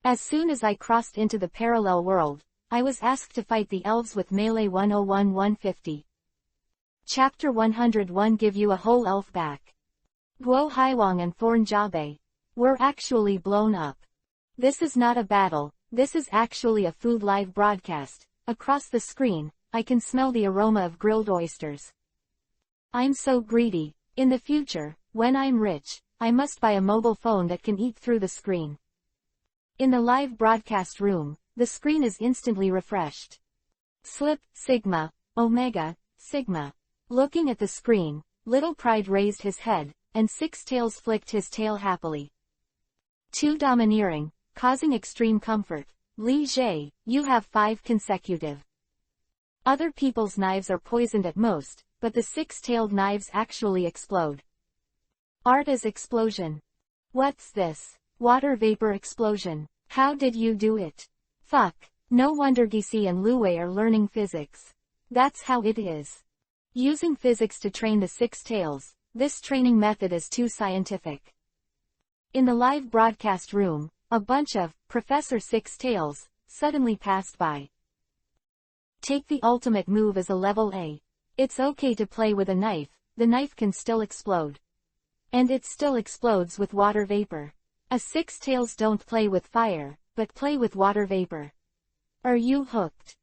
As soon as I crossed into the parallel world, I was asked to fight the elves with Melee 101-150. Chapter 101 Give you a whole elf back. Guo Haiwang and Thorn Jabe were actually blown up. This is not a battle, this is actually a food live broadcast. Across the screen, I can smell the aroma of grilled oysters. I'm so greedy. In the future, when I'm rich, I must buy a mobile phone that can eat through the screen. In the live broadcast room, the screen is instantly refreshed. Slip, Sigma, Omega, Sigma. Looking at the screen, Little Pride raised his head, and Six Tails flicked his tail happily. Too domineering, causing extreme comfort. Li Jie, you have 5 consecutive. Other people's knives are poisoned at most, but the six-tailed knives actually explode. Art as explosion. What's this? Water vapor explosion. How did you do it? Fuck. No wonder Gisi and Luwei are learning physics. That's how it is. Using physics to train the six tails, this training method is too scientific. In the live broadcast room, a bunch of Professor Six Tails suddenly passed by. Take the ultimate move as a level A. It's okay to play with a knife, the knife can still explode. And it still explodes with water vapor. A Six Tails don't play with fire, but play with water vapor. Are you hooked?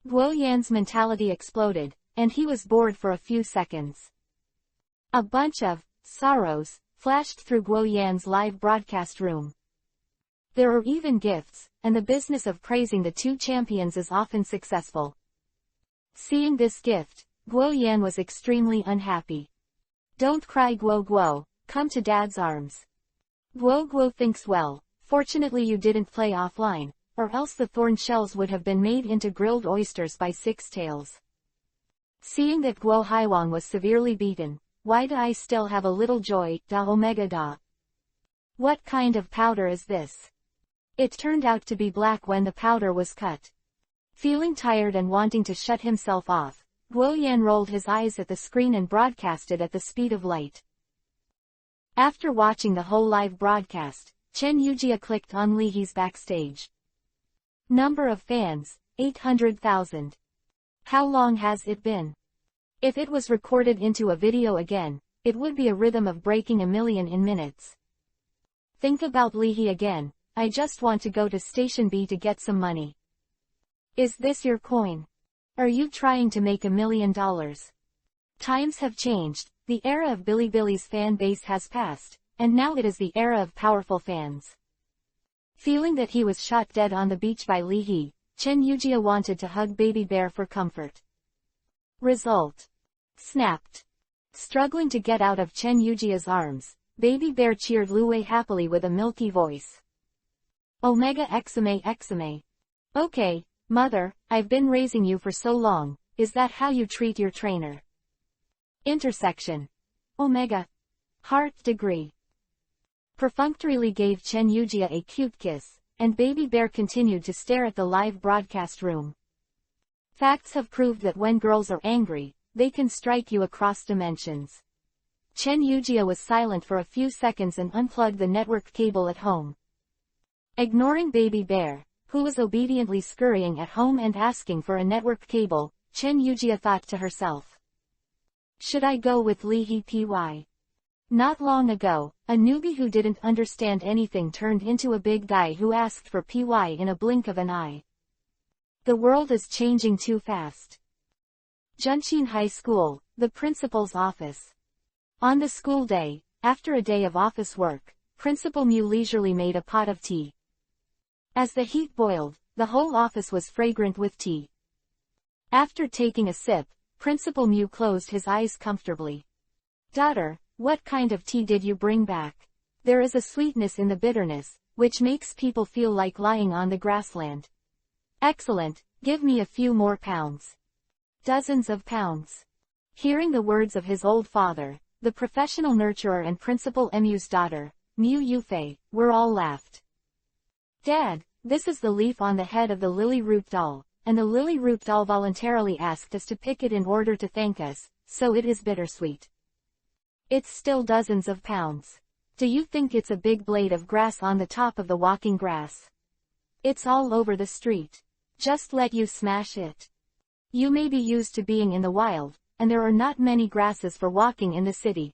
Guo Yan's mentality exploded, and he was bored for a few seconds. A bunch of sorrows flashed through Guo Yan's live broadcast room. There are even gifts, and the business of praising the two champions is often successful. Seeing this gift, Guo Yan was extremely unhappy. Don't cry Guo Guo, come to Dad's arms. Guo Guo thinks well, fortunately you didn't play offline, or else the thorn shells would have been made into grilled oysters by Six Tails. Seeing that Guo Haiwang was severely beaten, why do I still have a little joy, da omega da? What kind of powder is this? It turned out to be black when the powder was cut. Feeling tired and wanting to shut himself off, Guo Yan rolled his eyes at the screen and broadcasted at the speed of light. After watching the whole live broadcast, Chen Yujia clicked on Lihi's backstage. Number of fans, 800,000. How long has it been? If it was recorded into a video again, it would be a rhythm of breaking 1 million in minutes. Think about Lihi again, I just want to go to Station B to get some money. Is this your coin? Are you trying to make $1 million? Times have changed, the era of Bilibili's fan base has passed, and now it is the era of powerful fans. Feeling that he was shot dead on the beach by Lihi, Chen Yujia wanted to hug Baby Bear for comfort. Result. Snapped. Struggling to get out of Chen Yujia's arms, Baby Bear cheered Luwei happily with a milky voice. Omega Exame Exame. Okay, Mother, I've been raising you for so long, is that how you treat your trainer? Intersection. Omega. Heart degree. Perfunctorily gave Chen Yujia a cute kiss, and Baby Bear continued to stare at the live broadcast room. Facts have proved that when girls are angry, they can strike you across dimensions. Chen Yujia was silent for a few seconds and unplugged the network cable at home. Ignoring Baby Bear, who was obediently scurrying at home and asking for a network cable, Chen Yujia thought to herself. Should I go with Lihi Py? Not long ago, a newbie who didn't understand anything turned into a big guy who asked for Py in a blink of an eye. The world is changing too fast. Junshin High School, the principal's office. On the school day, after a day of office work, Principal Mew leisurely made a pot of tea. As the heat boiled, the whole office was fragrant with tea. After taking a sip, Principal Mew closed his eyes comfortably. Daughter, what kind of tea did you bring back? There is a sweetness in the bitterness, which makes people feel like lying on the grassland. Excellent, give me a few more pounds. Dozens of pounds. Hearing the words of his old father, the professional nurturer and Principal Mew's daughter, Mew Yufei, were all laughed. Dad, this is the leaf on the head of the lily root doll, and the lily root doll voluntarily asked us to pick it in order to thank us, so it is bittersweet. It's still dozens of pounds. Do you think it's a big blade of grass on the top of the walking grass? It's all over the street. Just let you smash it. You may be used to being in the wild, and there are not many grasses for walking in the city.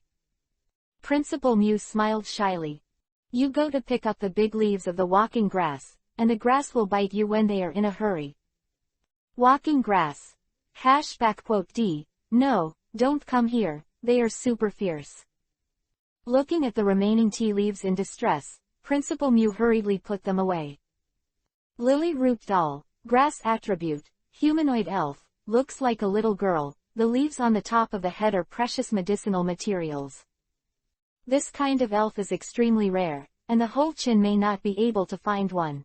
Principal Mew smiled shyly. You go to pick up the big leaves of the walking grass, and the grass will bite you when they are in a hurry. Walking grass. #D. No, don't come here, they are super fierce. Looking at the remaining tea leaves in distress, Principal Mew hurriedly put them away. Lily Root Doll, grass attribute, humanoid elf, looks like a little girl, the leaves on the top of the head are precious medicinal materials. This kind of elf is extremely rare, and the whole chin may not be able to find one.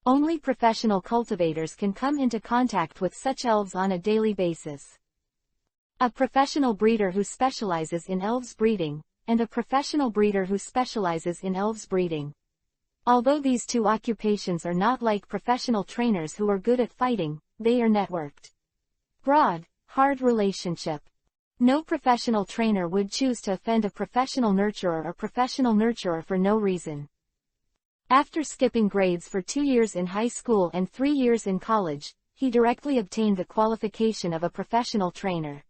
Only professional cultivators can come into contact with such elves on a daily basis. A professional breeder who specializes in elves breeding, and a professional breeder who specializes in elves breeding. Although these two occupations are not like professional trainers who are good at fighting, they are networked. Broad, hard relationship. No professional trainer would choose to offend a professional nurturer or professional nurturer for no reason. After skipping grades for 2 years in high school and 3 years in college, he directly obtained the qualification of a professional trainer.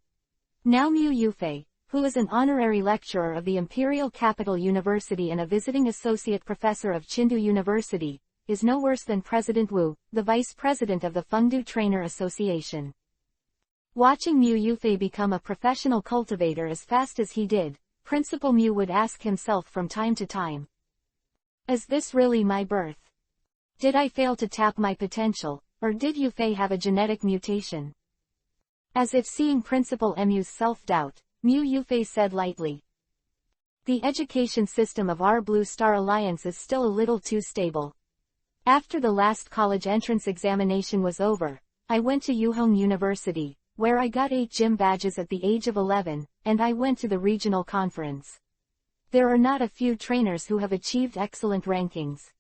Now Mew Yufei, who is an honorary lecturer of the Imperial Capital University and a visiting associate professor of Chengdu University, is no worse than President Wu, the vice president of the Fengdu Trainer Association. Watching Mew Yufei become a professional cultivator as fast as he did, Principal Mew would ask himself from time to time. Is this really my birth? Did I fail to tap my potential, or did Yufei have a genetic mutation? As if seeing Principal Mew's self-doubt, Mew Yufei said lightly. The education system of our Blue Star Alliance is still a little too stable. After the last college entrance examination was over, I went to Yuhong University, where I got 8 gym badges at the age of 11, and I went to the regional conference. There are not a few trainers who have achieved excellent rankings.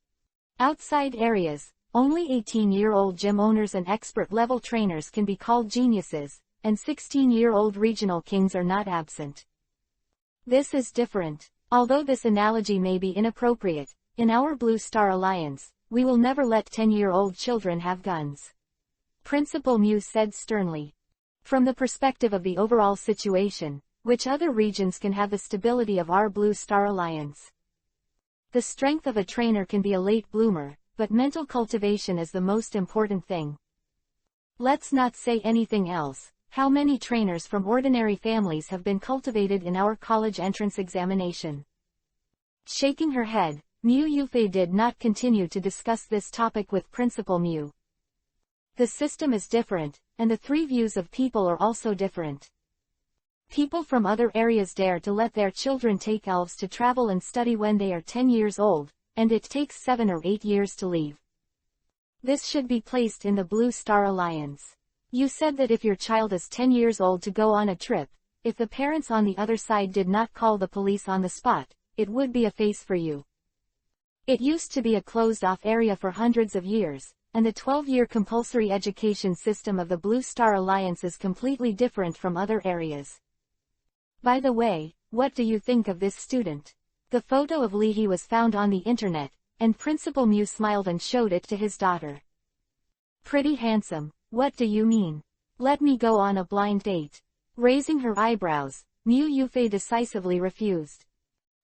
Outside areas, only 18-year-old gym owners and expert-level trainers can be called geniuses, and 16-year-old regional kings are not absent. This is different. Although this analogy may be inappropriate, in our Blue Star Alliance, we will never let 10-year-old children have guns. Principal Mew said sternly. From the perspective of the overall situation, which other regions can have the stability of our Blue Star Alliance? The strength of a trainer can be a late bloomer, but mental cultivation is the most important thing. Let's not say anything else. How many trainers from ordinary families have been cultivated in our college entrance examination? Shaking her head, Mew Yufei did not continue to discuss this topic with Principal Mew. The system is different, and the 3 views of people are also different. People from other areas dare to let their children take elves to travel and study when they are 10 years old, and it takes 7 or 8 years to leave. This should be placed in the Blue Star Alliance. You said that if your child is 10 years old to go on a trip, if the parents on the other side did not call the police on the spot, it would be a face for you. It used to be a closed-off area for hundreds of years, and the 12-year compulsory education system of the Blue Star Alliance is completely different from other areas. By the way, what do you think of this student? The photo of Lihi was found on the internet, and Principal Mew smiled and showed it to his daughter. Pretty handsome. What do you mean? Let me go on a blind date. Raising her eyebrows, Mew Yufei decisively refused.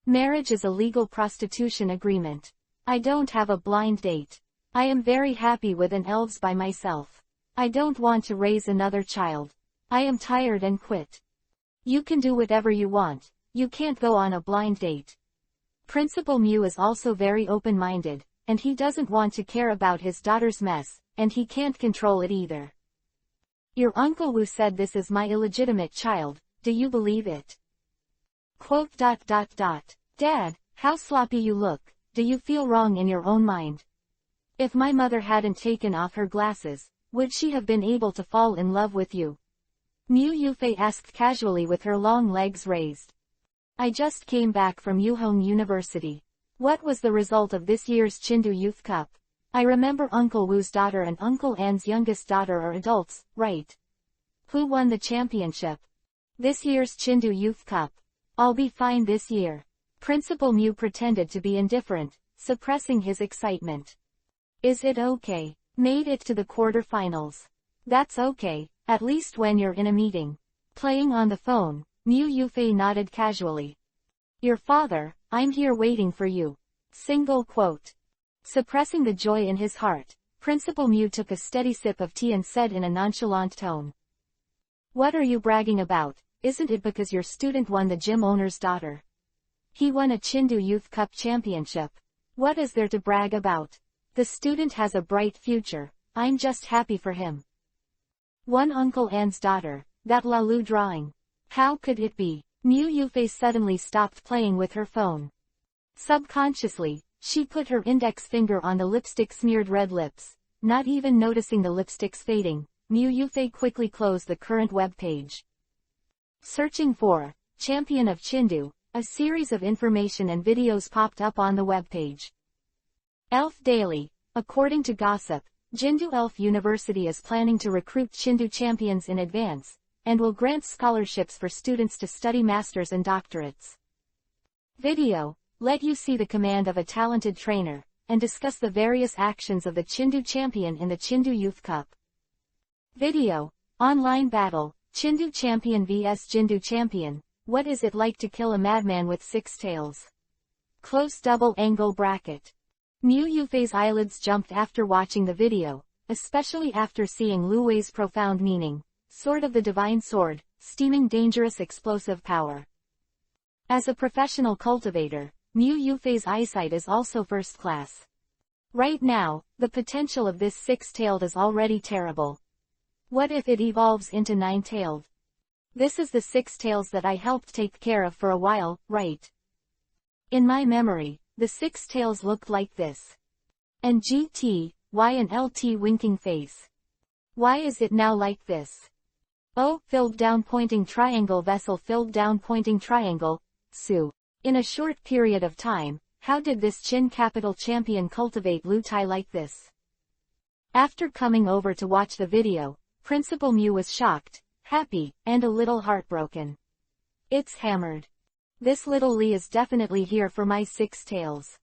Marriage is a legal prostitution agreement. I don't have a blind date. I am very happy with an elves by myself. I don't want to raise another child. I am tired and quit. You can do whatever you want, you can't go on a blind date. Principal Mew is also very open-minded, and he doesn't want to care about his daughter's mess, and he can't control it either. Your Uncle Wu said this is my illegitimate child, do you believe it? Dad, how sloppy you look, do you feel wrong in your own mind? If my mother hadn't taken off her glasses, would she have been able to fall in love with you? Mew Yufei asked casually with her long legs raised. I just came back from Yuhong University. What was the result of this year's Chengdu Youth Cup? I remember Uncle Wu's daughter and Uncle An's youngest daughter are adults, right? Who won the championship? This year's Chengdu Youth Cup. I'll be fine this year. Principal Mew pretended to be indifferent, suppressing his excitement. Is it okay? Made it to the quarterfinals. That's okay, at least when you're in a meeting. Playing on the phone, Mu Yufei nodded casually. Your father, I'm here waiting for you. Single quote. Suppressing the joy in his heart, Principal Mu took a steady sip of tea and said in a nonchalant tone. What are you bragging about? Isn't it because your student won the gym owner's daughter? He won a Chindu Youth Cup championship. What is there to brag about? The student has a bright future. I'm just happy for him. One Uncle Anne's daughter, that Lalu drawing. How could it be? Mu Yufei suddenly stopped playing with her phone. Subconsciously, she put her index finger on the lipstick-smeared red lips. Not even noticing the lipsticks fading, Mu Yufei quickly closed the current web page. Searching for Champion of Chindu, a series of information and videos popped up on the web page. Elf Daily. According to gossip, Jindu Elf University is planning to recruit Chindu champions in advance, and will grant scholarships for students to study masters and doctorates. Video. Let you see the command of a talented trainer, and discuss the various actions of the Chindu champion in the Chindu Youth Cup. Video. Online battle, Chindu champion vs Jindu champion. What is it like to kill a madman with 6 tails? Close double angle bracket. Mu Yufei's eyelids jumped after watching the video, especially after seeing Lu Wei's profound meaning. Sword of the Divine Sword, steaming dangerous explosive power. As a professional cultivator, Mu Yufei's eyesight is also first class. Right now, the potential of this 6-tailed is already terrible. What if it evolves into 9-tailed? This is the 6 tails that I helped take care of for a while, right? In my memory, the 6 tails looked like this. And GT, Y and LT winking face. Why is it now like this? Oh, filled down pointing triangle vessel filled down pointing triangle, Su. In a short period of time, how did this Chin capital champion cultivate Lu Tai like this? After coming over to watch the video, Principal Mu was shocked, happy, and a little heartbroken. It's hammered. This little Li is definitely here for my 6 tails.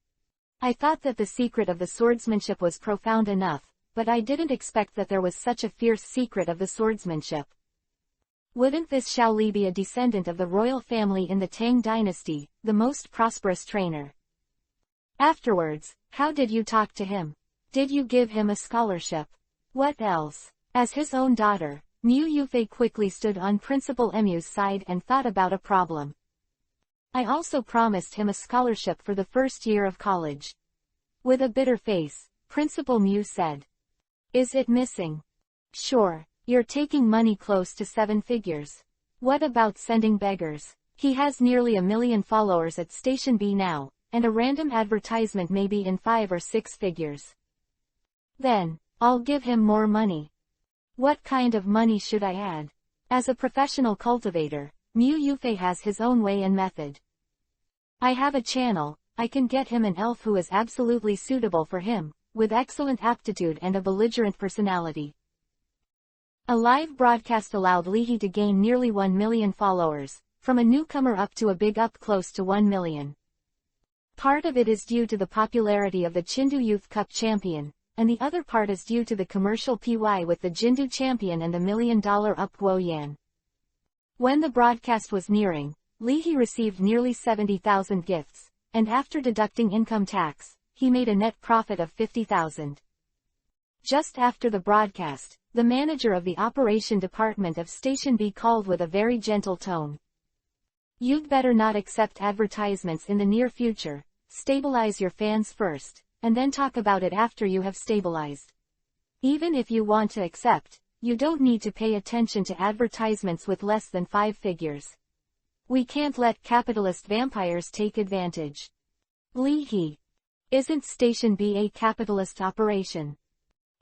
I thought that the secret of the swordsmanship was profound enough, but I didn't expect that there was such a fierce secret of the swordsmanship. Wouldn't this Xiao Li be a descendant of the royal family in the Tang dynasty, the most prosperous trainer? Afterwards, how did you talk to him? Did you give him a scholarship? What else? As his own daughter, Mu Yufei quickly stood on Principal Mu's side and thought about a problem. I also promised him a scholarship for the first year of college. With a bitter face, Principal Mu said. Is it missing? Sure, you're taking money close to 7 figures. What about sending beggars? He has nearly 1 million followers at Station B now, and a random advertisement may be in 5 or 6 figures. Then, I'll give him more money. What kind of money should I add? As a professional cultivator, Mu Yufei has his own way and method. I have a channel, I can get him an elf who is absolutely suitable for him, with excellent aptitude and a belligerent personality. A live broadcast allowed Lihi to gain nearly 1 million followers, from a newcomer up to a big up close to 1 million. Part of it is due to the popularity of the Chindu Youth Cup champion, and the other part is due to the commercial PY with the Jindu champion and the $1 million up Guo Yan. When the broadcast was nearing, Lihi received nearly 70,000 gifts, and after deducting income tax, he made a net profit of 50,000. Just after the broadcast, the manager of the operation department of Station B called with a very gentle tone. You'd better not accept advertisements in the near future, stabilize your fans first, and then talk about it after you have stabilized. Even if you want to accept, you don't need to pay attention to advertisements with less than 5 figures. We can't let capitalist vampires take advantage. Lihi. Isn't Station B a capitalist operation?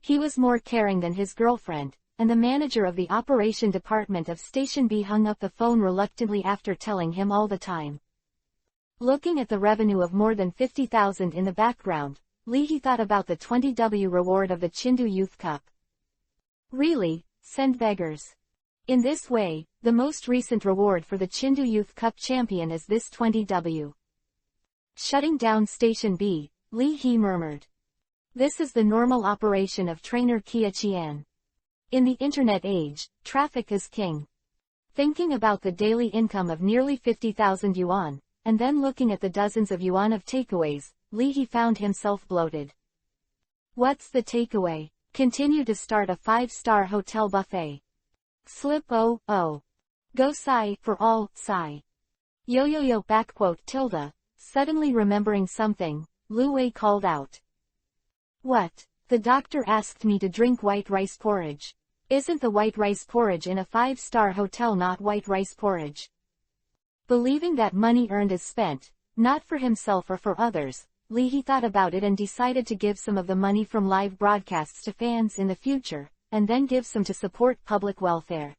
He was more caring than his girlfriend, and the manager of the operation department of Station B hung up the phone reluctantly after telling him all the time. Looking at the revenue of more than 50,000 in the background, Lihi thought about the 20W reward of the Chindu Youth Cup. Really, send beggars. In this way, the most recent reward for the Chindu Youth Cup champion is this 20W. Shutting down Station B, Lihi murmured. This is the normal operation of trainer Kia Qian. In the internet age, traffic is king. Thinking about the daily income of nearly 50,000 yuan, and then looking at the dozens of yuan of takeaways, Li He found himself bloated. What's the takeaway? Continue to start a 5-star hotel buffet. Slip oh. Go sigh for all, sigh. Yo. Tilde. Suddenly remembering something, Lu Wei called out. What? The doctor asked me to drink white rice porridge. Isn't the white rice porridge in a 5-star hotel not white rice porridge? Believing that money earned is spent, not for himself or for others, Li He thought about it and decided to give some of the money from live broadcasts to fans in the future, and then give some to support public welfare.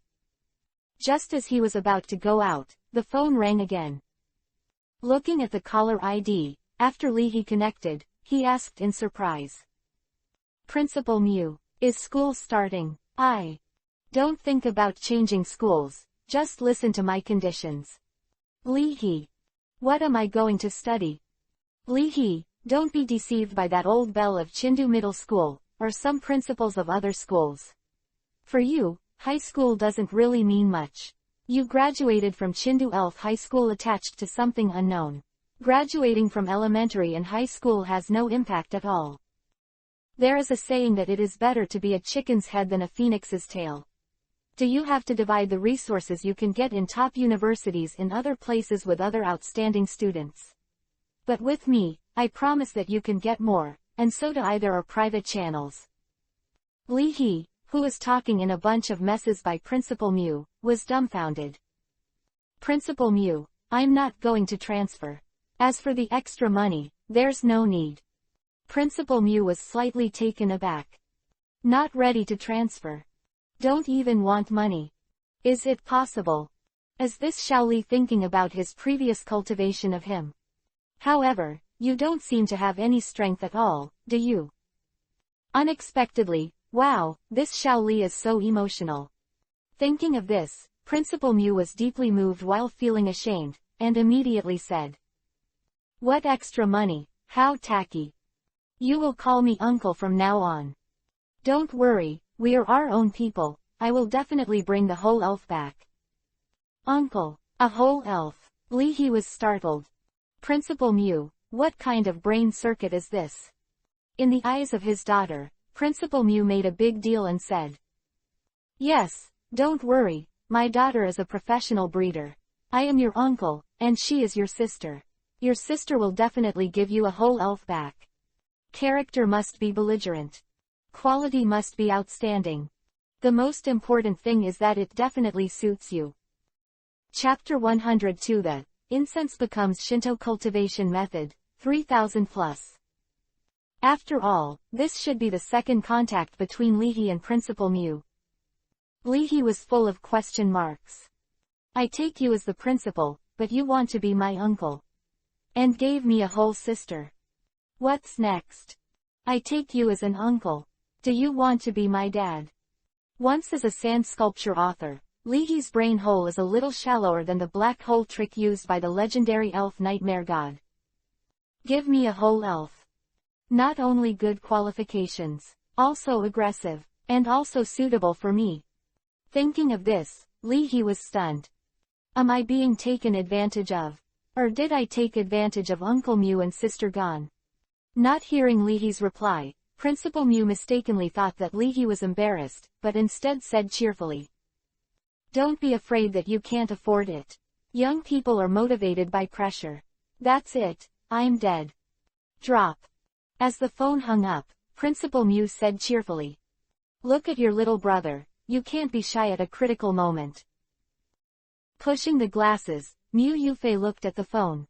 Just as he was about to go out, the phone rang again. Looking at the caller ID, after Li He connected, he asked in surprise. Principal Mu, is school starting? Don't think about changing schools, just listen to my conditions. Li He. What am I going to study? Li He, don't be deceived by that old belle of Chindu Middle School, or some principals of other schools. For you, high school doesn't really mean much. You graduated from Chindu Elf High School attached to something unknown. Graduating from elementary and high school has no impact at all. There is a saying that it is better to be a chicken's head than a phoenix's tail. Do you have to divide the resources you can get in top universities in other places with other outstanding students? But with me, I promise that you can get more, and so do either our private channels. Li He, who was talking in a bunch of messes by Principal Mu, was dumbfounded. Principal Mu, I'm not going to transfer. As for the extra money, there's no need. Principal Mu was slightly taken aback. Not ready to transfer. Don't even want money. Is it possible? Is this Xiao Li thinking about his previous cultivation of him? However, you don't seem to have any strength at all, do you? Unexpectedly, wow, this Xiao Li is so emotional. Thinking of this, Principal Mu was deeply moved while feeling ashamed, and immediately said. What extra money, how tacky. You will call me uncle from now on. Don't worry, we are our own people, I will definitely bring the whole elf back. Uncle, a whole elf. Li He was startled. Principal Mu, what kind of brain circuit is this? In the eyes of his daughter, Principal Mu made a big deal and said. Yes, don't worry, my daughter is a professional breeder. I am your uncle, and she is your sister. Your sister will definitely give you a whole elf back. Character must be belligerent. Quality must be outstanding. The most important thing is that it definitely suits you. Chapter 102 The Incense becomes Shinto cultivation method, 3000 plus. After all, this should be the second contact between Li He and Principal Mu. Li He was full of question marks. I take you as the principal, but you want to be my uncle. And gave me a whole sister. What's next? I take you as an uncle. Do you want to be my dad? Once as a sand sculpture author, Li He's brain hole is a little shallower than the black hole trick used by the legendary elf nightmare god. Give me a whole elf. Not only good qualifications, also aggressive, and also suitable for me. Thinking of this, Li He was stunned. Am I being taken advantage of? Or did I take advantage of Uncle Mu and Sister Gon? Not hearing Li He's reply, Principal Mu mistakenly thought that Li He was embarrassed, but instead said cheerfully. Don't be afraid that you can't afford it. Young people are motivated by pressure. That's it, I'm dead. Drop. As the phone hung up, Principal Mu said cheerfully. Look at your little brother, you can't be shy at a critical moment. Pushing the glasses, Mu Yufei looked at the phone.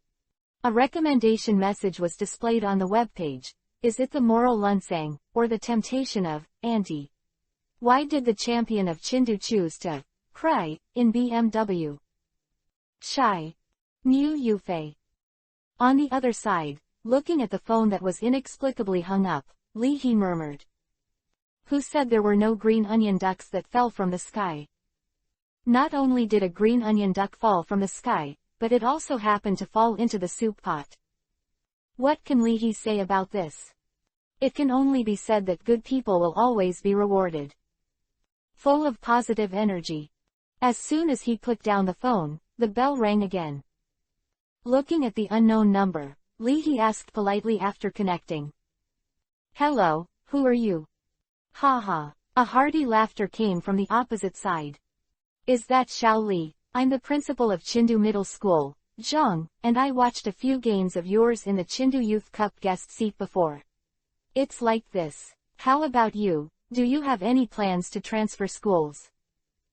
A recommendation message was displayed on the webpage. Is it the moral Lunsang, or the temptation of, Auntie? Why did the champion of Chindu choose to cry in BMW? Shy. Mu Yufei. On the other side, looking at the phone that was inexplicably hung up, Li He murmured. Who said there were no green onion ducks that fell from the sky? Not only did a green onion duck fall from the sky, but it also happened to fall into the soup pot. What can Li He say about this? It can only be said that good people will always be rewarded. Full of positive energy. As soon as he put down the phone, the bell rang again. Looking at the unknown number, Lee asked politely after connecting. "Hello, who are you?" "Ha ha." A hearty laughter came from the opposite side. "Is that Xiao Li? I'm the principal of Chengdu Middle School, Zhang, and I watched a few games of yours in the Chengdu Youth Cup guest seat before. It's like this. How about you, do you have any plans to transfer schools?"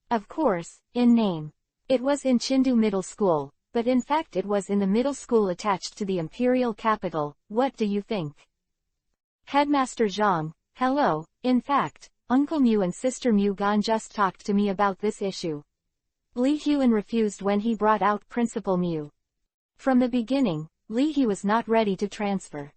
Of course, in name. It was in Chengdu Middle School, but in fact it was in the middle school attached to the imperial capital. What do you think? Headmaster Zhang, hello, in fact, Uncle Mu and Sister Mu Gan just talked to me about this issue. Li Huan refused when he brought out Principal Mu. From the beginning, Li was not ready to transfer.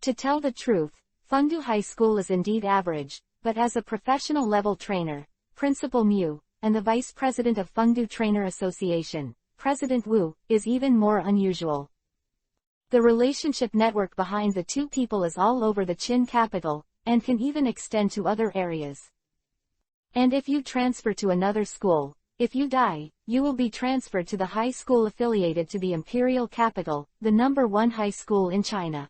To tell the truth, Fengdu High School is indeed average, but as a professional level trainer, Principal Mu, and the Vice President of Fengdu Trainer Association, President Wu, is even more unusual. The relationship network behind the two people is all over the Qin capital, and can even extend to other areas. And if you transfer to another school, if you die, you will be transferred to the high school affiliated to the imperial capital, the #1 high school in China.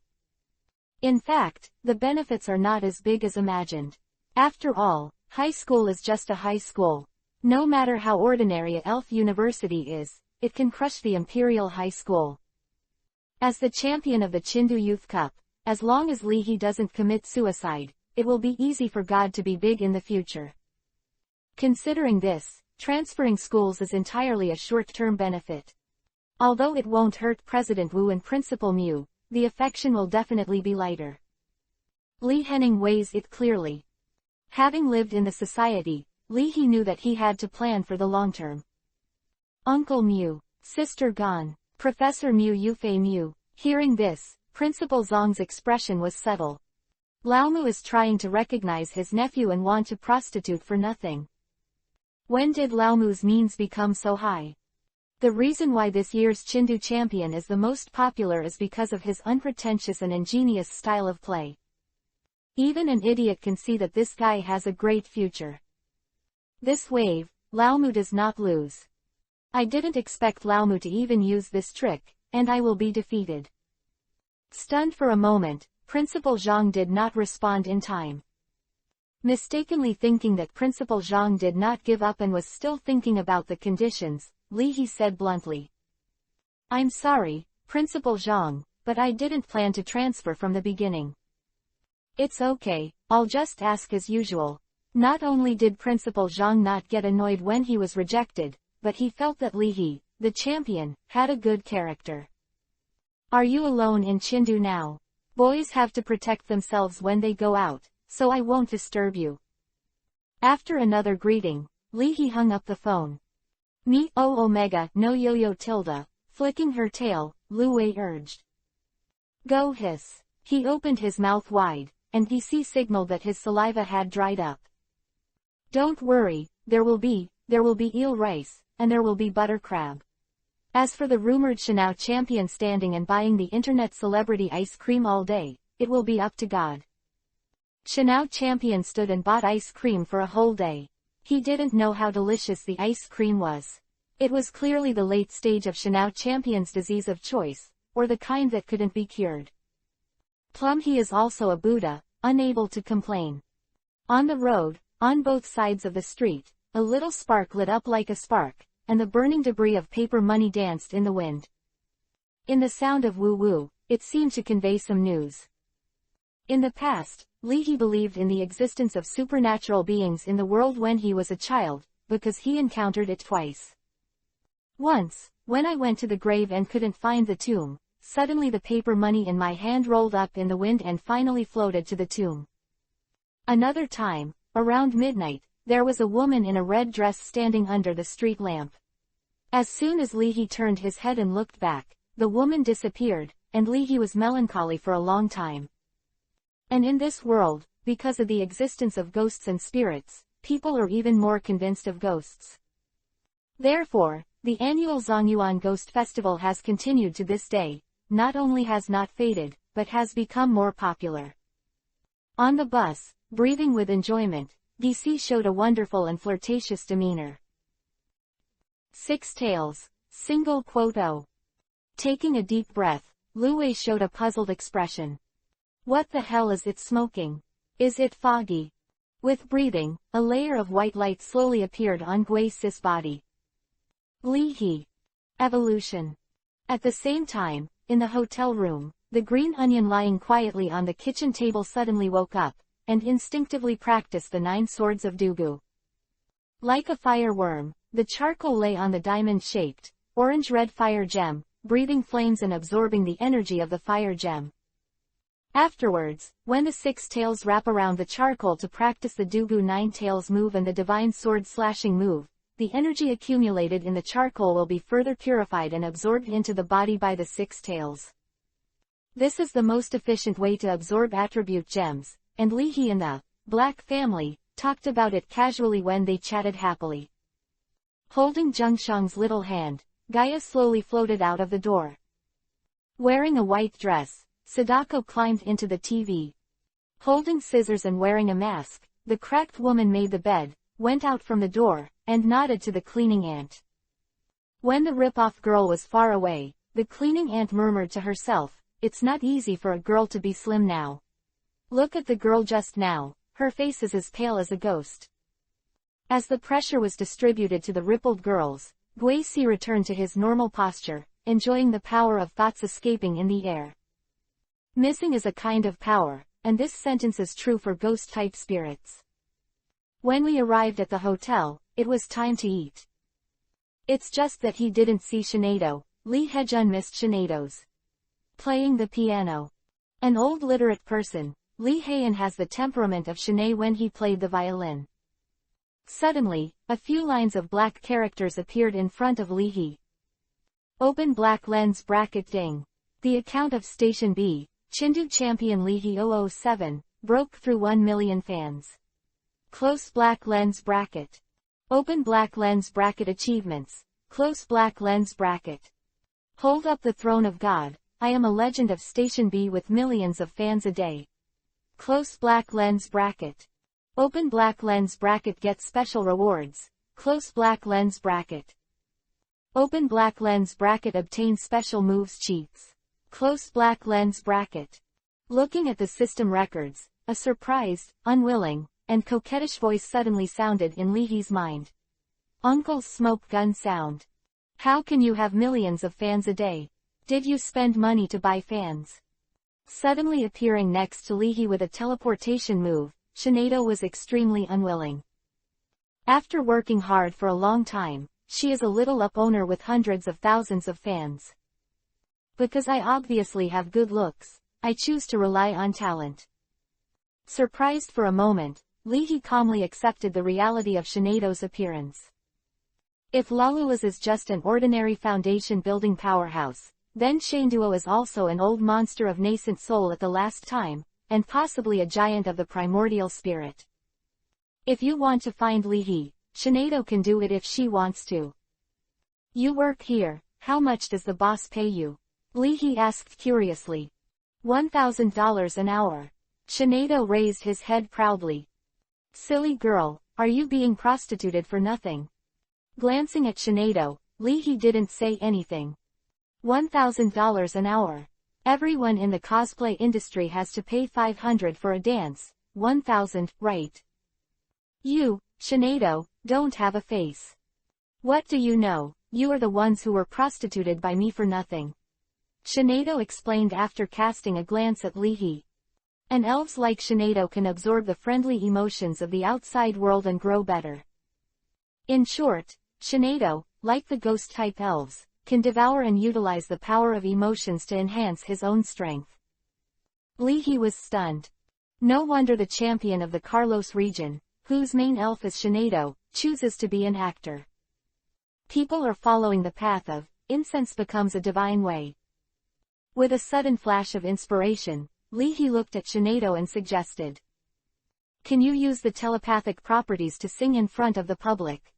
In fact, the benefits are not as big as imagined. After all, high school is just a high school. No matter how ordinary a elf university is, it can crush the imperial high school. As the champion of the Chengdu Youth Cup, as long as Li doesn't commit suicide, it will be easy for God to be big in the future. Considering this, transferring schools is entirely a short-term benefit. Although it won't hurt President Wu and Principal Mu, the affection will definitely be lighter. Li Henning weighs it clearly. Having lived in the society, Li knew that he had to plan for the long term. Uncle Mu, Sister Gan, Professor Mu Yufei Mu. Hearing this, Principal Zhang's expression was subtle. Lao Mu is trying to recognize his nephew and want to prostitute for nothing. When did Lao Mu's means become so high? The reason why this year's Chengdu champion is the most popular is because of his unpretentious and ingenious style of play. Even an idiot can see that this guy has a great future. This wave, Lao Mu does not lose. I didn't expect Lao Mu to even use this trick, and I will be defeated. Stunned for a moment, Principal Zhang did not respond in time. Mistakenly thinking that Principal Zhang did not give up and was still thinking about the conditions, Li said bluntly. "I'm sorry, Principal Zhang, but I didn't plan to transfer from the beginning." "It's okay, I'll just ask as usual." Not only did Principal Zhang not get annoyed when he was rejected, but he felt that Li, the champion, had a good character. "Are you alone in Chengdu now? Boys have to protect themselves when they go out, so I won't disturb you." After another greeting, Li hung up the phone. "Me oh omega no yo-yo tilde," flicking her tail, Lu Wei urged. "Go hiss." He opened his mouth wide, and DC signaled that his saliva had dried up. "Don't worry, there will be eel rice, and there will be butter crab. As for the rumored Shanao champion standing and buying the internet celebrity ice cream all day, it will be up to God." Shanao champion stood and bought ice cream for a whole day. He didn't know how delicious the ice cream was. It was clearly the late stage of Shanao champion's disease of choice, or the kind that couldn't be cured. Plum he is also a Buddha, unable to complain. On the road, on both sides of the street, a little spark lit up like a spark, and the burning debris of paper money danced in the wind. In the sound of woo-woo, it seemed to convey some news. In the past, Li believed in the existence of supernatural beings in the world when he was a child, because he encountered it twice. Once, when I went to the grave and couldn't find the tomb, suddenly the paper money in my hand rolled up in the wind and finally floated to the tomb. Another time, around midnight, there was a woman in a red dress standing under the street lamp. As soon as Li turned his head and looked back, the woman disappeared, and Li was melancholy for a long time. And in this world, because of the existence of ghosts and spirits, people are even more convinced of ghosts. Therefore, the annual Zongyuan Ghost Festival has continued to this day, not only has not faded, but has become more popular. On the bus, breathing with enjoyment, DC showed a wonderful and flirtatious demeanor. Six tails, single quote O. Taking a deep breath, Lu Wei showed a puzzled expression. What the hell is it smoking? Is it foggy? With breathing, a layer of white light slowly appeared on Gui Si's body. Li He. Evolution. At the same time, in the hotel room, the green onion lying quietly on the kitchen table suddenly woke up, and instinctively practiced the 9 swords of Dugu. Like a fire worm, the charcoal lay on the diamond-shaped, orange-red fire gem, breathing flames and absorbing the energy of the fire gem. Afterwards, when the 6 tails wrap around the charcoal to practice the Dugu 9 tails move and the divine sword slashing move, the energy accumulated in the charcoal will be further purified and absorbed into the body by the 6 tails. This is the most efficient way to absorb attribute gems, and Li He and the Black family talked about it casually when they chatted happily. Holding Zhengshang's little hand, Gaia slowly floated out of the door. Wearing a white dress, Sadako climbed into the TV. Holding scissors and wearing a mask, the cracked woman made the bed, went out from the door, and nodded to the cleaning ant. When the rip-off girl was far away, the cleaning ant murmured to herself, "It's not easy for a girl to be slim now. Look at the girl just now, her face is as pale as a ghost." As the pressure was distributed to the rippled girls, Gui Si returned to his normal posture, enjoying the power of thoughts escaping in the air. Missing is a kind of power, and this sentence is true for ghost-type spirits. When we arrived at the hotel, it was time to eat. It's just that he didn't see Shinado. Li Hejun missed Shinado's playing the piano. An old literate person, Li Heian has the temperament of Shinai when he played the violin. Suddenly, a few lines of black characters appeared in front of Li He. Open black lens bracket ding. The account of Station B, Chindu champion Li He 007, broke through 1 million fans. Close black lens bracket. Open black lens bracket achievements. Close black lens bracket. Hold up the throne of God, I am a legend of Station B with millions of fans a day. Close black lens bracket. Open black lens bracket get special rewards. Close black lens bracket. Open black lens bracket obtain special moves cheats. Close black lens bracket. Looking at the system records, a surprised, unwilling, and coquettish voice suddenly sounded in Li He's mind. Uncle's smoke gun sound. How can you have millions of fans a day? Did you spend money to buy fans? Suddenly appearing next to Li He with a teleportation move, Shinado was extremely unwilling. After working hard for a long time, she is a little up owner with hundreds of thousands of fans. Because I obviously have good looks, I choose to rely on talent. Surprised for a moment, Li He calmly accepted the reality of Shinado's appearance. If Lalula's is just an ordinary foundation-building powerhouse, then Shanduo is also an old monster of nascent soul at the last time, and possibly a giant of the primordial spirit. If you want to find Li He, Shinado can do it if she wants to. You work here, how much does the boss pay you? Li He asked curiously. $1,000 an hour. Shinado raised his head proudly. Silly girl, are you being prostituted for nothing? Glancing at Shinado, Li He didn't say anything. $1,000 an hour. Everyone in the cosplay industry has to pay $500 for a dance. 1,000, right? You, Shinado, don't have a face. What do you know? You are the ones who were prostituted by me for nothing. Shinado explained after casting a glance at Li He. And elves like Shinado can absorb the friendly emotions of the outside world and grow better. In short, Shinado, like the ghost-type elves, can devour and utilize the power of emotions to enhance his own strength. Li He was stunned. No wonder the champion of the Carlos region, whose main elf is Shinado, chooses to be an actor. People are following the path of incense becomes a divine way. With a sudden flash of inspiration, Li He looked at Shinado and suggested. Can you use the telepathic properties to sing in front of the public?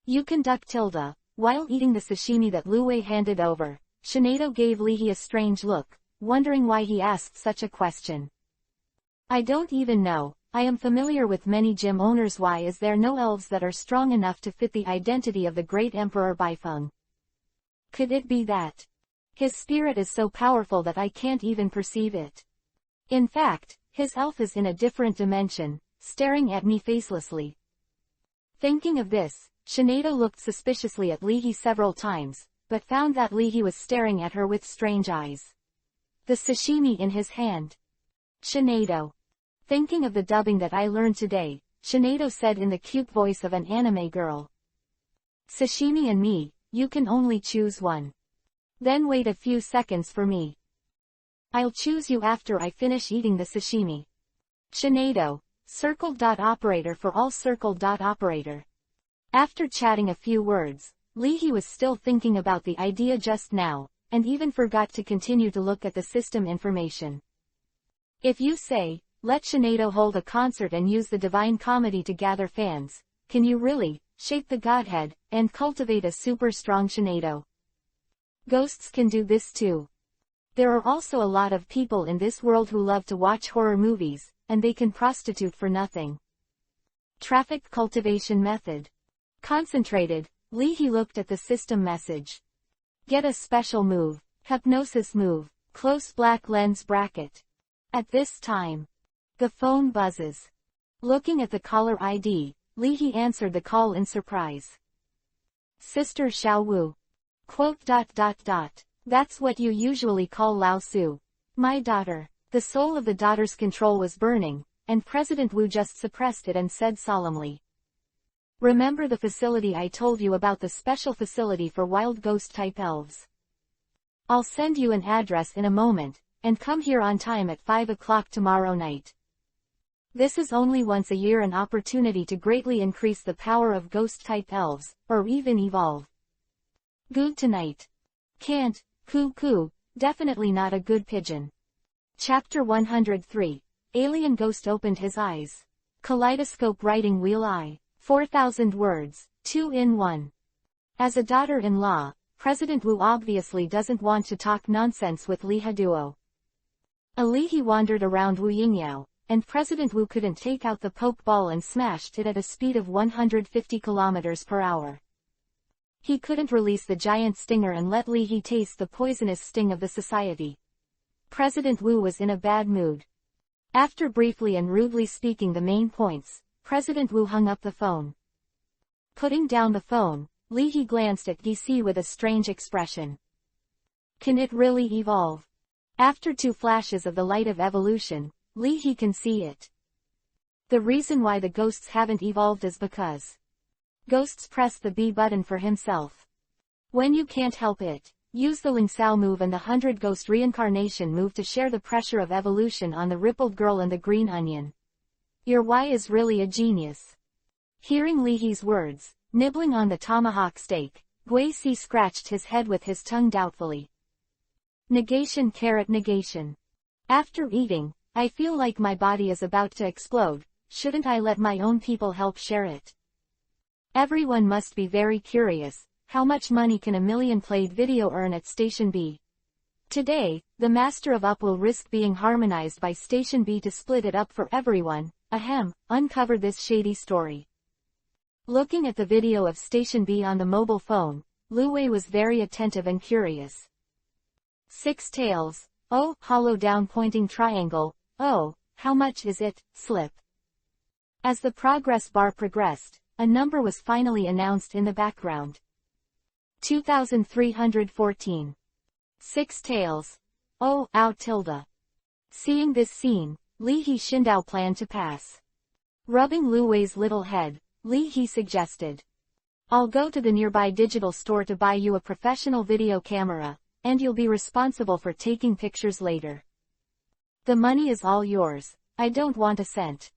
You conduct tilde. While eating the sashimi that Lu Wei handed over, Shinado gave Li He a strange look, wondering why he asked such a question. I don't even know. I am familiar with many gym owners. Why is there no elves that are strong enough to fit the identity of the great Emperor Baifeng? Could it be that his spirit is so powerful that I can't even perceive it? In fact, his elf is in a different dimension, staring at me facelessly. Thinking of this, Shinado looked suspiciously at Lihi several times, but found that Lihi was staring at her with strange eyes. The sashimi in his hand. Shinado. Thinking of the dubbing that I learned today, Shinado said in the cute voice of an anime girl. Sashimi and me, you can only choose one. Then wait a few seconds for me. I'll choose you after I finish eating the sashimi. Shinado. Operator for all operator. After chatting a few words, Lihi was still thinking about the idea just now, and even forgot to continue to look at the system information. If you say, let Shinado hold a concert and use the Divine Comedy to gather fans, can you really shape the Godhead and cultivate a super strong Shinado? Ghosts can do this too. There are also a lot of people in this world who love to watch horror movies, and they can prostitute for nothing. Traffic cultivation method. Concentrated, Lihi looked at the system message. Get a special move, hypnosis move, close black lens bracket. At this time, the phone buzzes. Looking at the caller ID, Lihi answered the call in surprise. Sister Xiao Wu. That's what you usually call Lao Su. My daughter. The soul of the daughter's control was burning, and President Wu just suppressed it and said solemnly. Remember the facility I told you about, the special facility for wild ghost-type elves? I'll send you an address in a moment, and come here on time at 5 o'clock tomorrow night. This is only once a year an opportunity to greatly increase the power of ghost-type elves, or even evolve. Good tonight. Can't, coo, definitely not a good pigeon. Chapter 103. Alien Ghost opened his eyes. Kaleidoscope writing wheel I. 4,000 words, 2 in 1. As a daughter-in-law, President Wu obviously doesn't want to talk nonsense with Li Haduo. Lihi wandered around Wu Yingyao, and President Wu couldn't take out the poke ball and smashed it at a speed of 150 kilometers per hour. He couldn't release the giant stinger and let Lihi taste the poisonous sting of the society. President Wu was in a bad mood. After briefly and rudely speaking the main points, President Wu hung up the phone. Putting down the phone, Lihi glanced at DC with a strange expression. Can it really evolve? After 2 flashes of the light of evolution, Lihi can see it. The reason why the ghosts haven't evolved is because ghosts press the B button for himself. When you can't help it, use the Ling Sao move and the 100 Ghost Reincarnation move to share the pressure of evolution on the rippled girl and the green onion. Your Y is really a genius. Hearing Lihi's words, nibbling on the tomahawk steak, Gui Si scratched his head with his tongue doubtfully. Negation carrot negation. After eating, I feel like my body is about to explode. Shouldn't I let my own people help share it? Everyone must be very curious. How much money can a million played video earn at Station B? Today, the Master of Up will risk being harmonized by Station B to split it up for everyone. Ahem, uncover this shady story. Looking at the video of Station B on the mobile phone, Lu Wei was very attentive and curious. 6 tails. Oh, hollow down pointing triangle. Oh, how much is it? Slip. As the progress bar progressed, a number was finally announced in the background. 2314. 6 tails. Oh, ow tilde. Seeing this scene, Lihi Shindao planned to pass. Rubbing Lu Wei's little head, Lihi suggested. I'll go to the nearby digital store to buy you a professional video camera, and you'll be responsible for taking pictures later. The money is all yours. I don't want a cent.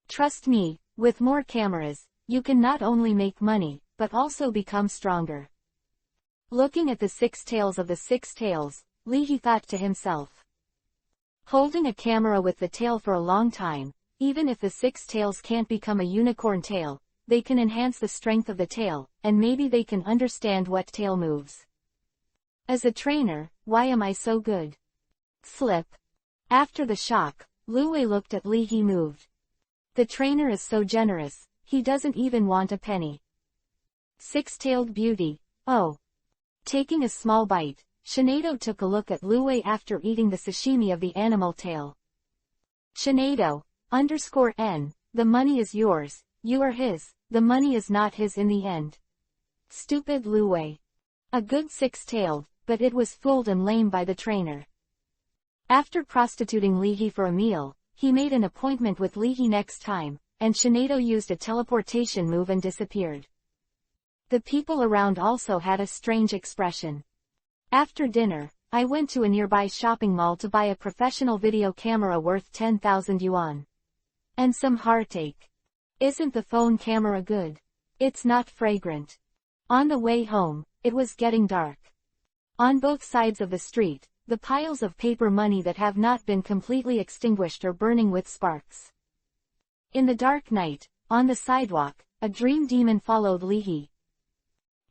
Trust me, with more cameras, you can not only make money, but also become stronger. Looking at the 6 tails of the 6 tails, Lihi thought to himself. Holding a camera with the tail for a long time, even if the 6 tails can't become a unicorn tail, they can enhance the strength of the tail, and maybe they can understand what tail moves. As a trainer, why am I so good? Slip. After the shock, Lu Wei looked at Li He moved. The trainer is so generous, he doesn't even want a penny. Six-tailed beauty, oh. Taking a small bite, Shinado took a look at Lu Wei after eating the sashimi of the animal tail. Shinado, _N, the money is yours, you are his, the money is not his in the end. Stupid Lu Wei. A good six-tailed, but it was fooled and lame by the trainer. After prostituting Li He for a meal, he made an appointment with Li He next time, and Shinado used a teleportation move and disappeared. The people around also had a strange expression. After dinner, I went to a nearby shopping mall to buy a professional video camera worth 10,000 yuan. And some heartache. Isn't the phone camera good? It's not fragrant. On the way home, it was getting dark. On both sides of the street, the piles of paper money that have not been completely extinguished are burning with sparks. In the dark night, on the sidewalk, a dream demon followed Li He.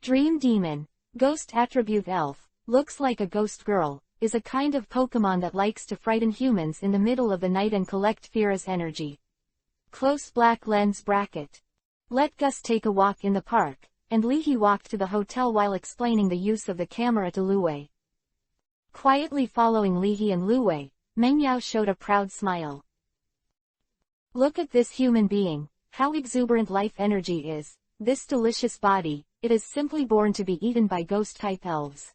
Dream demon, ghost attribute elf, looks like a ghost girl, is a kind of Pokemon that likes to frighten humans in the middle of the night and collect fear as energy. Close black lens bracket. Let Gus take a walk in the park, and Li He walked to the hotel while explaining the use of the camera to Lu Wei. Quietly following Li He and Lu Wei, Meng Yao showed a proud smile. Look at this human being, how exuberant life energy is, this delicious body, it is simply born to be eaten by ghost-type elves.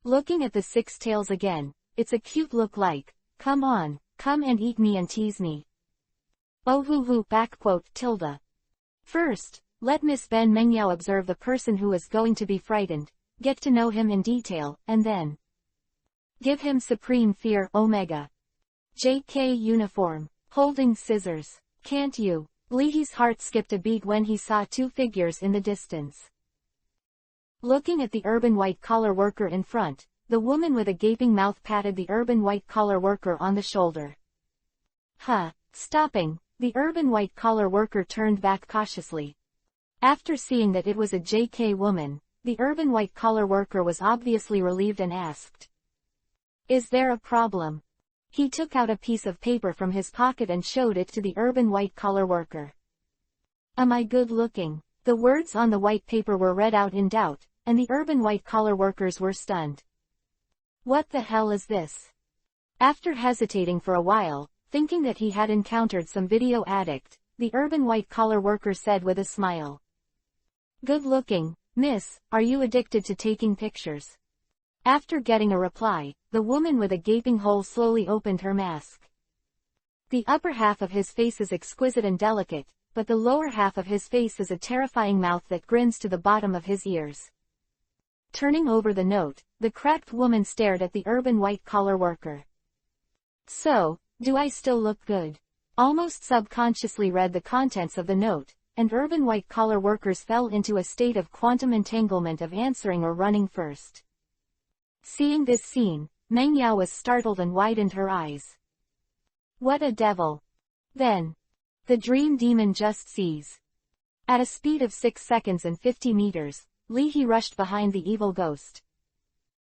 Looking at the six tails again, it's a cute look like, come on, come and eat me and tease me. Oh hoo hoo tilde. First, let Miss Ben Meng Yao observe the person who is going to be frightened, get to know him in detail, and then give him supreme fear omega. JK uniform, holding scissors, can't you? Li He's heart skipped a beat when he saw two figures in the distance. Looking at the urban white-collar worker in front, the woman with a gaping mouth patted the urban white-collar worker on the shoulder. Stopping, the urban white-collar worker turned back cautiously. After seeing that it was a JK woman, the urban white-collar worker was obviously relieved and asked, "Is there a problem?" He took out a piece of paper from his pocket and showed it to the urban white-collar worker. "Am I good looking?" The words on the white paper were read out in doubt, and the urban white-collar workers were stunned. What the hell is this? After hesitating for a while, thinking that he had encountered some video addict, the urban white-collar worker said with a smile. "Good looking, miss, are you addicted to taking pictures?" After getting a reply, the woman with a gaping hole slowly opened her mask. The upper half of his face is exquisite and delicate, but the lower half of his face is a terrifying mouth that grins to the bottom of his ears. Turning over the note, the cracked woman stared at the urban white-collar worker. "So, do I still look good?" Almost subconsciously read the contents of the note, and urban white-collar workers fell into a state of quantum entanglement of answering or running first. Seeing this scene, Meng Yao was startled and widened her eyes. What a devil! Then, the dream demon just sees. At a speed of 6 seconds and 50 meters, Li He rushed behind the evil ghost.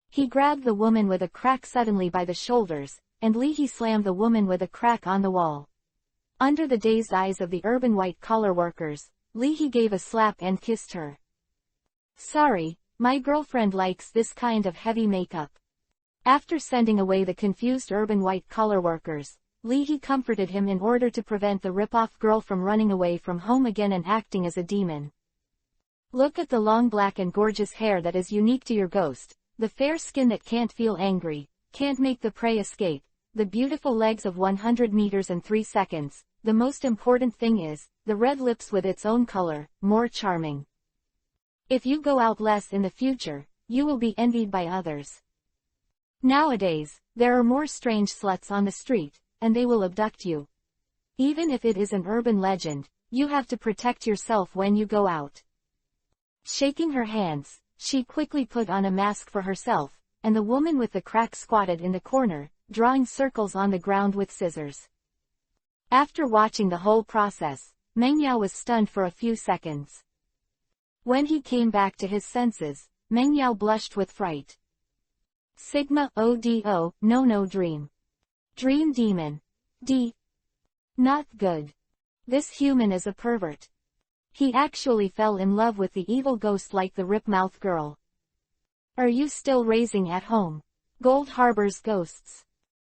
He grabbed the woman with a crack suddenly by the shoulders, and Li He slammed the woman with a crack on the wall. Under the dazed eyes of the urban white-collar workers, Li He gave a slap and kissed her. "Sorry, my girlfriend likes this kind of heavy makeup." After sending away the confused urban white-collar workers, Li He comforted him in order to prevent the rip-off girl from running away from home again and acting as a demon. "Look at the long black and gorgeous hair that is unique to your ghost, the fair skin that can't feel angry, can't make the prey escape, the beautiful legs of 100 meters and 3 seconds, the most important thing is, the red lips with its own color, more charming. If you go out less in the future, you will be envied by others. Nowadays, there are more strange sluts on the street, and they will abduct you. Even if it is an urban legend, you have to protect yourself when you go out." Shaking her hands, she quickly put on a mask for herself, and the woman with the crack squatted in the corner, drawing circles on the ground with scissors. After watching the whole process, Meng Yao was stunned for a few seconds. When he came back to his senses, Meng Yao blushed with fright. Sigma Odo, no dream. Dream demon. D. Not good. This human is a pervert. He actually fell in love with the evil ghost like the rip-mouth girl. Are you still raising at home? Gold harbors ghosts.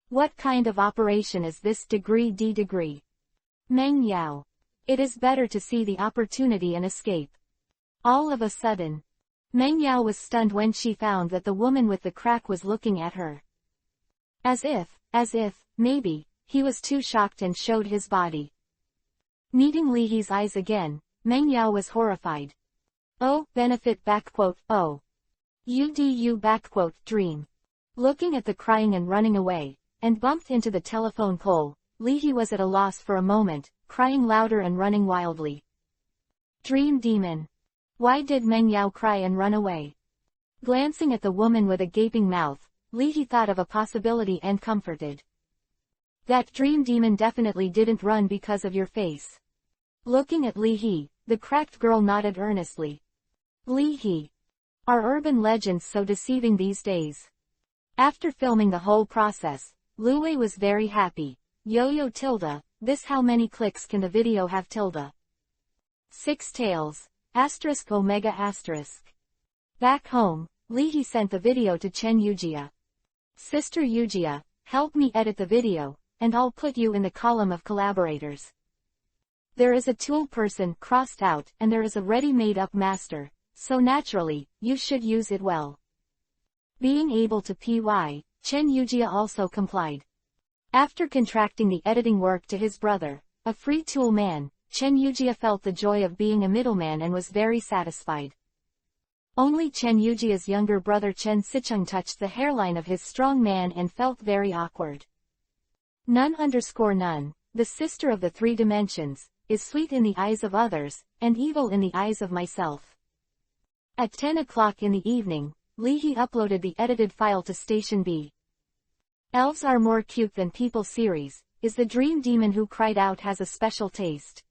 What kind of operation is this degree D degree? Meng Yao. It is better to see the opportunity and escape. All of a sudden, Meng Yao was stunned when she found that the woman with the crack was looking at her. As if, maybe, he was too shocked and showed his body. Meeting Li He's eyes again, Meng Yao was horrified. Oh, benefit backquote, oh. UDU backquote, dream. Looking at the crying and running away, and bumped into the telephone pole, Li He was at a loss for a moment, crying louder and running wildly. Dream demon. Why did Meng Yao cry and run away? Glancing at the woman with a gaping mouth, Li He thought of a possibility and comforted. That dream demon definitely didn't run because of your face. Looking at Li He, the cracked girl nodded earnestly. Li He. Are urban legends so deceiving these days? After filming the whole process, Lu Wei was very happy. Yo-yo tilde, this how many clicks can the video have tilde? 6 tails, asterisk omega asterisk. Back home, Li He sent the video to Chen Yujia. Sister Yujia, help me edit the video, and I'll put you in the column of collaborators. There is a tool person crossed out and there is a ready-made-up master, so naturally, you should use it well. Being able to py, Chen Yujia also complied. After contracting the editing work to his brother, a free tool man, Chen Yujia felt the joy of being a middleman and was very satisfied. Only Chen Yujia's younger brother Chen Sicheng touched the hairline of his strong man and felt very awkward. None, the sister of the 3 dimensions, is sweet in the eyes of others, and evil in the eyes of myself. At 10 o'clock in the evening, Li He uploaded the edited file to Station B. Elves Are More Cute Than People series, is the dream demon who cried out has a special taste.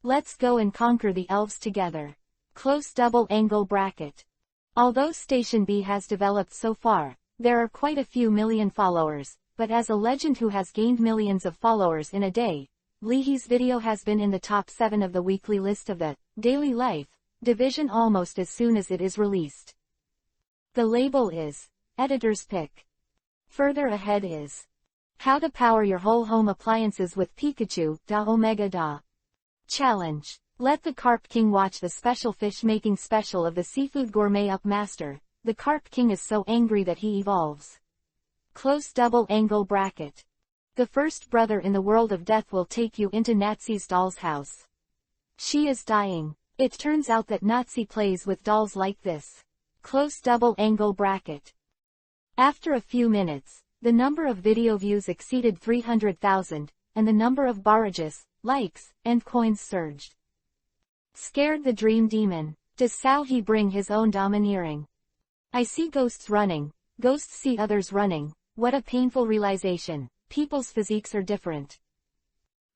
Let's go and conquer the elves together. Close double angle bracket. Although Station B has developed so far, there are quite a few million followers, but as a legend who has gained millions of followers in a day, Li He's video has been in the top 7 of the weekly list of the Daily Life division almost as soon as it is released. The label is Editor's Pick. Further ahead is How to Power Your Whole Home Appliances with Pikachu, Da Omega Da. Challenge. Let the Carp King watch the special fish making special of the Seafood Gourmet Up Master. The Carp King is so angry that he evolves. Close double angle bracket. The first brother in the world of death will take you into Nazi's doll's house. She is dying. It turns out that Nazi plays with dolls like this. Close double angle bracket. After a few minutes, the number of video views exceeded 300,000, and the number of barrages, likes, and coins surged. Scared the dream demon. Does Sao He bring his own domineering? I see ghosts running. Ghosts see others running. What a painful realization. People's physiques are different.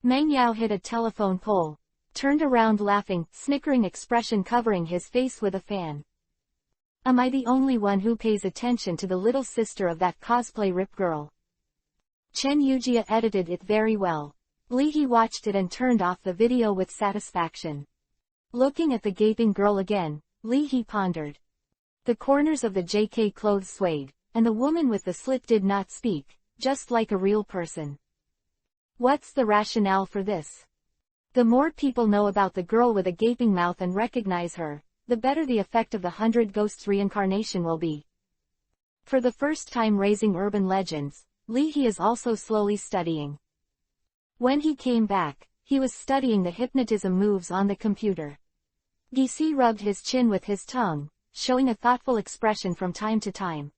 Meng Yao hit a telephone pole. Turned around laughing, snickering expression covering his face with a fan. Am I the only one who pays attention to the little sister of that cosplay rip girl? Chen Yujia edited it very well. Li He watched it and turned off the video with satisfaction. Looking at the gaping girl again, Li He pondered. The corners of the JK clothes swayed, and the woman with the slit did not speak, just like a real person. What's the rationale for this? The more people know about the girl with a gaping mouth and recognize her, the better the effect of the 100 Ghosts reincarnation will be. For the first time raising urban legends, Li He is also slowly studying. When he came back, he was studying the hypnotism moves on the computer. Gisi rubbed his chin with his tongue, showing a thoughtful expression from time to time.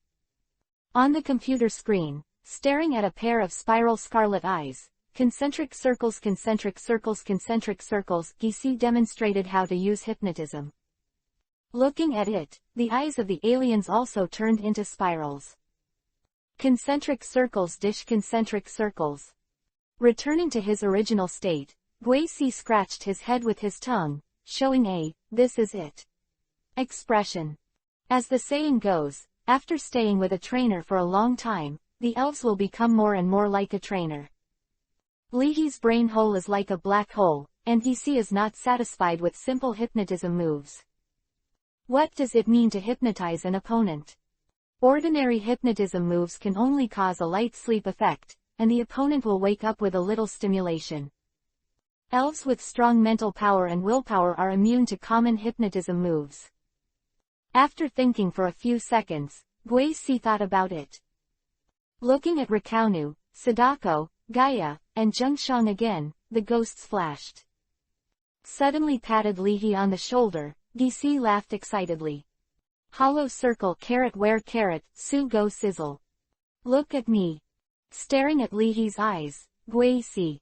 On the computer screen, staring at a pair of spiral scarlet eyes, concentric circles, Gisi demonstrated how to use hypnotism. Looking at it, the eyes of the aliens also turned into spirals. Concentric circles. Returning to his original state, Guisi scratched his head with his tongue, showing a, this is it, expression. As the saying goes, after staying with a trainer for a long time, the elves will become more and more like a trainer. Lihi's brain hole is like a black hole, and DC is not satisfied with simple hypnotism moves. What does it mean to hypnotize an opponent? Ordinary hypnotism moves can only cause a light sleep effect, and the opponent will wake up with a little stimulation. Elves with strong mental power and willpower are immune to common hypnotism moves. After thinking for a few seconds, Guisi thought about it. Looking at Rikaunu, Sadako, Gaia, and Zhengshang again, the ghosts flashed. Suddenly patted Lihi on the shoulder, DC laughed excitedly. Hollow circle carrot where carrot, su go sizzle. Look at me. Staring at Lihi's eyes, Guisi.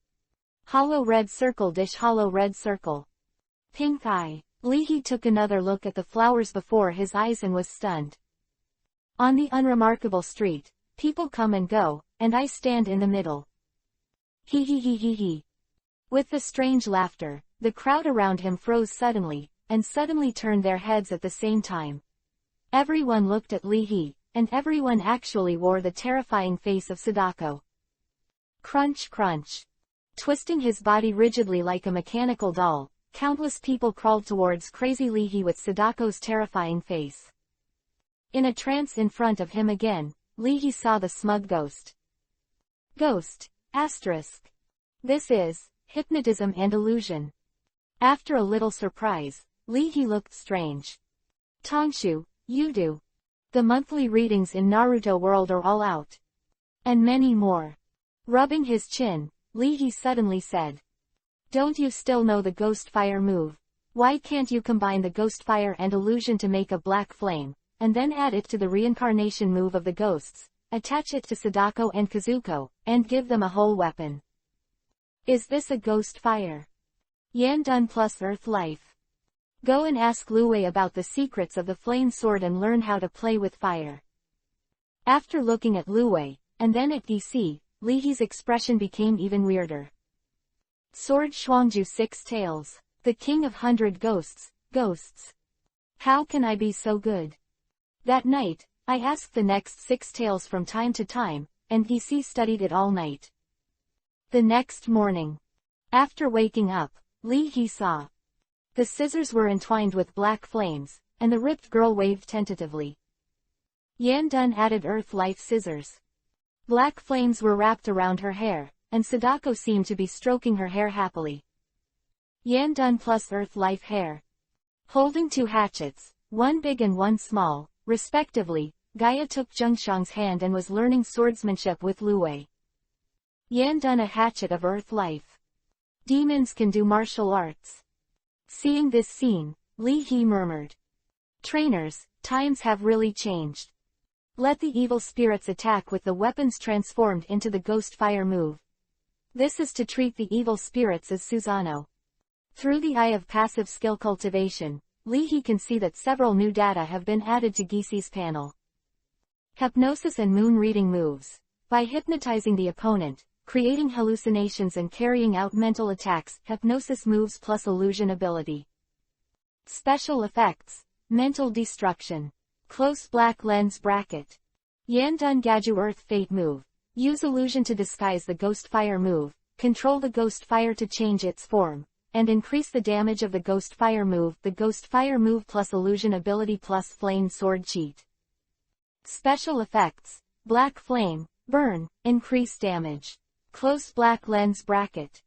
Hollow red circle dish hollow red circle. Pink eye. Lihi took another look at the flowers before his eyes and was stunned. On the unremarkable street, people come and go, and I stand in the middle. He he he he he. With the strange laughter, the crowd around him froze suddenly, and suddenly turned their heads at the same time. Everyone looked at Lihi, and everyone actually wore the terrifying face of Sadako. Crunch crunch. Twisting his body rigidly like a mechanical doll, countless people crawled towards crazy Lihi with Sadako's terrifying face. In a trance in front of him again, Lihi saw the smug ghost. Ghost, asterisk. This is, hypnotism and illusion. After a little surprise, Lihi looked strange. Tongshu, Yudu. The monthly readings in Naruto World are all out. And many more. Rubbing his chin, Lihi suddenly said. Don't you still know the ghost fire move? Why can't you combine the ghost fire and illusion to make a black flame, and then add it to the reincarnation move of the ghosts, attach it to Sadako and Kazuko, and give them a whole weapon? Is this a ghost fire? Yandun plus Earth Life. Go and ask Luwei about the secrets of the flame sword and learn how to play with fire. After looking at Luwei, and then at DC, Lihi's expression became even weirder. Sword Shuangju 6 Tails. The King of 100 Ghosts, Ghosts. How can I be so good? That night, I asked the next 6 tales from time to time, and DC studied it all night. The next morning, after waking up, Lihi saw. The scissors were entwined with black flames, and the ripped girl waved tentatively. Yandun added Earth Life scissors. Black flames were wrapped around her hair, and Sadako seemed to be stroking her hair happily. Yandun plus Earth Life hair. Holding 2 hatchets, one big and one small, respectively, Gaia took Zhengshang's hand and was learning swordsmanship with Luwei. Yandun a hatchet of Earth Life. Demons can do martial arts. Seeing this scene, Lihi murmured. Trainers, times have really changed. Let the evil spirits attack with the weapons transformed into the ghost fire move. This is to treat the evil spirits as Susano. Through the eye of passive skill cultivation, Lihi can see that several new data have been added to Gisi's panel. Hypnosis and moon reading moves. By hypnotizing the opponent, creating hallucinations and carrying out mental attacks, hypnosis moves plus illusion ability. Special effects. Mental destruction. Close black lens bracket. Yandun Gaju Earth Fate move. Use illusion to disguise the ghost fire move, control the ghost fire to change its form, and increase the damage of the ghost fire move. The ghost fire move plus illusion ability plus flame sword cheat. Special effects. Black flame, burn, increase damage. Close black lens bracket.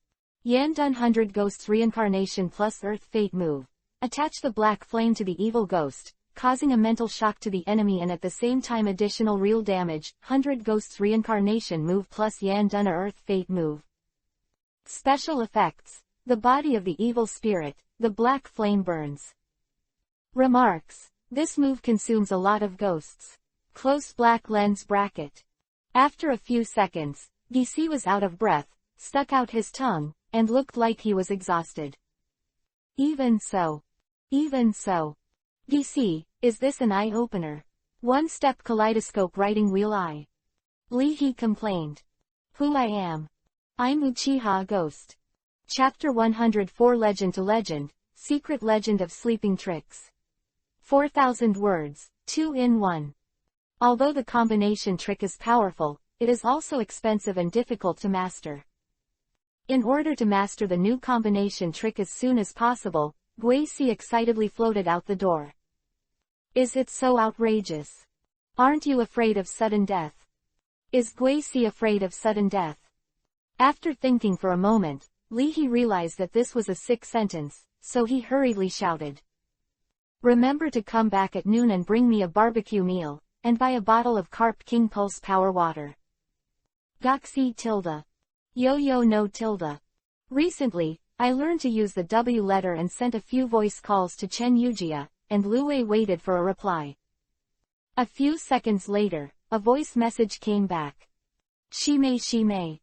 Yandun 100 Ghosts reincarnation plus Earth Fate move. Attach the black flame to the evil ghost, causing a mental shock to the enemy and at the same time additional real damage. 100 Ghosts reincarnation move plus Yandun Earth Fate move. Special effects. The body of the evil spirit, the black flame burns. Remarks. This move consumes a lot of ghosts. Close black lens bracket. After a few seconds, DC was out of breath, stuck out his tongue, and looked like he was exhausted. Even so. DC, is this an eye-opener? One-step kaleidoscope writing wheel eye. Lihi complained. Who I am? I'm Uchiha Ghost. Chapter 104 Legend to Legend, Secret Legend of Sleeping Tricks. 4,000 words, 2 in 1. Although the combination trick is powerful, it is also expensive and difficult to master. In order to master the new combination trick as soon as possible, Guisi excitedly floated out the door. Is it so outrageous? Aren't you afraid of sudden death? Is Guisi afraid of sudden death? After thinking for a moment, Lihi realized that this was a sick sentence, so he hurriedly shouted. Remember to come back at noon and bring me a barbecue meal, and buy a bottle of Carp King Pulse Power Water. Goxi tilde. Yo-yo no tilde. Recently, I learned to use the W letter and sent a few voice calls to Chen Yujia, and Luwei waited for a reply. A few seconds later, a voice message came back. Shime.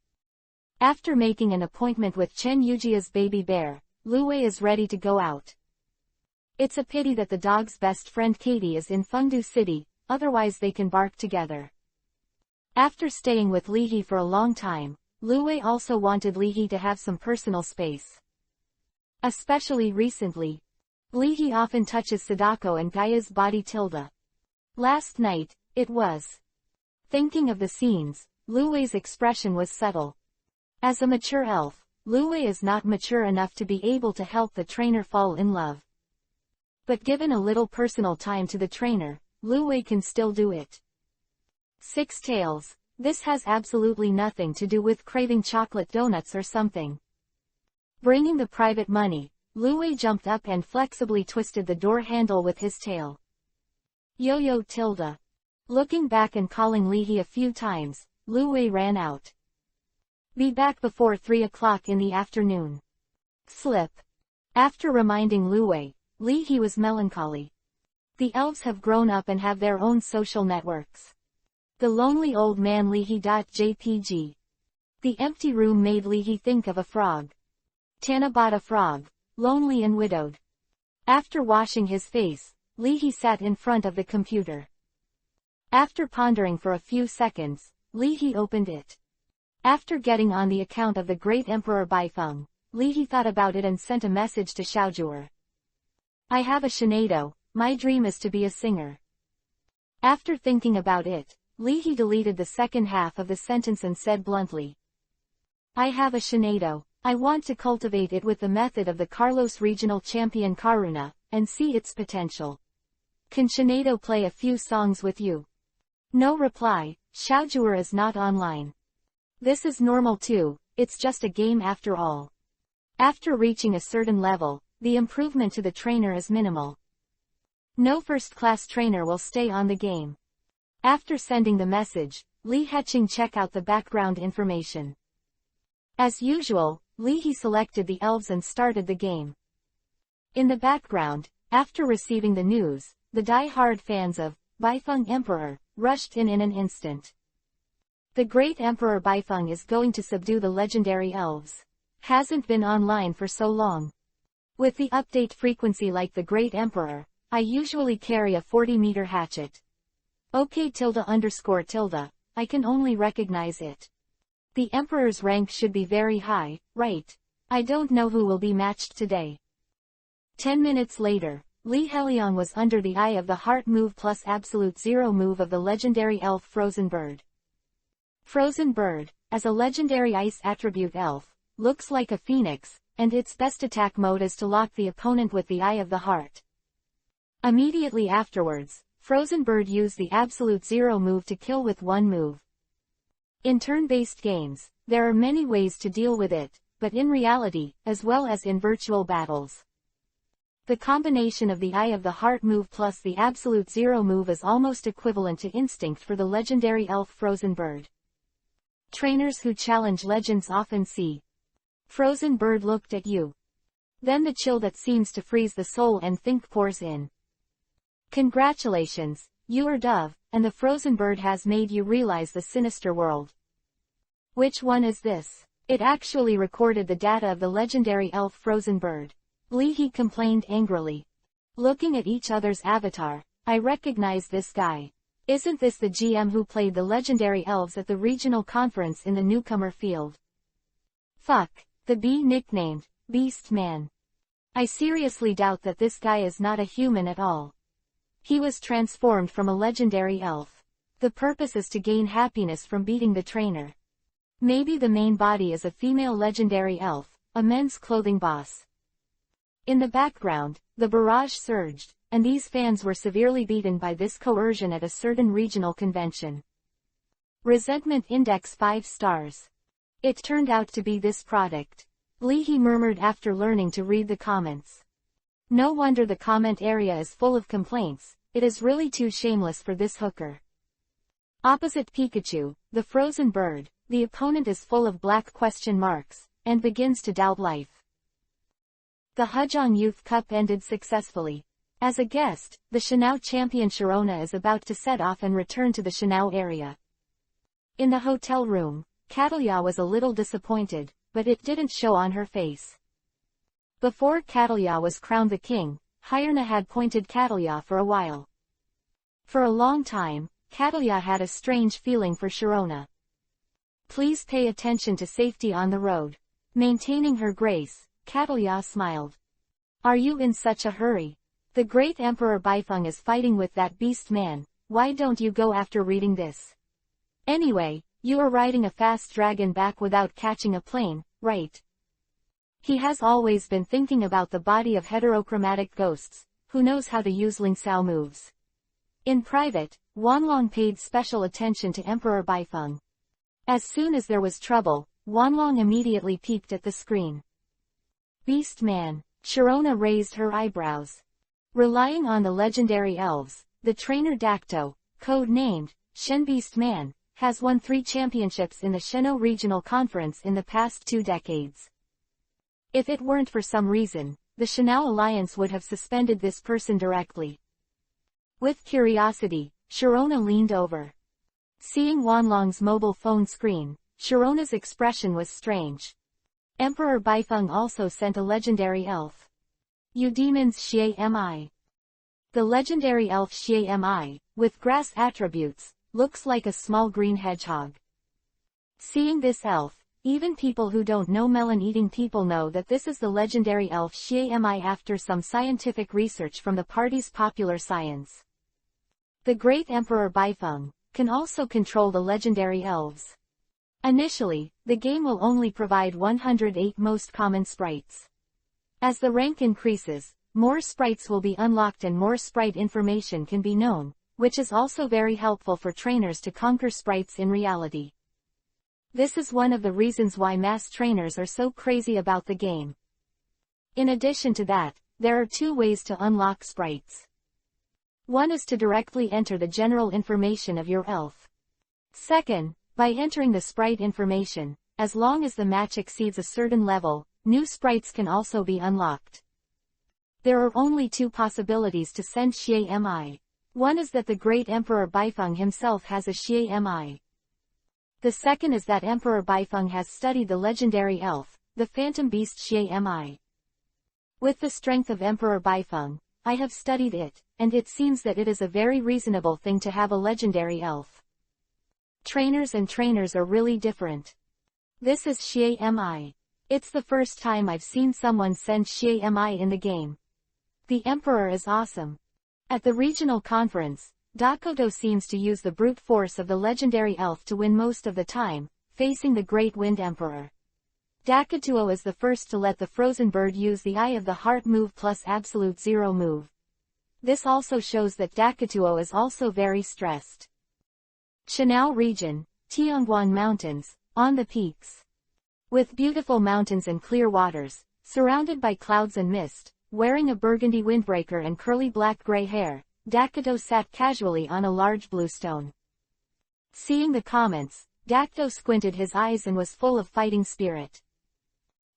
After making an appointment with Chen Yujia's baby bear, Luwei is ready to go out. It's a pity that the dog's best friend Katie is in Fengdu City, otherwise they can bark together. After staying with Lihi for a long time, Luwei also wanted Lihi to have some personal space. Especially recently. Lihi often touches Sadako and Gaia's body tilde. Last night, it was. Thinking of the scenes, Luwei's expression was subtle. As a mature elf, Luwei is not mature enough to be able to help the trainer fall in love. But given a little personal time to the trainer, Luwei can still do it. Six Tails, this has absolutely nothing to do with craving chocolate donuts or something. Bringing the private money, Luwei jumped up and flexibly twisted the door handle with his tail. Yo-yo tilde. Looking back and calling Lihi a few times, Luwei ran out. Be back before 3 o'clock in the afternoon. Slip. After reminding Luwei, Lihi was melancholy. The elves have grown up and have their own social networks. The lonely old man Lihi.jpg. The empty room made Lihi think of a frog. Tanabata frog, lonely and widowed. After washing his face, Lihi sat in front of the computer. After pondering for a few seconds, Lihi opened it. After getting on the account of the great Emperor Baifeng, Lihi thought about it and sent a message to Xiaojue. I have a shenado, my dream is to be a singer. After thinking about it, Lihi deleted the second half of the sentence and said bluntly. I have a shenado, I want to cultivate it with the method of the Carlos Regional Champion Karuna, and see its potential. Can shenado play a few songs with you? No reply, Xiaojue is not online. This is normal too, it's just a game after all. After reaching a certain level, the improvement to the trainer is minimal. No first-class trainer will stay on the game. After sending the message, Li Heching checked out the background information. As usual, Lihi selected the elves and started the game. In the background, after receiving the news, the die-hard fans of Baifeng Emperor rushed in an instant. The great Emperor Baifeng is going to subdue the legendary elves. Hasn't been online for so long. With the update frequency like the great Emperor, I usually carry a 40-meter hatchet. OK __, I can only recognize it. The Emperor's rank should be very high, right? I don't know who will be matched today. 10 minutes later, Li Heliang was under the eye of the Heart move plus Absolute Zero move of the legendary elf Frozen Bird. Frozen Bird, as a legendary ice attribute elf, looks like a phoenix, and its best attack mode is to lock the opponent with the Eye of the Heart. Immediately afterwards, Frozen Bird used the Absolute Zero move to kill with one move. In turn-based games, there are many ways to deal with it, but in reality, as well as in virtual battles, the combination of the Eye of the Heart move plus the Absolute Zero move is almost equivalent to Instinct for the legendary elf Frozen Bird. Trainers who challenge legends often see. Frozen Bird looked at you. Then the chill that seems to freeze the soul and think pours in. Congratulations, you are Dove, and the Frozen Bird has made you realize the sinister world. Which one is this? It actually recorded the data of the legendary elf Frozen Bird. Lihi complained angrily. Looking at each other's avatar, I recognize this guy. Isn't this the GM who played the legendary elves at the regional conference in the newcomer field? Fuck, the bee nicknamed Beast Man. I seriously doubt that this guy is not a human at all. He was transformed from a legendary elf. The purpose is to gain happiness from beating the trainer. Maybe the main body is a female legendary elf, a men's clothing boss. In the background, the barrage surged, and these fans were severely beaten by this coercion at a certain regional convention. Resentment index 5 stars. It turned out to be this product. Leahy murmured after learning to read the comments. No wonder the comment area is full of complaints, it is really too shameless for this hooker. Opposite Pikachu, the frozen bird, the opponent is full of black question marks, and begins to doubt life. The Hajong Youth Cup ended successfully. As a guest, the Shanao champion Sharona is about to set off and return to the Shanao area. In the hotel room, Catalya was a little disappointed, but it didn't show on her face. Before Catalya was crowned the king, Hyerna had pointed Catalya for a while. For a long time, Catalya had a strange feeling for Sharona. Please pay attention to safety on the road. Maintaining her grace, Catalya smiled. Are you in such a hurry? The great Emperor Baifeng is fighting with that beast man, why don't you go after reading this? Anyway, you are riding a fast dragon back without catching a plane, right? He has always been thinking about the body of heterochromatic ghosts, who knows how to use Lingsao moves. In private, Wanlong paid special attention to Emperor Baifeng. As soon as there was trouble, Wanlong immediately peeked at the screen. Beast man, Sharona raised her eyebrows. Relying on the legendary elves, the trainer Dakto, code-named Shen Beast Man, has won 3 championships in the Sheno Regional Conference in the past 2 decades. If it weren't for some reason, the Shanao Alliance would have suspended this person directly. With curiosity, Sharona leaned over. Seeing Wanlong's mobile phone screen, Sharona's expression was strange. Emperor Baifeng also sent a legendary elf. You demons Xie Mi. The legendary elf Xie Mi, with grass attributes, looks like a small green hedgehog. Seeing this elf, even people who don't know melon-eating people know that this is the legendary elf Xie Mi after some scientific research from the party's popular science. The great Emperor Baifeng can also control the legendary elves. Initially, the game will only provide 108 most common sprites. As the rank increases, more sprites will be unlocked and more sprite information can be known, which is also very helpful for trainers to conquer sprites in reality. This is one of the reasons why mass trainers are so crazy about the game. In addition to that, there are 2 ways to unlock sprites. One is to directly enter the general information of your elf. Second, by entering the sprite information, as long as the match exceeds a certain level, new sprites can also be unlocked. There are only 2 possibilities to send Xie Mi. One is that the great Emperor Baifeng himself has a Xie Mi. The second is that Emperor Baifeng has studied the legendary elf, the phantom beast Xie Mi. With the strength of Emperor Baifeng, I have studied it, and it seems that it is a very reasonable thing to have a legendary elf. Trainers and trainers are really different. This is Xie Mi. It's the first time I've seen someone send Xie Mi in the game. The Emperor is awesome. At the regional conference, Dakoto seems to use the brute force of the legendary elf to win most of the time, facing the Great Wind Emperor. Dakoto is the first to let the frozen bird use the Eye of the Heart move plus Absolute Zero move. This also shows that Dakoto is also very stressed. Shanao region, Tiongguan Mountains, on the peaks. With beautiful mountains and clear waters, surrounded by clouds and mist, wearing a burgundy windbreaker and curly black-gray hair, Dakoto sat casually on a large blue stone. Seeing the comments, Dakoto squinted his eyes and was full of fighting spirit.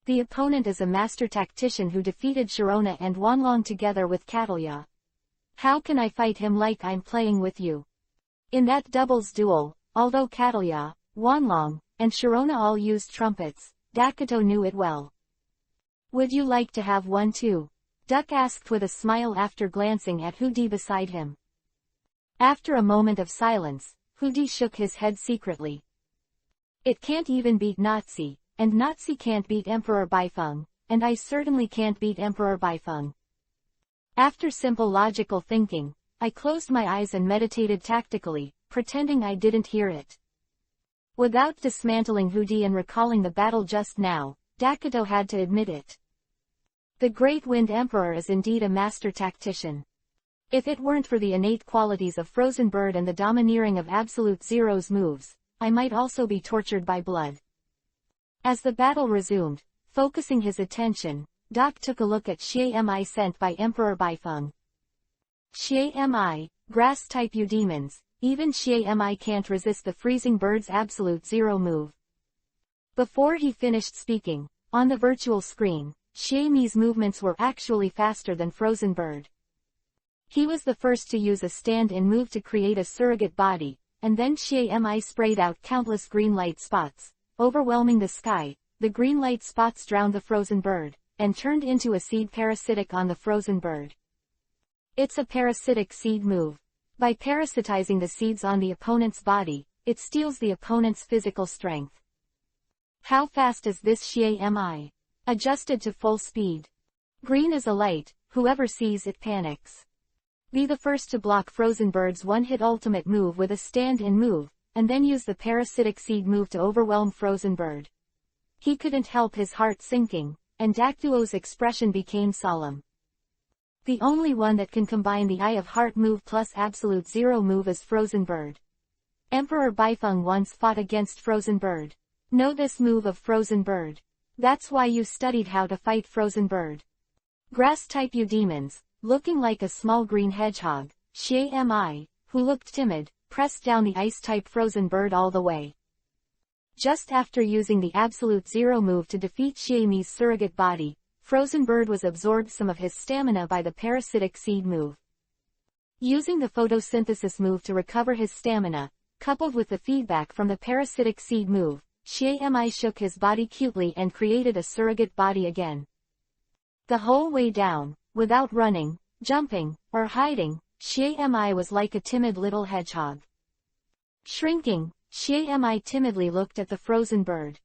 The opponent is a master tactician who defeated Sharona and Wanlong together with Catalya. How can I fight him like I'm playing with you? In that doubles duel, although Catalya, Wanlong, and Sharona all used trumpets, Dakoto knew it well. Would you like to have one too? Duck asked with a smile after glancing at Hudi beside him. After a moment of silence, Hudi shook his head secretly. It can't even beat Nazi, and Nazi can't beat Emperor Baifeng, and I certainly can't beat Emperor Baifeng. After simple logical thinking, I closed my eyes and meditated tactically, pretending I didn't hear it. Without dismantling Hudi and recalling the battle just now, Dakoto had to admit it. The Great Wind Emperor is indeed a master tactician. If it weren't for the innate qualities of Frozen Bird and the domineering of Absolute Zero's moves, I might also be tortured by blood. As the battle resumed, focusing his attention, Doc took a look at Xie Mi sent by Emperor Baifeng. Xie Mi, grass type you demons, even Xie Mi can't resist the Freezing Bird's Absolute Zero move. Before he finished speaking, on the virtual screen, Xie Mi's movements were actually faster than Frozen Bird. He was the first to use a stand-in move to create a surrogate body, and then Xie Mi sprayed out countless green light spots, overwhelming the sky. The green light spots drowned the Frozen Bird, and turned into a seed parasitic on the Frozen Bird. It's a parasitic seed move. By parasitizing the seeds on the opponent's body, it steals the opponent's physical strength. How fast is this Xie Mi? Adjusted to full speed. Green is a light, whoever sees it panics. Be the first to block Frozen Bird's one-hit ultimate move with a stand-in move, and then use the parasitic seed move to overwhelm Frozen Bird. He couldn't help his heart sinking, and Daktuo's expression became solemn. The only one that can combine the Eye of Heart move plus Absolute Zero move is Frozen Bird. Emperor Baifeng once fought against Frozen Bird. Know this move of Frozen Bird. That's why you studied how to fight Frozen Bird. Grass type you demons, looking like a small green hedgehog, Xie Mi, who looked timid, pressed down the ice-type Frozen Bird all the way. Just after using the Absolute Zero move to defeat Xie Mi's surrogate body, Frozen Bird was absorbed some of his stamina by the parasitic seed move. Using the photosynthesis move to recover his stamina, coupled with the feedback from the parasitic seed move, Xie Mi shook his body cutely and created a surrogate body again. The whole way down, without running, jumping, or hiding, Xie Mi was like a timid little hedgehog. Shrinking, Xie Mi timidly looked at the Frozen Bird.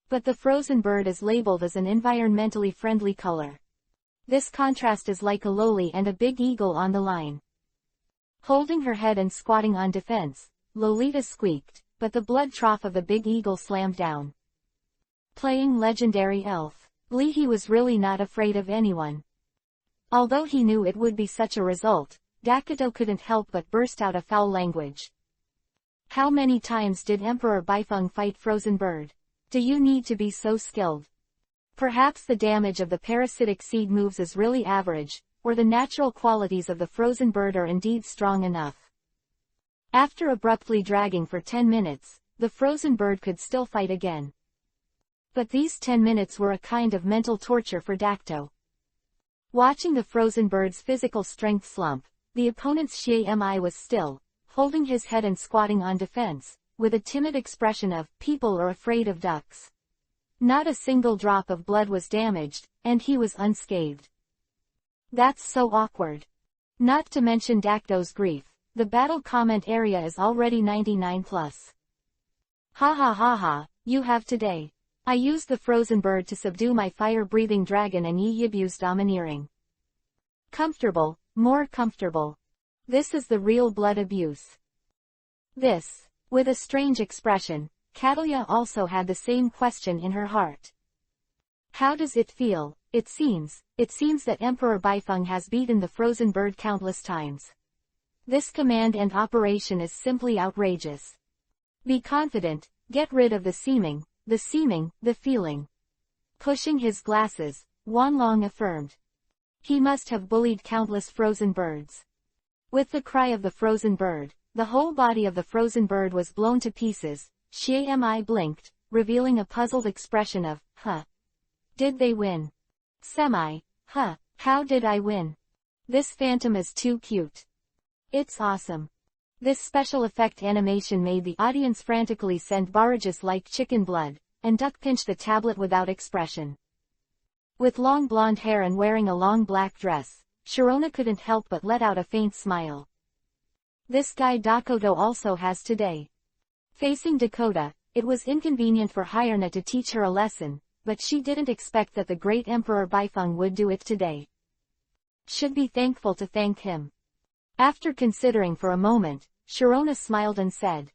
But the Frozen Bird is labeled as an environmentally friendly color. This contrast is like a loli and a big eagle on the line. Holding her head and squatting on defense, Lolita squeaked, but the blood trough of the big eagle slammed down. Playing legendary elf, Lihi was really not afraid of anyone. Although he knew it would be such a result, Dakoto couldn't help but burst out a foul language. How many times did Emperor Baifeng fight Frozen Bird? Do you need to be so skilled? Perhaps the damage of the parasitic seed moves is really average, or the natural qualities of the Frozen Bird are indeed strong enough. After abruptly dragging for 10 minutes, the Frozen Bird could still fight again. But these 10 minutes were a kind of mental torture for Dakoto. Watching the Frozen Bird's physical strength slump, the opponent's Xie Mi was still, holding his head and squatting on defense, with a timid expression of, people are afraid of ducks. Not a single drop of blood was damaged, and he was unscathed. That's so awkward. Not to mention Dakoto's grief, the battle comment area is already 99+. Ha ha ha ha, you have today. I used the Frozen Bird to subdue my fire-breathing dragon and EPUB's domineering. Comfortable, more comfortable. This is the real blood abuse. This. With a strange expression, Catalia also had the same question in her heart. How does it feel? It seems that Emperor Baifeng has beaten the Frozen Bird countless times. This command and operation is simply outrageous. Be confident, get rid of the seeming, the feeling. Pushing his glasses, Wanlong affirmed. He must have bullied countless Frozen Birds. With the cry of the Frozen Bird, the whole body of the Frozen Bird was blown to pieces. Xie Mi blinked, revealing a puzzled expression of, huh. Did they win? How did I win? This phantom is too cute. It's awesome. This special effect animation made the audience frantically send barrages like chicken blood, and duck pinch the tablet without expression. With long blonde hair and wearing a long black dress, Sharona couldn't help but let out a faint smile. This guy Dakoto also has today. Facing Dakota, it was inconvenient for Hyerna to teach her a lesson, but she didn't expect that the great Emperor Baifeng would do it today. Should be thankful to thank him. After considering for a moment, Sharona smiled and said,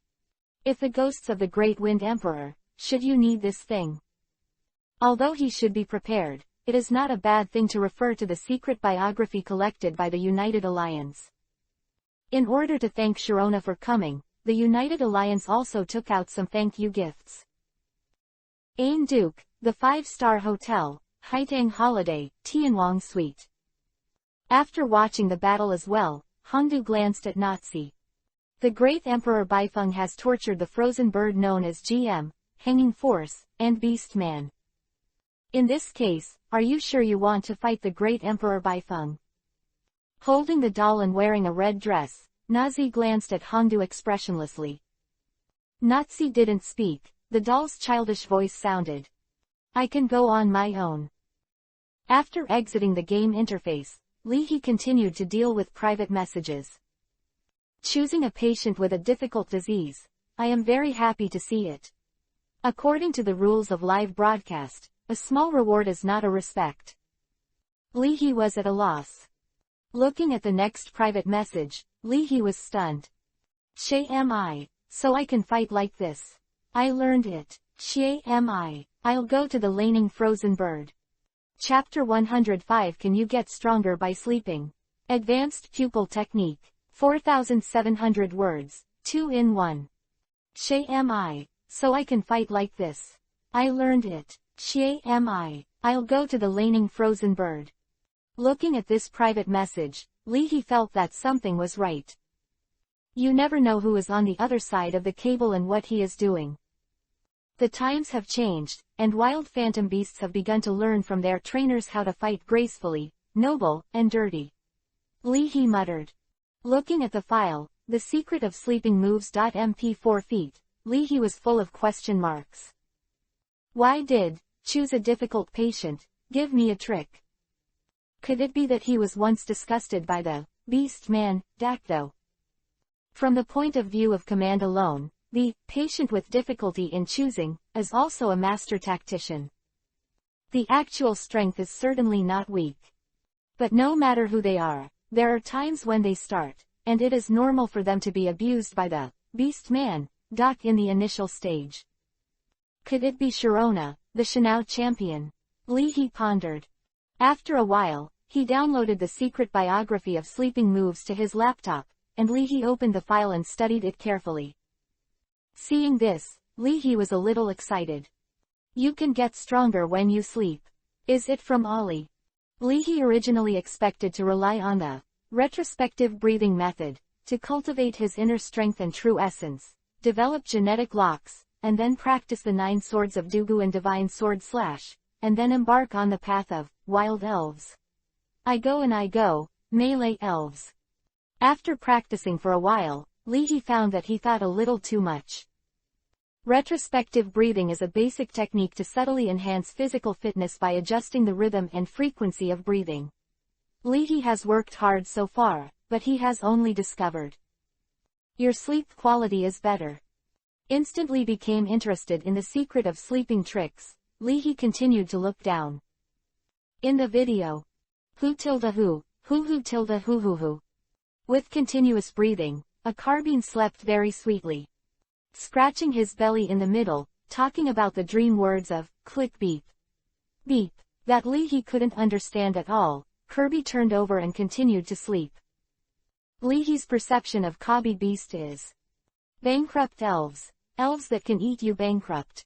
If the ghosts of the Great Wind Emperor, should you need this thing. Although he should be prepared, it is not a bad thing to refer to the secret biography collected by the United Alliance. In order to thank Sharona for coming, the United Alliance also took out some thank you gifts. Ain Duke, the 5-star hotel, Haitang Holiday, Tianwang Suite. After watching the battle as well, Hongdu glanced at Nazi. The great Emperor Baifeng has tortured the frozen bird known as GM, Hanging Force, and Beast Man. In this case, are you sure you want to fight the great Emperor Baifeng? Holding the doll and wearing a red dress, Nazi glanced at Hongdu expressionlessly. Nazi didn't speak, the doll's childish voice sounded. I can go on my own. After exiting the game interface, Li He continued to deal with private messages. Choosing a patient with a difficult disease. I am very happy to see it. According to the rules of live broadcast, a small reward is not a respect. Li He was at a loss. Looking at the next private message, Li He was stunned. She am I, so I can fight like this. I learned it. She am I. I'll go to the laning frozen bird. Chapter 105 Can you get stronger by sleeping? Advanced pupil technique. 4,700 words, 2 in 1. She am I, so I can fight like this. I learned it. She am I. I'll go to the laning frozen bird. Looking at this private message, Li He felt that something was right. You never know who is on the other side of the cable and what he is doing. The times have changed, and wild phantom beasts have begun to learn from their trainers how to fight gracefully, noble, and dirty. Li He muttered. Looking at the file, The Secret of Sleeping Moves.mp4 feet, Li He was full of question marks. Why did, choose a difficult patient, give me a trick? Could it be that he was once disgusted by the, beast man, Dacto? From the point of view of command alone, the, patient with difficulty in choosing, is also a master tactician. The actual strength is certainly not weak. But no matter who they are, there are times when they start, and it is normal for them to be abused by the beast man, Doc in the initial stage. Could it be Sharona, the Shanao champion? Li He pondered. After a while, he downloaded the secret biography of sleeping moves to his laptop, and Li He opened the file and studied it carefully. Seeing this, Li He was a little excited. You can get stronger when you sleep. Is it from Ollie? Li He originally expected to rely on the retrospective breathing method to cultivate his inner strength and true essence, develop genetic locks, and then practice the 9 swords of Dugu and divine sword slash, and then embark on the path of wild elves. I go, melee elves. After practicing for a while, Li He found that he thought a little too much. Retrospective breathing is a basic technique to subtly enhance physical fitness by adjusting the rhythm and frequency of breathing. Li He has worked hard so far, but he has only discovered your sleep quality is better. Instantly became interested in the secret of sleeping tricks, Li He continued to look down. In the video, hu tilde hu tilde hu. With continuous breathing, a carbine slept very sweetly. Scratching his belly in the middle, talking about the dream words of, click beep. Beep, that Li He couldn't understand at all, Kirby turned over and continued to sleep. Li He's perception of Kobo beast is bankrupt elves, elves that can eat you bankrupt.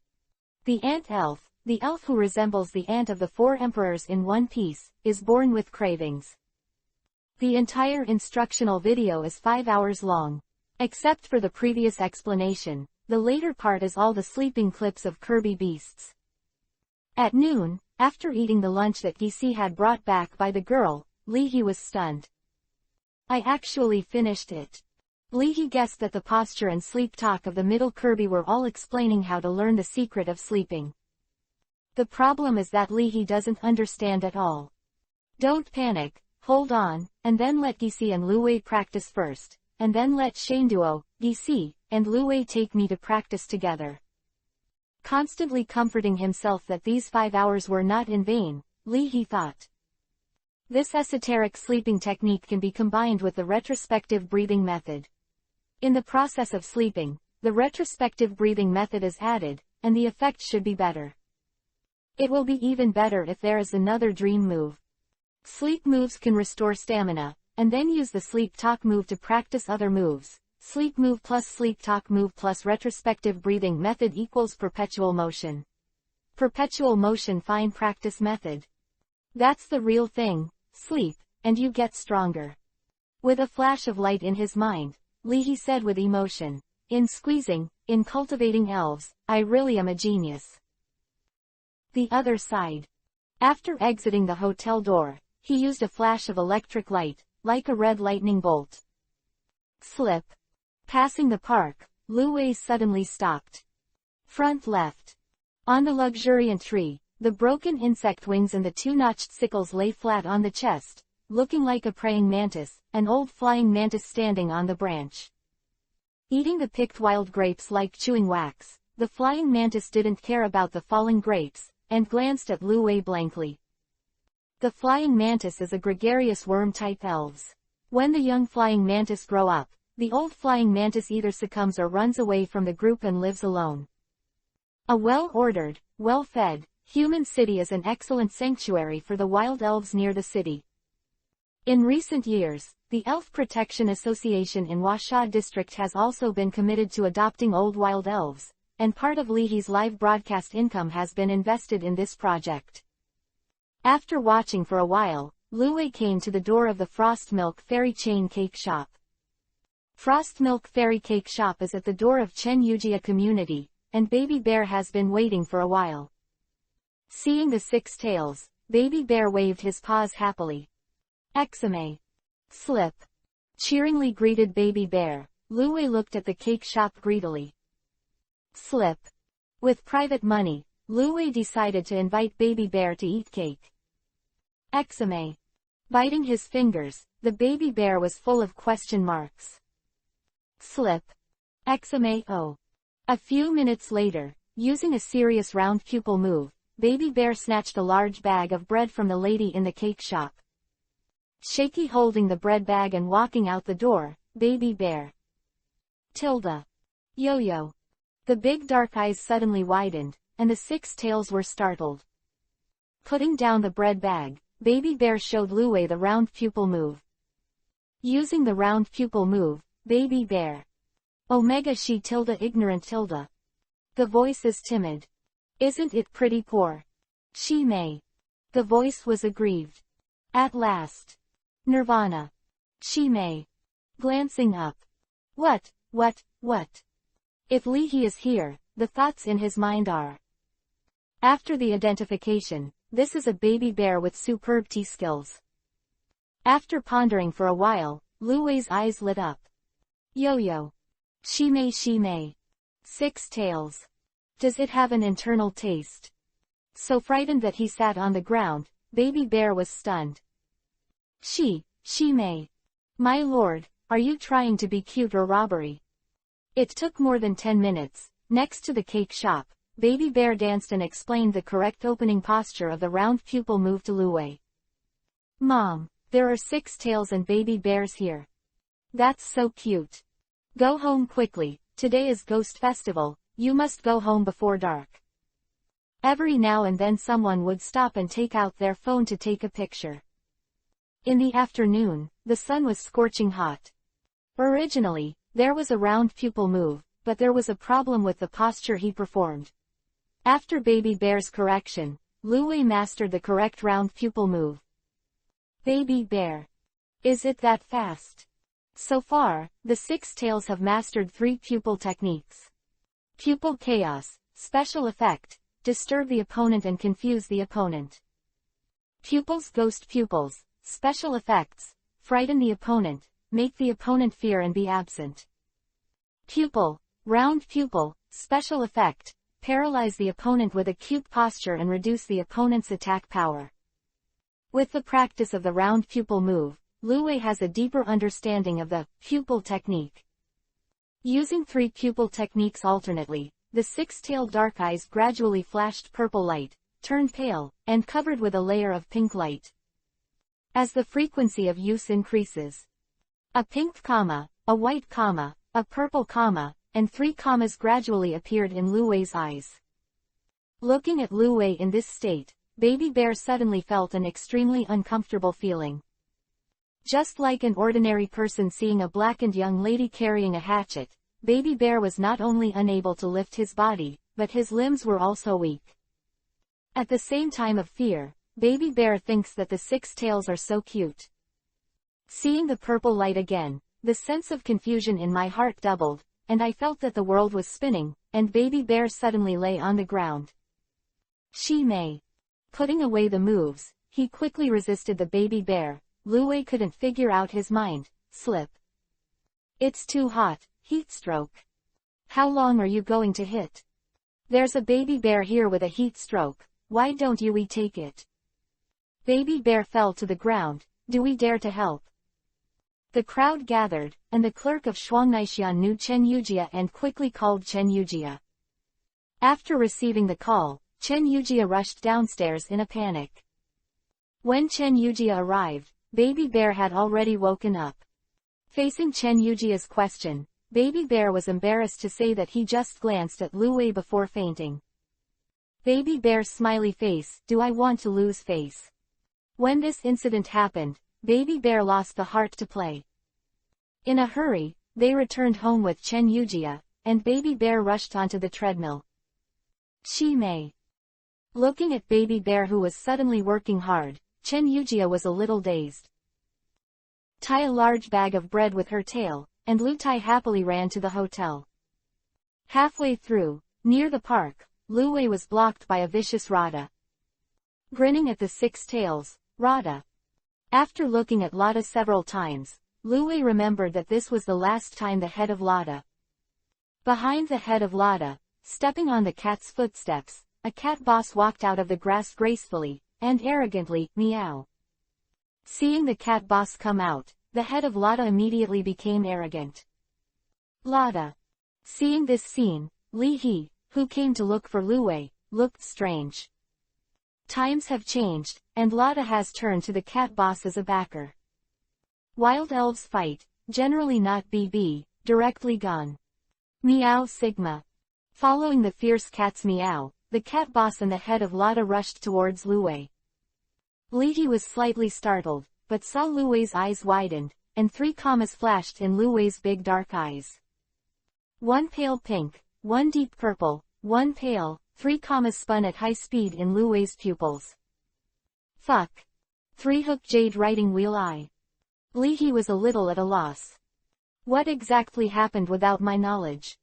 The ant elf, the elf who resembles the ant of the 4 emperors in One Piece, is born with cravings. The entire instructional video is 5 hours long. Except for the previous explanation, the later part is all the sleeping clips of Kirby beasts. At noon, after eating the lunch that DC had brought back by the girl, Li He was stunned. I actually finished it. Li He guessed that the posture and sleep talk of the middle Kirby were all explaining how to learn the secret of sleeping. The problem is that Li He doesn't understand at all. Don't panic, hold on, and then let DC and Lu Wei practice first. And then let Shanduo, DC, and Lu Wei take me to practice together. Constantly comforting himself that these 5 hours were not in vain, Li He thought. This esoteric sleeping technique can be combined with the retrospective breathing method. In the process of sleeping, the retrospective breathing method is added, and the effect should be better. It will be even better if there is another dream move. Sleep moves can restore stamina, and then use the sleep talk move to practice other moves. Sleep move plus sleep talk move plus retrospective breathing method equals perpetual motion. Perpetual motion fine practice method. That's the real thing. Sleep, and you get stronger. With a flash of light in his mind, Leahy said with emotion, in squeezing, in cultivating elves, I really am a genius. The other side. After exiting the hotel door, he used a flash of electric light, like a red lightning bolt. Slip. Passing the park, Lu Wei suddenly stopped. Front left. On the luxuriant tree, the broken insect wings and the two-notched sickles lay flat on the chest, looking like a praying mantis, an old flying mantis standing on the branch. Eating the picked wild grapes like chewing wax, the flying mantis didn't care about the falling grapes, and glanced at Lu Wei blankly. The flying mantis is a gregarious worm-type elves. When the young flying mantis grow up, the old flying mantis either succumbs or runs away from the group and lives alone. A well-ordered, well-fed, human city is an excellent sanctuary for the wild elves near the city. In recent years, the Elf Protection Association in Washa District has also been committed to adopting old wild elves, and part of Leahy's live broadcast income has been invested in this project. After watching for a while, Lu Wei came to the door of the Frost Milk Fairy Chain Cake Shop. Frost Milk Fairy Cake Shop is at the door of Chen Yujia Community, and Baby Bear has been waiting for a while. Seeing the six tails, Baby Bear waved his paws happily. Exame. Slip. Cheeringly greeted Baby Bear. Lu Wei looked at the cake shop greedily. Slip. With private money, Lu Wei decided to invite Baby Bear to eat cake. Exame. Biting his fingers, the Baby Bear was full of question marks. Slip. Exame oh. A few minutes later, using a serious round pupil move, Baby Bear snatched a large bag of bread from the lady in the cake shop. Shaky holding the bread bag and walking out the door, Baby Bear. Tilda. Yo-yo. The big dark eyes suddenly widened, and the six tails were startled. Putting down the bread bag, Baby Bear showed Lu Wei the round pupil move. Using the round pupil move, Baby Bear. Omega she tilde ignorant tilde. The voice is timid. Isn't it pretty poor? She may. The voice was aggrieved. At last. Nirvana. She may. Glancing up. What? If Leahy is here, the thoughts in his mind are. After the identification, this is a Baby Bear with superb T-skills. After pondering for a while, Lu Wei's eyes lit up. Yo-yo. She may. Six tails. Does it have an internal taste? So frightened that he sat on the ground, Baby Bear was stunned. She may. My lord, are you trying to be cute or robbery? It took more than 10 minutes. Next to the cake shop, Baby Bear danced and explained the correct opening posture of the round pupil move to Lu Wei. Mom, there are six tails and baby bears here. That's so cute. Go home quickly, today is Ghost Festival, you must go home before dark. Every now and then someone would stop and take out their phone to take a picture. In the afternoon, the sun was scorching hot. Originally, there was a round pupil move, but there was a problem with the posture he performed. After Baby Bear's correction, Lu Wei mastered the correct round pupil move. Baby Bear. Is it that fast? So far, the six tails have mastered 3 pupil techniques. Pupil Chaos, Special Effect, Disturb the opponent and confuse the opponent. Pupils Ghost Pupils, Special Effects, Frighten the opponent, make the opponent fear and be absent. Pupil, Round Pupil, Special Effect, paralyze the opponent with a cute posture and reduce the opponent's attack power. With the practice of the round pupil move, Lu Wei has a deeper understanding of the pupil technique. Using 3 pupil techniques alternately, the six-tailed dark eyes gradually flashed purple light, turned pale, and covered with a layer of pink light. As the frequency of use increases, a pink comma, a white comma, a purple comma, and 3 commas gradually appeared in Lu Wei's eyes. Looking at Lu Wei in this state, Baby Bear suddenly felt an extremely uncomfortable feeling. Just like an ordinary person seeing a blackened young lady carrying a hatchet, Baby Bear was not only unable to lift his body, but his limbs were also weak. At the same time of fear, Baby Bear thinks that the 6 tails are so cute. Seeing the purple light again, the sense of confusion in my heart doubled, and I felt that the world was spinning, and Baby Bear suddenly lay on the ground. She may. Putting away the moves, he quickly resisted the Baby Bear. Lu Wei couldn't figure out his mind. Slip. It's too hot, heat stroke. How long are you going to hit? There's a Baby Bear here with a heat stroke, why don't you take it? Baby Bear fell to the ground. Do we dare to help? The crowd gathered, and the clerk of Shuangnaishan knew Chen Yujia and quickly called Chen Yujia. After receiving the call, Chen Yujia rushed downstairs in a panic. When Chen Yujia arrived, Baby Bear had already woken up. Facing Chen Yujia's question, Baby Bear was embarrassed to say that he just glanced at Lu Wei before fainting. Baby Bear's smiley face, do I want to lose face? When this incident happened, Baby Bear lost the heart to play. In a hurry, they returned home with Chen Yujia, and Baby Bear rushed onto the treadmill. She may. Looking at Baby Bear who was suddenly working hard, Chen Yujia was a little dazed. Tie a large bag of bread with her tail, and Lu Tai happily ran to the hotel. Halfway through, near the park, Lu Wei was blocked by a vicious Rada. Grinning at the 6 tails, Rada. After looking at Lada several times, Lu Wei remembered that this was the last time the head of Lada. Behind the head of Lada, stepping on the cat's footsteps, a cat boss walked out of the grass gracefully, and arrogantly, meow. Seeing the cat boss come out, the head of Lada immediately became arrogant. Lada. Seeing this scene, Li He, who came to look for Lu Wei, looked strange. Times have changed, and Lada has turned to the cat boss as a backer. Wild elves fight, generally not BB, directly gone. Meow Sigma. Following the fierce cat's meow, the cat boss and the head of Lada rushed towards Lu Wei. Li He was slightly startled, but saw Lu Wei's eyes widened, and 3 commas flashed in Lu Wei's big dark eyes. 1 pale pink, 1 deep purple, 1 pale, 3 commas spun at high speed in Lu Wei's pupils. Fuck. 3 hook jade writing wheel eye. Li He was a little at a loss. What exactly happened without my knowledge?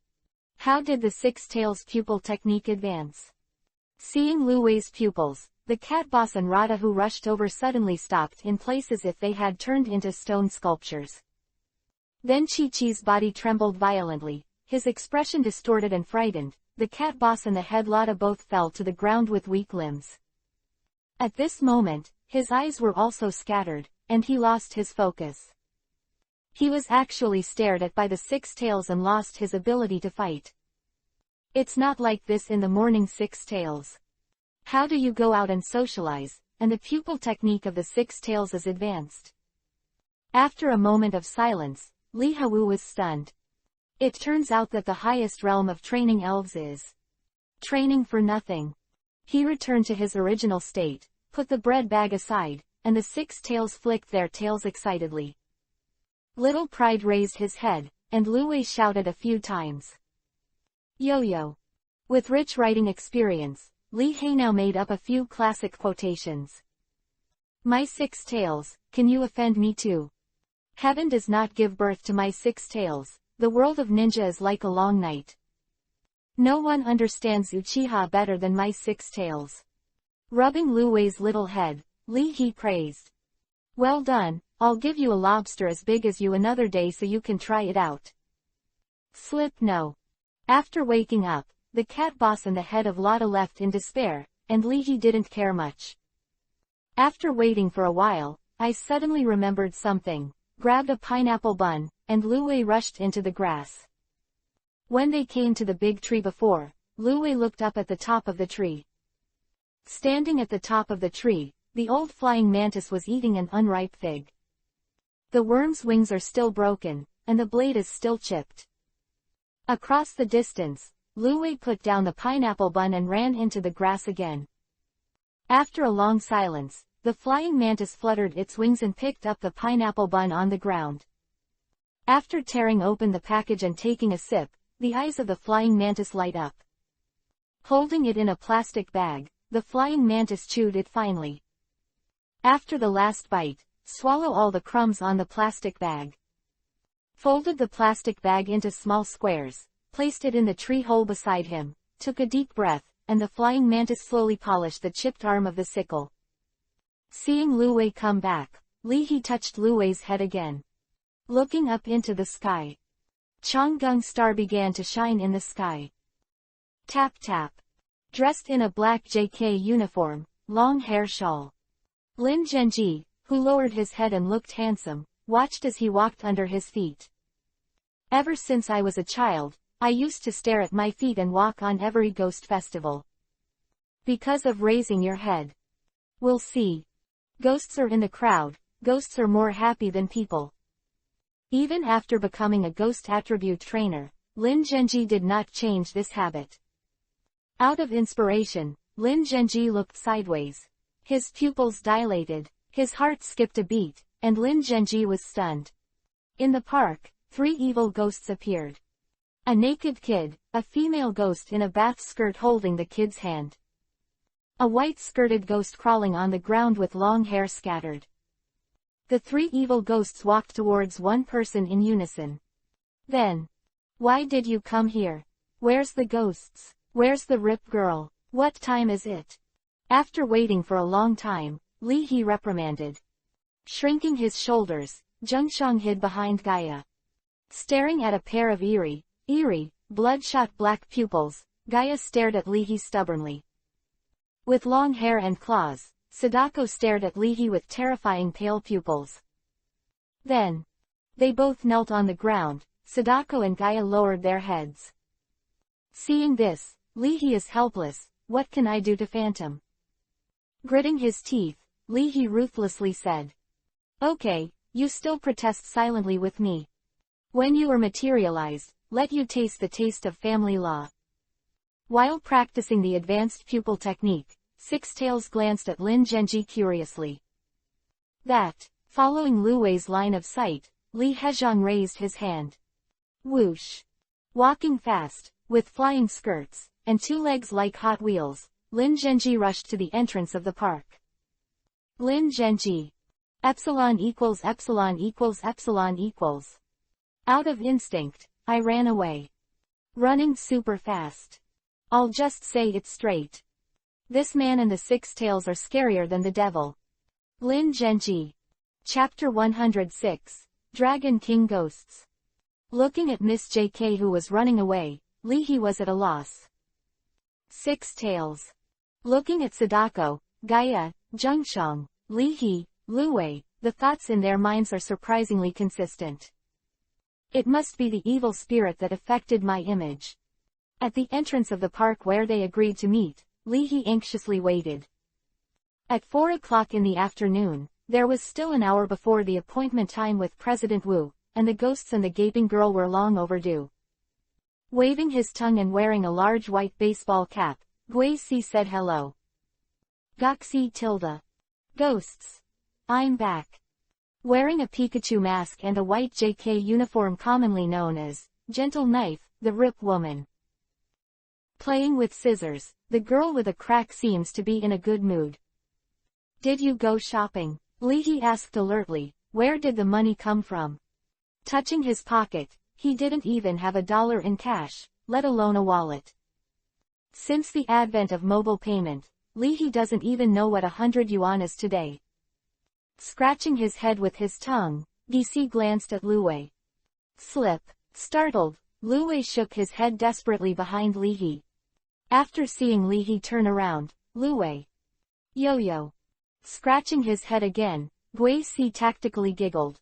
How did the 6 tails pupil technique advance? Seeing Lu Wei's pupils, the cat boss and Rada who rushed over suddenly stopped in place as if they had turned into stone sculptures. Then Chi-Chi's body trembled violently, his expression distorted and frightened. The cat boss and the head Lada both fell to the ground with weak limbs. At this moment, his eyes were also scattered, and he lost his focus. He was actually stared at by the 6 tails and lost his ability to fight. It's not like this in the morning 6 tails. How do you go out and socialize, and the pupil technique of the 6 tails is advanced? After a moment of silence, Li Hawu was stunned. It turns out that the highest realm of training elves is training for nothing. He returned to his original state, put the bread bag aside, and the 6 tails flicked their tails excitedly. Little Pride raised his head, and Lu Wei shouted a few times. Yo-yo. With rich writing experience, Li He now made up a few classic quotations. My 6 tails, can you offend me too? Heaven does not give birth to my 6 tails. The world of ninja is like a long night. No one understands Uchiha better than my 6 tails. Rubbing Lu Wei's little head, Li He praised. Well done, I'll give you a lobster as big as you another day so you can try it out. Slip no. After waking up, the cat boss and the head of Lada left in despair, and Li He didn't care much. After waiting for a while, I suddenly remembered something, grabbed a pineapple bun, and Lu Wei rushed into the grass. When they came to the big tree before, Lu Wei looked up at the top of the tree. Standing at the top of the tree, the old flying mantis was eating an unripe fig. The worm's wings are still broken, and the blade is still chipped. Across the distance, Lu Wei put down the pineapple bun and ran into the grass again. After a long silence, the flying mantis fluttered its wings and picked up the pineapple bun on the ground. After tearing open the package and taking a sip, the eyes of the flying mantis light up. Holding it in a plastic bag, the flying mantis chewed it finely. After the last bite, swallow all the crumbs on the plastic bag. Folded the plastic bag into small squares, placed it in the tree hole beside him, took a deep breath, and the flying mantis slowly polished the chipped arm of the sickle. Seeing Lu Wei come back, Li He touched Lu Wei's head again. Looking up into the sky, Chang'ung's star began to shine in the sky. Tap tap. Dressed in a black JK uniform, long hair shawl. Lin Zhenji, who lowered his head and looked handsome, watched as he walked under his feet. Ever since I was a child, I used to stare at my feet and walk on every ghost festival. Because of raising your head. We'll see. Ghosts are in the crowd, ghosts are more happy than people. Even after becoming a ghost attribute trainer, Lin Zhenji did not change this habit. Out of inspiration, Lin Zhenji looked sideways. His pupils dilated, his heart skipped a beat, and Lin Zhenji was stunned. In the park, 3 evil ghosts appeared. A naked kid, a female ghost in a bath skirt holding the kid's hand. A white-skirted ghost crawling on the ground with long hair scattered. The 3 evil ghosts walked towards one person in unison. Then, why did you come here? Where's the ghosts? Where's the rip girl? What time is it? After waiting for a long time, Li He reprimanded. Shrinking his shoulders, Zhengshang hid behind Gaia. Staring at a pair of eerie, bloodshot black pupils, Gaia stared at Li He stubbornly. With long hair and claws, Sadako stared at Li He with terrifying pale pupils. Then, they both knelt on the ground. Sadako and Gaia lowered their heads. Seeing this, Li He is helpless. What can I do to Phantom? Gritting his teeth, Li He ruthlessly said. Okay, you still protest silently with me. When you are materialized, let you taste the taste of family law. While practicing the advanced pupil technique, Six Tails glanced at Lin Zhenji curiously. Following Lu Wei's line of sight, Li Hezhong raised his hand. Whoosh! Walking fast, with flying skirts, and 2 legs like Hot Wheels, Lin Zhenji rushed to the entrance of the park. Lin Zhenji. Epsilon equals epsilon equals epsilon equals. Out of instinct, I ran away. Running super fast. I'll just say it straight. This man and the 6 tails are scarier than the devil. Lin Zhenji. Chapter 106, Dragon King Ghosts. Looking at Miss JK who was running away, Li He was at a loss. 6 tails. Looking at Sadako, Gaia, Zhengshang, Li He, Lu Wei, the thoughts in their minds are surprisingly consistent. It must be the evil spirit that affected my image. At the entrance of the park where they agreed to meet, Li He anxiously waited. At 4 o'clock in the afternoon, there was still an hour before the appointment time with President Wu, and the ghosts and the gaping girl were long overdue. Waving his tongue and wearing a large white baseball cap, Gui Si said hello. Goxi tilde. Ghosts. I'm back. Wearing a Pikachu mask and a white JK uniform commonly known as Gentle Knife, the Rip Woman. Playing with scissors, the girl with a crack seems to be in a good mood. Did you go shopping? Li He asked alertly. Where did the money come from? Touching his pocket, he didn't even have $1 in cash, let alone a wallet. Since the advent of mobile payment, Li He doesn't even know what 100 yuan is today. Scratching his head with his tongue, DC glanced at Lu Wei. Slip. Startled, Lu Wei shook his head desperately behind Li He. After seeing Li He turn around, Lu Wei. Yo-yo. Scratching his head again, Gui Si tactically giggled.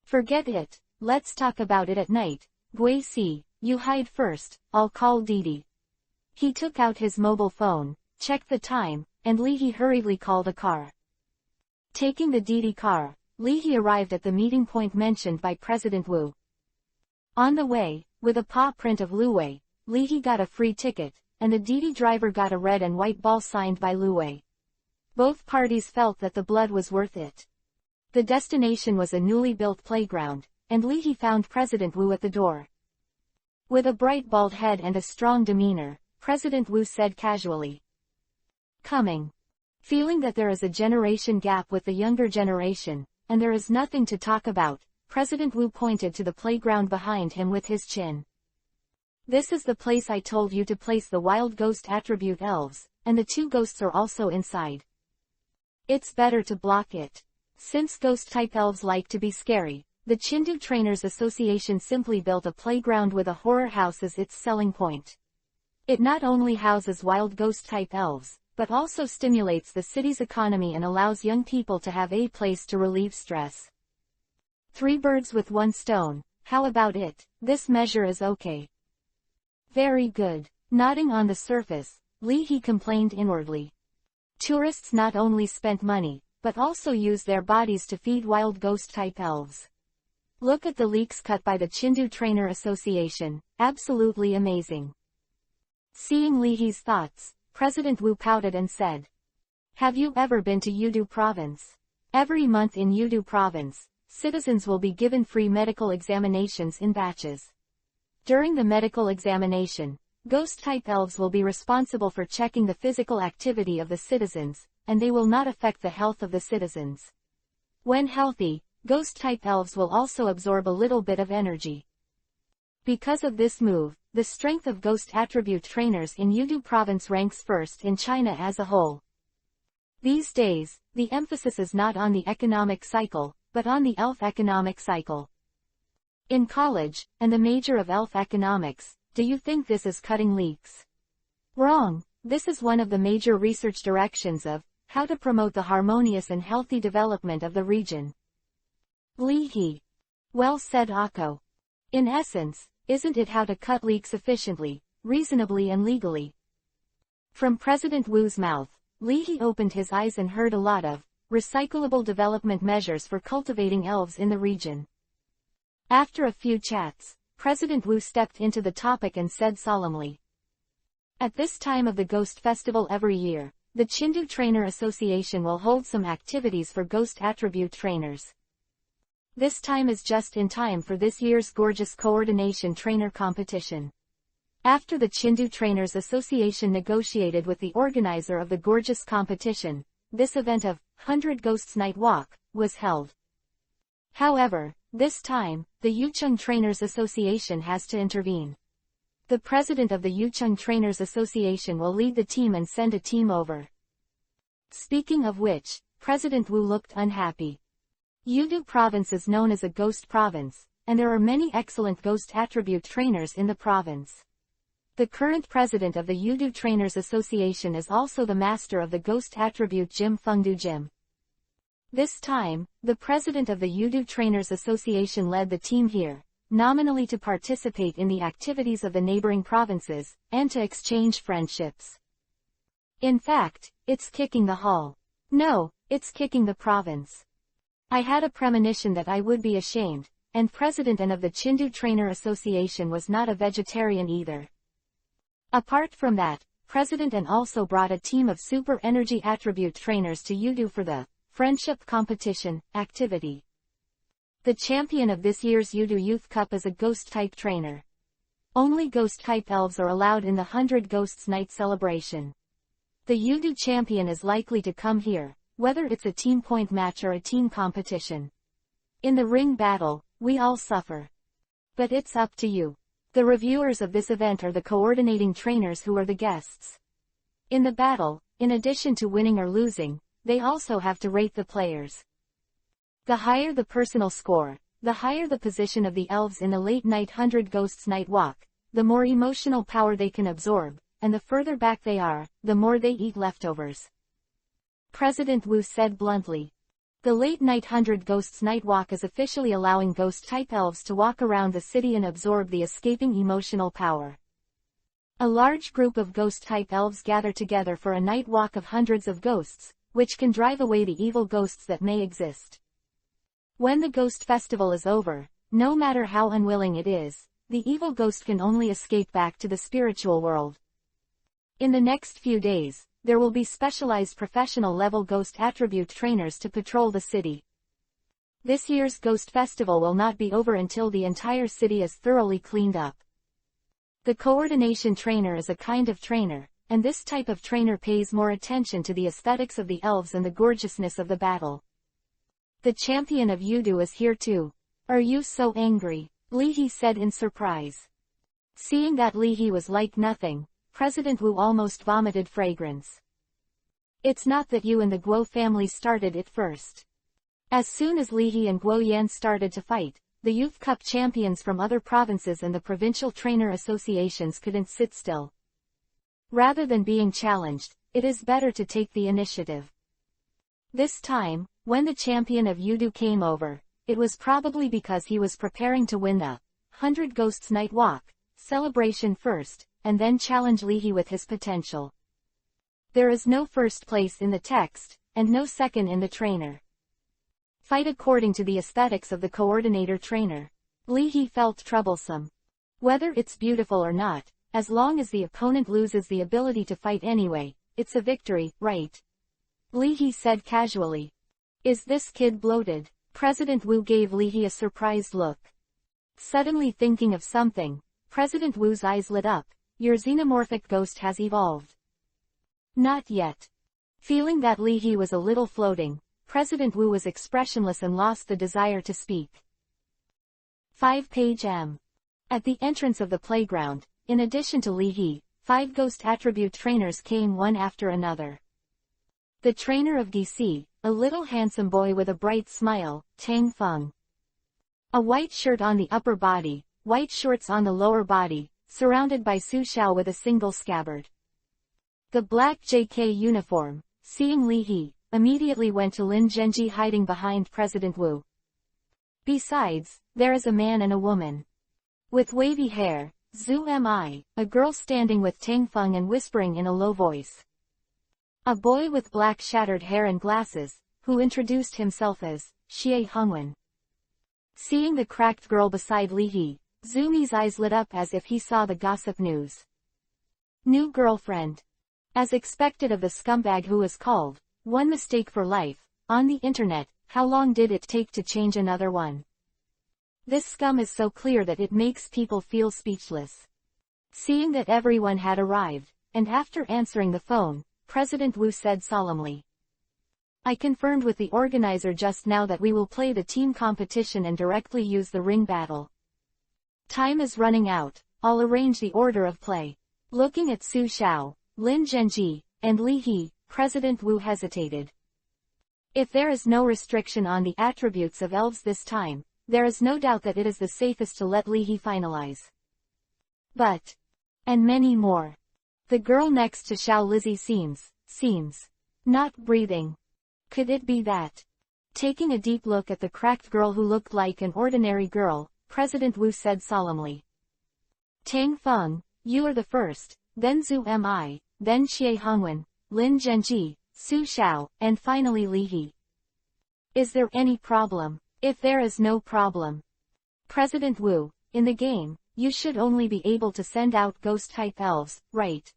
Forget it, let's talk about it at night. Gui Si, you hide first, I'll call Didi. He took out his mobile phone, checked the time, and Li He hurriedly called a car. Taking the Didi car, Li He arrived at the meeting point mentioned by President Wu. On the way, with a paw print of Luwei, Lihi got a free ticket, and the Didi driver got a red and white ball signed by Luwei. Both parties felt that the blood was worth it. The destination was a newly built playground, and Lihi found President Wu at the door. With a bright bald head and a strong demeanor, President Wu said casually, "Coming." Feeling that there is a generation gap with the younger generation, and there is nothing to talk about, President Wu pointed to the playground behind him with his chin. "This is the place I told you to place the wild ghost attribute elves, and the 2 ghosts are also inside. It's better to block it. Since ghost-type elves like to be scary, the Chindu Trainers Association simply built a playground with a horror house as its selling point. It not only houses wild ghost-type elves, but also stimulates the city's economy and allows young people to have a place to relieve stress. 3 birds with 1 stone, how about it? This measure is okay." "Very good." Nodding on the surface, Lihi complained inwardly. Tourists not only spent money, but also used their bodies to feed wild ghost-type elves. Look at the leaks cut by the Chindu Trainer Association, absolutely amazing. Seeing Lihi's thoughts, President Wu pouted and said, "Have you ever been to Yudu Province? Every month in Yudu Province, citizens will be given free medical examinations in batches. During the medical examination, ghost-type elves will be responsible for checking the physical activity of the citizens, and they will not affect the health of the citizens. When healthy, ghost-type elves will also absorb a little bit of energy." Because of this move, the strength of ghost attribute trainers in Yudu Province ranks first in China as a whole. These days, the emphasis is not on the economic cycle, but on the elf economic cycle. In college, and the major of elf economics, do you think this is cutting leaks? Wrong. This is one of the major research directions of how to promote the harmonious and healthy development of the region. Lihi. Well said, Akko. In essence, isn't it how to cut leaks efficiently, reasonably and legally? From President Wu's mouth, Lihi opened his eyes and heard a lot of recyclable development measures for cultivating elves in the region. After a few chats, President Wu stepped into the topic and said solemnly, "At this time of the Ghost Festival every year, the Chindu Trainer Association will hold some activities for ghost attribute trainers. This time is just in time for this year's gorgeous coordination trainer competition." After the Chindu Trainers Association negotiated with the organizer of the gorgeous competition, this event of 100 Ghosts Night Walk was held. However, this time, the Yucheng Trainers Association has to intervene. The president of the Yucheng Trainers Association will lead the team and send a team over. Speaking of which, President Wu looked unhappy. Yudu Province is known as a ghost province, and there are many excellent ghost attribute trainers in the province. The current president of the Yudu Trainers Association is also the master of the ghost attribute gym Fengdu Gym. This time, the president of the Yudu Trainers Association led the team here, nominally to participate in the activities of the neighboring provinces, and to exchange friendships. In fact, it's kicking the hall. No, it's kicking the province. I had a premonition that I would be ashamed, and president of the Chindu Trainer Association was not a vegetarian either. Apart from that, president and also brought a team of super energy attribute trainers to Yudu for the friendship competition activity. The champion of this year's Yudu Youth Cup is a ghost-type trainer. Only ghost-type elves are allowed in the 100 Ghosts Night celebration. The Yudu champion is likely to come here, whether it's a team point match or a team competition. In the ring battle, we all suffer. But it's up to you. The reviewers of this event are the coordinating trainers who are the guests. In the battle, in addition to winning or losing, they also have to rate the players. The higher the personal score, the higher the position of the elves in the late night 100 Ghosts Night Walk, the more emotional power they can absorb, and the further back they are, the more they eat leftovers. President Wu said bluntly. The late night 100 Ghosts Night Walk is officially allowing ghost-type elves to walk around the city and absorb the escaping emotional power. A large group of ghost-type elves gather together for a night walk of hundreds of ghosts, which can drive away the evil ghosts that may exist. When the Ghost Festival is over, no matter how unwilling it is, the evil ghost can only escape back to the spiritual world. In the next few days, there will be specialized professional-level ghost attribute trainers to patrol the city. This year's Ghost Festival will not be over until the entire city is thoroughly cleaned up. The coordination trainer is a kind of trainer, and this type of trainer pays more attention to the aesthetics of the elves and the gorgeousness of the battle. The champion of Yudu is here too. Are you so angry? Lihi said in surprise. Seeing that Lihi was like nothing, President Wu almost vomited fragrance. It's not that you and the Guo family started it first. As soon as Lihi and Guo Yan started to fight, the Youth Cup champions from other provinces and the provincial trainer associations couldn't sit still. Rather than being challenged, it is better to take the initiative. This time, when the champion of Yudu came over, it was probably because he was preparing to win the 100 Ghosts Night Walk celebration first, and then challenge Lihi with his potential. There is no first place in the text, and no second in the trainer. Fight according to the aesthetics of the coordinator trainer. Lihi felt troublesome. Whether it's beautiful or not, as long as the opponent loses the ability to fight anyway, it's a victory, right? Lihi said casually. Is this kid bloated? President Wu gave Lihi a surprised look. Suddenly thinking of something, President Wu's eyes lit up. Your xenomorphic ghost has evolved. Not yet. Feeling that Lihi was a little floating, President Wu was expressionless and lost the desire to speak. 5-page M. At the entrance of the playground, in addition to Lihi, 5 ghost attribute trainers came one after another. The trainer of DC, a little handsome boy with a bright smile, Tang Feng. A white shirt on the upper body, white shorts on the lower body, surrounded by Su Xiao with a single scabbard. The black JK uniform, seeing Lihi, immediately went to Lin Zhenji hiding behind President Wu. Besides, there is a man and a woman. With wavy hair, Zhu Mi, a girl standing with Tang Feng and whispering in a low voice. A boy with black shattered hair and glasses, who introduced himself as Xie Hongwen. Seeing the cracked girl beside Lihi, Zhu Mi's eyes lit up as if he saw the gossip news. New girlfriend. As expected of the scumbag who was called One Mistake for Life, on the internet, how long did it take to change another one? This scum is so clear that it makes people feel speechless. Seeing that everyone had arrived, and after answering the phone, President Wu said solemnly. I confirmed with the organizer just now that we will play the team competition and directly use the ring battle. Time is running out, I'll arrange the order of play. Looking at Su Xiao, Lin Zhenji, and Lihi, President Wu hesitated. If there is no restriction on the attributes of elves this time, there is no doubt that it is the safest to let Lihi finalize. But, and many more. The girl next to Xiao Lizzie seems not breathing. Could it be that? Taking a deep look at the cracked girl who looked like an ordinary girl, President Wu said solemnly. Tang Feng, you are the first, then Zhu Mi, then Xie Hongwen, Lin Zhenji, Su Xiao, and finally Lihi. Is there any problem? If there is no problem. President Wu, in the game, you should only be able to send out ghost-type elves, right?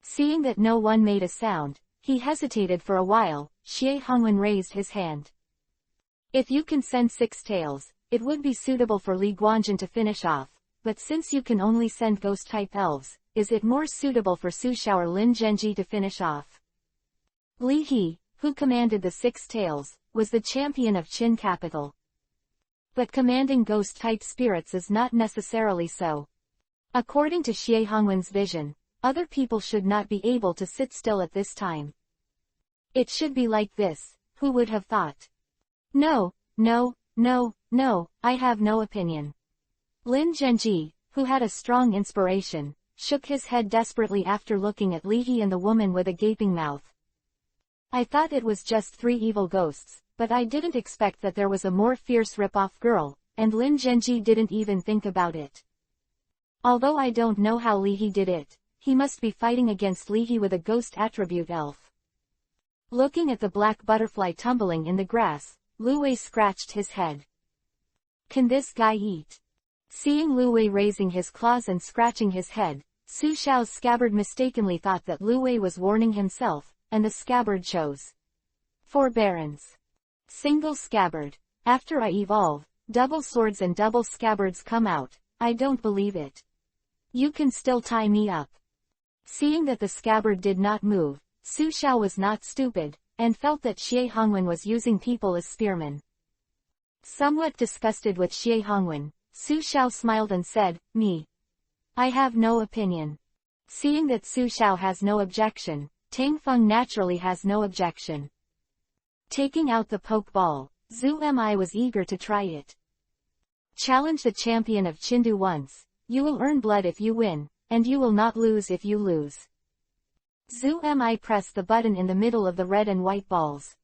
Seeing that no one made a sound, he hesitated for a while. Xie Hongwen raised his hand. If you can send 6 tails, it would be suitable for Li Guanjun to finish off, but since you can only send ghost-type elves, is it more suitable for Su Xiao or Lin Zhenji to finish off? Lihi, who commanded the 6 tails, was the champion of Qin capital. But commanding ghost-type spirits is not necessarily so. According to Xie Hongwen's vision, other people should not be able to sit still at this time. It should be like this, who would have thought? No, I have no opinion. Lin Zhenji, who had a strong inspiration, shook his head desperately after looking at Lihi and the woman with a gaping mouth. I thought it was just 3 evil ghosts, but I didn't expect that there was a more fierce rip-off girl, and Lin Zhenji didn't even think about it. Although I don't know how Lihi did it, he must be fighting against Lihi with a ghost attribute elf. Looking at the black butterfly tumbling in the grass, Lu Wei scratched his head. Can this guy eat? Seeing Lu Wei raising his claws and scratching his head, Su Xiao's scabbard mistakenly thought that Lu Wei was warning himself, and the scabbard chose forbearance. Single scabbard. After I evolve, double swords and double scabbards come out. I don't believe it. You can still tie me up. Seeing that the scabbard did not move, Su Xiao was not stupid, and felt that Xie Hongwen was using people as spearmen. Somewhat disgusted with Xie Hongwen, Su Xiao smiled and said, "Me. I have no opinion." Seeing that Su Xiao has no objection, Tang Feng naturally has no objection. Taking out the poke ball, Zhu Mi was eager to try it. Challenge the champion of Chindu once. You will earn blood if you win, and you will not lose if you lose. Zhu Mi pressed the button in the middle of the red and white balls.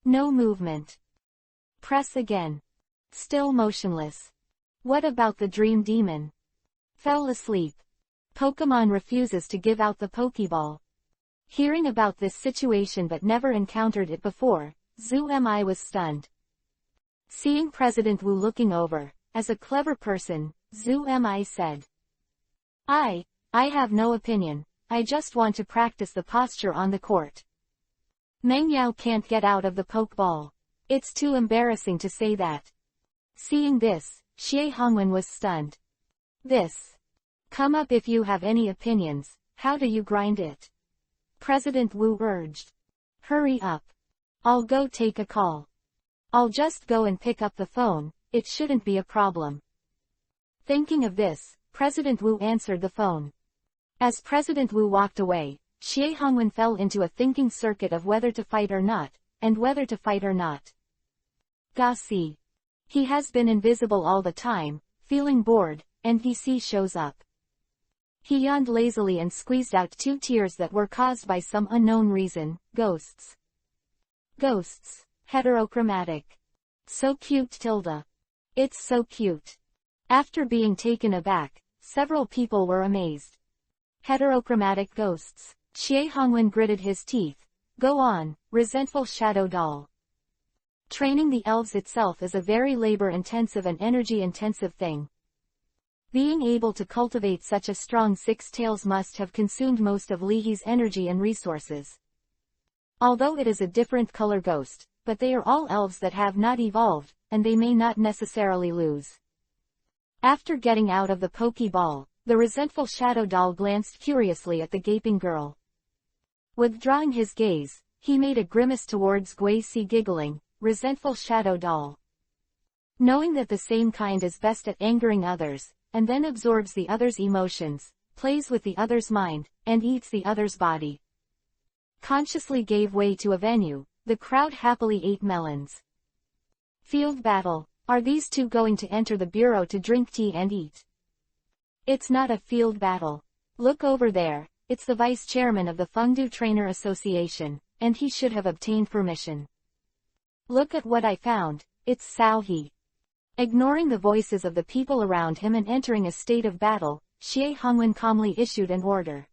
No movement. Press again. Still motionless. What about the dream demon? Fell asleep. Pokemon refuses to give out the Pokeball. Hearing about this situation but never encountered it before, Zhu Mi was stunned. Seeing President Wu looking over, as a clever person, Zhu Mi said, I have no opinion, I just want to practice the posture on the court. Meng Yao can't get out of the Pokeball. It's too embarrassing to say that. Seeing this, Xie Hongwen was stunned. This. Come up if you have any opinions, how do you grind it? President Wu urged. Hurry up. I'll go take a call. I'll just go and pick up the phone, it shouldn't be a problem. Thinking of this, President Wu answered the phone. As President Wu walked away, Xie Hongwen fell into a thinking circuit of whether to fight or not, and whether to fight or not. Gassi. He has been invisible all the time, feeling bored, and Gassi shows up. He yawned lazily and squeezed out 2 tears that were caused by some unknown reason. Ghosts. Ghosts. Heterochromatic. So cute tilde. It's so cute. After being taken aback, several people were amazed. Heterochromatic ghosts. Xie Hongwen gritted his teeth. Go on, resentful shadow doll. Training the elves itself is a very labor-intensive and energy-intensive thing. Being able to cultivate such a strong 6 tails must have consumed most of Lihi's energy and resources. Although it is a different color ghost, but they are all elves that have not evolved, and they may not necessarily lose. After getting out of the Pokeball, the resentful shadow doll glanced curiously at the gaping girl. Withdrawing his gaze, he made a grimace towards Guisi giggling, resentful shadow doll. Knowing that the same kind is best at angering others, and then absorbs the other's emotions, plays with the other's mind, and eats the other's body. Consciously gave way to a venue, the crowd happily ate melons. Field battle. Are these two going to enter the bureau to drink tea and eat? It's not a field battle. Look over there, it's the vice chairman of the Fengdu Trainer Association, and he should have obtained permission. Look at what I found, it's Cao He. Ignoring the voices of the people around him and entering a state of battle, Xie Hongwen calmly issued an order.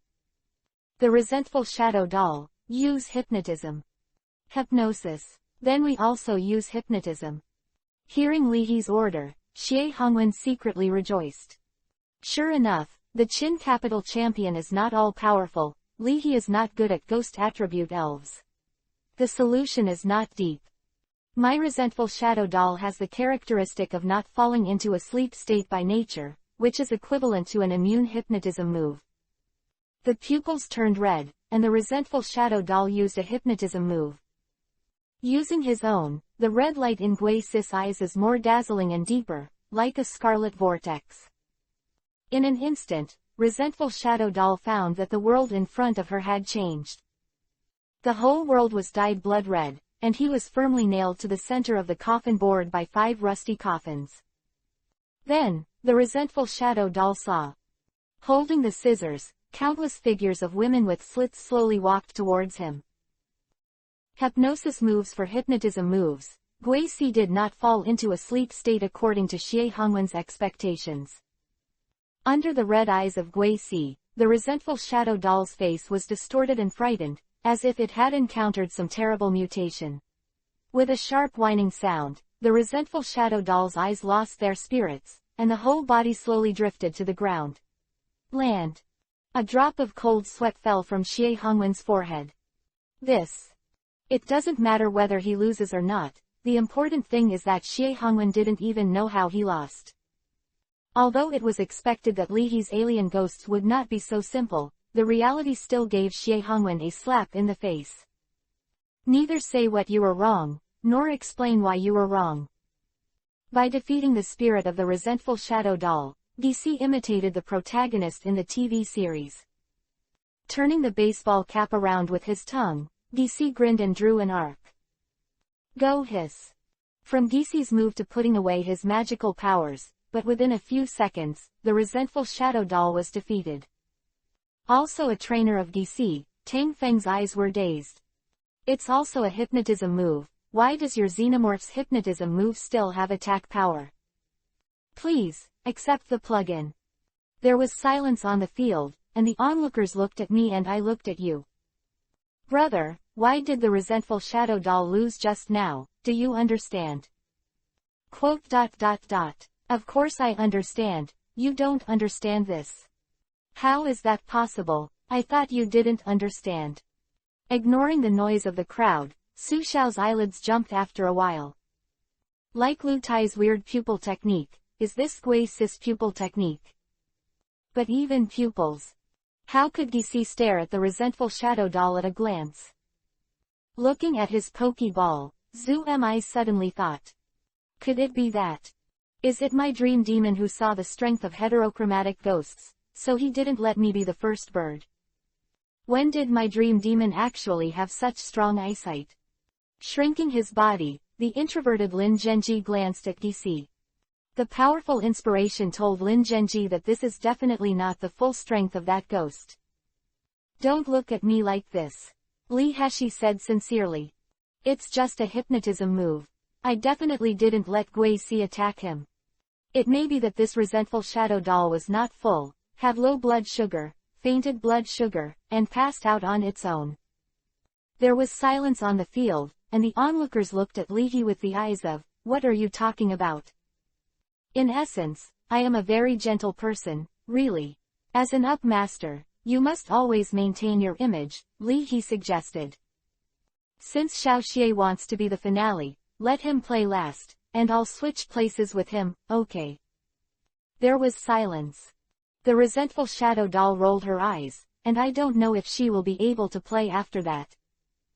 The resentful shadow doll, use hypnotism. Hypnosis. Then we also use hypnotism. Hearing Lihi's order, Xie Hongwen secretly rejoiced. Sure enough, the Qin capital champion is not all-powerful, Lihi is not good at ghost attribute elves. The solution is not deep. My resentful shadow doll has the characteristic of not falling into a sleep state by nature, which is equivalent to an immune hypnotism move. The pupils turned red, and the resentful shadow doll used a hypnotism move. Using his own, the red light in Guisi's eyes is more dazzling and deeper, like a scarlet vortex. In an instant, resentful shadow doll found that the world in front of her had changed. The whole world was dyed blood red, and he was firmly nailed to the center of the coffin board by 5 rusty coffins. Then, the resentful shadow doll saw. Holding the scissors, countless figures of women with slits slowly walked towards him. Hypnosis moves for hypnotism moves. Guisi did not fall into a sleep state according to Xie Hongwen's expectations. Under the red eyes of Guisi, the resentful shadow doll's face was distorted and frightened, as if it had encountered some terrible mutation. With a sharp whining sound, the resentful shadow doll's eyes lost their spirits, and the whole body slowly drifted to the ground. Land. A drop of cold sweat fell from Xie Hongwen's forehead. This. It doesn't matter whether he loses or not, the important thing is that Xie Hongwen didn't even know how he lost. Although it was expected that Li He's alien ghosts would not be so simple, the reality still gave Xie Hongwen a slap in the face. Neither say what you were wrong, nor explain why you were wrong. By defeating the spirit of the resentful shadow doll, DC imitated the protagonist in the TV series. Turning the baseball cap around with his tongue, DC grinned and drew an arc. Go hiss. From DC's move to putting away his magical powers, but within a few seconds, the resentful shadow doll was defeated. Also a trainer of DC, Tang Feng's eyes were dazed. It's also a hypnotism move. Why does your xenomorph's hypnotism move still have attack power? Please, accept the plugin. There was silence on the field, and the onlookers looked at me and I looked at you. Brother, why did the resentful shadow doll lose just now, do you understand? Quote. Of course I understand, you don't understand this. How is that possible? I thought you didn't understand. Ignoring the noise of the crowd, Su Xiao's eyelids jumped after a while. Like Lu Tai's weird pupil technique, is this Gui Sis pupil technique? But even pupils. How could DC stare at the resentful shadow doll at a glance? Looking at his pokeball, Zhu Mi suddenly thought. Could it be that? Is it my dream demon who saw the strength of heterochromatic ghosts, so he didn't let me be the first bird? When did my dream demon actually have such strong eyesight? Shrinking his body, the introverted Lin Zhenji glanced at DC. The powerful inspiration told Lin Zhenji that this is definitely not the full strength of that ghost. Don't look at me like this. Li Hashi said sincerely. It's just a hypnotism move. I definitely didn't let Gui Si attack him. It may be that this resentful shadow doll was not full, had low blood sugar, fainted blood sugar, and passed out on its own. There was silence on the field, and the onlookers looked at Li He with the eyes of, what are you talking about? In essence, I am a very gentle person, really. As an up master, you must always maintain your image, Li He suggested. Since Xiao Xie wants to be the finale, let him play last, and I'll switch places with him, okay? There was silence. The resentful shadow doll rolled her eyes, and I don't know if she will be able to play after that.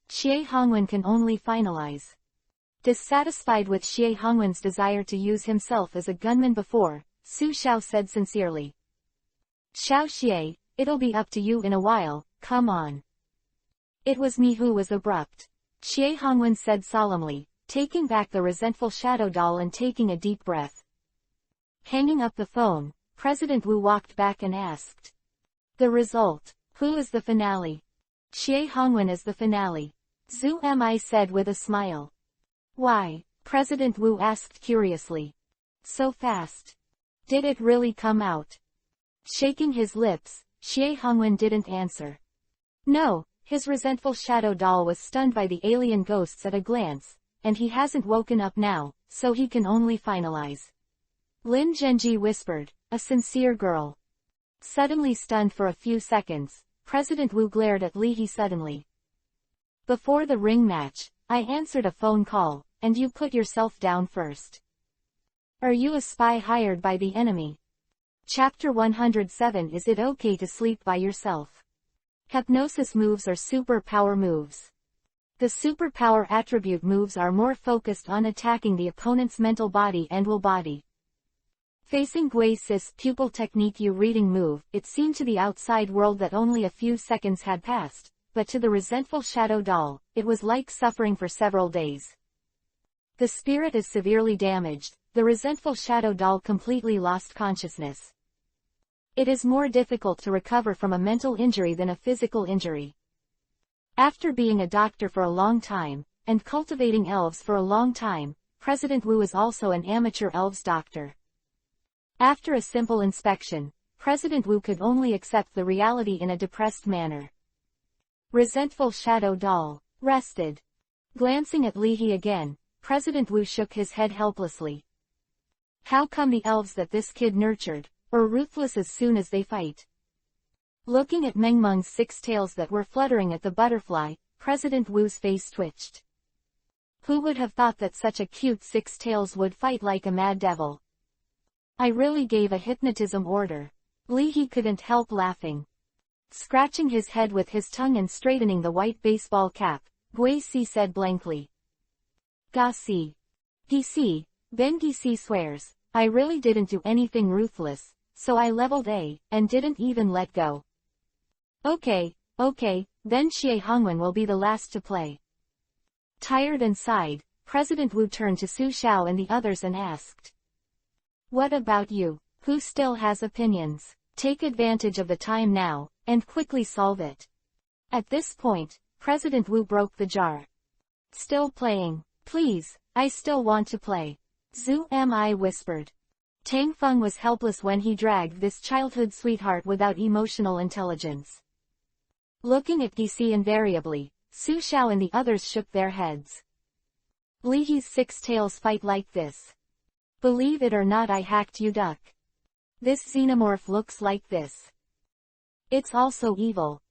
Xie Hongwen can only finalize. Dissatisfied with Xie Hongwen's desire to use himself as a gunman before, Su Xiao said sincerely. Xiao Xie, it'll be up to you in a while, come on. It was me who was abrupt. Xie Hongwen said solemnly, taking back the resentful shadow doll and taking a deep breath. Hanging up the phone, President Wu walked back and asked. The result, who is the finale? Xie Hongwen is the finale. Zhu Mi said with a smile. Why? President Wu asked curiously. So fast. Did it really come out? Shaking his lips, Xie Hongwen didn't answer. No, his resentful shadow doll was stunned by the alien ghosts at a glance, and he hasn't woken up now, so he can only finalize. Lin Zhenji whispered, a sincere girl. Suddenly stunned for a few seconds, President Wu glared at Li He suddenly. Before the ring match, I answered a phone call, and you put yourself down first. Are you a spy hired by the enemy? Chapter 107. Is it okay to sleep by yourself? Hypnosis moves are superpower moves. The superpower attribute moves are more focused on attacking the opponent's mental body and will body. Facing Gui Sis pupil technique reading move, it seemed to the outside world that only a few seconds had passed, but to the resentful shadow doll, it was like suffering for several days. The spirit is severely damaged, the resentful shadow doll completely lost consciousness. It is more difficult to recover from a mental injury than a physical injury. After being a doctor for a long time, and cultivating elves for a long time, President Wu is also an amateur elves doctor. After a simple inspection, President Wu could only accept the reality in a depressed manner. Resentful shadow doll rested. Glancing at Li He again, President Wu shook his head helplessly. How come the elves that this kid nurtured are ruthless as soon as they fight? Looking at Meng Meng's 6 tails that were fluttering at the butterfly, President Wu's face twitched. Who would have thought that such a cute 6 tails would fight like a mad devil? I really gave a hypnotism order. Li He couldn't help laughing. Scratching his head with his tongue and straightening the white baseball cap, Gui Si said blankly. Ga Si. Gi Ben Gi swears, I really didn't do anything ruthless, so I leveled A, and didn't even let go. Okay, then Xie Hongwen will be the last to play. Tired and sighed, President Wu turned to Su Xiao and the others and asked. What about you? Who still has opinions? Take advantage of the time now, and quickly solve it. At this point, President Wu broke the jar. Still playing? Please, I still want to play. Zhu Mi whispered. Tang Feng was helpless when he dragged this childhood sweetheart without emotional intelligence. Looking at Gisi invariably, Su Xiao and the others shook their heads. Li He's 6 tails fight like this. Believe it or not, I hacked you, duck. This xenomorph looks like this. It's also evil.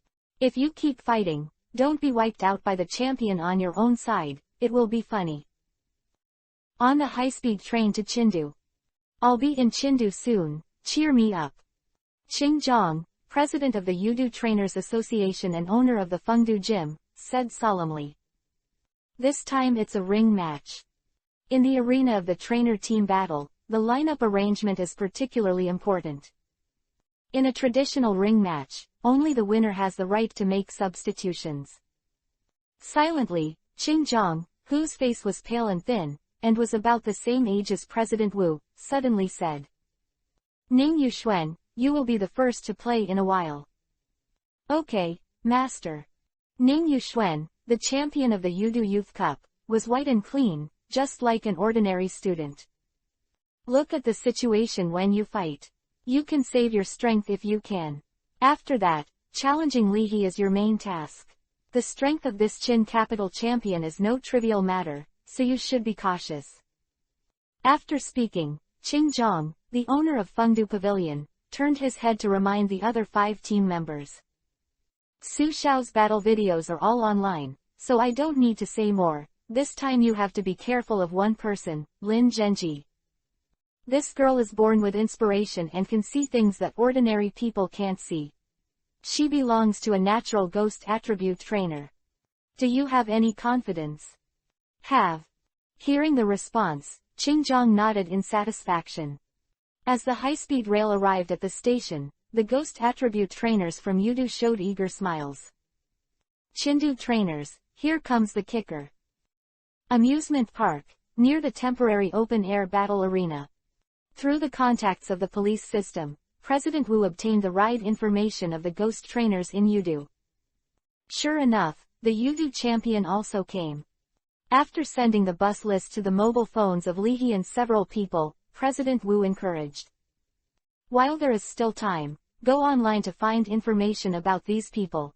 If you keep fighting, don't be wiped out by the champion on your own side, it will be funny. On the high-speed train to Chengdu. I'll be in Chengdu soon, cheer me up. Qing Zhang, president of the Yudu Trainers Association and owner of the Fengdu Gym, said solemnly. This time it's a ring match. In the arena of the trainer team battle, the lineup arrangement is particularly important. In a traditional ring match, only the winner has the right to make substitutions. Silently, Qing Zhang, whose face was pale and thin, and was about the same age as President Wu, suddenly said. Ning Yuxuan, you will be the first to play in a while. Okay, master. Ning Yuxuan, the champion of the Yudu Youth Cup, was white and clean, just like an ordinary student. Look at the situation when you fight. You can save your strength if you can. After that, challenging Li He is your main task. The strength of this Qin capital champion is no trivial matter, so you should be cautious. After speaking, Qing Zhang, the owner of Fengdu Pavilion, turned his head to remind the other 5 team members. Su Xiao's battle videos are all online, so I don't need to say more. This time you have to be careful of one person, Lin Zhenji. This girl is born with inspiration and can see things that ordinary people can't see. She belongs to a natural ghost attribute trainer. Do you have any confidence? Have. Hearing the response, Qing Zhang nodded in satisfaction. As the high-speed rail arrived at the station, the ghost attribute trainers from Yudu showed eager smiles. Chengdu trainers, here comes the kicker. Amusement park, near the temporary open-air battle arena. Through the contacts of the police system, President Wu obtained the ride information of the ghost trainers in Yudu. Sure enough, the Yudu champion also came. After sending the bus list to the mobile phones of Li He and several people, President Wu encouraged. While there is still time, go online to find information about these people.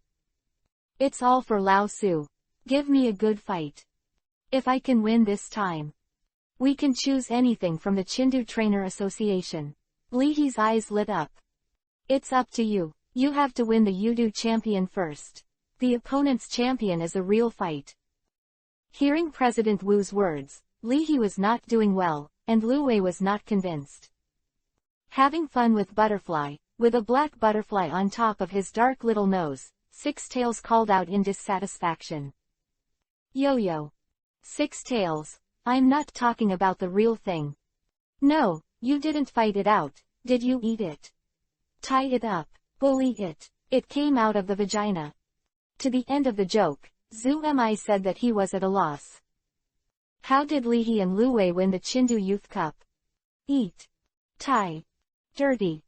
It's all for Lao Su. Give me a good fight. If I can win this time, we can choose anything from the Chengdu Trainer Association. Li He's eyes lit up. It's up to you. You have to win the Yudu champion first. The opponent's champion is a real fight. Hearing President Wu's words, Li He was not doing well, and Lu Wei was not convinced. Having fun with Butterfly, with a black butterfly on top of his dark little nose, 6 Tails called out in dissatisfaction. Yo-yo. 6 Tails, I'm not talking about the real thing. No, you didn't fight it out, did you eat it? Tie it up, bully it, it came out of the vagina. To the end of the joke, Zhu Mi said that he was at a loss. How did Li He and Lu Wei win the Chengdu Youth Cup? Eat. Tie. Dirty.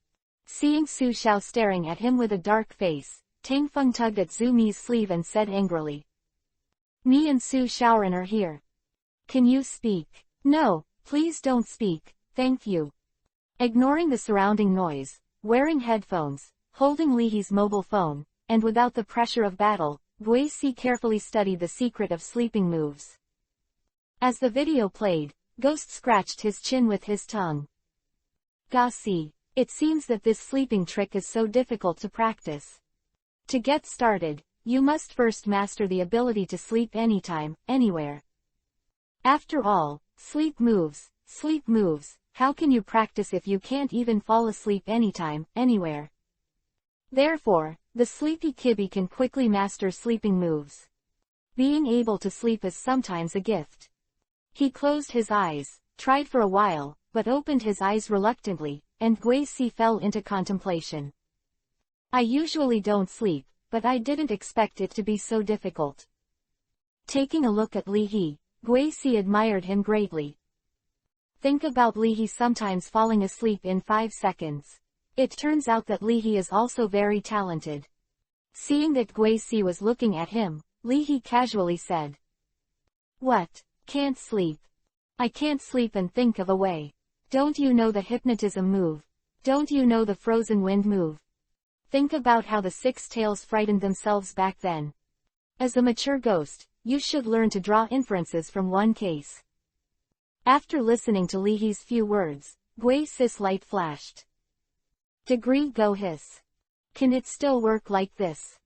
Seeing Su Xiao staring at him with a dark face, Tang Feng tugged at Zhu Mi's sleeve and said angrily. Me and Su Xiaoran are here. Can you speak? No, please don't speak, thank you. Ignoring the surrounding noise, wearing headphones, holding Li He's mobile phone, and without the pressure of battle, Gui Si carefully studied the secret of sleeping moves. As the video played, Ghost scratched his chin with his tongue. "Gossi, it seems that this sleeping trick is so difficult to practice. To get started, you must first master the ability to sleep anytime, anywhere. After all, sleep moves, how can you practice if you can't even fall asleep anytime, anywhere? Therefore, the sleepy kibby can quickly master sleeping moves. Being able to sleep is sometimes a gift." He closed his eyes, tried for a while, but opened his eyes reluctantly, and Guisi fell into contemplation. "I usually don't sleep, but I didn't expect it to be so difficult." Taking a look at Lihi, Guisi admired him greatly. Think about Lihi sometimes falling asleep in 5 seconds. It turns out that Lihi is also very talented. Seeing that Guisi was looking at him, Lihi casually said, "What? Can't sleep? I can't sleep and think of a way. Don't you know the hypnotism move? Don't you know the frozen wind move? Think about how the 6 tails frightened themselves back then. As a mature ghost, you should learn to draw inferences from one case." After listening to Lihi's few words, Guisi's light flashed. Degree Go Hiss. Can it still work like this?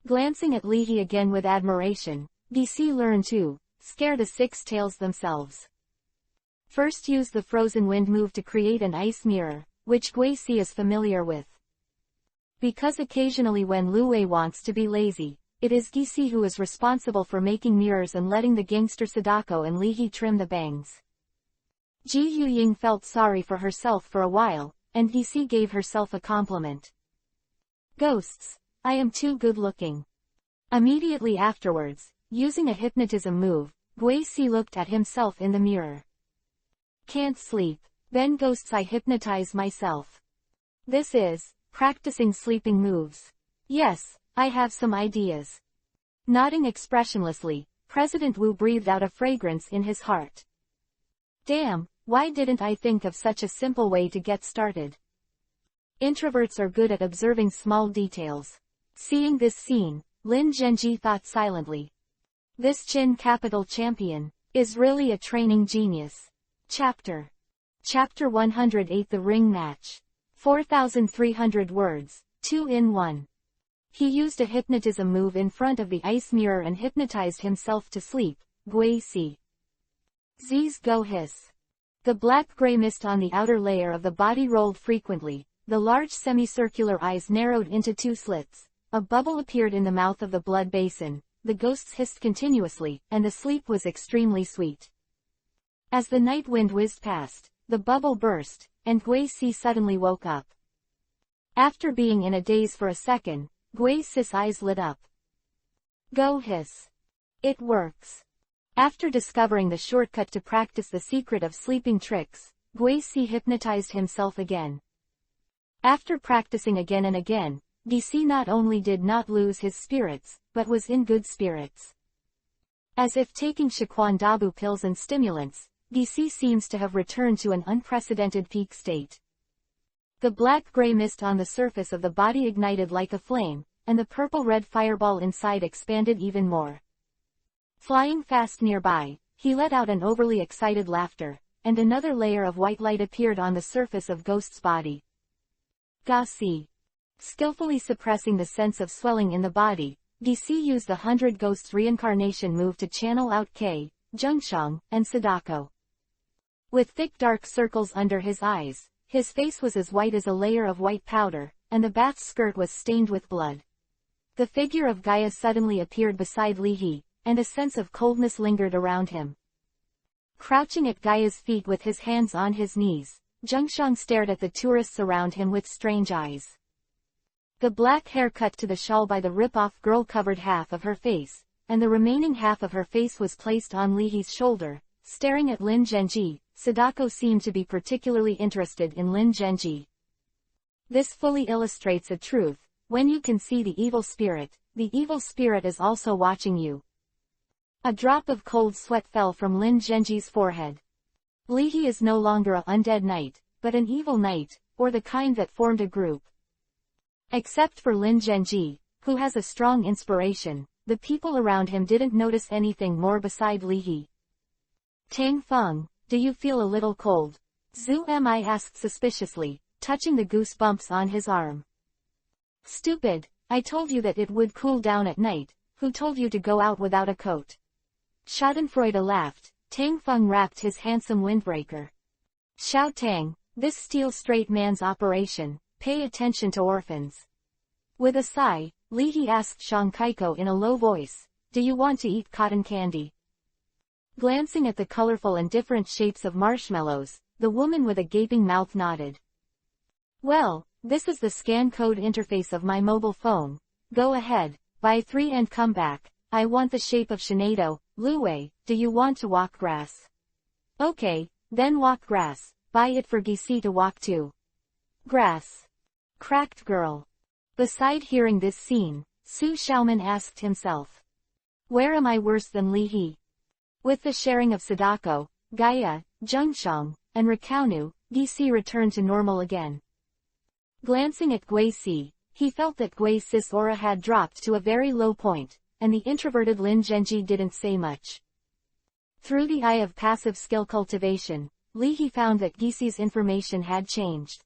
Glancing at Lihi again with admiration, DC learned to scare the 6 tails themselves. First use the frozen wind move to create an ice mirror, which Guisi is familiar with. Because occasionally when Lue wants to be lazy, it is Gisi who is responsible for making mirrors and letting the gangster Sadako and Lihi trim the bangs. Ji Yuying felt sorry for herself for a while, and Gisi gave herself a compliment. "Ghosts, I am too good looking." Immediately afterwards, using a hypnotism move, Guisi looked at himself in the mirror. "Can't sleep, then ghosts I hypnotize myself. This is practicing sleeping moves. Yes, I have some ideas." Nodding expressionlessly, President Wu breathed out a fragrance in his heart. Damn, why didn't I think of such a simple way to get started? Introverts are good at observing small details. Seeing this scene, Lin Zhenji thought silently. This Qin capital champion is really a training genius. Chapter 108 The Ring Match. 4,300 words, 2 in 1. He used a hypnotism move in front of the ice mirror and hypnotized himself to sleep. Guisi. Z's Go Hiss. The black-gray mist on the outer layer of the body rolled frequently, the large semicircular eyes narrowed into 2 slits, a bubble appeared in the mouth of the blood basin, the ghosts hissed continuously, and the sleep was extremely sweet. As the night wind whizzed past, the bubble burst, and Guisi suddenly woke up. After being in a daze for a second, Guisi's eyes lit up. Go Hiss. It works. After discovering the shortcut to practice the secret of sleeping tricks, Guisi hypnotized himself again. After practicing again and again, DC not only did not lose his spirits, but was in good spirits. As if taking Shaquandabu pills and stimulants, DC seems to have returned to an unprecedented peak state. The black-gray mist on the surface of the body ignited like a flame, and the purple-red fireball inside expanded even more. Flying fast nearby, he let out an overly excited laughter, and another layer of white light appeared on the surface of Ghost's body. Gasi. Skillfully suppressing the sense of swelling in the body, DC used the 100 Ghosts reincarnation move to channel out Kei, Zhengshang, and Sadako. With thick dark circles under his eyes, his face was as white as a layer of white powder, and the bath skirt was stained with blood. The figure of Gaia suddenly appeared beside Lihi, and a sense of coldness lingered around him. Crouching at Gaia's feet with his hands on his knees, Zhengshang stared at the tourists around him with strange eyes. The black hair cut to the shawl by the rip-off girl covered half of her face, and the remaining half of her face was placed on Lihi's shoulder. Staring at Lin Zhenji, Sadako seemed to be particularly interested in Lin Zhenji. This fully illustrates a truth: when you can see the evil spirit is also watching you. A drop of cold sweat fell from Lin Zhenji's forehead. Lihi is no longer a undead knight, but an evil knight, or the kind that formed a group. Except for Lin Zhenji, who has a strong inspiration, the people around him didn't notice anything more beside Lihi. Tang Feng, do you feel a little cold? Zhu Mi asked suspiciously, touching the goosebumps on his arm. Stupid, I told you that it would cool down at night. Who told you to go out without a coat? Schadenfreude laughed. Tang Feng wrapped his handsome windbreaker. Xiao Tang, this steel straight man's operation, pay attention to orphans. With a sigh, Li He asked Shang Kaiko in a low voice, do you want to eat cotton candy? Glancing at the colorful and different shapes of marshmallows, the woman with a gaping mouth nodded. Well, this is the scan code interface of my mobile phone. Go ahead, buy 3 and come back. I want the shape of Shinado. Lu Wei, do you want to walk grass? Okay, then walk grass. Buy it for Gisi to walk too. Grass. Cracked girl. Beside hearing this scene, Su Xiaoman asked himself. Where am I worse than Li He? With the sharing of Sadako, Gaia, Zhengshang, and Rakaunu, Gisi returned to normal again. Glancing at Gui Si, he felt that Gui Si's aura had dropped to a very low point, and the introverted Lin Zhenji didn't say much. Through the eye of passive skill cultivation, Li He found that Gisi's information had changed.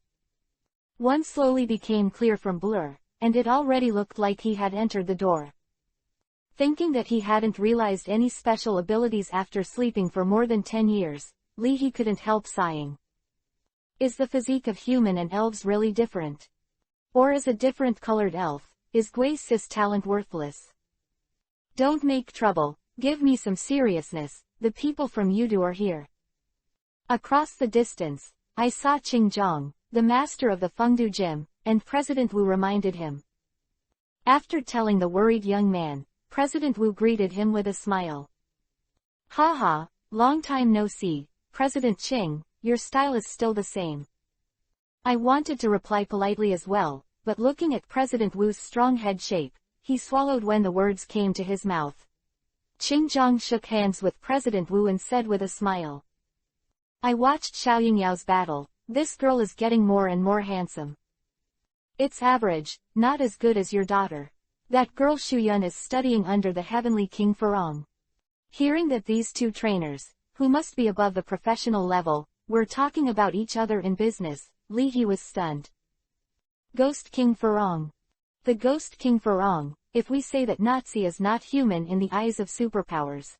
One slowly became clear from blur, and it already looked like he had entered the door. Thinking that he hadn't realized any special abilities after sleeping for more than 10 years, Li He couldn't help sighing. Is the physique of human and elves really different? Or is a different colored elf, is Gui Si's talent worthless? Don't make trouble, give me some seriousness, the people from Yudu are here. Across the distance, I saw Qing Zhang, the master of the Fengdu Gym, and President Wu reminded him. After telling the worried young man, President Wu greeted him with a smile. Haha, long time no see, President Qing, your style is still the same. I wanted to reply politely as well, but looking at President Wu's strong head shape, he swallowed when the words came to his mouth. Qing Zhang shook hands with President Wu and said with a smile. I watched Xiao Yingyao's battle, this girl is getting more and more handsome. It's average, not as good as your daughter. That girl Shuyun is studying under the heavenly King Farong. Hearing that these two trainers, who must be above the professional level, were talking about each other in business, Li He was stunned. Ghost King Farong. The Ghost King Farong, if we say that Nazi is not human in the eyes of superpowers.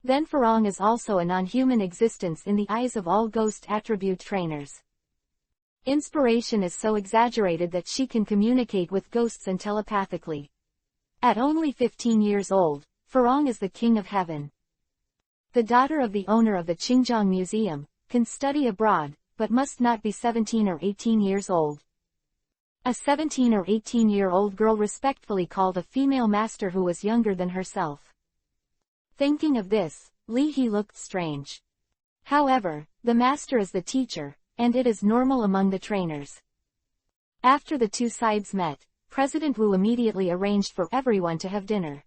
Then Farong is also a non-human existence in the eyes of all ghost attribute trainers. Inspiration is so exaggerated that she can communicate with ghosts and telepathically. At only 15 years old, Farong is the king of heaven. The daughter of the owner of the Qingjiang Museum, can study abroad, but must not be 17 or 18 years old. A 17 or 18-year-old girl respectfully called a female master who was younger than herself. Thinking of this, Li He looked strange. However, the master is the teacher, and it is normal among the trainers. After the two sides met, President Wu immediately arranged for everyone to have dinner.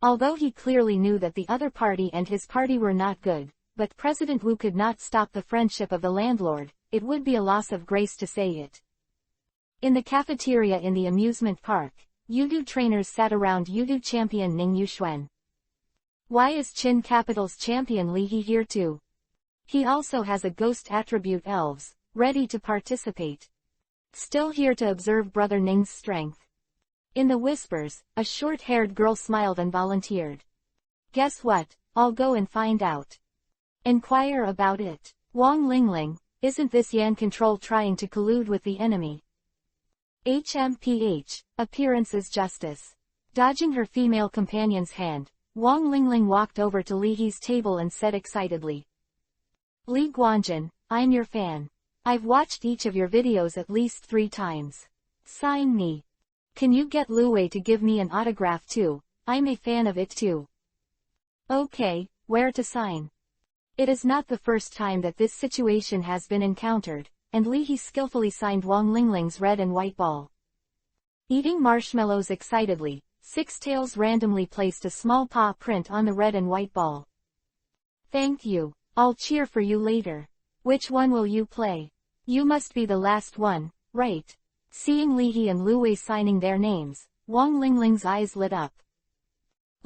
Although he clearly knew that the other party and his party were not good, but President Wu could not stop the friendship of the landlord, it would be a loss of grace to say it. In the cafeteria in the amusement park, Yudu trainers sat around Yudu champion Ning Yuxuan. Why is Qin Capital's champion Li He here too? He also has a ghost attribute elves, ready to participate. Still here to observe brother Ning's strength. In the whispers, a short-haired girl smiled and volunteered. Guess what, I'll go and find out. Inquire about it. Wang Lingling, isn't this Yan Control trying to collude with the enemy? HMPH, appearance is justice. Dodging her female companion's hand, Wang Lingling walked over to Li He's table and said excitedly. Li Guanjin, I'm your fan. I've watched each of your videos at least 3 times. Sign me. Can you get Lu Wei to give me an autograph too? I'm a fan of it too. Okay, where to sign? It is not the first time that this situation has been encountered, and Li He skillfully signed Wang Lingling's red and white ball. Eating marshmallows excitedly, Sixtails randomly placed a small paw print on the red and white ball. Thank you. I'll cheer for you later. Which one will you play? You must be the last one, right? Seeing Li He and Lu Wei signing their names, Wang Lingling's eyes lit up.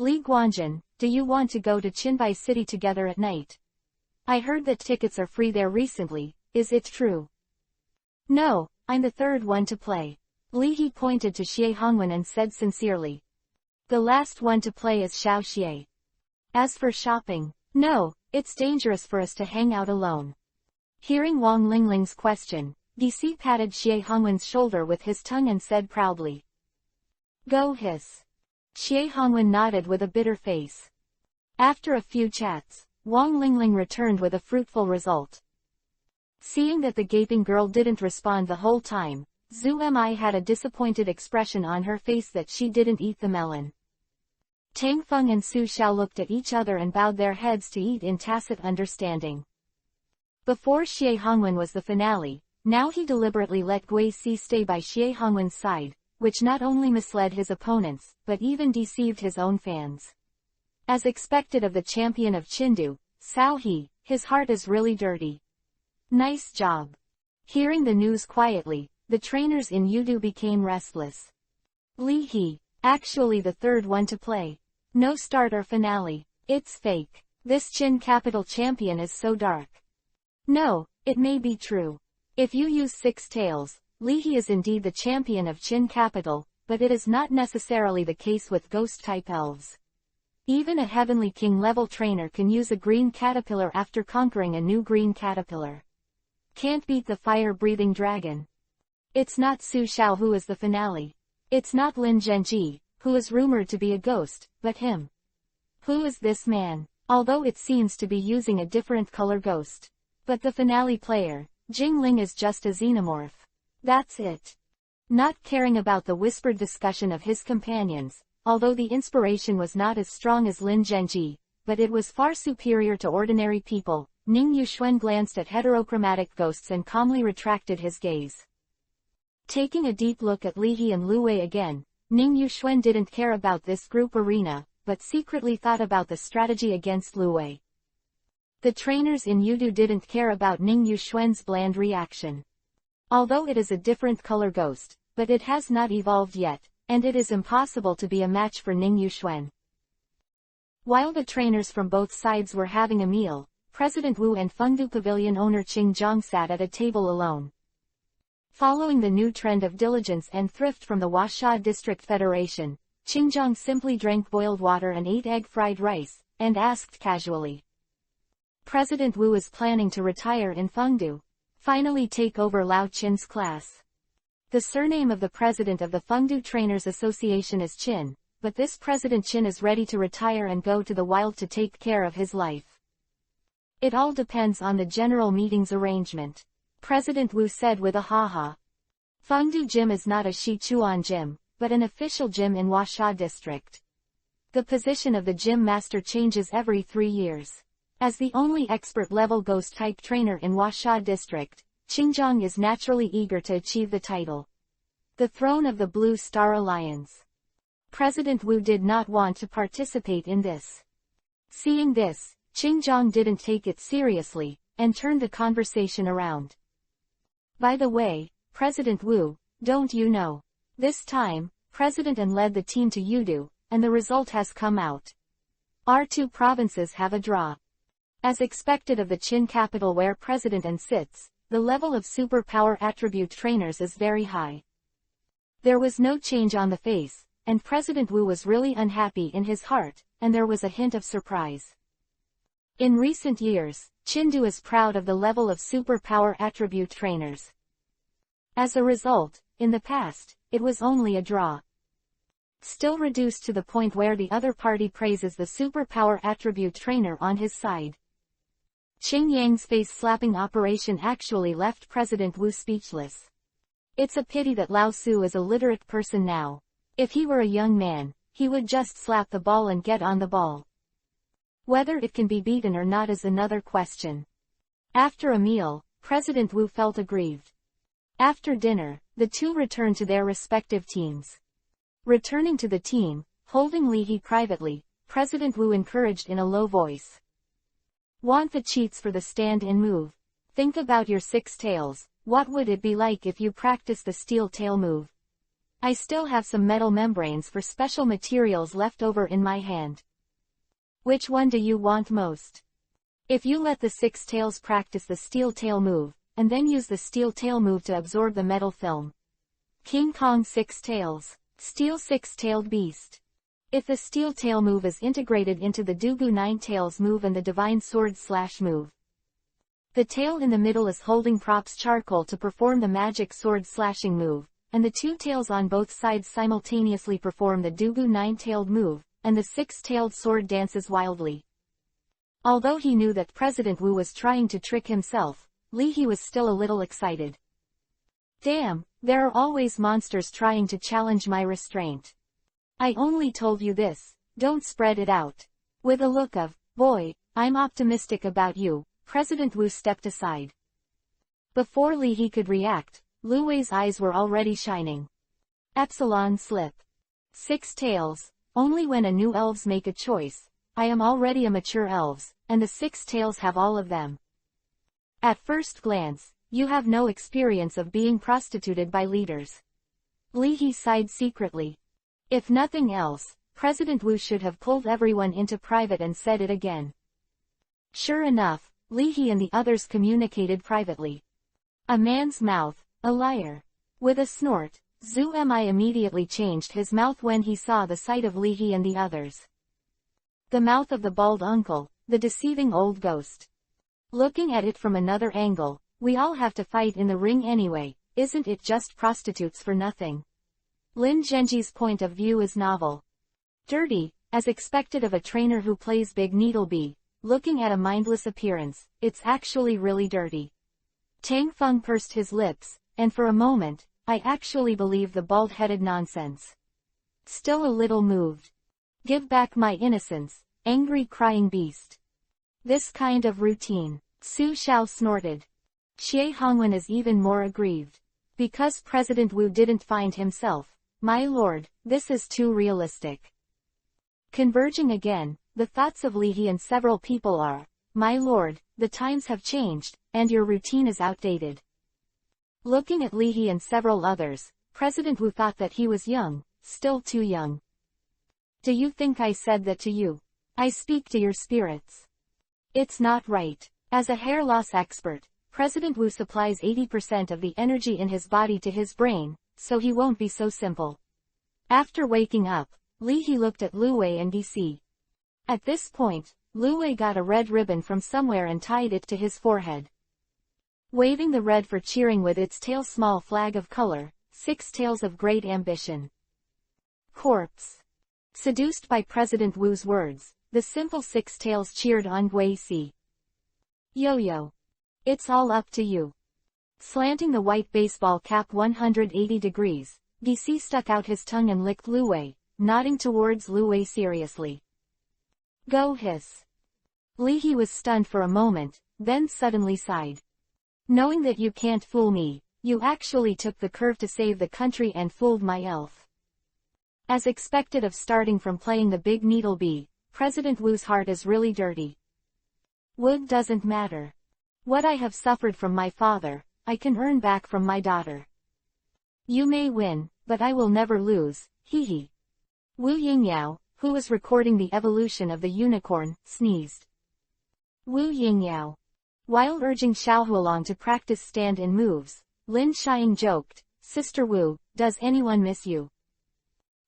Li Guanjin, do you want to go to Qinbai City together at night? I heard that tickets are free there recently, is it true? No, I'm the third one to play. Li He pointed to Xie Hongwen and said sincerely. The last one to play is Xiao Xie. As for shopping, no, it's dangerous for us to hang out alone. Hearing Wang Lingling's question, DC patted Xie Hongwen's shoulder with his tongue and said proudly. Go hiss. Xie Hongwen nodded with a bitter face. After a few chats, Wang Lingling returned with a fruitful result. Seeing that the gaping girl didn't respond the whole time, Zhu Mi had a disappointed expression on her face that she didn't eat the melon. Tang Feng and Su Xiao looked at each other and bowed their heads to eat in tacit understanding. Before Xie Hongwen was the finale, now he deliberately let Gui Si stay by Xie Hongwen's side, which not only misled his opponents, but even deceived his own fans. As expected of the champion of Qindu, Cao He, his heart is really dirty. Nice job. Hearing the news quietly, the trainers in Yudu became restless. Li He, actually the third one to play. No start or finale. It's fake. This Qin capital champion is so dark. No, it may be true. If you use 6 tails, Li He is indeed the champion of Qin capital, but it is not necessarily the case with ghost-type elves. Even a Heavenly King level trainer can use a green caterpillar after conquering a new green caterpillar. Can't beat the fire-breathing dragon. It's not Su Xiao who is the finale. It's not Lin Zhenji, who is rumored to be a ghost, but him. Who is this man? Although it seems to be using a different color ghost. But the finale player, Jing Ling, is just a xenomorph. That's it. Not caring about the whispered discussion of his companions, although the inspiration was not as strong as Lin Zhenji, but it was far superior to ordinary people, Ning Yuxuan glanced at heterochromatic ghosts and calmly retracted his gaze. Taking a deep look at Li He and Lu Wei again, Ning Yuxuan didn't care about this group arena, but secretly thought about the strategy against Lu Wei. The trainers in Yudu didn't care about Ning Yuxuan's bland reaction. Although it is a different color ghost, but it has not evolved yet, and it is impossible to be a match for Ning Yuxuan. While the trainers from both sides were having a meal, President Wu and Fengdu Pavilion owner Qing Zhang sat at a table alone. Following the new trend of diligence and thrift from the Huasha District Federation, Qing Zhang simply drank boiled water and ate egg-fried rice, and asked casually. President Wu is planning to retire in Fengdu. Finally take over Lao Qin's class. The surname of the president of the Fengdu Trainers Association is Qin, but this President Qin is ready to retire and go to the wild to take care of his life. It all depends on the general meeting's arrangement. President Wu said with a ha-ha. Fengdu Gym is not a Shichuan gym, but an official gym in Huasha District. The position of the gym master changes every 3 years. As the only expert-level ghost-type trainer in Huasha District, Qingzhang is naturally eager to achieve the title. The throne of the Blue Star Alliance. President Wu did not want to participate in this. Seeing this, Qingzhang didn't take it seriously, and turned the conversation around. By the way, President Wu, don't you know? This time, President An led the team to Yudu, and the result has come out. Our 2 provinces have a draw. As expected of the Qin capital where President An sits, the level of superpower attribute trainers is very high. There was no change on the face, and President Wu was really unhappy in his heart, and there was a hint of surprise. In recent years, Qindu is proud of the level of superpower attribute trainers. As a result, in the past, it was only a draw. Still reduced to the point where the other party praises the superpower attribute trainer on his side. Qing Yang's face-slapping operation actually left President Wu speechless. It's a pity that Lao Su is a literate person now. If he were a young man, he would just slap the ball and get on the ball. Whether it can be beaten or not is another question. After a meal, President Wu felt aggrieved. After dinner, the 2 returned to their respective teams. Returning to the team, holding Li He privately, President Wu encouraged in a low voice. Want the cheats for the stand-in move? Think about your 6 tails, what would it be like if you practice the steel tail move? I still have some metal membranes for special materials left over in my hand. Which one do you want most? If you let the six tails practice the steel tail move, and then use the steel tail move to absorb the metal film. King Kong six tails. Steel six-tailed beast. If the steel tail move is integrated into the Dugu nine tails move and the divine sword slash move. The tail in the middle is holding props charcoal to perform the magic sword slashing move, and the two tails on both sides simultaneously perform the Dugu nine-tailed move, and the six-tailed sword dances wildly. Although he knew that President Wu was trying to trick himself, Li He was still a little excited. Damn, there are always monsters trying to challenge my restraint. I only told you this, don't spread it out. With a look of, boy, I'm optimistic about you, President Wu stepped aside. Before Li He could react, Lu Wei's eyes were already shining. Epsilon slip. Six tails, only when a new elves make a choice. I am already a mature elves, and the six tails have all of them. At first glance, you have no experience of being prostituted by leaders. Li He sighed secretly. If nothing else, President Wu should have pulled everyone into private and said it again. Sure enough, Li He and the others communicated privately. A man's mouth, a liar. With a snort, Zhu Mi immediately changed his mouth when he saw the sight of Li He and the others. The mouth of the bald uncle, the deceiving old ghost. Looking at it from another angle, we all have to fight in the ring anyway, isn't it just prostitutes for nothing? Lin Zhenji's point of view is novel. Dirty, as expected of a trainer who plays Big Needle Bee, looking at a mindless appearance, it's actually really dirty. Tang Feng pursed his lips, and for a moment, I actually believe the bald-headed nonsense. Still a little moved. Give back my innocence, angry crying beast. This kind of routine, Su Xiao snorted. Xie Hongwen is even more aggrieved. Because President Wu didn't find himself, my lord, this is too realistic. Converging again, the thoughts of Li He and several people are, my lord, the times have changed, and your routine is outdated. Looking at Li He and several others, President Wu thought that he was young, still too young. Do you think I said that to you? I speak to your spirits. It's not right. As a hair loss expert, President Wu supplies 80% of the energy in his body to his brain, so he won't be so simple. After waking up, Li He looked at Lu Wei and DC. At this point, Lu Wei got a red ribbon from somewhere and tied it to his forehead. Waving the red for cheering with its tail small flag of color, six tails of great ambition. Corpse. Seduced by President Wu's words, the simple six tails cheered on Gui Si. Yo-yo. It's all up to you. Slanting the white baseball cap 180 degrees, DC stuck out his tongue and licked Lu Wei, nodding towards Lu Wei seriously. Go hiss. Li He was stunned for a moment, then suddenly sighed. Knowing that you can't fool me, you actually took the curve to save the country and fooled my elf. As expected of starting from playing the Big Needle Bee, President Wu's heart is really dirty. Wood doesn't matter. What I have suffered from my father, I can earn back from my daughter. You may win, but I will never lose, hee hee. Wu Yingyao, who was recording the evolution of the unicorn, sneezed. Wu Yingyao. While urging Xiao Hualong to practice stand-in moves, Lin Xiang joked, Sister Wu, does anyone miss you?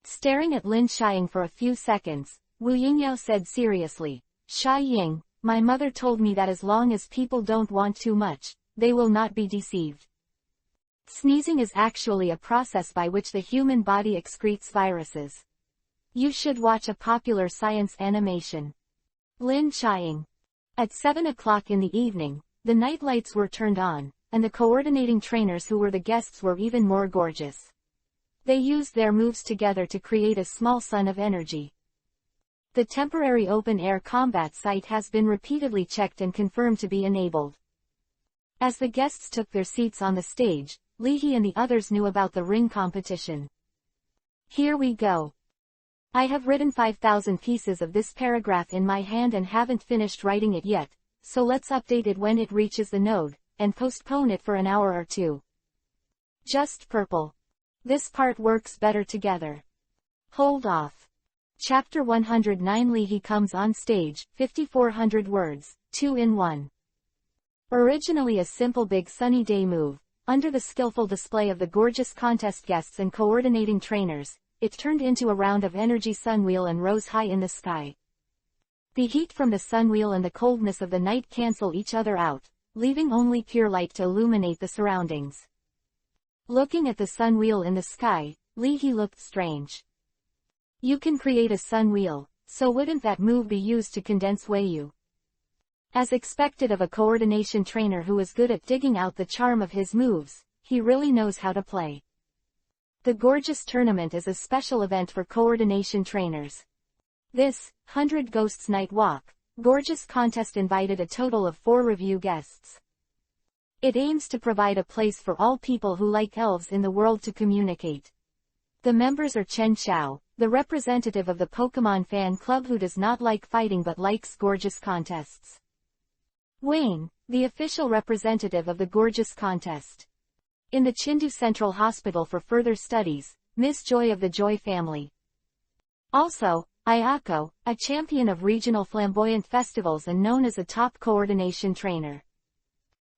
Staring at Lin Xiang for a few seconds, Wu Yingyao said seriously, Xia Ying, my mother told me that as long as people don't want too much, they will not be deceived. Sneezing is actually a process by which the human body excretes viruses. You should watch a popular science animation. Lin Xiang. At 7 o'clock in the evening, the night lights were turned on, and the coordinating trainers who were the guests were even more gorgeous. They used their moves together to create a small sun of energy. The temporary open-air combat site has been repeatedly checked and confirmed to be enabled. As the guests took their seats on the stage, Li He and the others knew about the ring competition. Here we go. I have written 5,000 pieces of this paragraph in my hand and haven't finished writing it yet, so let's update it when it reaches the node, and postpone it for an hour or two. Just purple. This part works better together. Hold off. Chapter 109 Leahy comes on stage, 5400 words, 2 in 1. Originally a simple big sunny day move, under the skillful display of the gorgeous contest guests and coordinating trainers, it turned into a round of energy sunwheel and rose high in the sky. The heat from the sunwheel and the coldness of the night cancel each other out, leaving only pure light to illuminate the surroundings. Looking at the sunwheel in the sky, Leahy looked strange. You can create a sunwheel, so wouldn't that move be used to condense Wayu? As expected of a coordination trainer who is good at digging out the charm of his moves, he really knows how to play. The gorgeous tournament is a special event for coordination trainers. This 100 Ghosts Night Walk gorgeous contest invited a total of 4 review guests. It aims to provide a place for all people who like elves in the world to communicate. The members are Chen Xiao, the representative of the Pokemon fan club who does not like fighting but likes gorgeous contests. Wayne, the official representative of the gorgeous contest. In the Chengdu Central Hospital for further studies, Miss Joy of the Joy family. Also, Ayako, a champion of regional flamboyant festivals and known as a top coordination trainer.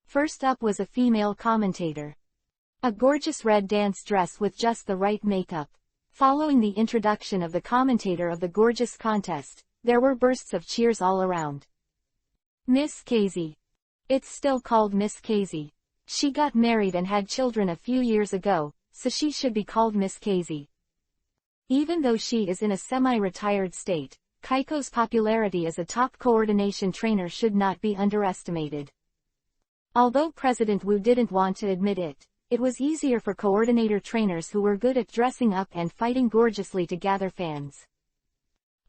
First up was a female commentator. A gorgeous red dance dress with just the right makeup. Following the introduction of the commentator of the gorgeous contest, there were bursts of cheers all around. Miss Casey. It's still called Miss Casey. She got married and had children a few years ago, so she should be called Miss Casey. Even though she is in a semi-retired state, Kaiko's popularity as a top coordination trainer should not be underestimated. Although President Wu didn't want to admit it, it was easier for coordinator trainers who were good at dressing up and fighting gorgeously to gather fans.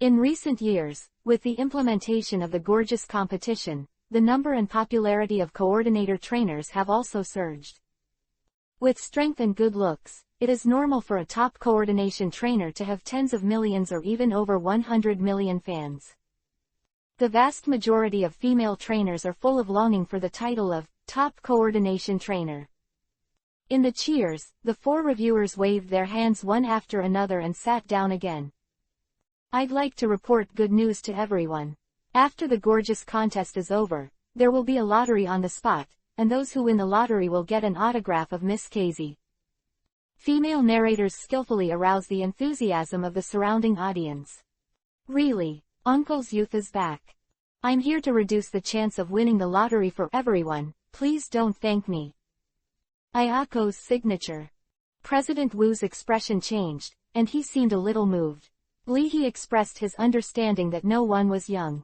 In recent years, with the implementation of the gorgeous competition, the number and popularity of coordinator trainers have also surged. With strength and good looks, it is normal for a top coordination trainer to have tens of millions or even over 100 million fans. The vast majority of female trainers are full of longing for the title of top coordination trainer. In the cheers, the 4 reviewers waved their hands one after another and sat down again. I'd like to report good news to everyone. After the gorgeous contest is over, there will be a lottery on the spot, and those who win the lottery will get an autograph of Miss Casey. Female narrators skillfully arouse the enthusiasm of the surrounding audience. Really, Uncle's youth is back. I'm here to reduce the chance of winning the lottery for everyone, please don't thank me. Ayako's signature. President Wu's expression changed, and he seemed a little moved. Leahy expressed his understanding that no one was young.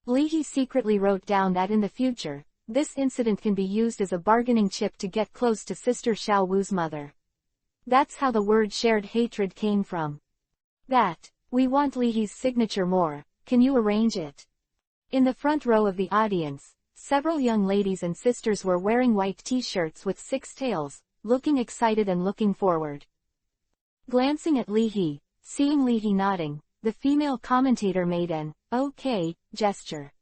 Leahy secretly wrote down that in the future, this incident can be used as a bargaining chip to get close to Sister Xiao Wu's mother. That's how the word shared hatred came from. We want Leahy's signature more, can you arrange it? In the front row of the audience, several young ladies and sisters were wearing white t-shirts with 6 tails, looking excited and looking forward. Glancing at Leahy, seeing Leahy nodding, the female commentator made an okay gesture.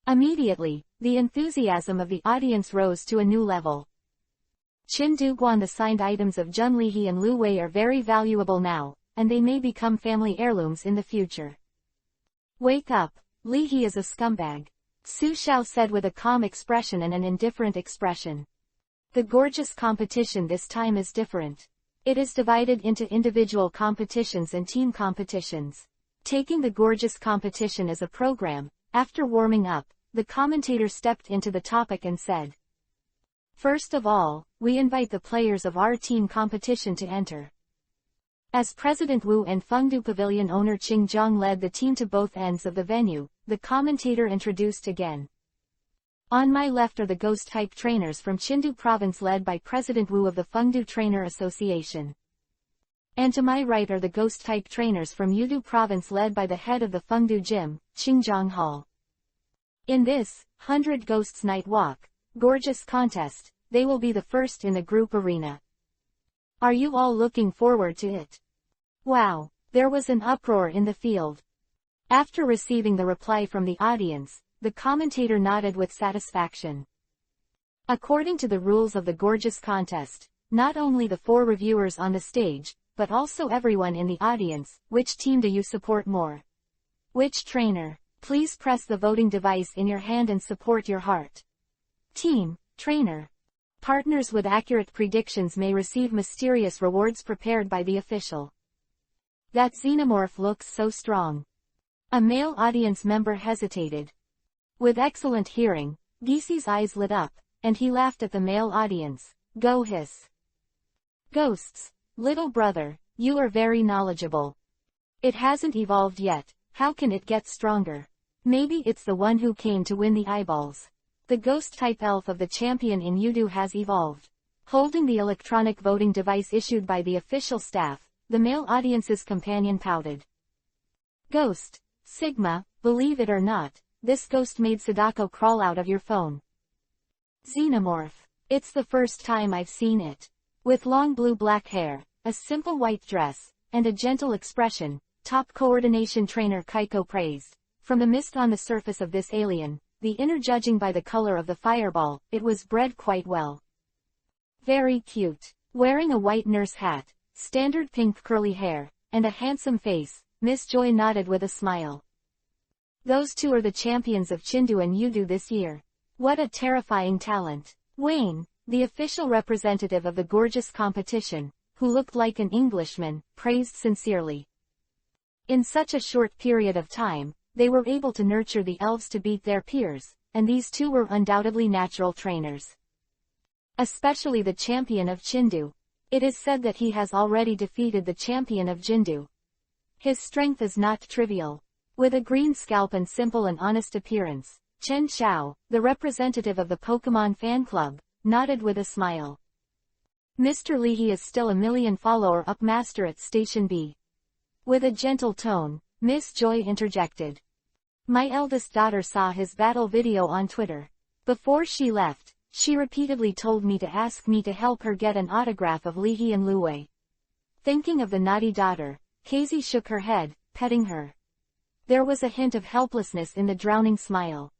Immediately, the enthusiasm of the audience rose to a new level. Qin Duguan the signed items of Jun Leahy and Lu Wei are very valuable now, and they may become family heirlooms in the future. Wake up, Leahy is a scumbag. Su Xiao said with a calm expression and an indifferent expression. The gorgeous competition this time is different. It is divided into individual competitions and team competitions. Taking the gorgeous competition as a program, after warming up, the commentator stepped into the topic and said, "First of all, we invite the players of our team competition to enter." As President Wu and Fengdu Pavilion owner Qing Zhang led the team to both ends of the venue, the commentator introduced again. On my left are the ghost-type trainers from Chengdu province led by President Wu of the Fengdu Trainer Association. And to my right are the ghost-type trainers from Yudu province led by the head of the Fengdu Gym, Qingjiang Hall. In this 100 Ghosts Night Walk gorgeous contest, they will be the first in the group arena. Are you all looking forward to it? Wow, there was an uproar in the field. After receiving the reply from the audience, the commentator nodded with satisfaction. According to the rules of the gorgeous contest, not only the 4 reviewers on the stage, but also everyone in the audience. Which team do you support more? Which trainer? Please press the voting device in your hand and support your heart. Team, trainer. Partners with accurate predictions may receive mysterious rewards prepared by the official. That xenomorph looks so strong. A male audience member hesitated. With excellent hearing, Geese's eyes lit up, and he laughed at the male audience. Go hiss. Ghosts, little brother, you are very knowledgeable. It hasn't evolved yet, how can it get stronger? Maybe it's the one who came to win the eyeballs. The ghost-type elf of the champion in Udo has evolved. Holding the electronic voting device issued by the official staff, the male audience's companion pouted. Ghost, Sigma, believe it or not, this ghost made Sadako crawl out of your phone. Xenomorph. It's the first time I've seen it. With long blue-black hair, a simple white dress, and a gentle expression, top coordination trainer Kaiko praised. From the mist on the surface of this alien, the inner judging by the color of the fireball, it was bred quite well. Very cute. Wearing a white nurse hat, standard pink curly hair, and a handsome face, Miss Joy nodded with a smile. Those two are the champions of Chindu and Udo this year. What a terrifying talent. Wayne, the official representative of the gorgeous competition, who looked like an Englishman, praised sincerely. In such a short period of time, they were able to nurture the elves to beat their peers, and these two were undoubtedly natural trainers. Especially the champion of Chindu. It is said that he has already defeated the champion of Jindu. His strength is not trivial. With a green scalp and simple and honest appearance, Chen Xiao, the representative of the Pokemon fan club, nodded with a smile. Mr. Leahy is still a million follower-up master at Station B. With a gentle tone, Miss Joy interjected. My eldest daughter saw his battle video on Twitter. Before she left, she repeatedly told me to ask me to help her get an autograph of Leahy and Luwei. Thinking of the naughty daughter, Casey shook her head, petting her. There was a hint of helplessness in the drowning smile.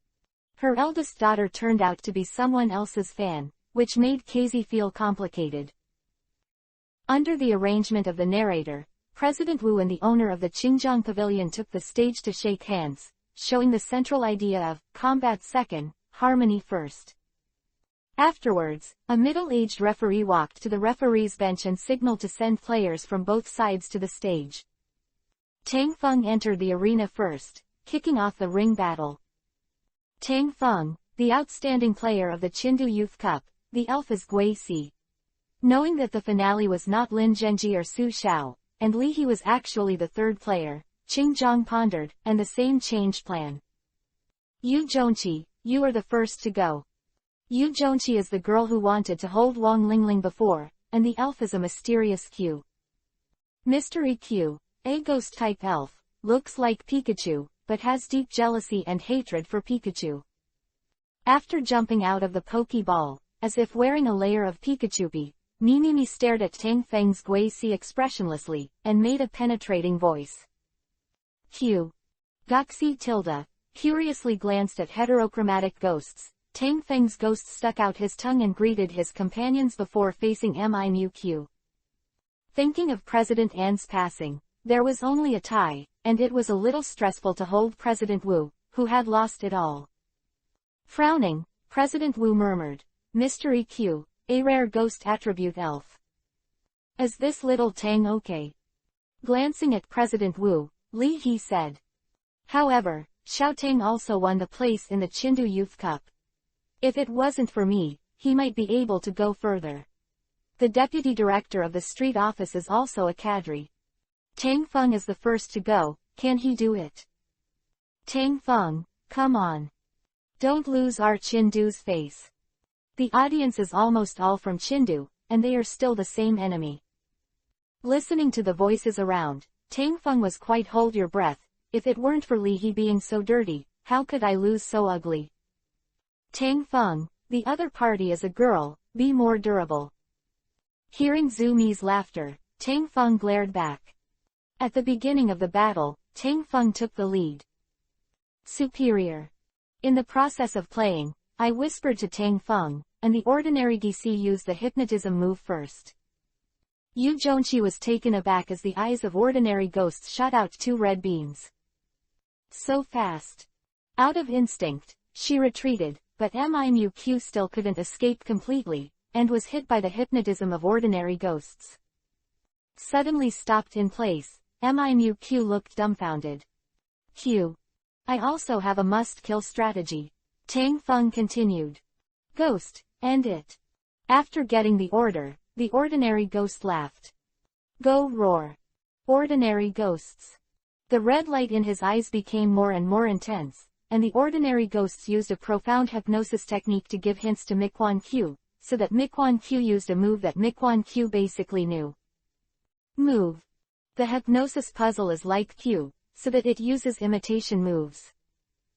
Her eldest daughter turned out to be someone else's fan, which made Casey feel complicated. Under the arrangement of the narrator, President Wu and the owner of the Qingjiang Pavilion took the stage to shake hands, showing the central idea of combat second, harmony first. Afterwards, a middle-aged referee walked to the referee's bench and signaled to send players from both sides to the stage. Tang Feng entered the arena first, kicking off the ring battle. Tang Feng, the outstanding player of the Chindu Youth Cup, the elf is Gui Si. Knowing that the finale was not Lin Zhenji or Su Xiao, and Leahy was actually the third player, Qingjiang pondered, and the same changed plan. Yu Zhongqi, you are the first to go. Yu Zhongqi is the girl who wanted to hold Wang Lingling before, and the elf is a mysterious Q. Mystery Q, a ghost-type elf, looks like Pikachu, but has deep jealousy and hatred for Pikachu. After jumping out of the Pokeball, as if wearing a layer of Pikachu, Mimimi stared at Tang Feng's Gui Si expressionlessly, and made a penetrating voice. Q. Goxi tilde, curiously glanced at heterochromatic ghosts. Tang Feng's ghost stuck out his tongue and greeted his companions before facing Mi Q. Thinking of President An's passing, there was only a tie, and it was a little stressful to hold President Wu, who had lost it all. Frowning, President Wu murmured, Mystery Q, a rare ghost attribute elf. Is this little Tang okay? Glancing at President Wu, Li He said. However, Xiao Tang also won the place in the Chindu Youth Cup. If it wasn't for me, he might be able to go further. The deputy director of the street office is also a cadre. Tang Feng is the first to go, can he do it? Tang Feng, come on. Don't lose our Chindu's face. The audience is almost all from Chindu, and they are still the same enemy. Listening to the voices around, Tang Feng was quite hold your breath, if it weren't for Li He being so dirty, how could I lose so ugly? Tang Feng, the other party is a girl, be more durable. Hearing Zhu Mi's laughter, Tang Feng glared back. At the beginning of the battle, Tang Feng took the lead. Superior. In the process of playing, I whispered to Tang Feng, and the ordinary DC used the hypnotism move first. Yu Jonchi was taken aback as the eyes of ordinary ghosts shot out two red beams. So fast. Out of instinct, she retreated, but MIMUQ still couldn't escape completely, and was hit by the hypnotism of ordinary ghosts. Suddenly stopped in place, MIMUQ looked dumbfounded. Q. I also have a must-kill strategy. Tang Feng continued. Ghost, end it. After getting the order, the ordinary ghost laughed. Go roar. Ordinary ghosts. The red light in his eyes became more and more intense, and the ordinary ghosts used a profound hypnosis technique to give hints to Mikwon Q, so that Mikwon Q used a move that Mikwon Q basically knew. Move. The hypnosis puzzle is like Q, so that it uses imitation moves.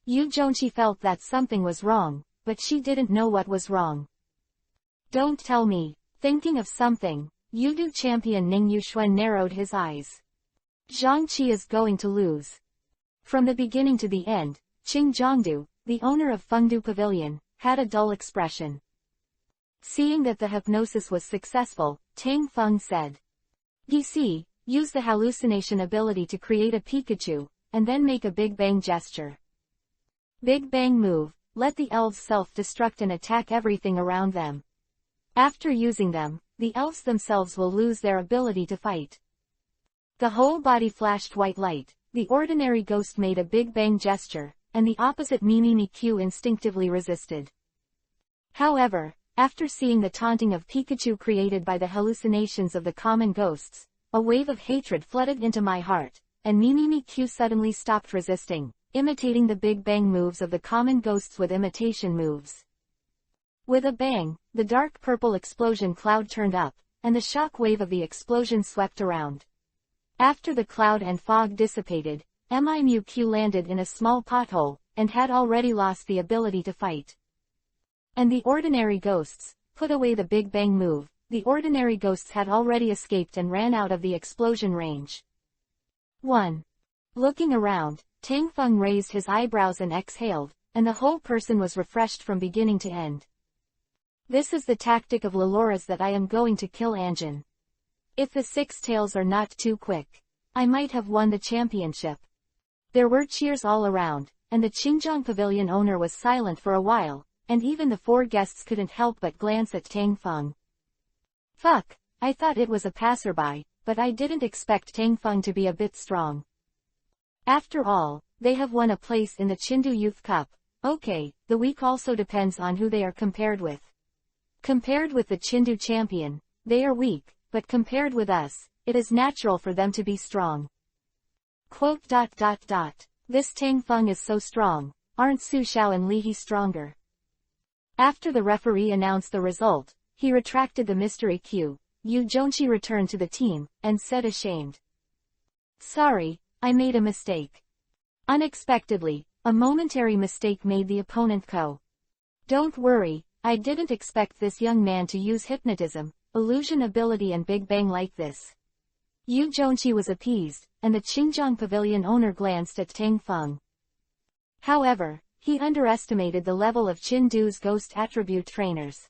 Yu Jonchi felt that something was wrong, but she didn't know what was wrong. Don't tell me. Thinking of something, Yudu champion Ning Yuxuan narrowed his eyes. Zhang Qi is going to lose. From the beginning to the end, Qing Zhongdu, the owner of Fengdu Pavilion, had a dull expression. Seeing that the hypnosis was successful, Tang Feng said. DC, use the hallucination ability to create a Pikachu, and then make a Big Bang gesture. Big Bang move, let the elves self-destruct and attack everything around them. After using them, the elves themselves will lose their ability to fight. The whole body flashed white light, the ordinary ghost made a Big Bang gesture, and the opposite Mimimi-Q instinctively resisted. However, after seeing the taunting of Pikachu created by the hallucinations of the common ghosts, a wave of hatred flooded into my heart, and Mimimi-Q suddenly stopped resisting, imitating the Big Bang moves of the common ghosts with imitation moves. With a bang, the dark purple explosion cloud turned up, and the shock wave of the explosion swept around. After the cloud and fog dissipated, MIMUQ landed in a small pothole, and had already lost the ability to fight. And the ordinary ghosts, put away the Big Bang move, the ordinary ghosts had already escaped and ran out of the explosion range. 1. Looking around, Tang Feng raised his eyebrows and exhaled, and the whole person was refreshed from beginning to end. This is the tactic of Lelora's that I am going to kill Anjin. If the six tails are not too quick, I might have won the championship. There were cheers all around, and the Qingjiang Pavilion owner was silent for a while, and even the four guests couldn't help but glance at Tang Feng. Fuck, I thought it was a passerby, but I didn't expect Tang Feng to be a bit strong. After all, they have won a place in the Chindu Youth Cup. Okay, the week also depends on who they are compared with. Compared with the Chindu champion, they are weak, but compared with us, it is natural for them to be strong. Quote. This Tang Feng is so strong, aren't Su Xiao and Li He stronger? After the referee announced the result, he retracted the mystery cue. Yu Jonchi returned to the team, and said ashamed. Sorry, I made a mistake. Unexpectedly, a momentary mistake made the opponent KO. Don't worry, I didn't expect this young man to use hypnotism, illusion ability and Big Bang like this. Yu Jonchi was appeased, and the Qingjiang Pavilion owner glanced at Tang Feng. However, he underestimated the level of Chindu's ghost attribute trainers.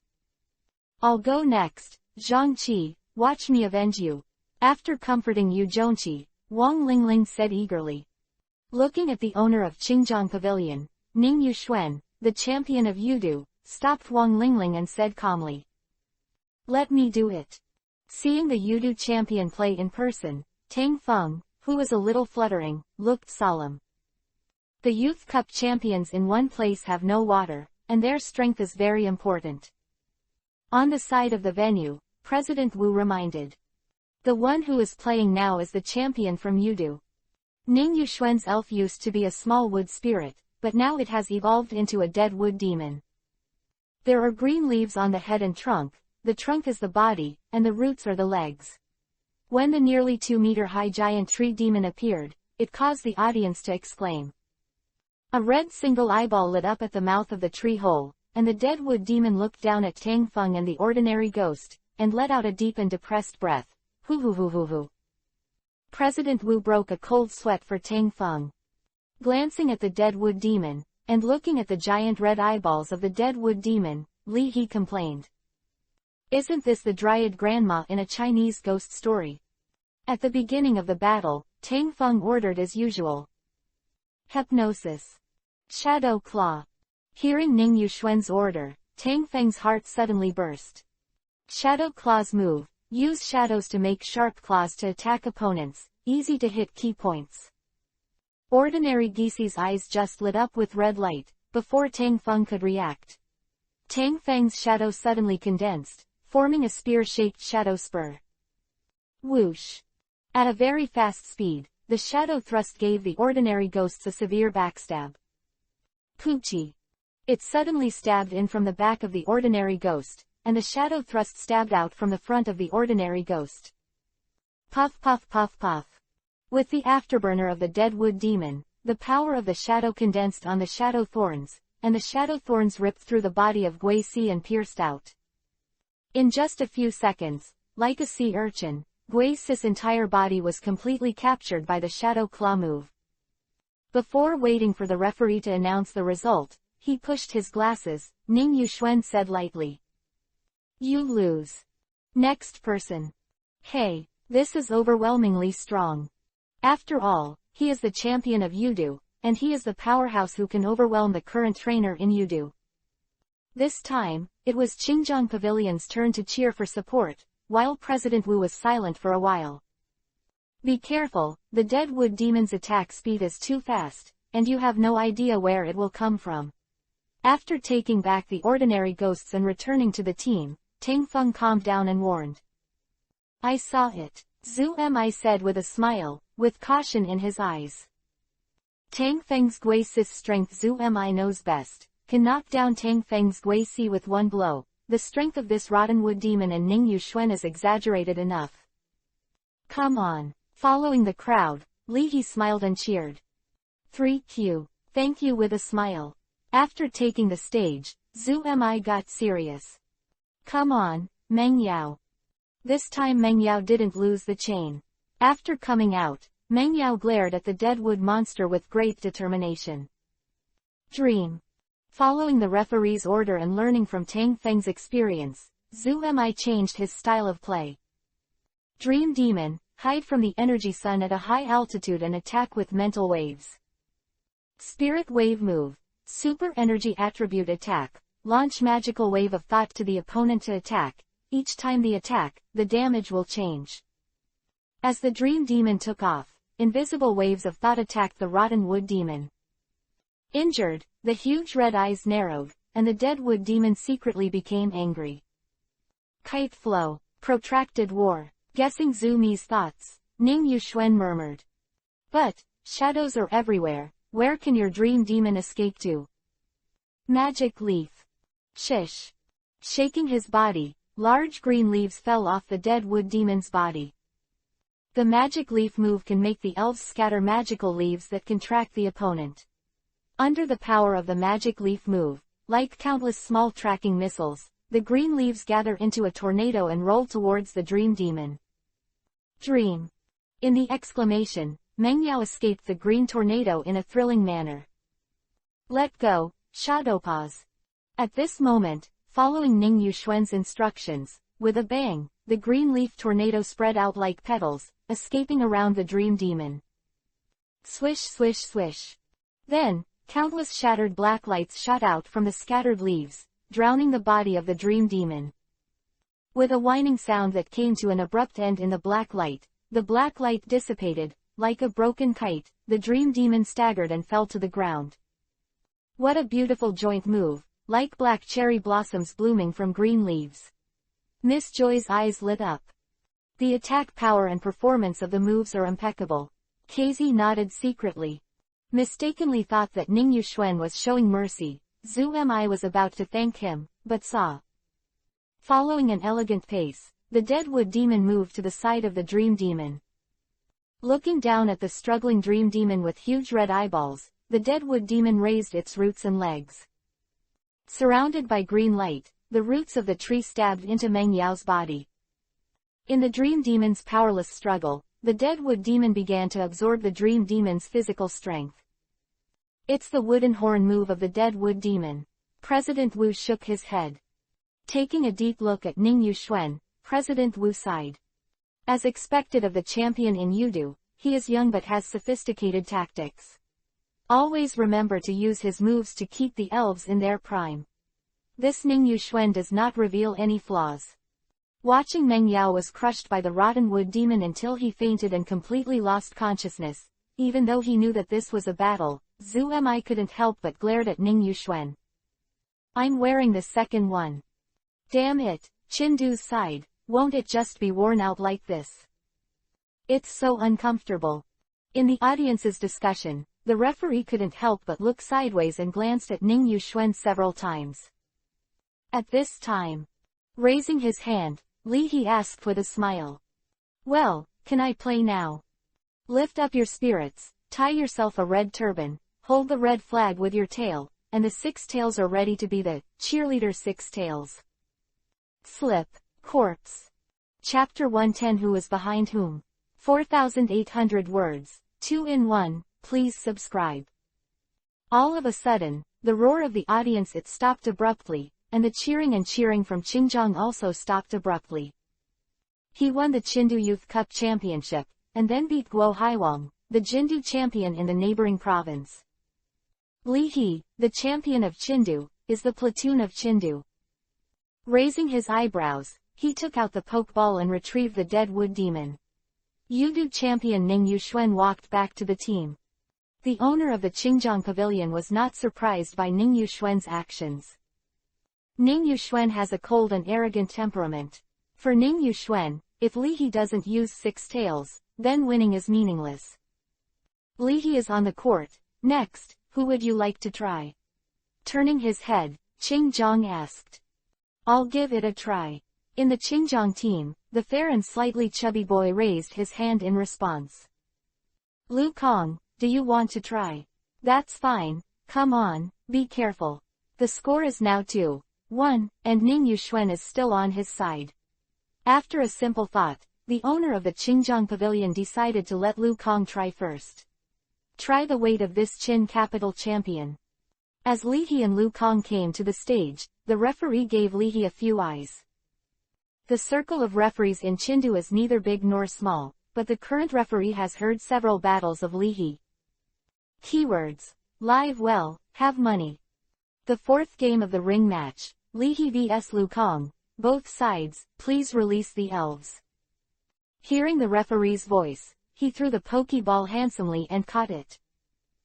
I'll go next, Zhang Qi, watch me avenge you. After comforting Yu Jonchi, Wang Lingling said eagerly. Looking at the owner of Qingjiang Pavilion, Ning Yuxuan, the champion of Yudu, stopped Wang Lingling and said calmly. Let me do it. Seeing the Yudu champion play in person, Tang Feng, who was a little fluttering, looked solemn. The Youth Cup champions in one place have no water, and their strength is very important. On the side of the venue, President Wu reminded. The one who is playing now is the champion from Yudu. Ning Yuxuan's elf used to be a small wood spirit, but now it has evolved into a dead wood demon. There are green leaves on the head and trunk, the trunk is the body, and the roots are the legs. When the nearly 2-meter-high giant tree demon appeared, it caused the audience to exclaim. A red single eyeball lit up at the mouth of the tree hole, and the dead wood demon looked down at Tang Feng and the ordinary ghost, and let out a deep and depressed breath. Hoo hoo hoo hoo hoo. President Wu broke a cold sweat for Tang Feng. Glancing at the dead wood demon, and looking at the giant red eyeballs of the dead wood demon, Li He complained. Isn't this the Dryad Grandma in a Chinese ghost story? At the beginning of the battle, Tang Feng ordered as usual. Hypnosis. Shadow Claw. Hearing Ning Yuxuan's order, Tang Feng's heart suddenly burst. Shadow Claws move. Use shadows to make sharp claws to attack opponents, easy to hit key points. Ordinary Gisi's eyes just lit up with red light, before Tang Feng could react. Tang Feng's shadow suddenly condensed, forming a spear-shaped shadow spur. Whoosh! At a very fast speed, the shadow thrust gave the ordinary ghosts a severe backstab. Poochie! It suddenly stabbed in from the back of the ordinary ghost, and the shadow thrust stabbed out from the front of the ordinary ghost. Puff puff puff puff. With the afterburner of the dead wood demon, the power of the shadow condensed on the shadow thorns, and the shadow thorns ripped through the body of Gui Si and pierced out. In just a few seconds, like a sea urchin, Gui Si's entire body was completely captured by the shadow claw move. Before waiting for the referee to announce the result, he pushed his glasses. Ning Yuxuan said lightly. You lose. Next person. Hey, this is overwhelmingly strong. After all, he is the champion of Yudu, and he is the powerhouse who can overwhelm the current trainer in Yudu. This time, it was Qingjiang Pavilion's turn to cheer for support, while President Wu was silent for a while. Be careful, the dead wood demon's attack speed is too fast, and you have no idea where it will come from. After taking back the ordinary ghosts and returning to the team, Tang Feng calmed down and warned. I saw it, Zhu Mi said with a smile, with caution in his eyes. Tang Feng's Gui Si's strength Zhu Mi knows best, can knock down Tang Feng's Gui Si with one blow. The strength of this rotten wood demon and Ning Yuxuan is exaggerated enough. Come on. Following the crowd, Li He smiled and cheered. 3Q. Thank you with a smile. After taking the stage, Zhu Mi got serious. Come on, Meng Yao. This time Meng Yao didn't lose the chain. After coming out, Meng Yao glared at the dead wood monster with great determination. Dream. Following the referee's order and learning from Tang Feng's experience, Zhu Mi changed his style of play. Dream Demon, hide from the energy sun at a high altitude and attack with mental waves. Spirit Wave Move. Super Energy Attribute Attack. Launch magical wave of thought to the opponent to attack. Each time the attack, the damage will change. As the Dream Demon took off, invisible waves of thought attacked the rotten wood demon. Injured, the huge red eyes narrowed, and the dead wood demon secretly became angry. Kite Flow. Protracted War. Guessing Zhu Mi's thoughts, Ning Yuxuan murmured. But, shadows are everywhere, where can your dream demon escape to? Magic Leaf. Shish. Shaking his body, large green leaves fell off the dead wood demon's body. The magic leaf move can make the elves scatter magical leaves that can track the opponent. Under the power of the magic leaf move, like countless small tracking missiles, the green leaves gather into a tornado and roll towards the dream demon. Dream. In the exclamation, Meng Yao escaped the green tornado in a thrilling manner. Let go, Shadowpaws. At this moment, following Ning Yuxuan's instructions, with a bang, the green leaf tornado spread out like petals, escaping around the dream demon. Swish swish swish. Then, countless shattered black lights shot out from the scattered leaves, drowning the body of the dream demon. With a whining sound that came to an abrupt end in the black light dissipated. Like a broken kite, the dream demon staggered and fell to the ground. What a beautiful joint move, like black cherry blossoms blooming from green leaves. Miss Joy's eyes lit up. The attack power and performance of the moves are impeccable. Casey nodded secretly. Mistakenly thought that Ning Yuxuan was showing mercy. Zhu Mi was about to thank him, but saw. Following an elegant pace, the dead wood demon moved to the side of the dream demon. Looking down at the struggling dream demon with huge red eyeballs, the dead wood demon raised its roots and legs. Surrounded by green light, the roots of the tree stabbed into Meng Yao's body. In the dream demon's powerless struggle, the dead wood demon began to absorb the dream demon's physical strength. It's the wooden horn move of the dead wood demon. President Wu shook his head. Taking a deep look at Ning Yuxuan, President Wu sighed. As expected of the champion in Yudu, he is young but has sophisticated tactics. Always remember to use his moves to keep the elves in their prime. This Ning Yuxuan does not reveal any flaws. Watching Meng Yao was crushed by the rotten wood demon until he fainted and completely lost consciousness. Even though he knew that this was a battle, Zhu Mi couldn't help but glared at Ning Yuxuan. I'm wearing the second one. Damn it, Chindu sighed, won't it just be worn out like this? It's so uncomfortable. In the audience's discussion, the referee couldn't help but look sideways and glanced at Ning Yuxuan several times. At this time, raising his hand, Li He asked with a smile. Well, can I play now? Lift up your spirits, tie yourself a red turban, hold the red flag with your tail, and the six tails are ready to be the cheerleader six tails. Slip, corpse. Chapter 110 Who is behind whom? 4,800 words, 2 in 1, please subscribe. All of a sudden, the roar of the audience it stopped abruptly, and the cheering from Qingzhong also stopped abruptly. He won the Chindu Youth Cup Championship, and then beat Guo Haiwang, the Jindu champion in the neighboring province. Li He, the champion of Chindu, is the platoon of Chindu. Raising his eyebrows, he took out the pokeball and retrieved the dead wood demon. Yudu champion Ning Yuxuan walked back to the team. The owner of the Qingzhong Pavilion was not surprised by Ning Yuxuan's actions. Ning Yuxuan has a cold and arrogant temperament. For Ning Yuxuan, if Li He doesn't use six tails, then winning is meaningless. Li He is on the court. Next, who would you like to try? Turning his head, Qingzhong asked. I'll give it a try. In the Qingzhong team, the fair and slightly chubby boy raised his hand in response. Lu Kong, do you want to try? That's fine, come on, be careful. The score is now 2-1, and Ning Yuxuan is still on his side. After a simple thought, the owner of the Qingzhong Pavilion decided to let Lu Kong try first. Try the weight of this Qin capital champion. As Li He and Lu Kong came to the stage, the referee gave Li He a few eyes. The circle of referees in Chindu is neither big nor small, but the current referee has heard several battles of Li He. Keywords. Live well, have money. The fourth game of the ring match, Li He vs Lu Kong. Both sides, please release the elves. Hearing the referee's voice, he threw the Pokeball handsomely and caught it.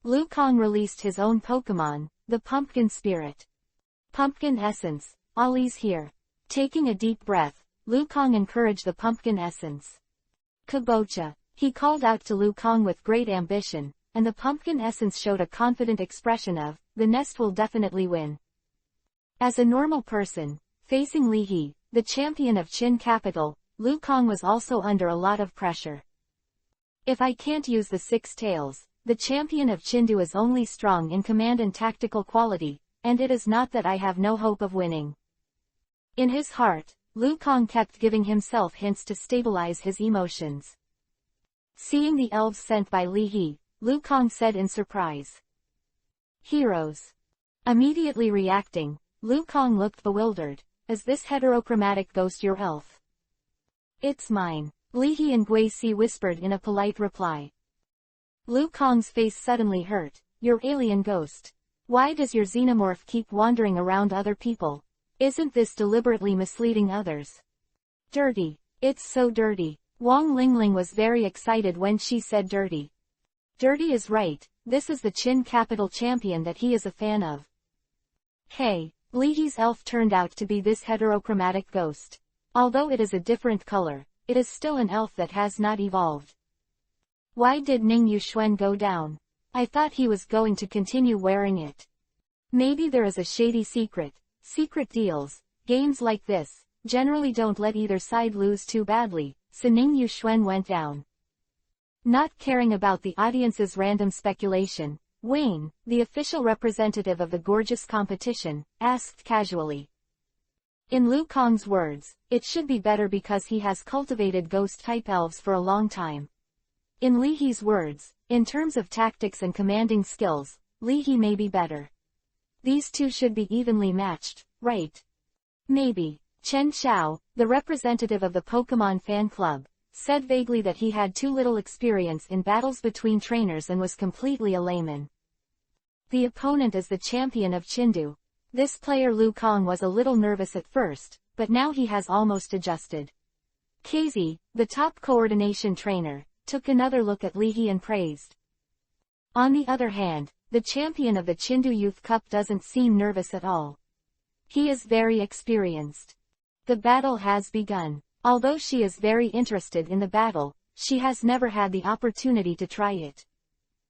Lu Kong released his own Pokemon, the Pumpkin Spirit. Pumpkin Essence, Ollie's here. Taking a deep breath, Lu Kong encouraged the Pumpkin Essence. Kabocha, he called out to Lu Kong with great ambition, and the Pumpkin Essence showed a confident expression of, the nest will definitely win. As a normal person, facing Li He, the champion of Qin capital, Lu Kong was also under a lot of pressure. If I can't use the six tails, the champion of Chindu is only strong in command and tactical quality, and it is not that I have no hope of winning. In his heart, Lu Kong kept giving himself hints to stabilize his emotions. Seeing the elves sent by Li He, Lu Kong said in surprise. Heroes. Immediately reacting, Lu Kong looked bewildered. Is this heterochromatic ghost your elf? It's mine, Li He and Gui Si whispered in a polite reply. Lu Kong's face suddenly hurt. Your alien ghost. Why does your xenomorph keep wandering around other people? Isn't this deliberately misleading others? Dirty. It's so dirty. Wang Lingling was very excited when she said dirty. Dirty is right, this is the Qin capital champion that he is a fan of. Hey, Li He's elf turned out to be this heterochromatic ghost. Although it is a different color, it is still an elf that has not evolved. Why did Ning Yuxuan go down? I thought he was going to continue wearing it. Maybe there is a shady secret. Secret deals, games like this, generally don't let either side lose too badly, so Ning Yuxuan went down. Not caring about the audience's random speculation, Wayne, the official representative of the gorgeous competition, asked casually. In Lu Kong's words, it should be better because he has cultivated ghost-type elves for a long time. In Li He's words, in terms of tactics and commanding skills, Li He may be better. These two should be evenly matched, right? Maybe. Chen Xiao, the representative of the Pokemon fan club, said vaguely that he had too little experience in battles between trainers and was completely a layman. The opponent is the champion of Chindu. This player Lu Kong was a little nervous at first, but now he has almost adjusted. Casey, the top coordination trainer, took another look at Li He and praised. On the other hand, the champion of the Chindu Youth Cup doesn't seem nervous at all. He is very experienced. The battle has begun. Although she is very interested in the battle, she has never had the opportunity to try it.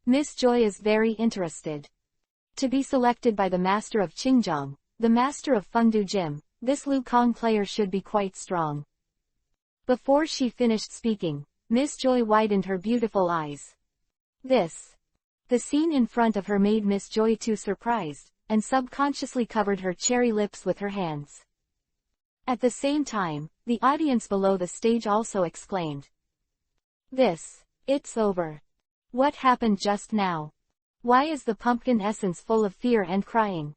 Miss Joy is very interested. To be selected by the master of Qingzhong, the master of Fengdu Gym, this Lu Kong player should be quite strong. Before she finished speaking, Miss Joy widened her beautiful eyes. The scene in front of her made Miss Joy too surprised, and subconsciously covered her cherry lips with her hands. At the same time, the audience below the stage also exclaimed. It's over. What happened just now? Why is the pumpkin essence full of fear and crying?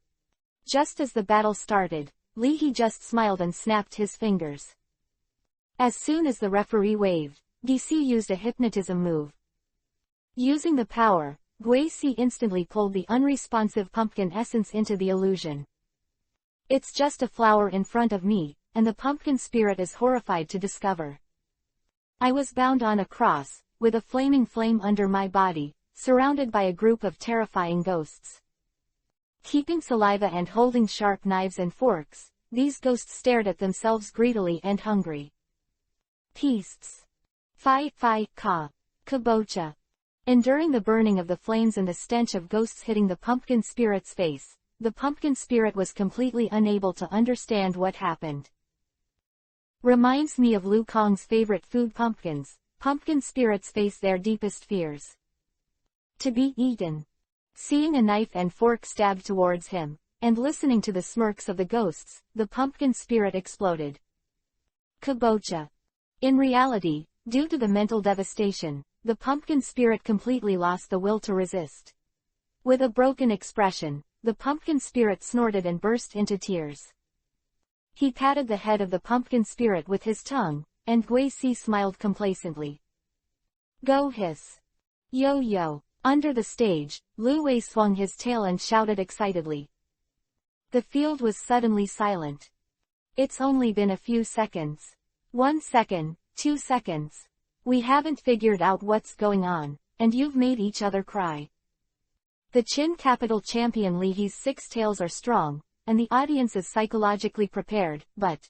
Just as the battle started, Li He just smiled and snapped his fingers. As soon as the referee waved, Guixi used a hypnotism move. Using the power, Guixi instantly pulled the unresponsive pumpkin essence into the illusion. It's just a flower in front of me, and the pumpkin spirit is horrified to discover. I was bound on a cross, with a flaming flame under my body, surrounded by a group of terrifying ghosts. Keeping saliva and holding sharp knives and forks, these ghosts stared at themselves greedily and hungry. Peace. Fi ka. Kabocha. Enduring the burning of the flames and the stench of ghosts hitting the pumpkin spirit's face, the pumpkin spirit was completely unable to understand what happened. Reminds me of Lu Kong's favorite food pumpkins. Pumpkin spirits face their deepest fears. To be eaten. Seeing a knife and fork stabbed towards him, and listening to the smirks of the ghosts, the pumpkin spirit exploded. Kabocha. In reality, due to the mental devastation, the pumpkin spirit completely lost the will to resist. With a broken expression, the pumpkin spirit snorted and burst into tears. He patted the head of the pumpkin spirit with his tongue, and Guixi smiled complacently. Go hiss. Yo yo. Under the stage, Lu Wei swung his tail and shouted excitedly. The field was suddenly silent. It's only been a few seconds. 1 second, 2 seconds. We haven't figured out what's going on, and you've made each other cry. The Qin capital champion Li He's 6 tails are strong, and the audience is psychologically prepared, but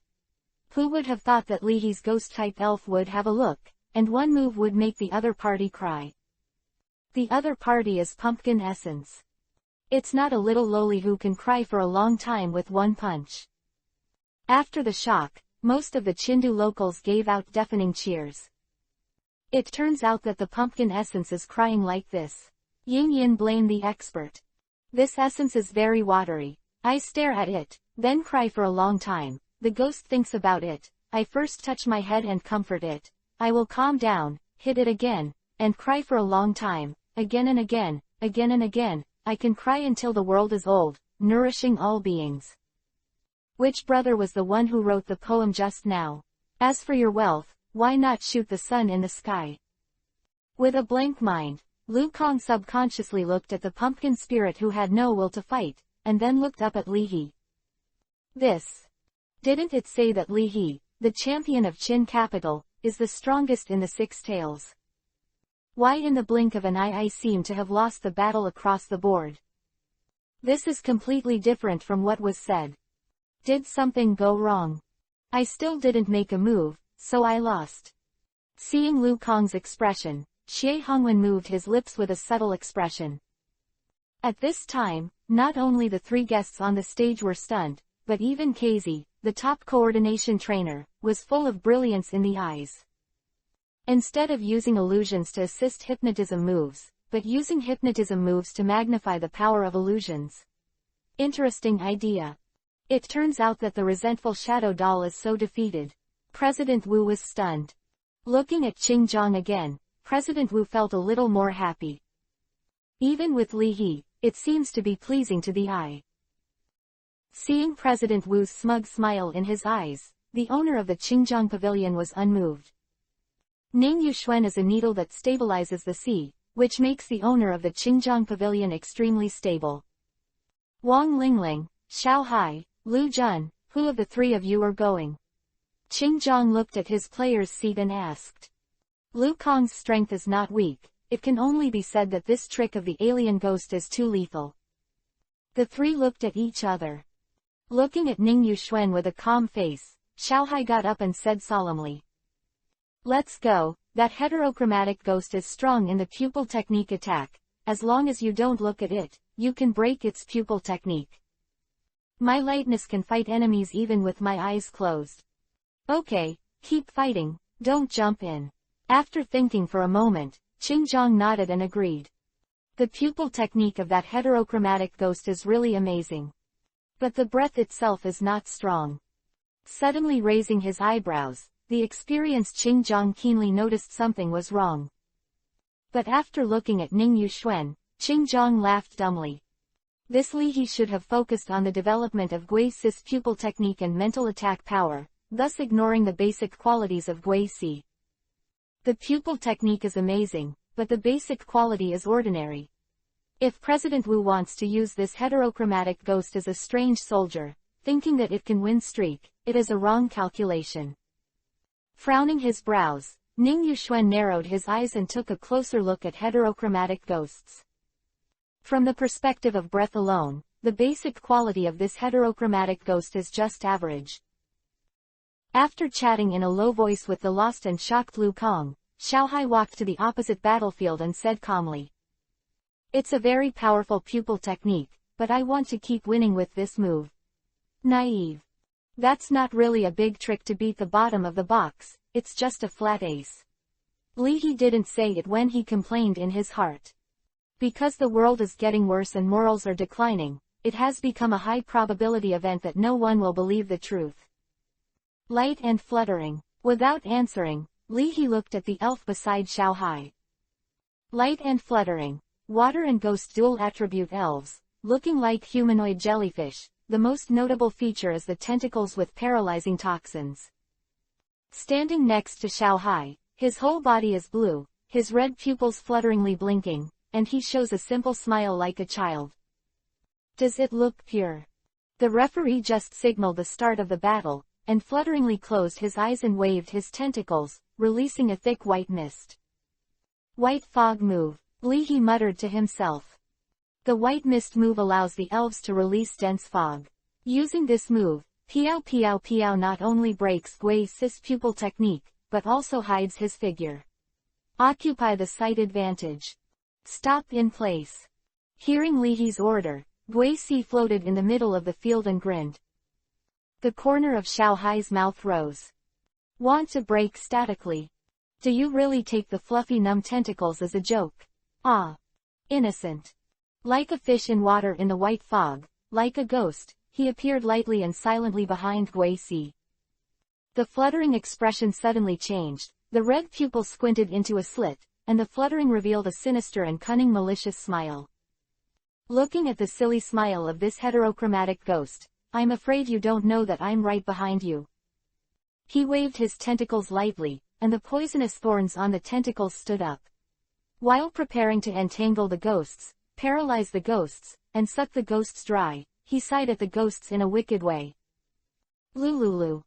who would have thought that Li He's ghost-type elf would have a look, and one move would make the other party cry? The other party is pumpkin essence. It's not a little loli who can cry for a long time with one punch. After the shock, most of the Chindu locals gave out deafening cheers. It turns out that the pumpkin essence is crying like this. Ying Yin blamed the expert. This essence is very watery. I stare at it, then cry for a long time. The ghost thinks about it. I first touch my head and comfort it. I will calm down, hit it again, and cry for a long time, again and again, again and again. I can cry until the world is old, nourishing all beings. Which brother was the one who wrote the poem just now? As for your wealth, why not shoot the sun in the sky? With a blank mind, Lu Kong subconsciously looked at the pumpkin spirit who had no will to fight, and then looked up at Li He. Didn't it say that Li He, the champion of Qin capital, is the strongest in the 6 tails? Why in the blink of an eye I seem to have lost the battle across the board? This is completely different from what was said. Did something go wrong? I still didn't make a move, so I lost. Seeing Lu Kong's expression, Xie Hongwen moved his lips with a subtle expression. At this time, not only the 3 guests on the stage were stunned, but even Casey, the top coordination trainer, was full of brilliance in the eyes. Instead of using illusions to assist hypnotism moves, but using hypnotism moves to magnify the power of illusions. Interesting idea. It turns out that the resentful shadow doll is so defeated. President Wu was stunned. Looking at Qingzhong again, President Wu felt a little more happy. Even with Li He, it seems to be pleasing to the eye. Seeing President Wu's smug smile in his eyes, the owner of the Qingjiang Pavilion was unmoved. Ning Yuxuan is a needle that stabilizes the sea, which makes the owner of the Qingjiang Pavilion extremely stable. Wang Lingling, Xiao Hai, Lu Jun, who of the three of you are going? Qingjiang looked at his player's seat and asked. Lu Kong's strength is not weak, it can only be said that this trick of the alien ghost is too lethal. The three looked at each other. Looking at Ning Yuxuan with a calm face, Xiao Hai got up and said solemnly. Let's go, that heterochromatic ghost is strong in the pupil technique attack, as long as you don't look at it, you can break its pupil technique. My lightness can fight enemies even with my eyes closed. Okay, keep fighting, don't jump in. After thinking for a moment, Qingjiang nodded and agreed. The pupil technique of that heterochromatic ghost is really amazing. But the breath itself is not strong. Suddenly raising his eyebrows, the experienced Qingjiang keenly noticed something was wrong. But after looking at Ning Yuxuan, Qingjiang laughed dumbly. This Li he should have focused on the development of Gui Si's pupil technique and mental attack power, thus ignoring the basic qualities of Gui Si. The pupil technique is amazing, but the basic quality is ordinary. If President Wu wants to use this heterochromatic ghost as a strange soldier, thinking that it can win streak, it is a wrong calculation. Frowning his brows, Ning Yuxuan narrowed his eyes and took a closer look at heterochromatic ghosts. From the perspective of breath alone, the basic quality of this heterochromatic ghost is just average. After chatting in a low voice with the lost and shocked Lu Kong, Xiao Hai walked to the opposite battlefield and said calmly. It's a very powerful pupil technique, but I want to keep winning with this move. Naive. That's not really a big trick to beat the bottom of the box, it's just a flat ace. Li He didn't say it when he complained in his heart. Because the world is getting worse and morals are declining, it has become a high probability event that no one will believe the truth. Light and fluttering. Without answering, Li He looked at the elf beside Xiao Hai. Light and fluttering. Water and ghost dual attribute elves, looking like humanoid jellyfish. The most notable feature is the tentacles with paralyzing toxins. Standing next to Xiao Hai, his whole body is blue, his red pupils flutteringly blinking, and he shows a simple smile like a child. Does it look pure? The referee just signaled the start of the battle, and flutteringly closed his eyes and waved his tentacles, releasing a thick white mist. White fog move, Li He muttered to himself. The white mist move allows the elves to release dense fog. Using this move, Piao Piao Piao not only breaks Gui Si's pupil technique, but also hides his figure. Occupy the sight advantage. Stop in place. Hearing Li He's order, Gui Si floated in the middle of the field and grinned. The corner of Xiao Hai's mouth rose. Want to break statically? Do you really take the fluffy numb tentacles as a joke? Ah. Innocent. Like a fish in water in the white fog, like a ghost, he appeared lightly and silently behind Gui Si. The fluttering expression suddenly changed, the red pupil squinted into a slit, and the fluttering revealed a sinister and cunning malicious smile. Looking at the silly smile of this heterochromatic ghost, I'm afraid you don't know that I'm right behind you. He waved his tentacles lightly, and the poisonous thorns on the tentacles stood up. While preparing to entangle the ghosts, paralyze the ghosts, and suck the ghosts dry, he sighed at the ghosts in a wicked way. Lululu.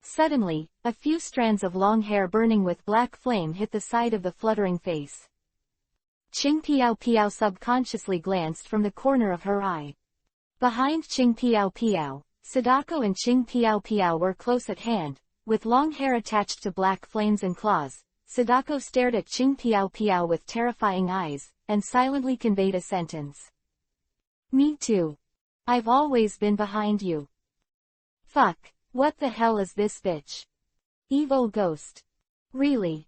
Suddenly, a few strands of long hair burning with black flame hit the side of the fluttering face. Qing Piao Piao subconsciously glanced from the corner of her eye. Behind Qing Piao Piao, Sadako and Qing Piao Piao were close at hand, with long hair attached to black flames and claws. Sadako stared at Qing Piao Piao with terrifying eyes, and silently conveyed a sentence. Me too. I've always been behind you. Fuck, what the hell is this bitch? Evil ghost. Really?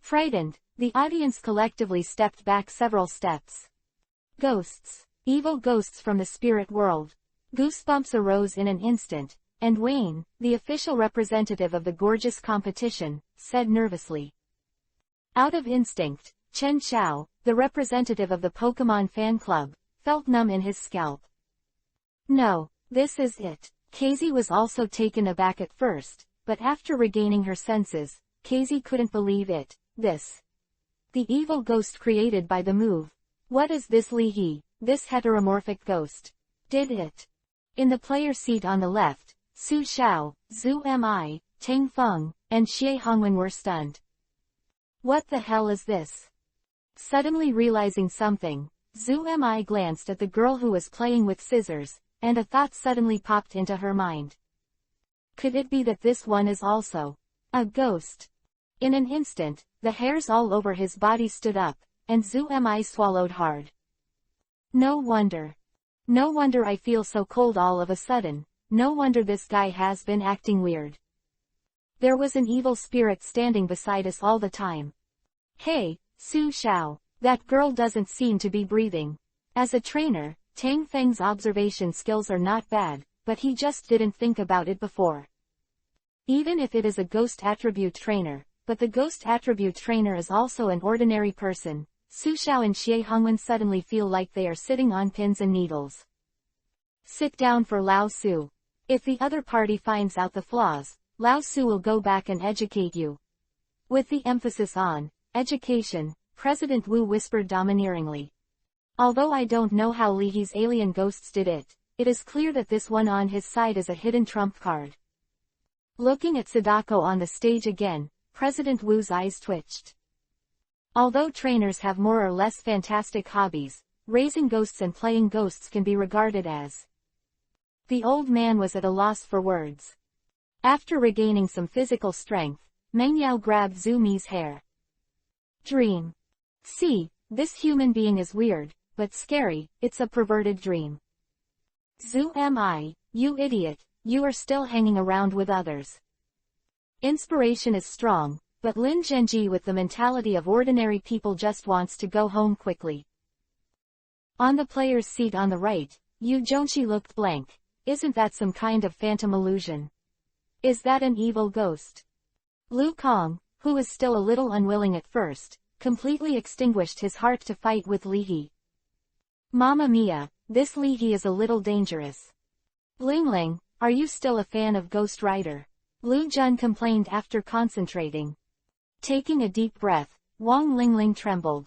Frightened, the audience collectively stepped back several steps. Ghosts. Evil ghosts from the spirit world. Goosebumps arose in an instant, and Wayne, the official representative of the gorgeous competition, said nervously. Out of instinct, Chen Xiao, the representative of the Pokemon fan club, felt numb in his scalp. No, This is it. Casey was also taken aback at first, but after regaining her senses, Casey couldn't believe it. This. The evil ghost created by the move. What is this Lee? This heteromorphic ghost. Did it? In the player's seat on the left, Su Xiao, Zhu Mi, Tang Feng, and Xie Hongwen were stunned. What the hell is this? Suddenly realizing something, Zhu Mi glanced at the girl who was playing with scissors, and a thought suddenly popped into her mind. Could it be that this one is also a ghost? In an instant, the hairs all over his body stood up, and Zhu Mi swallowed hard. No wonder. No wonder I feel so cold all of a sudden. No wonder this guy has been acting weird. There was an evil spirit standing beside us all the time. Hey, Su Xiao, that girl doesn't seem to be breathing. As a trainer, Tang Feng's observation skills are not bad, but he just didn't think about it before. Even if it is a ghost attribute trainer, but the ghost attribute trainer is also an ordinary person, Su Xiao and Xie Hongwen suddenly feel like they are sitting on pins and needles. Sit down for Lao Su. If the other party finds out the flaws, Lao Su will go back and educate you. With the emphasis on education, President Wu whispered domineeringly. Although I don't know how Lihi's alien ghosts did it, it is clear that this one on his side is a hidden trump card. Looking at Sadako on the stage again, President Wu's eyes twitched. Although trainers have more or less fantastic hobbies, raising ghosts and playing ghosts can be regarded as. The old man was at a loss for words. After regaining some physical strength, Meng Yao grabbed Zhu Mi's hair. Dream. See, this human being is weird, but scary, it's a perverted dream. Zhu Mi, you idiot, you are still hanging around with others. Inspiration is strong, but Lin Zhenji with the mentality of ordinary people just wants to go home quickly. On the player's seat on the right, Yu Zhongxi looked blank. Isn't that some kind of phantom illusion? Is that an evil ghost? Lu Kong, who was still a little unwilling at first, completely extinguished his heart to fight with Lihi. Mamma mia, this Lihi is a little dangerous. Ling Ling, are you still a fan of Ghost Rider? Lu Jun complained after concentrating. Taking a deep breath, Wang Lingling trembled.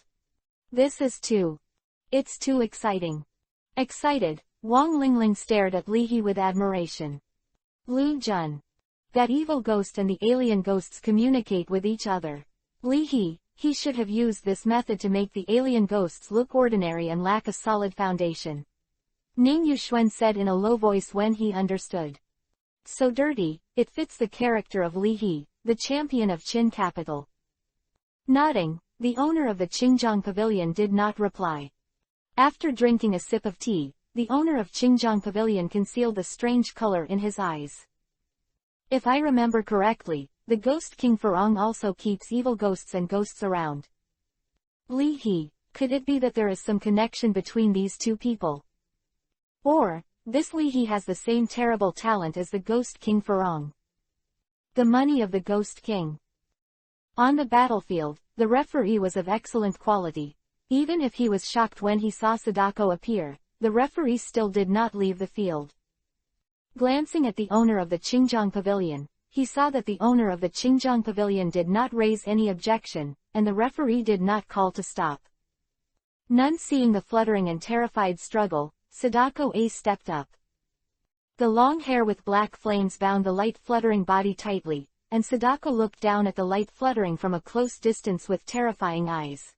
This is too. It's too exciting. Excited, Wang Lingling stared at Lihi with admiration. Lu Jun. That evil ghost and the alien ghosts communicate with each other. Lihi, he should have used this method to make the alien ghosts look ordinary and lack a solid foundation. Ning Yuxuan said in a low voice when he understood. So dirty, it fits the character of Lihi, the champion of Qin capital. Nodding, the owner of the Qingjiang Pavilion did not reply. After drinking a sip of tea, the owner of Qingjiang Pavilion concealed the strange color in his eyes. If I remember correctly, the Ghost King Farong also keeps evil ghosts and ghosts around. Lihi, could it be that there is some connection between these two people? Or, this Lihi has the same terrible talent as the Ghost King Farong. The money of the Ghost King. On the battlefield, the referee was of excellent quality. Even if he was shocked when he saw Sadako appear, the referee still did not leave the field. Glancing at the owner of the Qingjiang Pavilion, he saw that the owner of the Qingjiang Pavilion did not raise any objection, and the referee did not call to stop. None seeing the fluttering and terrified struggle, Sadako A stepped up. The long hair with black flames bound the light fluttering body tightly, and Sadako looked down at the light fluttering from a close distance with terrifying eyes.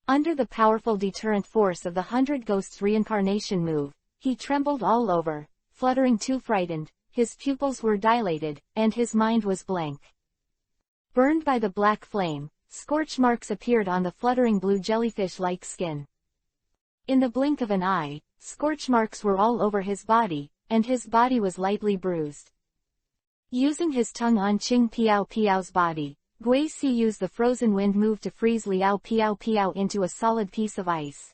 Under the powerful deterrent force of the 100 Ghosts reincarnation move, he trembled all over, fluttering too frightened, his pupils were dilated, and his mind was blank. Burned by the black flame, scorch marks appeared on the fluttering blue jellyfish-like skin. In the blink of an eye, scorch marks were all over his body, and his body was lightly bruised. Using his tongue on Qing Piao Piao's body, Gui Si used the frozen wind move to freeze Liao Piao Piao into a solid piece of ice.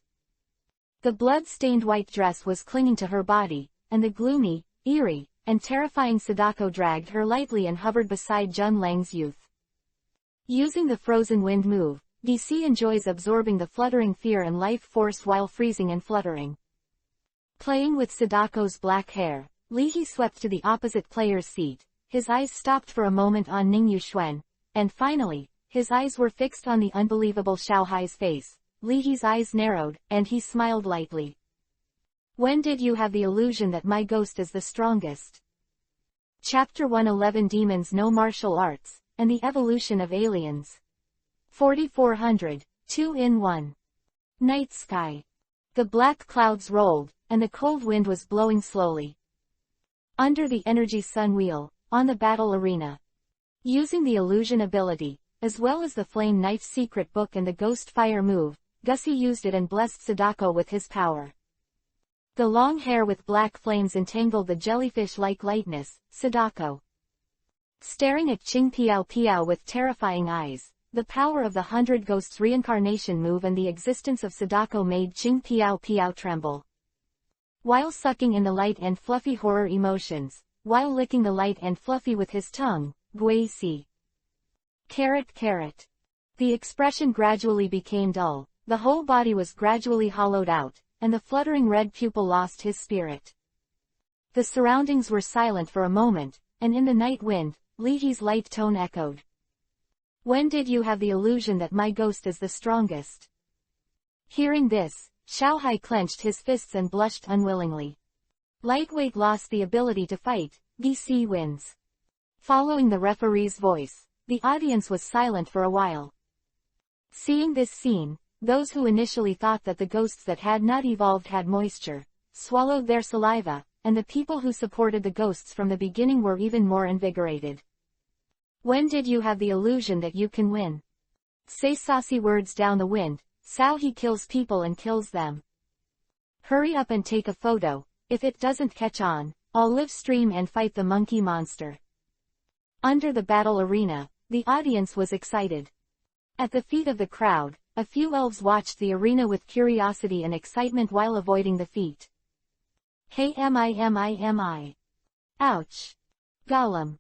The blood-stained white dress was clinging to her body, and the gloomy, eerie, and terrifying Sadako dragged her lightly and hovered beside Jun Lang's youth. Using the frozen wind move, DC enjoys absorbing the fluttering fear and life force while freezing and fluttering. Playing with Sadako's black hair, Li He swept to the opposite player's seat. His eyes stopped for a moment on Ning Yuxuan, and finally, his eyes were fixed on the unbelievable Xiaohai's face. Li He's eyes narrowed, and he smiled lightly. When did you have the illusion that my ghost is the strongest? Chapter 111 Demons No Martial Arts, and the Evolution of Aliens. 4400, 2 in 1. Night sky. The black clouds rolled, and the cold wind was blowing slowly. Under the energy sun wheel, on the battle arena. Using the illusion ability, as well as the Flame Knife's secret book and the Ghost Fire move, Gussie used it and blessed Sadako with his power. The long hair with black flames entangled the jellyfish-like lightness. Sadako, staring at Qing Piao Piao with terrifying eyes, the power of the 100 Ghosts reincarnation move and the existence of Sadako made Qing Piao Piao tremble. While sucking in the light and fluffy horror emotions, while licking the light and fluffy with his tongue, Gui Si. Carrot. The expression gradually became dull, the whole body was gradually hollowed out, and the fluttering red pupil lost his spirit. The surroundings were silent for a moment, and in the night wind, Li He's light tone echoed. When did you have the illusion that my ghost is the strongest? Hearing this, Xiaohai clenched his fists and blushed unwillingly. Lightweight lost the ability to fight, DC wins. Following the referee's voice, the audience was silent for a while. Seeing this scene, those who initially thought that the ghosts that had not evolved had moisture, swallowed their saliva, and the people who supported the ghosts from the beginning were even more invigorated. When did you have the illusion that you can win? Say saucy words down the wind. Sao he kills people and kills them. Hurry up and take a photo. If it doesn't catch on, I'll live stream and fight the monkey monster. Under the battle arena, the audience was excited. At the feet of the crowd, a few elves watched the arena with curiosity and excitement while avoiding the feet. Hey mi. Ouch. Gollum.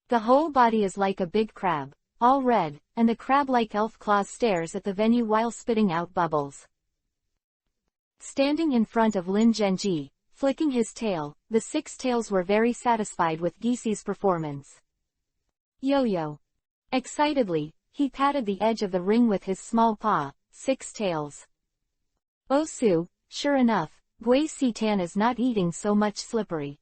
The whole body is like a big crab, all red, and the crab-like elf claws stares at the venue while spitting out bubbles. Standing in front of Lin Zhenji, flicking his tail, the six tails were very satisfied with Gishi's performance. Yo-yo. Excitedly, he patted the edge of the ring with his small paw. Six tails. Osu, sure enough, Gui Si Tan is not eating so much slippery.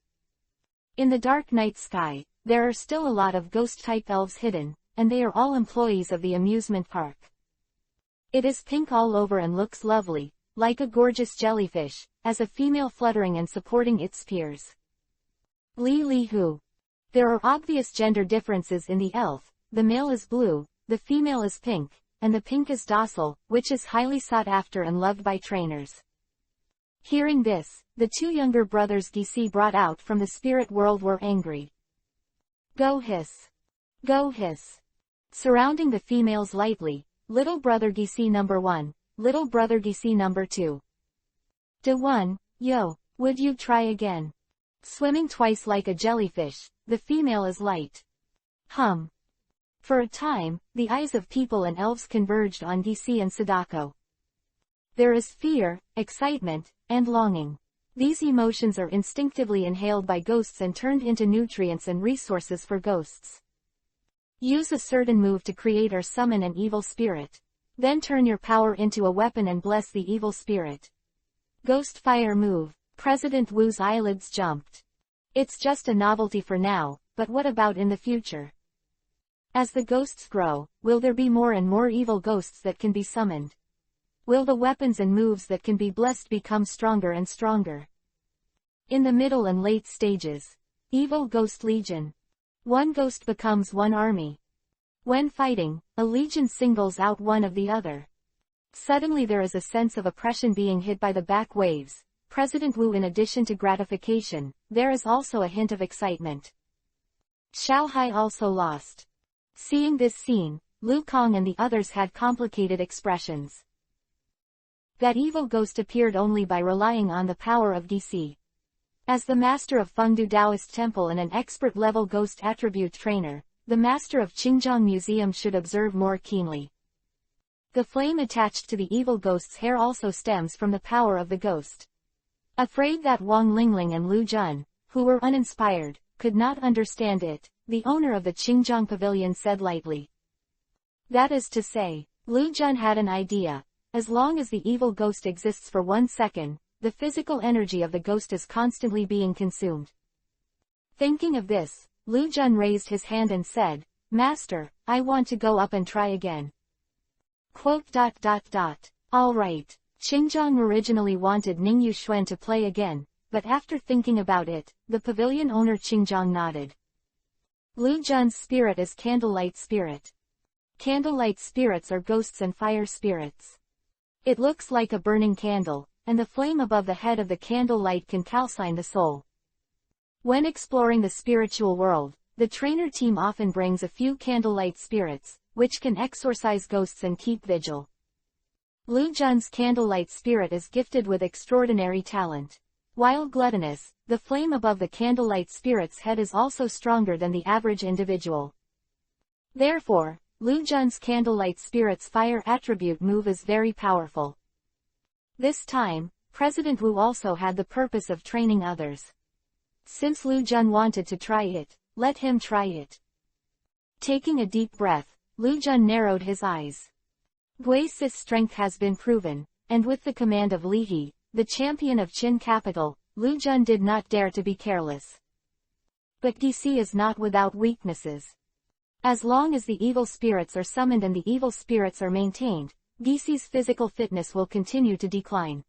In the dark night sky, there are still a lot of ghost-type elves hidden, and they are all employees of the amusement park. It is pink all over and looks lovely, like a gorgeous jellyfish, as a female fluttering and supporting its peers. Li Hu. There are obvious gender differences in the elf, the male is blue, the female is pink, and the pink is docile, which is highly sought after and loved by trainers. Hearing this, the two younger brothers Gishi brought out from the spirit world were angry. Go hiss. Go hiss. Surrounding the females lightly, little brother Gishi number 1, little brother Gishi number 2. De 1, yo, would you try again? Swimming twice like a jellyfish, the female is light. Hum. For a time, the eyes of people and elves converged on Gishi and Sadako. There is fear, excitement, and longing. These emotions are instinctively inhaled by ghosts and turned into nutrients and resources for ghosts. Use a certain move to create or summon an evil spirit. Then turn your power into a weapon and bless the evil spirit. Ghost Fire move. President Wu's eyelids jumped. It's just a novelty for now, but what about in the future? As the ghosts grow, will there be more and more evil ghosts that can be summoned? Will the weapons and moves that can be blessed become stronger and stronger? In the middle and late stages. Evil Ghost Legion. One ghost becomes one army. When fighting, a legion singles out one of the other. Suddenly there is a sense of oppression being hit by the back waves. President Wu. In addition to gratification, there is also a hint of excitement. Xiaohai also lost. Seeing this scene, Lu Kong and the others had complicated expressions. That evil ghost appeared only by relying on the power of DC. As the master of Fengdu Taoist Temple and an expert-level ghost attribute trainer, the master of Qingjiang Museum should observe more keenly. The flame attached to the evil ghost's hair also stems from the power of the ghost. Afraid that Wang Lingling and Lu Jun, who were uninspired, could not understand it, the owner of the Qingjiang Pavilion said lightly. That is to say, Lu Jun had an idea. As long as the evil ghost exists for 1 second, the physical energy of the ghost is constantly being consumed. Thinking of this, Lu Jun raised his hand and said, Master, I want to go up and try again. All right. Qingjiang originally wanted Ning Yuxuan to play again, but after thinking about it, the pavilion owner Qingjiang nodded. Lu Jun's spirit is candlelight spirit. Candlelight spirits are ghosts and fire spirits. It looks like a burning candle, and the flame above the head of the candle light can calcine the soul. When exploring the spiritual world, the trainer team often brings a few candlelight spirits, which can exorcise ghosts and keep vigil. Lu Jun's candlelight spirit is gifted with extraordinary talent. While gluttonous, the flame above the candlelight spirit's head is also stronger than the average individual. Therefore, Lu Jun's candlelight spirit's fire attribute move is very powerful. This time, President Wu also had the purpose of training others. Since Lu Jun wanted to try it, let him try it. Taking a deep breath, Lu Jun narrowed his eyes. Gui Si's strength has been proven, and with the command of Li He, the champion of Qin capital, Lu Jun did not dare to be careless. But Gui Si is not without weaknesses. As long as the evil spirits are summoned and the evil spirits are maintained, Gui Si's physical fitness will continue to decline.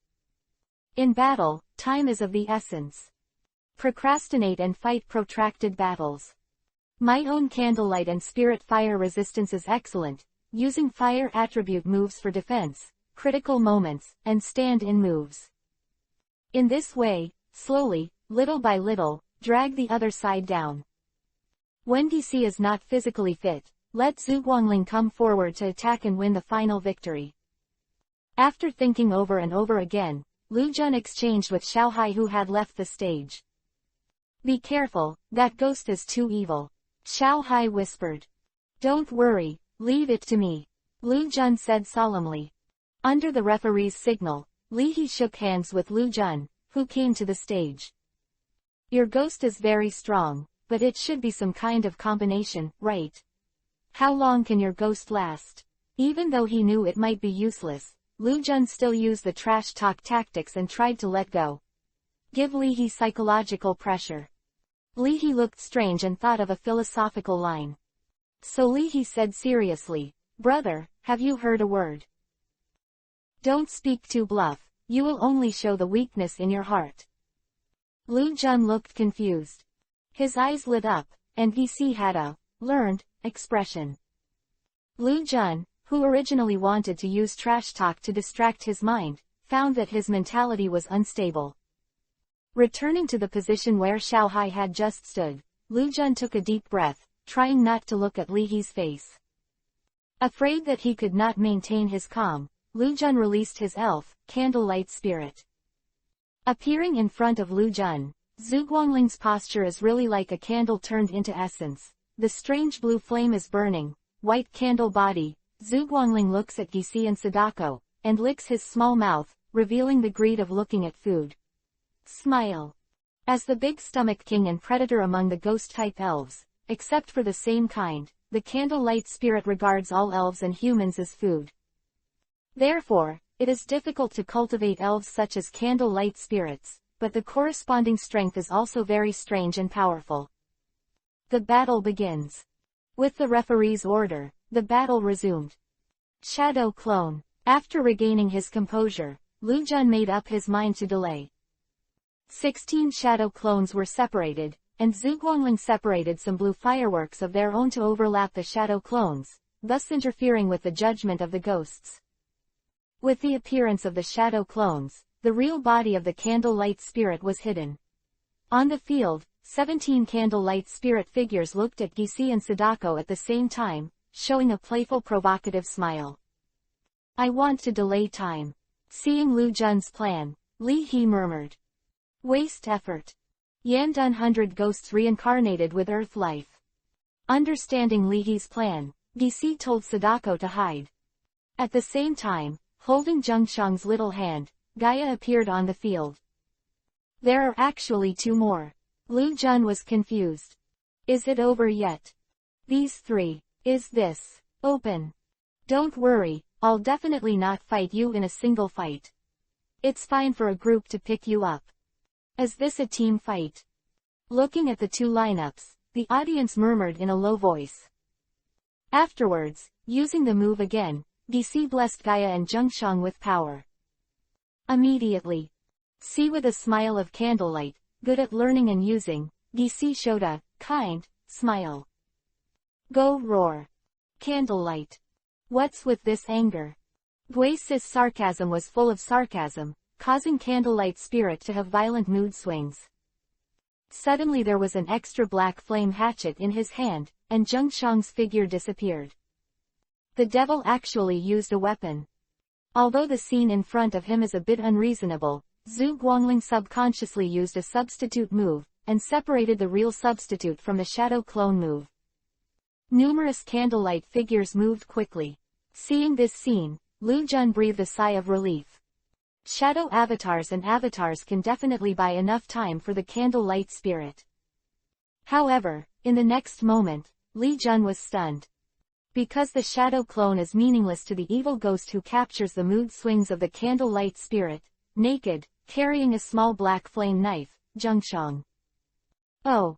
In battle, time is of the essence. Procrastinate and fight protracted battles. My own candlelight and spirit fire resistance is excellent, using fire attribute moves for defense, critical moments, and stand-in moves. In this way, slowly, little by little, drag the other side down. When Gui Si is not physically fit, let Zhu Guangling come forward to attack and win the final victory. After thinking over and over again, Lu Jun exchanged with Xiao Hai who had left the stage. Be careful, that ghost is too evil. Xiao Hai whispered. Don't worry, leave it to me. Lu Jun said solemnly. Under the referee's signal, Li He shook hands with Lu Jun, who came to the stage. Your ghost is very strong, but it should be some kind of combination, right? How long can your ghost last? Even though he knew it might be useless, Lu Jun still used the trash talk tactics and tried to let go. Give Li He psychological pressure. Li He looked strange and thought of a philosophical line. So Li He said seriously, Brother, have you heard a word? Don't speak too bluff, you will only show the weakness in your heart. Lu Jun looked confused. His eyes lit up, and Gui Si had a learned expression. Lu Jun, who originally wanted to use trash talk to distract his mind, found that his mentality was unstable. Returning to the position where Xiao Hai had just stood, Lu Jun took a deep breath, trying not to look at Li He's face. Afraid that he could not maintain his calm, Lu Jun released his elf, candlelight spirit. Appearing in front of Lu Jun, Zhu Guangling's posture is really like a candle turned into essence. The strange blue flame is burning, white candle body. Zhu Guangling looks at Gui Si and Sadako, and licks his small mouth, revealing the greed of looking at food. Smile. As the big stomach king and predator among the ghost-type elves, except for the same kind, the candlelight spirit regards all elves and humans as food. Therefore, it is difficult to cultivate elves such as candlelight spirits, but the corresponding strength is also very strange and powerful. The battle begins. With the referee's order, the battle resumed. Shadow Clone. After regaining his composure, Lu Jun made up his mind to delay. 16 shadow clones were separated, and Zhu Guangling separated some blue fireworks of their own to overlap the shadow clones, thus interfering with the judgment of the ghosts. With the appearance of the shadow clones, the real body of the candlelight spirit was hidden. On the field, 17 candlelight spirit figures looked at Gui Si and Sadako at the same time, showing a playful provocative smile. I want to delay time. Seeing Lu Jun's plan, Li He murmured. Waste effort. Yandun 100 ghosts reincarnated with earth life. Understanding Li He's plan, Gui Si told Sadako to hide. At the same time, holding Zhengshang's little hand, Gaia appeared on the field. There are actually 2 more. Lu Jun was confused. Is it over yet? These 3. Is this open? Don't worry, I'll definitely not fight you in a single fight. It's fine for a group to pick you up. Is this a team fight? Looking at the 2 lineups, the audience murmured in a low voice. Afterwards, using the move again, DC blessed Gaia and Zhengshang with power. Immediately. C with a smile of candlelight, good at learning and using, DC showed a kind smile. Go roar. Candlelight. What's with this anger? Gui's sarcasm was full of sarcasm, causing Candlelight Spirit to have violent mood swings. Suddenly there was an extra black flame hatchet in his hand, and Zhengshang's figure disappeared. The devil actually used a weapon. Although the scene in front of him is a bit unreasonable, Zhu Guangling subconsciously used a substitute move, and separated the real substitute from the shadow clone move. Numerous candlelight figures moved quickly. Seeing this scene, Lu Jun breathed a sigh of relief. Shadow avatars and avatars can definitely buy enough time for the candlelight spirit. However, in the next moment, Li Jun was stunned. Because the shadow clone is meaningless to the evil ghost who captures the mood swings of the candlelight spirit, naked, carrying a small black flame knife, Zhengshang. Oh!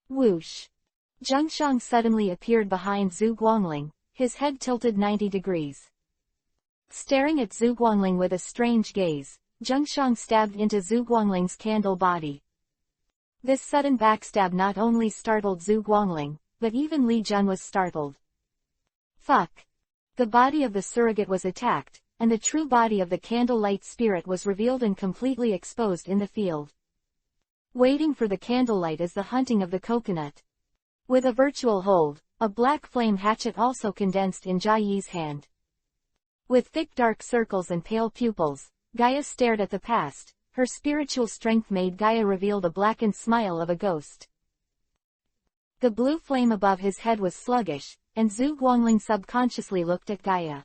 Whoosh! Zhengshang suddenly appeared behind Zhu Guangling, his head tilted 90 degrees. Staring at Zhu Guangling with a strange gaze, Zhengshang stabbed into Zhu Guangling's candle body. This sudden backstab not only startled Zhu Guangling, but even Li Jun was startled. Fuck! The body of the surrogate was attacked, and the true body of the candlelight spirit was revealed and completely exposed in the field. Waiting for the candlelight is the hunting of the coconut. With a virtual hold, a black flame hatchet also condensed in Jia Yi's hand. With thick dark circles and pale pupils, Gaia stared at the past. Her spiritual strength made Gaia reveal the blackened smile of a ghost. The blue flame above his head was sluggish, and Zhu Guangling subconsciously looked at Gaia.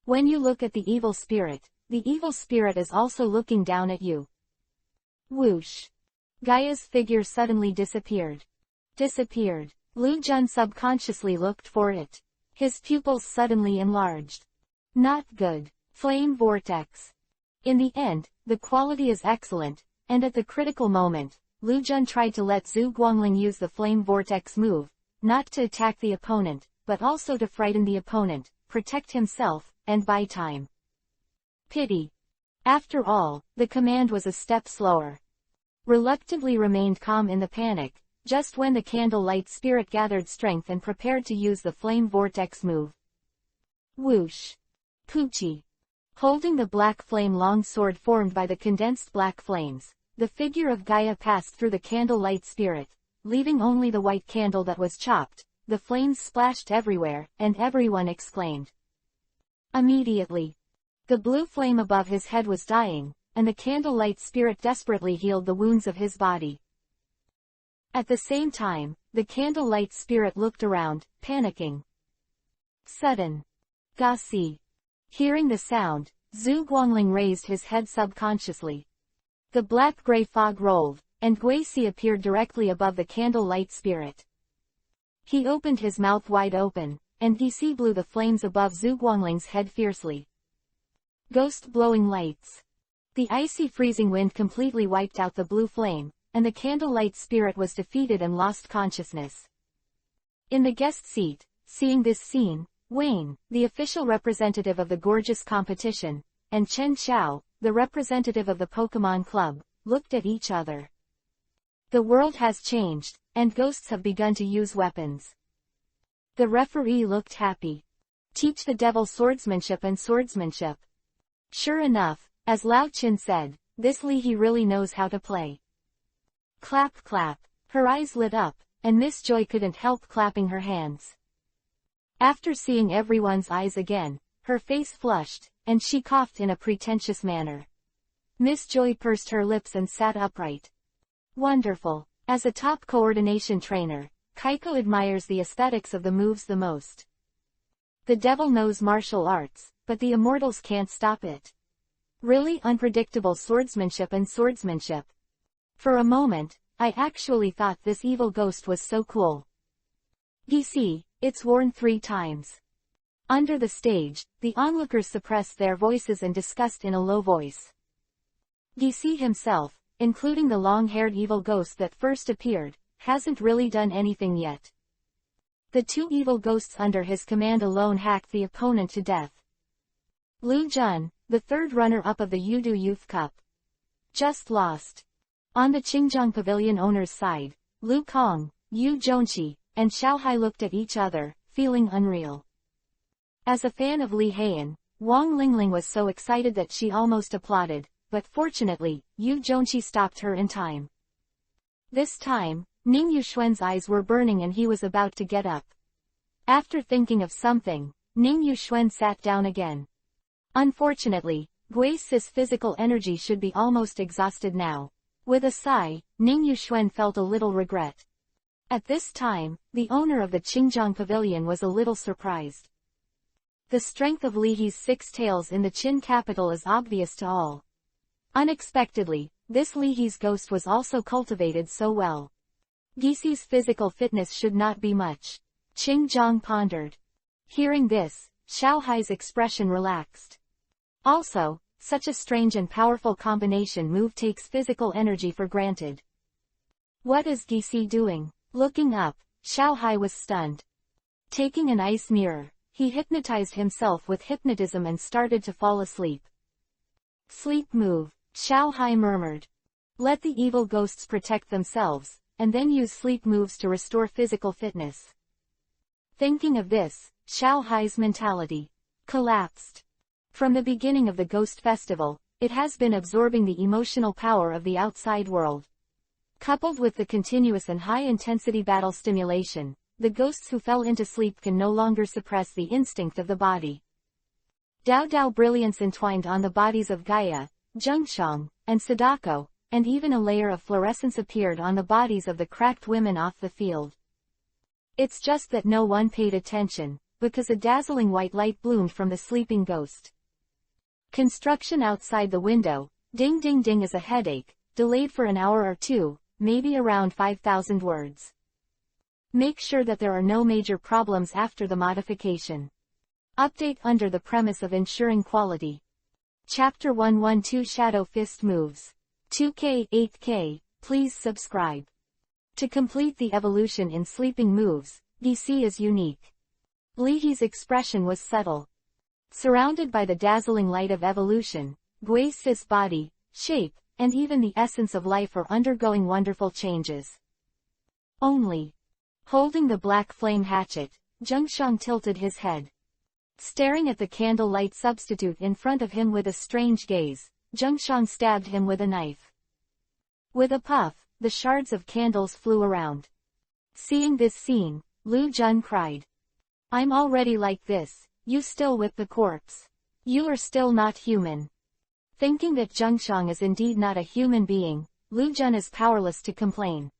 When you look at the evil spirit is also looking down at you. Whoosh! Gaia's figure suddenly disappeared. Lu Jun subconsciously looked for it. His pupils suddenly enlarged. Not good. Flame vortex. In the end, the quality is excellent, and at the critical moment, Lu Jun tried to let Zhu Guangling use the flame vortex move, not to attack the opponent, but also to frighten the opponent, protect himself, and buy time. Pity. After all, the command was a step slower. Reluctantly remained calm in the panic, just when the candlelight spirit gathered strength and prepared to use the flame vortex move. Whoosh! Poochie! Holding the black flame long sword formed by the condensed black flames, the figure of Gaia passed through the candlelight spirit, leaving only the white candle that was chopped. The flames splashed everywhere, and everyone exclaimed. Immediately, the blue flame above his head was dying, and the candlelight spirit desperately healed the wounds of his body. At the same time, the candlelight spirit looked around, panicking. Sudden. Gasi. Hearing the sound, Zhu Guangling raised his head subconsciously. The black-gray fog rolled, and Guisi appeared directly above the candlelight spirit. He opened his mouth wide open, and DC blew the flames above Zhu Guangling's head fiercely. Ghost blowing lights. The icy freezing wind completely wiped out the blue flame, and the candlelight spirit was defeated and lost consciousness. In the guest seat, seeing this scene, Wayne, the official representative of the gorgeous competition, and Chen Xiao, the representative of the Pokemon Club, looked at each other. The world has changed, and ghosts have begun to use weapons. The referee looked happy. Teach the devil swordsmanship and swordsmanship. Sure enough, as Lao Qin said, this Li he really knows how to play. Clap clap. Her eyes lit up, and Miss Joy couldn't help clapping her hands. After seeing everyone's eyes again, her face flushed, and she coughed in a pretentious manner. Miss Joy pursed her lips and sat upright. Wonderful. As a top coordination trainer, Kaiko admires the aesthetics of the moves the most. The devil knows martial arts, but the immortals can't stop it. Really unpredictable swordsmanship and swordsmanship. For a moment, I actually thought this evil ghost was so cool. DC, it's worn 3 times. Under the stage, the onlookers suppressed their voices and discussed in a low voice. DC himself, including the long-haired evil ghost that first appeared, hasn't really done anything yet. The 2 evil ghosts under his command alone hacked the opponent to death. Lu Jun, the 3rd runner-up of the Yudu Youth Cup, just lost. On the Qingjiang Pavilion owner's side, Lu Kong, Yu Zhongqi, and Xiaohai looked at each other, feeling unreal. As a fan of Li Heian, Wang Lingling was so excited that she almost applauded, but fortunately, Yu Zhongqi stopped her in time. This time, Ning Yuxuan's eyes were burning and he was about to get up. After thinking of something, Ning Yuxuan sat down again. Unfortunately, Gui Si's physical energy should be almost exhausted now. With a sigh, Ning Yuxuan felt a little regret. At this time, the owner of the Qingjiang Pavilion was a little surprised. The strength of Li He's 6 tails in the Qin capital is obvious to all. Unexpectedly, this Li He's ghost was also cultivated so well. Gisi's physical fitness should not be much. Qingjiang pondered. Hearing this, Xiaohai's expression relaxed. Also, such a strange and powerful combination move takes physical energy for granted. What is Gisi doing? Looking up, Xiaohai was stunned. Taking an ice mirror, he hypnotized himself with hypnotism and started to fall asleep. Sleep move, Xiaohai murmured. Let the evil ghosts protect themselves, and then use sleep moves to restore physical fitness. Thinking of this, Xiaohai's mentality collapsed. From the beginning of the Ghost Festival, it has been absorbing the emotional power of the outside world. Coupled with the continuous and high-intensity battle stimulation, the ghosts who fell into sleep can no longer suppress the instinct of the body. Dao Dao brilliance entwined on the bodies of Gaia, Zhengshang, and Sadako, and even a layer of fluorescence appeared on the bodies of the cracked women off the field. It's just that no one paid attention, because a dazzling white light bloomed from the sleeping ghost. Construction outside the window, ding ding ding is a headache, delayed for an hour or 2, maybe around 5,000 words. Make sure that there are no major problems after the modification. Update under the premise of ensuring quality. Chapter 112 Shadow Fist Moves. 2K, 8K, please subscribe. To complete the evolution in sleeping moves, DC is unique. Li He's expression was subtle. Surrounded by the dazzling light of evolution, Gui Si's body, shape, and even the essence of life are undergoing wonderful changes. Only. Holding the black flame hatchet, Zhengshang tilted his head. Staring at the candlelight substitute in front of him with a strange gaze, Zhengshang stabbed him with a knife. With a puff, the shards of candles flew around. Seeing this scene, Lu Jun cried. I'm already like this, you still whip the corpse. You are still not human. Thinking that Zhengshang is indeed not a human being, Lu Jun is powerless to complain.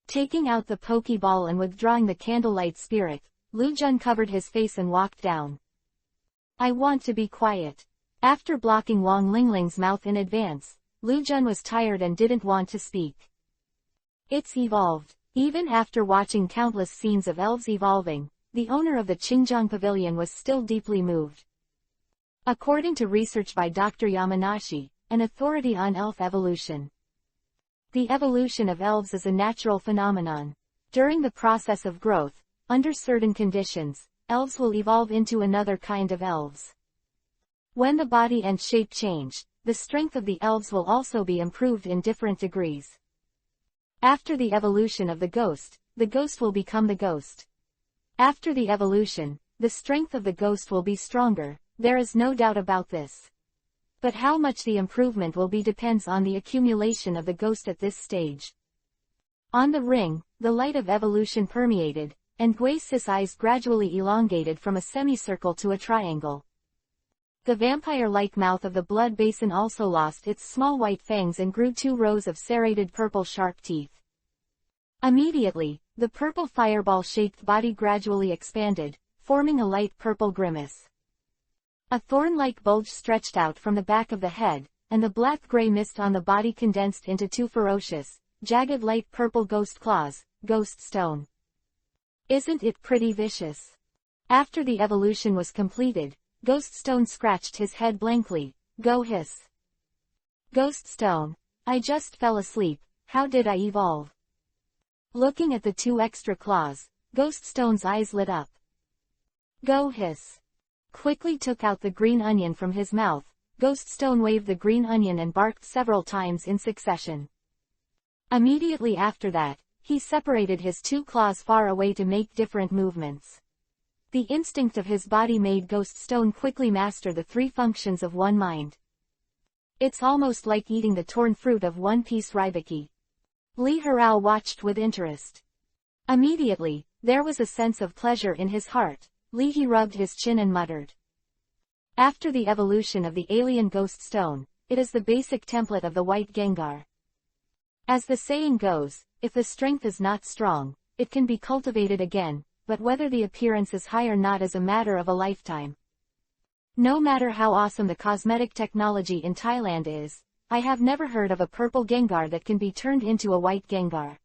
Taking out the pokeball and withdrawing the candlelight spirit, Lu Jun covered his face and walked down. I want to be quiet. After blocking Wang Lingling's mouth in advance, Lu Jun was tired and didn't want to speak. It's evolved. Even after watching countless scenes of elves evolving, the owner of the Qingjiang Pavilion was still deeply moved. According to research by Dr. Yamanashi, an authority on elf evolution, the evolution of elves is a natural phenomenon. During the process of growth, under certain conditions, elves will evolve into another kind of elves. When the body and shape change, the strength of the elves will also be improved in different degrees. After the evolution of the ghost will become the ghost. After the evolution, the strength of the ghost will be stronger, there is no doubt about this. But how much the improvement will be depends on the accumulation of the ghost at this stage. On the ring, the light of evolution permeated, and Gui Si's eyes gradually elongated from a semicircle to a triangle. The vampire-like mouth of the blood basin also lost its small white fangs and grew 2 rows of serrated purple sharp teeth. Immediately, the purple fireball-shaped body gradually expanded, forming a light purple grimace. A thorn-like bulge stretched out from the back of the head, and the black-gray mist on the body condensed into two ferocious, jagged light purple ghost claws, Ghost Stone. Isn't it pretty vicious? After the evolution was completed, Ghost Stone scratched his head blankly. Go hiss. Ghost Stone. I just fell asleep, how did I evolve? Looking at the two extra claws, Ghost Stone's eyes lit up. Go hiss. Quickly took out the green onion from his mouth, Ghost Stone waved the green onion and barked several times in succession. Immediately after that, he separated his two claws far away to make different movements. The instinct of his body made Ghost Stone quickly master the three functions of one mind. It's almost like eating the torn fruit of One Piece Raibaki. Lee Harao watched with interest. Immediately, there was a sense of pleasure in his heart. Lee he rubbed his chin and muttered. After the evolution of the alien Ghost Stone, it is the basic template of the White Gengar. As the saying goes, if the strength is not strong, it can be cultivated again, but whether the appearance is high or not is a matter of a lifetime. No matter how awesome the cosmetic technology in Thailand is, I have never heard of a purple Gengar that can be turned into a white Gengar.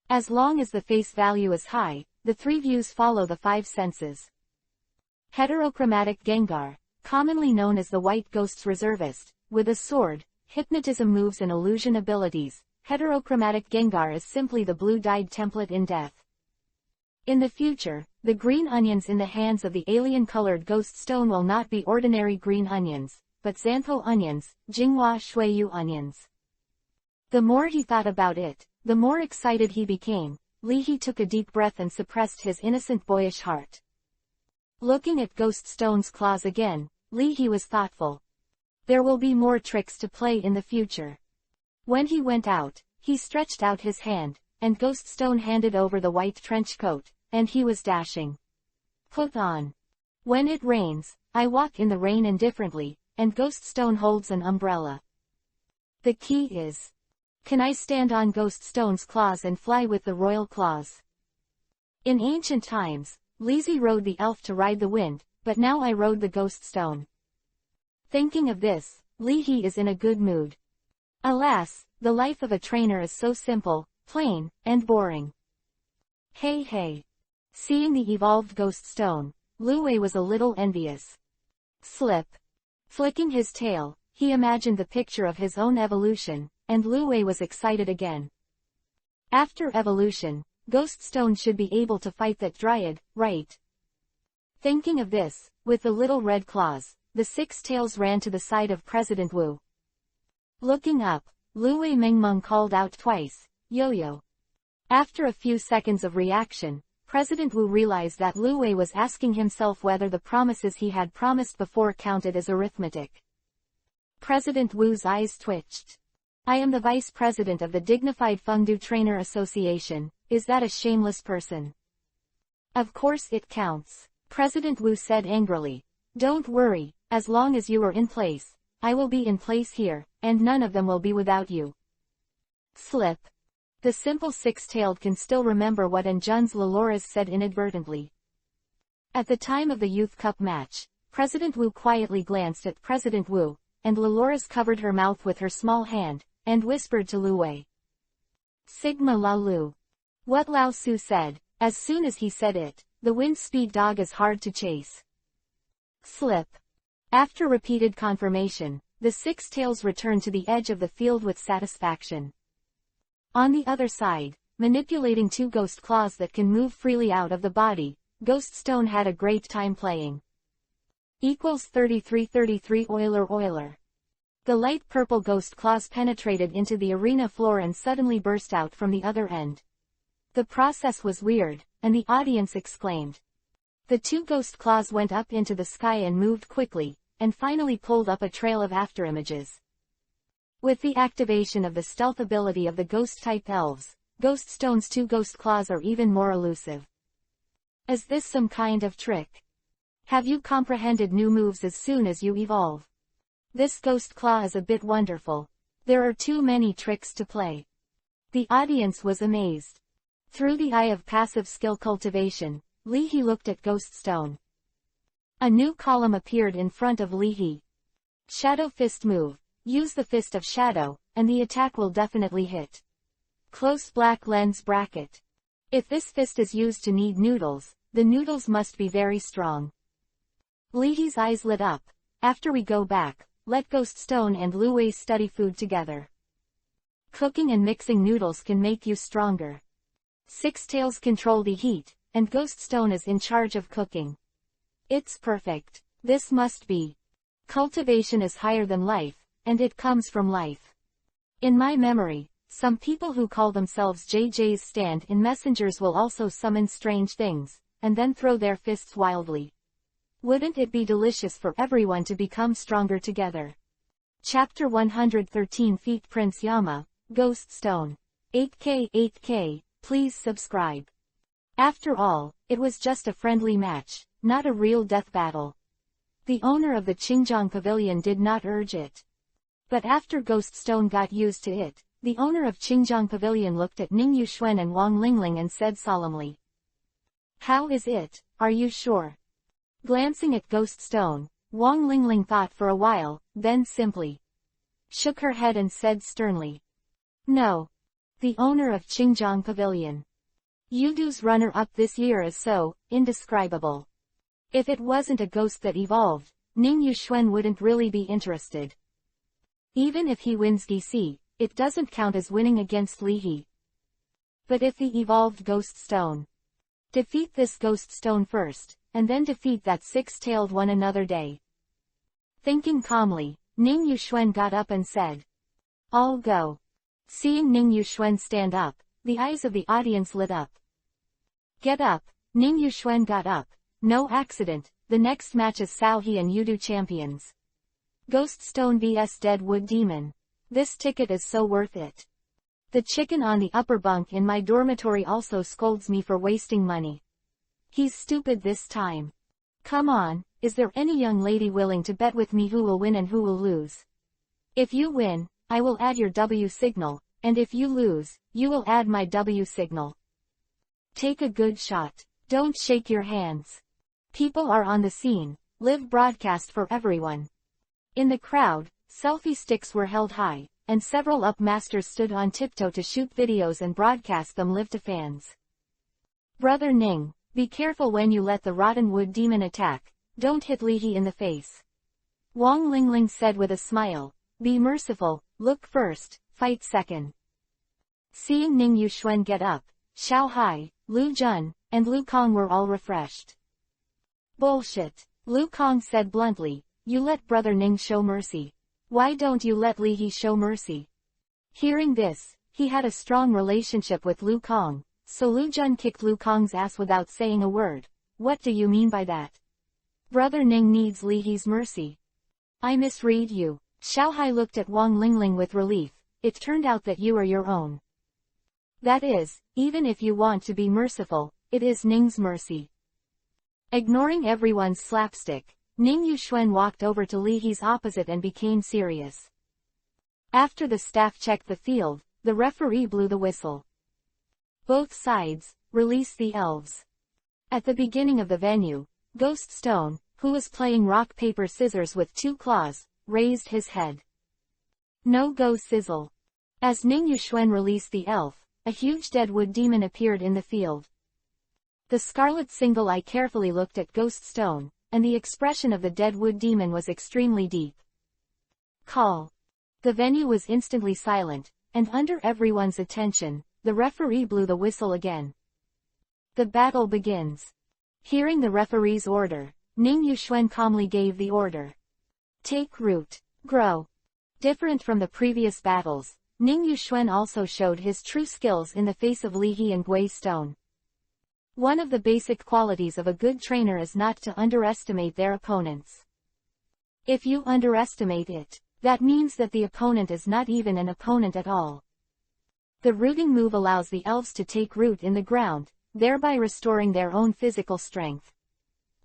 As long as the face value is high, the three views follow the five senses. Heterochromatic Gengar, commonly known as the White Ghost's Reservist, with a sword, hypnotism moves and illusion abilities. Heterochromatic Gengar is simply the blue-dyed template in death. In the future, the green onions in the hands of the alien-colored Ghost Stone will not be ordinary green onions, but Xantho onions, Jinghua Shuiyu onions. The more he thought about it, the more excited he became. Lee he took a deep breath and suppressed his innocent boyish heart. Looking at Ghost Stone's claws again, Lee he was thoughtful. There will be more tricks to play in the future. When he went out, he stretched out his hand, and Ghost Stone handed over the white trench coat, and he was dashing. Put on. When it rains, I walk in the rain indifferently, and Ghost Stone holds an umbrella. The key is, can I stand on Ghost Stone's claws and fly with the royal claws? In ancient times, Lizzie rode the elf to ride the wind, but now I rode the Ghost Stone. Thinking of this, Lee he is in a good mood. Alas, the life of a trainer is so simple, plain, and boring. Hey hey. Seeing the evolved Ghost Stone, Lu Wei was a little envious. Slip. Flicking his tail, he imagined the picture of his own evolution, and Lu Wei was excited again. After evolution, Ghost Stone should be able to fight that dryad, right? Thinking of this, with the little red claws, the six tails ran to the side of President Wu. Looking up, Lu Wei Mingmeng called out twice, Yo-yo. After a few seconds of reaction, President Wu realized that Lu Wei was asking himself whether the promises he had promised before counted as arithmetic. President Wu's eyes twitched. I am the vice president of the Dignified Fengdu Trainer Association, is that a shameless person? Of course it counts, President Wu said angrily. Don't worry, as long as you are in place, I will be in place here, and none of them will be without you. Slip. The simple six-tailed can still remember what Anjun's Loloras said inadvertently. At the time of the Youth Cup match, President Wu quietly glanced at President Wu, and Loloras covered her mouth with her small hand, and whispered to Lu Wei. Sigma La Lu. What Lao Su said, as soon as he said it, the wind speed dog is hard to chase. Slip. After repeated confirmation, the six tails returned to the edge of the field with satisfaction. On the other side, manipulating two ghost claws that can move freely out of the body, Ghost Stone had a great time playing. Equals 33 Euler. The light purple ghost claws penetrated into the arena floor and suddenly burst out from the other end. The process was weird, and the audience exclaimed. The two ghost claws went up into the sky and moved quickly, and finally pulled up a trail of afterimages. With the activation of the stealth ability of the ghost-type elves, Ghost Stone's two ghost claws are even more elusive. Is this some kind of trick? Have you comprehended new moves as soon as you evolve? This ghost claw is a bit wonderful. There are too many tricks to play. The audience was amazed. Through the eye of passive skill cultivation, Li He looked at Ghost Stone. A new column appeared in front of Li He. Shadow Fist move. use the Fist of Shadow, and the attack will definitely hit. Close black lens bracket. If this fist is used to knead noodles, the noodles must be very strong. Leahy's eyes lit up. After we go back, let Ghoststone and Lu Wei study food together. Cooking and mixing noodles can make you stronger. Six Tails control the heat, and Ghoststone is in charge of cooking. It's perfect. This must be. Cultivation is higher than life, and it comes from life. In my memory, some people who call themselves JJ's stand in messengers will also summon strange things, and then throw their fists wildly. Wouldn't it be delicious for everyone to become stronger together? Chapter 113 Feet Prince Yama, Ghoststone. 8K, please subscribe. After all, it was just a friendly match, not a real death battle. The owner of the Qingjiang Pavilion did not urge it. But after Ghoststone got used to it, the owner of Qingjiang Pavilion looked at Ning Yuxuan and Wang Lingling and said solemnly, "How is it, are you sure?" Glancing at Ghoststone, Wang Lingling thought for a while, then simply shook her head and said sternly, "No. The owner of Qingjiang Pavilion. Yudu's runner-up this year is so indescribable. If it wasn't a ghost that evolved, Ning Yuxuan wouldn't really be interested. Even if he wins DC, it doesn't count as winning against Leahy. But if the evolved Ghoststone. Defeat this Ghoststone first, and then defeat that six-tailed one another day." Thinking calmly, Ning Yuxuan got up and said, "I'll go." Seeing Ning Yuxuan stand up, the eyes of the audience lit up. "Get up." Ning Yuxuan got up. No accident, the next match is Sao He and Yudu champions. Ghoststone vs Deadwood Demon. This ticket is so worth it. The chicken on the upper bunk in my dormitory also scolds me for wasting money. He's stupid this time. Come on, is there any young lady willing to bet with me who will win and who will lose? If you win, I will add your W signal, and if you lose, you will add my W signal. Take a good shot. Don't shake your hands. People are on the scene. Live broadcast for everyone. In the crowd, selfie sticks were held high, and several up masters stood on tiptoe to shoot videos and broadcast them live to fans. Brother Ning, be careful when you let the rotten wood demon attack, don't hit Leahy in the face. Wang Lingling said with a smile, be merciful, look first, fight second. Seeing Ning Yuxuan get up, Xiao Hai, Lu Jun, and Lu Kong were all refreshed. Bullshit, Lu Kong said bluntly, you let Brother Ning show mercy. Why don't you let Leahy show mercy? Hearing this, he had a strong relationship with Lu Kong, so Lu Jun kicked Lu Kong's ass without saying a word. What do you mean by that? Brother Ning needs Leahy's mercy. I misread you. Xiao Hai looked at Wang Lingling with relief. It turned out that you are your own. That is, even if you want to be merciful, it is Ning's mercy. Ignoring everyone's slapstick, Ning Yuxuan walked over to Leahy's opposite and became serious. After the staff checked the field, the referee blew the whistle. Both sides, release the elves. At the beginning of the venue, Ghoststone, who was playing rock paper scissors with two claws, raised his head. No go sizzle. As Ning Yuxuan released the elf, a huge deadwood demon appeared in the field. The scarlet single eye carefully looked at Ghoststone, and the expression of the deadwood demon was extremely deep. Call. The venue was instantly silent, and under everyone's attention, the referee blew the whistle again. The battle begins. Hearing the referee's order, Ning Yuxuan calmly gave the order. Take root. Grow. Different from the previous battles, Ning Yuxuan also showed his true skills in the face of Leahy and Ghoststone. One of the basic qualities of a good trainer is not to underestimate their opponents. If you underestimate it, that means that the opponent is not even an opponent at all. The rooting move allows the elves to take root in the ground, thereby restoring their own physical strength.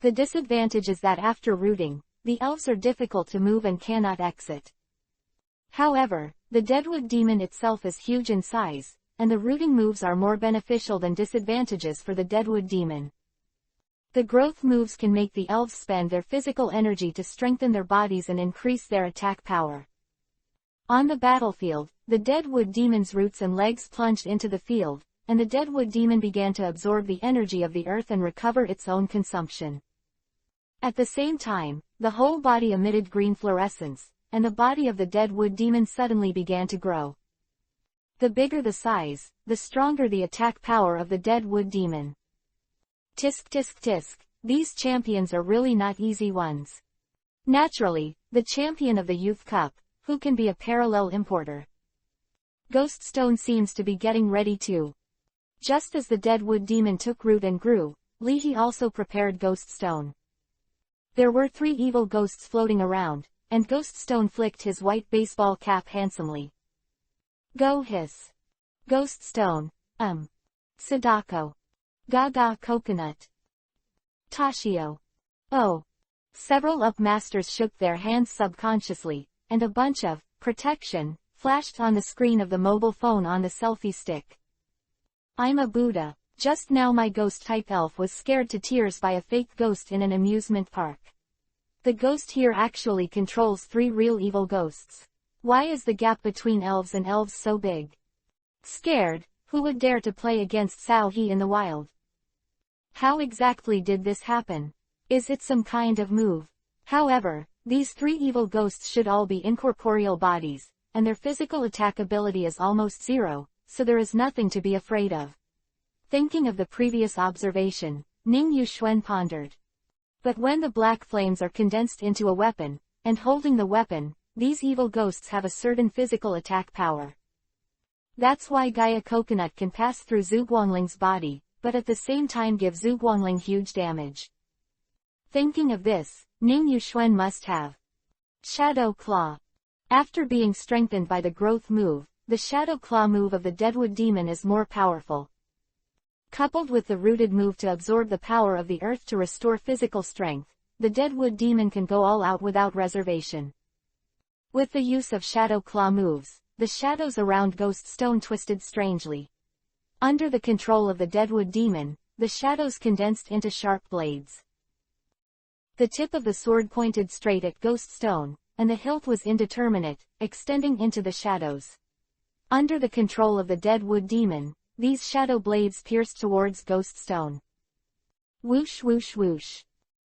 The disadvantage is that after rooting, the elves are difficult to move and cannot exit. However, the deadwood demon itself is huge in size, and the rooting moves are more beneficial than disadvantages for the deadwood demon. The growth moves can make the elves spend their physical energy to strengthen their bodies and increase their attack power. On the battlefield, the Deadwood Demon's roots and legs plunged into the field, and the Deadwood Demon began to absorb the energy of the earth and recover its own consumption. At the same time, the whole body emitted green fluorescence, and the body of the Deadwood Demon suddenly began to grow. The bigger the size, the stronger the attack power of the Deadwood Demon. Tisk tisk tisk, these champions are really not easy ones. Naturally, the champion of the Youth Cup, who can be a parallel importer. Ghoststone seems to be getting ready too. Just as the Deadwood Demon took root and grew, Leahy also prepared Ghoststone. There were 3 evil ghosts floating around, and Ghoststone flicked his white baseball cap handsomely. Go hiss. Ghoststone, Sadako. Gaga coconut. Tashio. Oh. Several UP masters shook their hands subconsciously, and a bunch of protection flashed on the screen of the mobile phone on the selfie stick. I'm a Buddha. Just now my ghost-type elf was scared to tears by a fake ghost in an amusement park. The ghost here actually controls 3 real evil ghosts. Why is the gap between elves and elves so big? Scared, who would dare to play against Sao He in the wild? How exactly did this happen? Is it some kind of move? However, these 3 evil ghosts should all be incorporeal bodies, and their physical attack ability is almost 0, so there is nothing to be afraid of. Thinking of the previous observation, Ning Yuxuan pondered. But when the black flames are condensed into a weapon, and holding the weapon, these evil ghosts have a certain physical attack power. That's why Gaia Coconut can pass through Zhuguangling's body, but at the same time give Zhuguangling huge damage. Thinking of this, Ning Yuxuan must have Shadow Claw. After being strengthened by the growth move, the Shadow Claw move of the Deadwood Demon is more powerful. Coupled with the rooted move to absorb the power of the earth to restore physical strength, the Deadwood Demon can go all out without reservation. With the use of Shadow Claw moves, the shadows around Ghoststone twisted strangely. Under the control of the Deadwood Demon, the shadows condensed into sharp blades. The tip of the sword pointed straight at Ghoststone, and the hilt was indeterminate, extending into the shadows. Under the control of the Deadwood Demon, these shadow blades pierced towards Ghoststone. Whoosh whoosh whoosh.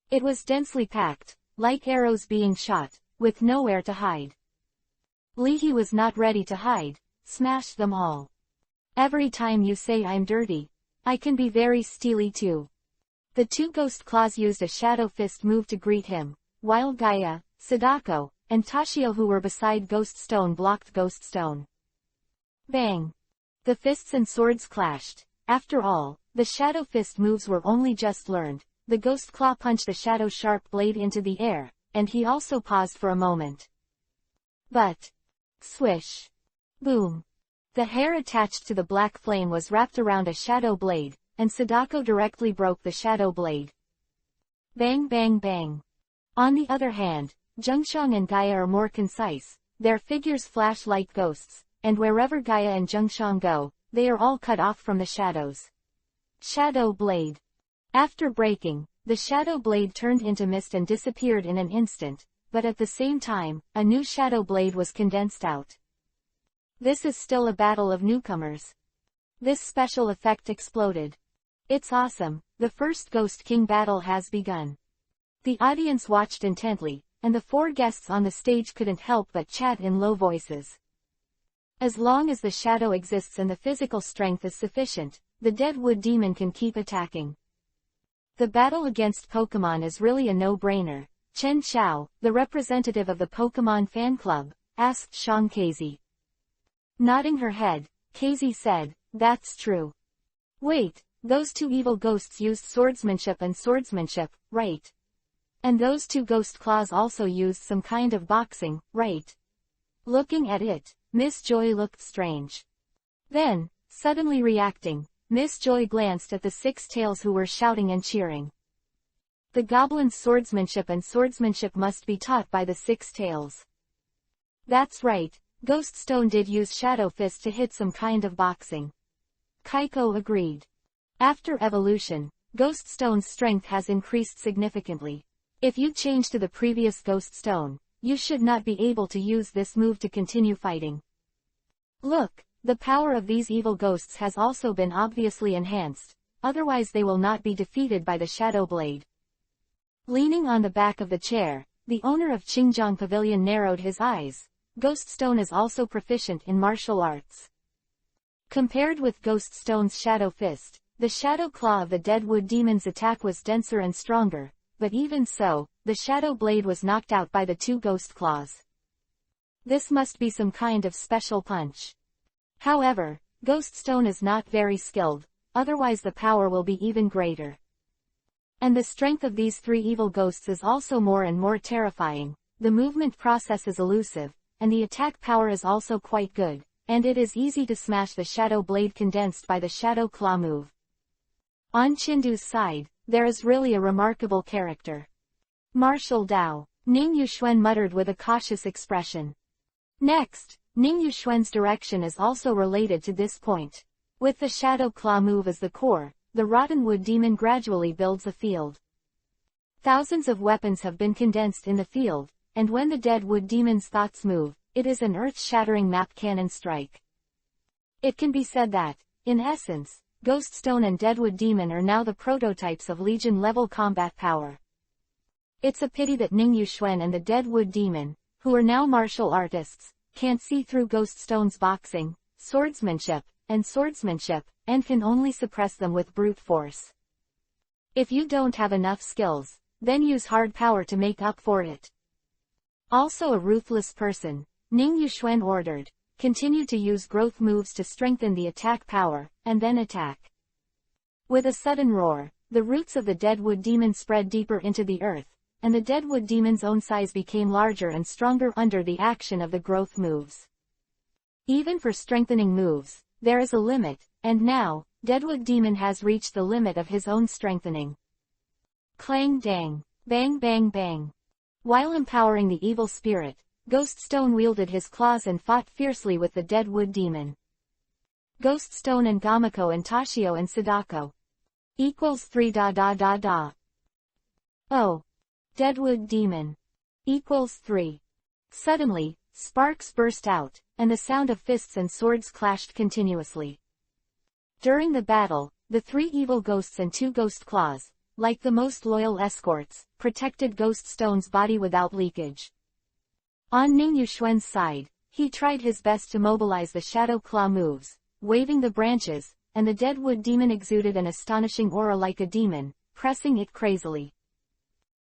It was densely packed, like arrows being shot, with nowhere to hide. Leahy was not ready to hide. Smash them all. Every time you say I'm dirty, I can be very steely too. The 2 ghost claws used a shadow fist move to greet him, while Gaia, Sadako, and Tashio who were beside Ghoststone blocked Ghoststone. Bang! The fists and swords clashed. After all, the shadow fist moves were only just learned. The ghost claw punched the shadow sharp blade into the air, and he also paused for a moment. But swish! Boom! The hair attached to the black flame was wrapped around a shadow blade, and Sadako directly broke the shadow blade. Bang bang bang! On the other hand, Zhengshang and Gaia are more concise. Their figures flash like ghosts, and wherever Gaia and Zhengshang go, they are all cut off from the shadows. Shadow blade. After breaking, the shadow blade turned into mist and disappeared in an instant, but at the same time, a new shadow blade was condensed out. This is still a battle of newcomers. This special effect exploded. It's awesome, the first Ghost King battle has begun. The audience watched intently, and the 4 guests on the stage couldn't help but chat in low voices. As long as the shadow exists and the physical strength is sufficient, the Deadwood Demon can keep attacking. The battle against Pokemon is really a no-brainer. Chen Xiao, the representative of the Pokemon fan club, asked Shang Casey. Nodding her head, Casey said, "That's true. Wait, those 2 evil ghosts used swordsmanship and swordsmanship, right? And those 2 ghost claws also used some kind of boxing, right?" Looking at it, Miss Joy looked strange. Then, suddenly reacting, Miss Joy glanced at the 6 tails who were shouting and cheering. The goblin's swordsmanship and swordsmanship must be taught by the 6 tails. That's right, Ghoststone did use Shadow Fist to hit some kind of boxing. Kaiko agreed. After evolution, Ghoststone's strength has increased significantly. If you change to the previous Ghoststone, you should not be able to use this move to continue fighting. Look, the power of these evil ghosts has also been obviously enhanced, otherwise they will not be defeated by the Shadow Blade. Leaning on the back of the chair, the owner of Qingjiang Pavilion narrowed his eyes. Ghost Stone is also proficient in martial arts. Compared with Ghost Stone's Shadow Fist, the Shadow Claw of the Deadwood Demon's attack was denser and stronger, but even so, the Shadow Blade was knocked out by the two Ghost Claws. This must be some kind of special punch. However, Ghost Stone is not very skilled, otherwise the power will be even greater. And the strength of these three evil ghosts is also more and more terrifying. The movement process is elusive, and the attack power is also quite good, and it is easy to smash the Shadow Blade condensed by the Shadow Claw move. On Chindu's side, there is really a remarkable character. Martial Dao, Ning Yuxuan muttered with a cautious expression. Next, Ning Yuxuan's direction is also related to this point. With the Shadow Claw move as the core, the Rottenwood Demon gradually builds a field. Thousands of weapons have been condensed in the field, and when the Deadwood Demon's thoughts move, it is an earth-shattering map cannon strike. It can be said that, in essence, Ghost Stone and Deadwood Demon are now the prototypes of Legion-level combat power. It's a pity that Ning Yuxuan and the Deadwood Demon, who are now martial artists, can't see through Ghost Stone's boxing, swordsmanship, and can only suppress them with brute force. If you don't have enough skills, then use hard power to make up for it. Also a ruthless person, Ning Yuxuan ordered, continue to use growth moves to strengthen the attack power, and then attack. With a sudden roar, the roots of the Deadwood Demon spread deeper into the earth, and the Deadwood Demon's own size became larger and stronger under the action of the growth moves. Even for strengthening moves, there is a limit, and now, Deadwood Demon has reached the limit of his own strengthening. Clang dang, bang bang bang. While empowering the evil spirit, Ghost Stone wielded his claws and fought fiercely with the Deadwood Demon. Ghost Stone and Gamako and Toshio and Sadako. Equals 3 . Oh. Deadwood Demon. Equals 3. Suddenly, sparks burst out, and the sound of fists and swords clashed continuously. During the battle, the three evil ghosts and two ghost claws, like the most loyal escorts, protected Ghost Stone's body without leakage. On Ning Yuxuan's side, he tried his best to mobilize the Shadow Claw moves, waving the branches, and the Deadwood Demon exuded an astonishing aura like a demon, pressing it crazily.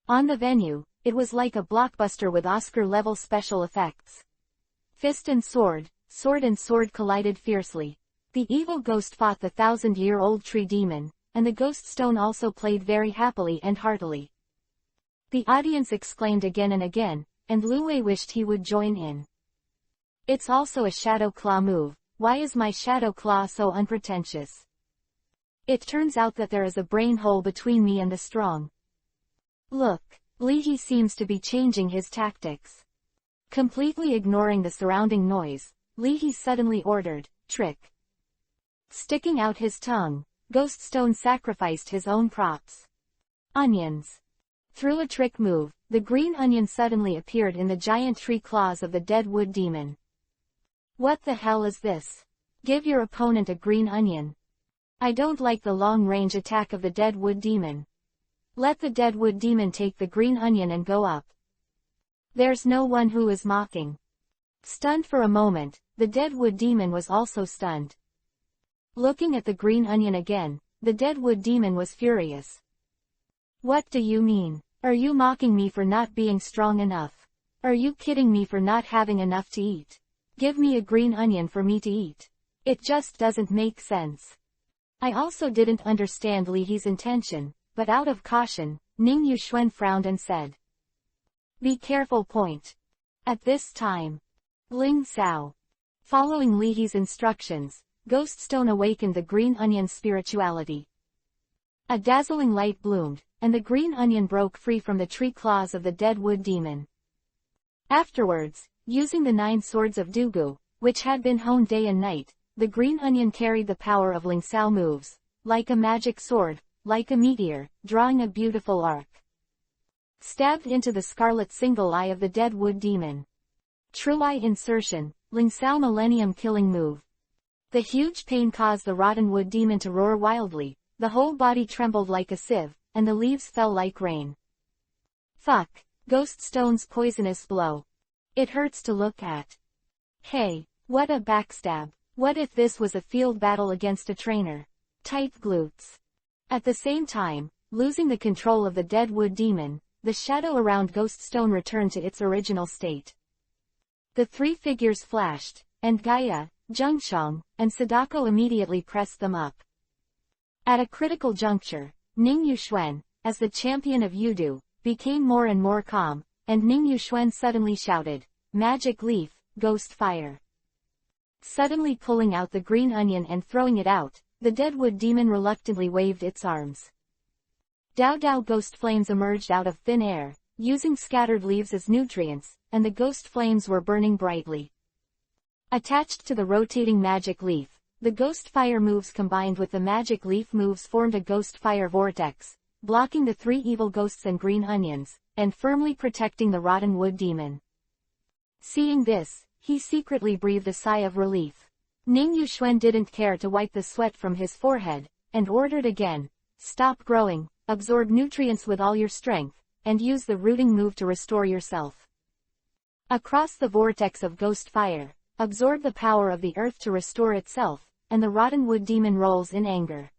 On the venue, it was like a blockbuster with Oscar-level special effects. Fist and sword collided fiercely. The evil ghost fought the 1,000-year-old tree demon, and the Ghost Stone also played very happily and heartily. The audience exclaimed again and again, and Lu Wei wished he would join in. It's also a Shadow Claw move. Why is my Shadow Claw so unpretentious? It turns out that there is a brain hole between me and the strong. Look, Li He seems to be changing his tactics. Completely ignoring the surrounding noise, Li He suddenly ordered, trick. Sticking out his tongue, Ghost Stone sacrificed his own props. Onions. Through a trick move, the green onion suddenly appeared in the giant tree claws of the Deadwood Demon. What the hell is this? Give your opponent a green onion. I don't like the long-range attack of the Deadwood Demon. Let the Deadwood Demon take the green onion and go up. There's no one who is mocking. Stunned for a moment, the Deadwood Demon was also stunned. Looking at the green onion again, the Deadwood Demon was furious. What do you mean? Are you mocking me for not being strong enough? Are you kidding me for not having enough to eat? Give me a green onion for me to eat. It just doesn't make sense. I also didn't understand Li He's intention, but out of caution, Ning Yuxuan frowned and said. Be careful. Point. At this time. Ling Sao. Following Li He's instructions, Ghost Stone awakened the green onion's spirituality. A dazzling light bloomed, and the green onion broke free from the tree claws of the Deadwood Demon. Afterwards, using the 9 swords of Dugu, which had been honed day and night, the green onion carried the power of Ling Sao moves, like a magic sword, like a meteor, drawing a beautiful arc. Stabbed into the scarlet single eye of the dead wood demon. True eye insertion, Ling Sao Millennium killing move. The huge pain caused the rotten wood demon to roar wildly, the whole body trembled like a sieve, and the leaves fell like rain. Fuck. Ghost Stone's poisonous blow. It hurts to look at. Hey, what a backstab. What if this was a field battle against a trainer? Tight glutes. At the same time, losing the control of the dead wood demon, the shadow around Ghost Stone returned to its original state. The three figures flashed, and Gaia, Zhengshang, and Sadako immediately pressed them up. At a critical juncture, Ning Yuxuan, as the champion of Yudu, became more and more calm, and Ning Yuxuan suddenly shouted, "Magic Leaf, Ghost Fire." Suddenly pulling out the green onion and throwing it out, the deadwood demon reluctantly waved its arms. Dao Dao ghost flames emerged out of thin air, using scattered leaves as nutrients, and the ghost flames were burning brightly. Attached to the rotating magic leaf, the ghost fire moves combined with the magic leaf moves formed a ghost fire vortex, blocking the three evil ghosts and green onions, and firmly protecting the rotten wood demon. Seeing this, he secretly breathed a sigh of relief. Ning Yuxuan didn't care to wipe the sweat from his forehead, and ordered again, "Stop growing, absorb nutrients with all your strength, and use the rooting move to restore yourself." Across the vortex of ghost fire, absorb the power of the earth to restore itself, and the rotten wood demon rolls in anger.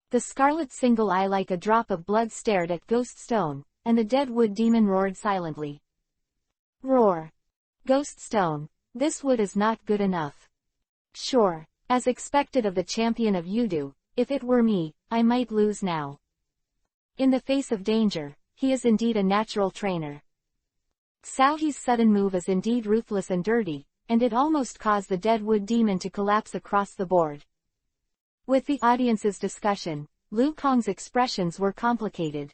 The scarlet single eye like a drop of blood stared at Ghost Stone, and the dead wood demon roared silently. Roar. Ghost Stone, this wood is not good enough. Sure, as expected of the champion of Yudu, if it were me, I might lose now. In the face of danger, he is indeed a natural trainer. Cao He's sudden move is indeed ruthless and dirty, and it almost caused the dead wood demon to collapse across the board. With the audience's discussion, Lu Kong's expressions were complicated.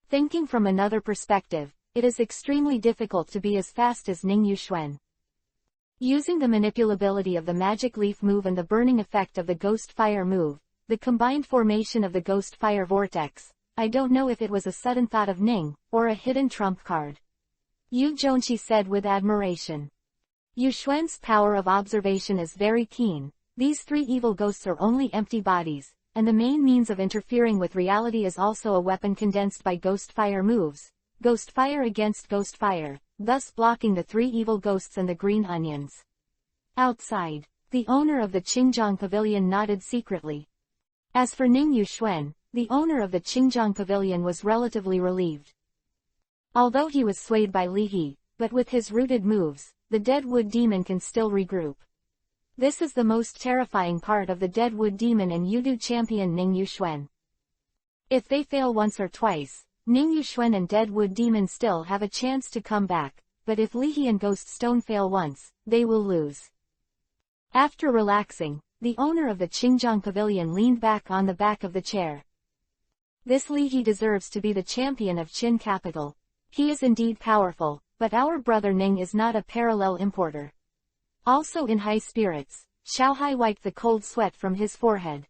Thinking from another perspective, it is extremely difficult to be as fast as Ning Yuxuan. Using the manipulability of the magic leaf move and the burning effect of the ghost fire move, the combined formation of the ghost fire vortex, I don't know if it was a sudden thought of Ning, or a hidden trump card. Yu Zhongqi said with admiration. Yuxuan's power of observation is very keen. These three evil ghosts are only empty bodies, and the main means of interfering with reality is also a weapon condensed by ghost fire moves, ghost fire against ghost fire, thus blocking the three evil ghosts and the green onions. Outside, the owner of the Qingjiang Pavilion nodded secretly. As for Ning Yuxuan, the owner of the Qingjiang Pavilion was relatively relieved. Although he was swayed by Li He, but with his rooted moves, the dead wood demon can still regroup. This is the most terrifying part of the dead wood demon and Yudu champion Ning Yuxuan. If they fail once or twice, Ning Yuxuan and dead wood demon still have a chance to come back, but if Li He and Ghost Stone fail once, they will lose. After relaxing, the owner of the Qingjiang Pavilion leaned back on the back of the chair. This Li He deserves to be the champion of Qin capital. He is indeed powerful, but our brother Ning is not a parallel importer. Also in high spirits, Xiaohai wiped the cold sweat from his forehead.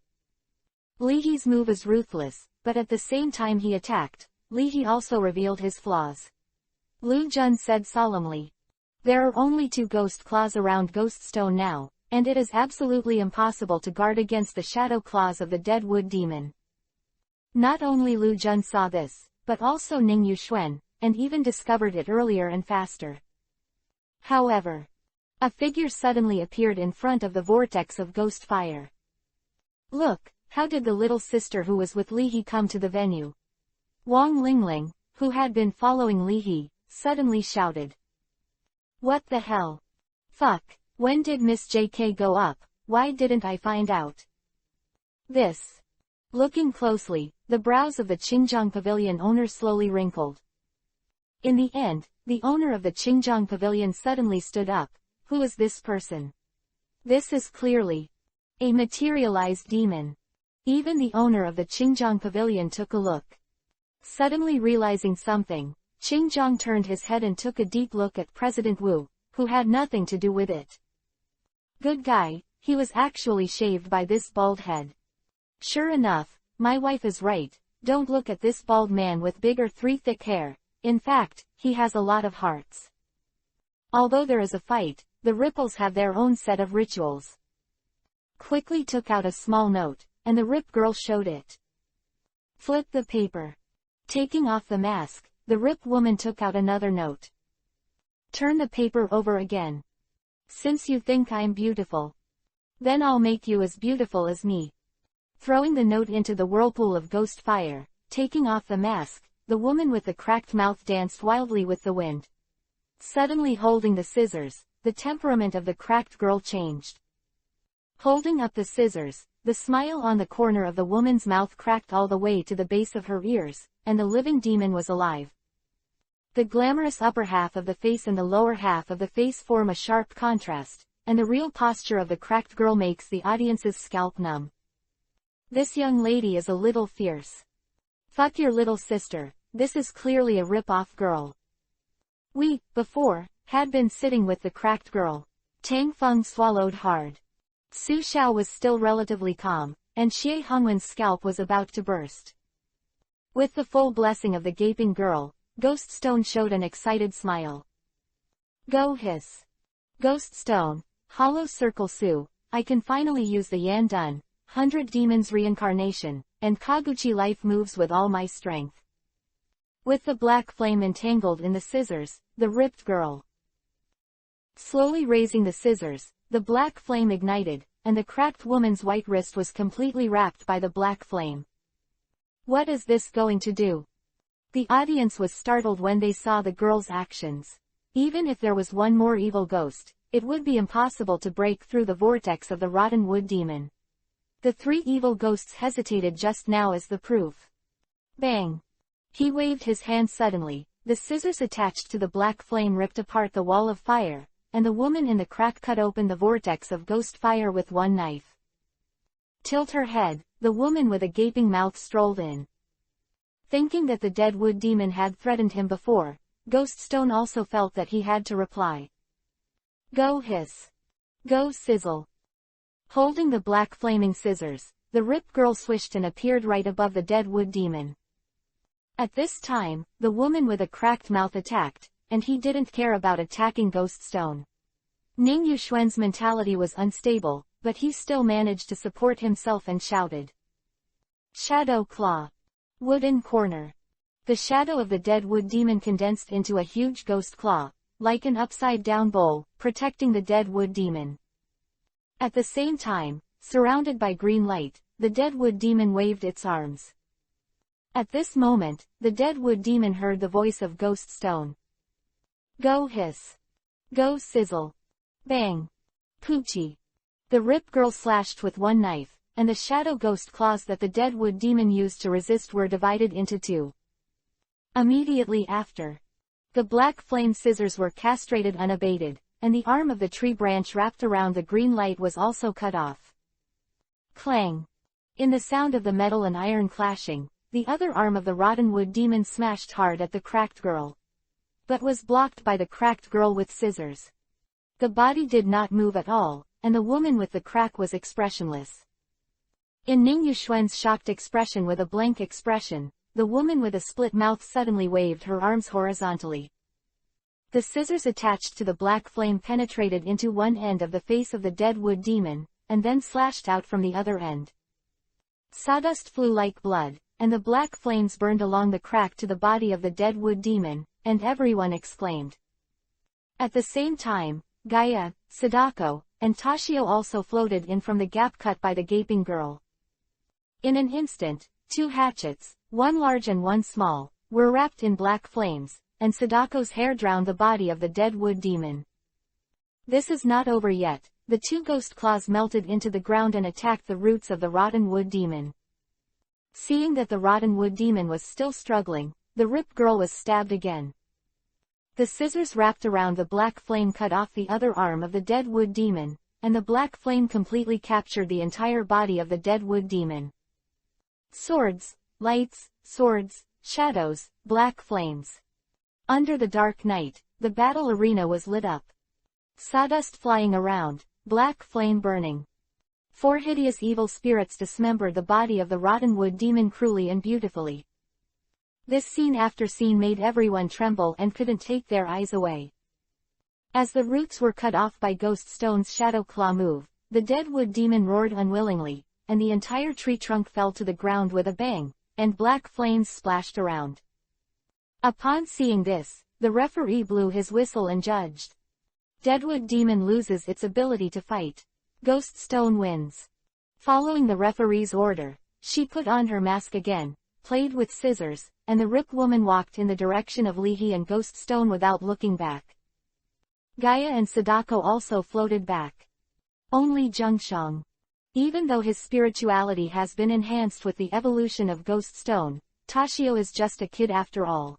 Li He's move is ruthless, but at the same time he attacked, Li He also revealed his flaws. Lu Jun said solemnly. There are only 2 ghost claws around Ghost Stone now, and it is absolutely impossible to guard against the shadow claws of the dead wood demon. Not only Lu Jun saw this, but also Ning Yuxuan, and even discovered it earlier and faster. However, a figure suddenly appeared in front of the vortex of ghost fire. Look, how did the little sister who was with Li He come to the venue? Wang Lingling, who had been following Li He, suddenly shouted. What the hell? Fuck, when did Miss JK go up? Why didn't I find out? This. Looking closely, the brows of the Qingjiang Pavilion owner slowly wrinkled. In the end, the owner of the Qingjiang Pavilion suddenly stood up. Who is this person? This is clearly a materialized demon. Even the owner of the Qingjiang Pavilion took a look. Suddenly realizing something, Qingjiang turned his head and took a deep look at President Wu, who had nothing to do with it. Good guy, he was actually shaved by this bald head. Sure enough, my wife is right, don't look at this bald man with big or 3 thick hair, In fact, he has a lot of hearts. Although there is a fight, the ripples have their own set of rituals. Quickly took out a small note, and the Rip Girl showed it. Flip the paper. Taking off the mask, the Rip Woman took out another note. Turn the paper over again. Since you think I'm beautiful, then I'll make you as beautiful as me. Throwing the note into the whirlpool of ghost fire, taking off the mask, the woman with the cracked mouth danced wildly with the wind. Suddenly holding the scissors, the temperament of the cracked girl changed. Holding up the scissors, the smile on the corner of the woman's mouth cracked all the way to the base of her ears, and the living demon was alive. The glamorous upper half of the face and the lower half of the face form a sharp contrast, and the real posture of the cracked girl makes the audience's scalp numb. This young lady is a little fierce. Fuck your little sister, this is clearly a rip-off girl. We, before, had been sitting with the cracked girl. Tang Feng swallowed hard. Su Xiao was still relatively calm, and Xie Hongwen's scalp was about to burst. With the full blessing of the gaping girl, Ghost Stone showed an excited smile. Go hiss. Ghost Stone, Hollow Circle Su, I can finally use the Yan Dun, 100 Demons Reincarnation, and Kaguchi life moves with all my strength. With the black flame entangled in the scissors, the ripped girl. Slowly raising the scissors, the black flame ignited, and the cracked woman's white wrist was completely wrapped by the black flame. What is this going to do? The audience was startled when they saw the girl's actions. Even if there was one more evil ghost, it would be impossible to break through the vortex of the rotten wood demon. The three evil ghosts hesitated just now as the proof. Bang! He waved his hand suddenly, the scissors attached to the black flame ripped apart the wall of fire, and the woman in the crack cut open the vortex of ghost fire with one knife. Tilt her head, the woman with a gaping mouth strolled in. Thinking that the dead wood demon had threatened him before, Ghost Stone also felt that he had to reply. Go hiss. Go sizzle. Holding the black flaming scissors, the Rip Girl swished and appeared right above the dead wood demon. At this time, the woman with a cracked mouth attacked, and he didn't care about attacking Ghost Stone. Ning Yuxuan's mentality was unstable, but he still managed to support himself and shouted. Shadow Claw. Wooden Corner. The shadow of the dead wood demon condensed into a huge ghost claw, like an upside-down bowl, protecting the dead wood demon. At the same time, surrounded by green light, the dead wood demon waved its arms. At this moment, the dead wood demon heard the voice of Ghost Stone. Go hiss. Go sizzle. Bang. Poochie. The Rip Girl slashed with one knife, and the shadow ghost claws that the dead wood demon used to resist were divided into two. Immediately after, the black flame scissors were castrated unabated, and the arm of the tree branch wrapped around the green light was also cut off. Clang. In the sound of the metal and iron clashing, the other arm of the rotten wood demon smashed hard at the cracked girl, but was blocked by the cracked girl with scissors. The body did not move at all, and the woman with the crack was expressionless. In Ning Yuxuan's shocked expression with a blank expression, the woman with a split mouth suddenly waved her arms horizontally. The scissors attached to the black flame penetrated into one end of the face of the dead wood demon, and then slashed out from the other end. Sawdust flew like blood, and the black flames burned along the crack to the body of the dead wood demon, and everyone exclaimed. At the same time, Gaia, Sadako, and Toshio also floated in from the gap cut by the gaping girl. In an instant, two hatchets, one large and one small, were wrapped in black flames, and Sadako's hair drowned the body of the dead wood demon. This is not over yet. The two ghost claws melted into the ground and attacked the roots of the rotten wood demon. Seeing that the rotten wood demon was still struggling, the Rip Girl was stabbed again. The scissors wrapped around the black flame cut off the other arm of the dead wood demon, and the black flame completely captured the entire body of the dead wood demon. Swords, lights, swords, shadows, black flames. Under the dark night, the battle arena was lit up. Sawdust flying around, black flame burning. Four hideous evil spirits dismembered the body of the rotten wood demon cruelly and beautifully. This scene after scene made everyone tremble and couldn't take their eyes away. As the roots were cut off by Ghost Stone's shadow claw move, the dead wood demon roared unwillingly, and the entire tree trunk fell to the ground with a bang, and black flames splashed around. Upon seeing this, the referee blew his whistle and judged. Deadwood demon loses its ability to fight. Ghost Stone wins. Following the referee's order, she put on her mask again, played with scissors, and the Rip Woman walked in the direction of Leahy and Ghost Stone without looking back. Gaia and Sadako also floated back. Only Zhengshang. Even though his spirituality has been enhanced with the evolution of Ghost Stone, Toshio is just a kid after all.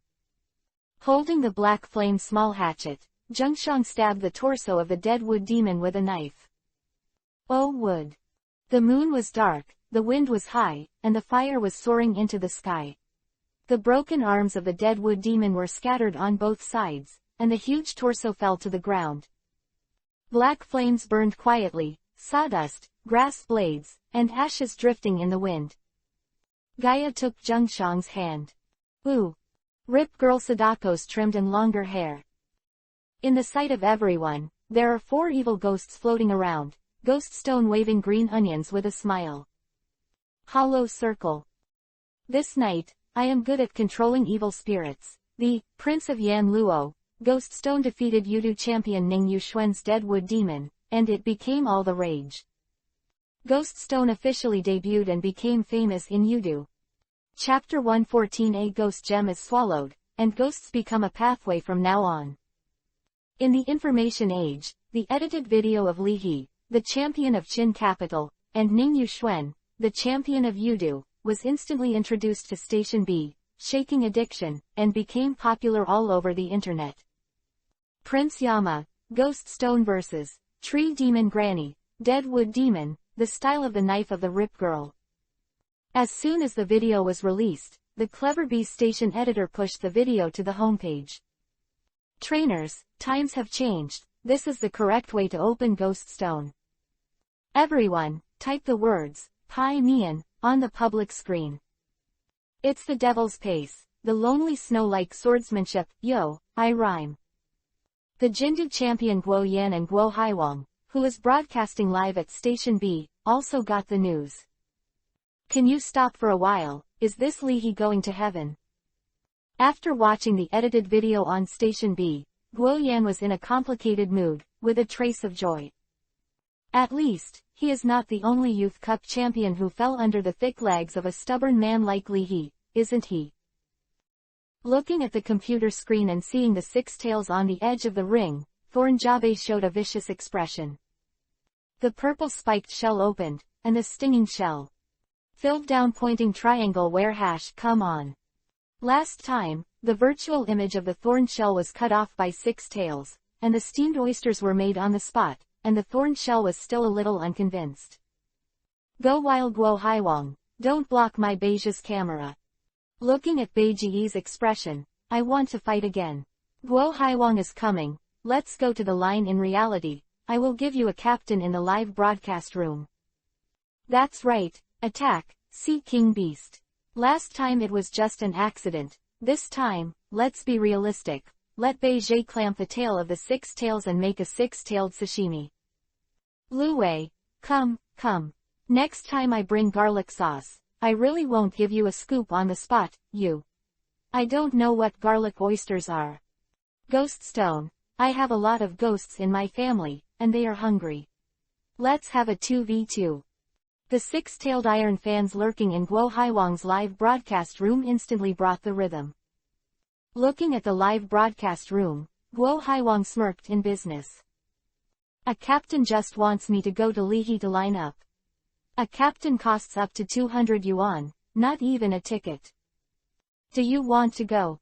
Holding the black flame small hatchet, Zhengshang stabbed the torso of the dead wood demon with a knife. Oh wood! The moon was dark, the wind was high, and the fire was soaring into the sky. The broken arms of the dead wood demon were scattered on both sides, and the huge torso fell to the ground. Black flames burned quietly, sawdust, grass blades, and ashes drifting in the wind. Gaia took Zhengshang's hand. Ooh! Rip Girl Sadako's trimmed and longer hair. In the sight of everyone, there are 4 evil ghosts floating around, Ghost Stone waving green onions with a smile. Hollow circle. This night, I am good at controlling evil spirits. The Prince of Yan Luo, Ghost Stone defeated Yudu champion Ning Yuxuan's Deadwood demon, and it became all the rage. Ghost Stone officially debuted and became famous in Yudu. Chapter 114. A ghost gem is swallowed, and ghosts become a pathway from now on. In the information age, the edited video of Li He, the champion of Qin capital, and Ning Yuxuan, the champion of Yudu, was instantly introduced to Station B, shaking addiction, and became popular all over the internet. Prince Yama, Ghost Stone vs. Tree Demon Granny, Deadwood Demon, the style of the knife of the Rip Girl. As soon as the video was released, the Clever Bee station editor pushed the video to the homepage. Trainers, times have changed, this is the correct way to open Ghost Stone. Everyone, type the words, Pai Mian, on the public screen. It's the devil's pace, the lonely snow-like swordsmanship, yo, I rhyme. The Jindu champion Guo Yan and Guo Haiwang, who is broadcasting live at Station B, also got the news. Can you stop for a while, is this Li He going to heaven? After watching the edited video on Station B, Guo Yan was in a complicated mood, with a trace of joy. At least, he is not the only Youth Cup champion who fell under the thick legs of a stubborn man like Li He, isn't he? Looking at the computer screen and seeing the 6 tails on the edge of the ring, Thornjabe showed a vicious expression. The purple spiked shell opened, and the stinging shell filled down pointing triangle where come on. Last time, the virtual image of the thorn shell was cut off by 6 tails, and the steamed oysters were made on the spot, and the thorn shell was still a little unconvinced. Go wild Guo Haiwang, don't block my Beiji's camera. Looking at Beiji's expression, I want to fight again. Guo Haiwang is coming, let's go to the line in reality, I will give you a captain in the live broadcast room. That's right, attack, Sea King Beast. Last time it was just an accident, this time, let's be realistic, let Beiji clamp the tail of the 6 tails and make a 6-tailed sashimi. Lu Wei, come. Next time I bring garlic sauce, I really won't give you a scoop on the spot, you. I don't know what garlic oysters are. Ghost Stone, I have a lot of ghosts in my family, and they are hungry. Let's have a 2v2. The 6-tailed iron fans lurking in Guo Haiwang's live broadcast room instantly brought the rhythm. Looking at the live broadcast room, Guo Haiwang smirked in business. A captain just wants me to go to Li He to line up. A captain costs up to 200 yuan, not even a ticket. Do you want to go?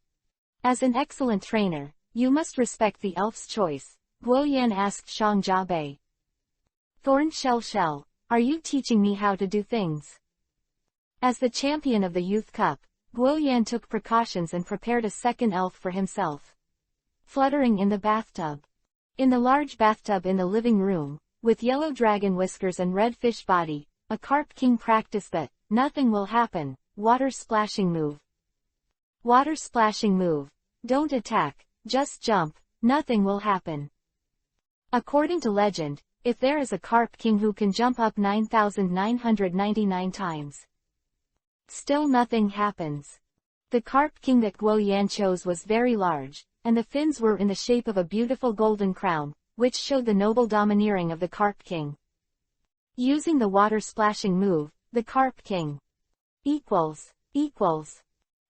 As an excellent trainer, you must respect the elf's choice, Guo Yan asked Shang Jiabei. Thorn Shell, are you teaching me how to do things? As the champion of the Youth Cup, Guo Yan took precautions and prepared a second elf for himself. Fluttering in the bathtub. In the large bathtub in the living room, with yellow dragon whiskers and red fish body, a carp king practiced the nothing will happen, water splashing move. Water splashing move. Don't attack, just jump, nothing will happen. According to legend, if there is a carp king who can jump up 9,999 times, still nothing happens. The carp king that Guo Yan chose was very large, and the fins were in the shape of a beautiful golden crown, which showed the noble domineering of the carp king. Using the water splashing move, the carp king equals.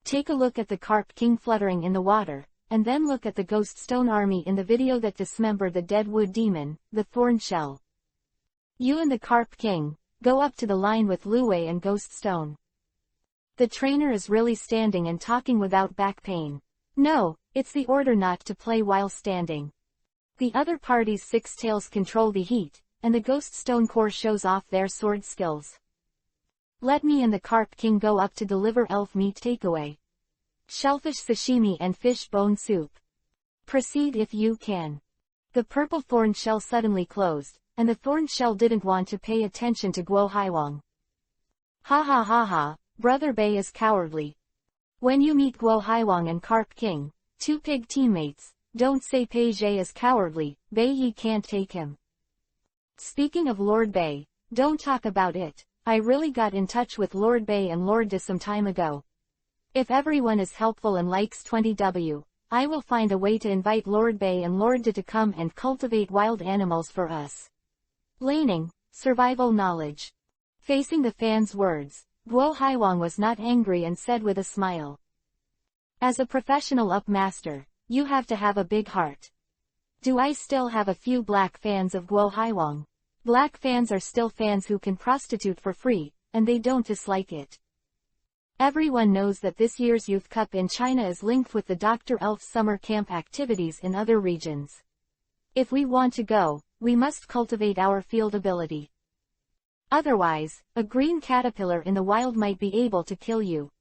Take a look at the carp king fluttering in the water, and then look at the ghost stone army in the video that dismembered the dead wood demon, the thorn shell. You and the carp king go up to the line with Lu Wei and ghost stone. The trainer is really standing and talking without back pain. No, it's the order not to play while standing. The other party's six tails control the heat, and the ghost stone core shows off their sword skills. Let me and the carp king go up to deliver elf meat takeaway. Shellfish sashimi and fish bone soup. Proceed if you can. The purple thorn shell suddenly closed, and the thorn shell didn't want to pay attention to Guo Haiwang. Ha ha ha ha, Brother Bei is cowardly. When you meet Guo Haiwang and Carp King, two pig teammates, don't say Pei Zhe is cowardly, Bei Yi can't take him. Speaking of Lord Bei, don't talk about it. I really got in touch with Lord Bei and Lord De some time ago. If everyone is helpful and likes 20W, I will find a way to invite Lord Bei and Lord De to come and cultivate wild animals for us. Laning, survival knowledge. Facing the fans' words, Guo Haiwang was not angry and said with a smile. As a professional up master, you have to have a big heart. Do I still have a few black fans of Guo Haiwang? Black fans are still fans who can prostitute for free, and they don't dislike it. Everyone knows that this year's Youth Cup in China is linked with the Dr. Elf summer camp activities in other regions. If we want to go, we must cultivate our field ability. Otherwise, a green caterpillar in the wild might be able to kill you.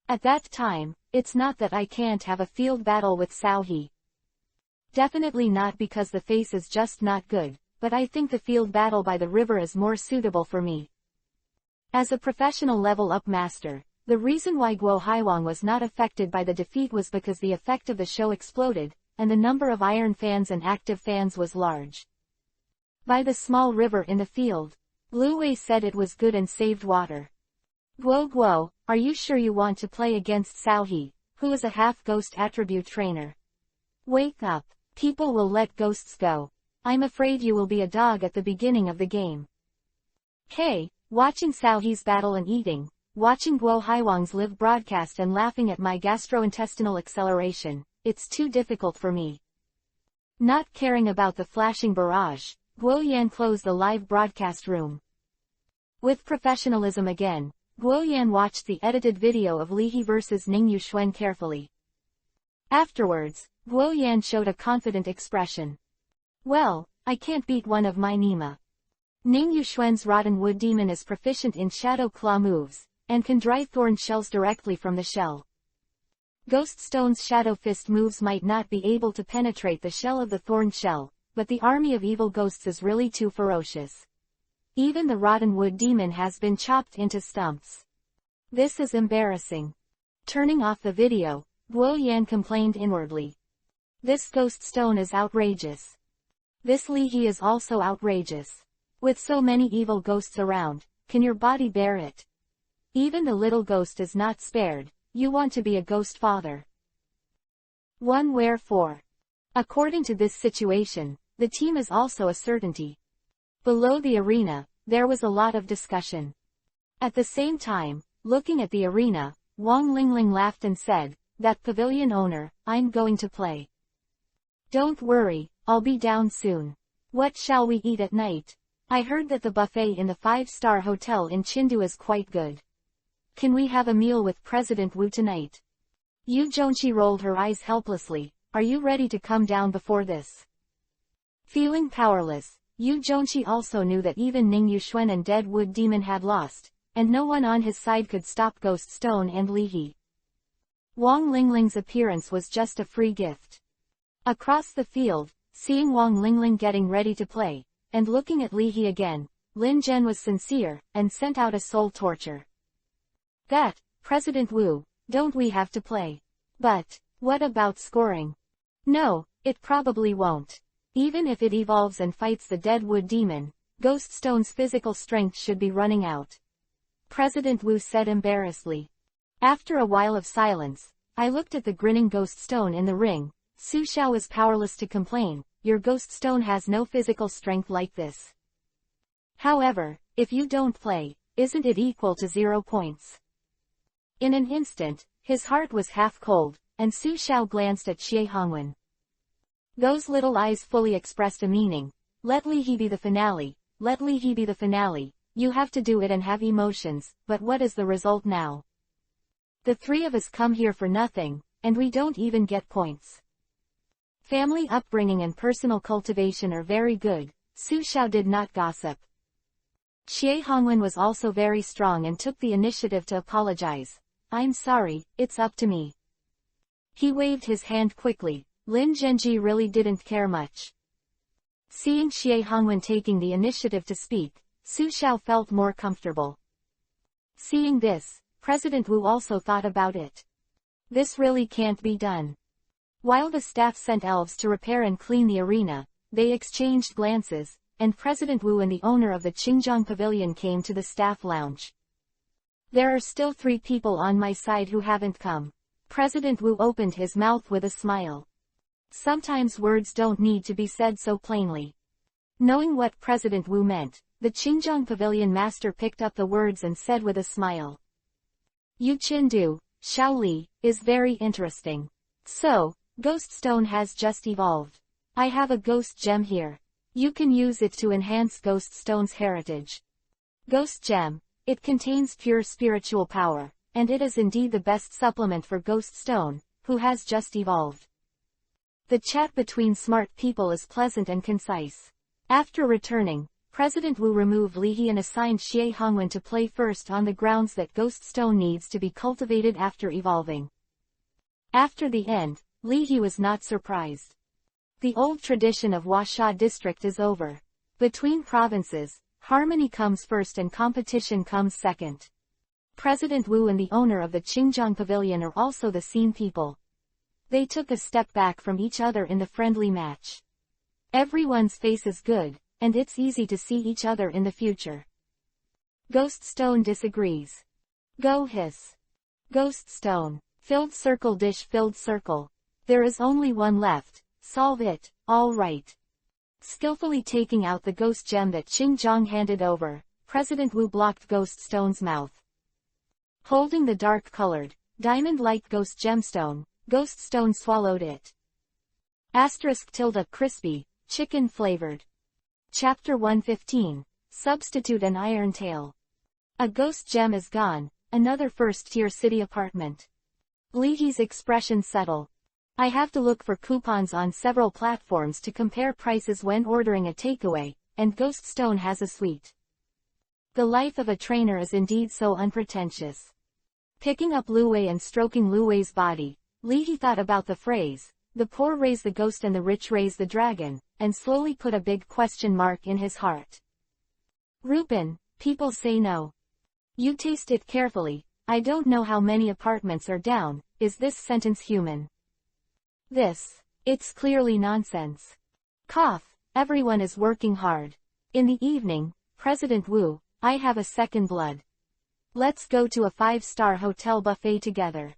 At that time, it's not that I can't have a field battle with Cao He. Definitely not because the face is just not good, but I think the field battle by the river is more suitable for me. As a professional level-up master, the reason why Guo Haiwang was not affected by the defeat was because the effect of the show exploded, and the number of iron fans and active fans was large. By the small river in the field, Lu Wei said it was good and saved water. Guo, are you sure you want to play against Cao He, who is a half-ghost attribute trainer? Wake up, people will let ghosts go. I'm afraid you will be a dog at the beginning of the game. Hey, watching Cao He's battle and eating, watching Guo Haiwang's live broadcast and laughing at my gastrointestinal acceleration, it's too difficult for me. Not caring about the flashing barrage, Guo Yan closed the live broadcast room. With professionalism again, Guo Yan watched the edited video of Li He vs Ning Yuxuan carefully. Afterwards, Guo Yan showed a confident expression. Well, I can't beat one of my Nima. Ning Yuxuan's rotten wood demon is proficient in shadow claw moves, and can dry thorn shells directly from the shell. Ghost Stone's shadow fist moves might not be able to penetrate the shell of the thorn shell, but the army of evil ghosts is really too ferocious. Even the rotten wood demon has been chopped into stumps. This is embarrassing. Turning off the video, Guo Yan complained inwardly. This ghost stone is outrageous. This Li He is also outrageous. With so many evil ghosts around, can your body bear it? Even the little ghost is not spared. You want to be a ghost father. 1. Wherefore? According to this situation, the team is also a certainty. Below the arena, there was a lot of discussion. At the same time, looking at the arena, Wang Lingling laughed and said, "That pavilion owner, I'm going to play." Don't worry, I'll be down soon. What shall we eat at night? I heard that the buffet in the 5-star hotel in Chengdu is quite good. Can we have a meal with President Wu tonight? Yu Zhongqi rolled her eyes helplessly. Are you ready to come down before this? Feeling powerless, Yu Zhongqi also knew that even Ning Yuxuan and Dead Wood Demon had lost, and no one on his side could stop Ghost Stone and Li He. Wang Lingling's appearance was just a free gift. Across the field, seeing Wang Lingling getting ready to play, and looking at Li He again, Lin Zhen was sincere, and sent out a soul torture. That, President Wu, don't we have to play? But, what about scoring? No, it probably won't. Even if it evolves and fights the dead wood demon, Ghost Stone's physical strength should be running out. President Wu said embarrassedly. After a while of silence, I looked at the grinning Ghost Stone in the ring. Su Xiao was powerless to complain. Your Ghost Stone has no physical strength like this. However, if you don't play, isn't it equal to 0 points? In an instant, his heart was half cold, and Su Xiao glanced at Xie Hongwen. Those little eyes fully expressed a meaning. Let Li He be the finale, let Li He be the finale. You have to do it and have emotions, but what is the result now? The three of us come here for nothing, and we don't even get points. Family upbringing and personal cultivation are very good. Su Xiao did not gossip. Xie Hongwen was also very strong and took the initiative to apologize. I'm sorry, it's up to me. He waved his hand quickly. Lin Zhenji really didn't care much. Seeing Xie Hongwen taking the initiative to speak, Su Xiao felt more comfortable. Seeing this, President Wu also thought about it. This really can't be done. While the staff sent elves to repair and clean the arena, they exchanged glances, and President Wu and the owner of the Qingjiang Pavilion came to the staff lounge. There are still 3 people on my side who haven't come. President Wu opened his mouth with a smile. Sometimes words don't need to be said so plainly. Knowing what President Wu meant, the Qingjiang Pavilion master picked up the words and said with a smile. Yu Qindu, Xiao Li, is very interesting. So, Ghost Stone has just evolved. I have a ghost gem here. You can use it to enhance Ghost Stone's heritage. Ghost Gem, it contains pure spiritual power, and it is indeed the best supplement for Ghost Stone, who has just evolved. The chat between smart people is pleasant and concise. After returning, President Wu removed Li He and assigned Xie Hongwen to play first on the grounds that Ghost Stone needs to be cultivated after evolving. After the end, Li He was not surprised. The old tradition of Huasha district is over. Between provinces, harmony comes first and competition comes second. President Wu and the owner of the Qingjiang Pavilion are also the scene people. They took a step back from each other in the friendly match. Everyone's face is good, and it's easy to see each other in the future. Ghost Stone disagrees. Go hiss. Ghost Stone. Filled circle dish filled circle. There is only one left, solve it, all right. Skillfully taking out the ghost gem that Qingjiang handed over, President Wu blocked Ghost Stone's mouth. Holding the dark-colored, diamond-like ghost gemstone, Ghost Stone swallowed it. *tilde crispy, chicken-flavored. Chapter 115, Substitute an Iron Tail. A ghost gem is gone, another first-tier city apartment. Li He's expression settle. I have to look for coupons on several platforms to compare prices when ordering a takeaway, and Ghost Stone has a suite. The life of a trainer is indeed so unpretentious. Picking up Lu Wei and stroking Lu Wei's body, Li He thought about the phrase, the poor raise the ghost and the rich raise the dragon, and slowly put a big question mark in his heart. Rupin, people say no. You taste it carefully. I don't know how many apartments are down. Is this sentence human? It's clearly nonsense. Cough, everyone is working hard. In the evening, President Wu, I have a second blood. Let's go to a 5-star hotel buffet together.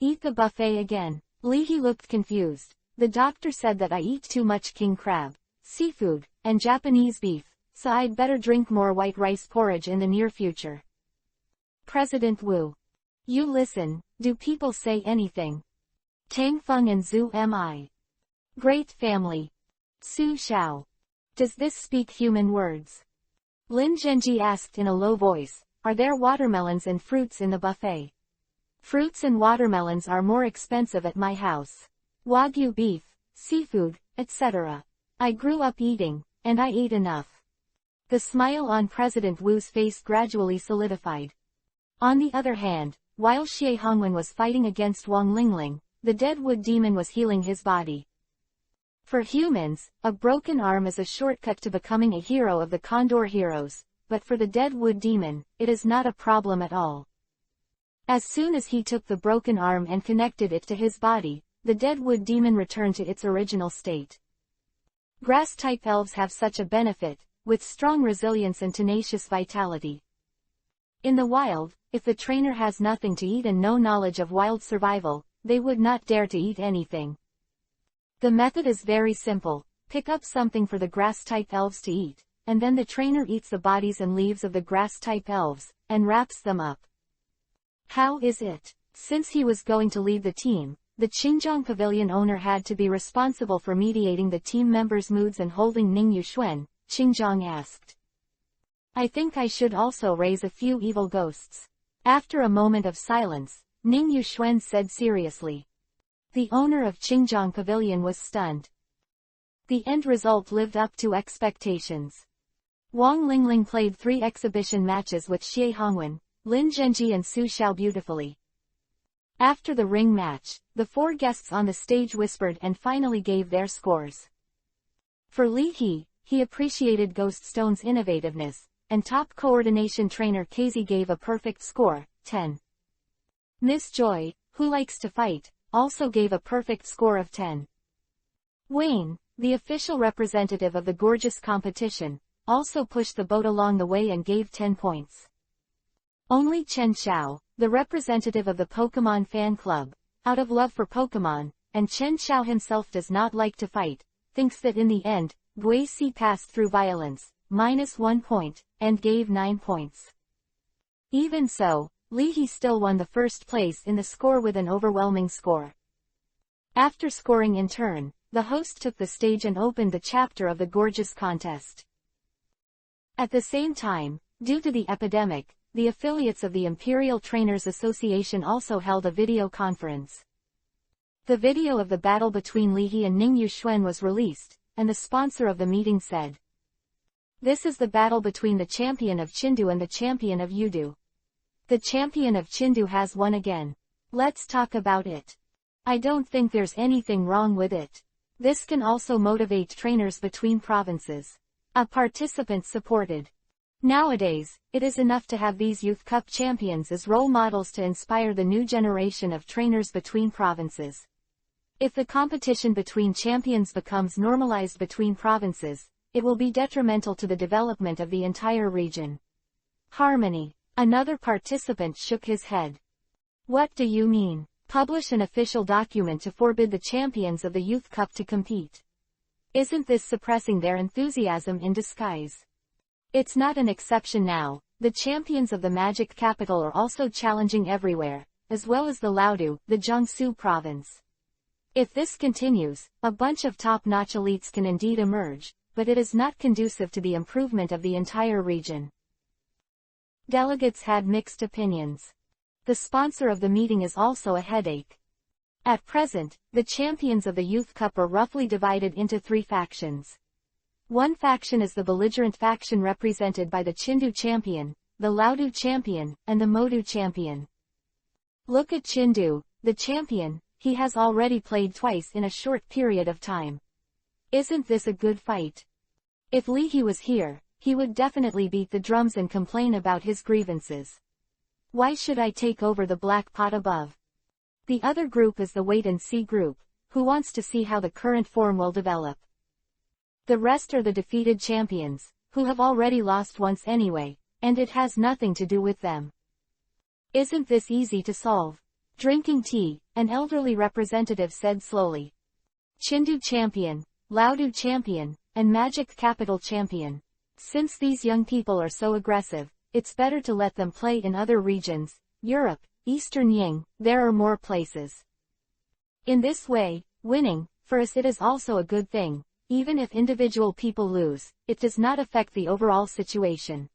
Eat the buffet again. Li He looked confused. The doctor said that I eat too much king crab, seafood, and Japanese beef, so I'd better drink more white rice porridge in the near future. President Wu. You listen, do people say anything? Tang Feng and Zhu Mi. Great family. Su Xiao. Does this speak human words? Lin Zhenji asked in a low voice, are there watermelons and fruits in the buffet? Fruits and watermelons are more expensive at my house. Wagyu beef, seafood, etc. I grew up eating, and I ate enough. The smile on President Wu's face gradually solidified. On the other hand, while Xie Hongwen was fighting against Wang Lingling, the dead wood demon was healing his body. For humans, a broken arm is a shortcut to becoming a hero of the Condor heroes, but for the dead wood demon, it is not a problem at all. As soon as he took the broken arm and connected it to his body, the dead wood demon returned to its original state. Grass-type elves have such a benefit, with strong resilience and tenacious vitality. In the wild, if the trainer has nothing to eat and no knowledge of wild survival, they would not dare to eat anything. The method is very simple. Pick up something for the grass-type elves to eat, and then the trainer eats the bodies and leaves of the grass-type elves, and wraps them up. How is it? Since he was going to lead the team, the Xinjiang Pavilion owner had to be responsible for mediating the team members' moods and holding Ning Yuxuan, Xinjiang asked. I think I should also raise a few evil ghosts. After a moment of silence, Ning Yuxuan said seriously. The owner of Xinjiang Pavilion was stunned. The end result lived up to expectations. Wang Lingling played 3 exhibition matches with Xie Hongwen, Lin Zhenji and Su Xiao beautifully. After the ring match, the 4 guests on the stage whispered and finally gave their scores. For Li He, he appreciated Ghost Stone's innovativeness, and top coordination trainer Casey gave a perfect score, 10. Miss Joy, who likes to fight, also gave a perfect score of 10. Wayne, the official representative of the gorgeous competition, also pushed the boat along the way and gave 10 points. Only Chen Xiao, the representative of the Pokemon fan club, out of love for Pokemon, and Chen Xiao himself does not like to fight, thinks that in the end, Gui Si passed through violence, -1 point, and gave 9 points. Even so, Li He still won the first place in the score with an overwhelming score. After scoring in turn, the host took the stage and opened the chapter of the gorgeous contest. At the same time, due to the epidemic, the affiliates of the Imperial Trainers Association also held a video conference. The video of the battle between Li He and Ning Yuxuan was released, and the sponsor of the meeting said, "This is the battle between the champion of Chindu and the champion of Yudu. The champion of Chindu has won again. Let's talk about it. I don't think there's anything wrong with it. This can also motivate trainers between provinces." A participant supported. Nowadays, it is enough to have these Youth Cup champions as role models to inspire the new generation of trainers between provinces. If the competition between champions becomes normalized between provinces, it will be detrimental to the development of the entire region. Harmony. Another participant shook his head. What do you mean? Publish an official document to forbid the champions of the Youth Cup to compete. Isn't this suppressing their enthusiasm in disguise? It's not an exception now. The champions of the Magic Capital are also challenging everywhere, as well as the Laodu, the Jiangsu province. If this continues, a bunch of top-notch elites can indeed emerge, but it is not conducive to the improvement of the entire region. Delegates had mixed opinions. The sponsor of the meeting is also a headache. At present, the champions of the Youth Cup are roughly divided into 3 factions. One faction is the belligerent faction represented by the Chindu champion, the Laodu champion, and the Modu champion. Look at Chindu, the champion, he has already played twice in a short period of time. Isn't this a good fight? If Li He was here, he would definitely beat the drums and complain about his grievances. Why should I take over the black pot above? The other group is the wait-and-see group, who wants to see how the current form will develop. The rest are the defeated champions, who have already lost once anyway, and it has nothing to do with them. Isn't this easy to solve? Drinking tea, an elderly representative said slowly. Chindu champion, Laodu champion, and Magic Capital champion. Since these young people are so aggressive, it's better to let them play in other regions, Europe, Eastern Ying, there are more places. In this way, winning, for us it is also a good thing. Even if individual people lose, it does not affect the overall situation.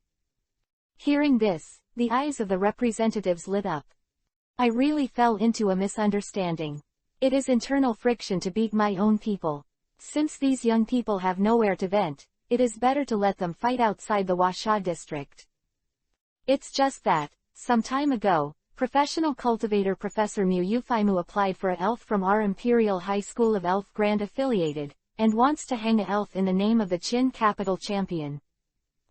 Hearing this, the eyes of the representatives lit up. I really fell into a misunderstanding. It is internal friction to beat my own people. Since these young people have nowhere to vent, it is better to let them fight outside the Huasha district. It's just that, some time ago, professional cultivator Professor Mu Yufaimu applied for an elf from our Imperial High School of Elf Grand Affiliated, and wants to hang an elf in the name of the Qin Capital champion.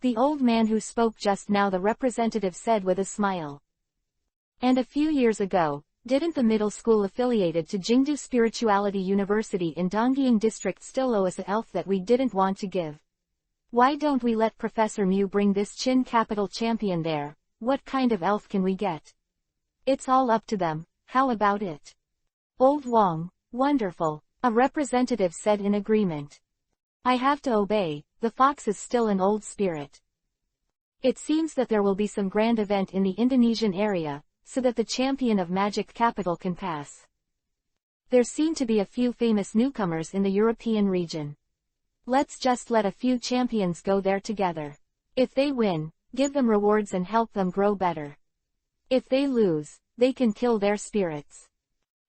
The old man who spoke just now, the representative said with a smile. And a few years ago, didn't the middle school affiliated to Jingdu Spirituality University in Donggying District still owe us an elf that we didn't want to give? Why don't we let Professor Mew bring this Chin capital champion there? What kind of elf can we get? It's all up to them, how about it? Old Wong, wonderful, a representative said in agreement. I have to obey, the fox is still an old spirit. It seems that there will be some grand event in the Indonesian area, so that the champion of magic capital can pass. There seem to be a few famous newcomers in the European region. Let's just let a few champions go there together. If they win, give them rewards and help them grow better. If they lose, they can kill their spirits.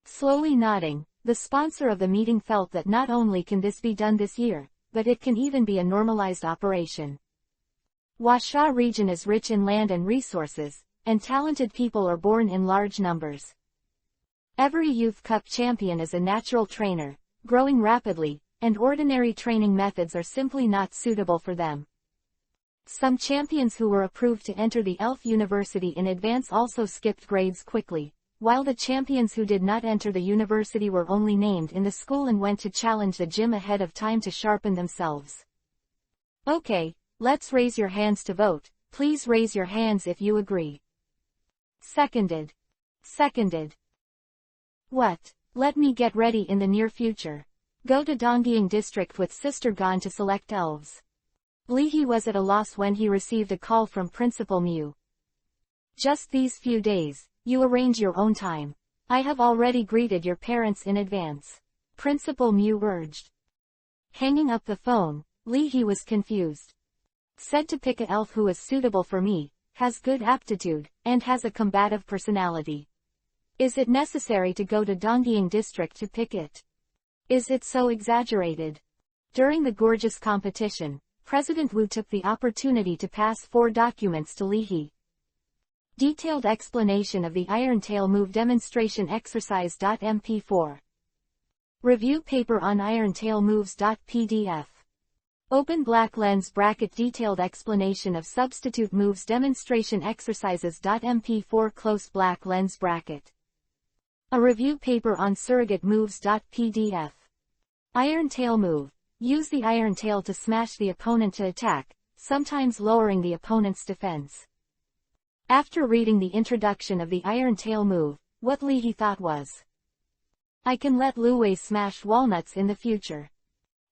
Slowly nodding, the sponsor of the meeting felt that not only can this be done this year, but it can even be a normalized operation. Huasha region is rich in land and resources, and talented people are born in large numbers. Every youth cup champion is a natural trainer, growing rapidly, and ordinary training methods are simply not suitable for them. Some champions who were approved to enter the Elf University in advance also skipped grades quickly, while the champions who did not enter the university were only named in the school and went to challenge the gym ahead of time to sharpen themselves. Okay, let's raise your hands to vote. Please raise your hands if you agree. Seconded. Seconded. What? Let me get ready in the near future. Go to Donggying District with Sister Gon to select elves. Li He was at a loss when he received a call from Principal Mew. Just these few days, you arrange your own time. I have already greeted your parents in advance. Principal Mew urged. Hanging up the phone, Li He was confused. Said to pick a elf who is suitable for me, has good aptitude, and has a combative personality. Is it necessary to go to Donggying District to pick it? Is it so exaggerated? During the gorgeous competition, President Wu took the opportunity to pass 4 documents to Li He. Detailed explanation of the Iron Tail move demonstration exercise. MP4. Review paper on Iron Tail moves. PDF. Open black lens bracket detailed explanation of substitute moves demonstration exercises. MP4 close black lens bracket. A review paper on surrogate moves. PDF. Iron Tail move. Use the Iron Tail to smash the opponent to attack, sometimes lowering the opponent's defense. After reading the introduction of the Iron Tail move, what Li He thought was, I can let Lu Wei smash walnuts in the future.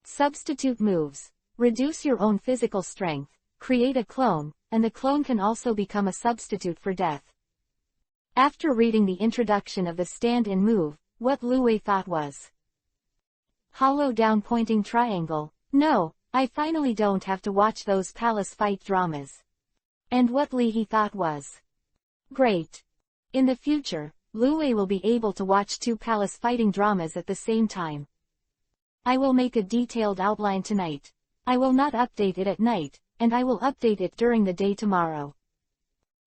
Substitute moves. Reduce your own physical strength, create a clone, and the clone can also become a substitute for death. After reading the introduction of the stand-in move, what Lu Wei thought was, hollow down pointing triangle. No, I finally don't have to watch those palace fight dramas. And what Li He thought was, great. In the future, Lu Wei will be able to watch 2 palace fighting dramas at the same time. I will make a detailed outline tonight. I will not update it at night, and I will update it during the day tomorrow.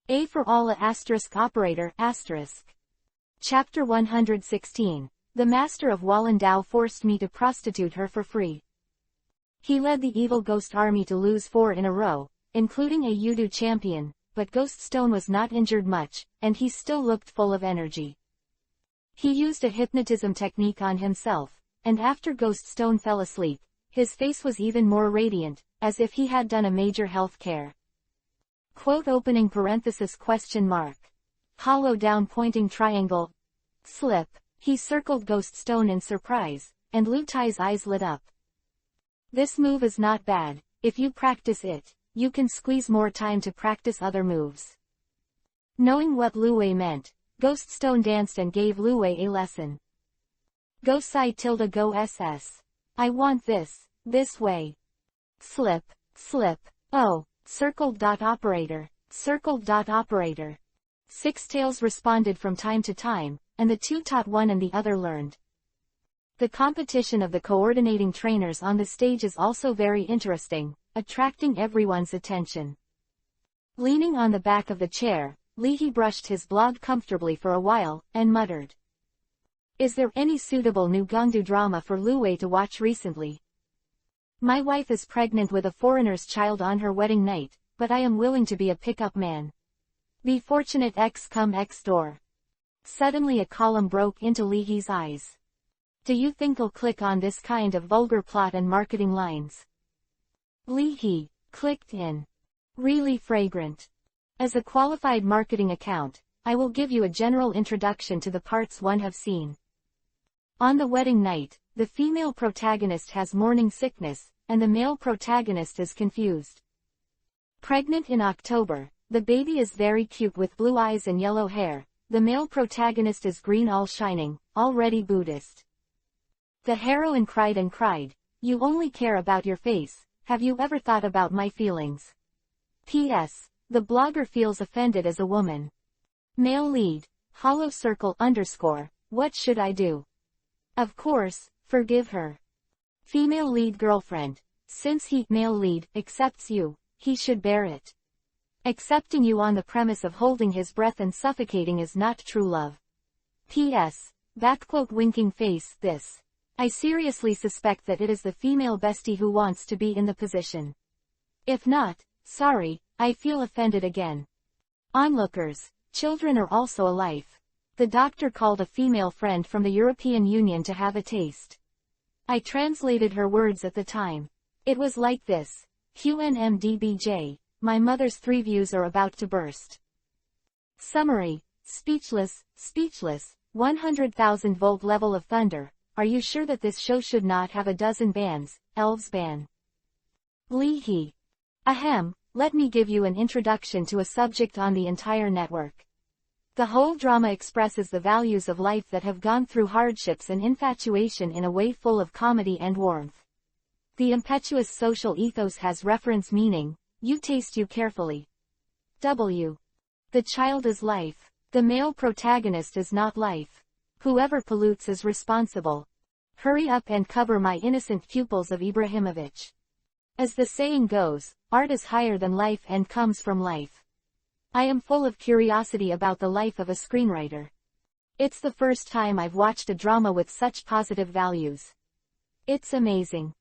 A for Allah asterisk operator asterisk. Chapter 116. The Master of Wallandao forced me to prostitute her for free. He led the evil ghost army to lose 4 in a row, including a Yudu champion, but Ghost Stone was not injured much, and he still looked full of energy. He used a hypnotism technique on himself, and after Ghost Stone fell asleep, his face was even more radiant, as if he had done a major health care. Quote opening parenthesis question mark. Hollow down pointing triangle. Slip. He circled Ghost Stone in surprise, and Lu Tai's eyes lit up. This move is not bad. If you practice it, you can squeeze more time to practice other moves. Knowing what Lu Wei meant, Ghost Stone danced and gave Lu Wei a lesson. Go Sai tilde go SS. I want this way. Slip, slip. Oh, circled dot operator, circled dot operator. Six Tails responded from time to time, and the 2 taught one and the other learned. The competition of the coordinating trainers on the stage is also very interesting, attracting everyone's attention. Leaning on the back of the chair, Li He brushed his blog comfortably for a while, and muttered. Is there any suitable new Gongdu drama for Lu Wei to watch recently? My wife is pregnant with a foreigner's child on her wedding night, but I am willing to be a pick-up man. Be fortunate X come X door. Suddenly a column broke into Leahy's eyes. Do you think I'll click on this kind of vulgar plot and marketing lines? Leahy clicked in. Really fragrant. As a qualified marketing account, I will give you a general introduction to the parts one have seen. On the wedding night, the female protagonist has morning sickness, and the male protagonist is confused. Pregnant in October, the baby is very cute with blue eyes and yellow hair. The male protagonist is green all shining, already Buddhist. The heroine cried and cried, "You only care about your face, have you ever thought about my feelings?" P.S. The blogger feels offended as a woman. Male lead, hollow circle _ what should I do? Of course, forgive her. Female lead girlfriend, since he, male lead, accepts you, he should bear it. Accepting you on the premise of holding his breath and suffocating is not true love. P.S. Winking face, this. I seriously suspect that it is the female bestie who wants to be in the position. If not, sorry, I feel offended again. Onlookers, children are also a life. The doctor called a female friend from the European Union to have a taste. I translated her words at the time. It was like this. QNMDBJ, my mother's 3 views are about to burst. Summary. Speechless, 100,000 volt level of thunder. Are you sure that this show should not have a dozen bans, elves ban? Leahy. Ahem, let me give you an introduction to a subject on the entire network. The whole drama expresses the values of life that have gone through hardships and infatuation in a way full of comedy and warmth. The impetuous social ethos has reference meaning, you taste you carefully. W. The child is life. The male protagonist is not life. Whoever pollutes is responsible. Hurry up and cover my innocent pupils of Ibrahimovic. As the saying goes, art is higher than life and comes from life. I am full of curiosity about the life of a screenwriter. It's the first time I've watched a drama with such positive values. It's amazing.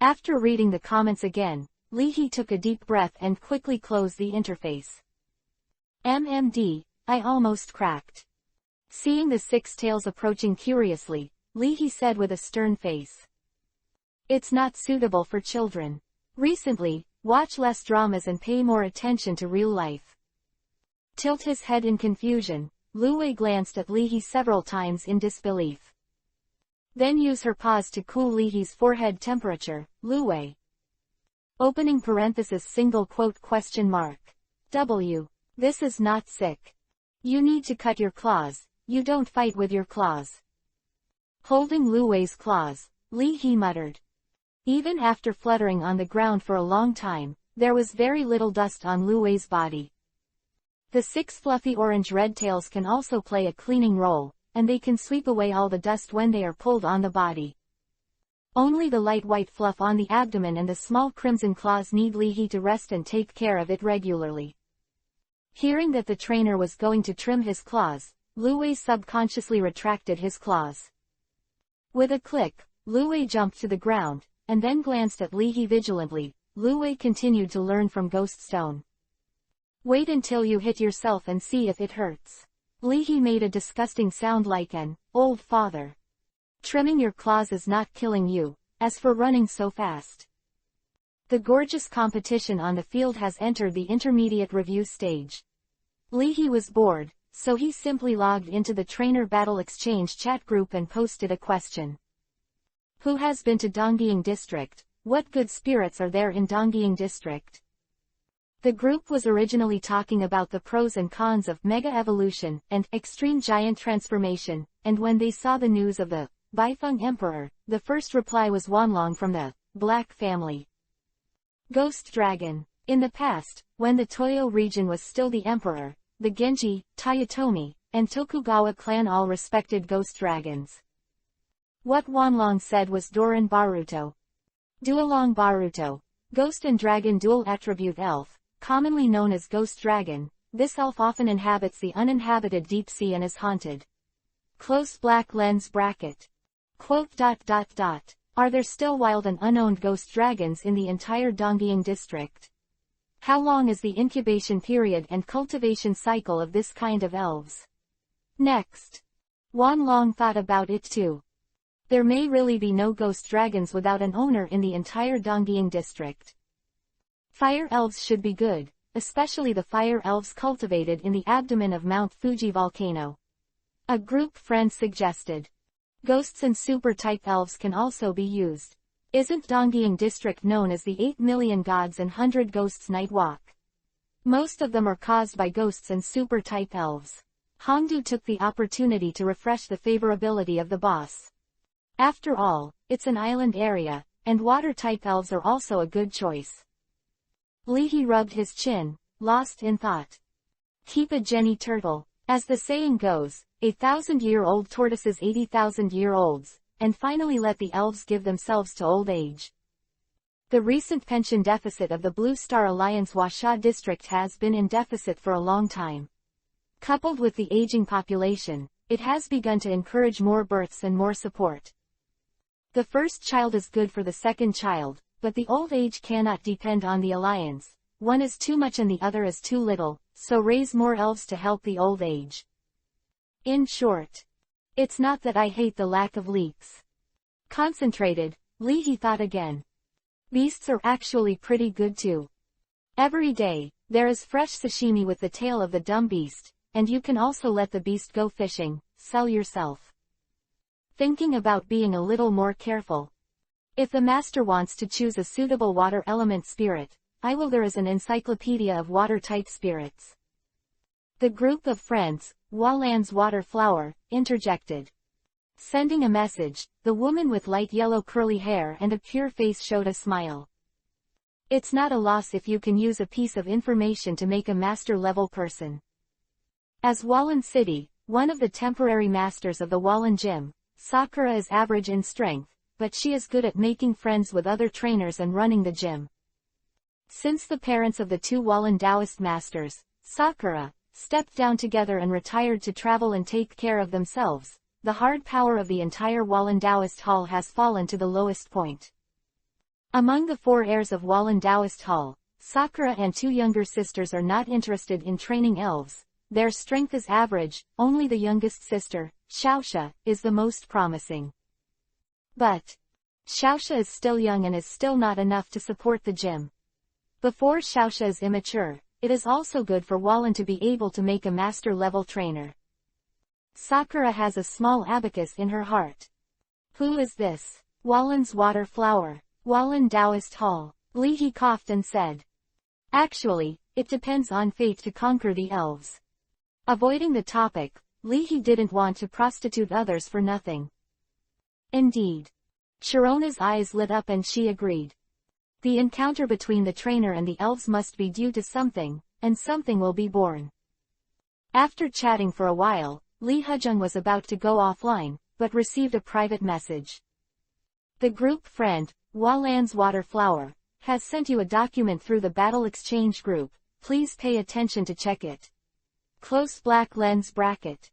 After reading the comments again, Leahy took a deep breath and quickly closed the interface. MMD, I almost cracked. Seeing the 6 tails approaching curiously, Leahy said with a stern face. It's not suitable for children. Recently, watch less dramas and pay more attention to real life. Tilt his head in confusion, Luwei glanced at Leahy several times in disbelief. Then use her paws to cool Leahy's forehead temperature, Luwei. Opening parenthesis single quote question mark. W. This is not sick. You need to cut your claws, you don't fight with your claws. Holding Luwei's claws, Leahy muttered. Even after fluttering on the ground for a long time, there was very little dust on Luwei's body. The 6 fluffy orange red tails can also play a cleaning role, and they can sweep away all the dust when they are pulled on the body. Only the light white fluff on the abdomen and the small crimson claws need Leahy to rest and take care of it regularly. Hearing that the trainer was going to trim his claws, Luwei subconsciously retracted his claws. With a click, Luwei jumped to the ground, and then glanced at Leahy vigilantly. Luwei continued to learn from Ghost Stone. Wait until you hit yourself and see if it hurts. Leahy made a disgusting sound like an old father. Trimming your claws is not killing you, as for running so fast. The gorgeous competition on the field has entered the intermediate review stage. Leahy was bored, so he simply logged into the Trainer Battle Exchange chat group and posted a question. Who has been to Donggying District? What good spirits are there in Donggying District? The group was originally talking about the pros and cons of Mega Evolution and Extreme Giant Transformation, and when they saw the news of the Baifeng Emperor, the first reply was Wanlong from the Black family. Ghost Dragon. In the past, when the Toyo region was still the Emperor, the Genji, Toyotomi, and Tokugawa clan all respected ghost dragons. What Wanlong said was Doran Baruto. Duolong Baruto. Ghost and Dragon Dual Attribute Elf, commonly known as Ghost Dragon, this elf often inhabits the uninhabited deep sea and is haunted. Close black lens bracket. Quote. Are there still wild and unowned ghost dragons in the entire Donggying district? How long is the incubation period and cultivation cycle of this kind of elves? Next. Wan Long thought about it too. There may really be no ghost dragons without an owner in the entire Donggying district. Fire elves should be good, especially the fire elves cultivated in the abdomen of Mount Fuji volcano. A group friend suggested. Ghosts and super-type elves can also be used. Isn't Donggying district known as the 8 million gods and 100 ghosts night walk? Most of them are caused by ghosts and super-type elves. Hongdu took the opportunity to refresh the favorability of the boss. After all, it's an island area, and water-type elves are also a good choice. Li He rubbed his chin, lost in thought. Keep a Jenny turtle. As the saying goes, 1,000-year-old tortoises 80,000-year-olds, and finally let the elves give themselves to old age. The recent pension deficit of the Blue Star Alliance Huasha district has been in deficit for a long time. Coupled with the aging population, it has begun to encourage more births and more support. The first child is good for the second child, but the old age cannot depend on the alliance. One is too much and the other is too little, so raise more elves to help the old age. In short, it's not that I hate the lack of leeks. Concentrated, Li He thought again. Beasts are actually pretty good too. Every day, there is fresh sashimi with the tail of the dumb beast, and you can also let the beast go fishing, sell yourself. Thinking about being a little more careful. If the master wants to choose a suitable water element spirit, there is an encyclopedia of water-type spirits. The group of friends, Walan's water flower, interjected. Sending a message, the woman with light yellow curly hair and a pure face showed a smile. It's not a loss if you can use a piece of information to make a master-level person. As Walan City, one of the temporary masters of the Walan Gym, Sakura is average in strength, but she is good at making friends with other trainers and running the gym. Since the parents of the two Walan Taoist masters, Sakura, stepped down together and retired to travel and take care of themselves, the hard power of the entire Walan Taoist Hall has fallen to the lowest point. Among the 4 heirs of Walan Taoist Hall, Sakura and 2 younger sisters are not interested in training elves. Their strength is average, only the youngest sister, Xiaoxia, is the most promising. But Xiaoxia is still young and is still not enough to support the gym. Before Xiaoxia is immature, it is also good for Walan to be able to make a master-level trainer. Sakura has a small abacus in her heart. Who is this? Walan's water flower. Walan Taoist Hall. Li He coughed and said. Actually, it depends on fate to conquer the elves. Avoiding the topic, Li He didn't want to prostitute others for nothing. Indeed. Sharona's eyes lit up and she agreed. The encounter between the trainer and the elves must be due to something, and something will be born. After chatting for a while, Li Hejung was about to go offline, but received a private message. The group friend, Walan's water flower, has sent you a document through the battle exchange group. Please pay attention to check it. Close black lens bracket.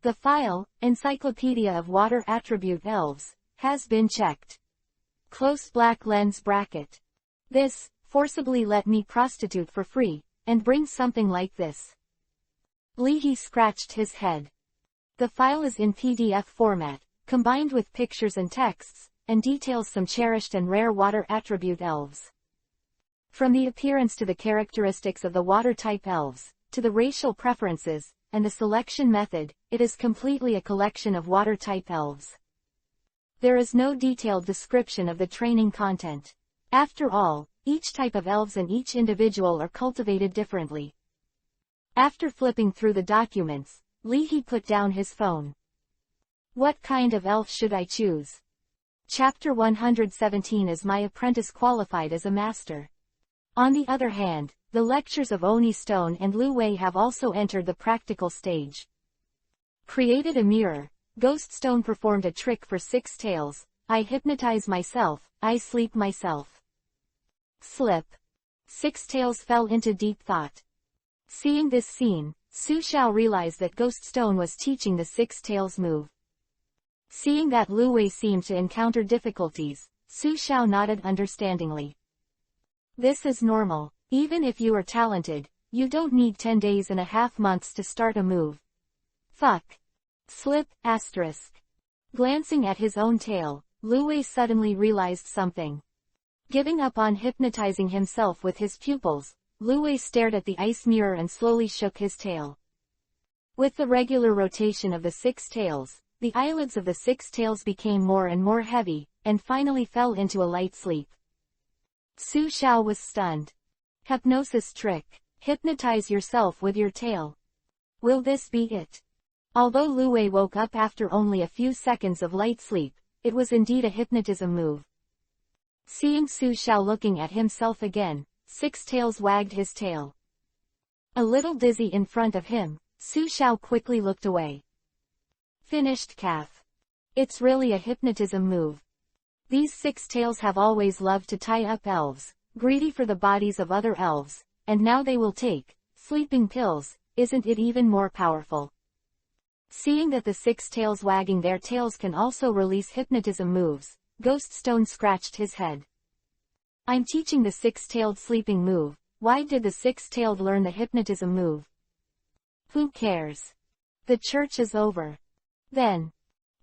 The file, Encyclopedia of Water Attribute Elves, has been checked. Close black lens bracket. This, forcibly let me prostitute for free, and bring something like this. Li He scratched his head. The file is in PDF format, combined with pictures and texts, and details some cherished and rare water attribute elves. From the appearance to the characteristics of the water-type elves, to the racial preferences, and the selection method, it is completely a collection of water-type elves. There is no detailed description of the training content. After all, each type of elves and each individual are cultivated differently. After flipping through the documents, Li He put down his phone. What kind of elf should I choose? Chapter 117. Is my apprentice qualified as a master? On the other hand, the lectures of Oni Stone and Lu Wei have also entered the practical stage. Created a mirror, Ghost Stone performed a trick for 6 tails. I hypnotize myself, I sleep myself. Slip. 6 tails fell into deep thought. Seeing this scene, Su Xiao realized that Ghost Stone was teaching the 6 tails move. Seeing that Lu Wei seemed to encounter difficulties, Su Xiao nodded understandingly. This is normal. Even if you are talented, you don't need 10.5 months to start a move. Fuck. Slip, asterisk. Glancing at his own tail, Lu Wei suddenly realized something. Giving up on hypnotizing himself with his pupils, Lu Wei stared at the ice mirror and slowly shook his tail. With the regular rotation of the 6 tails, the eyelids of the 6 tails became more and more heavy, and finally fell into a light sleep. Su Xiao was stunned. Hypnosis trick. Hypnotize yourself with your tail. Will this be it? Although Lu Wei woke up after only a few seconds of light sleep, it was indeed a hypnotism move. Seeing Su Xiao looking at himself again, 6 tails wagged his tail. A little dizzy in front of him, Su Xiao quickly looked away. Finished calf. It's really a hypnotism move. These 6 tails have always loved to tie up elves, greedy for the bodies of other elves, and now they will take sleeping pills. Isn't it even more powerful? Seeing that the 6 tails wagging their tails can also release hypnotism moves, Ghoststone scratched his head. I'm teaching the 6-tailed sleeping move. Why did the 6-tailed learn the hypnotism move? Who cares? The church is over. Then.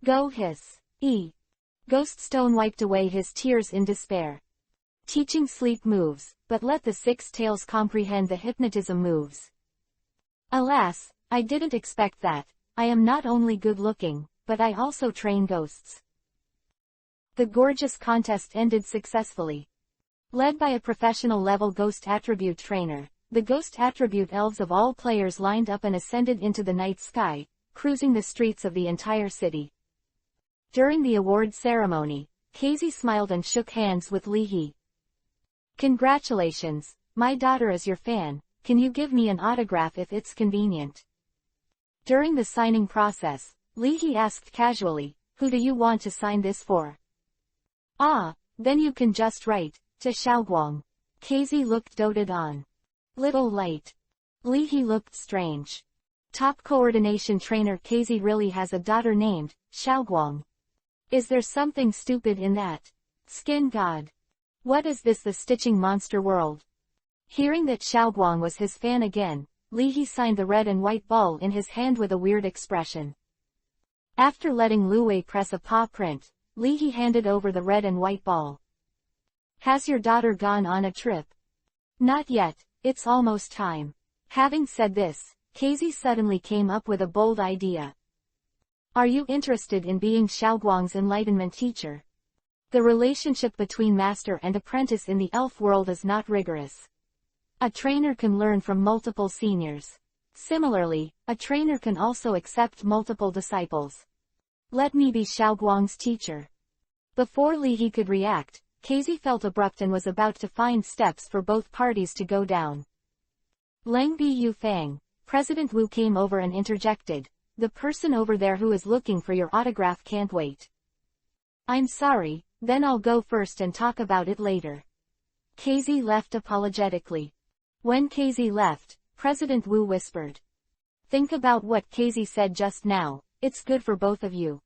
Go hiss. Ghoststone wiped away his tears in despair. Teaching sleep moves, but let the 6 tails comprehend the hypnotism moves. Alas, I didn't expect that. I am not only good-looking, but I also train ghosts. The gorgeous contest ended successfully. Led by a professional-level ghost attribute trainer, the ghost attribute elves of all players lined up and ascended into the night sky, cruising the streets of the entire city. During the award ceremony, Casey smiled and shook hands with Li He. Congratulations, my daughter is your fan. Can you give me an autograph if it's convenient? During the signing process, Li He asked casually, who do you want to sign this for? Ah, then you can just write, to Xiaoguang. Casey looked doted on. Little light. Li He looked strange. Top coordination trainer Casey really has a daughter named Xiaoguang. Is there something stupid in that? Skin god. What is this, the stitching monster world? Hearing that Xiaoguang was his fan again, Li He signed the red and white ball in his hand with a weird expression. After letting Lu Wei press a paw print, Li He handed over the red and white ball. Has your daughter gone on a trip? Not yet, it's almost time. Having said this, Casey suddenly came up with a bold idea. Are you interested in being Xiaoguang's enlightenment teacher? The relationship between master and apprentice in the elf world is not rigorous. A trainer can learn from multiple seniors. Similarly, a trainer can also accept multiple disciples. Let me be Xiaoguang's teacher. Before Li He could react, Casey felt abrupt and was about to find steps for both parties to go down. Leng Bi Yu Fang, President Wu came over and interjected, the person over there who is looking for your autograph can't wait. I'm sorry, then I'll go first and talk about it later. Casey left apologetically. When Casey left, President Wu whispered. Think about what Casey said just now, it's good for both of you.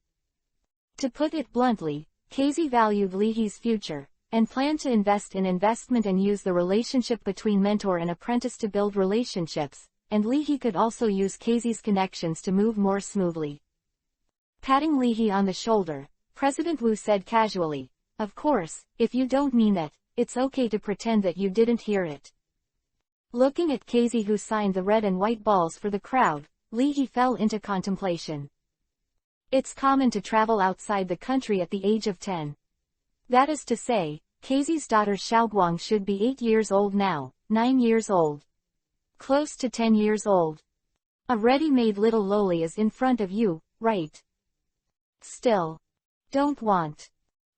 To put it bluntly, Casey valued Li He's future, and planned to invest in investment and use the relationship between mentor and apprentice to build relationships, and Li He could also use Casey's connections to move more smoothly. Patting Li He on the shoulder, President Wu said casually, of course, if you don't mean that, it's okay to pretend that you didn't hear it. Looking at Casey who signed the red and white balls for the crowd, Li He fell into contemplation. It's common to travel outside the country at the age of 10. That is to say, Casey's daughter Xiaoguang should be 8 years old now, 9 years old. Close to 10 years old. A ready-made little loli is in front of you, right? Still. Don't want.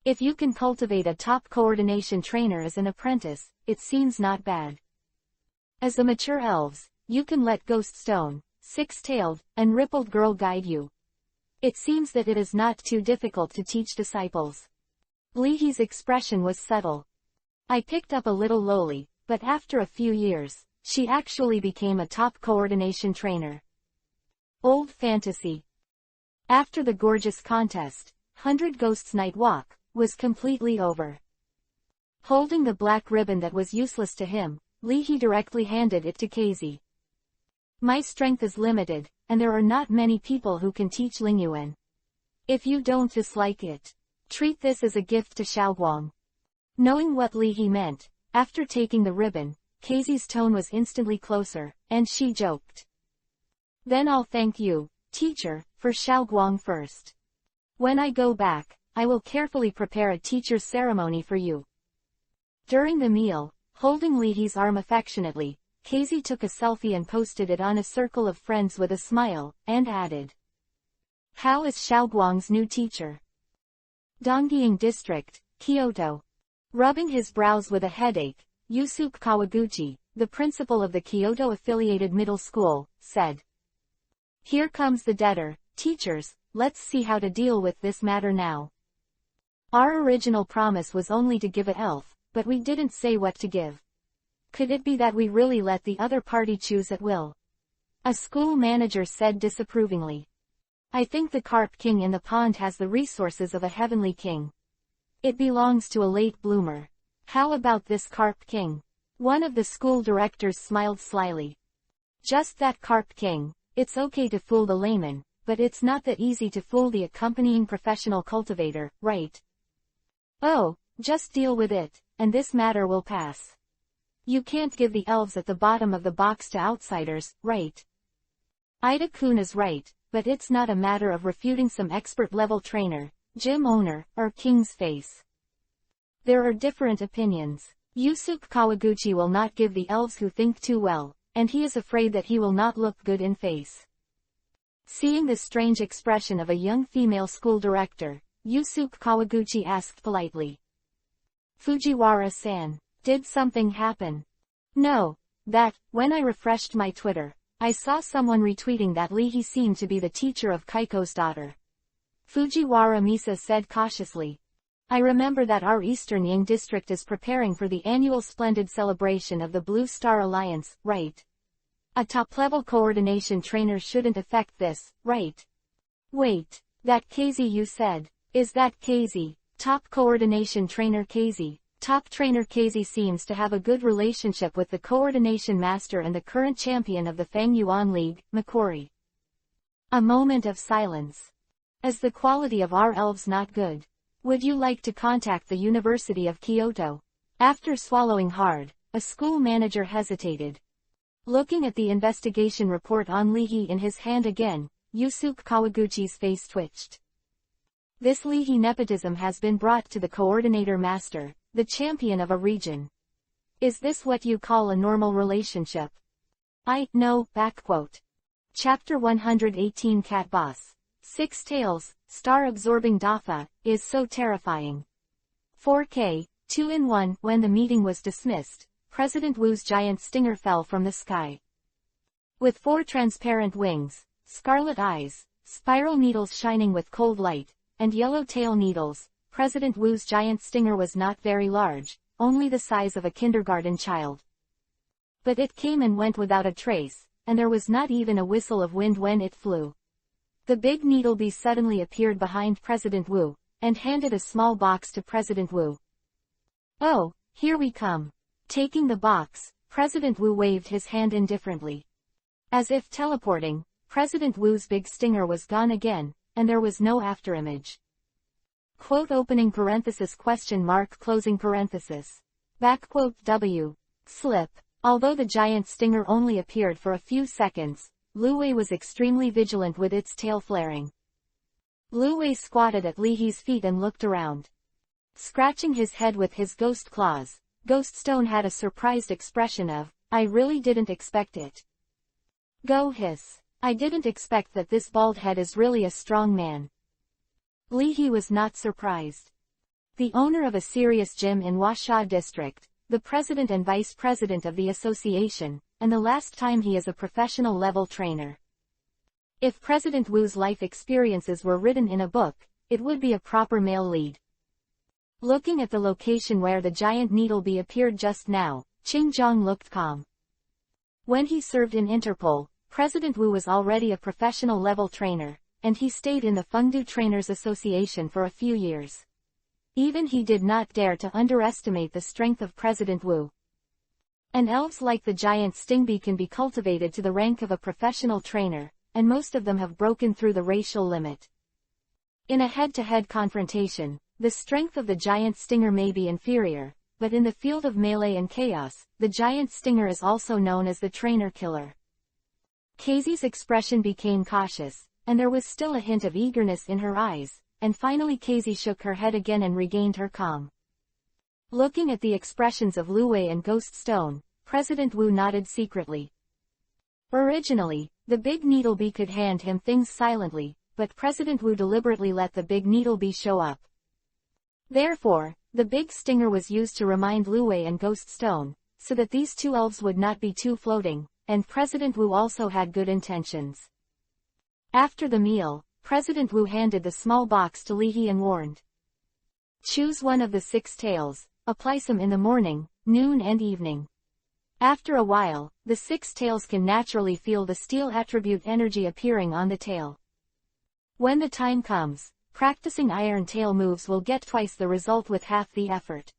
If you can cultivate a top coordination trainer as an apprentice, it seems not bad. As a mature elves, you can let Ghoststone, Six-Tailed, and Rippled Girl guide you. It seems that it is not too difficult to teach disciples. Li He's expression was subtle. I picked up a little loli, but after a few years, she actually became a top coordination trainer. Old fantasy. After the gorgeous contest, 100 Ghosts Night Walk was completely over. Holding the black ribbon that was useless to him, Li He directly handed it to Casey. My strength is limited, and there are not many people who can teach Lingyuan. If you don't dislike it, treat this as a gift to Xiaoguang. Knowing what Li He meant, after taking the ribbon, Casey's tone was instantly closer, and she joked. Then I'll thank you, teacher, for Xiaoguang first. When I go back, I will carefully prepare a teacher's ceremony for you. During the meal, holding Li He's arm affectionately, Casey took a selfie and posted it on a circle of friends with a smile, and added. How is Xiaoguang's new teacher? Donggying District, Kyoto. Rubbing his brows with a headache, Yusuke Kawaguchi, the principal of the Kyoto-affiliated middle school, said. Here comes the debtor, teachers, let's see how to deal with this matter now. Our original promise was only to give an elf, but we didn't say what to give. Could it be that we really let the other party choose at will? A school manager said disapprovingly. I think the carp king in the pond has the resources of a heavenly king. It belongs to a late bloomer. How about this carp king? One of the school directors smiled slyly. Just that carp king. It's okay to fool the layman, but it's not that easy to fool the accompanying professional cultivator, right? Oh, just deal with it, and this matter will pass. You can't give the elves at the bottom of the box to outsiders, right? Ida-kun is right, but it's not a matter of refuting some expert-level trainer, gym owner, or king's face. There are different opinions. Yusuke Kawaguchi will not give the elves who think too well, and he is afraid that he will not look good in face. Seeing the strange expression of a young female school director, Yusuke Kawaguchi asked politely. Fujiwara-san, did something happen? No, when I refreshed my Twitter, I saw someone retweeting that Li He seemed to be the teacher of Kaiko's daughter. Fujiwara Misa said cautiously. I remember that our Eastern Yang district is preparing for the annual splendid celebration of the Blue Star Alliance, right? A top-level coordination trainer shouldn't affect this, right? Wait, that Casey you said, is that Casey, top coordination trainer Casey? Top trainer Casey seems to have a good relationship with the coordination master and the current champion of the Fang Yuan League, Makori. A moment of silence. Is the quality of our elves not good? Would you like to contact the University of Kyoto? After swallowing hard, a school manager hesitated. Looking at the investigation report on Li He in his hand again, Yusuke Kawaguchi's face twitched. This Li He nepotism has been brought to the coordinator master, the champion of a region. Is this what you call a normal relationship? No, backquote. Chapter 118 Cat Boss. Six Tails, Star-Absorbing Dafa, is so terrifying. 4K, 2-in-1. When the meeting was dismissed, President Wu's giant stinger fell from the sky. With 4 transparent wings, scarlet eyes, spiral needles shining with cold light, and yellow tail needles, President Wu's giant stinger was not very large, only the size of a kindergarten child. But it came and went without a trace, and there was not even a whistle of wind when it flew. The big needlebee suddenly appeared behind President Wu, and handed a small box to President Wu. Oh, here we come. Taking the box, President Wu waved his hand indifferently. As if teleporting, President Wu's big stinger was gone again, and there was no afterimage. Quote opening parenthesis question mark closing parenthesis. Backquote W. Slip. Although the giant stinger only appeared for a few seconds, Lu Wei was extremely vigilant with its tail flaring. Lu Wei squatted at Li He's feet and looked around. Scratching his head with his ghost claws, Ghost Stone had a surprised expression of, I really didn't expect it. Go hiss. I didn't expect that this bald head is really a strong man. Li He was not surprised. The owner of a serious gym in Huasha district, the president and vice president of the association, and the last time he is a professional level trainer. If President Wu's life experiences were written in a book, it would be a proper male lead. Looking at the location where the giant needlebee appeared just now, Qingjiang looked calm. When he served in Interpol, President Wu was already a professional level trainer, and he stayed in the Fengdu Trainers Association for a few years. Even he did not dare to underestimate the strength of President Wu. And elves like the giant stingbee can be cultivated to the rank of a professional trainer, and most of them have broken through the racial limit. In a head-to-head confrontation, the strength of the giant stinger may be inferior, but in the field of melee and chaos, the giant stinger is also known as the trainer killer. Casey's expression became cautious, and there was still a hint of eagerness in her eyes, and finally Casey shook her head again and regained her calm. Looking at the expressions of Lu Wei and Ghost Stone, President Wu nodded secretly. Originally, the big needlebee could hand him things silently, but President Wu deliberately let the big needlebee show up. Therefore, the big stinger was used to remind Lu Wei and Ghost Stone, so that these two elves would not be too floating, and President Wu also had good intentions. After the meal, President Wu handed the small box to Li He and warned. Choose one of the 6 tails, apply some in the morning, noon and evening. After a while, the 6 tails can naturally feel the steel attribute energy appearing on the tail. When the time comes, practicing iron tail moves will get twice the result with half the effort.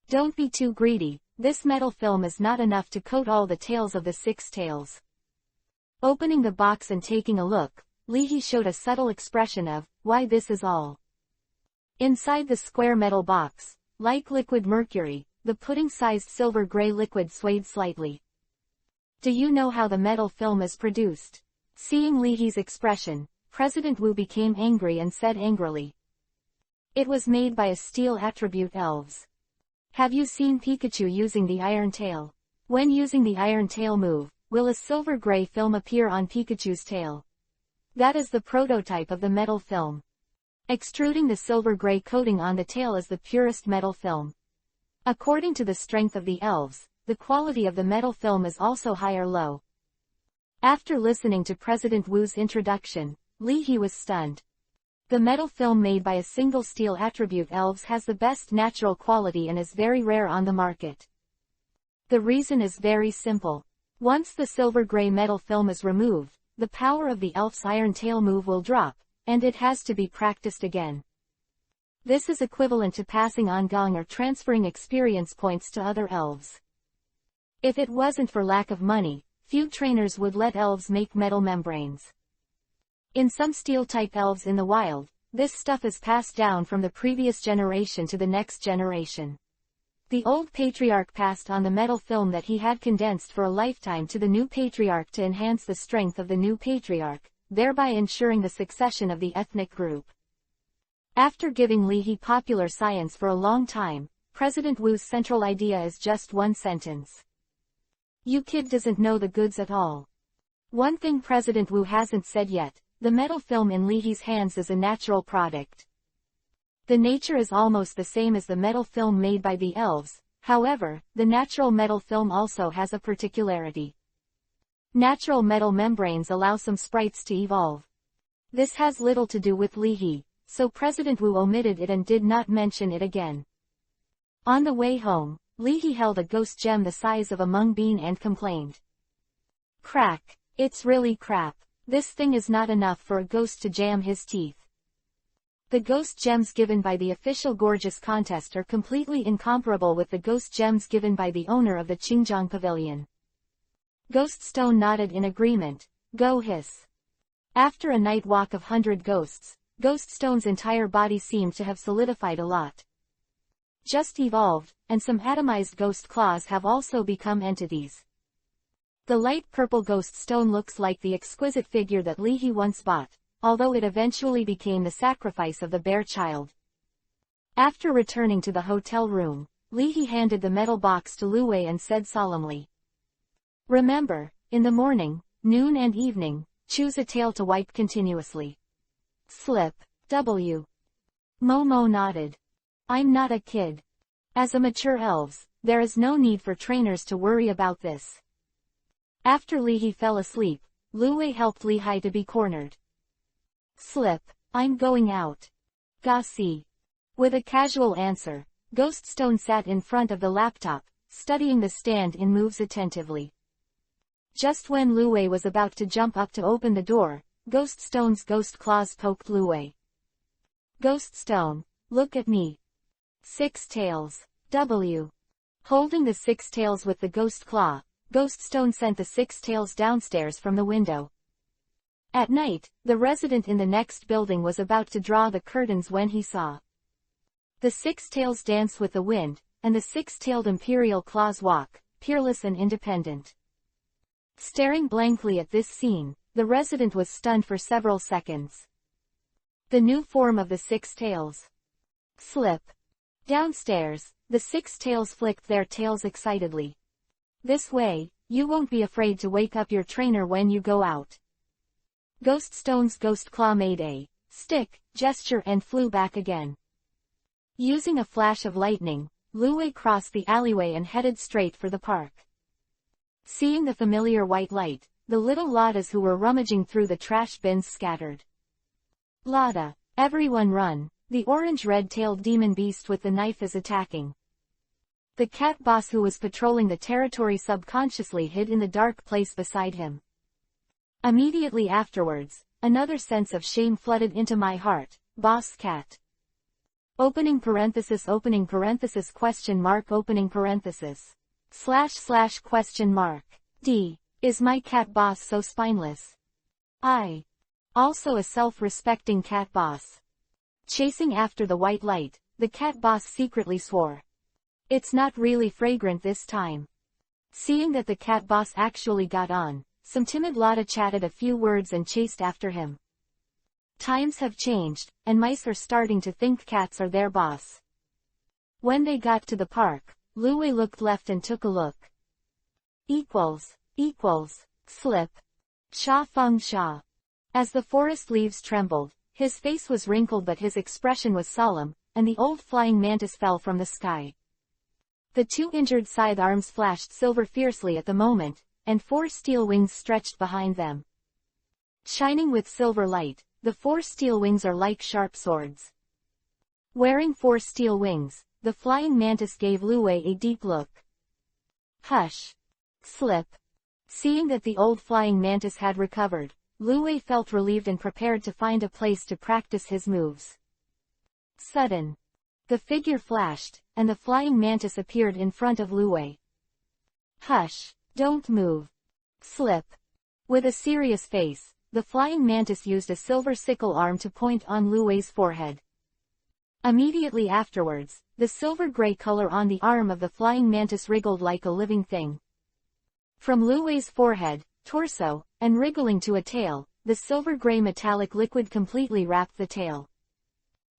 Don't be too greedy, this metal film is not enough to coat all the tails of the 6 tails. Opening the box and taking a look, Li He showed a subtle expression of, why this is all. Inside the square metal box, like liquid mercury, the pudding-sized silver-gray liquid swayed slightly. Do you know how the metal film is produced? Seeing Li He's expression, President Wu became angry and said angrily. It was made by a steel attribute elves. Have you seen Pikachu using the iron tail? When using the iron tail move, will a silver-gray film appear on Pikachu's tail? That is the prototype of the metal film. Extruding the silver-gray coating on the tail is the purest metal film. According to the strength of the elves, the quality of the metal film is also high or low. After listening to President Wu's introduction, Li He was stunned. The metal film made by a single steel attribute elves has the best natural quality and is very rare on the market. The reason is very simple. Once the silver-gray metal film is removed, the power of the elf's iron tail move will drop, and it has to be practiced again. This is equivalent to passing on gong or transferring experience points to other elves. If it wasn't for lack of money, few trainers would let elves make metal membranes. In some steel-type elves in the wild, this stuff is passed down from the previous generation to the next generation. The old patriarch passed on the metal film that he had condensed for a lifetime to the new patriarch to enhance the strength of the new patriarch, thereby ensuring the succession of the ethnic group. After giving Li He popular science for a long time, President Wu's central idea is just one sentence. You kid doesn't know the goods at all. One thing President Wu hasn't said yet, the metal film in Li He's hands is a natural product. The nature is almost the same as the metal film made by the elves, however, the natural metal film also has a particularity. Natural metal membranes allow some sprites to evolve. This has little to do with Li He, so President Wu omitted it and did not mention it again. On the way home, Li He held a ghost gem the size of a mung bean and complained. Crack, it's really crap. This thing is not enough for a ghost to jam his teeth. The ghost gems given by the official Gorgeous contest are completely incomparable with the ghost gems given by the owner of the Qingjiang Pavilion. Ghost Stone nodded in agreement. Go hiss. After a night walk of 100 ghosts, Ghost Stone's entire body seemed to have solidified a lot. Just evolved, and some atomized ghost claws have also become entities. The light purple Ghost Stone looks like the exquisite figure that Li He once bought, although it eventually became the sacrifice of the bear child. After returning to the hotel room, Li He handed the metal box to Lu Wei and said solemnly. Remember, in the morning, noon and evening, choose a tail to wipe continuously. Slip. W. Momo nodded. I'm not a kid. As a mature elves, there is no need for trainers to worry about this. After Li He fell asleep, Lu Wei helped Li Hai to be cornered. Slip. I'm going out. Ga si. With a casual answer, Ghost Stone sat in front of the laptop, studying the stand-in moves attentively. Just when Lu Wei was about to jump up to open the door, Ghost Stone's ghost claws poked Lu Wei. Ghost Stone, look at me. 6 tails. W. Holding the six tails with the ghost claw, Ghoststone sent the six tails downstairs from the window. At night, the resident in the next building was about to draw the curtains when he saw the six tails dance with the wind, and the six-tailed imperial claws walk, peerless and independent. Staring blankly at this scene, the resident was stunned for several seconds. The new form of the six tails. Slip. Downstairs, the six tails flicked their tails excitedly. This way, you won't be afraid to wake up your trainer when you go out. Ghoststone's ghost claw made a stick gesture and flew back again. Using a flash of lightning, Luwei crossed the alleyway and headed straight for the park. Seeing the familiar white light, the little Ladas who were rummaging through the trash bins scattered. Lada, everyone run, the orange red-tailed demon beast with the knife is attacking. The cat boss who was patrolling the territory subconsciously hid in the dark place beside him. Immediately afterwards, another sense of shame flooded into my heart, boss cat. Opening parenthesis question mark opening parenthesis. / question mark. D. Is my cat boss so spineless? I. Also a self-respecting cat boss. Chasing after the white light, the cat boss secretly swore. It's not really fragrant this time. Seeing that the cat boss actually got on, some timid Lada chatted a few words and chased after him. Times have changed, and mice are starting to think cats are their boss. When they got to the park, Luwei looked left and took a look. Slip. Sha Feng Sha. As the forest leaves trembled, his face was wrinkled but his expression was solemn, and the old flying mantis fell from the sky. The two injured scythe arms flashed silver fiercely at the moment, and four steel wings stretched behind them. Shining with silver light, the four steel wings are like sharp swords. Wearing four steel wings, the flying mantis gave Luwei a deep look. Hush. Slip. Seeing that the old flying mantis had recovered, Luwei felt relieved and prepared to find a place to practice his moves. Sudden. The figure flashed, and the flying mantis appeared in front of Luwei. Hush, don't move. Slip. With a serious face, the flying mantis used a silver sickle arm to point on Luwei's forehead. Immediately afterwards, the silver-gray color on the arm of the flying mantis wriggled like a living thing. From Luwei's forehead, torso, and wriggling to a tail, the silver-gray metallic liquid completely wrapped the tail.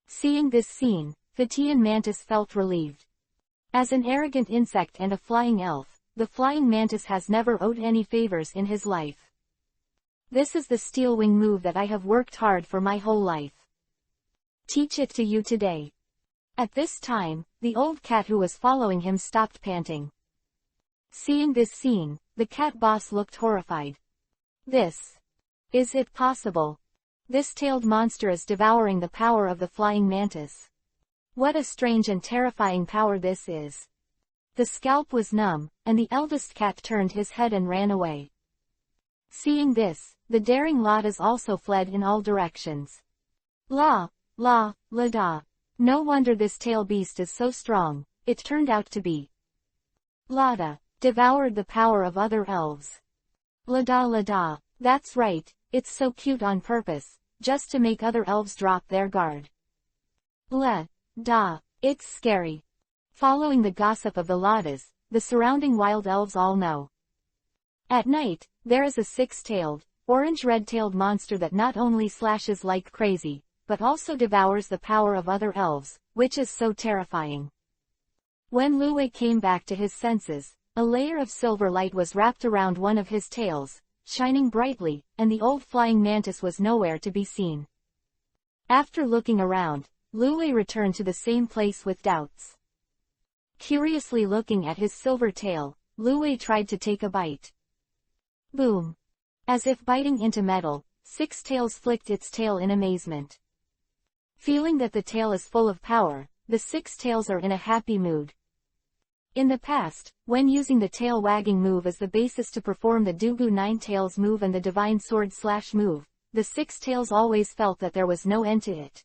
Seeing this scene, Fatian mantis felt relieved. As an arrogant insect and a flying elf, the flying mantis has never owed any favors in his life. This is the steel wing move that I have worked hard for my whole life. Teach it to you today. At this time, the old cat who was following him stopped panting. Seeing this scene, the cat boss looked horrified. Is it possible? This tailed monster is devouring the power of the flying mantis. What a strange and terrifying power this is. The scalp was numb, and the eldest cat turned his head and ran away. Seeing this, the daring Ladas also fled in all directions. La da. No wonder this tail beast is so strong, it turned out to be. Lada, devoured the power of other elves. La da, that's right, it's so cute on purpose, just to make other elves drop their guard. La da, it's scary. Following the gossip of the Ladas, the surrounding wild elves all know. At night, there is a six-tailed, orange-red-tailed monster that not only slashes like crazy, but also devours the power of other elves, which is so terrifying. When Luwei came back to his senses, a layer of silver light was wrapped around one of his tails, shining brightly, and the old flying mantis was nowhere to be seen. After looking around, Luwei returned to the same place with doubts. Curiously looking at his silver tail, Luwei tried to take a bite. Boom! As if biting into metal, Six Tails flicked its tail in amazement. Feeling that the tail is full of power, the Six Tails are in a happy mood. In the past, when using the tail wagging move as the basis to perform the Dugu Nine Tails move and the Divine Sword Slash move, the Six Tails always felt that there was no end to it.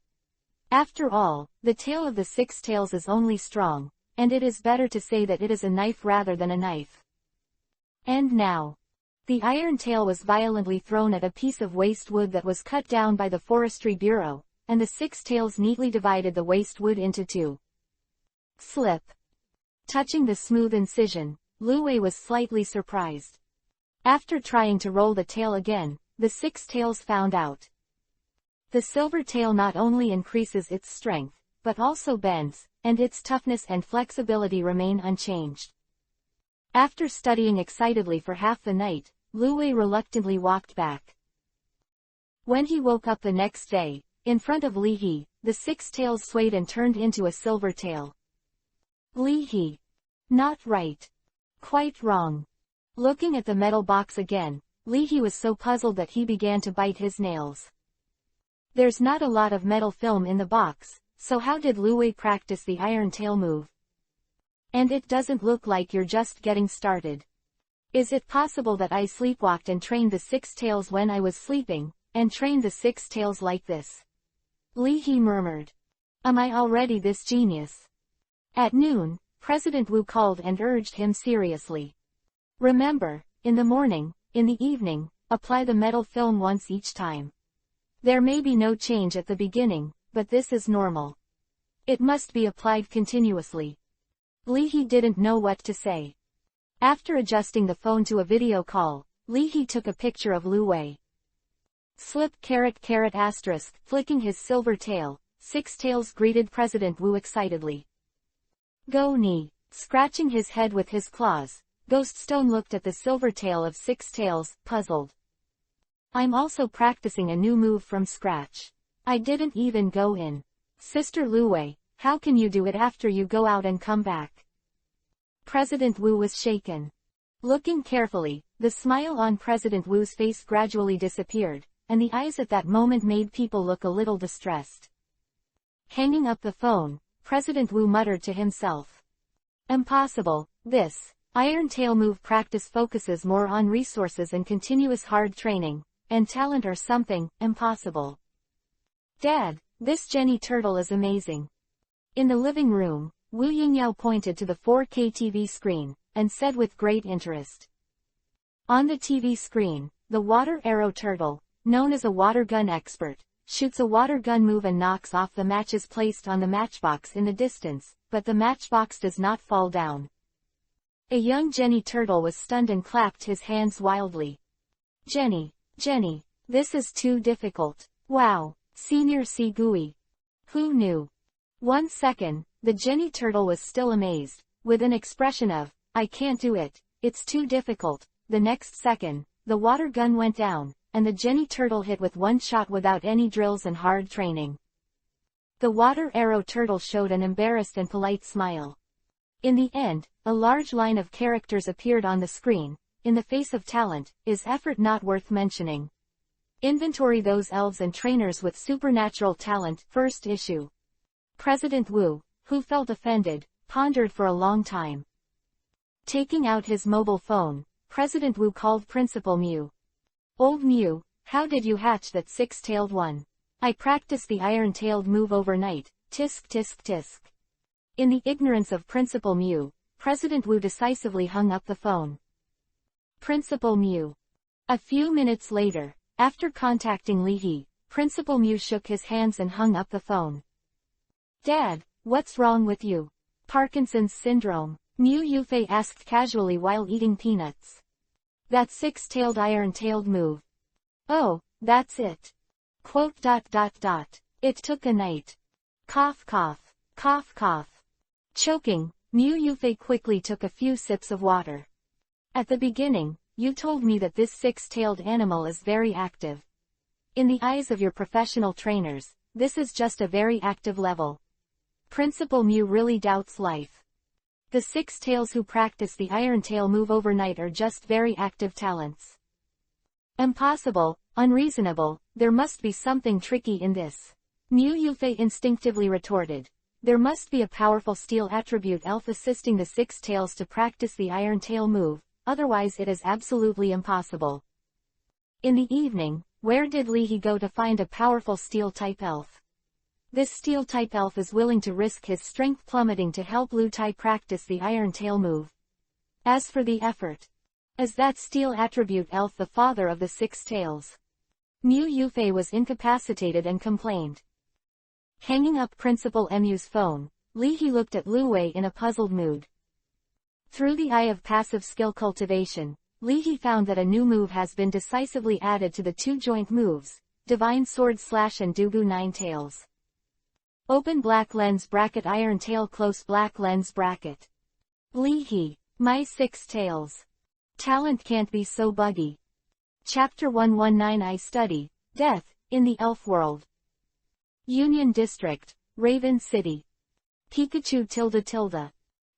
After all, the tail of the Six Tails is only strong, and it is better to say that it is a knife rather than a knife. And now. The iron tail was violently thrown at a piece of waste wood that was cut down by the Forestry Bureau, and the 6 tails neatly divided the waste wood into 2. Slip. Touching the smooth incision, Lu Wei was slightly surprised. After trying to roll the tail again, the 6 tails found out. The silver tail not only increases its strength, but also bends, and its toughness and flexibility remain unchanged. After studying excitedly for half the night, Lu Wei reluctantly walked back. When he woke up the next day, in front of Li He, the 6 tails swayed and turned into a silver tail. Li He. Not right. Quite wrong. Looking at the metal box again, Li He was so puzzled that he began to bite his nails. There's not a lot of metal film in the box, so how did Lu Wei practice the iron tail move? And it doesn't look like you're just getting started. Is it possible that I sleepwalked and trained the 6 tails when I was sleeping, and trained the 6 tails like this? Li He murmured. Am I already this genius? At noon, President Wu called and urged him seriously. Remember, in the morning, in the evening, apply the metal film once each time. There may be no change at the beginning, but this is normal. It must be applied continuously. Li He didn't know what to say. After adjusting the phone to a video call, Li He took a picture of Lu Wei. Slip ****, flicking his silver tail, 6 tails greeted President Wu excitedly. Go Ni, scratching his head with his claws, Ghost Stone looked at the silver tail of 6 tails, puzzled. I'm also practicing a new move from scratch. I didn't even go in. Sister Lu Wei, how can you do it after you go out and come back? President Wu was shaken. Looking carefully, the smile on President Wu's face gradually disappeared, and the eyes at that moment made people look a little distressed. Hanging up the phone, President Wu muttered to himself. Impossible, this iron tail move practice focuses more on resources and continuous hard training, and talent or something, impossible. Dad, this Jenny turtle is amazing. In the living room, Wu Yingyao pointed to the 4K TV screen, and said with great interest. On the TV screen, the water arrow turtle, known as a water gun expert, shoots a water gun move and knocks off the matches placed on the matchbox in the distance, but the matchbox does not fall down. A young Jenny turtle was stunned and clapped his hands wildly. Jenny, this is too difficult. Wow, Senior Sigui. Who knew? 1 second, the Jenny turtle was still amazed, with an expression of, I can't do it, it's too difficult. The next second, the water gun went down, and the Jenny turtle hit with 1 shot without any drills and hard training. The water arrow turtle showed an embarrassed and polite smile. In the end, a large line of characters appeared on the screen. In the face of talent, is effort not worth mentioning? Inventory those elves and trainers with supernatural talent. First issue. President Wu, who felt offended, pondered for a long time. Taking out his mobile phone, President Wu called Principal Mew. Old Mew, how did you hatch that 6-tailed one? I practiced the iron-tailed move overnight, tisk tisk tisk. In the ignorance of Principal Mew, President Wu decisively hung up the phone. Principal Mew. A few minutes later, after contacting Li He, Principal Mew shook his hands and hung up the phone. Dad, what's wrong with you? Parkinson's syndrome? Mew Yufei asked casually while eating peanuts. That 6-tailed iron-tailed move. Oh, that's it. Quote. It took a night. Cough cough, cough cough. Choking, Mew Yufei quickly took a few sips of water. At the beginning, you told me that this 6-tailed animal is very active. In the eyes of your professional trainers, this is just a very active level. Principal Mew really doubts life. The 6 tails who practice the iron tail move overnight are just very active talents. Impossible, unreasonable, there must be something tricky in this. Mew Yufei instinctively retorted. There must be a powerful steel attribute elf assisting the 6 tails to practice the iron tail move, otherwise it is absolutely impossible. In the evening, where did Li He go to find a powerful steel-type elf? This steel-type elf is willing to risk his strength plummeting to help Lu Tai practice the Iron Tail move. As for the effort, as that steel attribute elf the father of the 6 tails. Mu Yufei was incapacitated and complained. Hanging up Principal Mu's phone, Li He looked at Lu Wei in a puzzled mood. Through the eye of passive skill cultivation, Li He found that a new move has been decisively added to the 2 joint moves, Divine Sword Slash and Dugu 9 Tails. Open black lens bracket Iron Tail close black lens bracket. Li He, my 6 tails. Talent can't be so buggy. Chapter 119 I Study, Death, in the Elf World. Union District, Raven City. Pikachu tilde.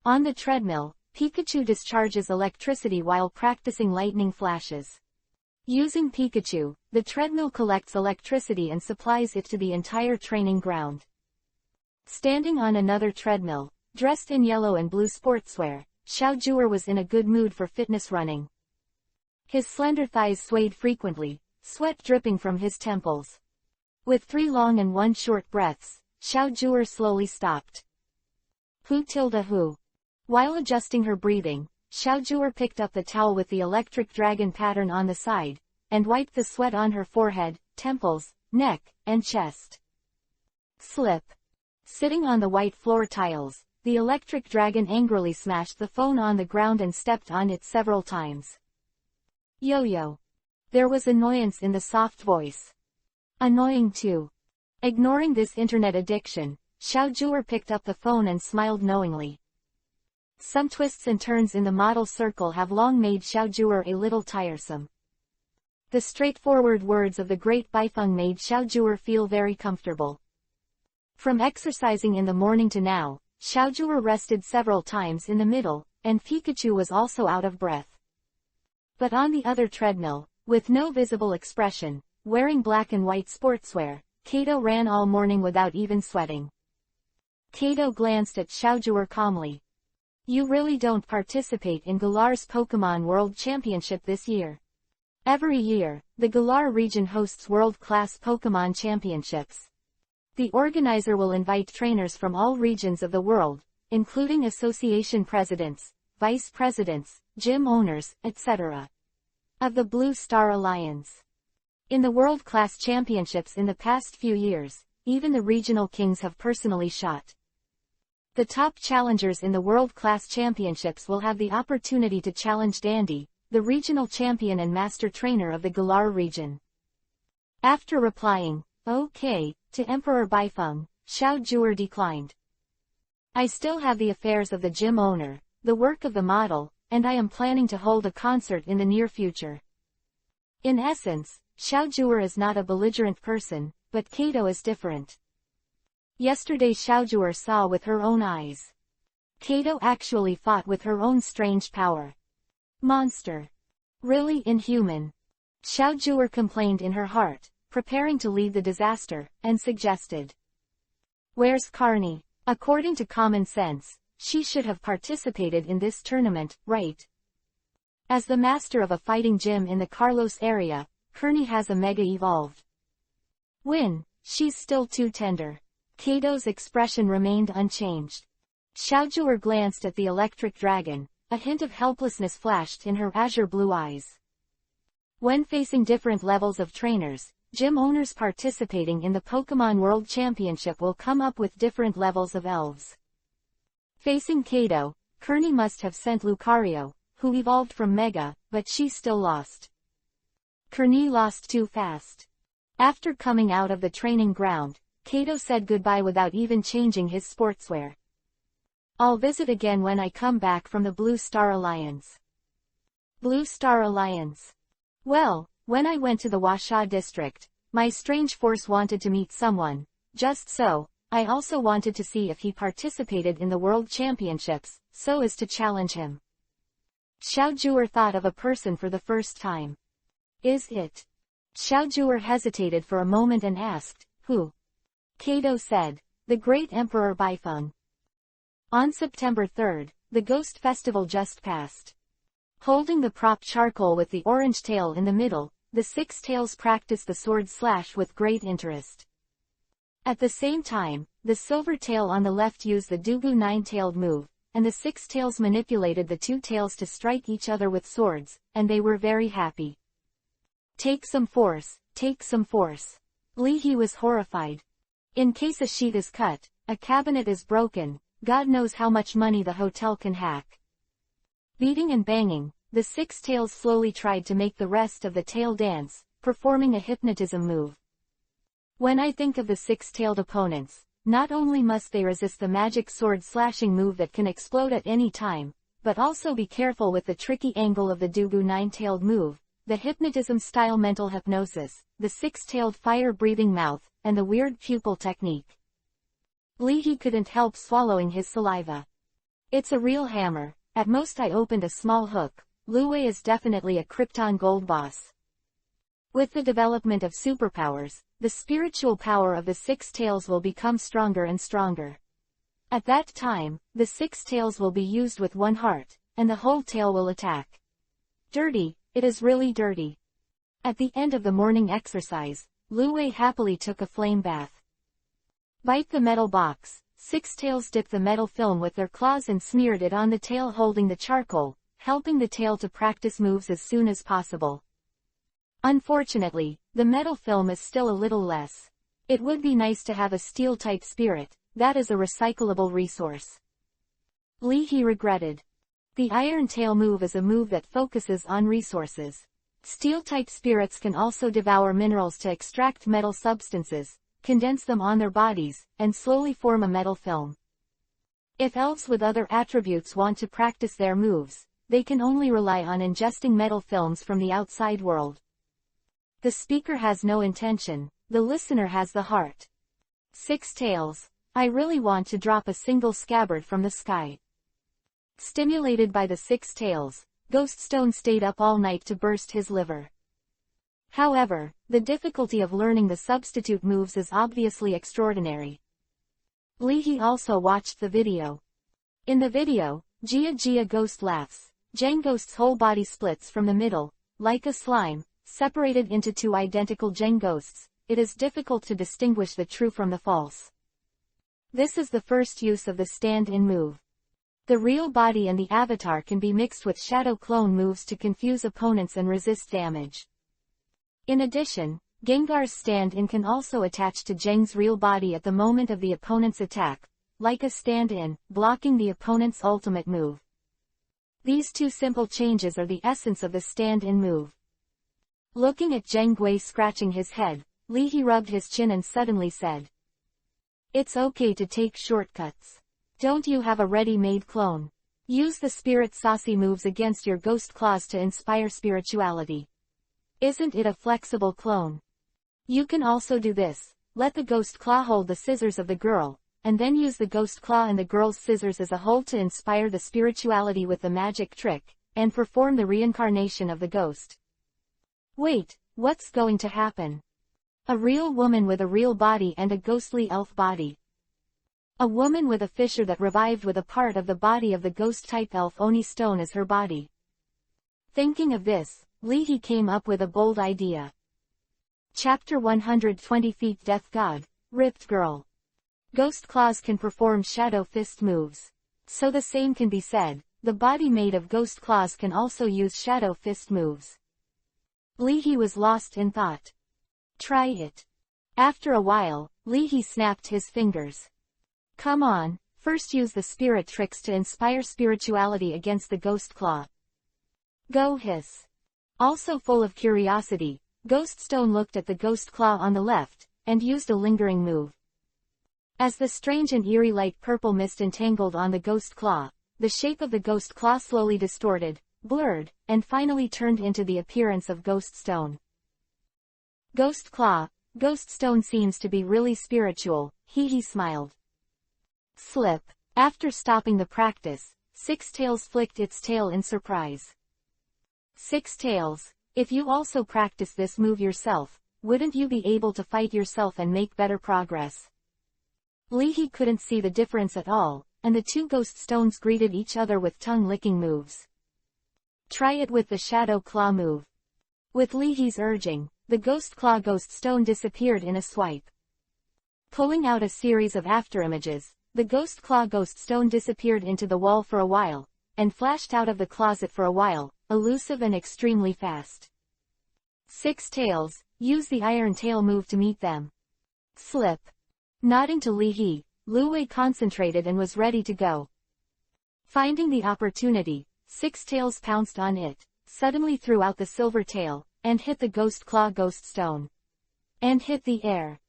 On the treadmill, Pikachu discharges electricity while practicing lightning flashes. Using Pikachu, the treadmill collects electricity and supplies it to the entire training ground. Standing on another treadmill, dressed in yellow and blue sportswear, Xiao Zhuer was in a good mood for fitness running. His slender thighs swayed frequently, sweat dripping from his temples. With 3 long and 1 short breaths, Xiao Zhuer slowly stopped. Who. While adjusting her breathing, Xiao Zhuer picked up the towel with the electric dragon pattern on the side, and wiped the sweat on her forehead, temples, neck, and chest. Slip. Sitting on the white floor tiles, the electric dragon angrily smashed the phone on the ground and stepped on it several times. Yo-yo. There was annoyance in the soft voice. Annoying too. Ignoring this internet addiction, Xiao Zhuer picked up the phone and smiled knowingly. Some twists and turns in the model circle have long made Xiao Zhuer a little tiresome. The straightforward words of the great Baifeng made Xiao Zhuer feel very comfortable. From exercising in the morning to now, Xiao Zhuer rested several times in the middle, and Pikachu was also out of breath. But on the other treadmill, with no visible expression, wearing black and white sportswear, Kato ran all morning without even sweating. Kato glanced at Xiao Zhuer calmly. You really don't participate in Galar's Pokemon World Championship this year. Every year, the Galar region hosts world-class Pokemon championships. The organizer will invite trainers from all regions of the world, including association presidents, vice presidents, gym owners, etc. of the Blue Star Alliance. In the world-class championships in the past few years, even the regional kings have personally shot. The top challengers in the world-class championships will have the opportunity to challenge Dandy, the regional champion and master trainer of the Galar region. After replying, "Okay," to Emperor Baifeng, Xiao Zhuer declined. I still have the affairs of the gym owner, the work of the model, and I am planning to hold a concert in the near future. In essence, Xiao Zhuer is not a belligerent person, but Kato is different. Yesterday Xiao Zhuer saw with her own eyes. Kato actually fought with her own strange power. Monster. Really inhuman. Xiao Zhuer complained in her heart, preparing to lead the disaster, and suggested. Where's Carney? According to common sense, she should have participated in this tournament, right? As the master of a fighting gym in the Carlos area, Kearney has a mega evolved. Win, she's still too tender. Kato's expression remained unchanged. Xiao Zhuer glanced at the electric dragon, a hint of helplessness flashed in her azure blue eyes. When facing different levels of trainers, gym owners participating in the Pokemon World Championship will come up with different levels of elves. Facing Kato, Kearney must have sent Lucario, who evolved from Mega, but she still lost. Kearney lost too fast. After coming out of the training ground, Kato said goodbye without even changing his sportswear. I'll visit again when I come back from the Blue Star Alliance. Blue Star Alliance. Well, when I went to the Washa district, my strange force wanted to meet someone, just so, I also wanted to see if he participated in the World Championships, so as to challenge him. Xiao Zhuer thought of a person for the first time. Is it? Xiao Zhuer hesitated for a moment and asked, who? Kato said, the great Emperor Baifeng. On September 3rd, the Ghost Festival just passed. Holding the prop charcoal with the orange tail in the middle, the 6 tails practiced the sword slash with great interest. At the same time, the silver tail on the left used the Dugu nine-tailed move, and the six tails manipulated the two tails to strike each other with swords, and they were very happy. Take some force, take some force. Lee He was horrified. In case a sheet is cut, a cabinet is broken, God knows how much money the hotel can hack. Beating and banging, the six tails slowly tried to make the rest of the tail dance, performing a hypnotism move. When I think of the six-tailed opponents, not only must they resist the magic sword slashing move that can explode at any time, but also be careful with the tricky angle of the Dugu nine-tailed move, the hypnotism-style mental hypnosis, the six-tailed fire-breathing mouth, and the weird pupil technique. Lee He couldn't help swallowing his saliva. It's a real hammer. At most I opened a small hook. Lu Wei is definitely a Krypton gold boss. With the development of superpowers, the spiritual power of the six tails will become stronger and stronger. At that time, the six tails will be used with one heart, and the whole tail will attack. Dirty, it is really dirty. At the end of the morning exercise, Lu Wei happily took a flame bath. Bite the metal box. Six tails dipped the metal film with their claws and smeared it on the tail holding the charcoal, helping the tail to practice moves as soon as possible. Unfortunately, the metal film is still a little less. It would be nice to have a steel-type spirit, that is a recyclable resource. Lee He regretted. The iron tail move is a move that focuses on resources. Steel-type spirits can also devour minerals to extract metal substances, condense them on their bodies, and slowly form a metal film. If elves with other attributes want to practice their moves, they can only rely on ingesting metal films from the outside world. The speaker has no intention, the listener has the heart. Six tails. I really want to drop a single scabbard from the sky. Stimulated by the six tails, Ghoststone stayed up all night to burst his liver. However, the difficulty of learning the substitute moves is obviously extraordinary. Lee He also watched the video. In the video, Jia Ghost laughs. Jang Ghost's whole body splits from the middle, like a slime, separated into two identical Jang Ghosts. It is difficult to distinguish the true from the false. This is the first use of the stand-in move. The real body and the avatar can be mixed with shadow clone moves to confuse opponents and resist damage. In addition, Gengar's stand-in can also attach to Jang's real body at the moment of the opponent's attack, like a stand-in, blocking the opponent's ultimate move. These two simple changes are the essence of the stand-in move. Looking at Zheng Gui scratching his head, Lee He rubbed his chin and suddenly said, "It's okay to take shortcuts. Don't you have a ready-made clone? Use the spirit saucy moves against your ghost claws to inspire spirituality. Isn't it a flexible clone? You can also do this. Let the ghost claw hold the scissors of the girl, and then use the ghost claw and the girl's scissors as a hold to inspire the spirituality with the magic trick, and perform the reincarnation of the ghost." Wait, what's going to happen? A real woman with a real body and a ghostly elf body. A woman with a fissure that revived with a part of the body of the ghost-type elf Oni Stone as her body. Thinking of this, Lee He came up with a bold idea. Chapter 120 Feet Death God, Ripped Girl. Ghost claws can perform shadow fist moves. So the same can be said, the body made of ghost claws can also use shadow fist moves. Lee He was lost in thought. Try it. After a while, Lee He snapped his fingers. Come on, first use the spirit tricks to inspire spirituality against the ghost claw. Go hiss. Also full of curiosity, Ghoststone looked at the ghost claw on the left, and used a lingering move. As the strange and eerie light purple mist entangled on the ghost claw, the shape of the ghost claw slowly distorted, blurred, and finally turned into the appearance of Ghoststone. Ghost claw, Ghoststone seems to be really spiritual, he smiled. Slip. After stopping the practice, Six Tails flicked its tail in surprise. Six Tails, if you also practice this move yourself, wouldn't you be able to fight yourself and make better progress? Lee He couldn't see the difference at all, and the two ghost stones greeted each other with tongue-licking moves. Try it with the Shadow Claw move. With Lee He's urging, the Ghost Claw Ghost Stone disappeared in a swipe. Pulling out a series of afterimages, the ghost claw ghost stone disappeared into the wall for a while, and flashed out of the closet for a while, elusive and extremely fast. 6 tails, use the iron tail move to meet them. Slip. Nodding to Li He, Lu Wei concentrated and was ready to go. Finding the opportunity, 6 tails pounced on it, suddenly threw out the silver tail, and hit the ghost claw ghost stone. And hit the air.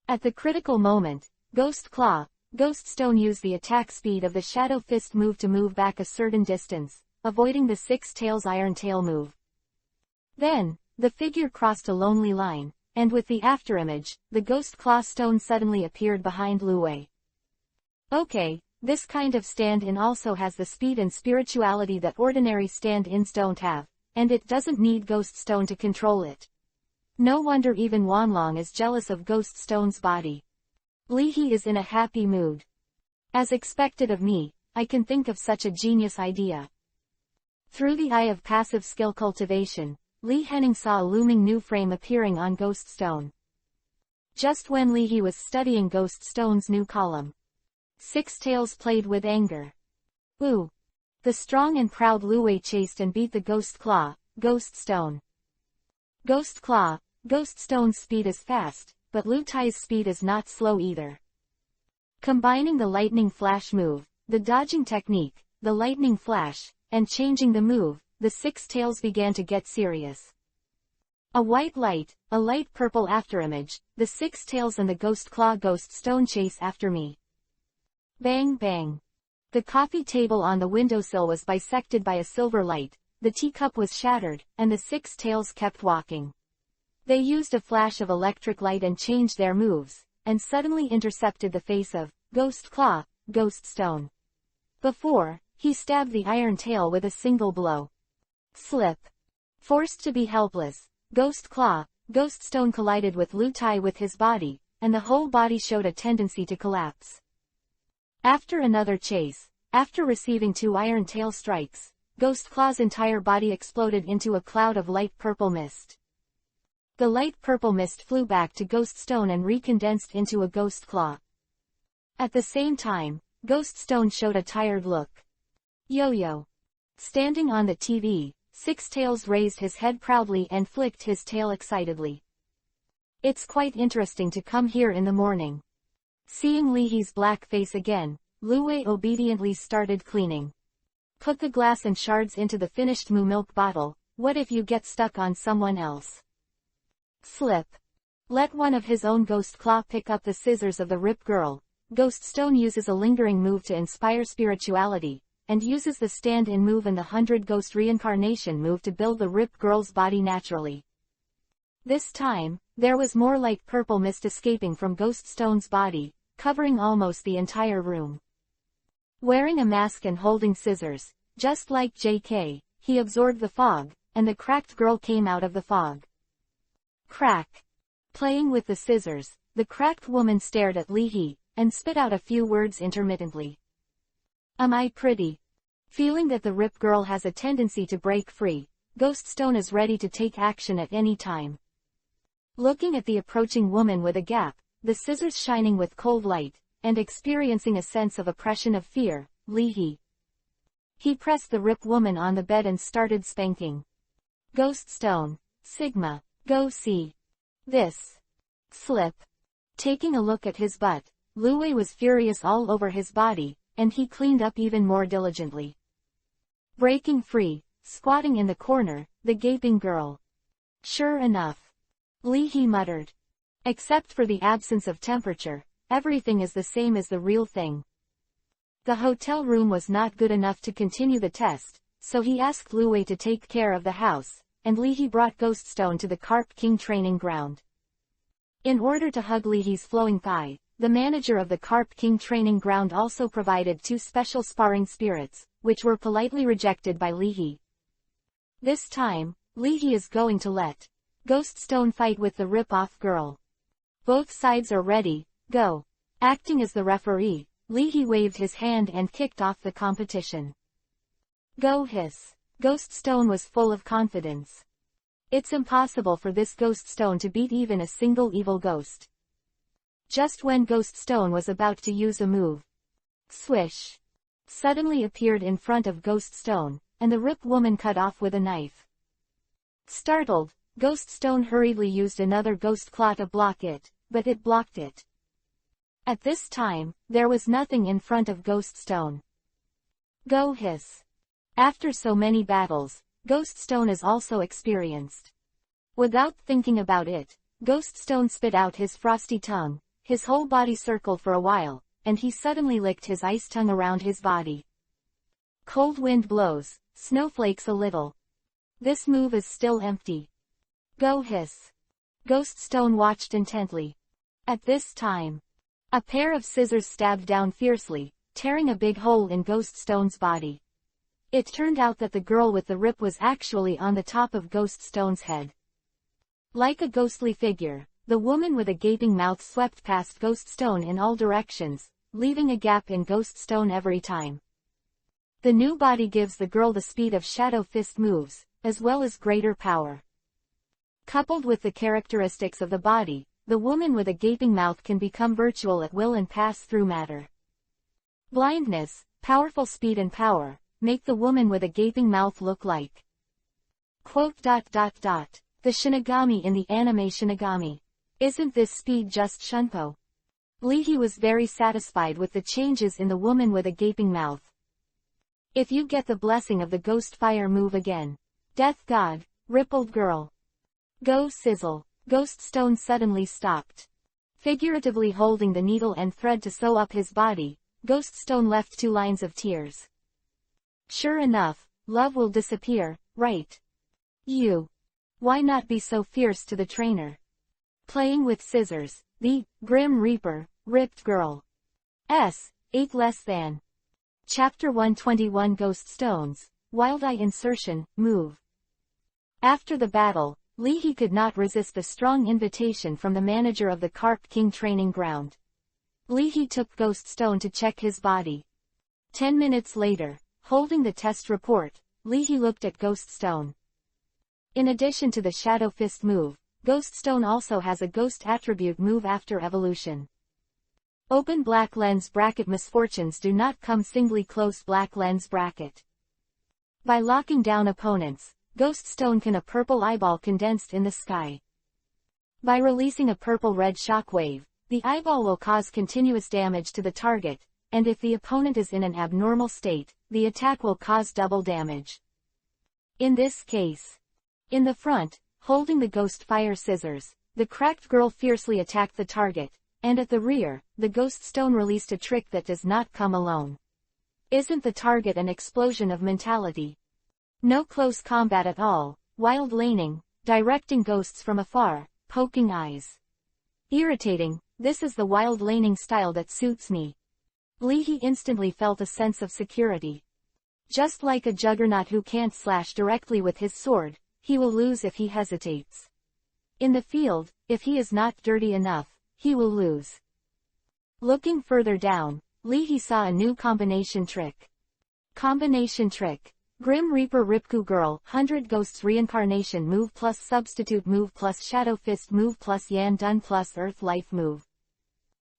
At the critical moment, ghost claw, ghost stone used the attack speed of the shadow fist move to move back a certain distance, avoiding the 6 tails iron tail move. Then, the figure crossed a lonely line, and with the afterimage, the ghost claw stone suddenly appeared behind Lu Wei. Okay, this kind of stand-in also has the speed and spirituality that ordinary stand-ins don't have, and it doesn't need ghost stone to control it. No wonder even Wanlong is jealous of ghost stone's body. Li He is in a happy mood. As expected of me, I can think of such a genius idea. Through the eye of passive skill cultivation, Li Henning saw a looming new frame appearing on ghost stone. Just when Li He was studying ghost stone's new column, 6 tails played with anger. Ooh! The strong and proud Lu Wei chased and beat the ghost claw, ghost stone. Ghost claw, ghost stone's speed is fast, but Lu Tai's speed is not slow either. Combining the lightning flash move, the dodging technique, the lightning flash, and changing the move, the 6 tails began to get serious. A white light, a light purple afterimage, the 6 tails and the ghost claw ghost stone chase after me. Bang bang. The coffee table on the windowsill was bisected by a silver light, the teacup was shattered, and the 6 tails kept walking. They used a flash of electric light and changed their moves, and suddenly intercepted the face of ghost claw, ghost stone. Before, he stabbed the iron tail with a single blow. Slip. Forced to be helpless, ghost claw, ghost stone collided with Lu Tai with his body, and the whole body showed a tendency to collapse. After another chase, after receiving 2 iron tail strikes, Ghost Claw's entire body exploded into a cloud of light purple mist. The light purple mist flew back to Ghost Stone and recondensed into a Ghost Claw. At the same time, Ghost Stone showed a tired look. Yo-yo. Standing on the TV, 6 Tails raised his head proudly and flicked his tail excitedly. It's quite interesting to come here in the morning. Seeing Li He's black face again, Lu Wei obediently started cleaning. Put the glass and shards into the finished moo milk bottle, what if you get stuck on someone else? Slip. Let one of his own Ghost Claw pick up the scissors of the Rip Girl. Ghost Stone uses a lingering move to inspire spirituality, and uses the stand-in move and the 100 Ghost Reincarnation move to build the Rip Girl's body naturally. This time, there was more light purple mist escaping from Ghost Stone's body, covering almost the entire room. Wearing a mask and holding scissors, just like JK, he absorbed the fog, and the cracked girl came out of the fog. Crack. Playing with the scissors, the cracked woman stared at Li He, and spit out a few words intermittently. Am I pretty? Feeling that the Rip Girl has a tendency to break free, Ghost Stone is ready to take action at any time. Looking at the approaching woman with a gap, the scissors shining with cold light, and experiencing a sense of oppression of fear, Li He. He pressed the Rip woman on the bed and started spanking. Ghost Stone, Sigma, go see this. Slip. Taking a look at his butt, Lu Wei was furious all over his body, and he cleaned up even more diligently. Breaking free, squatting in the corner, the gaping girl. Sure enough. Li He muttered. Except for the absence of temperature, everything is the same as the real thing. The hotel room was not good enough to continue the test, so he asked Lu Wei to take care of the house, and Li He brought Ghost Stone to the Carp King training ground. In order to hug Li He's flowing thigh, the manager of the Carp King training ground also provided 2 special sparring spirits, which were politely rejected by Li He. This time, Li He is going to let Ghost Stone fight with the rip-off girl. Both sides are ready, go. Acting as the referee, Li He waved his hand and kicked off the competition. Go hiss. Ghost Stone was full of confidence. It's impossible for this Ghost Stone to beat even a single evil ghost. Just when Ghost Stone was about to use a move, Swish suddenly appeared in front of Ghost Stone, and the Rip woman cut off with a knife. Startled, Ghost Stone hurriedly used another ghost claw to block it, but it blocked it. At this time, there was nothing in front of Ghost Stone. Go hiss. After so many battles, Ghost Stone is also experienced. Without thinking about it, Ghost Stone spit out his frosty tongue, his whole body circled for a while, and he suddenly licked his ice tongue around his body. Cold wind blows, snowflakes a little. This move is still empty. Go hiss. Ghost Stone watched intently. At this time, a pair of scissors stabbed down fiercely, tearing a big hole in Ghost Stone's body. It turned out that the girl with the rip was actually on the top of Ghost Stone's head. Like a ghostly figure, the woman with a gaping mouth swept past Ghost Stone in all directions, leaving a gap in Ghost Stone every time. The new body gives the girl the speed of Shadow Fist moves, as well as greater power. Coupled with the characteristics of the body, the woman with a gaping mouth can become virtual at will and pass through matter. Blindness, powerful speed and power, make the woman with a gaping mouth look like the Shinigami in the anime Shinigami. Isn't this speed just Shunpo? Leahy was very satisfied with the changes in the woman with a gaping mouth. If you get the blessing of the Ghost Fire move again. Death God, Rippled Girl. Go sizzle. Ghost Stone suddenly stopped. Figuratively holding the needle and thread to sew up his body, Ghost Stone left 2 lines of tears. Sure enough, love will disappear, right? You. Why not be so fierce to the trainer? Playing with scissors, the Grim Reaper, Ripped Girl. 8 less than. Chapter 121 Ghost Stones, Wild Eye Insertion, Move. After the battle, Leahy could not resist the strong invitation from the manager of the Carp King training ground. Leahy took Ghost Stone to check his body. 10 minutes later, holding the test report, Leahy looked at Ghost Stone. In addition to the Shadow Fist move, Ghost Stone also has a Ghost Attribute move after evolution. Open black lens bracket. Misfortunes do not come singly. Close black lens bracket. By locking down opponents, Ghost Stone can a purple eyeball condensed in the sky. By releasing a purple-red shockwave, the eyeball will cause continuous damage to the target, and if the opponent is in an abnormal state, the attack will cause double damage. In this case, in the front, holding the Ghost Fire scissors, the cracked girl fiercely attacked the target, and at the rear, the Ghost Stone released a trick that does not come alone. Isn't the target an explosion of mentality? No close combat at all, wild laning, directing ghosts from afar, poking eyes. Irritating, this is the wild laning style that suits me. Leahy instantly felt a sense of security. Just like a juggernaut who can't slash directly with his sword, he will lose if he hesitates. In the field, if he is not dirty enough, he will lose. Looking further down, Leahy saw a new combination trick. Combination trick. Grim Reaper Ripku Girl, 100 Ghosts Reincarnation move plus Substitute move plus Shadow Fist move plus Yan Dun plus Earth Life move.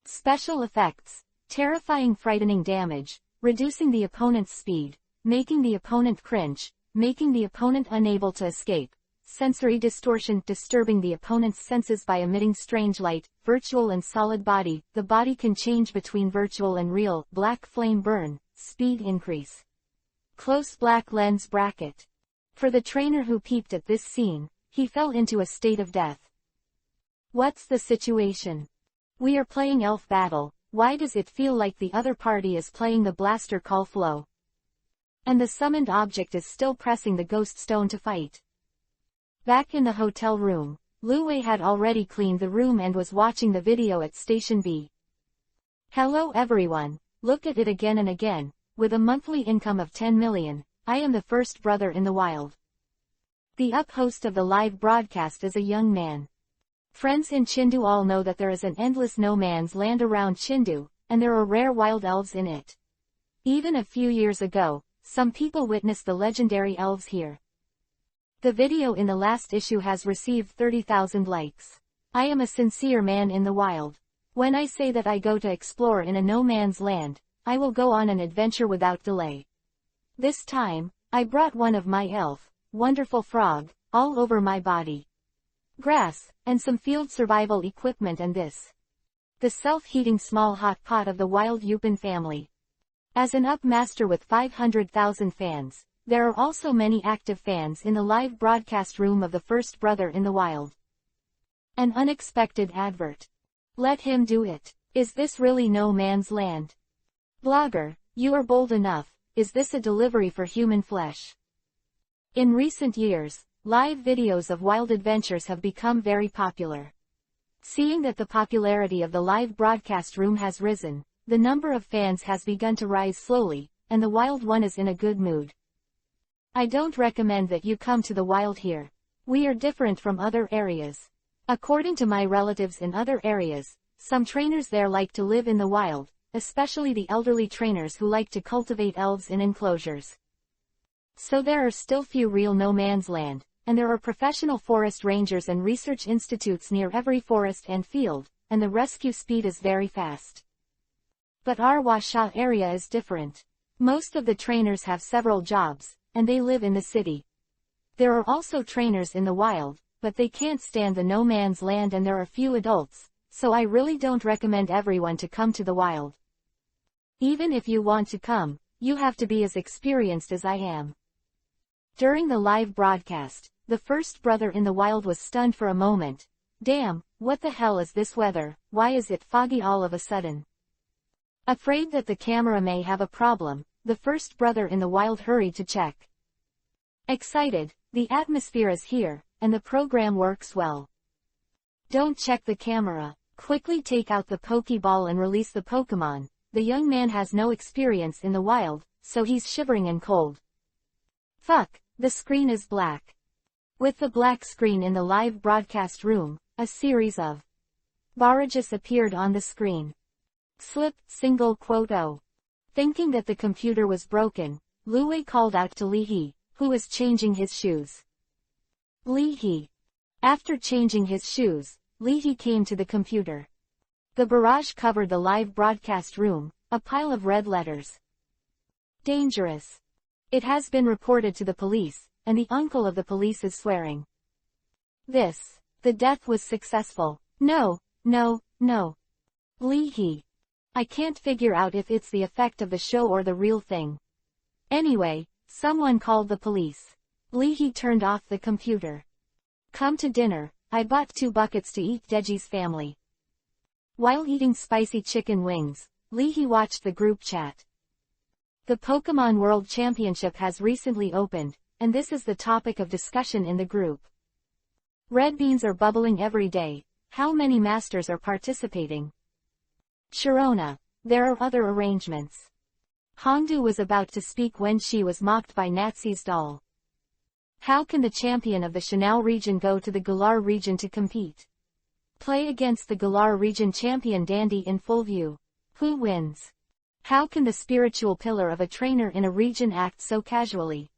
Special effects. Terrifying frightening damage, reducing the opponent's speed, making the opponent cringe, making the opponent unable to escape. Sensory distortion, disturbing the opponent's senses by emitting strange light. Virtual and solid body, the body can change between virtual and real. Black flame burn, speed increase. Close black lens bracket. For the trainer who peeped at this scene, he fell into a state of death. What's the situation? We are playing elf battle, why does it feel like the other party is playing the blaster call flow? And the summoned object is still pressing the Ghost Stone to fight. Back in the hotel room, Lu Wei had already cleaned the room and was watching the video at Station B. Hello everyone, look at it again and again. With a monthly income of 10 million, I am the first brother in the wild. The host of the live broadcast is a young man. Friends in Chindu all know that there is an endless no man's land around Chindu, and there are rare wild elves in it. Even a few years ago, some people witnessed the legendary elves here. The video in the last issue has received 30,000 likes. I am a sincere man in the wild. When I say that I go to explore in a no man's land, I will go on an adventure without delay. This time, I brought one of my wonderful frog, all over my body. Grass, and some field survival equipment and this. The self-heating small hot pot of the wild Yupin family. As an UP master with 500,000 fans, there are also many active fans in the live broadcast room of the first brother in the wild. An unexpected advert. Let him do it. Is this really no man's land? Blogger, you are bold enough. Is this a delivery for human flesh? In recent years, live videos of wild adventures have become very popular. Seeing that the popularity of the live broadcast room has risen, the number of fans has begun to rise slowly, and the wild one is in a good mood. I don't recommend that you come to the wild here. We are different from other areas. According to my relatives in other areas, some trainers there like to live in the wild, especially the elderly trainers who like to cultivate elves in enclosures. So there are still few real no man's land, and there are professional forest rangers and research institutes near every forest and field, and the rescue speed is very fast. But our Washa area is different. Most of the trainers have several jobs, and they live in the city. There are also trainers in the wild, but they can't stand the no man's land and there are few adults, so I really don't recommend everyone to come to the wild. Even if you want to come, you have to be as experienced as I am. During the live broadcast, the first brother in the wild was stunned for a moment. Damn, what the hell is this weather? Why is it foggy all of a sudden? Afraid that the camera may have a problem, the first brother in the wild hurried to check. Excited, the atmosphere is here, and the program works well. Don't check the camera. Quickly take out the Pokeball and release the Pokemon. The young man has no experience in the wild, so he's shivering and cold. Fuck, the screen is black. With the black screen in the live broadcast room, a series of barrages appeared on the screen. Slip, single quote O. Thinking that the computer was broken, Lu Wei called out to Li He, who was changing his shoes. Li He. After changing his shoes, Li He came to the computer. The barrage covered the live broadcast room, a pile of red letters. Dangerous. It has been reported to the police, and the uncle of the police is swearing. The death was successful. No. Li He. I can't figure out if it's the effect of the show or the real thing. Anyway, someone called the police. Li He turned off the computer. Come to dinner, I bought 2 buckets to eat Deji's family. While eating spicy chicken wings, Li He watched the group chat. The Pokemon World Championship has recently opened, and this is the topic of discussion in the group. Red beans are bubbling every day. How many masters are participating? Sharona. There are other arrangements. Hongdu was about to speak when she was mocked by Natsi's doll. How can the champion of the Shanao region go to the Galar region to compete? Play against the Galar region champion Dandy in full view. Who wins? How can the spiritual pillar of a trainer in a region act so casually?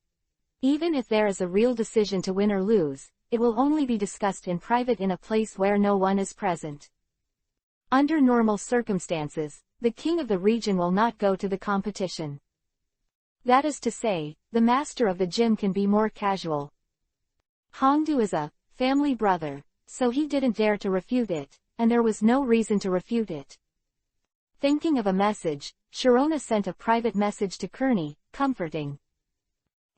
Even if there is a real decision to win or lose, it will only be discussed in private in a place where no one is present. Under normal circumstances, the king of the region will not go to the competition. That is to say, the master of the gym can be more casual. Hongdu is a family brother, so he didn't dare to refute it, and there was no reason to refute it. Thinking of a message, Sharona sent a private message to Kearney, comforting.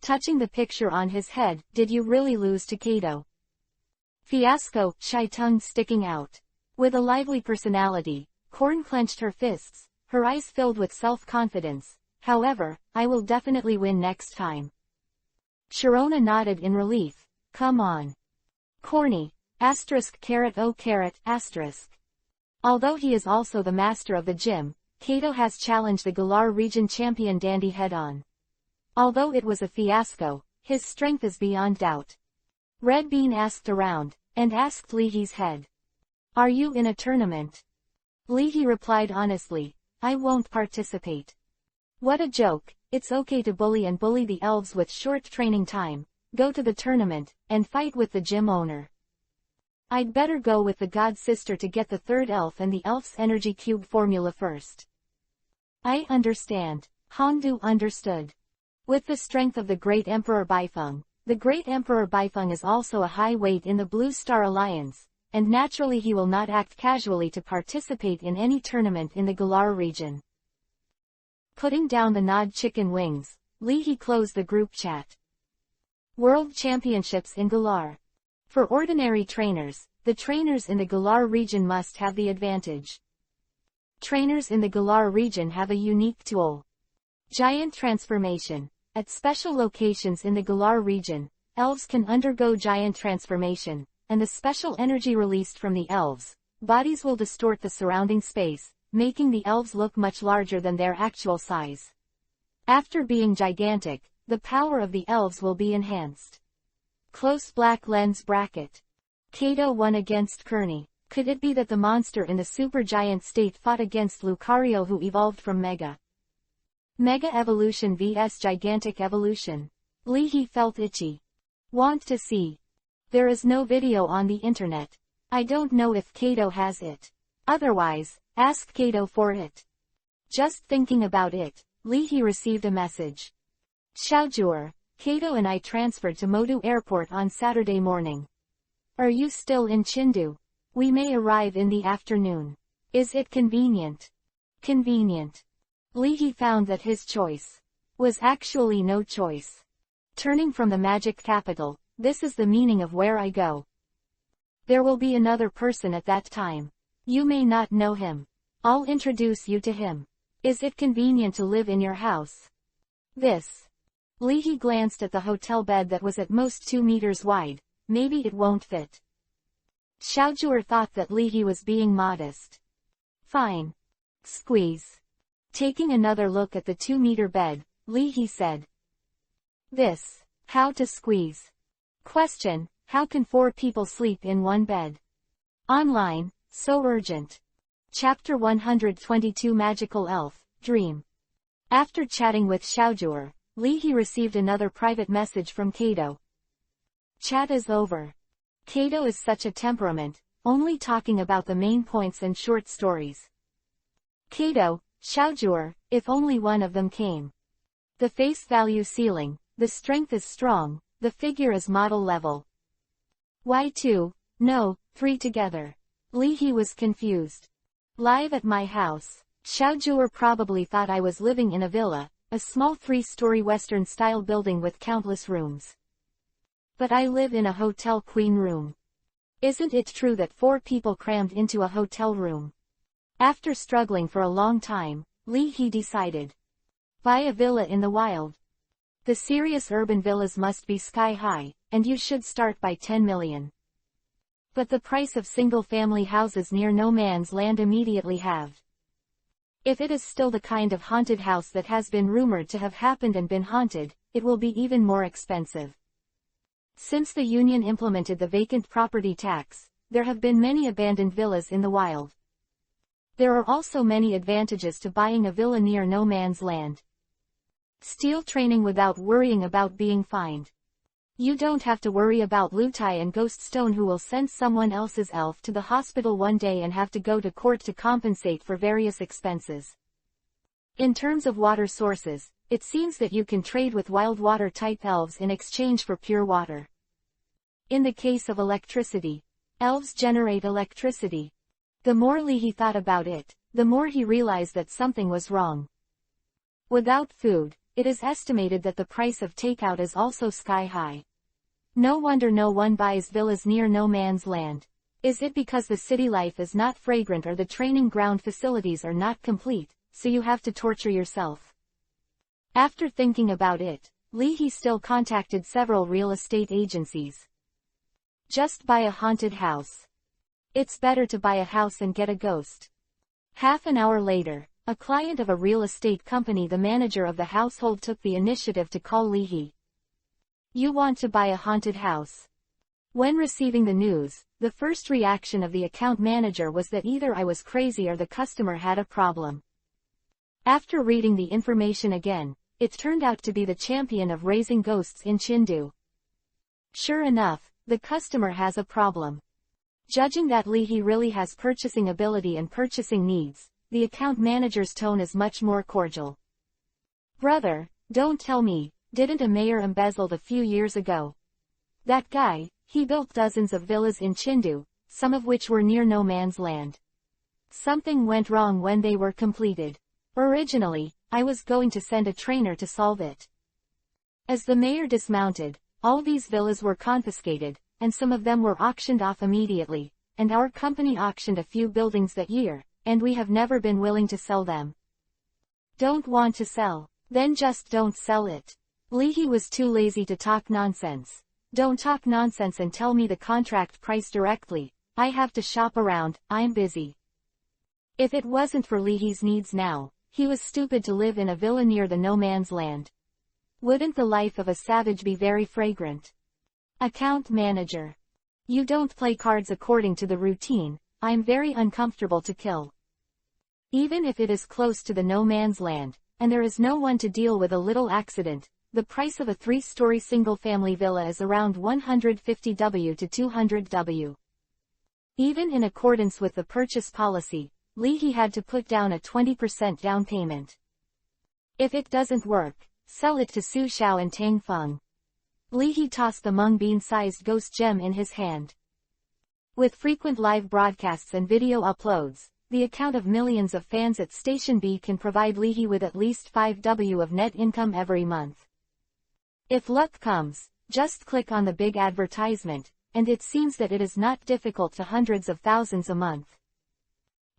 Touching the picture on his head, did you really lose to Kato? Fiasco, shy tongue sticking out. With a lively personality, Korn clenched her fists, her eyes filled with self-confidence. However, I will definitely win next time. Sharona nodded in relief. Come on. Corny. ******. Although he is also the master of the gym, Kato has challenged the Galar region champion Dandy head-on. Although it was a fiasco, his strength is beyond doubt. Red Bean asked around, and asked Li He's head. Are you in a tournament? Li He replied honestly, I won't participate. What a joke, it's okay to bully the elves with short training time, go to the tournament, and fight with the gym owner. I'd better go with the god sister to get the third elf and the elf's energy cube formula first. I understand. Hongdu understood. With the strength of the Great Emperor Baifeng, the Great Emperor Baifeng is also a high weight in the Blue Star Alliance, and naturally he will not act casually to participate in any tournament in the Galar region. Putting down the gnawed chicken wings, Li He closed the group chat. World Championships in Galar. For ordinary trainers, the trainers in the Galar region must have the advantage. Trainers in the Galar region have a unique tool. Giant transformation. At special locations in the Galar region, elves can undergo giant transformation, and the special energy released from the elves' bodies will distort the surrounding space, making the elves look much larger than their actual size. After being gigantic, the power of the elves will be enhanced. Close black lens bracket. Kato won against Kearney. Could it be that the monster in the supergiant state fought against Lucario who evolved from Mega? Mega Evolution vs Gigantic Evolution. Li He felt itchy. Want to see. There is no video on the internet. I don't know if Kato has it. Otherwise, ask Kato for it. Just thinking about it, Li He received a message. Xiaojur, Kato and I transferred to Modu Airport on Saturday morning. Are you still in Chengdu? We may arrive in the afternoon. Is it convenient? Convenient. Li He found that his choice was actually no choice. Turning from the magic capital, this is the meaning of where I go. There will be another person at that time. You may not know him. I'll introduce you to him. Is it convenient to live in your house? This. Li He glanced at the hotel bed that was at most 2 meters wide. Maybe it won't fit. Xiaojur thought that Li He was being modest. Fine. Squeeze. Taking another look at the 2-meter bed, Li He said. This. How to squeeze. Question, how can 4 people sleep in one bed? Online, so urgent. Chapter 122 Magical Elf, Dream. After chatting with Xiaojur, Li He received another private message from Kato. Chat is over. Kato is such a temperament, only talking about the main points and short stories. Kato, Xiaojur, if only one of them came. The face value ceiling, the strength is strong, the figure is model level. Why 2? No, 3 together. Li He was confused. Live at my house. Xiaojur probably thought I was living in a villa, a small 3-story Western-style building with countless rooms. But I live in a hotel queen room. Isn't it true that 4 people crammed into a hotel room? After struggling for a long time, Li He decided. Buy a villa in the wild. The serious urban villas must be sky high, and you should start by 10 million. But the price of single-family houses near no man's land immediately halved. If it is still the kind of haunted house that has been rumored to have happened and been haunted, it will be even more expensive. Since the union implemented the vacant property tax, there have been many abandoned villas in the wild. There are also many advantages to buying a villa near no man's land. Steal training without worrying about being fined. You don't have to worry about Lutai and Ghost Stone who will send someone else's elf to the hospital one day and have to go to court to compensate for various expenses. In terms of water sources, it seems that you can trade with wild water-type elves in exchange for pure water. In the case of electricity, elves generate electricity. The more Li He thought about it, the more he realized that something was wrong. Without food, it is estimated that the price of takeout is also sky high. No wonder no one buys villas near no man's land. Is it because the city life is not fragrant or the training ground facilities are not complete, so you have to torture yourself? After thinking about it, Li He still contacted several real estate agencies. Just buy a haunted house. It's better to buy a house and get a ghost. Half an hour later, a client of a real estate company, the manager of the household, took the initiative to call Li He. You want to buy a haunted house? When receiving the news, the first reaction of the account manager was that either I was crazy or the customer had a problem. After reading the information again, it turned out to be the champion of raising ghosts in Chengdu. Sure enough, the customer has a problem. Judging that Leahy really has purchasing ability and purchasing needs, the account manager's tone is much more cordial. Brother, don't tell me, didn't a mayor embezzled a few years ago? That guy, he built dozens of villas in Chindu, some of which were near no man's land. Something went wrong when they were completed. Originally, I was going to send a trainer to solve it. As the mayor dismounted, all these villas were confiscated, and some of them were auctioned off immediately, and our company auctioned a few buildings that year, and we have never been willing to sell them. Don't want to sell? Then just don't sell it. Leahy was too lazy to talk nonsense. Don't talk nonsense and tell me the contract price directly. I have to shop around, I'm busy. If it wasn't for Leahy's needs now, he was stupid to live in a villa near the no man's land. Wouldn't the life of a savage be very fragrant? Account manager. You don't play cards according to the routine. I'm very uncomfortable to kill. Even if it is close to the no man's land, and there is no one to deal with a little accident, the price of a 3-story single-family villa is around $150 to $200. Even in accordance with the purchase policy, Leahy had to put down a 20% down payment. If it doesn't work, sell it to Su Xiao and Tang Feng. Leahy tossed the mung bean-sized ghost gem in his hand. With frequent live broadcasts and video uploads, the account of millions of fans at Station B can provide Leahy with at least $5 of net income every month. If luck comes, just click on the big advertisement, and it seems that it is not difficult to hundreds of thousands a month.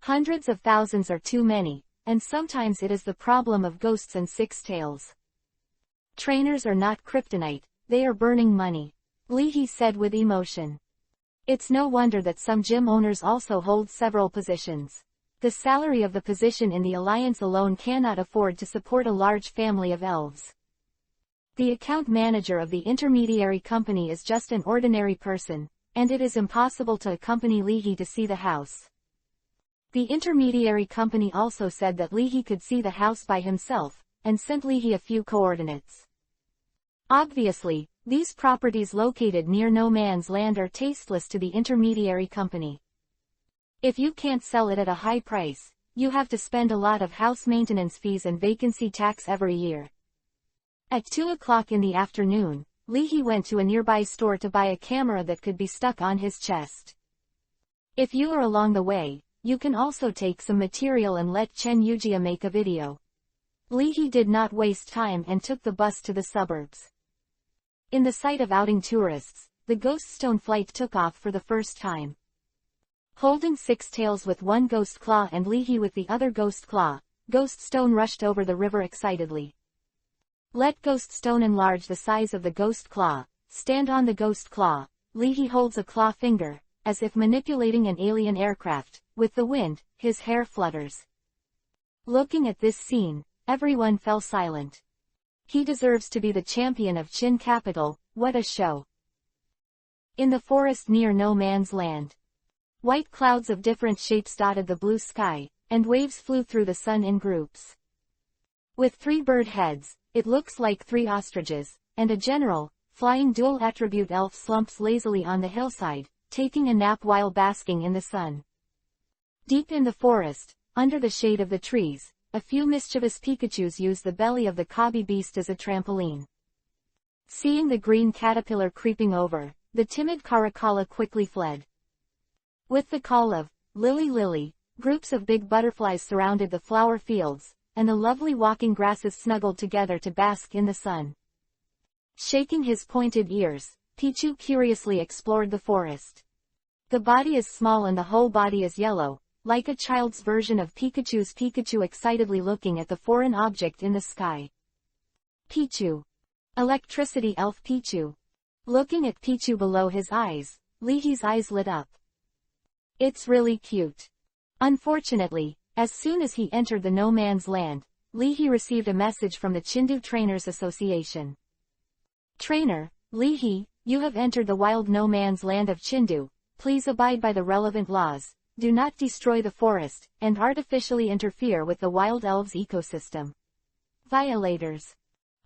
Hundreds of thousands are too many, and sometimes it is the problem of ghosts and six tails. Trainers are not kryptonite, they are burning money, Leahy said with emotion. It's no wonder that some gym owners also hold several positions. The salary of the position in the alliance alone cannot afford to support a large family of elves. The account manager of the intermediary company is just an ordinary person, and it is impossible to accompany Leahy to see the house. The intermediary company also said that Leahy could see the house by himself, and sent Leahy a few coordinates. Obviously, these properties located near no man's land are tasteless to the intermediary company. If you can't sell it at a high price, you have to spend a lot of house maintenance fees and vacancy tax every year. At 2 o'clock in the afternoon, Leahy went to a nearby store to buy a camera that could be stuck on his chest. If you are along the way, you can also take some material and let Chen Yujia make a video. Leahy did not waste time and took the bus to the suburbs. In the sight of outing tourists, the ghost stone flight took off for the first time. Holding Six Tails with one ghost claw and Leahy with the other ghost claw, Ghost Stone rushed over the river excitedly. Let Ghost Stone enlarge the size of the ghost claw, stand on the ghost claw, Leahy holds a claw finger, as if manipulating an alien aircraft, with the wind, his hair flutters. Looking at this scene, everyone fell silent. He deserves to be the champion of Chin Capital, what a show. In the forest near no man's land. White clouds of different shapes dotted the blue sky, and waves flew through the sun in groups. With 3 bird heads, it looks like 3 ostriches, and a general, flying dual-attribute elf slumps lazily on the hillside, taking a nap while basking in the sun. Deep in the forest, under the shade of the trees, a few mischievous Pikachus use the belly of the cobby beast as a trampoline. Seeing the green caterpillar creeping over, the timid Caracalla quickly fled. With the call of, "Lily Lily," groups of big butterflies surrounded the flower fields, and the lovely walking grasses snuggled together to bask in the sun. Shaking his pointed ears, Pichu curiously explored the forest. The body is small and the whole body is yellow, like a child's version of Pikachu's Pikachu excitedly looking at the foreign object in the sky. Pichu. Electricity elf Pichu. Looking at Pichu below his eyes, Leahy's eyes lit up. It's really cute. Unfortunately, as soon as he entered the no man's land, Leahy received a message from the Chindu Trainers Association. Trainer, Leahy, you have entered the wild no man's land of Chindu. Please abide by the relevant laws, do not destroy the forest, and artificially interfere with the wild elves ecosystem. Violators.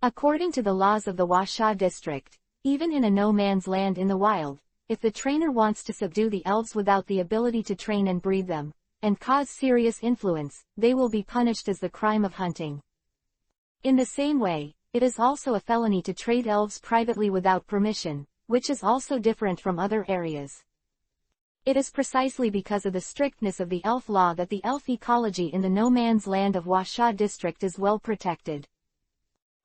According to the laws of the Washa district, even in a no man's land in the wild, if the trainer wants to subdue the elves without the ability to train and breed them, and cause serious influence, they will be punished as the crime of hunting. In the same way, it is also a felony to trade elves privately without permission, which is also different from other areas. It is precisely because of the strictness of the elf law that the elf ecology in the no-man's land of Huasha district is well protected.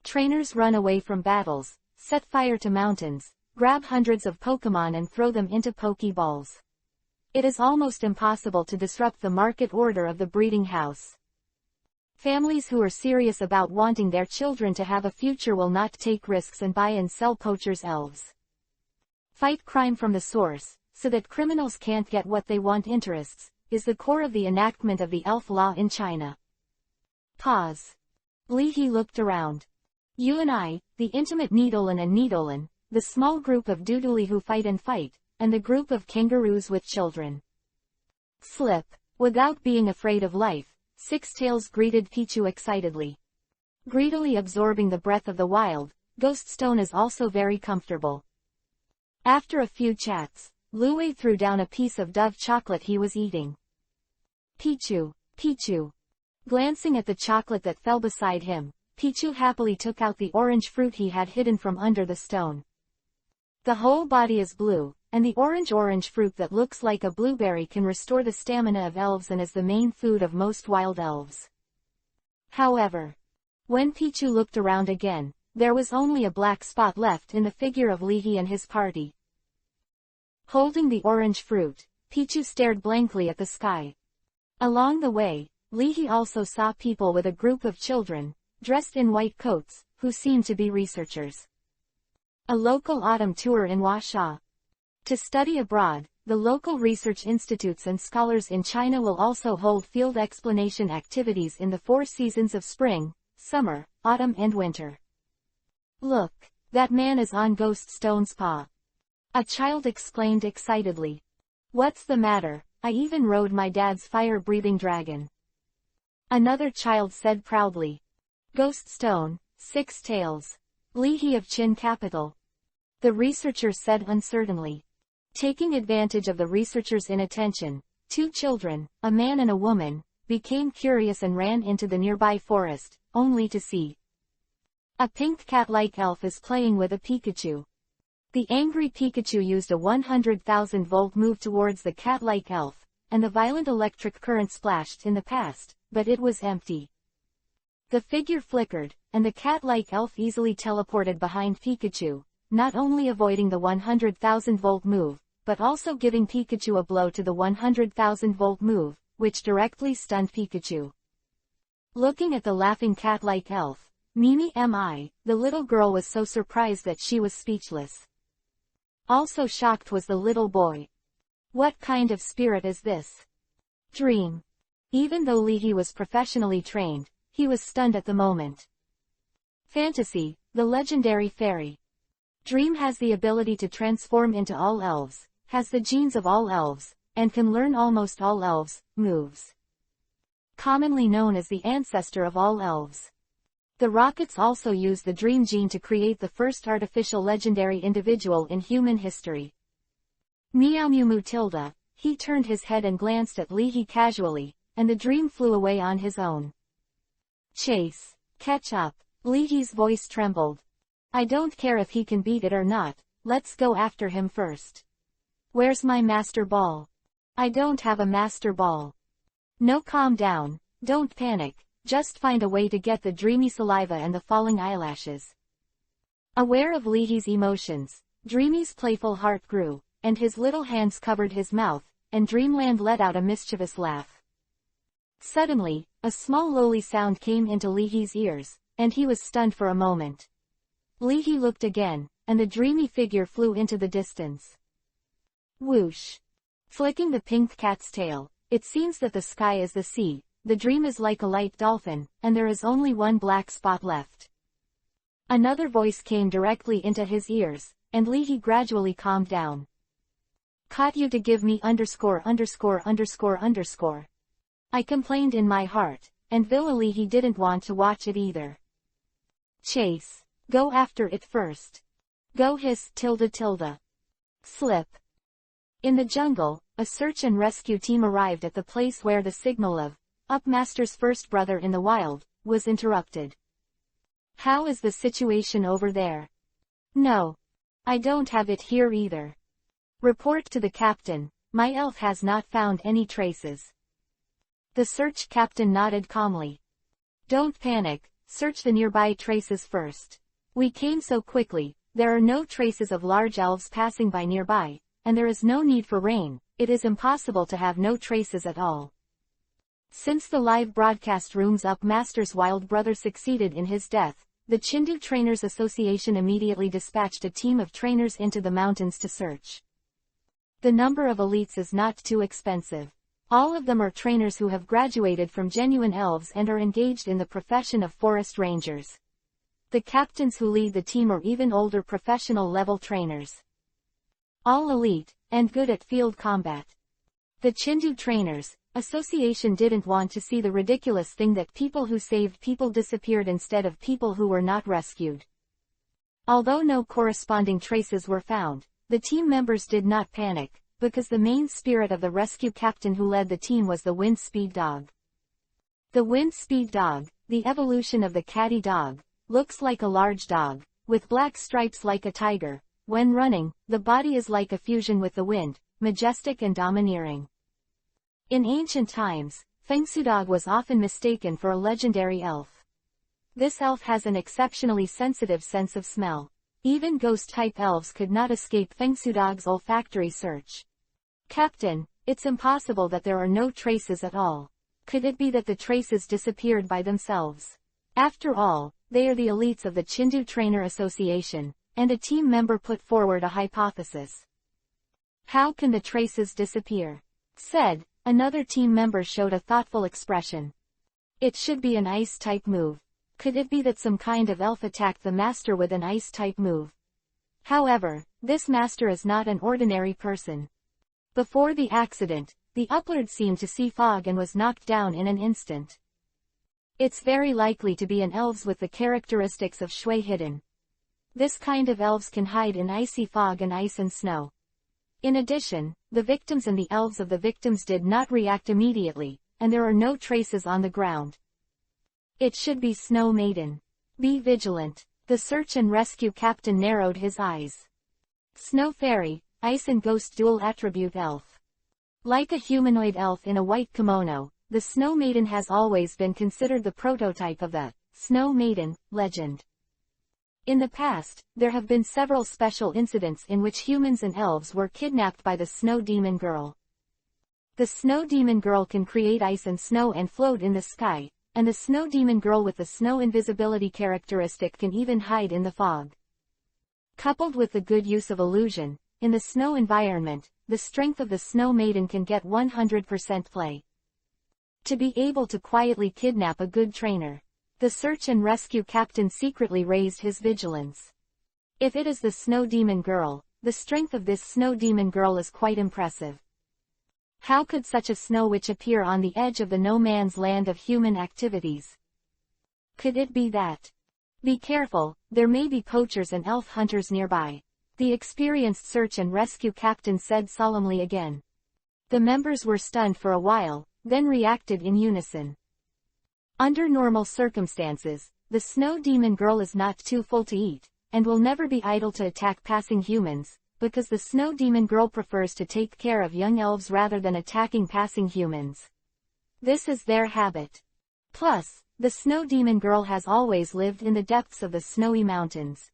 Trainers run away from battles, set fire to mountains, grab hundreds of Pokemon and throw them into Pokeballs. It is almost impossible to disrupt the market order of the breeding house. Families who are serious about wanting their children to have a future will not take risks and buy and sell poachers' elves. Fight crime from the source, so that criminals can't get what they want. Interests, is the core of the enactment of the elf law in China. Pause. Li He looked around. You and I, the intimate Needolin and Needolin, the small group of Doodly who fight, and the group of kangaroos with children. Slip. Without being afraid of life, Six Tails greeted Pichu excitedly. Greedily absorbing the breath of the wild, Ghoststone is also very comfortable. After a few chats, Luwei threw down a piece of dove chocolate he was eating. Pichu, Pichu. Glancing at the chocolate that fell beside him, Pichu happily took out the orange fruit he had hidden from under the stone. The whole body is blue, and the orange fruit that looks like a blueberry can restore the stamina of elves and is the main food of most wild elves. However, when Pichu looked around again, there was only a black spot left in the figure of Li He and his party. Holding the orange fruit, Pichu stared blankly at the sky. Along the way, Li He also saw people with a group of children, dressed in white coats, who seemed to be researchers. A local autumn tour in Huasha. To study abroad, the local research institutes and scholars in China will also hold field explanation activities in the 4 seasons of spring, summer, autumn and winter. Look, that man is on Ghoststone's paw. A child exclaimed excitedly. What's the matter? I even rode my dad's fire-breathing dragon. Another child said proudly. Ghoststone, Six Tails. Li He of Qin capital. The researcher said uncertainly. Taking advantage of the researcher's inattention, 2 children, a man and a woman, became curious and ran into the nearby forest, only to see. A pink cat-like elf is playing with a Pikachu. The angry Pikachu used a 100,000-volt move towards the cat-like elf, and the violent electric current splashed in the past, but it was empty. The figure flickered, and the cat-like elf easily teleported behind Pikachu, not only avoiding the 100,000-volt move, but also giving Pikachu a blow to the 100,000-volt move, which directly stunned Pikachu. Looking at the laughing cat-like elf, Mimi, the little girl was so surprised that she was speechless. Also shocked was the little boy. What kind of spirit is this? Dream. Even though Li He was professionally trained, he was stunned at the moment. Fantasy, the legendary fairy. Dream has the ability to transform into all elves, has the genes of all elves, and can learn almost all elves' moves. Commonly known as the ancestor of all elves. The Rockets also use the Dream gene to create the first artificial legendary individual in human history. Meow Mew Mutilda, he turned his head and glanced at Li He casually, and the Dream flew away on his own. Chase. Catch up. Li He's voice trembled. I don't care if he can beat it or not, let's go after him first. Where's my master ball? I don't have a master ball. No, calm down, don't panic. Just find a way to get the dreamy saliva and the falling eyelashes. Aware of Li He's emotions, Dreamy's playful heart grew, and his little hands covered his mouth, and Dreamland let out a mischievous laugh. Suddenly, a small lowly sound came into Li He's ears, and he was stunned for a moment. Li He looked again, and the dreamy figure flew into the distance. Whoosh! Flicking the pink cat's tail, it seems that the sky is the sea. The Dream is like a light dolphin, and there is only one black spot left. Another voice came directly into his ears, and Li He gradually calmed down. Caught you to give me ________. I complained in my heart, and Li He didn't want to watch it either. Chase. Go after it first. Go hiss _______. Slip. In the jungle, a search and rescue team arrived at the place where the signal of EPUB Master's first brother in the wild was interrupted. How is the situation over there? No. I don't have it here either. Report to the captain, my elf has not found any traces. The search captain nodded calmly. Don't panic, search the nearby traces first. We came so quickly, there are no traces of large elves passing by nearby, and there is no need for rain, it is impossible to have no traces at all. Since the live broadcast room's EPUB Master's wild brother succeeded in his death, the Chindu Trainers Association immediately dispatched a team of trainers into the mountains to search. The number of elites is not too expensive. All of them are trainers who have graduated from genuine elves and are engaged in the profession of forest rangers. The captains who lead the team are even older professional level trainers. All elite, and good at field combat. The Chindu Trainers Association didn't want to see the ridiculous thing that people who saved people disappeared instead of people who were not rescued. Although no corresponding traces were found, the team members did not panic, because the main spirit of the rescue captain who led the team was the wind speed dog. The wind speed dog, the evolution of the catty dog, looks like a large dog, with black stripes like a tiger. When running, the body is like a fusion with the wind, majestic and domineering. In ancient times, Fengsudog was often mistaken for a legendary elf. This elf has an exceptionally sensitive sense of smell. Even ghost-type elves could not escape Fengsudog's olfactory search. Captain, it's impossible that there are no traces at all. Could it be that the traces disappeared by themselves? After all, they are the elites of the Chindu Trainer Association, and a team member put forward a hypothesis. How can the traces disappear? Said. Another team member showed a thoughtful expression. It should be an ice-type move. Could it be that some kind of elf attacked the master with an ice-type move? However, this master is not an ordinary person. Before the accident, the uplord seemed to see fog and was knocked down in an instant. It's very likely to be an elves with the characteristics of shui hidden. This kind of elves can hide in icy fog and ice and snow. In addition, the victims and the elves of the victims did not react immediately, and there are no traces on the ground. It should be Snow Maiden. Be vigilant. The search and rescue captain narrowed his eyes. Snow Fairy, Ice and Ghost dual attribute elf. Like a humanoid elf in a white kimono, the Snow Maiden has always been considered the prototype of the Snow Maiden legend. In the past, there have been several special incidents in which humans and elves were kidnapped by the Snow Demon Girl. The Snow Demon Girl can create ice and snow and float in the sky, and the Snow Demon Girl with the snow invisibility characteristic can even hide in the fog. Coupled with the good use of illusion, in the snow environment, the strength of the Snow Maiden can get 100% play. To be able to quietly kidnap a good trainer, the search and rescue captain secretly raised his vigilance. If it is the Snow Demon Girl, the strength of this Snow Demon Girl is quite impressive. How could such a snow witch appear on the edge of the no man's land of human activities? Could it be that? Be careful, there may be poachers and elf hunters nearby. The experienced search and rescue captain said solemnly again. The members were stunned for a while, then reacted in unison. Under normal circumstances, the Snow Demon Girl is not too full to eat, and will never be idle to attack passing humans, because the Snow Demon Girl prefers to take care of young elves rather than attacking passing humans. This is their habit. Plus, the Snow Demon Girl has always lived in the depths of the snowy mountains.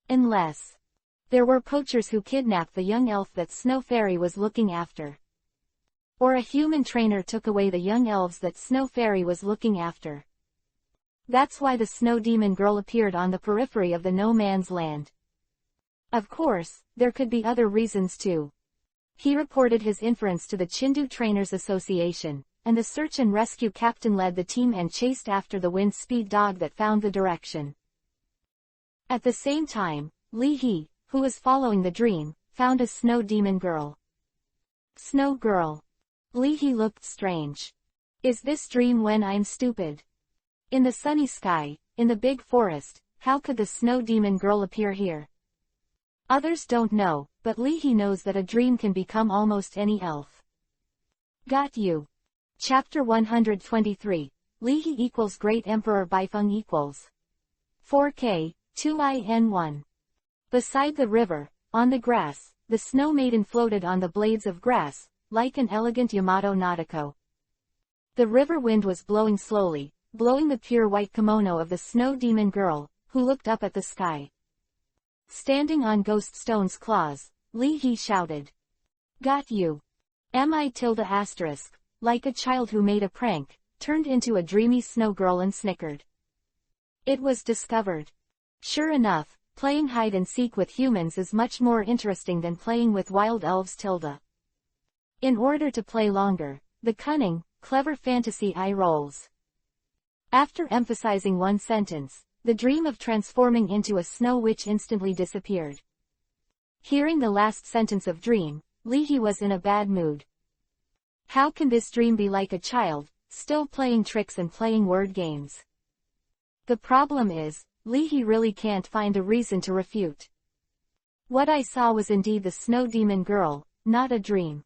Unless there were poachers who kidnapped the young elf that Snow Fairy was looking after. Or a human trainer took away the young elves that Snow Fairy was looking after. That's why the Snow Demon Girl appeared on the periphery of the no man's land. Of course, there could be other reasons too. He reported his inference to the Chindu Trainers Association, and the search and rescue captain led the team and chased after the wind speed dog that found the direction. At the same time, Li He, who was following the dream, found a Snow Demon Girl. Snow Girl. Li He looked strange. Is this dream when I'm stupid? In the sunny sky, in the big forest, how could the Snow Demon Girl appear here? Others don't know, but Leahy knows that a dream can become almost any elf. Got you. Chapter 123. Leahy equals Great Emperor Beifeng equals 4K, 2IN1. Beside the river, on the grass, the snow maiden floated on the blades of grass, like an elegant Yamato Nautico. The river wind was blowing slowly, blowing the pure white kimono of the snow demon girl, who looked up at the sky. Standing on Ghost Stone's claws, Leahy shouted. Got you. Mi tilde asterisk, like a child who made a prank, turned into a dreamy snow girl and snickered. It was discovered. Sure enough, playing hide-and-seek with humans is much more interesting than playing with wild elves tilde. In order to play longer, the cunning, clever fantasy eye rolls. After emphasizing one sentence, the dream of transforming into a snow witch instantly disappeared. Hearing the last sentence of dream, Leahy was in a bad mood. How can this dream be like a child, still playing tricks and playing word games? The problem is, Leahy really can't find a reason to refute. What I saw was indeed the snow demon girl, not a dream.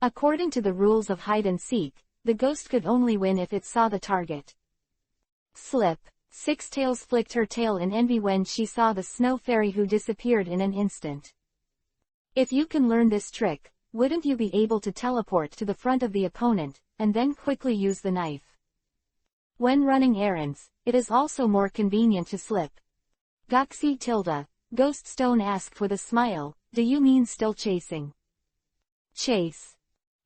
According to the rules of hide-and-seek, the ghost could only win if it saw the target. Slip. Sixtails flicked her tail in envy when she saw the snow fairy who disappeared in an instant. If you can learn this trick, wouldn't you be able to teleport to the front of the opponent, and then quickly use the knife? When running errands, it is also more convenient to slip. Goxie tilde, Ghost Stone asked with a smile, do you mean still chasing? Chase.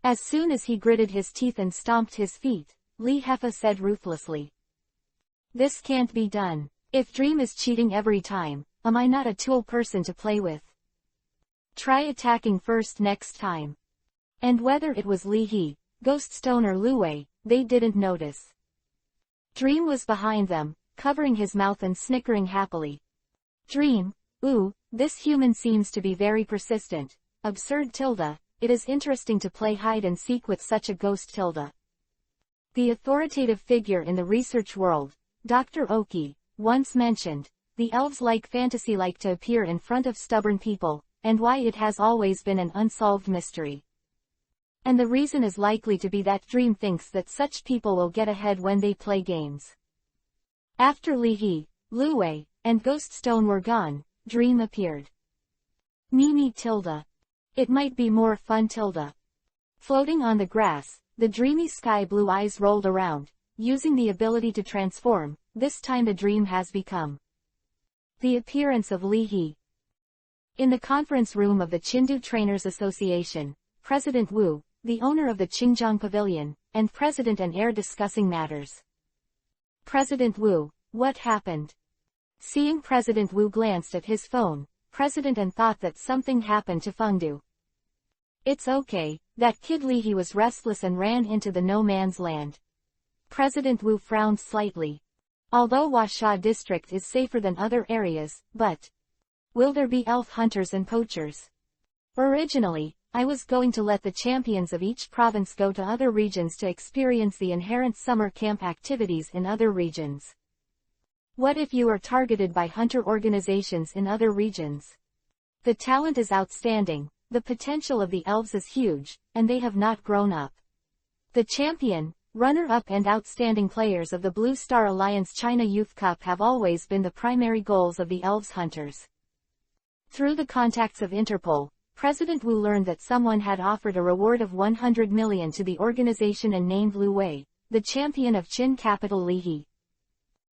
As soon as he gritted his teeth and stomped his feet, Lee Heffa said ruthlessly. This can't be done. If Dream is cheating every time, am I not a tool person to play with? Try attacking first next time. And whether it was Leahy, Ghost Stone or Luwei, they didn't notice. Dream was behind them, covering his mouth and snickering happily. Dream, ooh, this human seems to be very persistent. Absurd tilde, it is interesting to play hide and seek with such a ghost tilde. The authoritative figure in the research world, Dr. Oki, once mentioned, the elves like fantasy like to appear in front of stubborn people, and why it has always been an unsolved mystery. And the reason is likely to be that Dream thinks that such people will get ahead when they play games. After Leahy, Luwei, and Ghost Stone were gone, Dream appeared. Mimi tilde. It might be more fun tilde. Floating on the grass, the dreamy sky blue eyes rolled around, using the ability to transform. This time the dream has become. The appearance of Leahy. In the conference room of the Chindu Trainers Association, President Wu, the owner of the Qingjiang Pavilion, and President and heir discussing matters. President Wu, what happened? Seeing President Wu glanced at his phone, President and thought that something happened to Fengdu. It's okay, that kid Leahy was restless and ran into the no man's land. President Wu frowned slightly. Although Huasha district is safer than other areas, but will there be elf hunters and poachers? Originally, I was going to let the champions of each province go to other regions to experience the inherent summer camp activities in other regions. What if you are targeted by hunter organizations in other regions? The talent is outstanding, the potential of the elves is huge, and they have not grown up. The champion, runner-up and outstanding players of the Blue Star Alliance China Youth Cup have always been the primary goals of the elves hunters. Through the contacts of Interpol, President Wu learned that someone had offered a reward of 100 million to the organization and named Lu Wei, the champion of Qin capital Leahy.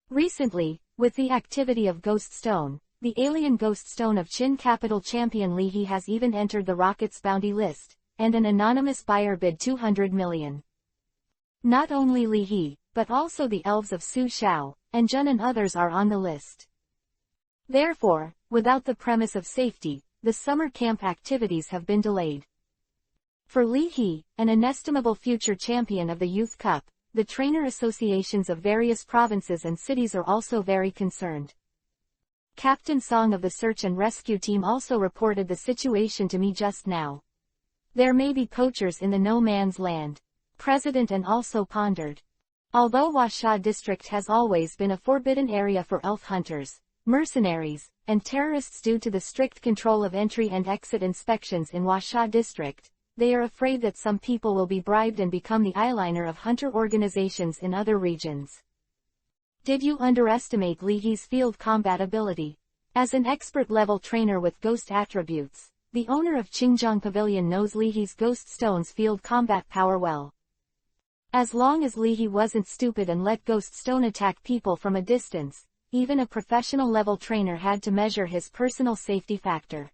Recently, with the activity of Ghost Stone, the alien Ghost Stone of Qin capital champion Leahy has even entered the Rocket's bounty list, and an anonymous buyer bid 200 million. Not only Leahy, but also the elves of Su Xiao, and Jun and others are on the list. Therefore, without the premise of safety, the summer camp activities have been delayed. For Leahy, an inestimable future champion of the Youth Cup, the trainer associations of various provinces and cities are also very concerned. Captain Song of the search and rescue team also reported the situation to me just now. There may be poachers in the no man's land. President and also pondered. Although Huasha district has always been a forbidden area for elf hunters, mercenaries, and terrorists due to the strict control of entry and exit inspections in Washa district. They are afraid that some people will be bribed and become the eyeliner of hunter organizations in other regions. Did you underestimate Leahy's field combat ability? As an expert-level trainer with ghost attributes, the owner of Qingjang Pavilion knows Leahy's Ghost Stone's field combat power well. As long as Leahy wasn't stupid and let Ghost Stone attack people from a distance, even a professional-level trainer had to measure his personal safety factor.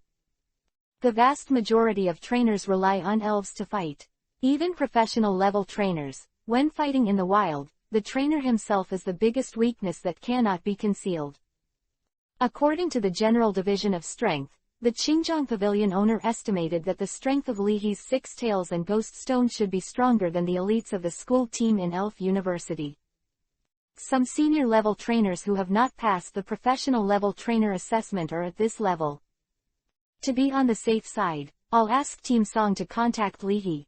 The vast majority of trainers rely on elves to fight. Even professional-level trainers, when fighting in the wild, the trainer himself is the biggest weakness that cannot be concealed. According to the General Division of Strength, the Qingjang Pavilion owner estimated that the strength of Leahy's Six Tails and Ghost Stone should be stronger than the elites of the school team in Elf University. Some senior-level trainers who have not passed the professional-level trainer assessment are at this level. To be on the safe side, I'll ask Team Song to contact Leahy.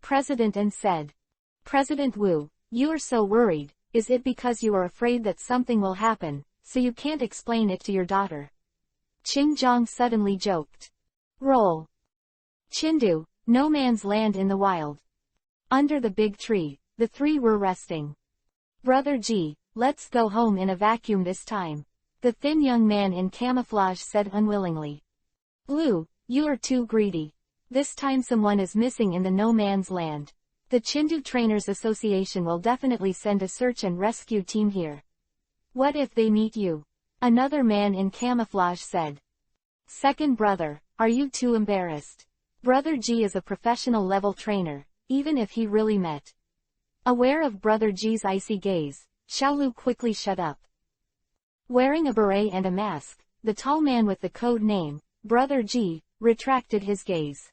President and said. President Wu, you are so worried, is it because you are afraid that something will happen, so you can't explain it to your daughter? Qingjang suddenly joked. Roll. Chindu, no man's land in the wild. Under the big tree, the three were resting. Brother G, let's go home in a vacuum this time. The thin young man in camouflage said unwillingly. Blue, you are too greedy. This time someone is missing in the no man's land. The Chindu Trainers Association will definitely send a search and rescue team here. What if they meet you? Another man in camouflage said. Second brother, are you too embarrassed? Brother G is a professional-level trainer, even if he really met. Aware of Brother G's icy gaze, Xiaolu quickly shut up. Wearing a beret and a mask, the tall man with the code name, Brother G, retracted his gaze.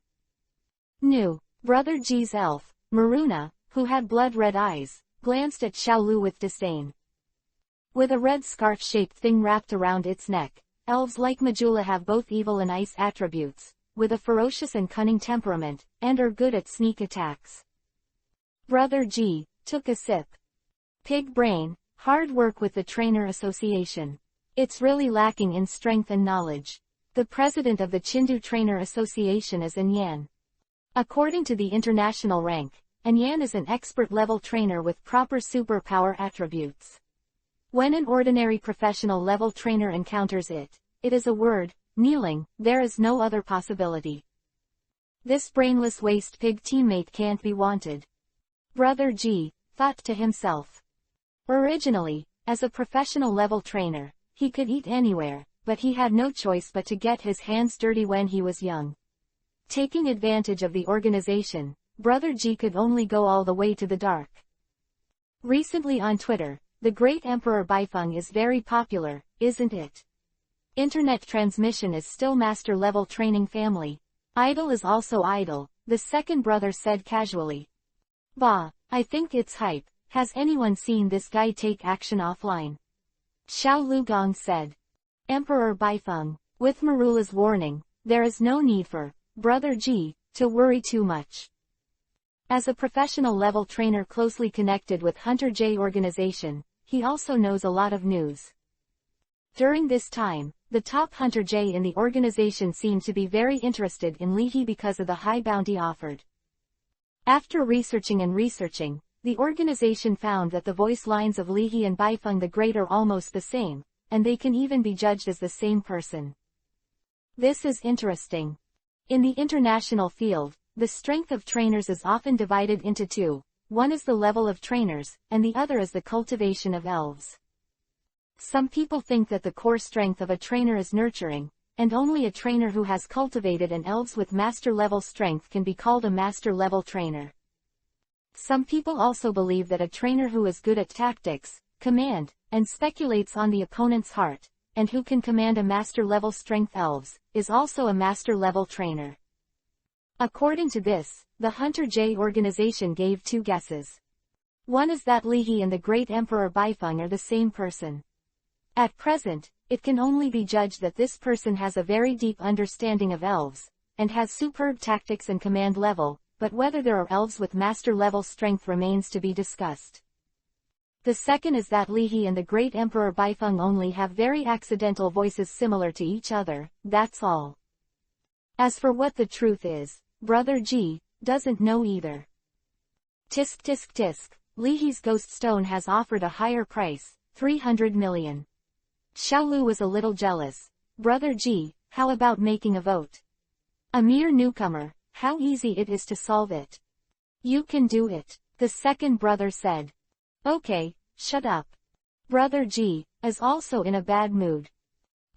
New, Brother G's elf, Maruna, who had blood-red eyes, glanced at Xiaolu with disdain. With a red scarf-shaped thing wrapped around its neck, elves like Majula have both evil and ice attributes, with a ferocious and cunning temperament, and are good at sneak attacks. Brother G took a sip. Pig brain, hard work with the Trainer Association. It's really lacking in strength and knowledge. The president of the Chindu Trainer Association is Anyan. According to the international rank, Anyan is an expert-level trainer with proper superpower attributes. When an ordinary professional-level trainer encounters it, it is a word, kneeling, there is no other possibility. This brainless waste pig teammate can't be wanted. Brother G thought to himself. Originally, as a professional-level trainer, he could eat anywhere, but he had no choice but to get his hands dirty when he was young. Taking advantage of the organization, Brother G could only go all the way to the dark. Recently on Twitter, the great Emperor Baifeng is very popular, isn't it? Internet transmission is still master-level training family. Idol is also idol, the second brother said casually. Bah, I think it's hype. Has anyone seen this guy take action offline? Xiao Lugong said. Emperor Baifeng, with Marula's warning, there is no need for Brother G to worry too much. As a professional-level trainer closely connected with Hunter J organization, he also knows a lot of news. During this time, the top Hunter J in the organization seemed to be very interested in Leahy because of the high bounty offered. After researching, the organization found that the voice lines of Leahy and Baifeng the Great are almost the same, and they can even be judged as the same person. This is interesting. In the international field, the strength of trainers is often divided into two. One is the level of trainers, and the other is the cultivation of elves. Some people think that the core strength of a trainer is nurturing, and only a trainer who has cultivated an elves with master-level strength can be called a master-level trainer. Some people also believe that a trainer who is good at tactics, command, and speculates on the opponent's heart, and who can command a master-level strength elves, is also a master-level trainer. According to this, the Hunter J organization gave two guesses. One is that Leahy and the Great Emperor Baifeng are the same person. At present, it can only be judged that this person has a very deep understanding of elves, and has superb tactics and command level, but whether there are elves with master-level strength remains to be discussed. The second is that Lihi and the great Emperor Baifeng only have very accidental voices similar to each other, that's all. As for what the truth is, Brother G doesn't know either. Tisk tisk tisk, Lihi's ghost stone has offered a higher price, 300 million. Xiaolu was a little jealous. Brother G, how about making a vote? A mere newcomer, how easy it is to solve it. You can do it, the second brother said. Okay, shut up. Brother G is also in a bad mood.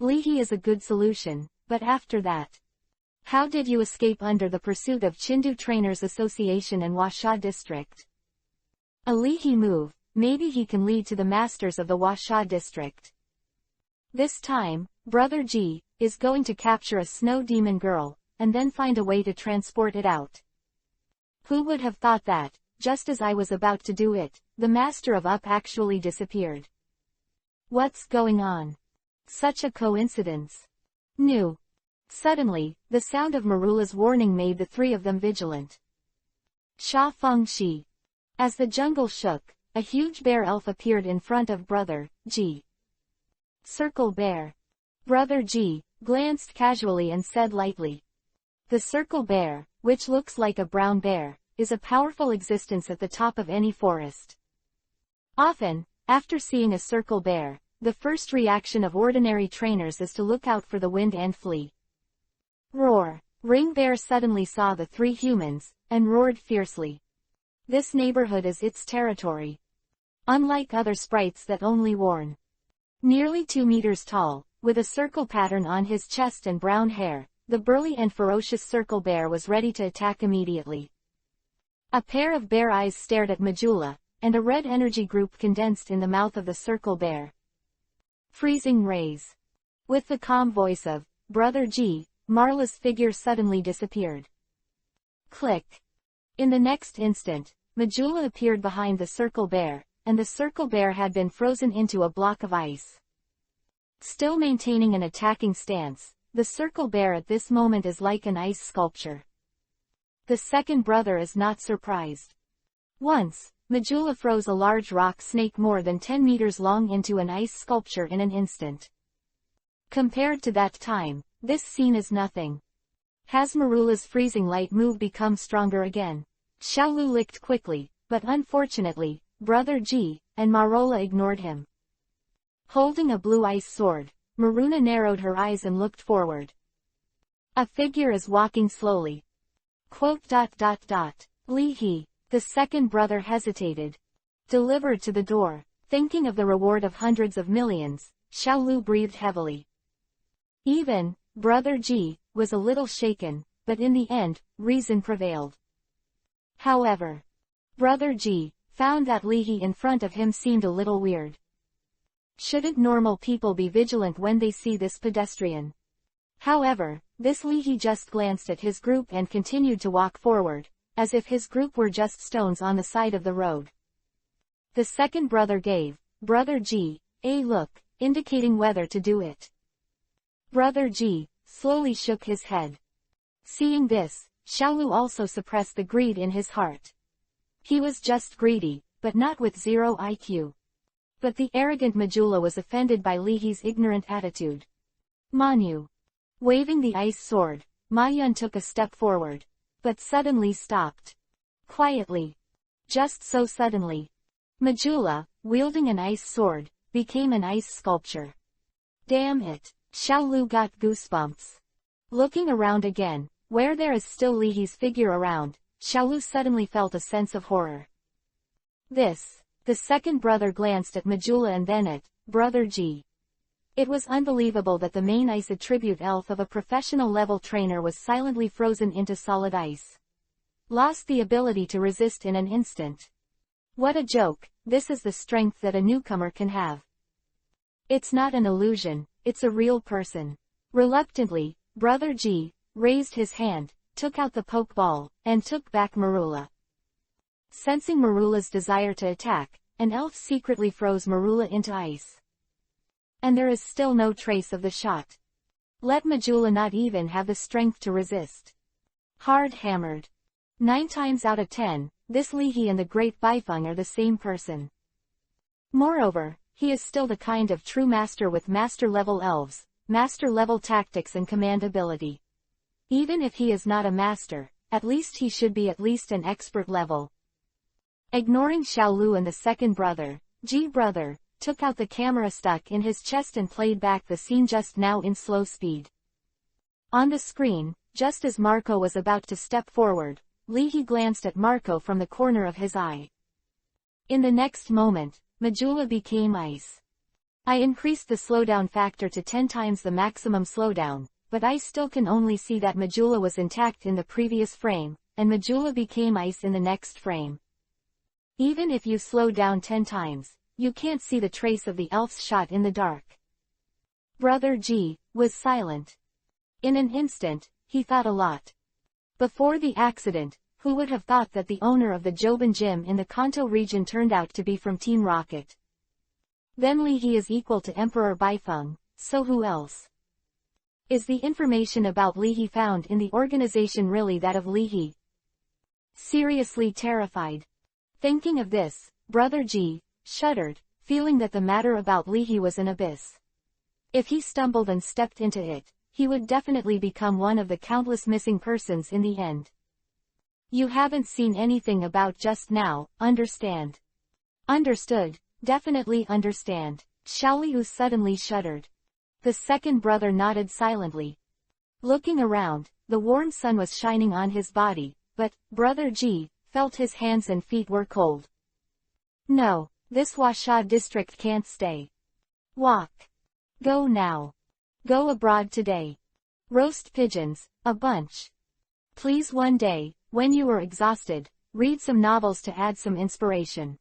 Lihi is a good solution, but after that. How did you escape under the pursuit of Chindu Trainers Association and Huasha District? A Lihi move, maybe he can lead to the masters of the Huasha District. This time, Brother G is going to capture a snow demon girl, and then find a way to transport it out. Who would have thought that, just as I was about to do it, the master of EPUB actually disappeared? What's going on? Such a coincidence. New. Suddenly, the sound of Marula's warning made the three of them vigilant. Sha Feng Shi. As the jungle shook, a huge bear elf appeared in front of Brother G. Circle Bear. Brother G glanced casually and said lightly. The circle bear, which looks like a brown bear, is a powerful existence at the top of any forest. Often, after seeing a circle bear, the first reaction of ordinary trainers is to look out for the wind and flee. Roar. Ring Bear suddenly saw the three humans, and roared fiercely. This neighborhood is its territory. Unlike other sprites that only warn. Nearly 2 meters tall, with a circle pattern on his chest and brown hair, the burly and ferocious circle bear was ready to attack immediately. A pair of bear eyes stared at Majula, and a red energy group condensed in the mouth of the circle bear. Freezing rays. With the calm voice of Brother G, Marla's figure suddenly disappeared. Click. In the next instant, Majula appeared behind the circle bear, and the circle bear had been frozen into a block of ice. Still maintaining an attacking stance, the circle bear at this moment is like an ice sculpture. The second brother is not surprised. Once, Majula froze a large rock snake more than 10 meters long into an ice sculpture in an instant. Compared to that time, this scene is nothing. Has Marula's freezing light move become stronger again? Xiaolu licked quickly, but unfortunately, Brother G and Marola ignored him. Holding a blue ice sword, Maruna narrowed her eyes and looked forward. A figure is walking slowly. Lihi. The second brother hesitated. Delivered to the door. Thinking of the reward of hundreds of millions, Xiaolu breathed heavily. Even Brother G was a little shaken, but in the end, reason prevailed. However, Brother G found that Lihi in front of him seemed a little weird. Shouldn't normal people be vigilant when they see this pedestrian? However, this Lihi just glanced at his group and continued to walk forward, as if his group were just stones on the side of the road. The second brother gave Brother G a look, indicating whether to do it. Brother G slowly shook his head. Seeing this, Xiaolu also suppressed the greed in his heart. He was just greedy, but not with 0 IQ. But the arrogant Majula was offended by Lihi's ignorant attitude. Manu. Waving the ice sword, Ma Yun took a step forward, but suddenly stopped. Quietly. Just so suddenly. Majula, wielding an ice sword, became an ice sculpture. Damn it, Xiaolu got goosebumps. Looking around again, where there is still Lihi's figure around, Xiaolu suddenly felt a sense of horror. The second brother glanced at Majula and then at Brother G. It was unbelievable that the main ice attribute elf of a professional level trainer was silently frozen into solid ice. Lost the ability to resist in an instant. What a joke, this is the strength that a newcomer can have. It's not an illusion, it's a real person. Reluctantly, Brother G raised his hand, took out the pokeball, and took back Marula. Sensing Marula's desire to attack, an elf secretly froze Marula into ice. And there is still no trace of the shot. Let Majula not even have the strength to resist. Hard hammered. 9 times out of 10, this Lihi and the Great Baifeng are the same person. Moreover, he is still the kind of true master with master-level elves, master-level tactics and command ability. Even if he is not a master, at least he should be at least an expert level. Ignoring Xiaolu and the second brother, Ji brother, took out the camera stuck in his chest and played back the scene just now in slow speed. On the screen, just as Marco was about to step forward, Li He glanced at Marco from the corner of his eye. In the next moment, Majula became ice. I increased the slowdown factor to 10 times the maximum slowdown, but I still can only see that Majula was intact in the previous frame, and Majula became ice in the next frame. Even if you slow down 10 times, you can't see the trace of the elf's shot in the dark. Brother G was silent. In an instant, he thought a lot. Before the accident, who would have thought that the owner of the Joban Gym in the Kanto region turned out to be from Team Rocket? Then Li He is equal to Emperor Baifeng, so who else? Is the information about Li He found in the organization really that of Li He? Seriously terrified. Thinking of this, Brother G shuddered, feeling that the matter about Li He was an abyss. If he stumbled and stepped into it, he would definitely become one of the countless missing persons in the end. You haven't seen anything about just now, understand? Understood, definitely understand. Xiaoliu suddenly shuddered. The second brother nodded silently. Looking around, the warm sun was shining on his body, but Brother G felt his hands and feet were cold. No, this Huasha district can't stay. Walk. Go now. Go abroad today. Roast pigeons, a bunch. Please one day, when you are exhausted, read some novels to add some inspiration.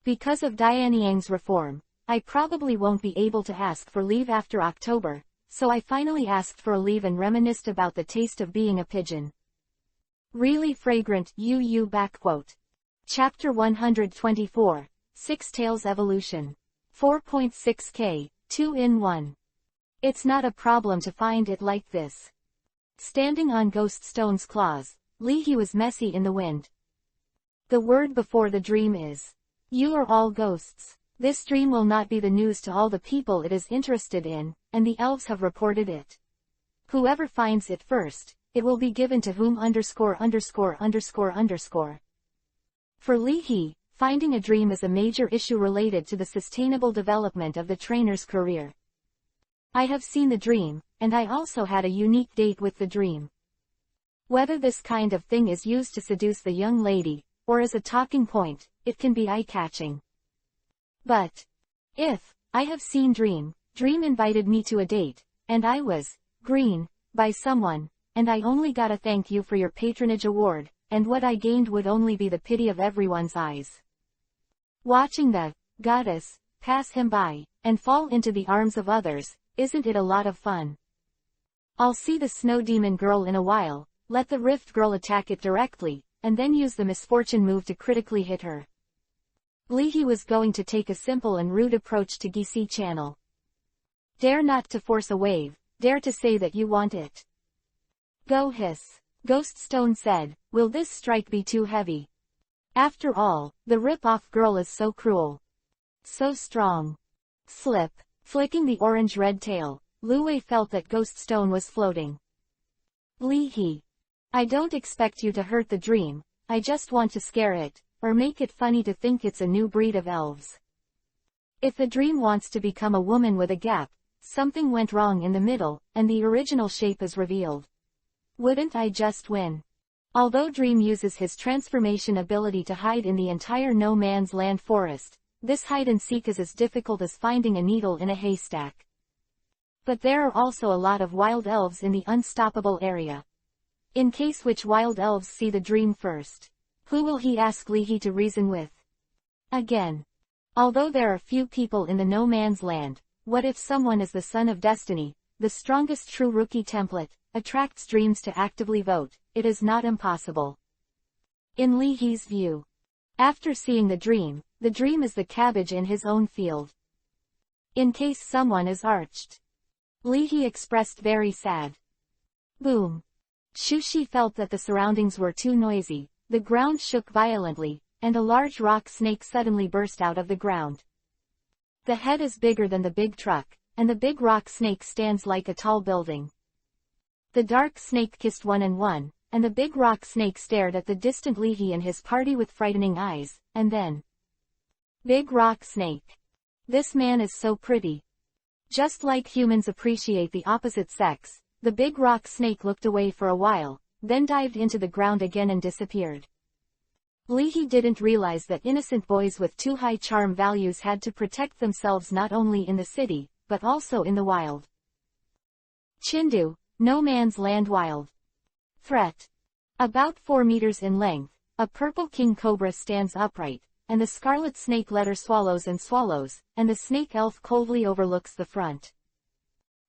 Because of Dianyang's reform, I probably won't be able to ask for leave after October, so I finally asked for a leave and reminisced about the taste of being a pigeon. Really fragrant backquote. Chapter 124, Six Tails Evolution. 4.6K, 2-in-1. It's not a problem to find it like this. Standing on Ghost Stone's claws, Li He was messy in the wind. The word before the dream is, you are all ghosts. This dream will not be the news to all the people it is interested in, and the elves have reported it. Whoever finds it first, it will be given to whom _______. For Li He, finding a dream is a major issue related to the sustainable development of the trainer's career. I have seen the dream, and I also had a unique date with the dream. Whether this kind of thing is used to seduce the young lady, or as a talking point, it can be eye-catching. But if I have seen dream invited me to a date, and I was green by someone, and I only got a thank you for your patronage award, and what I gained would only be the pity of everyone's eyes. Watching the goddess pass him by, and fall into the arms of others, isn't it a lot of fun? I'll see the snow demon girl in a while, let the rift girl attack it directly, and then use the misfortune move to critically hit her. Li He was going to take a simple and rude approach to Gisi channel. Dare not to force a wave, dare to say that you want it. Go hiss. Ghost Stone said, will this strike be too heavy? After all, the rip-off girl is so cruel. So strong. Slip. Flicking the orange-red tail, Lu Wei felt that Ghost Stone was floating. Li He. I don't expect you to hurt the dream, I just want to scare it, or make it funny to think it's a new breed of elves. If the dream wants to become a woman with a gap, something went wrong in the middle, and the original shape is revealed. Wouldn't I just win? Although Dream uses his transformation ability to hide in the entire no man's land forest, this hide-and-seek is as difficult as finding a needle in a haystack. But there are also a lot of wild elves in the unstoppable area. In case which wild elves see the dream first? Who will he ask Li He to reason with? Again. Although there are few people in the no man's land, what if someone is the son of destiny, the strongest true rookie template, attracts dreams to actively vote? It is not impossible. In Li He's view. After seeing the dream is the cabbage in his own field. In case someone is arched. Li He expressed very sad. Boom. Shushi felt that the surroundings were too noisy, the ground shook violently, and a large rock snake suddenly burst out of the ground. The head is bigger than the big truck, and the big rock snake stands like a tall building. The dark snake kissed one and one, and the big rock snake stared at the distant Leahy and his party with frightening eyes, and then, Big rock snake. This man is so pretty. Just like humans appreciate the opposite sex, the big rock snake looked away for a while, then dived into the ground again and disappeared. Leahy didn't realize that innocent boys with too high charm values had to protect themselves not only in the city, but also in the wild. Chindu, no man's land wild. Threat. About 4 meters in length, a purple king cobra stands upright, and the scarlet snake letter swallows, and the snake elf coldly overlooks the front.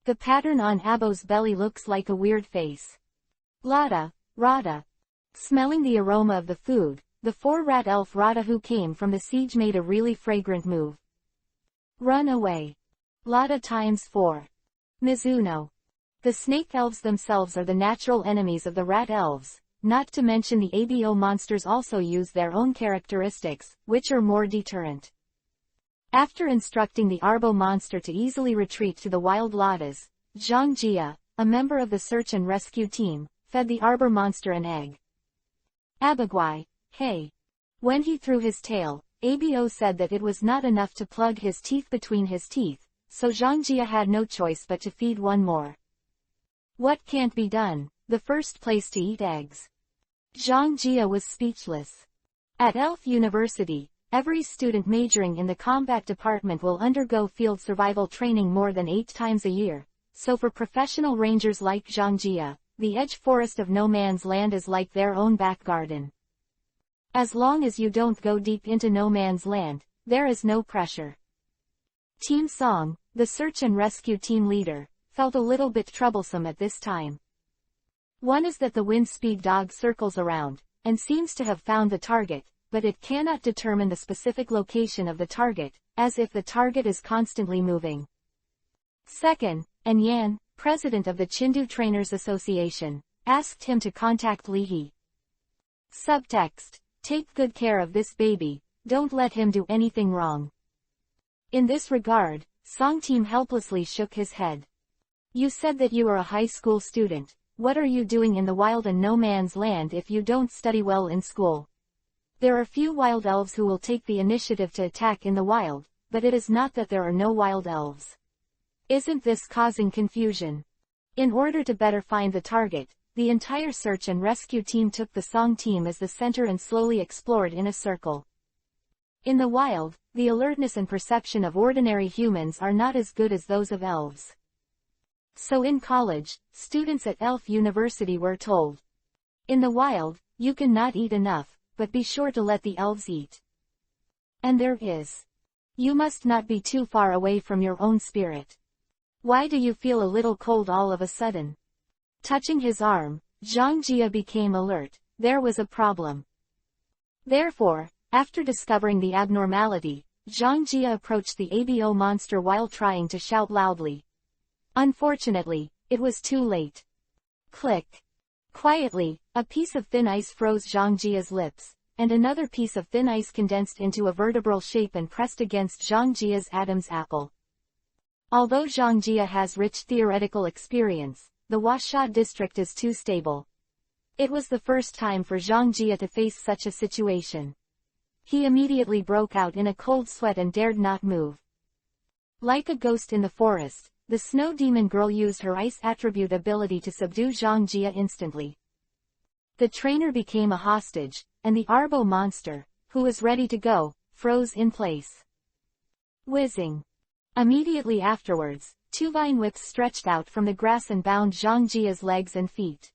The pattern on Abo's belly looks like a weird face. Lada, Rada. Smelling the aroma of the food, the 4-rat elf Rada who came from the siege made a really fragrant move. Run away. Lada times 4. Mizuno. The snake elves themselves are the natural enemies of the rat elves, not to mention the Abo monsters also use their own characteristics, which are more deterrent. After instructing the Arbo monster to easily retreat to the wild Ladas, Zhang Jia, a member of the search and rescue team, fed the Arbor monster an egg. Abagwai, hey. When he threw his tail, Abo said that it was not enough to plug his teeth between his teeth, so Zhang Jia had no choice but to feed one more. What can't be done? The first place to eat eggs. Zhang Jia was speechless. At Elf University, every student majoring in the combat department will undergo field survival training more than 8 times a year, so for professional rangers like Zhang Jia, the edge forest of no man's land is like their own back garden. As long as you don't go deep into no man's land, there is no pressure. Team Song, the search and rescue team leader, felt a little bit troublesome at this time. One is that the wind speed dog circles around, and seems to have found the target, but it cannot determine the specific location of the target, as if the target is constantly moving. Second, and Yan, president of the Chindu Trainers Association, asked him to contact Leahy. Subtext, take good care of this baby, don't let him do anything wrong. In this regard, Song Team helplessly shook his head. You said that you are a high school student. What are you doing in the wild and no man's land if you don't study well in school? There are few wild elves who will take the initiative to attack in the wild, but it is not that there are no wild elves. Isn't this causing confusion? In order to better find the target, the entire search and rescue team took the Song Team as the center and slowly explored in a circle. In the wild, the alertness and perception of ordinary humans are not as good as those of elves. So in college, students at Elf University were told, in the wild, you can not eat enough, but be sure to let the elves eat. And there is. You must not be too far away from your own spirit. Why do you feel a little cold all of a sudden? Touching his arm, Zhang Jia became alert. There was a problem. Therefore, after discovering the abnormality, Zhang Jia approached the Abo monster while trying to shout loudly. Unfortunately, it was too late. Click. Quietly, a piece of thin ice froze Zhang Jia's lips, and another piece of thin ice condensed into a vertebral shape and pressed against Zhang Jia's Adam's apple. Although Zhang Jia has rich theoretical experience, the Huasha district is too stable. It was the first time for Zhang Jia to face such a situation. He immediately broke out in a cold sweat and dared not move. Like a ghost in the forest, the snow demon girl used her ice attribute ability to subdue Zhang Jia instantly. The trainer became a hostage, and the Arbo monster, who was ready to go, froze in place. Whizzing. Immediately afterwards, 2 vine whips stretched out from the grass and bound Zhang Jia's legs and feet.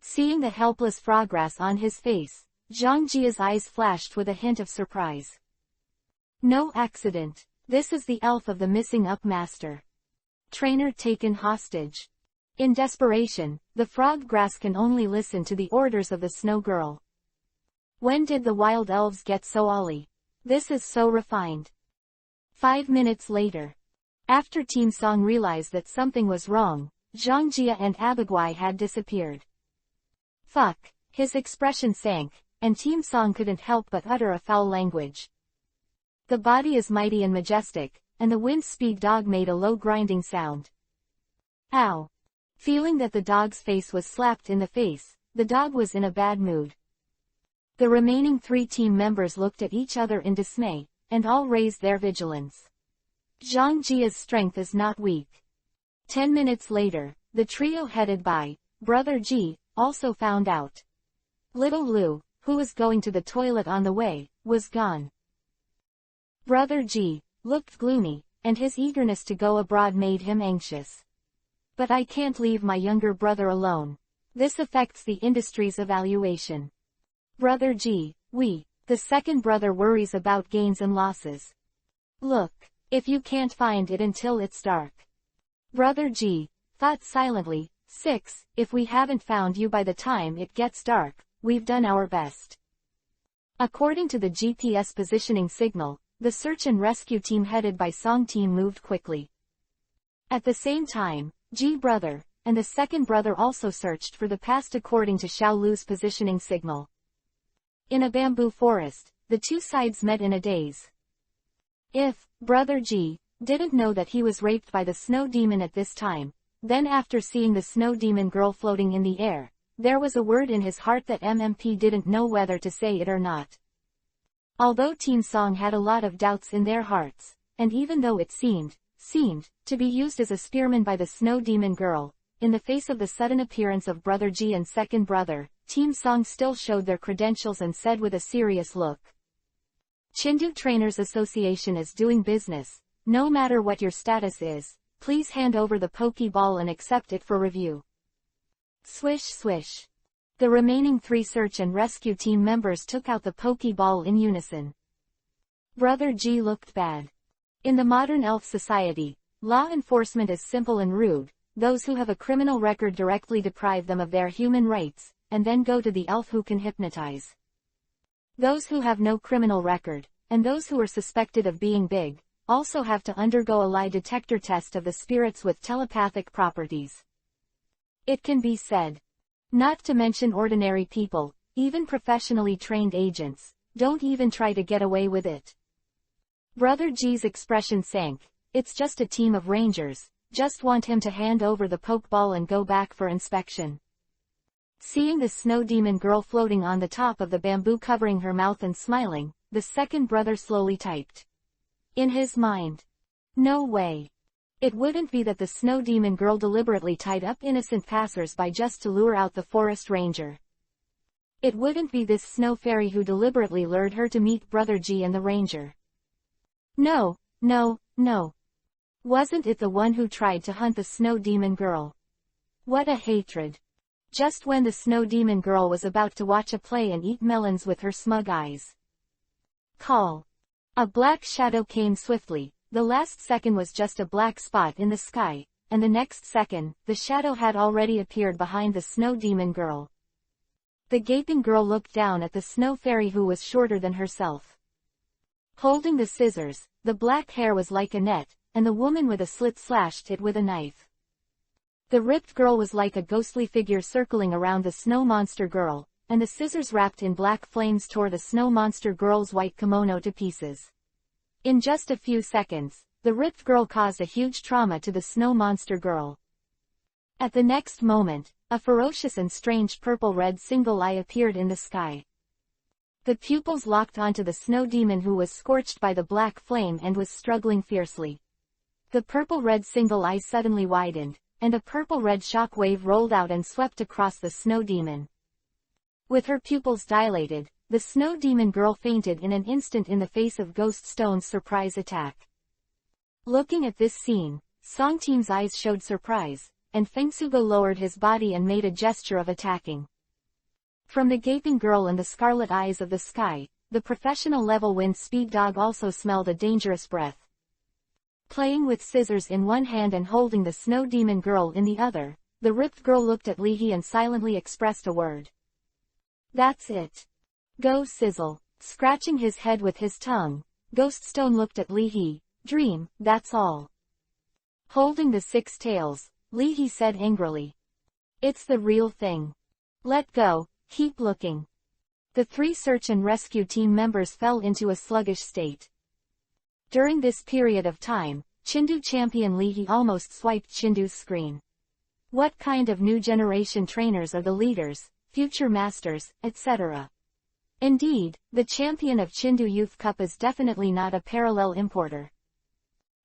Seeing the helpless froggrass on his face, Zhang Jia's eyes flashed with a hint of surprise. No accident. This is the elf of the missing up master. Trainer taken hostage. In desperation, the frog grass can only listen to the orders of the snow girl. When did the wild elves get so olly? This is so refined. 5 minutes later. After Team Song realized that something was wrong, Zhang Jia and Abagwai had disappeared. Fuck, his expression sank, and Team Song couldn't help but utter a foul language. The body is mighty and majestic, and the wind speed dog made a low grinding sound. Ow! Feeling that the dog's face was slapped in the face, the dog was in a bad mood. The remaining 3 team members looked at each other in dismay, and all raised their vigilance. Zhang Jia's strength is not weak. 10 minutes later, the trio headed by Brother Ji also found out. Little Lu, who was going to the toilet on the way, was gone. Brother Ji looked gloomy, and his eagerness to go abroad made him anxious. But I can't leave my younger brother alone. This affects the industry's evaluation. Brother Ji, the second brother worries about gains and losses. Look, if you can't find it until it's dark. Brother Ji thought silently, 6, if we haven't found you by the time it gets dark, we've done our best. According to the GPS positioning signal, the search and rescue team headed by Song team moved quickly. At the same time, Ji brother and the second brother also searched for the past according to Xiao Lu's positioning signal. In a bamboo forest, the 2 sides met in a daze. If Brother Ji didn't know that he was raped by the snow demon at this time, then after seeing the snow demon girl floating in the air, there was a word in his heart that MMP didn't know whether to say it or not. Although Team Song had a lot of doubts in their hearts, and even though it seemed to be used as a spearman by the snow demon girl, in the face of the sudden appearance of Brother Ji and second brother, Team Song still showed their credentials and said with a serious look. Chengdu Trainers Association is doing business. No matter what your status is, please hand over the Pokeball and accept it for review. Swish swish. The remaining 3 search and rescue team members took out the Pokeball in unison. Brother Ji looked bad. In the modern elf society, law enforcement is simple and rude. Those who have a criminal record directly deprive them of their human rights, and then go to the elf who can hypnotize. Those who have no criminal record, and those who are suspected of being big, also have to undergo a lie detector test of the spirits with telepathic properties. It can be said. Not to mention ordinary people, even professionally trained agents, don't even try to get away with it. Brother G's expression sank. It's just a team of rangers, just want him to hand over the Pokeball and go back for inspection. Seeing the snow demon girl floating on the top of the bamboo covering her mouth and smiling, the second brother slowly typed. In his mind. No way. It wouldn't be that the snow demon girl deliberately tied up innocent passers-by just to lure out the forest ranger. It wouldn't be this snow fairy who deliberately lured her to meet Brother G and the ranger. No. Wasn't it the one who tried to hunt the snow demon girl? What a hatred. Just when the snow demon girl was about to watch a play and eat melons with her smug eyes. Call. A black shadow came swiftly. The last second was just a black spot in the sky, and the next second, the shadow had already appeared behind the snow demon girl. The gaping girl looked down at the snow fairy who was shorter than herself. Holding the scissors, the black hair was like a net, and the woman with a slit slashed it with a knife. The ripped girl was like a ghostly figure circling around the snow monster girl, and the scissors wrapped in black flames tore the snow monster girl's white kimono to pieces. In just a few seconds, the ripped girl caused a huge trauma to the snow monster girl. At the next moment, a ferocious and strange purple-red single eye appeared in the sky. The pupils locked onto the snow demon who was scorched by the black flame and was struggling fiercely. The purple-red single eye suddenly widened, and a purple-red shock wave rolled out and swept across the snow demon. With her pupils dilated, the snow demon girl fainted in an instant in the face of Ghost Stone's surprise attack. Looking at this scene, Song Team's eyes showed surprise, and Fengsugo lowered his body and made a gesture of attacking. From the gaping girl and the scarlet eyes of the sky, the professional level wind speed dog also smelled a dangerous breath. Playing with scissors in one hand and holding the snow demon girl in the other, the ripped girl looked at Li He and silently expressed a word. That's it. Go sizzle. Scratching his head with his tongue, Ghost Stone looked at Li He. Dream, that's all. Holding the 6 tails, Li He said angrily. It's the real thing. Let go, keep looking. The 3 search and rescue team members fell into a sluggish state. During this period of time, Chindu champion Lihi almost swiped Chindu's screen. What kind of new generation trainers are the leaders, future masters, etc.? Indeed, the champion of Chindu Youth Cup is definitely not a parallel importer.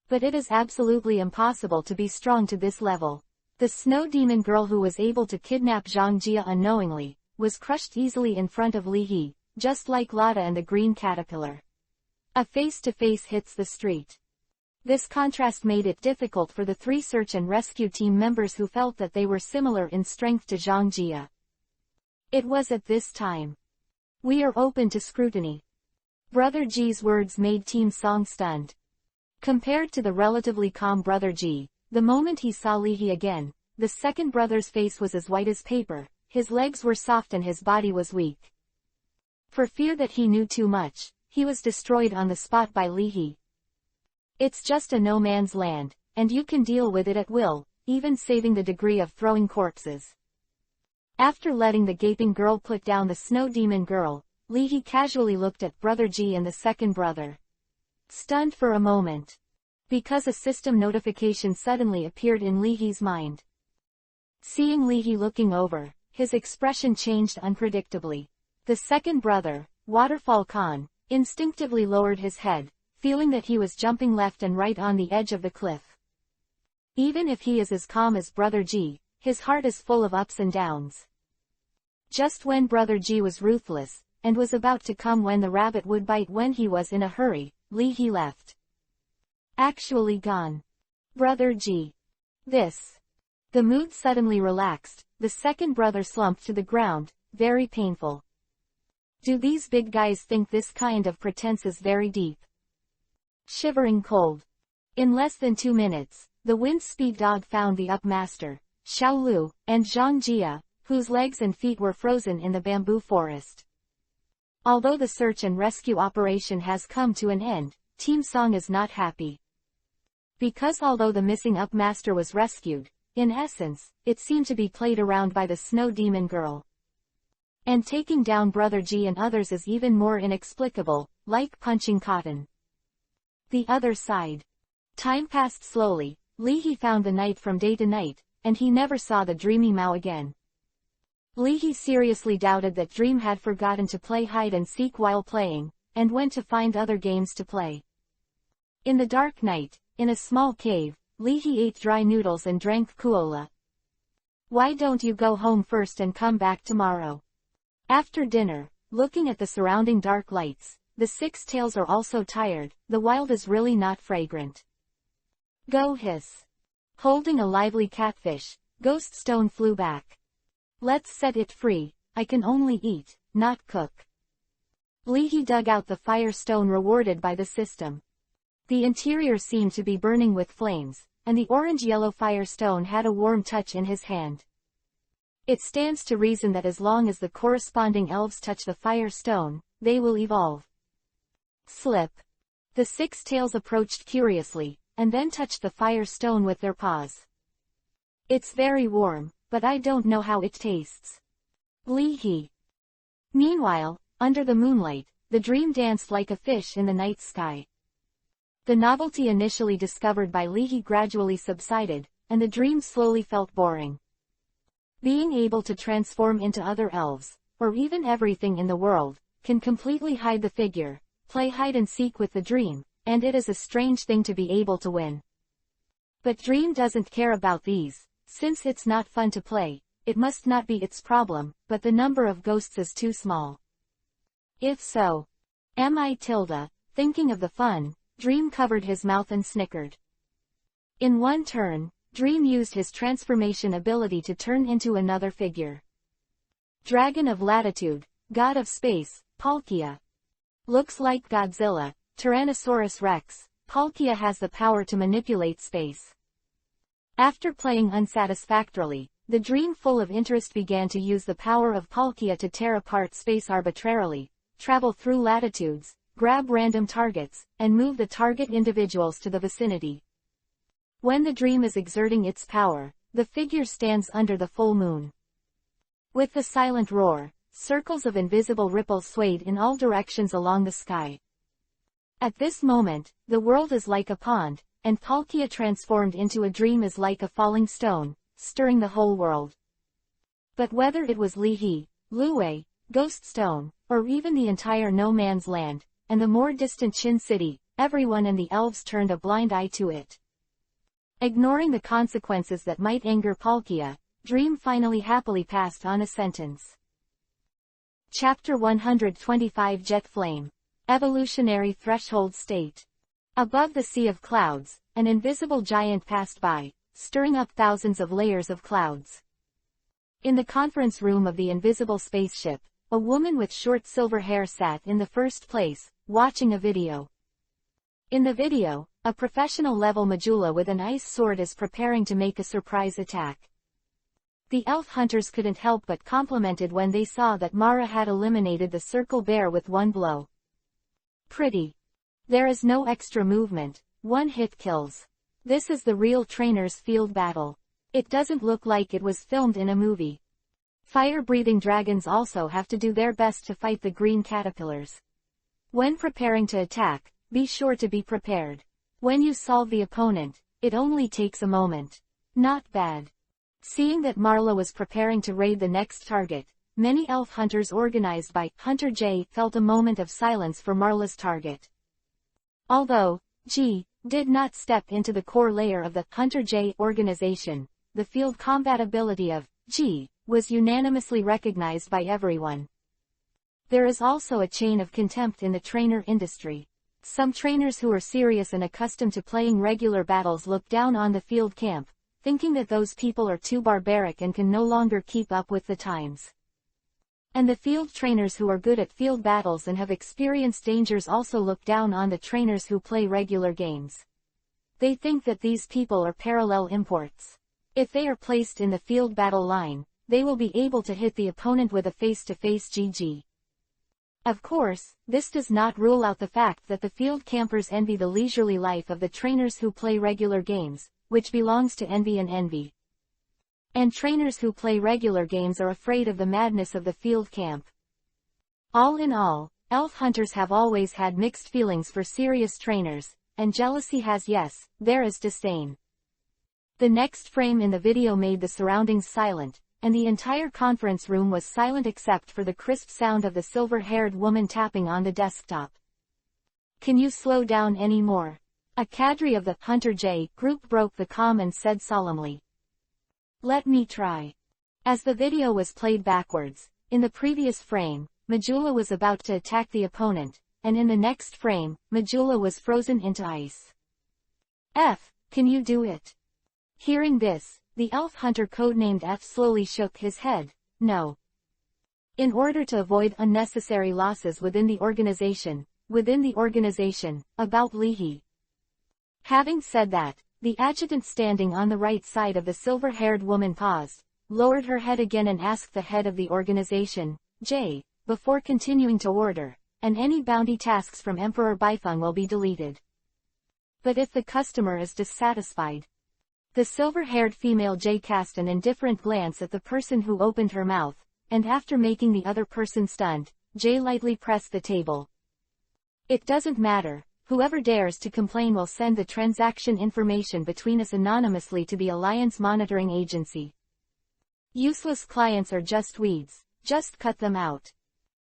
But it is absolutely impossible to be strong to this level. The snow demon girl who was able to kidnap Zhang Jia unknowingly, was crushed easily in front of Li He, just like Lada and the green caterpillar. A face-to-face hits the street. This contrast made it difficult for the three search and rescue team members who felt that they were similar in strength to Zhang Jia. It was at this time. We are open to scrutiny. Brother G's words made Team Song stunned. Compared to the relatively calm Brother G, the moment he saw Li He again, the second brother's face was as white as paper, his legs were soft and his body was weak. For fear that he knew too much, he was destroyed on the spot by Li He. It's just a no man's land, and you can deal with it at will, even saving the degree of throwing corpses. After letting the gaping girl put down the snow demon girl, Li He casually looked at Brother G and the second brother. Stunned for a moment. Because a system notification suddenly appeared in Li He's mind. Seeing Li He looking over, his expression changed unpredictably. The second brother, Waterfall Khan, instinctively lowered his head, feeling that he was jumping left and right on the edge of the cliff. Even if he is as calm as Brother G, his heart is full of ups and downs. Just when Brother G was ruthless, and was about to come when the rabbit would bite when he was in a hurry, Li He left. Actually gone. Brother G. This. The mood suddenly relaxed, the second brother slumped to the ground, very painful. Do these big guys think this kind of pretense is very deep? Shivering cold. In less than 2 minutes, the wind speed dog found the Upmaster, Xiao Lu, and Zhang Jia, whose legs and feet were frozen in the bamboo forest. Although the search and rescue operation has come to an end, Team Song is not happy. Because although the missing Upmaster was rescued, in essence, it seemed to be played around by the snow demon girl. And taking down Brother G and others is even more inexplicable, like punching cotton. The other side. Time passed slowly, Li He found the night from day to night, and he never saw the dreamy Mao again. Li He seriously doubted that Dream had forgotten to play hide and seek while playing, and went to find other games to play. In the dark night, in a small cave, Li He ate dry noodles and drank kuola. Why don't you go home first and come back tomorrow? After dinner, looking at the surrounding dark lights, the six tails are also tired, the wild is really not fragrant. Go hiss. Holding a lively catfish, Ghost Stone flew back. Let's set it free, I can only eat, not cook. Li He dug out the fire stone rewarded by the system. The interior seemed to be burning with flames, and the orange-yellow fire stone had a warm touch in his hand. It stands to reason that as long as the corresponding elves touch the fire stone, they will evolve. Slip. The six tails approached curiously, and then touched the fire stone with their paws. It's very warm, but I don't know how it tastes. Li He. Meanwhile, under the moonlight, the dream danced like a fish in the night sky. The novelty initially discovered by Li He gradually subsided, and the dream slowly felt boring. Being able to transform into other elves, or even everything in the world, can completely hide the figure, play hide and seek with the dream, and it is a strange thing to be able to win. But Dream doesn't care about these, since it's not fun to play, it must not be its problem, but the number of ghosts is too small. If so, thinking of the fun, Dream covered his mouth and snickered. In one turn, Dream used his transformation ability to turn into another figure. Dragon of Latitude, God of Space, Palkia. Looks like Godzilla, Tyrannosaurus Rex, Palkia has the power to manipulate space. After playing unsatisfactorily, the dream full of interest began to use the power of Palkia to tear apart space arbitrarily, travel through latitudes, grab random targets, and move the target individuals to the vicinity. When the dream is exerting its power, the figure stands under the full moon. With the silent roar, circles of invisible ripples swayed in all directions along the sky. At this moment, the world is like a pond, and Palkia transformed into a dream is like a falling stone, stirring the whole world. But whether it was Lihi, Luwei, Ghost Stone, or even the entire No Man's Land, and the more distant Chin City, everyone and the elves turned a blind eye to it. Ignoring the consequences that might anger Palkia, Dream finally happily passed on a sentence. Chapter 125 Jet Flame. Evolutionary Threshold State. Above the sea of clouds, an invisible giant passed by, stirring up thousands of layers of clouds. In the conference room of the invisible spaceship, a woman with short silver hair sat in the first place, watching a video. In the video, a professional-level Majula with an ice sword is preparing to make a surprise attack. The elf hunters couldn't help but complimented when they saw that Mara had eliminated the circle bear with one blow. Pretty. There is no extra movement, one hit kills. This is the real trainer's field battle. It doesn't look like it was filmed in a movie. Fire-breathing dragons also have to do their best to fight the green caterpillars. When preparing to attack, be sure to be prepared. When you solve the opponent, it only takes a moment. Not bad. Seeing that Marla was preparing to raid the next target, many elf hunters organized by Hunter J felt a moment of silence for Marla's target. Although G did not step into the core layer of the Hunter J organization, the field compatibility of G was unanimously recognized by everyone. There is also a chain of contempt in the trainer industry. Some trainers who are serious and accustomed to playing regular battles look down on the field camp, thinking that those people are too barbaric and can no longer keep up with the times. And the field trainers who are good at field battles and have experienced dangers also look down on the trainers who play regular games. They think that these people are parallel imports. If they are placed in the field battle line, they will be able to hit the opponent with a face-to-face GG. Of course, this does not rule out the fact that the field campers envy the leisurely life of the trainers who play regular games, which belongs to envy and envy. And trainers who play regular games are afraid of the madness of the field camp. All in all, elf hunters have always had mixed feelings for serious trainers, and jealousy has yes, there is disdain. The next frame in the video made the surroundings silent, and the entire conference room was silent except for the crisp sound of the silver-haired woman tapping on the desktop. Can you slow down any more? A cadre of the Hunter J group broke the calm and said solemnly. Let me try. As the video was played backwards, in the previous frame, Majula was about to attack the opponent, and in the next frame, Majula was frozen into ice. F, can you do it? Hearing this, the elf hunter codenamed F slowly shook his head, no. In order to avoid unnecessary losses within the organization, about Lihi. Having said that, the adjutant standing on the right side of the silver-haired woman paused, lowered her head again and asked the head of the organization, J, before continuing to order, and any bounty tasks from Emperor Baifeng will be deleted. But if the customer is dissatisfied. The silver-haired female J cast an indifferent glance at the person who opened her mouth, and after making the other person stunned, J lightly pressed the table. It doesn't matter, whoever dares to complain will send the transaction information between us anonymously to the Alliance Monitoring Agency. Useless clients are just weeds, just cut them out.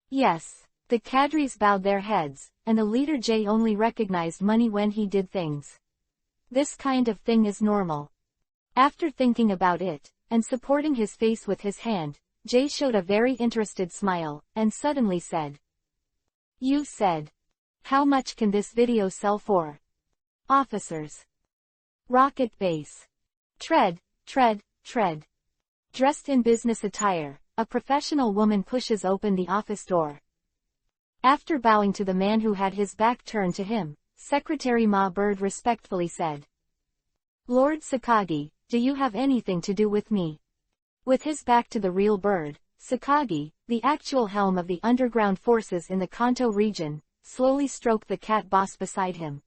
Yes, the cadres bowed their heads, and the leader J only recognized money when he did things. This kind of thing is normal. After thinking about it, and supporting his face with his hand, Jay showed a very interested smile, and suddenly said. You said. How much can this video sell for? Officers. Rocket base. Tread, tread, tread. Dressed in business attire, a professional woman pushes open the office door. After bowing to the man who had his back turned to him, Secretary Ma Bird respectfully said. Lord Sakagi, do you have anything to do with me? With his back to the real bird, Sakagi, the actual helm of the underground forces in the Kanto region, slowly stroked the cat boss beside him.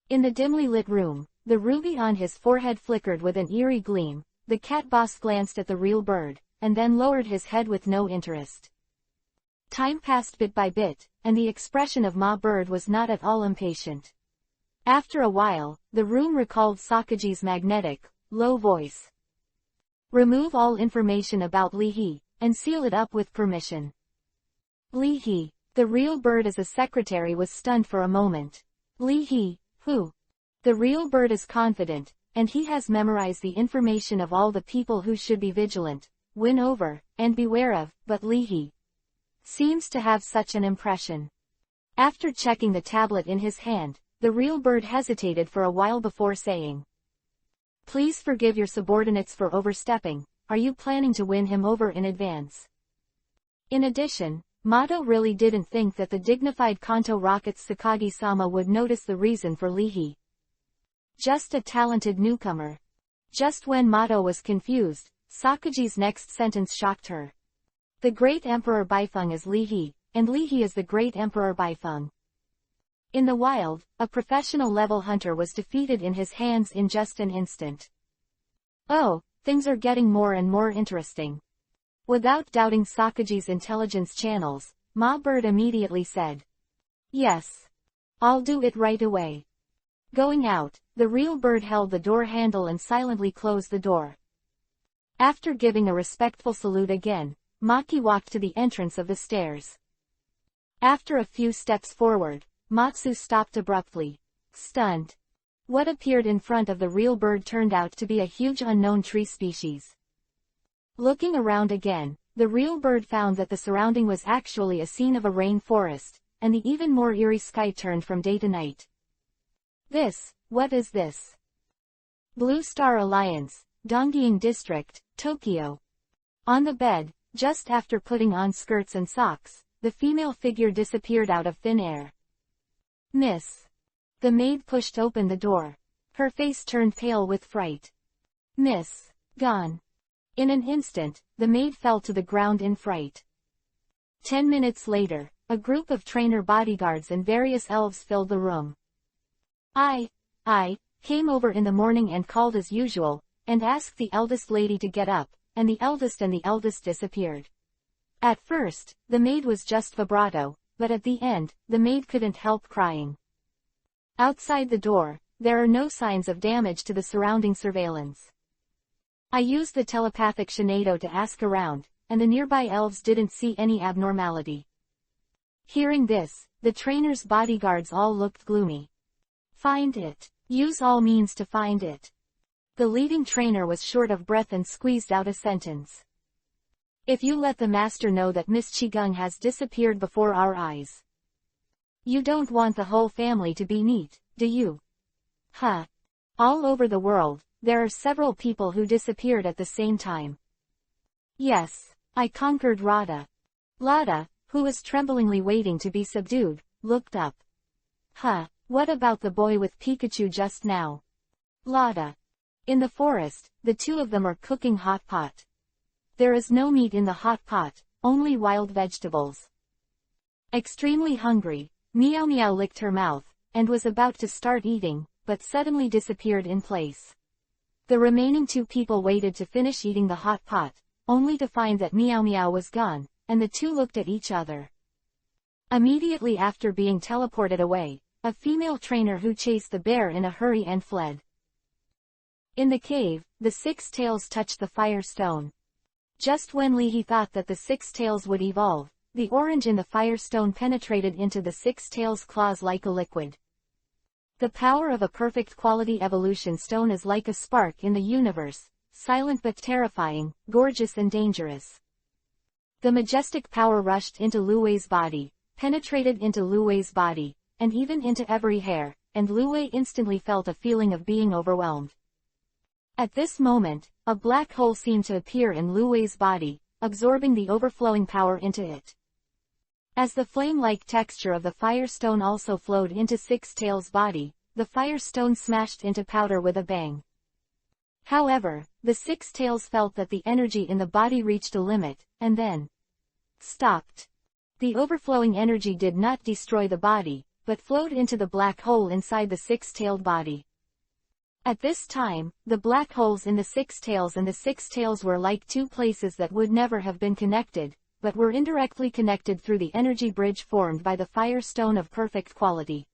In the dimly lit room, the ruby on his forehead flickered with an eerie gleam. The cat boss glanced at the real bird, and then lowered his head with no interest. Time passed bit by bit, and the expression of Ma Bird was not at all impatient. After a while, the room recalled Sakaji's magnetic, low voice. Remove all information about Lee Hee, and seal it up with permission. Lee Hee, the real bird as a secretary, was stunned for a moment. Lee Hee, who? The real bird is confident, and he has memorized the information of all the people who should be vigilant, win over, and beware of, but Lee Hee seems to have such an impression. After checking the tablet in his hand, the real bird hesitated for a while before saying, "Please forgive your subordinates for overstepping. Are you planning to win him over in advance?" In addition, Mato really didn't think that the dignified Kanto Rocket's Sakagi-sama would notice the reason for Lee Hee. Just a talented newcomer. Just when Mato was confused, Sakaji's next sentence shocked her. The Great Emperor Baifeng is Lee Hee, and Lee Hee is the Great Emperor Baifeng. In the wild, a professional level hunter was defeated in his hands in just an instant. Oh, things are getting more and more interesting. Without doubting Sakaji's intelligence channels, Ma Bird immediately said, "Yes. I'll do it right away." Going out, the real bird held the door handle and silently closed the door. After giving a respectful salute again, Maki walked to the entrance of the stairs. After a few steps forward, Matsu stopped abruptly, stunned. What appeared in front of the real bird turned out to be a huge unknown tree species. Looking around again, the real bird found that the surrounding was actually a scene of a rainforest, and the even more eerie sky turned from day to night. What is this? Blue Star Alliance, Donggying District, Tokyo. On the bed, just after putting on skirts and socks, the female figure disappeared out of thin air. "Miss." The maid pushed open the door. Her face turned pale with fright. "Miss, gone." In an instant, the maid fell to the ground in fright. 10 minutes later, a group of trainer bodyguards and various elves filled the room. I came over in the morning and called as usual, and asked the eldest lady to get up, and the eldest disappeared. At first, the maid was just vibrato, but at the end, the maid couldn't help crying. Outside the door, there are no signs of damage to the surrounding surveillance. I used the telepathic Shinado to ask around, and the nearby elves didn't see any abnormality. Hearing this, the trainer's bodyguards all looked gloomy. "Find it. Use all means to find it." The leading trainer was short of breath and squeezed out a sentence. "If you let the master know that Miss Chigung has disappeared before our eyes. You don't want the whole family to be neat, do you?" Huh. All over the world, there are several people who disappeared at the same time. Yes, I conquered Rada. Lada, who was tremblingly waiting to be subdued, looked up. Huh, what about the boy with Pikachu just now? Lada. In the forest, the two of them are cooking hot pot. There is no meat in the hot pot, only wild vegetables. Extremely hungry, Meow Meow licked her mouth, and was about to start eating, but suddenly disappeared in place. The remaining two people waited to finish eating the hot pot, only to find that Meow Meow was gone, and the two looked at each other. Immediately after being teleported away, a female trainer who chased the bear in a hurry and fled. In the cave, the six tails touched the fire stone. Just when Lee Hee thought that the six tails would evolve, the orange in the fire stone penetrated into the six tails' claws like a liquid. The power of a perfect quality evolution stone is like a spark in the universe, silent but terrifying, gorgeous and dangerous. The majestic power rushed into Lu Wei's body, penetrated into Lu Wei's body, and even into every hair, and Lu Wei instantly felt a feeling of being overwhelmed. At this moment, a black hole seemed to appear in Lu Wei's body, absorbing the overflowing power into it. As the flame-like texture of the fire stone also flowed into Six Tails' body, the fire stone smashed into powder with a bang. However, the Six Tails felt that the energy in the body reached a limit, and then stopped. The overflowing energy did not destroy the body, but flowed into the black hole inside the six-tailed body. At this time, the black holes in the Six Tails and the Six Tails were like two places that would never have been connected, but were indirectly connected through the energy bridge formed by the fire stone of perfect quality.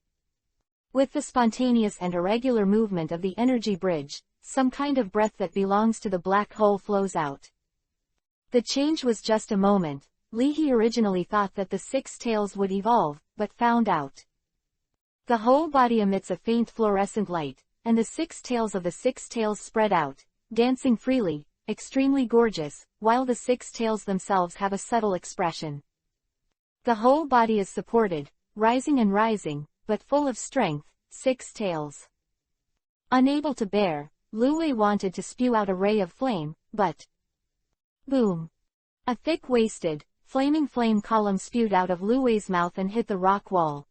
With the spontaneous and irregular movement of the energy bridge, some kind of breath that belongs to the black hole flows out. The change was just a moment. Leahy originally thought that the six tails would evolve, but found out. The whole body emits a faint fluorescent light, and the six tails of the six tails spread out, dancing freely, extremely gorgeous, while the six tails themselves have a subtle expression. The whole body is supported, rising and rising, but full of strength, six tails. Unable to bear, Lu Wei wanted to spew out a ray of flame, but... boom! A thick-waisted, flaming flame column spewed out of Lu Wei's mouth and hit the rock wall.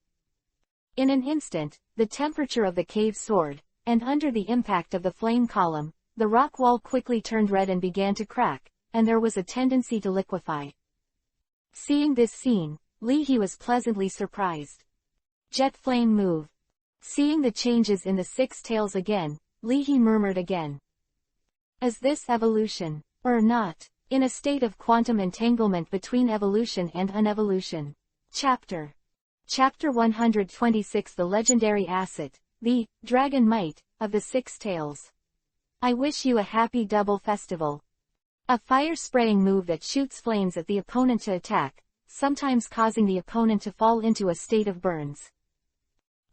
In an instant, the temperature of the cave soared, and under the impact of the flame column, the rock wall quickly turned red and began to crack, and there was a tendency to liquefy. Seeing this scene, Leahy was pleasantly surprised. Jet flame move. Seeing the changes in the six tails again, Leahy murmured again. Is this evolution, or not? In a state of quantum entanglement between evolution and unevolution. Chapter 126 The legendary asset, the dragon might, of the six tails. I wish you a happy double festival. A fire-spraying move that shoots flames at the opponent to attack, sometimes causing the opponent to fall into a state of burns.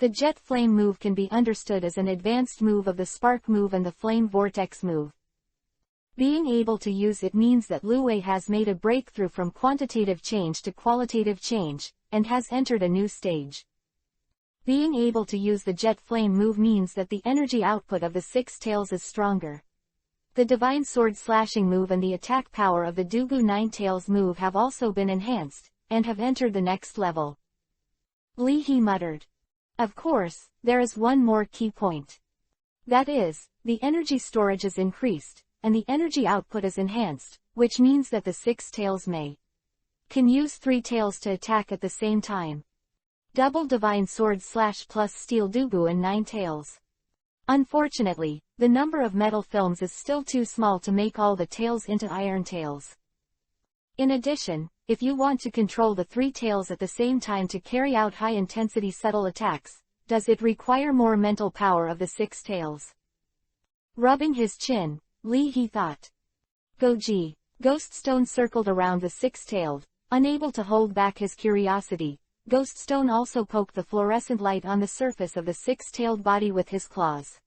The jet flame move can be understood as an advanced move of the spark move and the flame vortex move. Being able to use it means that Lu Wei has made a breakthrough from quantitative change to qualitative change, and has entered a new stage. Being able to use the jet flame move means that the energy output of the six tails is stronger. The divine sword slashing move and the attack power of the Dugu nine tails move have also been enhanced, and have entered the next level. Leahy muttered. Of course, there is one more key point. That is, the energy storage is increased, and the energy output is enhanced, which means that the six tails can use three tails to attack at the same time. Double divine sword slash plus steel Dugu and nine tails. Unfortunately, the number of metal films is still too small to make all the tails into iron tails. In addition, if you want to control the three tails at the same time to carry out high-intensity subtle attacks, does it require more mental power of the six tails? Rubbing his chin, Leahy thought. Goji. Ghoststone circled around the six-tailed, unable to hold back his curiosity. Ghoststone also poked the fluorescent light on the surface of the six-tailed body with his claws.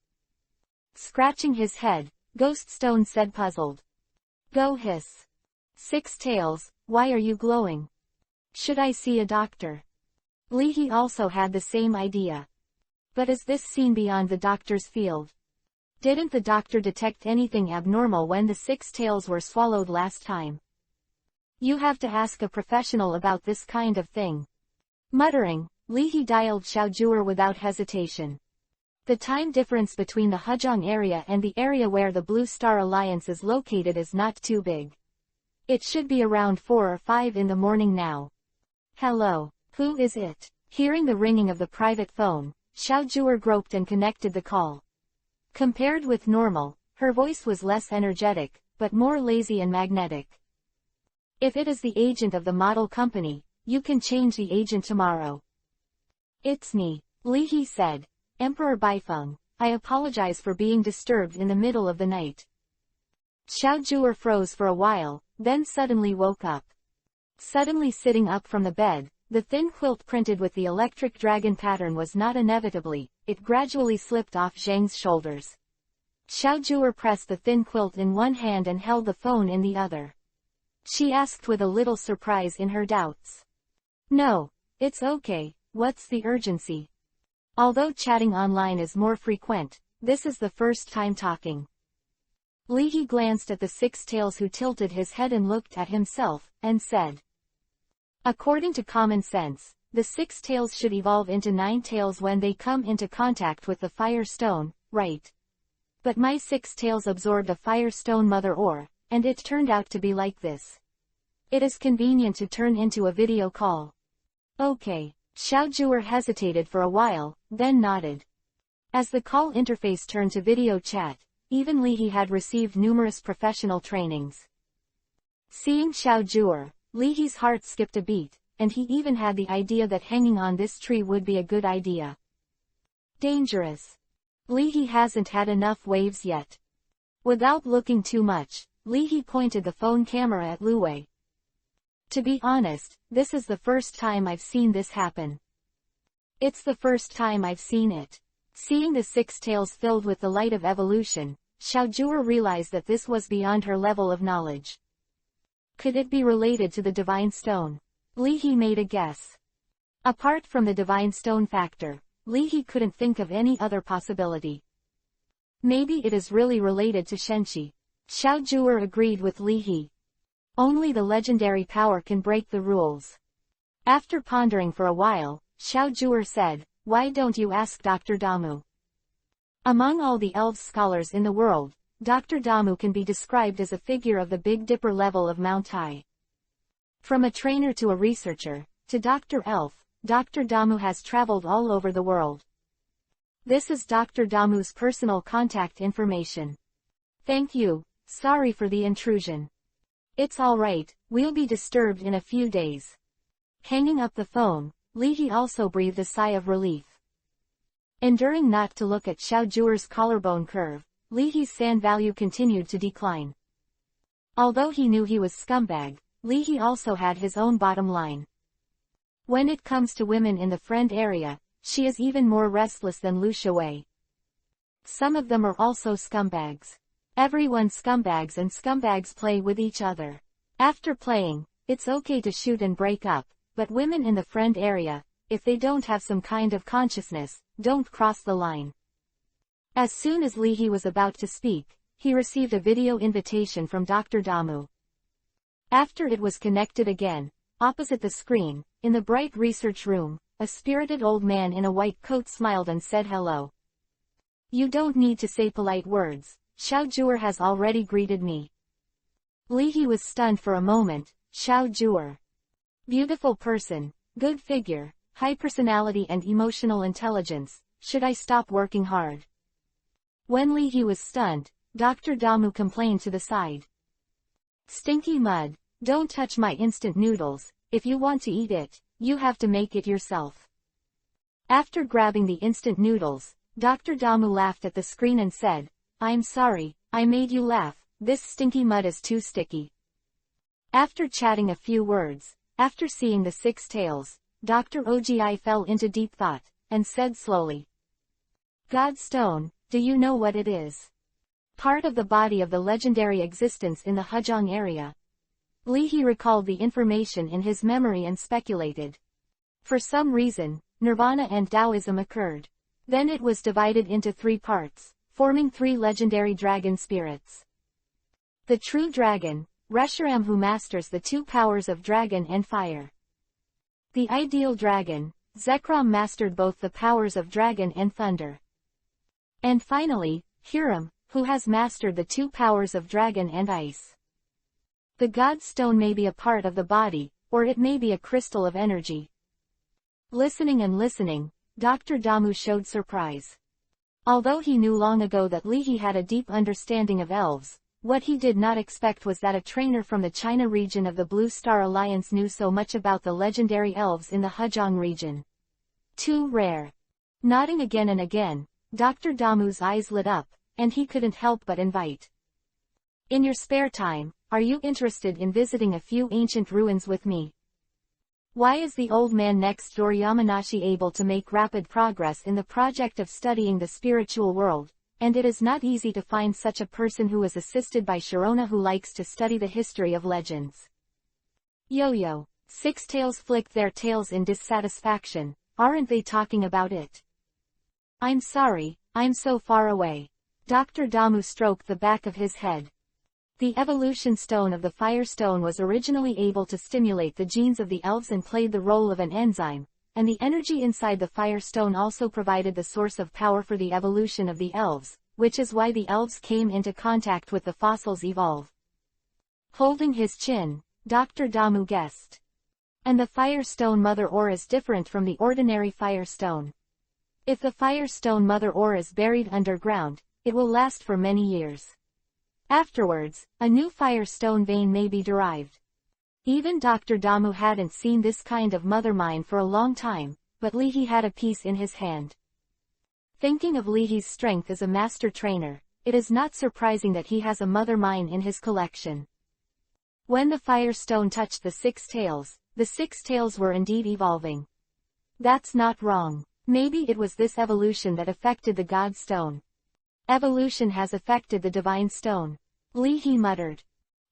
Scratching his head, Ghoststone said puzzled. Go hiss. Six tails, why are you glowing? Should I see a doctor? Leahy also had the same idea. But is this seen beyond the doctor's field? Didn't the doctor detect anything abnormal when the six tails were swallowed last time? You have to ask a professional about this kind of thing. Muttering, Leahy dialed Xiaojue without hesitation. The time difference between the Hezhong area and the area where the Blue Star Alliance is located is not too big. It should be around 4 or 5 in the morning now. Hello, who is it? Hearing the ringing of the private phone, Xiaojue groped and connected the call. Compared with normal, her voice was less energetic, but more lazy and magnetic. If it is the agent of the model company, you can change the agent tomorrow. It's me, Leahy said. Emperor Baifeng, I apologize for being disturbed in the middle of the night. Xiaojue froze for a while, then suddenly woke up. Suddenly sitting up from the bed, the thin quilt printed with the electric dragon pattern was not inevitably, it gradually slipped off Zhang's shoulders. Xiaojue pressed the thin quilt in one hand and held the phone in the other. She asked with a little surprise in her doubts. No, it's okay, what's the urgency? Although chatting online is more frequent, this is the first time talking. Leahy glanced at the six tails who tilted his head and looked at himself, and said. According to common sense, the six tails should evolve into nine tails when they come into contact with the fire stone, right? But my six tails absorbed a fire stone mother ore, and it turned out to be like this. It is convenient to turn into a video call. Okay. Xiaojue hesitated for a while, then nodded. As the call interface turned to video chat, even Leahy had received numerous professional trainings. Seeing Xiaojue, Li He's heart skipped a beat, and he even had the idea that hanging on this tree would be a good idea. Dangerous. Li He hasn't had enough waves yet. Without looking too much, Li He pointed the phone camera at Lu Wei. To be honest, this is the first time I've seen this happen. It's the first time I've seen it. Seeing the six tails filled with the light of evolution, Xiao Zhuo realized that this was beyond her level of knowledge. Could it be related to the divine stone? Li He made a guess. Apart from the divine stone factor, Li He couldn't think of any other possibility. Maybe it is really related to Shenxi. Xiao Zhuo agreed with Li He. Only the legendary power can break the rules. After pondering for a while, Xiao Zhuo said, "Why don't you ask Dr. Damu?" Among all the elves scholars in the world, Dr. Damu can be described as a figure of the Big Dipper level of Mount Tai. From a trainer to a researcher, to Dr. Elf, Dr. Damu has traveled all over the world. This is Dr. Damu's personal contact information. Thank you, sorry for the intrusion. It's alright, we'll be disturbed in a few days. Hanging up the phone, Li He also breathed a sigh of relief. Enduring not to look at Xiao Zhuo's collarbone curve, Li He's sand value continued to decline. Although he knew he was scumbag, Li He also had his own bottom line. When it comes to women in the friend area, she is even more restless than Lu Shuwei. Some of them are also scumbags. Everyone scumbags and scumbags play with each other. After playing, it's okay to shoot and break up, but women in the friend area, if they don't have some kind of consciousness, don't cross the line. As soon as Li He was about to speak, he received a video invitation from Dr. Damu. After it was connected again, opposite the screen, in the bright research room, a spirited old man in a white coat smiled and said hello. You don't need to say polite words, Xiao Zhuo has already greeted me. Li He was stunned for a moment. Xiao Zhuo. Beautiful person, good figure, high personality and emotional intelligence, should I stop working hard? When Li He was stunned, Dr. Damu complained to the side. Stinky mud, don't touch my instant noodles, if you want to eat it, you have to make it yourself. After grabbing the instant noodles, Dr. Damu laughed at the screen and said, I'm sorry, I made you laugh, this stinky mud is too sticky. After chatting a few words, after seeing the six tails, Dr. Ogi fell into deep thought, and said slowly. Godstone, do you know what it is? Part of the body of the legendary existence in the Hejong area. Li He recalled the information in his memory and speculated. For some reason, Nirvana and Taoism occurred. Then it was divided into three parts, forming three legendary dragon spirits. The true dragon, Reshiram, who masters the two powers of dragon and fire. The ideal dragon, Zekrom, mastered both the powers of dragon and thunder. And finally, Huram, who has mastered the two powers of dragon and ice. The God Stone may be a part of the body, or it may be a crystal of energy. Listening and listening, Dr. Damu showed surprise. Although he knew long ago that Li He had a deep understanding of elves, what he did not expect was that a trainer from the China region of the Blue Star Alliance knew so much about the legendary elves in the Hejong region. Too rare. Nodding again and again, Dr. Damu's eyes lit up, and he couldn't help but invite. In your spare time, are you interested in visiting a few ancient ruins with me? Why is the old man next door Yamanashi able to make rapid progress in the project of studying the spiritual world, and it is not easy to find such a person who is assisted by Sharona who likes to study the history of legends? Yo-yo, Six Tails flicked their tails in dissatisfaction, aren't they talking about it? I'm sorry, I'm so far away. Dr. Damu stroked the back of his head. The evolution stone of the fire stone was originally able to stimulate the genes of the elves and played the role of an enzyme, and the energy inside the fire stone also provided the source of power for the evolution of the elves, which is why the elves came into contact with the fossils evolve. Holding his chin, Dr. Damu guessed. And the fire stone mother ore is different from the ordinary fire stone. If the fire stone mother ore is buried underground, it will last for many years. Afterwards, a new fire stone vein may be derived. Even Dr. Damu hadn't seen this kind of mother mine for a long time, but Leahy had a piece in his hand. Thinking of Leahy's strength as a master trainer, it is not surprising that he has a mother mine in his collection. When the fire stone touched the 6 tails were indeed evolving. That's not wrong. Maybe it was this evolution that affected the God Stone. Evolution has affected the Divine Stone. Leahy muttered.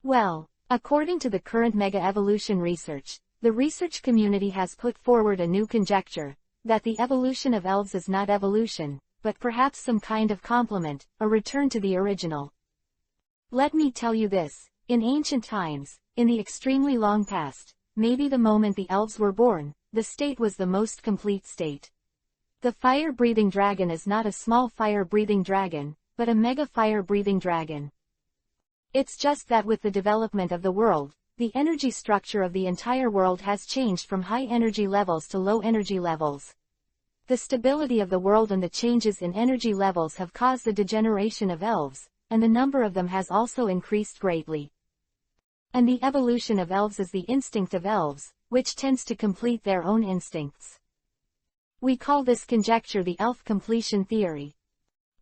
Well, according to the current mega-evolution research, the research community has put forward a new conjecture, that the evolution of elves is not evolution, but perhaps some kind of complement, a return to the original. Let me tell you this, in ancient times, in the extremely long past, maybe the moment the elves were born, the state was the most complete state. The fire-breathing dragon is not a small fire-breathing dragon, but a mega fire-breathing dragon. It's just that with the development of the world, the energy structure of the entire world has changed from high energy levels to low energy levels. The stability of the world and the changes in energy levels have caused the degeneration of elves, and the number of them has also increased greatly. And the evolution of elves is the instinct of elves, which tends to complete their own instincts. We call this conjecture the elf completion theory.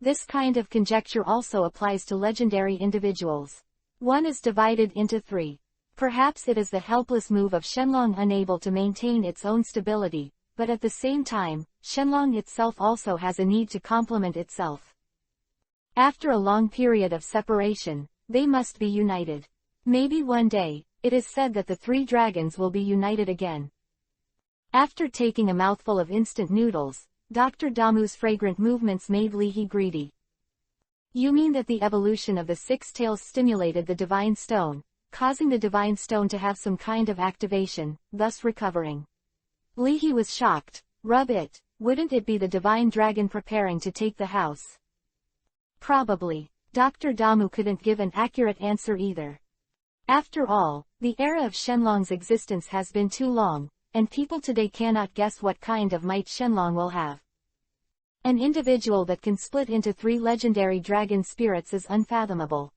This kind of conjecture also applies to legendary individuals. One is divided into 3. Perhaps it is the helpless move of Shenlong unable to maintain its own stability, but at the same time, Shenlong itself also has a need to complement itself. After a long period of separation, they must be united. Maybe one day, it is said that the 3 dragons will be united again. After taking a mouthful of instant noodles, Dr. Damu's fragrant movements made Leahy greedy. You mean that the evolution of the 6 tails stimulated the Divine Stone, causing the Divine Stone to have some kind of activation, thus recovering? Leahy was shocked. Rub it, wouldn't it be the Divine Dragon preparing to take the house? Probably. Dr. Damu couldn't give an accurate answer either. After all, the era of Shenlong's existence has been too long, and people today cannot guess what kind of might Shenlong will have. An individual that can split into 3 legendary dragon spirits is unfathomable.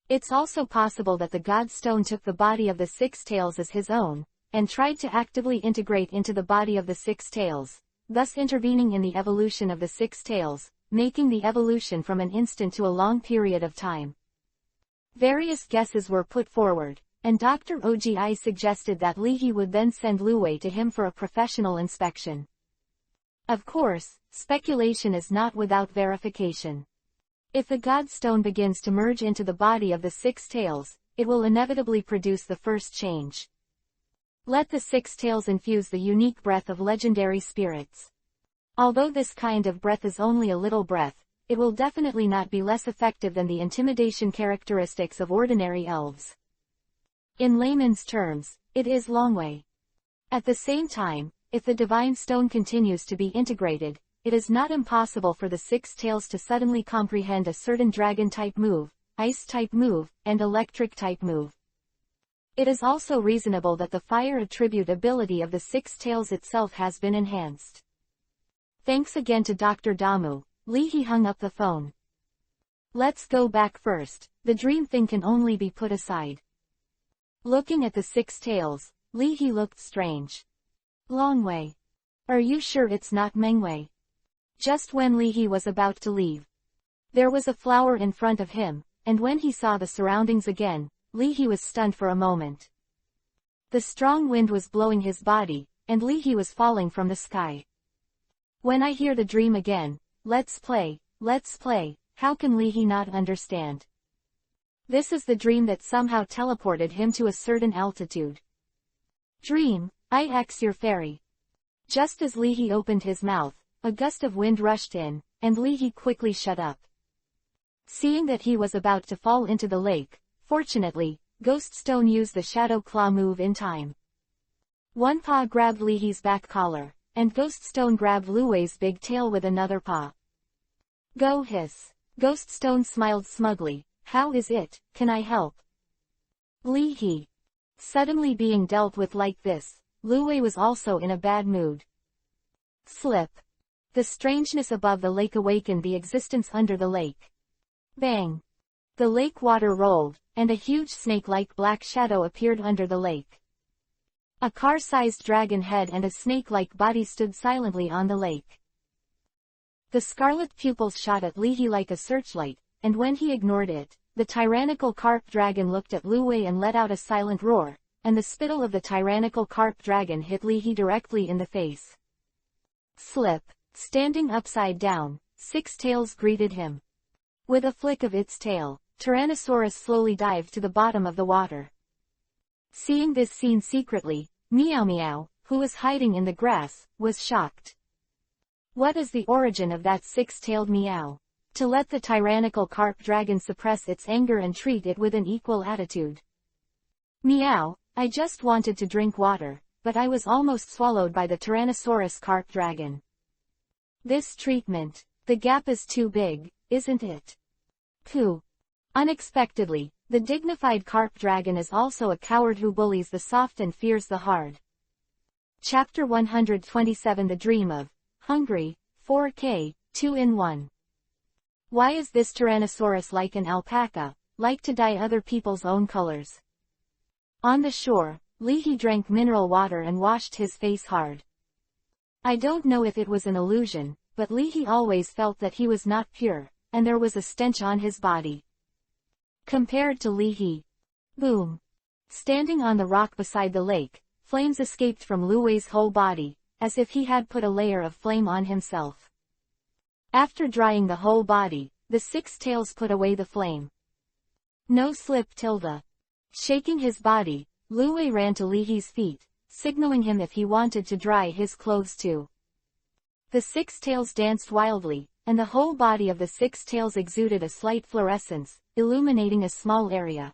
It's also possible that the God Stone took the body of the 6 tails as his own, and tried to actively integrate into the body of the 6 tails, thus intervening in the evolution of the 6 tails, making the evolution from an instant to a long period of time. Various guesses were put forward, and Dr. Ogi suggested that Leahy would then send Luwei to him for a professional inspection. Of course, speculation is not without verification. If the God Stone begins to merge into the body of the 6 tails, it will inevitably produce the first change. Let the 6 tails infuse the unique breath of legendary spirits. Although this kind of breath is only a little breath, it will definitely not be less effective than the intimidation characteristics of ordinary elves. In layman's terms, it is Longwei. At the same time, if the Divine Stone continues to be integrated, it is not impossible for the 6 tails to suddenly comprehend a certain dragon-type move, ice-type move, and electric-type move. It is also reasonable that the fire attribute ability of the 6 tails itself has been enhanced. Thanks again to Dr. Damu. Leahy hung up the phone. Let's go back first. The dream thing can only be put aside. Looking at the 6 tails, Leahy looked strange. Longwei. Are you sure it's not Mengwei? Just when Leahy was about to leave, there was a flower in front of him, and when he saw the surroundings again, Leahy was stunned for a moment. The strong wind was blowing his body, and Leahy was falling from the sky. When I hear the dream again, let's play, how can Leahy not understand? This is the dream that somehow teleported him to a certain altitude. Dream, your fairy. Just as Leahy opened his mouth, a gust of wind rushed in, and Leahy quickly shut up. Seeing that he was about to fall into the lake, fortunately, Ghost Stone used the Shadow Claw move in time. One paw grabbed Leahy's back collar, and Ghost Stone grabbed Luwei's big tail with another paw. Go hiss. Ghost Stone smiled smugly. How is it, can I help? Leahy. Suddenly being dealt with like this, Luwei was also in a bad mood. Slip. The strangeness above the lake awakened the existence under the lake. Bang. The lake water rolled, and a huge snake-like black shadow appeared under the lake. A car-sized dragon head and a snake-like body stood silently on the lake. The scarlet pupils shot at Leahy like a searchlight, and when he ignored it, the tyrannical carp dragon looked at Lu Wei and let out a silent roar, and the spittle of the tyrannical carp dragon hit Leahy directly in the face. Slip. Standing upside down, Six Tails greeted him. With a flick of its tail, Tyrannosaurus slowly dived to the bottom of the water. Seeing this scene secretly, Meow Meow, who was hiding in the grass, was shocked. What is the origin of that six-tailed meow? To let the tyrannical carp dragon suppress its anger and treat it with an equal attitude. Meow, I just wanted to drink water, but I was almost swallowed by the Tyrannosaurus carp dragon. This treatment, the gap is too big, isn't it? Pooh. Unexpectedly, the dignified carp dragon is also a coward who bullies the soft and fears the hard. Chapter 127 The Dream of Hungry, 4K, 2-in-1. Why is this Tyrannosaurus like an alpaca, like to dye other people's own colors? On the shore, Leahy drank mineral water and washed his face hard. I don't know if it was an illusion, but Leahy always felt that he was not pure, and there was a stench on his body. Compared to Leahy. Boom. Standing on the rock beside the lake, flames escaped from Lu Wei's whole body, as if he had put a layer of flame on himself. After drying the whole body, the Six Tails put away the flame. No slip tilde. Shaking his body, Lu Wei ran to Leahy's feet, signaling him if he wanted to dry his clothes too. The Six Tails danced wildly, and the whole body of the Six Tails exuded a slight fluorescence, illuminating a small area.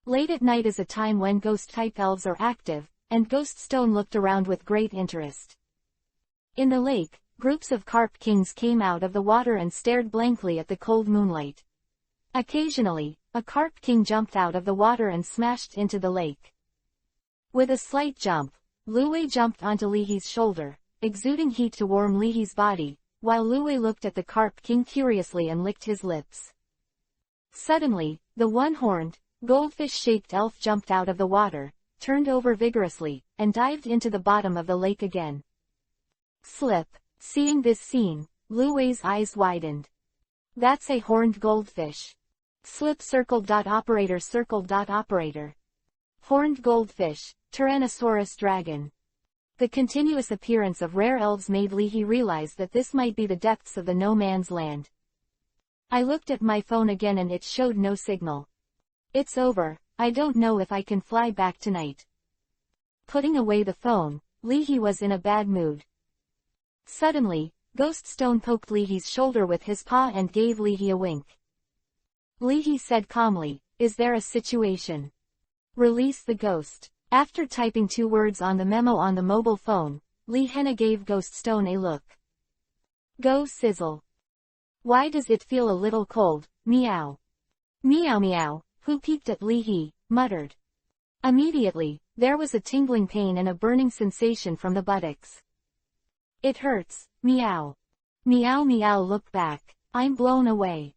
Late at night is a time when ghost-type elves are active, and Ghost Stone looked around with great interest. In the lake, groups of carp kings came out of the water and stared blankly at the cold moonlight. Occasionally, a carp king jumped out of the water and smashed into the lake. With a slight jump, Lu Wei jumped onto Leahy's shoulder, exuding heat to warm Leahy's body, while Lu Wei looked at the carp king curiously and licked his lips. Suddenly, the one-horned, goldfish-shaped elf jumped out of the water, turned over vigorously, and dived into the bottom of the lake again. Slip. Seeing this scene, Lu Wei's eyes widened. That's a horned goldfish. Slip circled. Operator circled. Operator. Horned goldfish, Tyrannosaurus dragon. The continuous appearance of rare elves made Leahy realize that this might be the depths of the no man's land. I looked at my phone again and it showed no signal. It's over, I don't know if I can fly back tonight. Putting away the phone, Leahy was in a bad mood. Suddenly, Ghost Stone poked Leahy's shoulder with his paw and gave Leahy a wink. Leahy said calmly, "Is there a situation?" "Release the ghost." After typing 2 words on the memo on the mobile phone, Lee Henna gave Ghost Stone a look. "Go sizzle." "Why does it feel a little cold, meow?" "Meow meow," who peeked at Leahy, muttered. Immediately, there was a tingling pain and a burning sensation from the buttocks. "It hurts, meow." "Meow meow look back, I'm blown away."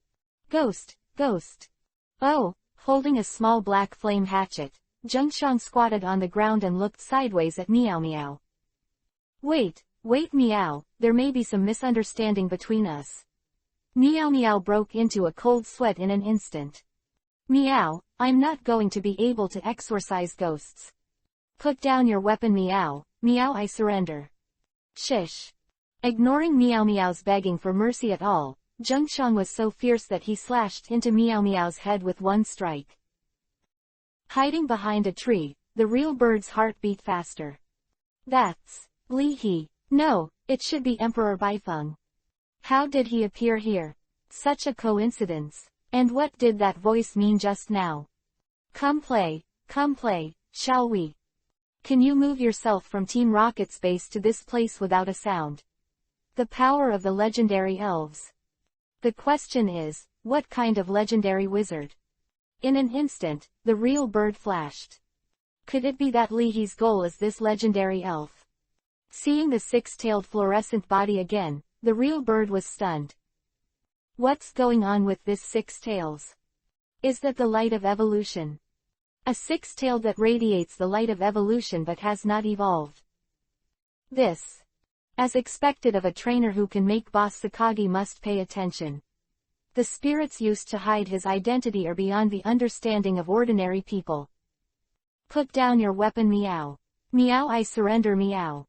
"Ghost, ghost." "Oh," holding a small black flame hatchet, Zhengshang squatted on the ground and looked sideways at Meow Meow. Wait meow, there may be some misunderstanding between us." Meow Meow broke into a cold sweat in an instant. "Meow, I'm not going to be able to exorcise ghosts." "Put down your weapon meow, meow I surrender." "Shish." Ignoring Meow Meow's begging for mercy at all, Zhengshang was so fierce that he slashed into Meow Meow's head with one strike. Hiding behind a tree, the real bird's heart beat faster. "That's Li He. No, it should be Emperor Baifeng. How did he appear here? Such a coincidence. And what did that voice mean just now? Come play, shall we? Can you move yourself from Team Rocket's base to this place without a sound?" The power of the legendary elves. The question is, what kind of legendary wizard? In an instant, the real bird flashed. Could it be that Leahy's goal is this legendary elf? Seeing the six-tailed fluorescent body again, the real bird was stunned. What's going on with this six tails? Is that the light of evolution? A six-tailed that radiates the light of evolution but has not evolved. This. As expected of a trainer who can make boss Sakagi must pay attention. The spirits used to hide his identity are beyond the understanding of ordinary people. Put down your weapon, meow. Meow, I surrender, meow.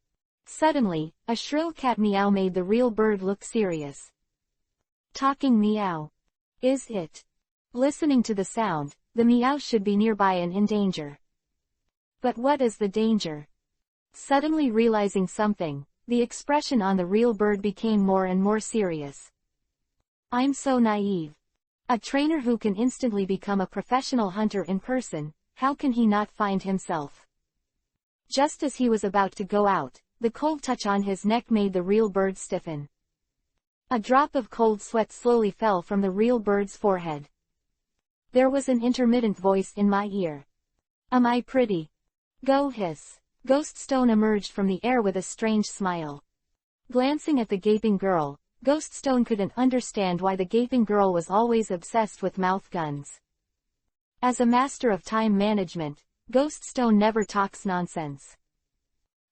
Suddenly, a shrill cat meow made the real bird look serious. Talking meow. Is it? Listening to the sound, the meow should be nearby and in danger. But what is the danger? Suddenly realizing something, the expression on the real bird became more and more serious. I'm so naive. A trainer who can instantly become a professional hunter in person, how can he not find himself? Just as he was about to go out, the cold touch on his neck made the real bird stiffen. A drop of cold sweat slowly fell from the real bird's forehead. There was an intermittent voice in my ear. Am I pretty? Go hiss. Ghost Stone emerged from the air with a strange smile. Glancing at the gaping girl, Ghost Stone couldn't understand why the gaping girl was always obsessed with mouth guns. As a master of time management, Ghost Stone never talks nonsense.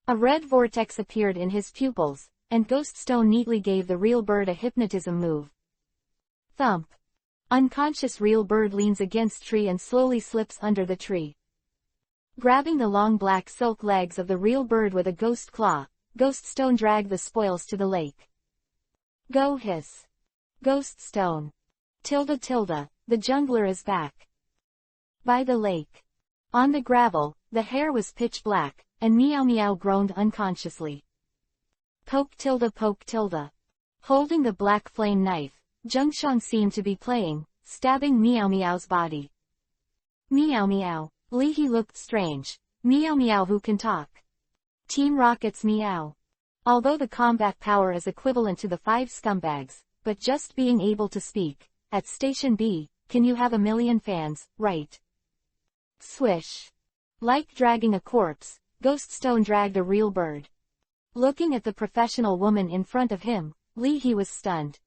A red vortex appeared in his pupils, and Ghost Stone neatly gave the real bird a hypnotism move. Thump. Unconscious real bird leans against tree and slowly slips under the tree. Grabbing the long black silk legs of the real bird with a ghost claw, Ghost Stone dragged the spoils to the lake. Go hiss. Ghost Stone. Tilda tilde, the jungler is back. By the lake. On the gravel, the hair was pitch black, and Meow Meow groaned unconsciously. Poke tilde. Holding the black flame knife, Jungshang seemed to be playing, stabbing Meow Meow's body. Meow Meow. Leahy looked strange. Meow Meow who can talk. Team Rocket's meow. Although the combat power is equivalent to the 5 scumbags, but just being able to speak, at Station B, can you have a million fans, right? Swish. Like dragging a corpse, Ghost Stone dragged a real bird. Looking at the professional woman in front of him, Leahy was stunned.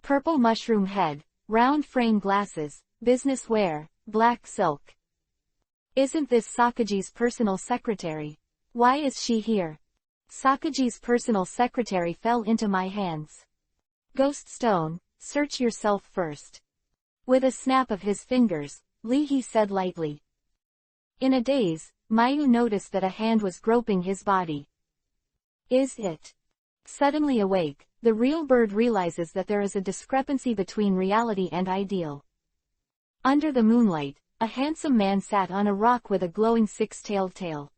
Purple mushroom head, round frame glasses, business wear, black silk. Isn't this Sakagi's personal secretary? Why is she here? Sakagi's personal secretary fell into my hands. Ghost Stone, search yourself first. With a snap of his fingers, Leahy said lightly. In a daze, Mayu noticed that a hand was groping his body. Is it? Suddenly awake, the real bird realizes that there is a discrepancy between reality and ideal. Under the moonlight, a handsome man sat on a rock with a glowing 6-tailed tail.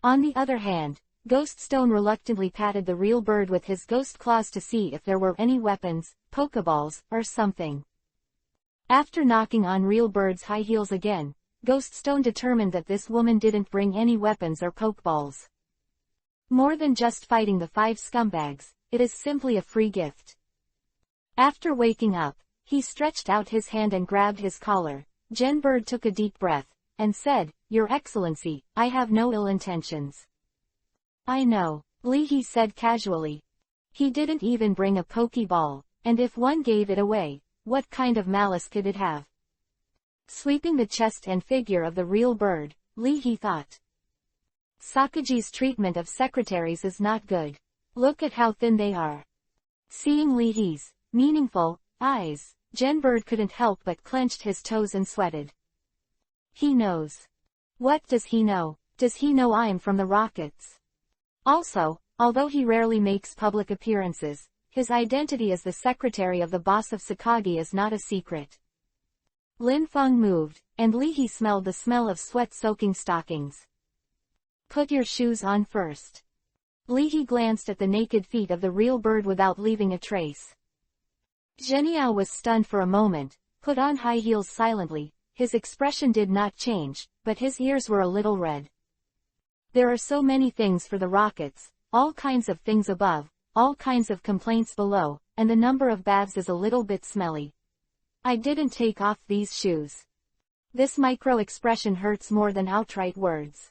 On the other hand, Ghost Stone reluctantly patted the real bird with his ghost claws to see if there were any weapons, pokeballs, or something. After knocking on real bird's high heels again, Ghost Stone determined that this woman didn't bring any weapons or pokeballs. More than just fighting the 5 scumbags, it is simply a free gift. After waking up, he stretched out his hand and grabbed his collar. Bird took a deep breath, and said, Your Excellency, I have no ill intentions. I know, Leahy said casually. He didn't even bring a pokeball, and if one gave it away, what kind of malice could it have? Sweeping the chest and figure of the real bird, Leahy thought. Sakagi's treatment of secretaries is not good. Look at how thin they are. Seeing Leahy's meaningful eyes, Bird couldn't help but clenched his toes and sweated. He knows. What does he know? Does he know I'm from the Rockets? Also, although he rarely makes public appearances, his identity as the secretary of the boss of Sakagi is not a secret. Lin Feng moved, and Leahy smelled the smell of sweat-soaking stockings. Put your shoes on first. Leahy glanced at the naked feet of the real bird without leaving a trace. Zheniao was stunned for a moment, put on high heels silently. His expression did not change, but his ears were a little red. There are so many things for the Rockets, all kinds of things above, all kinds of complaints below, and the number of baths is a little bit smelly. I didn't take off these shoes. This micro-expression hurts more than outright words.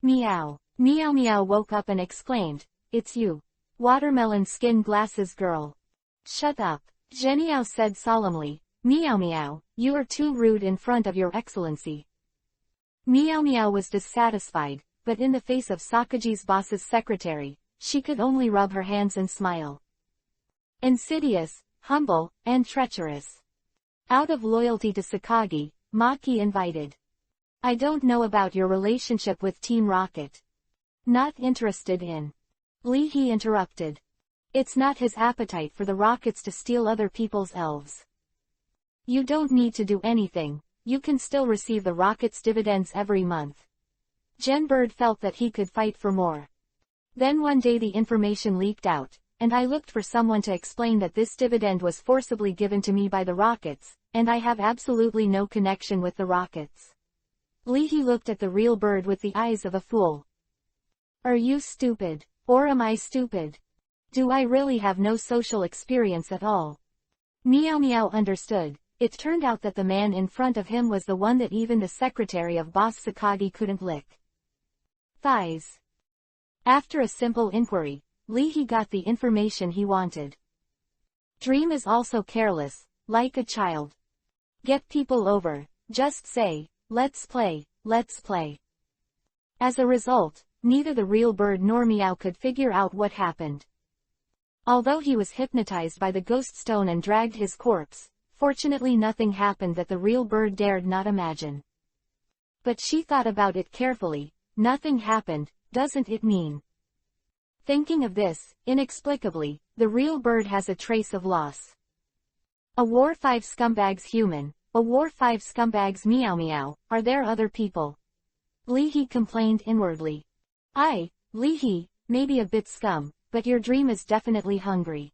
Meow. Meow Meow woke up and exclaimed, It's you. Watermelon skin glasses girl. Shut up. Zheniao said solemnly, Meow meow, you are too rude in front of your excellency. Meow meow was dissatisfied, but in the face of Sakaji's boss's secretary, she could only rub her hands and smile. Insidious, humble, and treacherous. Out of loyalty to Sakagi, Maki invited. I don't know about your relationship with Team Rocket. Not interested in. Lee He interrupted. It's not his appetite for the Rockets to steal other people's elves. You don't need to do anything, you can still receive the Rockets' dividends every month. Genbird felt that he could fight for more. Then one day the information leaked out, and I looked for someone to explain that this dividend was forcibly given to me by the Rockets, and I have absolutely no connection with the Rockets. Lee He looked at the real bird with the eyes of a fool. Are you stupid? Or am I stupid? Do I really have no social experience at all? Meow meow understood. It turned out that the man in front of him was the one that even the secretary of Boss Sakagi couldn't lick. Thighs. After a simple inquiry, Lee He got the information he wanted. Dream is also careless, like a child. Get people over, just say, let's play, let's play. As a result, neither the real bird nor Meow could figure out what happened. Although he was hypnotized by the ghost stone and dragged his corpse, fortunately nothing happened that the real bird dared not imagine. But she thought about it carefully. Nothing happened, doesn't it mean? Thinking of this, inexplicably, the real bird has a trace of loss. A war 5 scumbags human, a war 5 scumbags meow meow, are there other people? Lee He complained inwardly. Lee He, maybe a bit scum, but your dream is definitely hungry.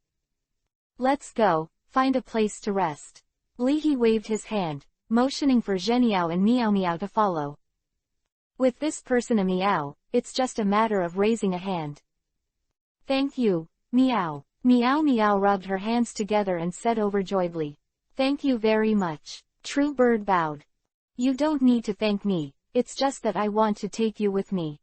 Let's go, find a place to rest. Lee He waved his hand, motioning for Zheniao and Meow Meow to follow. With this person a meow, it's just a matter of raising a hand. Thank you, Meow. Meow Meow rubbed her hands together and said overjoyedly. Thank you very much. True Bird bowed. You don't need to thank me, it's just that I want to take you with me.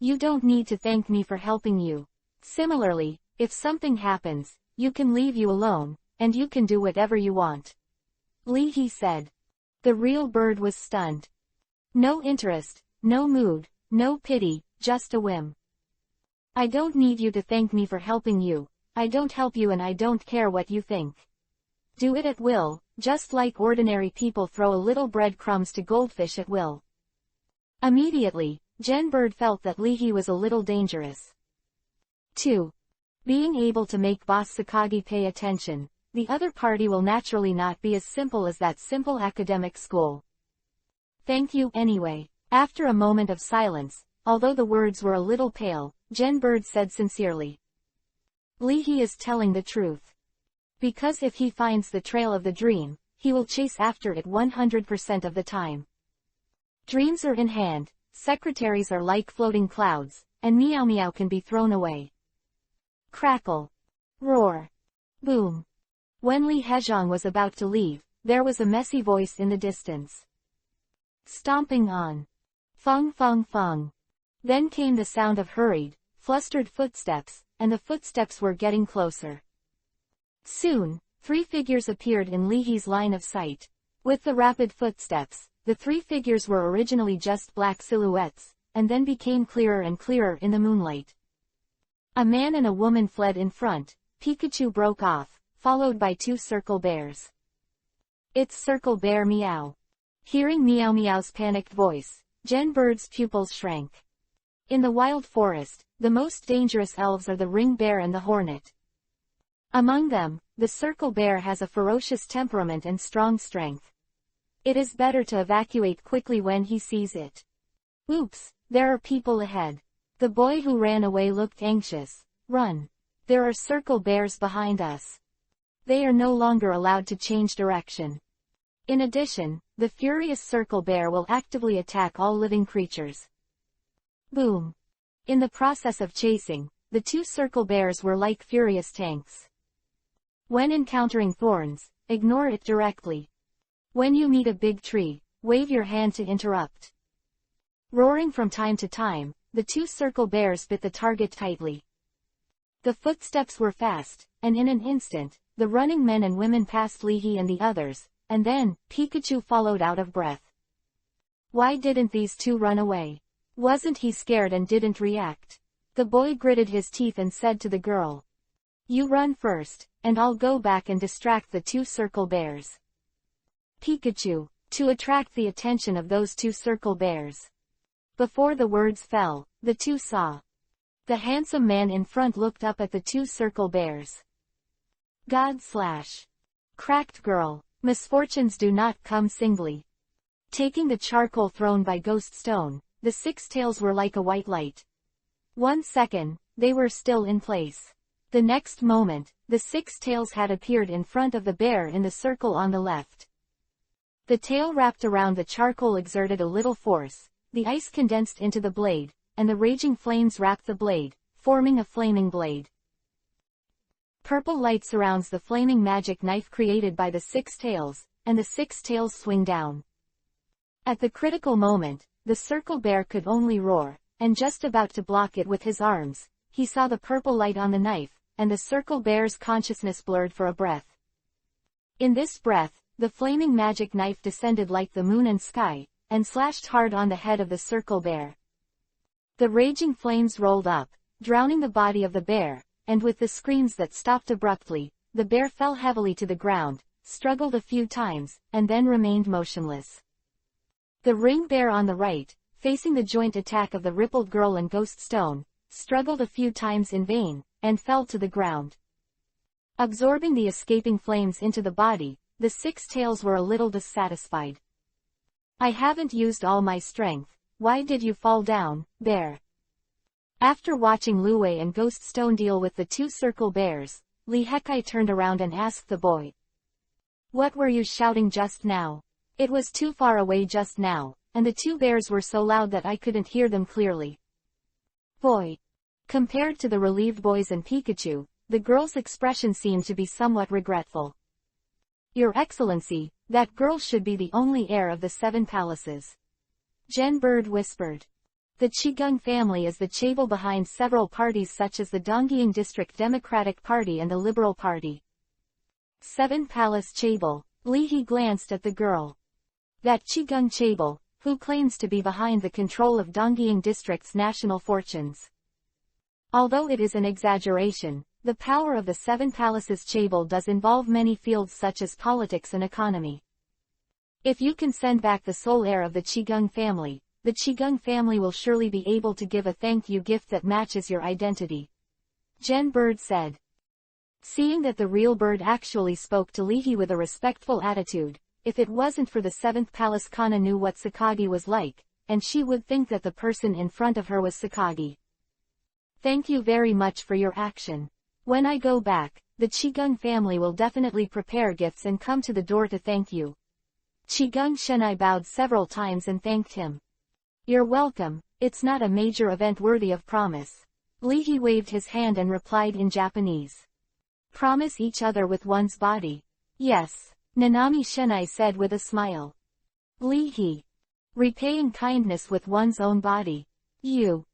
You don't need to thank me for helping you. Similarly, if something happens, you can leave you alone, and you can do whatever you want. Lee He said. The real bird was stunned. No interest, no mood, no pity, just a whim. I don't need you to thank me for helping you. I don't help you and I don't care what you think. Do it at will, just like ordinary people throw a little breadcrumbs to goldfish at will. Immediately, Genbird felt that Lee He was a little dangerous. 2. Being able to make Boss Sakagi pay attention, the other party will naturally not be as simple as that simple academic school. Thank you anyway. After a moment of silence, although the words were a little pale, Genbird said sincerely. Lee He is telling the truth. Because if he finds the trail of the dream, he will chase after it 100% of the time. Dreams are in hand, secretaries are like floating clouds, and Meow Meow can be thrown away. Crackle. Roar. Boom. When Li Hezhong was about to leave, there was a messy voice in the distance. Stomping on. Fung fung fung. Then came the sound of hurried, flustered footsteps, and the footsteps were getting closer. Soon, 3 figures appeared in Lee He's line of sight. With the rapid footsteps, the 3 figures were originally just black silhouettes, and then became clearer and clearer in the moonlight. A man and a woman fled in front. Pikachu broke off, followed by 2 circle bears. It's Circle Bear Meow. Hearing Meow Meow's panicked voice, Genbird's pupils shrank. In the wild forest, the most dangerous elves are the ring bear and the hornet. Among them, the circle bear has a ferocious temperament and strong strength. It is better to evacuate quickly when he sees it. Oops, there are people ahead. The boy who ran away looked anxious. Run. There are circle bears behind us. They are no longer allowed to change direction. In addition, the furious circle bear will actively attack all living creatures. Boom. In the process of chasing, the 2 circle bears were like furious tanks. When encountering thorns, ignore it directly. When you meet a big tree, wave your hand to interrupt. Roaring from time to time, the 2 circle bears bit the target tightly. The footsteps were fast, and in an instant, the running men and women passed Lee He and the others, and then, Pikachu followed out of breath. Why didn't these two run away? Wasn't he scared and didn't react? The boy gritted his teeth and said to the girl. You run first, and I'll go back and distract the two circle bears. Pikachu, to attract the attention of those two circle bears. Before the words fell, the two saw. The handsome man in front looked up at the two circle bears. Cracked girl, misfortunes do not come singly. Taking the charcoal thrown by Ghost Stone, the six tails were like a white light. 1 second, they were still in place. The next moment, the six tails had appeared in front of the bear in the circle on the left. The tail wrapped around the charcoal exerted a little force, the ice condensed into the blade, and the raging flames wrapped the blade, forming a flaming blade. Purple light surrounds the flaming magic knife created by the six tails, and the six tails swing down. At the critical moment, the circle bear could only roar, and just about to block it with his arms, he saw the purple light on the knife, and the circle bear's consciousness blurred for a breath. In this breath, the flaming magic knife descended like the moon and sky, and slashed hard on the head of the circle bear. The raging flames rolled up, drowning the body of the bear, and with the screams that stopped abruptly, the bear fell heavily to the ground, struggled a few times, and then remained motionless. The ring bear on the right, facing the joint attack of the rippled girl and Ghost Stone, struggled a few times in vain, and fell to the ground. Absorbing the escaping flames into the body, the six tails were a little dissatisfied. I haven't used all my strength, why did you fall down, bear? After watching Lue and Ghost Stone deal with the two circle bears, Lee Hekai turned around and asked the boy. What were you shouting just now? It was too far away just now, and the two bears were so loud that I couldn't hear them clearly. Boy. Compared to the relieved boys and Pikachu, the girl's expression seemed to be somewhat regretful. Your Excellency, that girl should be the only heir of the 7 palaces. Jen Bird whispered. The Chigung family is the chaebol behind several parties such as the Donggying District Democratic Party and the Liberal Party. 7 Palace chaebol, Lee He glanced at the girl. That Chigung chaebol, who claims to be behind the control of Donggying District's national fortunes. Although it is an exaggeration, the power of the 7 Palaces chaebol does involve many fields such as politics and economy. If you can send back the sole heir of the Chigung family, the Chigung family will surely be able to give a thank you gift that matches your identity. Jen Bird said. Seeing that the real bird actually spoke to Leahy with a respectful attitude, if it wasn't for the 7th Palace, Kana knew what Sakagi was like, and she would think that the person in front of her was Sakagi. Thank you very much for your action. When I go back, the Chigung family will definitely prepare gifts and come to the door to thank you. Chigung Shenai bowed several times and thanked him. You're welcome, it's not a major event worthy of promise. Leahy waved his hand and replied in Japanese. Promise each other with one's body. Yes, Nanami Shenai said with a smile. Leahy. Repaying kindness with one's own body. You.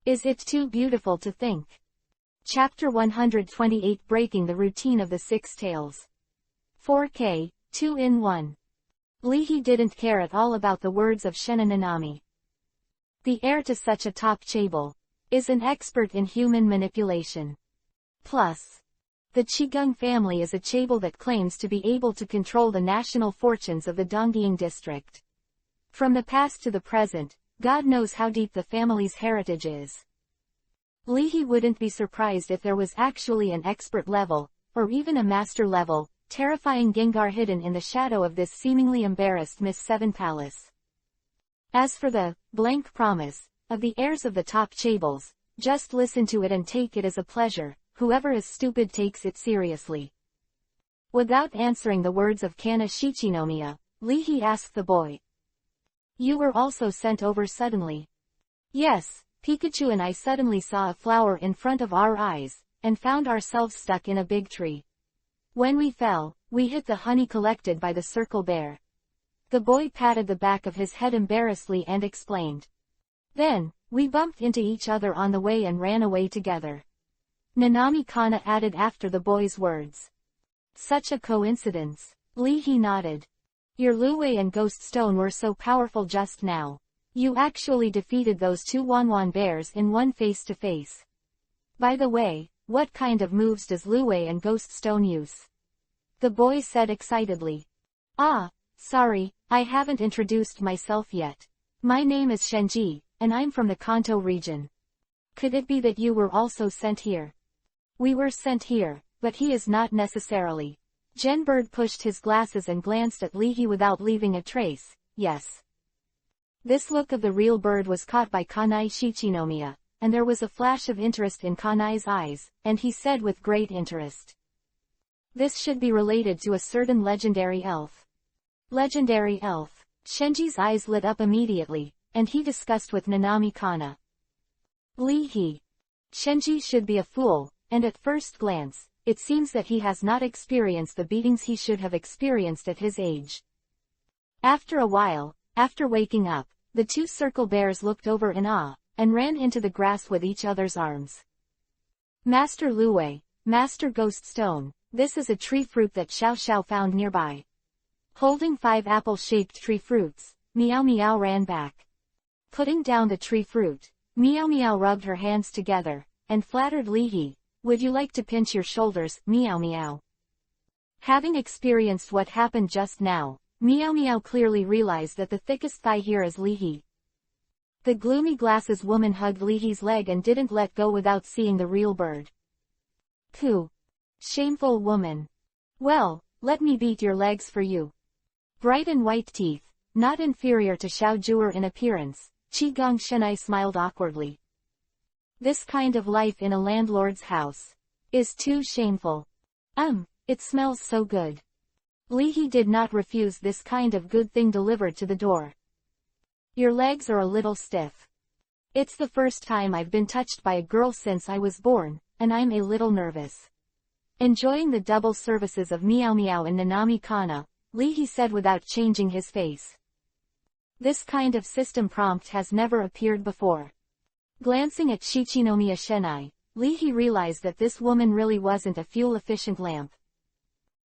Is it too beautiful to think? Chapter 128 Breaking the Routine of the Six Tails. 4K, 2-in-1. Leahy didn't care at all about the words of Shena Nanami. The heir to such a top chaebol is an expert in human manipulation. Plus, the Chigung family is a chaebol that claims to be able to control the national fortunes of the Donggying district. From the past to the present, God knows how deep the family's heritage is. Leahy wouldn't be surprised if there was actually an expert level, or even a master level, terrifying Gengar hidden in the shadow of this seemingly embarrassed Miss 7 Palace. As for the blank promise of the heirs of the top chaebols, just listen to it and take it as a pleasure. Whoever is stupid takes it seriously. Without answering the words of Kana Shichinomiya, Leahy asked the boy. You were also sent over suddenly. Yes, Pikachu and I suddenly saw a flower in front of our eyes, and found ourselves stuck in a big tree. When we fell, we hit the honey collected by the circle bear. The boy patted the back of his head embarrassedly and explained. Then, we bumped into each other on the way and ran away together. Nanami Kana added after the boy's words. Such a coincidence. Leahy nodded. Your Luwei and Ghost Stone were so powerful just now. You actually defeated those two Wanwan bears in one face-to-face. By the way, what kind of moves does Luwei and Ghost Stone use? The boy said excitedly. Ah, sorry, I haven't introduced myself yet. My name is Shenji, and I'm from the Kanto region. Could it be that you were also sent here? We were sent here, but he is not necessarily. Genbird pushed his glasses and glanced at Lihi without leaving a trace. Yes. This look of the real bird was caught by Kanai Shichinomiya, and there was a flash of interest in Kanai's eyes, and he said with great interest. This should be related to a certain legendary elf. Legendary elf. Shenji's eyes lit up immediately, and he discussed with Nanami Kana. Lihi. Shenji should be a fool, and at first glance, it seems that he has not experienced the beatings he should have experienced at his age. After a while, after waking up, the two circle bears looked over in awe, and ran into the grass with each other's arms. Master Luwei, Master Ghost Stone, this is a tree fruit that Xiao Xiao found nearby. Holding 5 apple-shaped tree fruits, Meow Meow ran back. Putting down the tree fruit, Meow Meow rubbed her hands together, and flattered Lihi. Would you like to pinch your shoulders, Meow Meow? Having experienced what happened just now, Meow Meow clearly realized that the thickest thigh here is Lihi. The gloomy glasses woman hugged Lihi's leg and didn't let go without seeing the real bird. Pooh. Shameful woman. Well, let me beat your legs for you. Bright and white teeth, not inferior to Xiao Juer in appearance, Qigong Shenai smiled awkwardly. This kind of life in a landlord's house is too shameful. It smells so good. Lihi did not refuse this kind of good thing delivered to the door. Your legs are a little stiff. It's the first time I've been touched by a girl since I was born, and I'm a little nervous. Enjoying the double services of Meow Meow and Nanami Kana, Lihi said without changing his face. This kind of system prompt has never appeared before. Glancing at Shichinomiya Shenai, Lihi realized that this woman really wasn't a fuel-efficient lamp.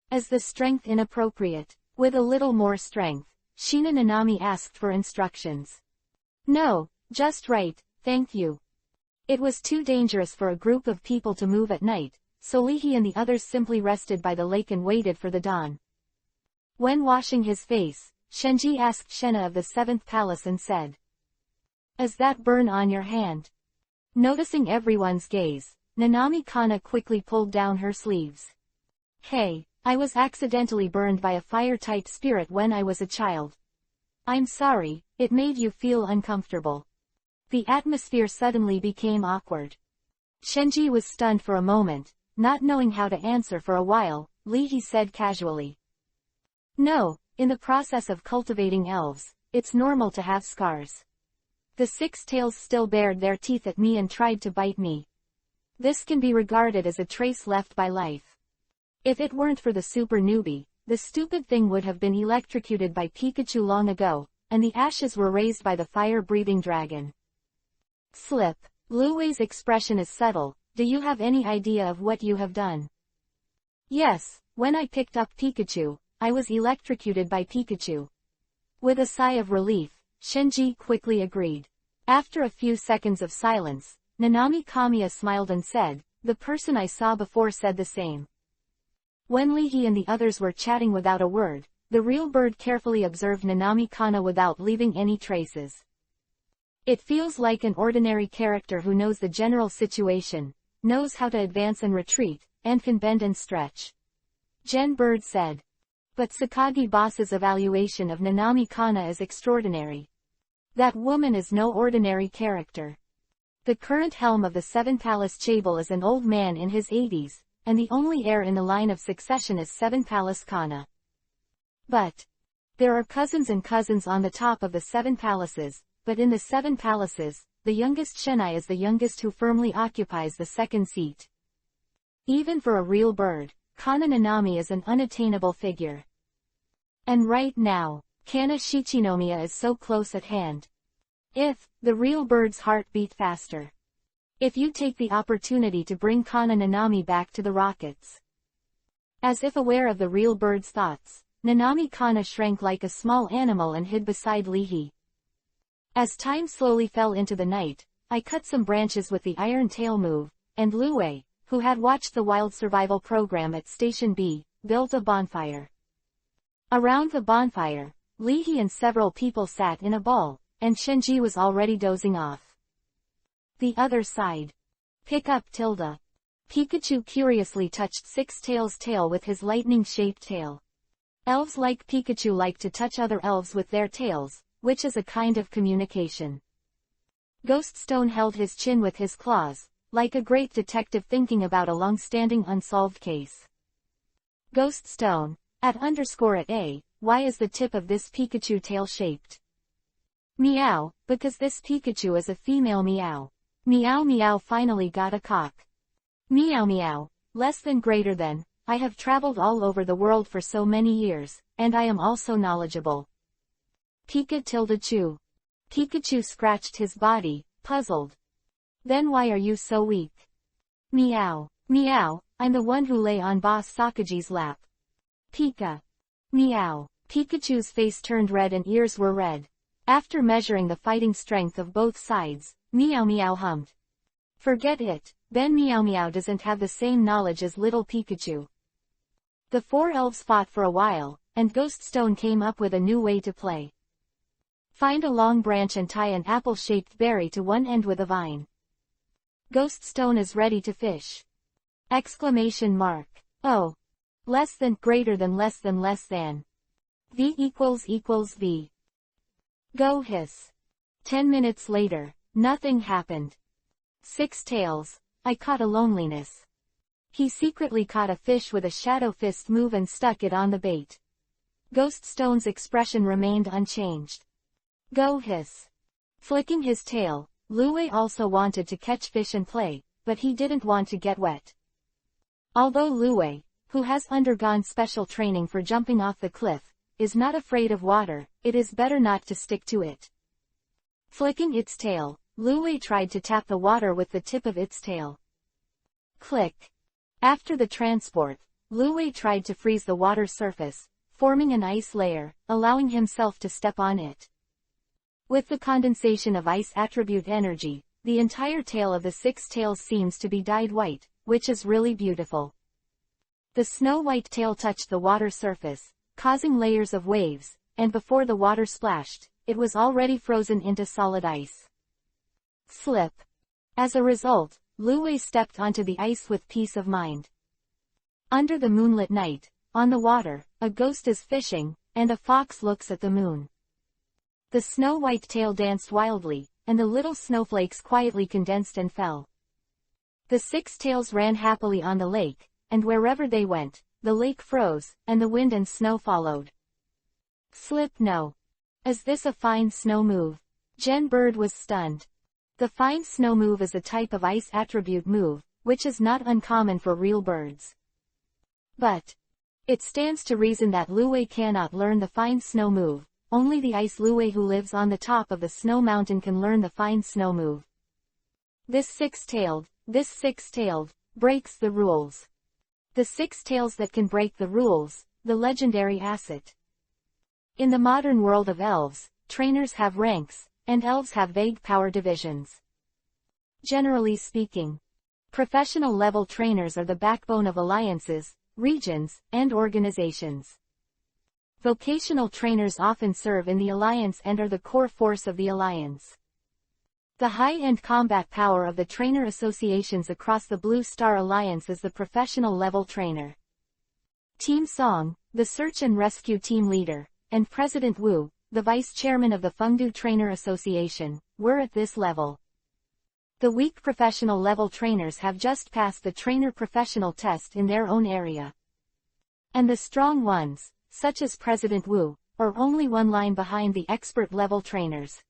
Is the strength inappropriate? With a little more strength, Shina Nanami asked for instructions. No, just right, thank you. It was too dangerous for a group of people to move at night, so Lihi and the others simply rested by the lake and waited for the dawn. When washing his face, Shenji asked Shena of the 7th palace and said, Is that burn on your hand? Noticing everyone's gaze, Nanami Kana quickly pulled down her sleeves. Hey, I was accidentally burned by a fire-type spirit when I was a child. I'm sorry, it made you feel uncomfortable. The atmosphere suddenly became awkward. Shenji was stunned for a moment, not knowing how to answer for a while. Lihi said casually. No, in the process of cultivating elves, it's normal to have scars. The 6 tails still bared their teeth at me and tried to bite me. This can be regarded as a trace left by life. If it weren't for the super newbie, the stupid thing would have been electrocuted by Pikachu long ago, and the ashes were raised by the fire-breathing dragon. Slip. Luwei's expression is subtle. Do you have any idea of what you have done? Yes, when I picked up Pikachu, I was electrocuted by Pikachu. With a sigh of relief, Shenji quickly agreed. After a few seconds of silence, Nanami Kamiya smiled and said, the person I saw before said the same. When Lihi and the others were chatting without a word, the real bird carefully observed Nanami Kana without leaving any traces. It feels like an ordinary character who knows the general situation, knows how to advance and retreat, and can bend and stretch. Gen Bird said. But Sakagi Boss's evaluation of Nanami Kana is extraordinary. That woman is no ordinary character. The current helm of the 7 Palace Chable is an old man in his 80s, and the only heir in the line of succession is 7 Palace Kana. But there are cousins and cousins on the top of the 7 palaces, but in the 7 palaces, the youngest Shenai is the youngest who firmly occupies the 2nd seat. Even for a real bird, Kana Nanami is an unattainable figure. And right now, Kana Shichinomiya is so close at hand. If the real bird's heart beat faster. If you take the opportunity to bring Kana Nanami back to the rockets. As if aware of the real bird's thoughts, Nanami Kana shrank like a small animal and hid beside Lihi. As time slowly fell into the night, I cut some branches with the iron tail move, and Luwei, who had watched the wild survival program at Station B, built a bonfire. Around the bonfire, Lihi and several people sat in a ball, and Shenji was already dozing off. The other side. Pick up Tilda. Pikachu curiously touched Six-Tails' tail with his lightning-shaped tail. Elves like Pikachu like to touch other elves with their tails, which is a kind of communication. Ghoststone held his chin with his claws, like a great detective thinking about a long-standing unsolved case. Ghoststone, @_A, why is the tip of this Pikachu tail shaped? Meow, because this Pikachu is a female meow. Meow meow finally got a cock. Meow meow, less than greater than, I have traveled all over the world for so many years, and I am also knowledgeable. Pika-tilde-chew. Pikachu scratched his body, puzzled. Then why are you so weak? Meow. Meow, I'm the one who lay on Boss Sakaji's lap. Pika. Meow. Pikachu's face turned red and ears were red. After measuring the fighting strength of both sides, Meow Meow hummed. Forget it, Ben Meow Meow doesn't have the same knowledge as little Pikachu. The four elves fought for a while, and Ghoststone came up with a new way to play. Find a long branch and tie an apple-shaped berry to one end with a vine. Ghoststone is ready to fish. Exclamation mark. Oh. Less than, greater than, less than, less than. V == V. Go hiss. 10 minutes later, nothing happened. Six-Tails, I caught a loneliness. He secretly caught a fish with a shadow fist move and stuck it on the bait. Ghoststone's expression remained unchanged. Go hiss. Flicking his tail, Luwei also wanted to catch fish and play, but he didn't want to get wet. Although Luwei, who has undergone special training for jumping off the cliff, is not afraid of water, it is better not to stick to it. Flicking its tail, Luwei tried to tap the water with the tip of its tail. Click. After the transport, Luwei tried to freeze the water surface, forming an ice layer, allowing himself to step on it. With the condensation of ice attribute energy, the entire tail of the Six-Tails seems to be dyed white, which is really beautiful. The snow-white tail touched the water surface, causing layers of waves, and before the water splashed, it was already frozen into solid ice. Slip. As a result, Luwei stepped onto the ice with peace of mind. Under the moonlit night, on the water, a ghost is fishing, and a fox looks at the moon. The snow-white tail danced wildly, and the little snowflakes quietly condensed and fell. The Six-Tails ran happily on the lake, and wherever they went, the lake froze, and the wind and snow followed. Slip no. Is this a fine snow move? Jen Bird was stunned. The fine snow move is a type of ice attribute move, which is not uncommon for real birds. But it stands to reason that Luwei cannot learn the fine snow move. Only the ice Luwei who lives on the top of the snow mountain can learn the fine snow move. This six-tailed, breaks the rules. The Six-Tails that can break the rules, the legendary asset. In the modern world of elves, trainers have ranks, and elves have vague power divisions. Generally speaking, professional level trainers are the backbone of alliances, regions, and organizations. Vocational trainers often serve in the alliance and are the core force of the alliance. The high-end combat power of the trainer associations across the Blue Star Alliance is the professional level trainer. Team Song, the search and rescue team leader, and President Wu, the vice chairman of the Fengdu Trainer Association, were at this level. The weak professional level trainers have just passed the trainer professional test in their own area. And the strong ones, such as President Wu, are only one line behind the expert level trainers.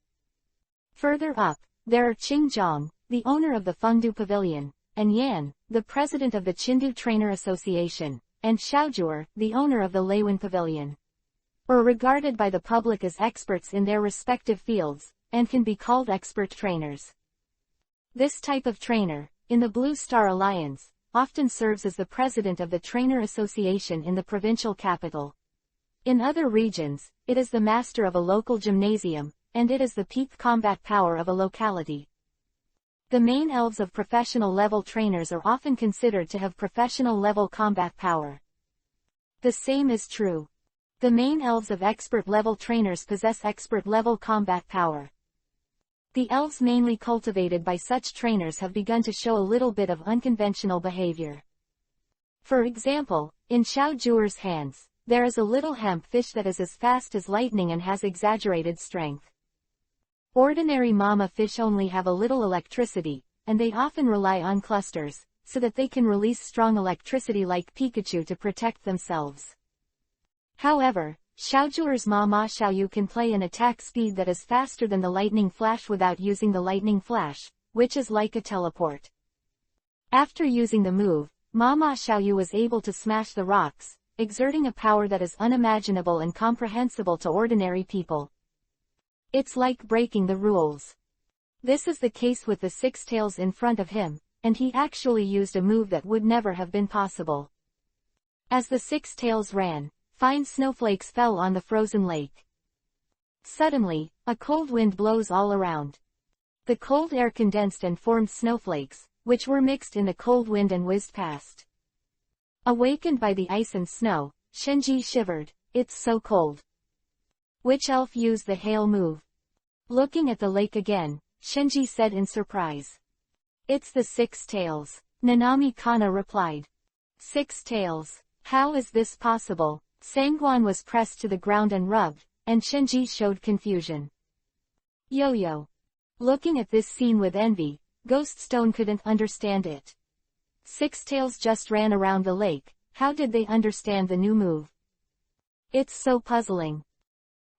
Further up, there are Qingzhong, the owner of the Fengdu Pavilion, and Yan, the president of the Qindu Trainer Association, and Xiaojuer, the owner of the Leiwen Pavilion. Are regarded by the public as experts in their respective fields, and can be called expert trainers. This type of trainer, in the Blue Star Alliance, often serves as the president of the Trainer Association in the provincial capital. In other regions, it is the master of a local gymnasium, and it is the peak combat power of a locality. The main elves of professional level trainers are often considered to have professional level combat power. The same is true. The main elves of expert level trainers possess expert level combat power. The elves mainly cultivated by such trainers have begun to show a little bit of unconventional behavior. For example, in Xiao Zhuer's hands, there is a little hemp fish that is as fast as lightning and has exaggerated strength. Ordinary mama fish only have a little electricity, and they often rely on clusters, so that they can release strong electricity like Pikachu to protect themselves. However, Xiaozhuer's Mama Xiaoyu can play an attack speed that is faster than the lightning flash without using the lightning flash, which is like a teleport. After using the move, Mama Xiaoyu was able to smash the rocks, exerting a power that is unimaginable and comprehensible to ordinary people. It's like breaking the rules. This is the case with the six tails in front of him, and he actually used a move that would never have been possible. As the six tails ran, fine snowflakes fell on the frozen lake. Suddenly, a cold wind blows all around. The cold air condensed and formed snowflakes, which were mixed in the cold wind and whizzed past. Awakened by the ice and snow, Shenji shivered. It's so cold. Which elf used the hail move? Looking at the lake again, Shenji said in surprise. It's the six tails. Nanami Kana replied. Six tails. How is this possible? Sangwan was pressed to the ground and rubbed, and Shenji showed confusion. Yo-yo. Looking at this scene with envy, Ghoststone couldn't understand it. Six tails just ran around the lake, how did they understand the new move? It's so puzzling.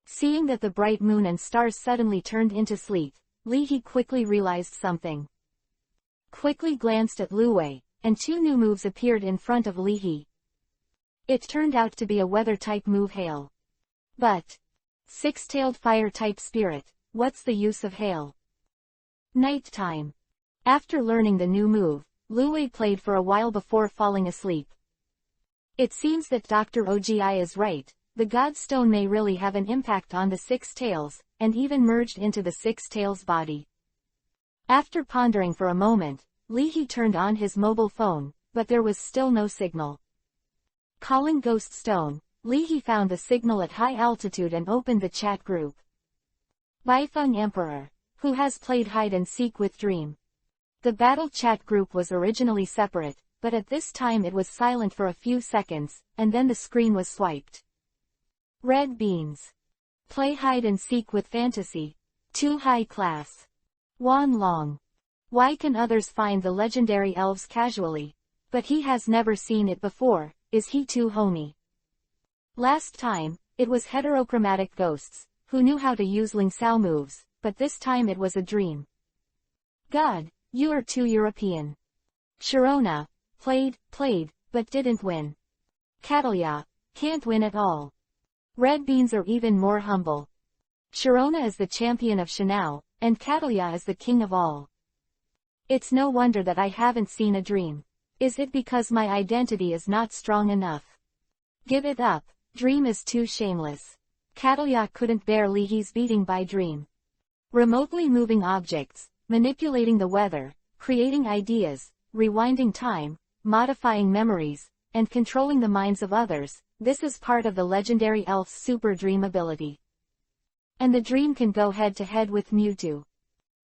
Seeing that the bright moon and stars suddenly turned into sleet, Li He quickly realized something. Quickly glanced at Lu Wei, and two new moves appeared in front of Li He. It turned out to be a weather-type move hail. But six-tailed fire-type spirit, what's the use of hail? Night time. After learning the new move, Lu Wei played for a while before falling asleep. It seems that Dr. Ogi is right. The Godstone may really have an impact on the six tails, and even merged into the six tails body. After pondering for a moment, Li He turned on his mobile phone, but there was still no signal. Calling Ghoststone, Li He found the signal at high altitude and opened the chat group. Baifeng Emperor, who has played hide and seek with Dream. The battle chat group was originally separate, but at this time it was silent for a few seconds, and then the screen was swiped. Red beans. Play hide and seek with fantasy. Too high class. Wan Long. Why can others find the legendary elves casually? But he has never seen it before, is he too homey? Last time, it was heterochromatic ghosts, who knew how to use Ling Sao moves, but this time it was a dream. God, you are too European. Sharona. Played, but didn't win. Catalia. Can't win at all. Red beans are even more humble. Sharona is the champion of Shanao, and Catalia is the king of all. It's no wonder that I haven't seen a dream. Is it because my identity is not strong enough? Give it up, Dream is too shameless. Catalia couldn't bear Li He's beating by Dream. Remotely moving objects, manipulating the weather, creating ideas, rewinding time, modifying memories, and controlling the minds of others, this is part of the legendary elf's super dream ability. And the dream can go head-to-head with Mewtwo.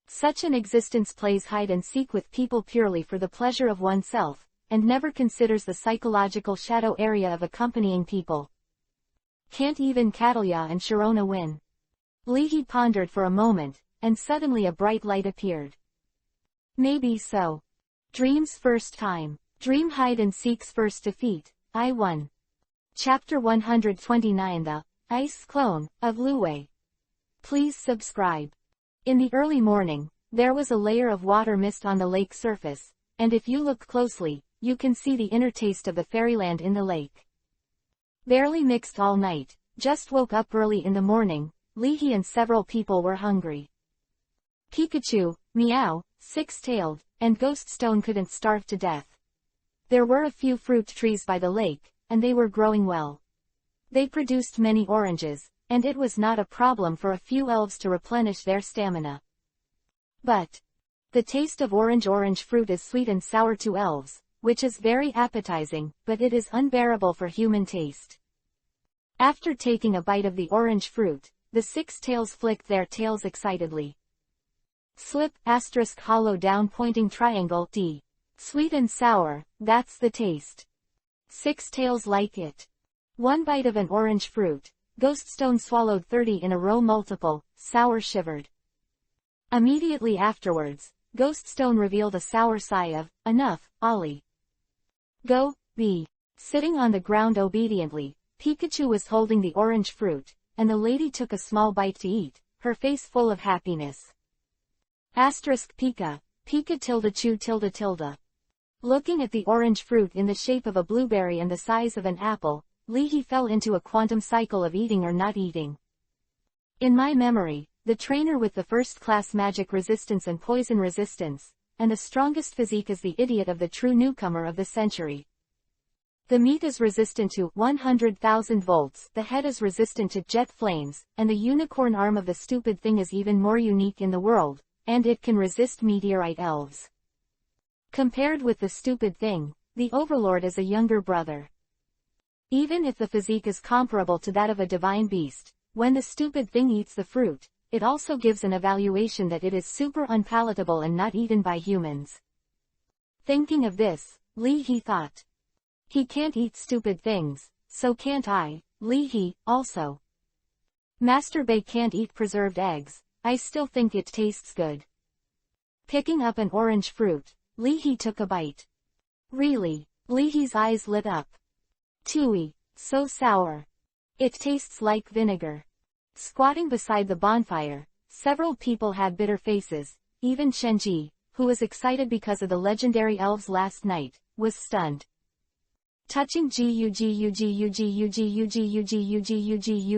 Such an existence plays hide and seek with people purely for the pleasure of oneself, and never considers the psychological shadow area of accompanying people. Can't even Catalia and Sharona win? Li He pondered for a moment, and suddenly a bright light appeared. Maybe so. Dream's first time. Dream hide and seek's first defeat. I won. Chapter 129 The Ice Clone of Lu Wei. Please subscribe. In the early morning, there was a layer of water mist on the lake surface, and if you look closely, you can see the inner taste of the fairyland in the lake. Barely mixed all night, just woke up early in the morning, Li He and several people were hungry. Pikachu, Meow, Six-Tailed, and Ghoststone couldn't starve to death. There were a few fruit trees by the lake, and they were growing well. They produced many oranges, and it was not a problem for a few elves to replenish their stamina. But the taste of orange fruit is sweet and sour to elves, which is very appetizing, but it is unbearable for human taste. After taking a bite of the orange fruit, the six tails flicked their tails excitedly. Slip, asterisk hollow down pointing triangle D. Sweet and sour, that's the taste. Six tails like it. One bite of an orange fruit, Ghoststone swallowed 30 in a row multiple, sour shivered. Immediately afterwards, Ghoststone revealed a sour sigh of, enough, Ollie. Go, B. Sitting on the ground obediently, Pikachu was holding the orange fruit, and the lady took a small bite to eat, her face full of happiness. Asterisk Pika, Pika tilde chew tilde tilde. Looking at the orange fruit in the shape of a blueberry and the size of an apple, Leahy fell into a quantum cycle of eating or not eating. In my memory, the trainer with the first-class magic resistance and poison resistance, and the strongest physique is the idiot of the true newcomer of the century. The meat is resistant to 100,000 volts, the head is resistant to jet flames, and the unicorn arm of the stupid thing is even more unique in the world, and it can resist meteorite elves. Compared with the stupid thing, the overlord is a younger brother. Even if the physique is comparable to that of a divine beast, when the stupid thing eats the fruit, it also gives an evaluation that it is super unpalatable and not eaten by humans. Thinking of this, Leahy thought. He can't eat stupid things, so can't I, Leahy, also. Master Bay can't eat preserved eggs, I still think it tastes good. Picking up an orange fruit, Leahy took a bite. Really? Leahy's eyes lit up. Chewy, so sour. It tastes like vinegar. Squatting beside the bonfire, several people had bitter faces, even Shenji, who was excited because of the legendary elves last night, was stunned. Touching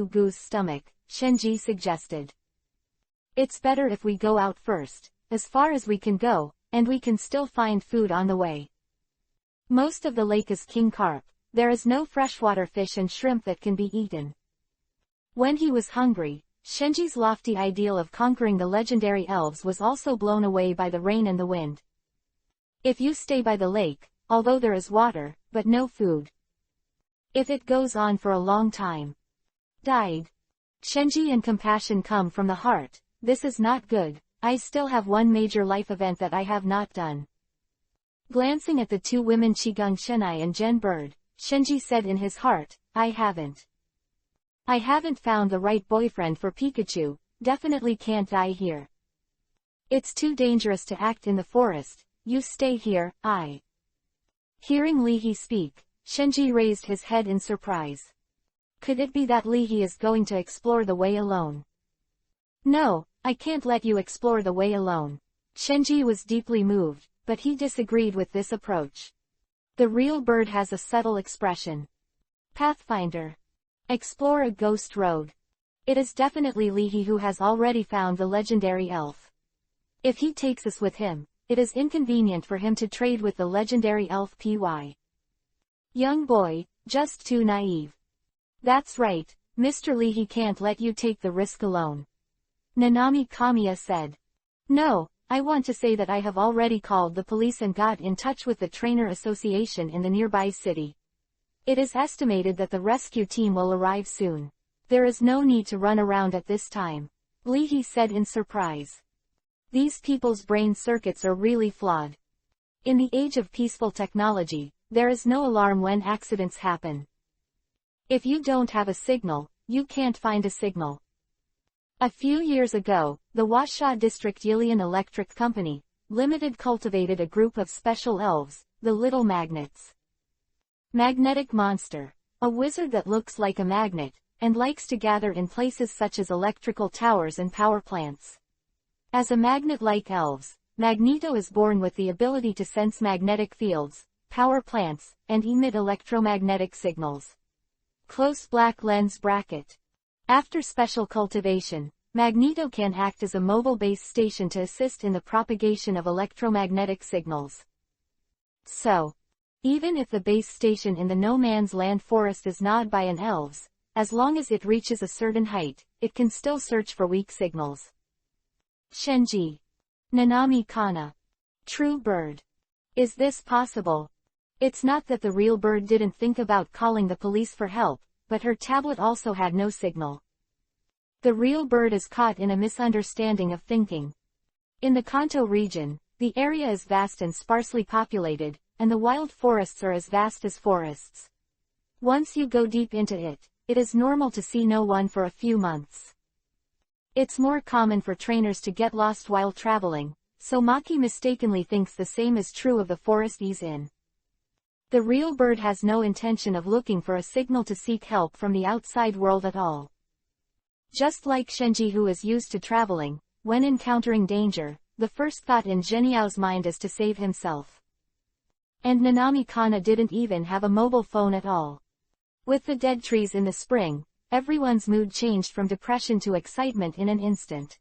Gu's stomach, Shenji suggested. It's better if we go out first, as far as we can go, and we can still find food on the way. Most of the lake is king carp, there is no freshwater fish and shrimp that can be eaten. When he was hungry, Shenji's lofty ideal of conquering the legendary elves was also blown away by the rain and the wind. If you stay by the lake, although there is water, but no food. If it goes on for a long time. Died. Shenji and compassion come from the heart, this is not good, I still have one major life event that I have not done. Glancing at the two women Chigung Shenai and Jen Bird, Shenji said in his heart, I haven't found the right boyfriend for Pikachu, definitely can't die here. It's too dangerous to act in the forest, you stay here, I. Hearing Leahy speak, Shenji raised his head in surprise. Could it be that Leahy is going to explore the way alone? No, I can't let you explore the way alone. Shenji was deeply moved, but he disagreed with this approach. The real bird has a subtle expression. Pathfinder. Explore a ghost road. It is definitely Leahy who has already found the legendary elf. If he takes us with him, it is inconvenient for him to trade with the legendary elf Py. Young boy, just too naive. That's right, Mr. Leahy can't let you take the risk alone. Nanami Kamiya said. No, I want to say that I have already called the police and got in touch with the trainer association in the nearby city. It is estimated that the rescue team will arrive soon. There is no need to run around at this time, Leahy said in surprise. These people's brain circuits are really flawed. In the age of peaceful technology, there is no alarm when accidents happen. If you don't have a signal, you can't find a signal. A few years ago, the Washaw District Yilian Electric Company, Limited cultivated a group of special elves, the Little Magnets. Magnetic monster. A wizard that looks like a magnet, and likes to gather in places such as electrical towers and power plants. As a magnet like elves, Magneto is born with the ability to sense magnetic fields, power plants, and emit electromagnetic signals. Close black lens bracket. After special cultivation, Magneto can act as a mobile base station to assist in the propagation of electromagnetic signals. So, even if the base station in the no man's land forest is gnawed by an elves, as long as it reaches a certain height, it can still search for weak signals. Shenji. Nanami Kana. True bird. Is this possible? It's not that the real bird didn't think about calling the police for help, but her tablet also had no signal. The real bird is caught in a misunderstanding of thinking. In the Kanto region, the area is vast and sparsely populated, and the wild forests are as vast as forests. Once you go deep into it, it is normal to see no one for a few months. It's more common for trainers to get lost while traveling, so Maki mistakenly thinks the same is true of the forest he's in. The real bird has no intention of looking for a signal to seek help from the outside world at all. Just like Shenji, who is used to traveling, when encountering danger, the first thought in Zhenyao's mind is to save himself. And Nanami Kana didn't even have a mobile phone at all. With the dead trees in the spring, everyone's mood changed from depression to excitement in an instant.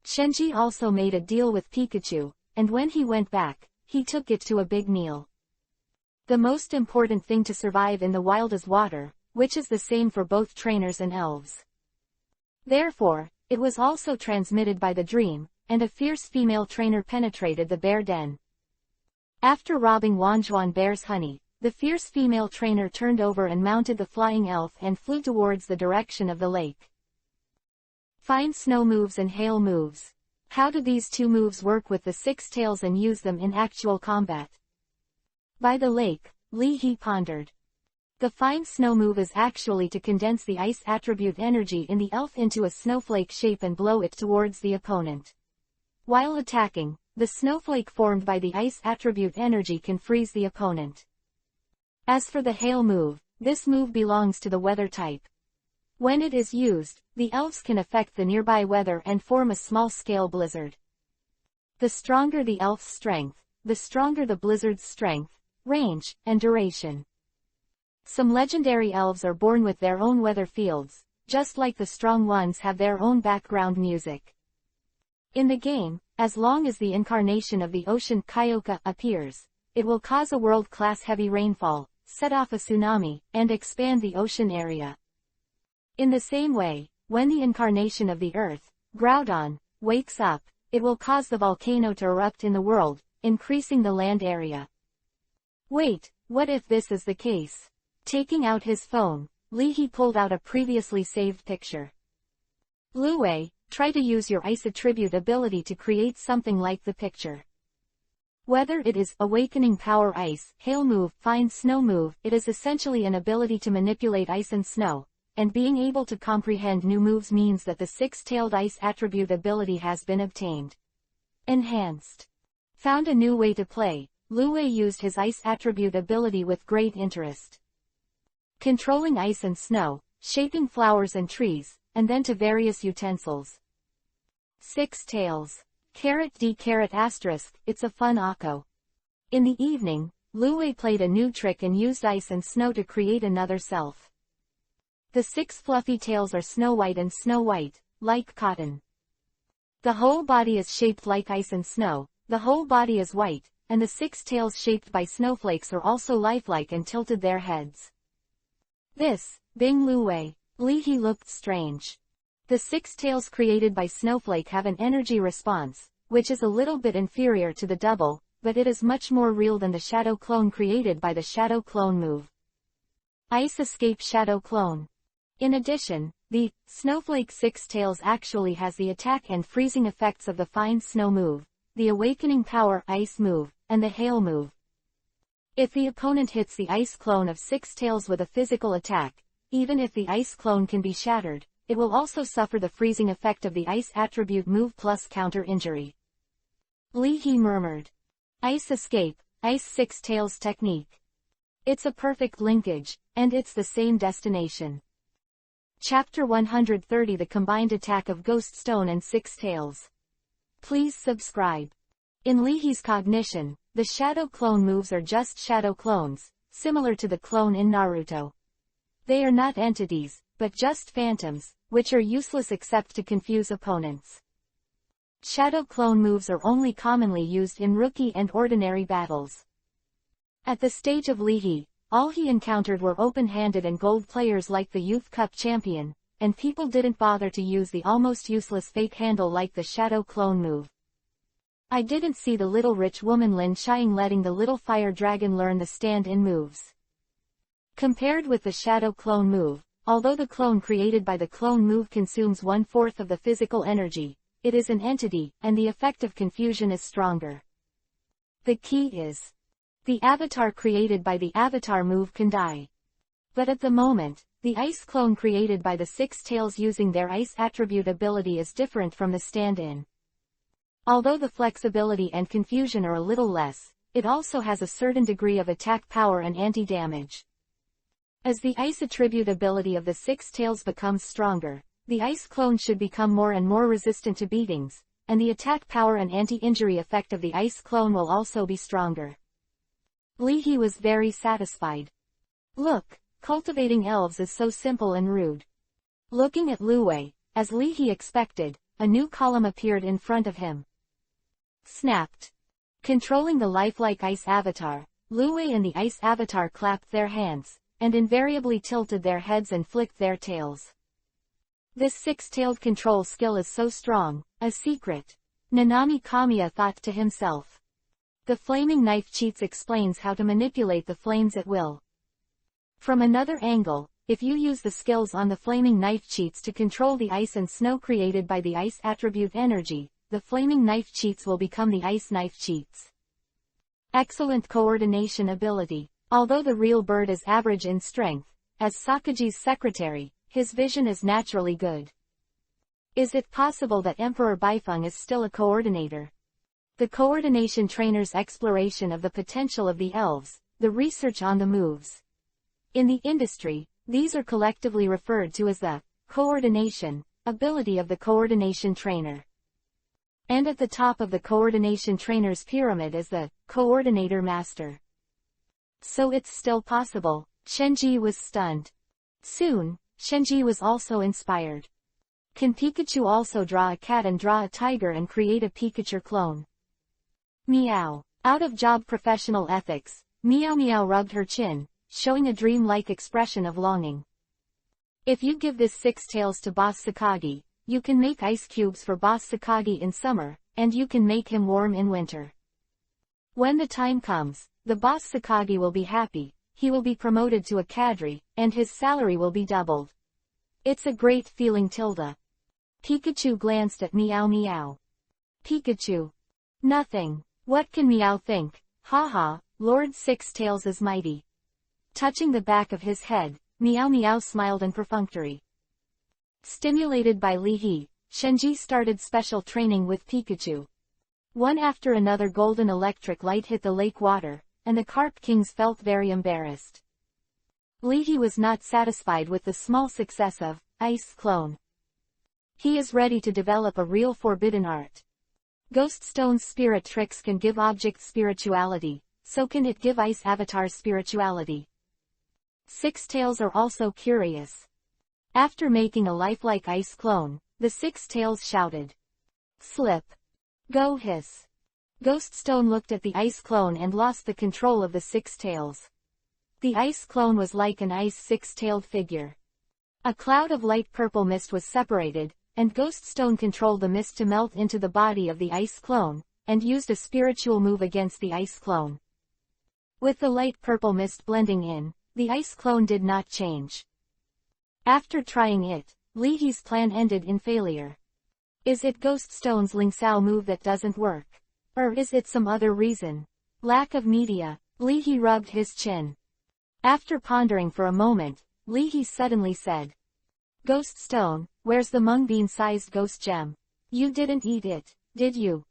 Shenji also made a deal with Pikachu, and when he went back, he took it to a big meal. The most important thing to survive in the wild is water, which is the same for both trainers and elves. Therefore, it was also transmitted by the dream, and a fierce female trainer penetrated the bear den. After robbing Wanjuan Bear's honey, the fierce female trainer turned over and mounted the flying elf and flew towards the direction of the lake. Fine snow moves and hail moves. How do these two moves work with the six tails and use them in actual combat? By the lake, Li He pondered. The fine snow move is actually to condense the ice attribute energy in the elf into a snowflake shape and blow it towards the opponent. While attacking, the snowflake formed by the ice attribute energy can freeze the opponent. As for the hail move, this move belongs to the weather type. When it is used, the elves can affect the nearby weather and form a small-scale blizzard. The stronger the elf's strength, the stronger the blizzard's strength, range, and duration. Some legendary elves are born with their own weather fields, just like the strong ones have their own background music. In the game, as long as the incarnation of the ocean Kyoka appears, it will cause a world-class heavy rainfall, set off a tsunami, and expand the ocean area. In the same way, when the incarnation of the earth, Groudon, wakes up, it will cause the volcano to erupt in the world, increasing the land area. Wait, what if this is the case? Taking out his phone, Li He pulled out a previously saved picture. Lu Wei, try to use your ice attribute ability to create something like the picture. Whether it is Awakening Power Ice, Hail Move, Fine Snow Move, it is essentially an ability to manipulate ice and snow, and being able to comprehend new moves means that the six-tailed ice attribute ability has been obtained. Enhanced. Found a new way to play, Lu Wei used his ice attribute ability with great interest. Controlling ice and snow, shaping flowers and trees, and then to various utensils. Six tails. *D*****, it's a fun Akko. In the evening, Lu Wei played a new trick and used ice and snow to create another self. The six fluffy tails are Snow White, like cotton. The whole body is shaped like ice and snow, the whole body is white, and the six tails shaped by snowflakes are also lifelike and tilted their heads. This, Bing Lu Wei, Li He looked strange. The six tails created by Snowflake have an energy response, which is a little bit inferior to the double, but it is much more real than the shadow clone created by the shadow clone move. Ice Escape Shadow Clone. In addition, the Snowflake Six Tails actually has the attack and freezing effects of the Fine Snow move, the Awakening Power Ice move, and the Hail move. If the opponent hits the ice clone of Six Tails with a physical attack, even if the ice clone can be shattered, it will also suffer the freezing effect of the ice attribute move plus counter injury. Li He murmured. Ice Escape, Ice Six Tails technique. It's a perfect linkage, and it's the same destination. Chapter 130 The Combined Attack of Ghost Stone and Six Tails. Please subscribe. In Li He's cognition, the shadow clone moves are just shadow clones, similar to the clone in Naruto. They are not entities, but just phantoms, which are useless except to confuse opponents. Shadow clone moves are only commonly used in rookie and ordinary battles. At the stage of Li He, all he encountered were open-handed and gold players like the Youth Cup champion, and people didn't bother to use the almost useless fake handle like the shadow clone move. I didn't see the little rich woman Lin Xiang letting the little fire dragon learn the stand-in moves. Compared with the shadow clone move, although the clone created by the clone move consumes 1/4 of the physical energy, it is an entity, and the effect of confusion is stronger. The key is, the avatar created by the avatar move can die. But at the moment, the ice clone created by the Six Tails using their ice attribute ability is different from the stand-in. Although the flexibility and confusion are a little less, it also has a certain degree of attack power and anti-damage. As the ice attribute ability of the Six Tails becomes stronger, the ice clone should become more and more resistant to beatings, and the attack power and anti-injury effect of the ice clone will also be stronger. Li He was very satisfied. Look, cultivating elves is so simple and rude. Looking at Lu Wei, as Li He expected, a new column appeared in front of him. Snapped. Controlling the lifelike ice avatar, Lu Wei and the ice avatar clapped their hands, and invariably tilted their heads and flicked their tails. This six-tailed control skill is so strong, a secret. Nanami Kamiya thought to himself. The flaming knife cheats explains how to manipulate the flames at will. From another angle, if you use the skills on the flaming knife cheats to control the ice and snow created by the ice attribute energy, the flaming knife cheats will become the ice knife cheats. Excellent coordination ability. Although the real bird is average in strength, as Sakaji's secretary, his vision is naturally good. Is it possible that Emperor Baifeng is still a coordinator? The coordination trainer's exploration of the potential of the elves, the research on the moves. In the industry, these are collectively referred to as the coordination ability of the coordination trainer. And at the top of the coordination trainer's pyramid is the coordinator master. So it's still possible. Shenji was stunned. Soon, Shenji was also inspired. Can Pikachu also draw a cat and draw a tiger and create a Pikachu clone? Meow. Out of job professional ethics, Meow Meow rubbed her chin, showing a dream-like expression of longing. If you give this Six Tails to Boss Sakagi, you can make ice cubes for Boss Sakagi in summer, and you can make him warm in winter. When the time comes, the Boss Sakagi will be happy, he will be promoted to a cadre, and his salary will be doubled. It's a great feeling tilde. Pikachu glanced at Meow Meow. Pikachu. Nothing. What can Meow think? Haha, Lord Six Tails is mighty. Touching the back of his head, Meow Meow smiled in perfunctory. Stimulated by Li He, Shenji started special training with Pikachu. One after another golden electric light hit the lake water, and the Carp Kings felt very embarrassed. Li He was not satisfied with the small success of Ice Clone. He is ready to develop a real forbidden art. Ghost Stone's spirit tricks can give objects spirituality, so can it give Ice Avatar's spirituality. Six Tails are also curious. After making a lifelike ice clone, the Six Tails shouted. Slip. Go hiss. Ghost Stone looked at the ice clone and lost the control of the Six Tails. The ice clone was like an ice six-tailed figure. A cloud of light purple mist was separated, and Ghost Stone controlled the mist to melt into the body of the ice clone, and used a spiritual move against the ice clone. With the light purple mist blending in, the ice clone did not change. After trying it, Li He's plan ended in failure. Is it Ghost Stone's Ling Sao move that doesn't work? Or is it some other reason? Lack of media. Li He rubbed his chin. After pondering for a moment, Li He suddenly said. Ghost Stone, where's the mung bean-sized ghost gem? You didn't eat it, did you?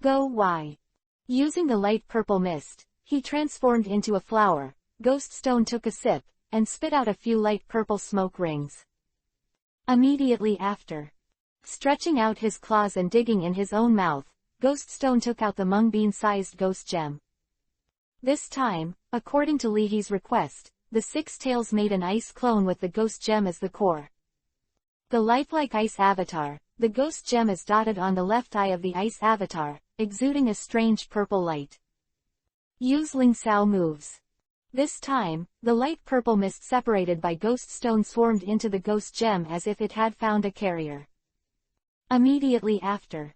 Go why? Using the light purple mist, he transformed into a flower. Ghost Stone took a sip, and spit out a few light purple smoke rings. Immediately after, stretching out his claws and digging in his own mouth, Ghost Stone took out the mung bean-sized ghost gem. This time, according to Li He's request, the Six Tails made an ice clone with the ghost gem as the core. The lifelike ice avatar, the ghost gem is dotted on the left eye of the ice avatar, exuding a strange purple light. Use Ling Sao moves. This time, the light purple mist separated by ghost stone swarmed into the ghost gem as if it had found a carrier. Immediately after,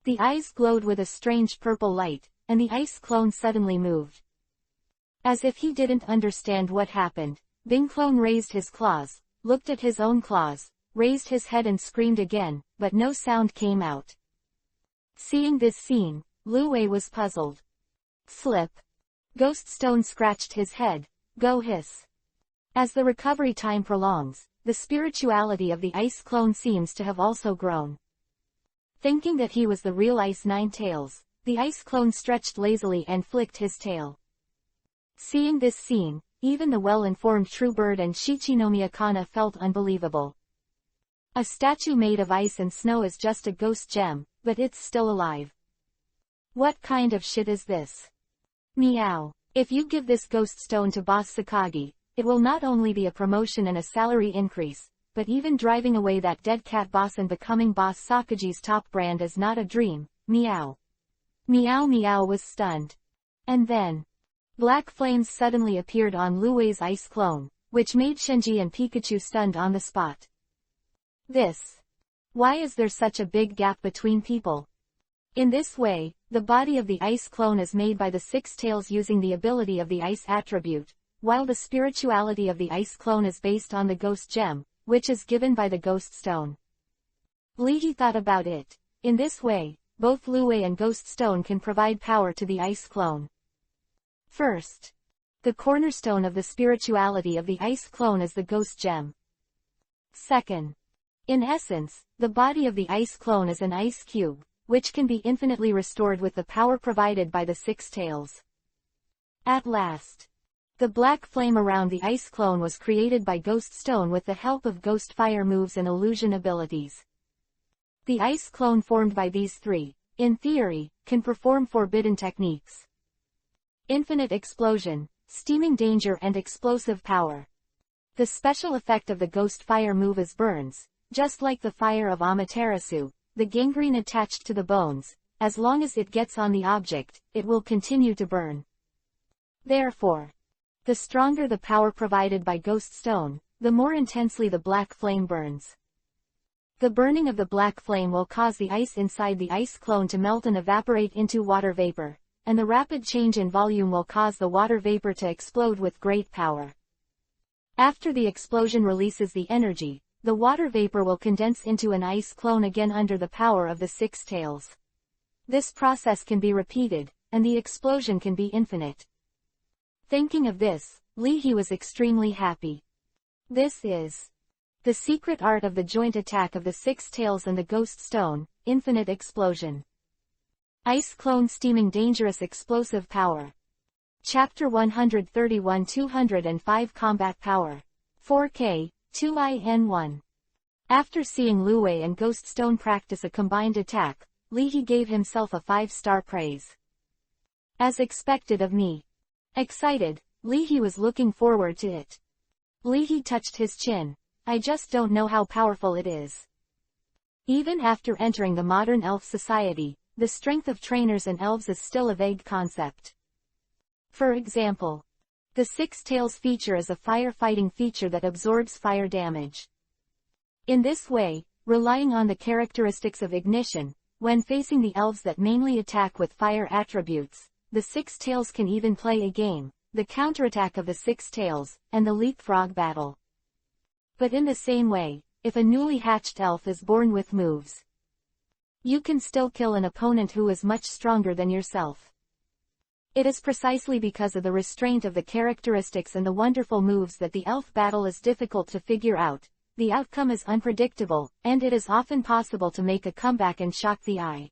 the eyes glowed with a strange purple light, and the ice clone suddenly moved. As if he didn't understand what happened, Bing Clone raised his claws, looked at his own claws, raised his head and screamed again, but no sound came out. Seeing this scene, Lu Wei was puzzled. Slip. Ghost Stone scratched his head. Go hiss. As the recovery time prolongs, the spirituality of the ice clone seems to have also grown. Thinking that he was the real Ice Nine Tails, the ice clone stretched lazily and flicked his tail. Seeing this scene, even the well-informed True Bird and Shichinomiya Kana felt unbelievable. A statue made of ice and snow is just a ghost gem, but it's still alive. What kind of shit is this? Meow. If you give this ghost stone to Boss Sakagi, it will not only be a promotion and a salary increase, but even driving away that dead cat boss and becoming Boss Sakagi's top brand is not a dream. Meow. Meow Meow was stunned. And then, black flames suddenly appeared on Lu Wei's ice clone, which made Shenji and Pikachu stunned on the spot. This. Why is there such a big gap between people? In this way, the body of the ice clone is made by the six tails using the ability of the ice attribute, while the spirituality of the ice clone is based on the ghost gem, which is given by the ghost stone. Li He thought about it. In this way, both Lu Wei and ghost stone can provide power to the ice clone. First, the cornerstone of the spirituality of the ice clone is the ghost gem. Second, in essence, the body of the ice clone is an ice cube, which can be infinitely restored with the power provided by the six tails. At last, the black flame around the ice clone was created by ghost stone with the help of ghost fire moves and illusion abilities. The ice clone formed by these three, in theory, can perform forbidden techniques. Infinite explosion, steaming danger and explosive power. The special effect of the ghost fire move is burns, just like the fire of Amaterasu, the gangrene attached to the bones. As long as it gets on the object, it will continue to burn. Therefore, the stronger the power provided by ghost stone, the more intensely the black flame burns. The burning of the black flame will cause the ice inside the ice clone to melt and evaporate into water vapor, and the rapid change in volume will cause the water vapor to explode with great power. After the explosion releases the energy, the water vapor will condense into an ice clone again under the power of the six tails. This process can be repeated, and the explosion can be infinite. Thinking of this, Li He was extremely happy. This is the secret art of the joint attack of the six tails and the ghost stone, infinite explosion. Ice clone steaming dangerous explosive power. Chapter 131 205 Combat Power. 4K, 2IN1. After seeing Lu Wei and Ghost Stone practice a combined attack, Li He gave himself a 5-star praise. As expected of me. Excited, Li He was looking forward to it. Li He touched his chin. I just don't know how powerful it is. Even after entering the modern elf society, the strength of trainers and elves is still a vague concept. For example, the Six Tails feature is a firefighting feature that absorbs fire damage. In this way, relying on the characteristics of ignition, when facing the elves that mainly attack with fire attributes, the Six Tails can even play a game, the counterattack of the Six Tails, and the leapfrog battle. But in the same way, if a newly hatched elf is born with moves, you can still kill an opponent who is much stronger than yourself. It is precisely because of the restraint of the characteristics and the wonderful moves that the elf battle is difficult to figure out, the outcome is unpredictable, and it is often possible to make a comeback and shock the eye.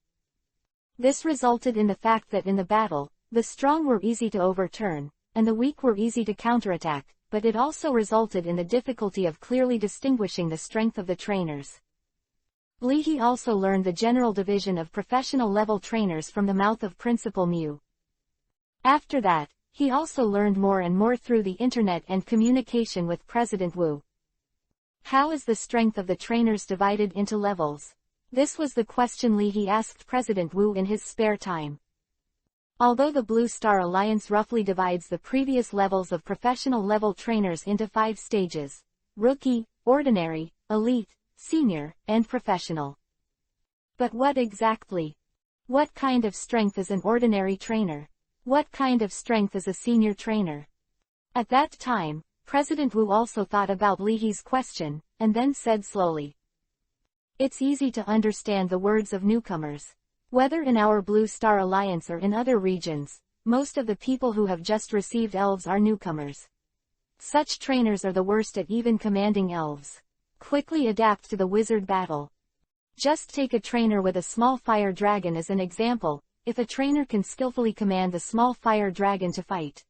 This resulted in the fact that in the battle, the strong were easy to overturn, and the weak were easy to counterattack, but it also resulted in the difficulty of clearly distinguishing the strength of the trainers. Li He also learned the general division of professional level trainers from the mouth of Principal Mew. After that, he also learned more and more through the internet and communication with President Wu. How is the strength of the trainers divided into levels? This was the question Li He asked President Wu in his spare time. Although the Blue Star Alliance roughly divides the previous levels of professional level trainers into 5 stages: rookie, ordinary, elite, senior, and professional. But what exactly? What kind of strength is an ordinary trainer? What kind of strength is a senior trainer? At that time, President Wu also thought about Li He's question, and then said slowly. It's easy to understand the words of newcomers. Whether in our Blue Star Alliance or in other regions, most of the people who have just received elves are newcomers. Such trainers are the worst at even commanding elves. Quickly adapt to the wizard battle. Just take a trainer with a small fire dragon as an example. If a trainer can skillfully command the small fire dragon to fight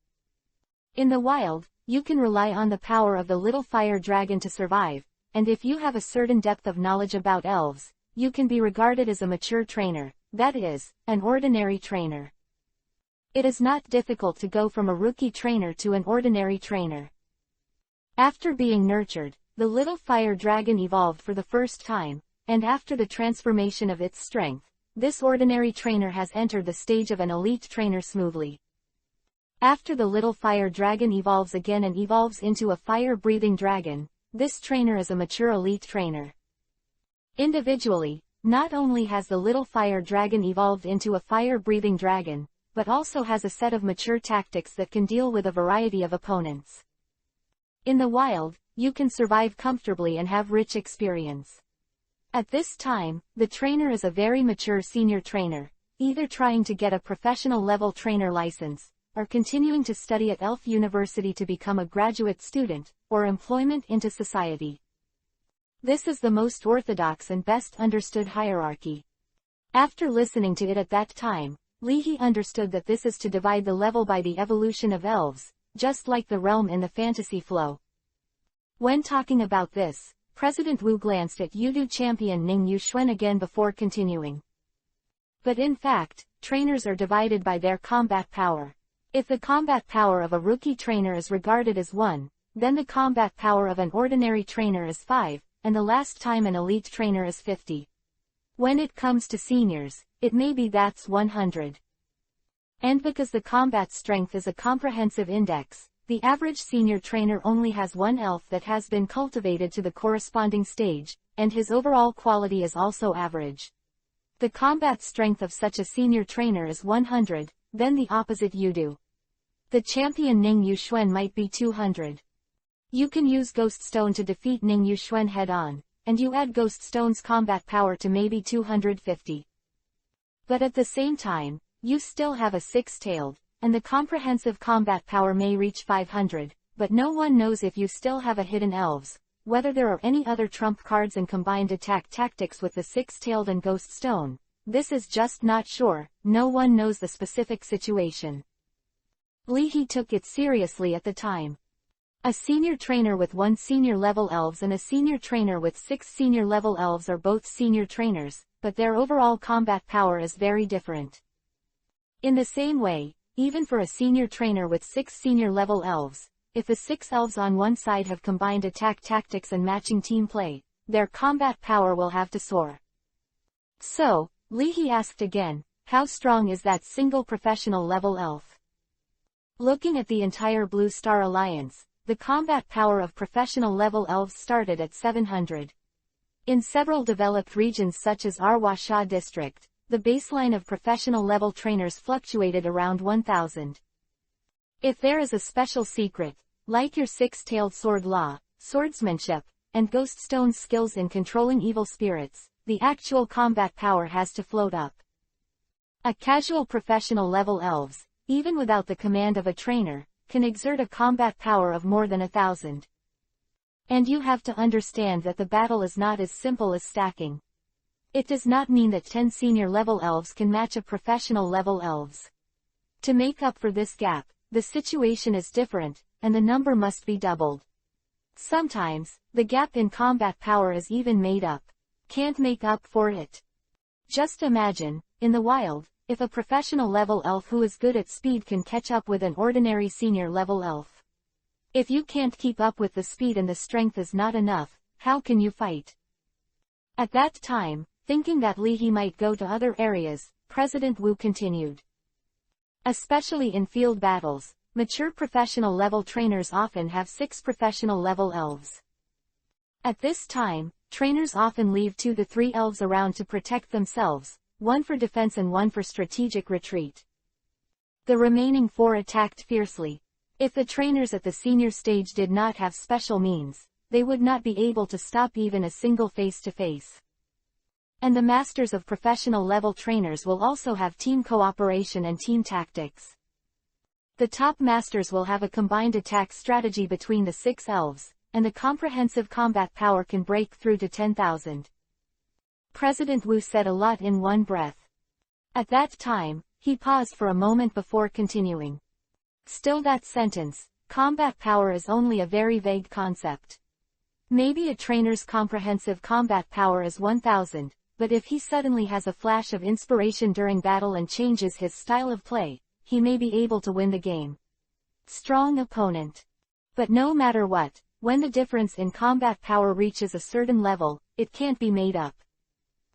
in the wild, you can rely on the power of the little fire dragon to survive, and if you have a certain depth of knowledge about elves, you can be regarded as a mature trainer, that is, an ordinary trainer. It is not difficult to go from a rookie trainer to an ordinary trainer. After being nurtured, the little fire dragon evolved for the first time, and after the transformation of its strength, this ordinary trainer has entered the stage of an elite trainer smoothly. After the little fire dragon evolves again and evolves into a fire-breathing dragon, this trainer is a mature elite trainer. Individually, not only has the little fire dragon evolved into a fire-breathing dragon, but also has a set of mature tactics that can deal with a variety of opponents. In the wild, you can survive comfortably and have rich experience. At this time, the trainer is a very mature senior trainer, either trying to get a professional level trainer license, or continuing to study at Elf University to become a graduate student, or employment into society. This is the most orthodox and best understood hierarchy. After listening to it at that time, Li He understood that this is to divide the level by the evolution of elves, just like the realm in the fantasy flow. When talking about this, President Wu glanced at Yudu champion Ning Yuxuan again before continuing. But in fact, trainers are divided by their combat power. If the combat power of a rookie trainer is regarded as 1, then the combat power of an ordinary trainer is 5, and the last time an elite trainer is 50. When it comes to seniors, it may be that's 100. And because the combat strength is a comprehensive index, the average senior trainer only has 1 elf that has been cultivated to the corresponding stage, and his overall quality is also average. The combat strength of such a senior trainer is 100, then the opposite Yudu. The champion Ning Yuxuan might be 200. You can use Ghost Stone to defeat Ning Yuxuan head-on, and you add Ghost Stone's combat power to maybe 250. But at the same time, you still have a 6-tailed, and the comprehensive combat power may reach 500, but no one knows if you still have a hidden elves, whether there are any other trump cards and combined attack tactics with the 6-tailed and Ghost Stone. This is just not sure, no one knows the specific situation. Li He took it seriously at the time. A senior trainer with 1 senior level elves and a senior trainer with 6 senior level elves are both senior trainers, but their overall combat power is very different. In the same way, even for a senior trainer with 6 senior level elves, if the 6 elves on one side have combined attack tactics and matching team play, their combat power will have to soar. So, Li He asked again, how strong is that single professional level elf? Looking at the entire Blue Star Alliance, the combat power of professional level elves started at 700. In several developed regions such as Arwa Shah district, the baseline of professional level trainers fluctuated around 1000. If there is a special secret, like your 6-tailed sword law, swordsmanship, and Ghost Stone skills in controlling evil spirits, the actual combat power has to float up. A casual professional level elves, even without the command of a trainer, can exert a combat power of more than 1000. And you have to understand that the battle is not as simple as stacking. It does not mean that 10 senior level elves can match a professional level elves. To make up for this gap, the situation is different, and the number must be doubled. Sometimes, the gap in combat power is even made up. Can't make up for it. Just imagine, in the wild, if a professional level elf who is good at speed can catch up with an ordinary senior level elf. If you can't keep up with the speed and the strength is not enough, how can you fight? At that time, thinking that Li He might go to other areas, President Wu continued. Especially in field battles, mature professional level trainers often have 6 professional level elves. At this time, trainers often leave 2 to 3 elves around to protect themselves, 1 for defense and 1 for strategic retreat. The remaining 4 attacked fiercely. If the trainers at the senior stage did not have special means, they would not be able to stop even a single face-to-face. And the masters of professional level trainers will also have team cooperation and team tactics. The top masters will have a combined attack strategy between the 6 elves, and the comprehensive combat power can break through to 10,000. President Wu said a lot in one breath. At that time, he paused for a moment before continuing. Still, that sentence, combat power, is only a very vague concept. Maybe a trainer's comprehensive combat power is 1000, but if he suddenly has a flash of inspiration during battle and changes his style of play, he may be able to win the game. Strong opponent. But no matter what, when the difference in combat power reaches a certain level, it can't be made up.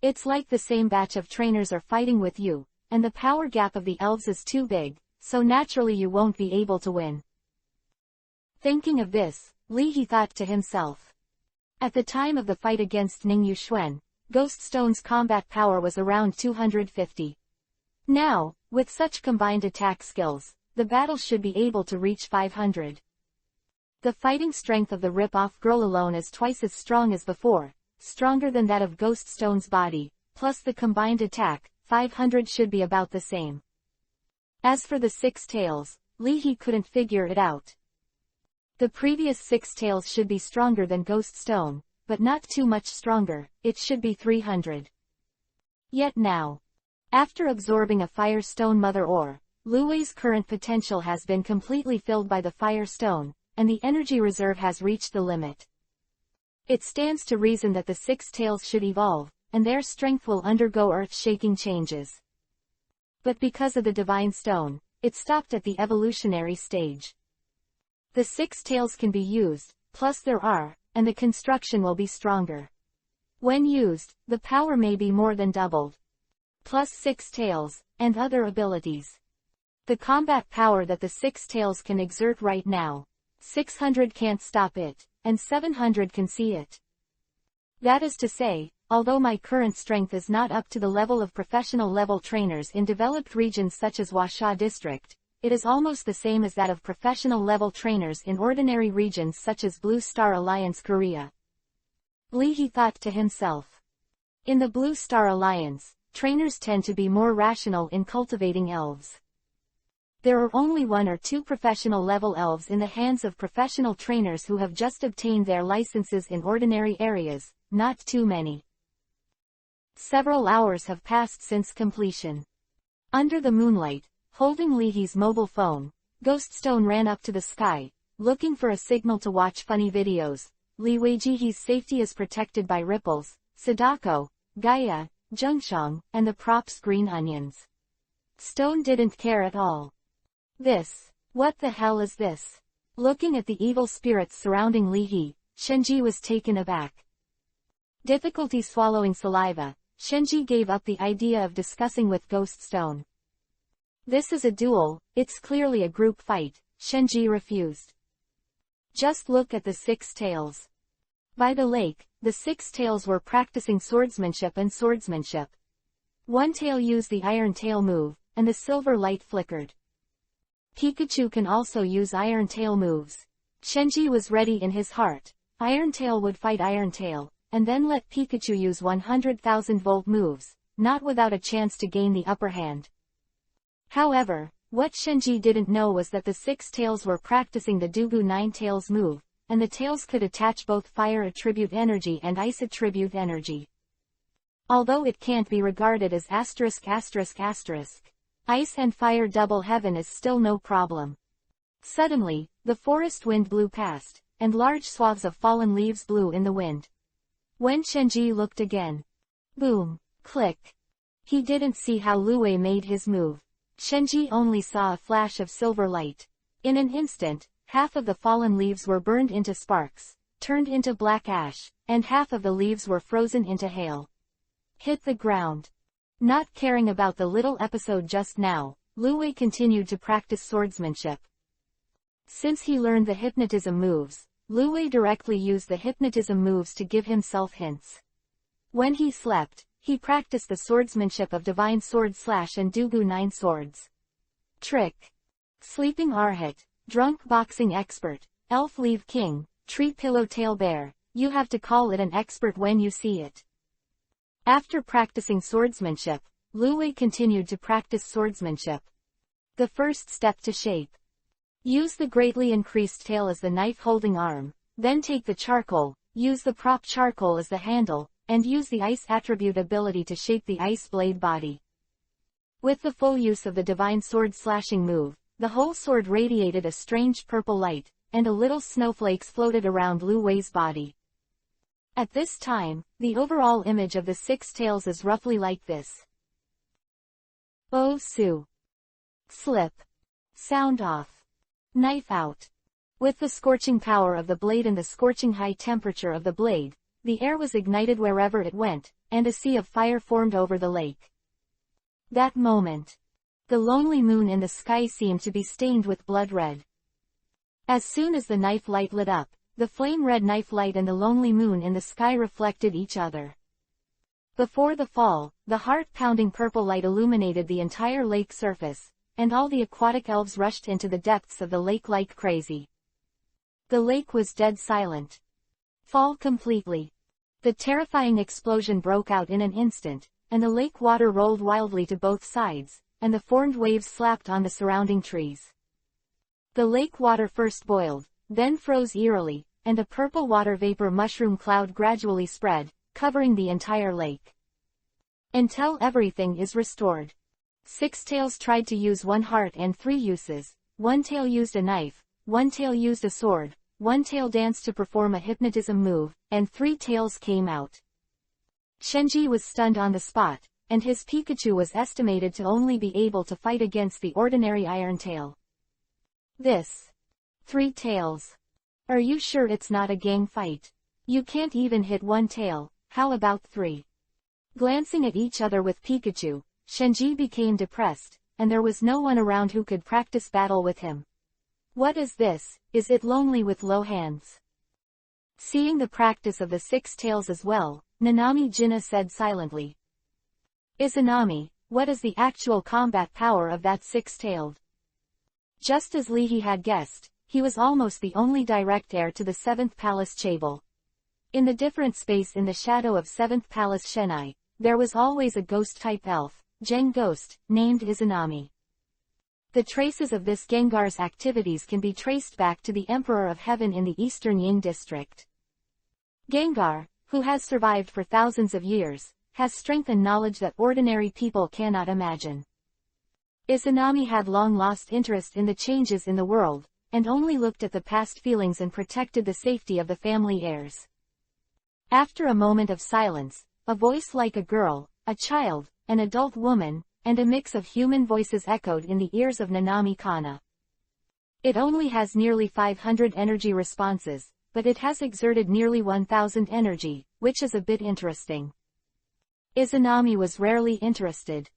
It's like the same batch of trainers are fighting with you, and the power gap of the elves is too big, so naturally you won't be able to win. Thinking of this, Li He thought to himself. At the time of the fight against Ning Yuxuan, Ghost Stone's combat power was around 250. Now, with such combined attack skills, the battle should be able to reach 500. The fighting strength of the rip-off girl alone is twice as strong as before, stronger than that of Ghost Stone's body, plus the combined attack, 500 should be about the same. As for the 6 tails, Li He couldn't figure it out. The previous 6 tails should be stronger than Ghost Stone, but not too much stronger, it should be 300. Yet now, after absorbing a Fire Stone Mother Ore, Lu Wei's current potential has been completely filled by the Fire Stone, and the energy reserve has reached the limit. It stands to reason that the 6 tails should evolve, and their strength will undergo earth-shaking changes. But because of the Divine Stone, it stopped at the evolutionary stage. The 6 tails can be used, plus there are, and the construction will be stronger. When used, the power may be more than doubled. Plus 6 tails, and other abilities. The combat power that the 6 tails can exert right now, 600 can't stop it, and 700 can see it. That is to say, although my current strength is not up to the level of professional level trainers in developed regions such as Huasha District, it is almost the same as that of professional level trainers in ordinary regions such as Blue Star Alliance Korea. Li He thought to himself. In the Blue Star Alliance, trainers tend to be more rational in cultivating elves. There are only 1 or 2 professional level elves in the hands of professional trainers who have just obtained their licenses in ordinary areas, not too many. Several hours have passed since completion. Under the moonlight, holding Li He's mobile phone, Ghost Stone ran up to the sky, looking for a signal to watch funny videos. Li Weijihe's safety is protected by Ripples, Sadako, Gaia, Zhengshang, and the props Green Onions. Stone didn't care at all. What the hell is this? Looking at the evil spirits surrounding Li He, Shenji was taken aback. Difficulty swallowing saliva, Shenji gave up the idea of discussing with Ghost Stone. This is a duel, it's clearly a group fight, Shenji refused. Just look at the 6 tails. By the lake, the 6 tails were practicing swordsmanship and swordsmanship. One tail used the Iron Tail move, and the silver light flickered. Pikachu can also use Iron Tail moves. Shenji was ready in his heart. Iron Tail would fight Iron Tail, and then let Pikachu use 100,000-volt moves, not without a chance to gain the upper hand. However, what Shenji didn't know was that the 6 tails were practicing the Dugu 9 tails move, and the tails could attach both fire attribute energy and ice attribute energy. Although it can't be regarded as *****, ice and fire double heaven is still no problem. Suddenly, the forest wind blew past, and large swaths of fallen leaves blew in the wind. When Shenji looked again. Boom! Click! He didn't see how Lu Wei made his move. Shenji only saw a flash of silver light. In an instant, half of the fallen leaves were burned into sparks, turned into black ash, and half of the leaves were frozen into hail. Hit the ground. Not caring about the little episode just now, Lu Wei continued to practice swordsmanship. Since he learned the hypnotism moves, Lu Wei directly used the hypnotism moves to give himself hints. When he slept, he practiced the swordsmanship of Divine Sword Slash and Dugu 9 Swords. Trick. Sleeping Arhat, Drunk Boxing Expert, Elf Leave King, Tree Pillow Tail Bear, you have to call it an expert when you see it. After practicing swordsmanship, Lu Wei continued to practice swordsmanship. The first step to shape. Use the greatly increased tail as the knife-holding arm, then take the charcoal, use the prop charcoal as the handle, and use the ice attribute ability to shape the ice blade body. With the full use of the Divine Sword Slashing move, the whole sword radiated a strange purple light, and a little snowflakes floated around Lu Wei's body. At this time, the overall image of the 6 tails is roughly like this. Oh Su. Slip. Sound off. Knife out. With the scorching power of the blade and the scorching high temperature of the blade, the air was ignited wherever it went, and a sea of fire formed over the lake. That moment. The lonely moon in the sky seemed to be stained with blood red. As soon as the knife light lit up, the flame-red knife light and the lonely moon in the sky reflected each other. Before the fall, the heart-pounding purple light illuminated the entire lake surface, and all the aquatic elves rushed into the depths of the lake like crazy. The lake was dead silent. Fall completely. The terrifying explosion broke out in an instant, and the lake water rolled wildly to both sides, and the formed waves slapped on the surrounding trees. The lake water first boiled, then froze eerily, and a purple water vapor mushroom cloud gradually spread, covering the entire lake. Until everything is restored. 6 tails tried to use 1 heart and 3 uses. 1 tail used a knife, 1 tail used a sword, 1 tail danced to perform a hypnotism move, and 3 tails came out. Shenji was stunned on the spot, and his Pikachu was estimated to only be able to fight against the ordinary Iron Tail. This. 3 tails. Are you sure it's not a gang fight? You can't even hit 1 tail, how about 3? Glancing at each other with Pikachu, Shenji became depressed, and there was no one around who could practice battle with him. What is this? Is it lonely with low hands? Seeing the practice of the 6 tails as well, Nanami Jinna said silently. Izanami, what is the actual combat power of that 6-tailed? Just as Lihi had guessed, he was almost the only direct heir to the 7th Palace Chabal. In the different space in the shadow of 7th Palace Shenai, there was always a ghost-type elf, Gen Ghost, named Izanami. The traces of this Gengar's activities can be traced back to the Emperor of Heaven in the Eastern Ying district. Gengar, who has survived for thousands of years, has strength and knowledge that ordinary people cannot imagine. Izanami had long lost interest in the changes in the world, and only looked at the past feelings and protected the safety of the family heirs. After a moment of silence, a voice like a girl, a child, an adult woman, and a mix of human voices echoed in the ears of Nanami Kana. It only has nearly 500 energy responses, but it has exerted nearly 1000 energy, which is a bit interesting. Izanami was rarely interested.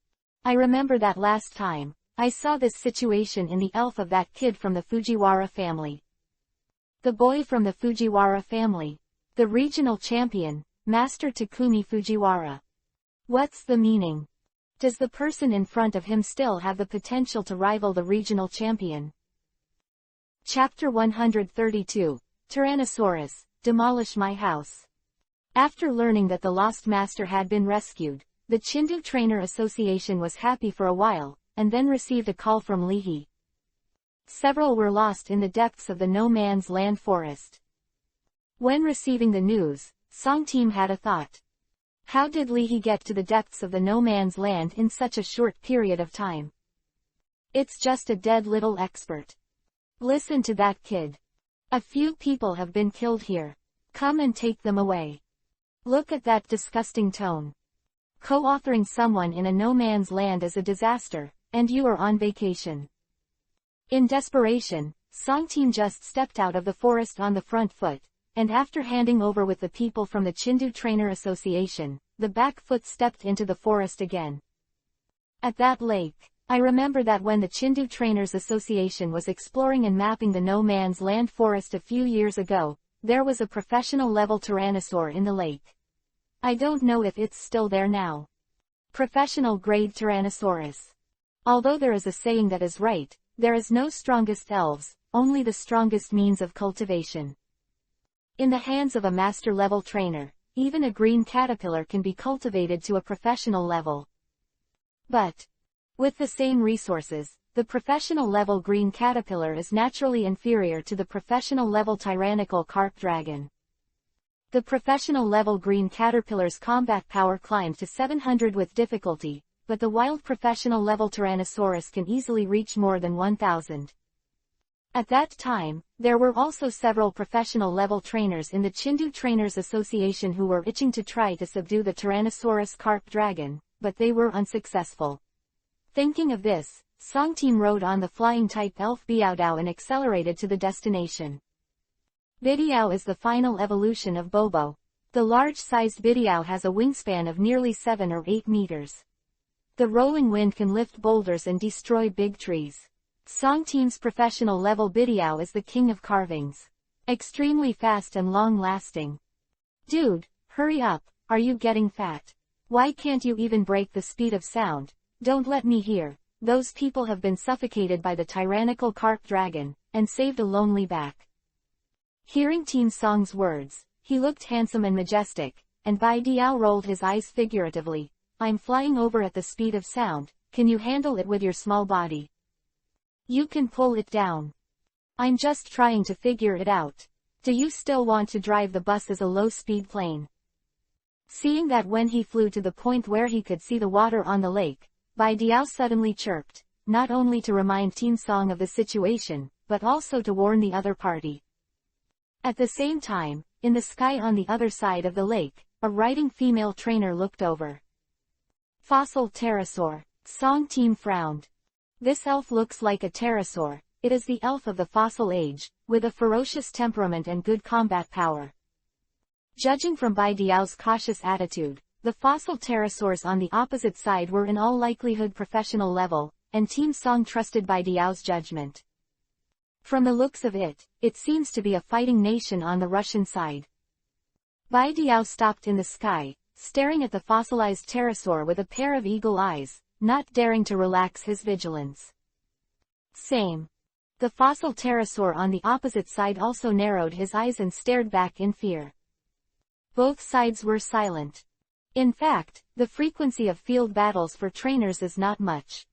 I remember that last time, I saw this situation in the elf of that kid from the Fujiwara family. The boy from the Fujiwara family. The regional champion, Master Takumi Fujiwara. What's the meaning? Does the person in front of him still have the potential to rival the regional champion? Chapter 132, Tyrannosaurus, Demolish My House. After learning that the lost master had been rescued, the Chindu Trainer Association was happy for a while, and then received a call from Lihi. Several were lost in the depths of the no man's land forest. When receiving the news, Song Team had a thought. How did Lihi get to the depths of the no man's land in such a short period of time? It's just a dead little expert. Listen to that kid. A few people have been killed here. Come and take them away. Look at that disgusting tone. Co-authoring someone in a no man's land is a disaster, and you are on vacation. In desperation, Song Team just stepped out of the forest on the front foot, and after handing over with the people from the Chindu Trainer Association, the back foot stepped into the forest again. At that lake, I remember that when the Chindu Trainers Association was exploring and mapping the no man's land forest a few years ago, there was a professional level tyrannosaur in the lake. I don't know if it's still there now. Professional grade Tyrannosaurus. Although there is a saying that is right, there is no strongest elves, only the strongest means of cultivation. In the hands of a master level trainer, even a green caterpillar can be cultivated to a professional level. But, with the same resources, the professional level green caterpillar is naturally inferior to the professional level tyrannical carp dragon. The professional level green caterpillar's combat power climbed to 700 with difficulty, but the wild professional level Tyrannosaurus can easily reach more than 1000. At that time, there were also several professional level trainers in the Chindu Trainers Association who were itching to try to subdue the Tyrannosaurus carp dragon, but they were unsuccessful. Thinking of this, Song Team rode on the flying type elf Biaodao and accelerated to the destination. Bidiao is the final evolution of Bobo. The large-sized Bidiao has a wingspan of nearly 7 or 8 meters. The rolling wind can lift boulders and destroy big trees. Song Team's professional level Bidiao is the king of carvings. Extremely fast and long-lasting. Dude, hurry up, are you getting fat? Why can't you even break the speed of sound? Don't let me hear. Those people have been suffocated by the tyrannical carp dragon, and saved a lonely back. Hearing Team Song's words, he looked handsome and majestic, and Bai Diao rolled his eyes figuratively. I'm flying over at the speed of sound, can you handle it with your small body? You can pull it down. I'm just trying to figure it out. Do you still want to drive the bus as a low-speed plane? Seeing that when he flew to the point where he could see the water on the lake, Bai Diao suddenly chirped, not only to remind Team Song of the situation, but also to warn the other party. At the same time, in the sky on the other side of the lake, a riding female trainer looked over. Fossil pterosaur. Song Team frowned. This elf looks like a pterosaur. It is the elf of the fossil age, with a ferocious temperament and good combat power. Judging from Bai Diao's cautious attitude, the fossil pterosaurs on the opposite side were in all likelihood professional level, and Team Song trusted Bai Diao's judgment. From the looks of it, it seems to be a fighting nation on the Russian side. Bai Diao stopped in the sky, staring at the fossilized pterosaur with a pair of eagle eyes, not daring to relax his vigilance. Same. The fossil pterosaur on the opposite side also narrowed his eyes and stared back in fear. Both sides were silent. In fact, the frequency of field battles for trainers is not much.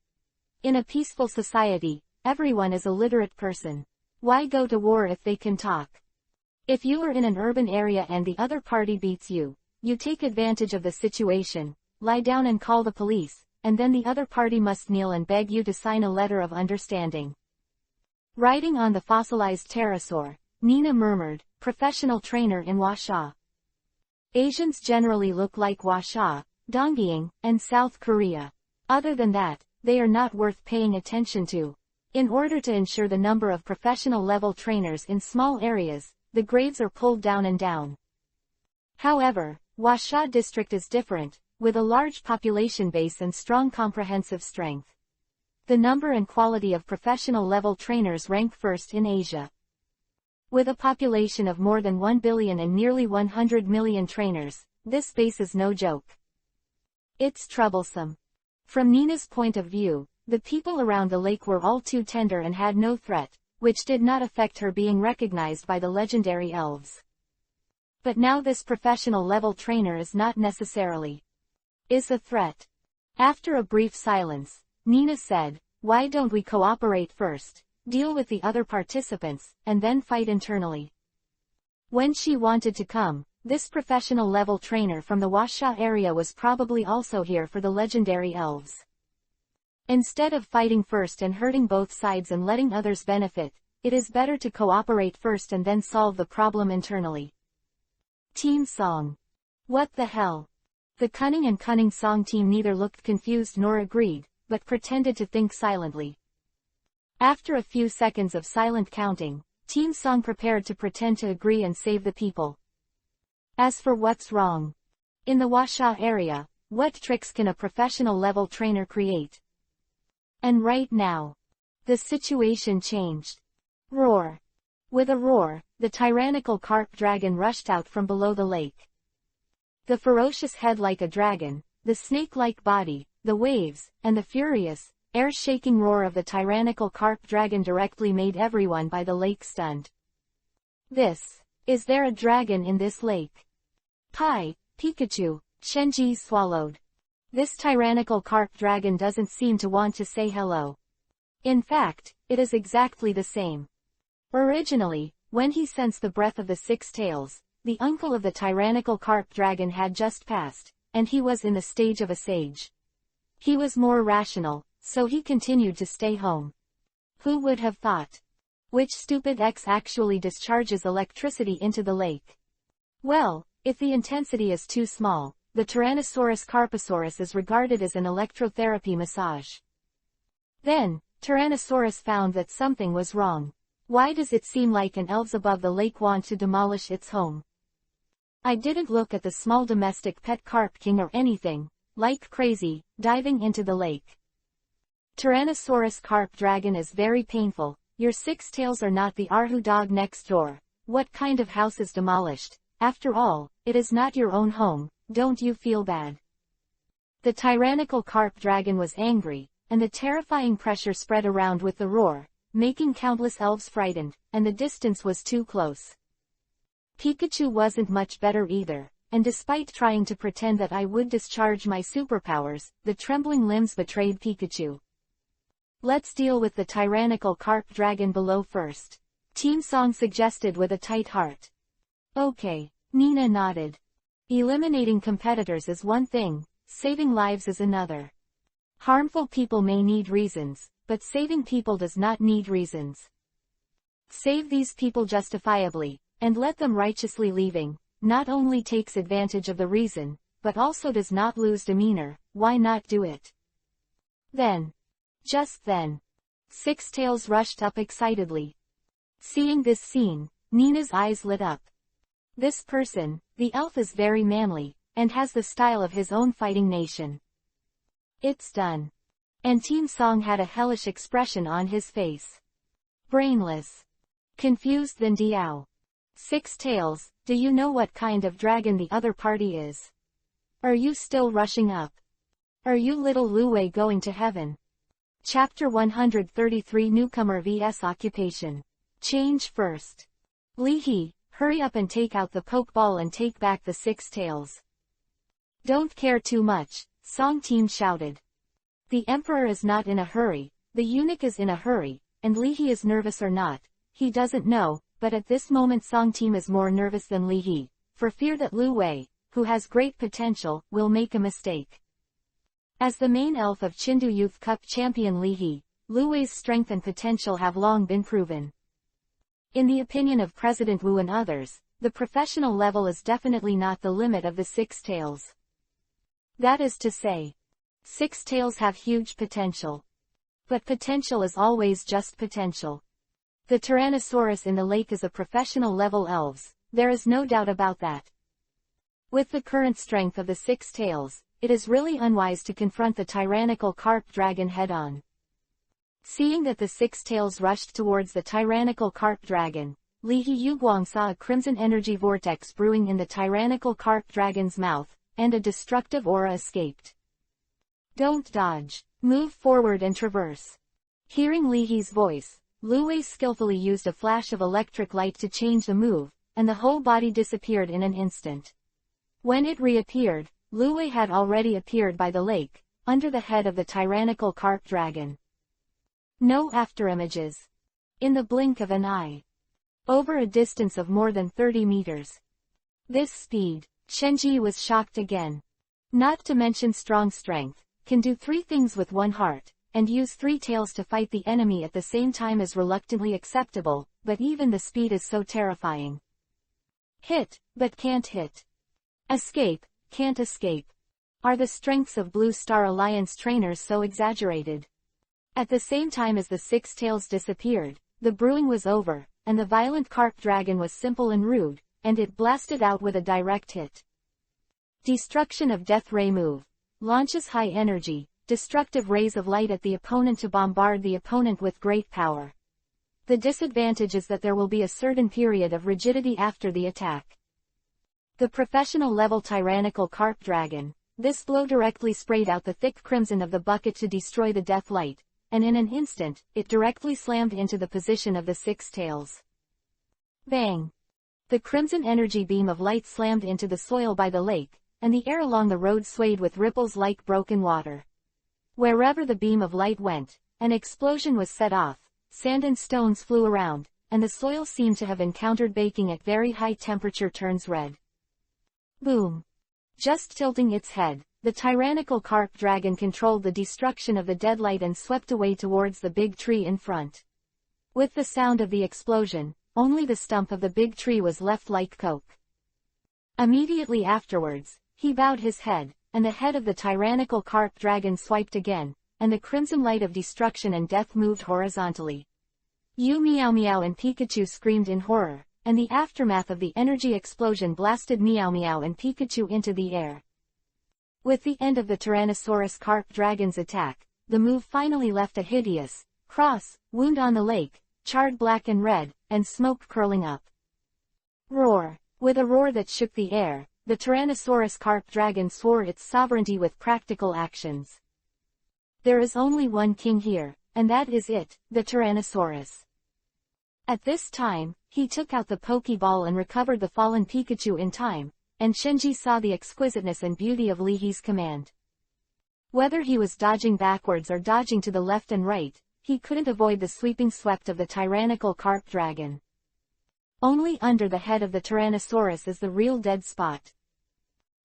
In a peaceful society, everyone is a literate person. Why go to war if they can talk? If you are in an urban area and the other party beats you, you take advantage of the situation, lie down and call the police, and then the other party must kneel and beg you to sign a letter of understanding. Riding on the fossilized pterosaur, Nina murmured, professional trainer in Washa. Asians generally look like Washa, Dongying, and South Korea. Other than that, they are not worth paying attention to. In order to ensure the number of professional level trainers in small areas, the grades are pulled down and down. However, Washa district is different, with a large population base and strong comprehensive strength. The number and quality of professional level trainers rank first in Asia. With a population of more than 1 billion and nearly 100 million trainers, this base is no joke. It's troublesome. From Nina's point of view, the people around the lake were all too tender and had no threat, which did not affect her being recognized by the legendary elves. But now this professional level trainer is not necessarily is a threat. After a brief silence, Nina said, why don't we cooperate first, deal with the other participants, and then fight internally? When she wanted to come, this professional level trainer from the Washa area was probably also here for the legendary elves. Instead of fighting first and hurting both sides and letting others benefit, it is better to cooperate first and then solve the problem internally. Team Song. What the hell? The cunning Song team neither looked confused nor agreed, but pretended to think silently. After a few seconds of silent counting, Team Song prepared to pretend to agree and save the people. As for what's wrong? In the Washa area, what tricks can a professional level trainer create? And right now, the situation changed. Roar. With a roar, the tyrannical carp dragon rushed out from below the lake. The ferocious head like a dragon, the snake-like body, the waves, and the furious, air-shaking roar of the tyrannical carp dragon directly made everyone by the lake stunned. Is there a dragon in this lake? Hi, Pikachu, Shenji swallowed. This tyrannical carp dragon doesn't seem to want to say hello. In fact, it is exactly the same. Originally, when he sensed the breath of the six tails, the uncle of the tyrannical carp dragon had just passed, and he was in the stage of a sage. He was more rational, so he continued to stay home. Who would have thought? Which stupid X actually discharges electricity into the lake? Well, if the intensity is too small, the Tyrannosaurus carposaurus is regarded as an electrotherapy massage. Then, Tyrannosaurus found that something was wrong. Why does it seem like an elves above the lake want to demolish its home? I didn't look at the small domestic pet carp king or anything, like crazy, diving into the lake. Tyrannosaurus carp dragon is very painful, your six tails are not the Arhu dog next door. What kind of house is demolished? After all, it is not your own home, don't you feel bad? The tyrannical carp dragon was angry, and the terrifying pressure spread around with the roar, making countless elves frightened, and the distance was too close. Pikachu wasn't much better either, and despite trying to pretend that I would discharge my superpowers, the trembling limbs betrayed Pikachu. Let's deal with the tyrannical carp dragon below first. Team Song suggested with a tight heart. Okay, Nina nodded. Eliminating competitors is one thing, saving lives is another. Harmful people may need reasons, but saving people does not need reasons. Save these people justifiably, and let them righteously leaving, not only takes advantage of the reason, but also does not lose demeanor. Why not do it? Just then, Six Tails rushed up excitedly. Seeing this scene, Nina's eyes lit up. This person, the elf, is very manly, and has the style of his own fighting nation. It's done. And Team Song had a hellish expression on his face. Brainless. Confused than Diao. Six Tails, do you know what kind of dragon the other party is? Are you still rushing up? Are you little Lu Wei going to heaven? Chapter 133 Newcomer vs Occupation. Change first. Li He, hurry up and take out the Pokeball and take back the Six Tails. Don't care too much, Song Team shouted. The Emperor is not in a hurry, the eunuch is in a hurry, and Li He is nervous or not, he doesn't know, but at this moment Song Team is more nervous than Li He, for fear that Lu Wei, who has great potential, will make a mistake. As the main elf of Chindu Youth Cup champion Li He, Lu Wei's strength and potential have long been proven. In the opinion of President Wu and others, the professional level is definitely not the limit of the Six Tails. That is to say, Six Tails have huge potential. But potential is always just potential. The Tyrannosaurus in the lake is a professional level elves, there is no doubt about that. With the current strength of the Six Tails, it is really unwise to confront the tyrannical carp dragon head-on. Seeing that the Six Tails rushed towards the tyrannical carp dragon, Li He Yuguang saw a crimson energy vortex brewing in the tyrannical carp dragon's mouth, and a destructive aura escaped. Don't dodge, move forward and traverse. Hearing Li He's voice, Lu Wei skillfully used a flash of electric light to change the move, and the whole body disappeared in an instant. When it reappeared, Lu Wei had already appeared by the lake, under the head of the tyrannical carp dragon. No afterimages. In the blink of an eye. Over a distance of more than 30 meters. This speed, Shenji was shocked again. Not to mention strong strength, can do three things with one heart, and use three tails to fight the enemy at the same time is reluctantly acceptable, but even the speed is so terrifying. Hit, but can't hit. Escape, can't escape. Are the strengths of Blue Star Alliance trainers so exaggerated? At the same time as the Six Tails disappeared, the brewing was over, and the violent carp dragon was simple and rude, and it blasted out with a direct hit. Destruction of Death Ray move. Launches high energy, destructive rays of light at the opponent to bombard the opponent with great power. The disadvantage is that there will be a certain period of rigidity after the attack. The professional level tyrannical carp dragon. This blow directly sprayed out the thick crimson of the bucket to destroy the death light, and in an instant, it directly slammed into the position of the six tails. Bang! The crimson energy beam of light slammed into the soil by the lake, and the air along the road swayed with ripples like broken water. Wherever the beam of light went, an explosion was set off, sand and stones flew around, and the soil seemed to have encountered baking at very high temperature turns red. Boom! Just tilting its head, the tyrannical carp dragon controlled the destruction of the deadlight and swept away towards the big tree in front. With the sound of the explosion, only the stump of the big tree was left like coke. Immediately afterwards, he bowed his head, and the head of the tyrannical carp dragon swiped again, and the crimson light of destruction and death moved horizontally. You Meow Meow and Pikachu screamed in horror, and the aftermath of the energy explosion blasted Meow Meow and Pikachu into the air. With the end of the Tyrannosaurus carp dragon's attack, the move finally left a hideous, cross, wound on the lake, charred black and red, and smoke curling up. Roar! With a roar that shook the air, the Tyrannosaurus carp dragon swore its sovereignty with practical actions. There is only one king here, and that is it, the Tyrannosaurus. At this time, he took out the Pokeball and recovered the fallen Pikachu in time, and Shenji saw the exquisiteness and beauty of Lihi's command. Whether he was dodging backwards or dodging to the left and right, he couldn't avoid the sweeping sweep of the tyrannical carp dragon. Only under the head of the Tyrannosaurus is the real dead spot.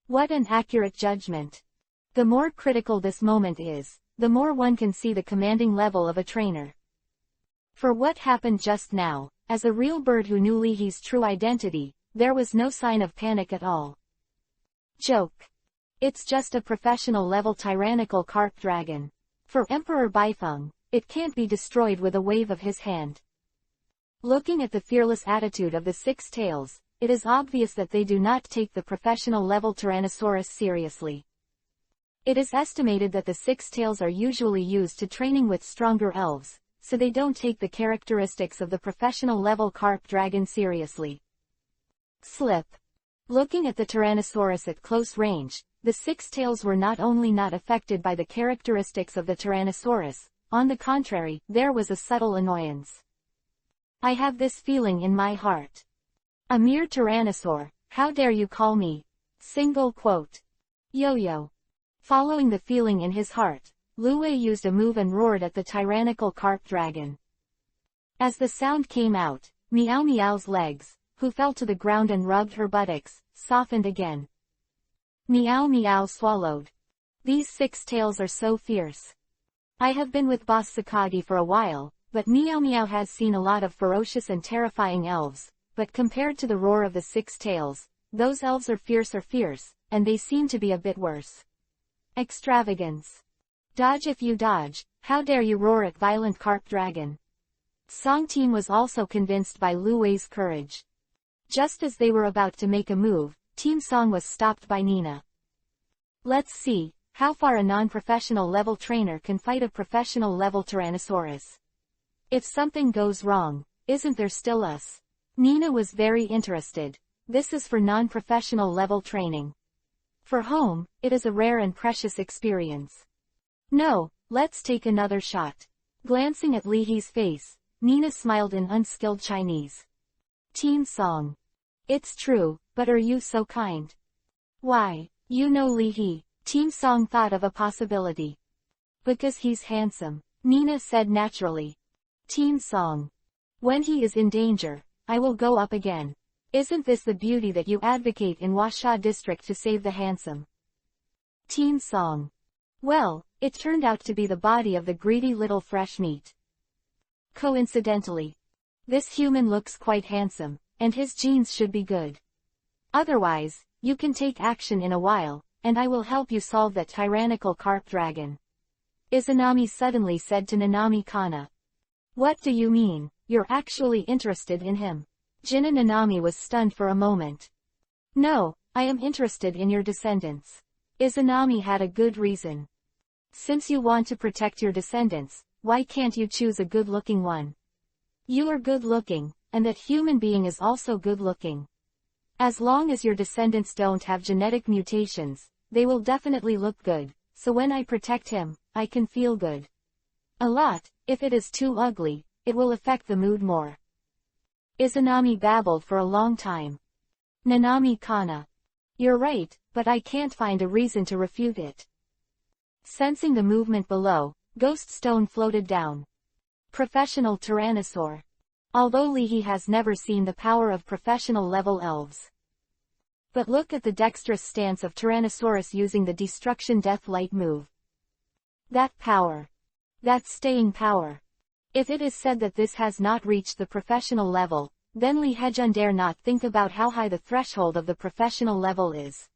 What an accurate judgment! The more critical this moment is, the more one can see the commanding level of a trainer. For what happened just now, as a real bird who knew Lihi's true identity, there was no sign of panic at all. Joke. It's just a professional-level tyrannical carp dragon. For Emperor Baifeng, it can't be destroyed with a wave of his hand. Looking at the fearless attitude of the six tails, it is obvious that they do not take the professional-level Tyrannosaurus seriously. It is estimated that the six tails are usually used to training with stronger elves, so they don't take the characteristics of the professional-level carp dragon seriously. Slip. Looking at the Tyrannosaurus at close range, the six tails were not only not affected by the characteristics of the Tyrannosaurus, on the contrary, there was a subtle annoyance. I have this feeling in my heart. A mere tyrannosaur, how dare you call me? Single quote. Yo-yo. Following the feeling in his heart, Lu Wei used a move and roared at the tyrannical carp dragon. As the sound came out, Meow Meow's legs, who fell to the ground and rubbed her buttocks, softened again. Meow Meow swallowed. These six tails are so fierce. I have been with Boss Sakagi for a while, but Meow Meow has seen a lot of ferocious and terrifying elves, but compared to the roar of the six tails, those elves are fierce, and they seem to be a bit worse. Extravagance. Dodge if you dodge, how dare you roar at violent carp dragon. Song team was also convinced by Lu Wei's courage. Just as they were about to make a move, Team Song was stopped by Nina. Let's see how far a non-professional level trainer can fight a professional level Tyrannosaurus. If something goes wrong, isn't there still us? Nina was very interested. This is for non-professional level training. For home, it is a rare and precious experience. No, let's take another shot. Glancing at Lihi's face, Nina smiled in unskilled Chinese. Team Song. It's true, but are you so kind? Why, you know Lihi. Team Song thought of a possibility. Because he's handsome, Nina said naturally. Team Song. When he is in danger, I will go up again. Isn't this the beauty that you advocate in Huasha district to save the handsome? Team Song. Well, it turned out to be the body of the greedy little fresh meat. Coincidentally, this human looks quite handsome, and his genes should be good. Otherwise, you can take action in a while, and I will help you solve that tyrannical carp dragon. Izanami suddenly said to Nanami Kana. What do you mean, you're actually interested in him? Jin and Nanami was stunned for a moment. No, I am interested in your descendants. Izanami had a good reason. Since you want to protect your descendants, why can't you choose a good-looking one? You are good-looking, and that human being is also good-looking. As long as your descendants don't have genetic mutations, they will definitely look good, so when I protect him, I can feel good. A lot. If it is too ugly, it will affect the mood more. Izanami babbled for a long time. Nanami Kana. You're right, but I can't find a reason to refute it. Sensing the movement below, Ghost Stone floated down. Professional Tyrannosaur. Although Leahy has never seen the power of professional-level elves. But look at the dexterous stance of Tyrannosaurus using the Destruction Death Light move. That power. That staying power. If it is said that this has not reached the professional level, then Lee Hejun dare not think about how high the threshold of the professional level is.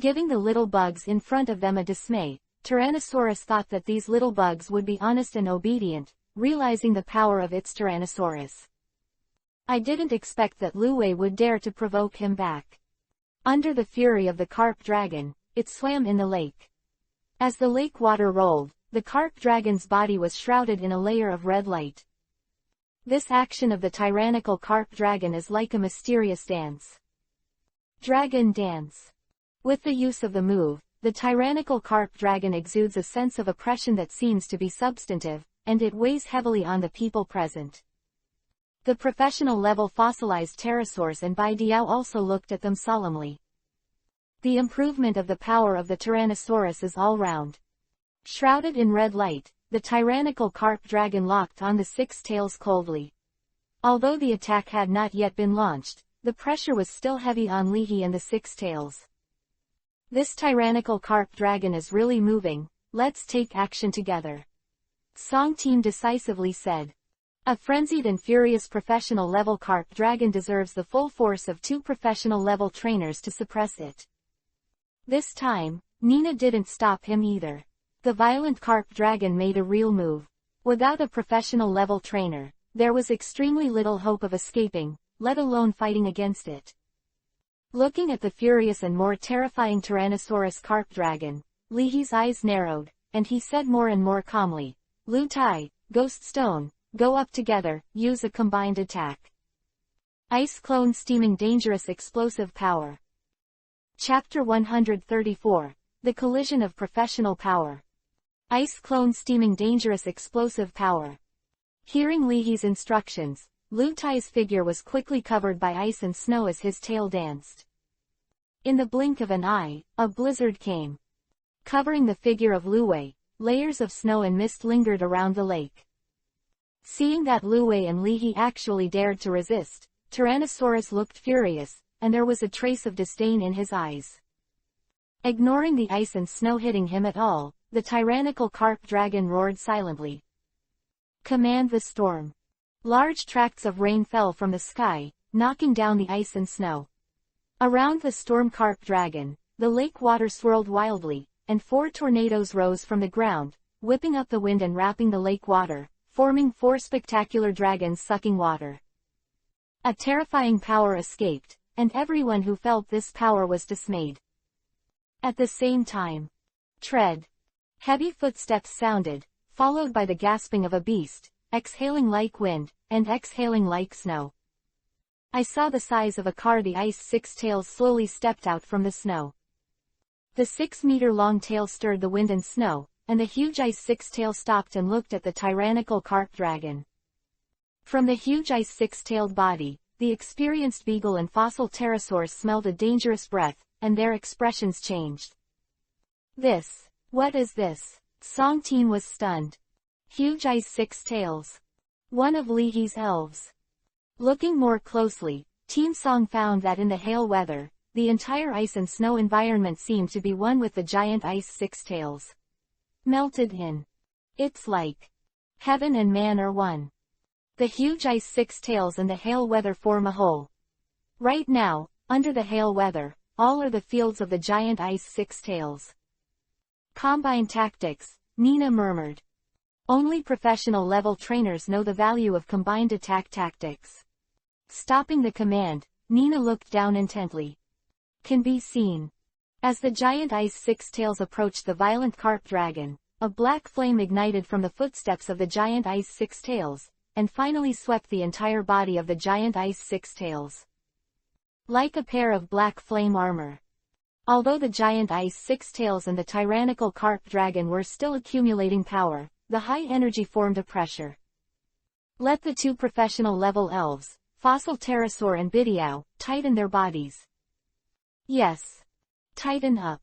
Giving the little bugs in front of them a dismay, Tyrannosaurus thought that these little bugs would be honest and obedient, realizing the power of its Tyrannosaurus. I didn't expect that Lu Wei would dare to provoke him back. Under the fury of the carp dragon, it swam in the lake. As the lake water rolled, the carp dragon's body was shrouded in a layer of red light. This action of the tyrannical carp dragon is like a mysterious dance. Dragon Dance. With the use of the move, the tyrannical carp dragon exudes a sense of oppression that seems to be substantive, and it weighs heavily on the people present. The professional-level fossilized pterosaurs and Bai Diao also looked at them solemnly. The improvement of the power of the Tyrannosaurus is all round. Shrouded in red light, the tyrannical carp dragon locked on the six tails coldly. Although the attack had not yet been launched, the pressure was still heavy on Leahy and the six tails. This tyrannical carp dragon is really moving, let's take action together. Song Team decisively said. A frenzied and furious professional-level carp dragon deserves the full force of two professional-level trainers to suppress it. This time, Nina didn't stop him either. The violent carp dragon made a real move. Without a professional-level trainer, there was extremely little hope of escaping, let alone fighting against it. Looking at the furious and more terrifying Tyrannosaurus carp dragon, Leahy's eyes narrowed, and he said more and more calmly, Lu Tai, Ghost Stone, go up together, use a combined attack. Ice Clone Steaming Dangerous Explosive Power. Chapter 134, The Collision of Professional Power. Ice Clone Steaming Dangerous Explosive Power. Hearing Leahy's instructions, Lu Tai's figure was quickly covered by ice and snow as his tail danced. In the blink of an eye, a blizzard came. Covering the figure of Lu Wei, layers of snow and mist lingered around the lake. Seeing that Lu Wei and Leahy actually dared to resist, Tyrannosaurus looked furious, and there was a trace of disdain in his eyes. Ignoring the ice and snow hitting him at all, the tyrannical carp dragon roared silently. Command the storm. Large tracts of rain fell from the sky, knocking down the ice and snow. Around the storm carp dragon, the lake water swirled wildly, and 4 tornadoes rose from the ground, whipping up the wind and wrapping the lake water, forming 4 spectacular dragons sucking water. A terrifying power escaped, and everyone who felt this power was dismayed. At the same time, tread. Heavy footsteps sounded, followed by the gasping of a beast, exhaling like wind, and exhaling like snow. I saw the size of a car. The ice six tails slowly stepped out from the snow. The 6-meter-long tail stirred the wind and snow, and the huge ice six tail stopped and looked at the tyrannical carp dragon. From the huge ice six-tailed body, the experienced beagle and fossil pterosaurs smelled a dangerous breath, and their expressions changed. What is this? Song Team was stunned. Huge ice six tails. One of Leahy's elves. Looking more closely, Team Song found that in the hail weather, the entire ice and snow environment seemed to be one with the giant ice six tails. Melted in. It's like heaven and man are one. The huge ice six tails and the hail weather form a whole. Right now, under the hail weather, all are the fields of the giant ice six tails. Combine tactics, Nina murmured. Only professional-level trainers know the value of combined attack tactics. Stopping the command, Nina looked down intently. Can be seen. As the giant ice six-tails approached the violent carp dragon, a black flame ignited from the footsteps of the giant ice six-tails, and finally swept the entire body of the giant ice six-tails. Like a pair of black flame armor. Although the giant ice six-tails and the tyrannical carp dragon were still accumulating power, the high energy formed a pressure. Let the two professional-level elves, Fossil Pterosaur and Bidiao, tighten their bodies. Yes. Tighten up.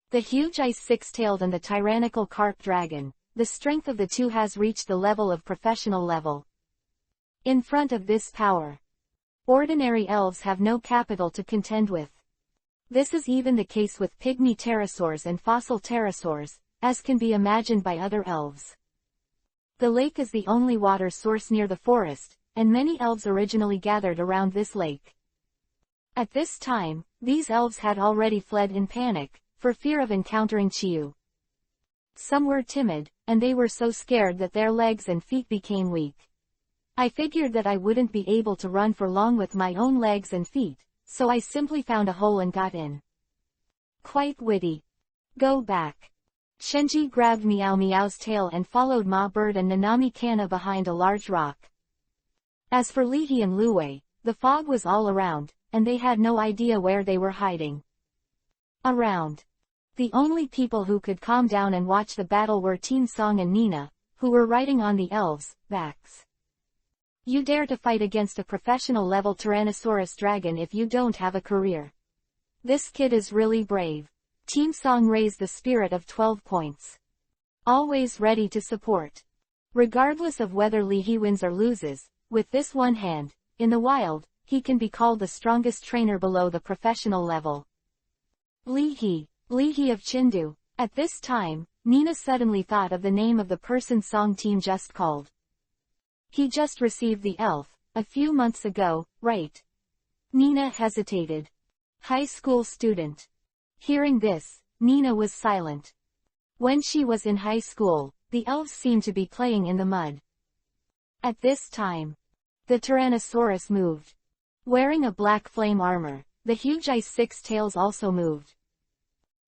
The huge ice six-tailed and the tyrannical carp dragon, the strength of the two has reached the level of professional level. In front of this power, ordinary elves have no capital to contend with. This is even the case with pygmy pterosaurs and fossil pterosaurs, as can be imagined by other elves. The lake is the only water source near the forest, and many elves originally gathered around this lake. At this time, these elves had already fled in panic, for fear of encountering Chiu. Some were timid, and they were so scared that their legs and feet became weak. I figured that I wouldn't be able to run for long with my own legs and feet, so I simply found a hole and got in. Quite witty. Go back. Shenji grabbed Meow Meow's tail and followed Ma Bird and Nanami Kana behind a large rock. As for Lihi and Luwei, the fog was all around, and they had no idea where they were hiding. Around. The only people who could calm down and watch the battle were Team Song and Nina, who were riding on the elves' backs. You dare to fight against a professional-level Tyrannosaurus dragon if you don't have a career. This kid is really brave. Team Song raised the spirit of 12 points. Always ready to support. Regardless of whether Lihi wins or loses, with this one hand, in the wild, he can be called the strongest trainer below the professional level. Lihi of Chindu. At this time, Nina suddenly thought of the name of the person Song team just called. He just received the elf, a few months ago, right? Nina hesitated. High school student. Hearing this, Nina was silent. When she was in high school, the elves seemed to be playing in the mud. At this time, the Tyrannosaurus moved. Wearing a black flame armor, the huge ice six-tails also moved.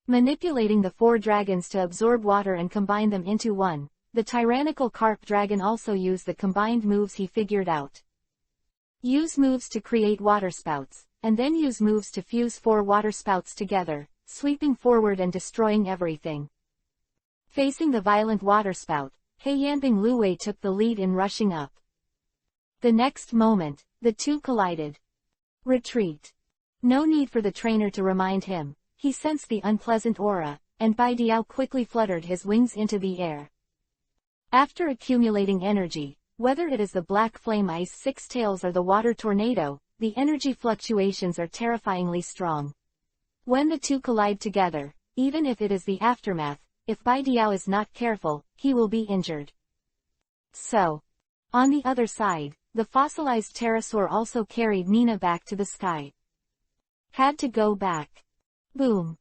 Manipulating the four dragons to absorb water and combine them into one, the tyrannical carp dragon also used the combined moves he figured out. Use moves to create waterspouts, and then use moves to fuse four waterspouts together, sweeping forward and destroying everything. Facing the violent waterspout, Heiyanbing Luwei took the lead in rushing up. The next moment, the two collided. Retreat. No need for the trainer to remind him, he sensed the unpleasant aura, and Bidiao quickly fluttered his wings into the air. After accumulating energy, whether it is the black flame ice six-tails or the water tornado, the energy fluctuations are terrifyingly strong. When the two collide together, even if it is the aftermath, if Bidiao is not careful, he will be injured. So, on the other side, the fossilized pterosaur also carried Nina back to the sky. Had to go back. Boom.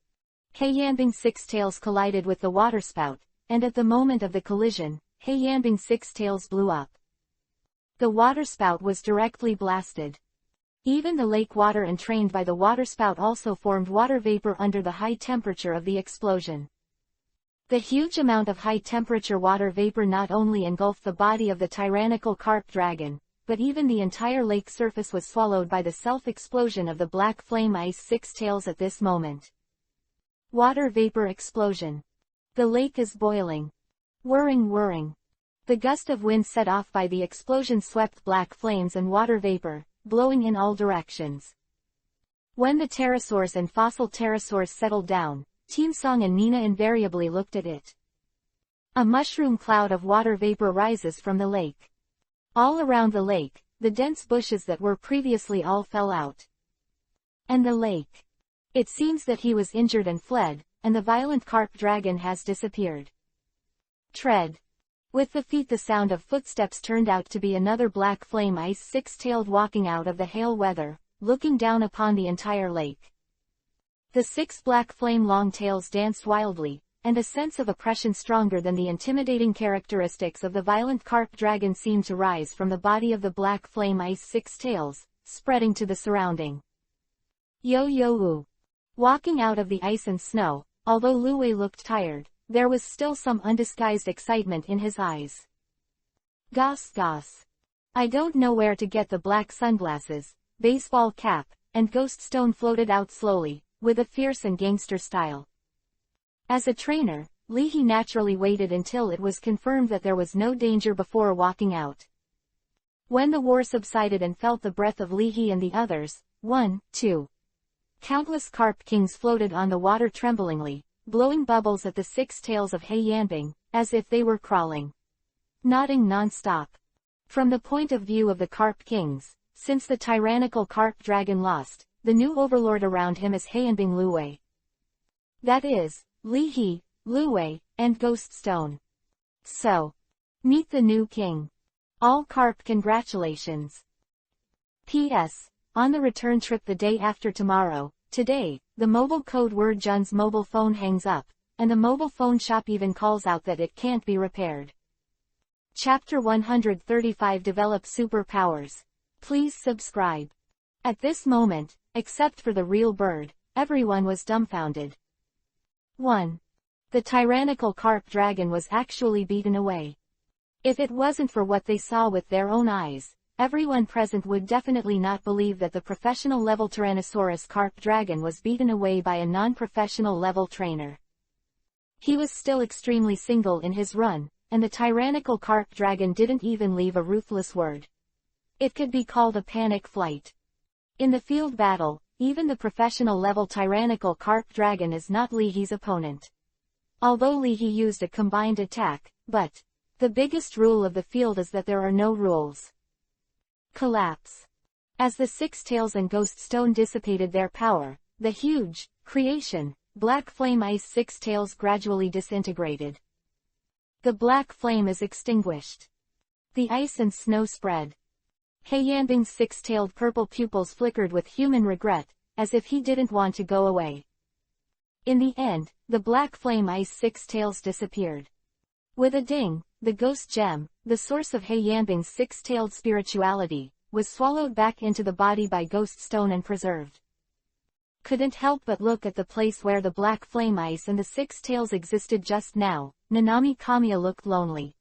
Heiyanbing six-tails collided with the waterspout, and at the moment of the collision, Heiyanbing six-tails blew up. The waterspout was directly blasted. Even the lake water entrained by the waterspout also formed water vapor under the high temperature of the explosion. The huge amount of high-temperature water vapor not only engulfed the body of the tyrannical carp dragon, but even the entire lake surface was swallowed by the self-explosion of the black flame ice six-tails at this moment. Water vapor explosion. The lake is boiling. Whirring. The gust of wind set off by the explosion swept black flames and water vapor, blowing in all directions. When the pterosaurs and fossil pterosaurs settled down, Team Song and Nina invariably looked at it. A mushroom cloud of water vapor rises from the lake. All around the lake, the dense bushes that were previously all fell out. And the lake. It seems that he was injured and fled, and the violent carp dragon has disappeared. Tread. With the feet the sound of footsteps turned out to be another black flame ice six-tailed walking out of the hail weather, looking down upon the entire lake. The six black flame long tails danced wildly, and a sense of oppression stronger than the intimidating characteristics of the violent carp dragon seemed to rise from the body of the black flame ice six-tails, spreading to the surrounding. Yo-yo-oo. Walking out of the ice and snow, although Lu Wei looked tired, there was still some undisguised excitement in his eyes. Goss goss. I don't know where to get the black sunglasses, baseball cap, and ghost stone floated out slowly, with a fierce and gangster style. As a trainer, Li He naturally waited until it was confirmed that there was no danger before walking out. When the war subsided and felt the breath of Li He and the others, 1, 2. Countless carp kings floated on the water tremblingly, blowing bubbles at the 6 tails of He Yanbing, as if they were crawling. Nodding non-stop. From the point of view of the carp kings, since the tyrannical carp dragon lost, the new overlord around him is He Yanbing Lu Wei. That is, Li He, Lu Wei, and Ghost Stone. So, meet the new king. All carp congratulations. P.S. On the return trip the day after tomorrow, today, the mobile code word Jun's mobile phone hangs up, and the mobile phone shop even calls out that it can't be repaired. Chapter 135 Develop Superpowers. Please subscribe. At this moment, except for the real bird, everyone was dumbfounded. 1. The tyrannical carp dragon was actually beaten away. If it wasn't for what they saw with their own eyes, everyone present would definitely not believe that the professional level Tyrannosaurus carp dragon was beaten away by a non-professional level trainer. He was still extremely single in his run, and the tyrannical carp dragon didn't even leave a ruthless word. It could be called a panic flight. In the field battle, even the professional level tyrannical carp dragon is not Li He's opponent. Although Li He used a combined attack, but the biggest rule of the field is that there are no rules. Collapse. As the 6 tails and Ghost Stone dissipated their power, the huge creation, black flame ice 6 tails gradually disintegrated. The black flame is extinguished. The ice and snow spread. He Yanbing's 6-tailed purple pupils flickered with human regret, as if he didn't want to go away. In the end, the black flame ice 6 tails disappeared. With a ding, the ghost gem, the source of He Yanbing's 6-tailed spirituality, was swallowed back into the body by Ghost Stone and preserved. Couldn't help but look at the place where the black flame ice and the 6 tails existed just now. Nanami Kamiya looked lonely.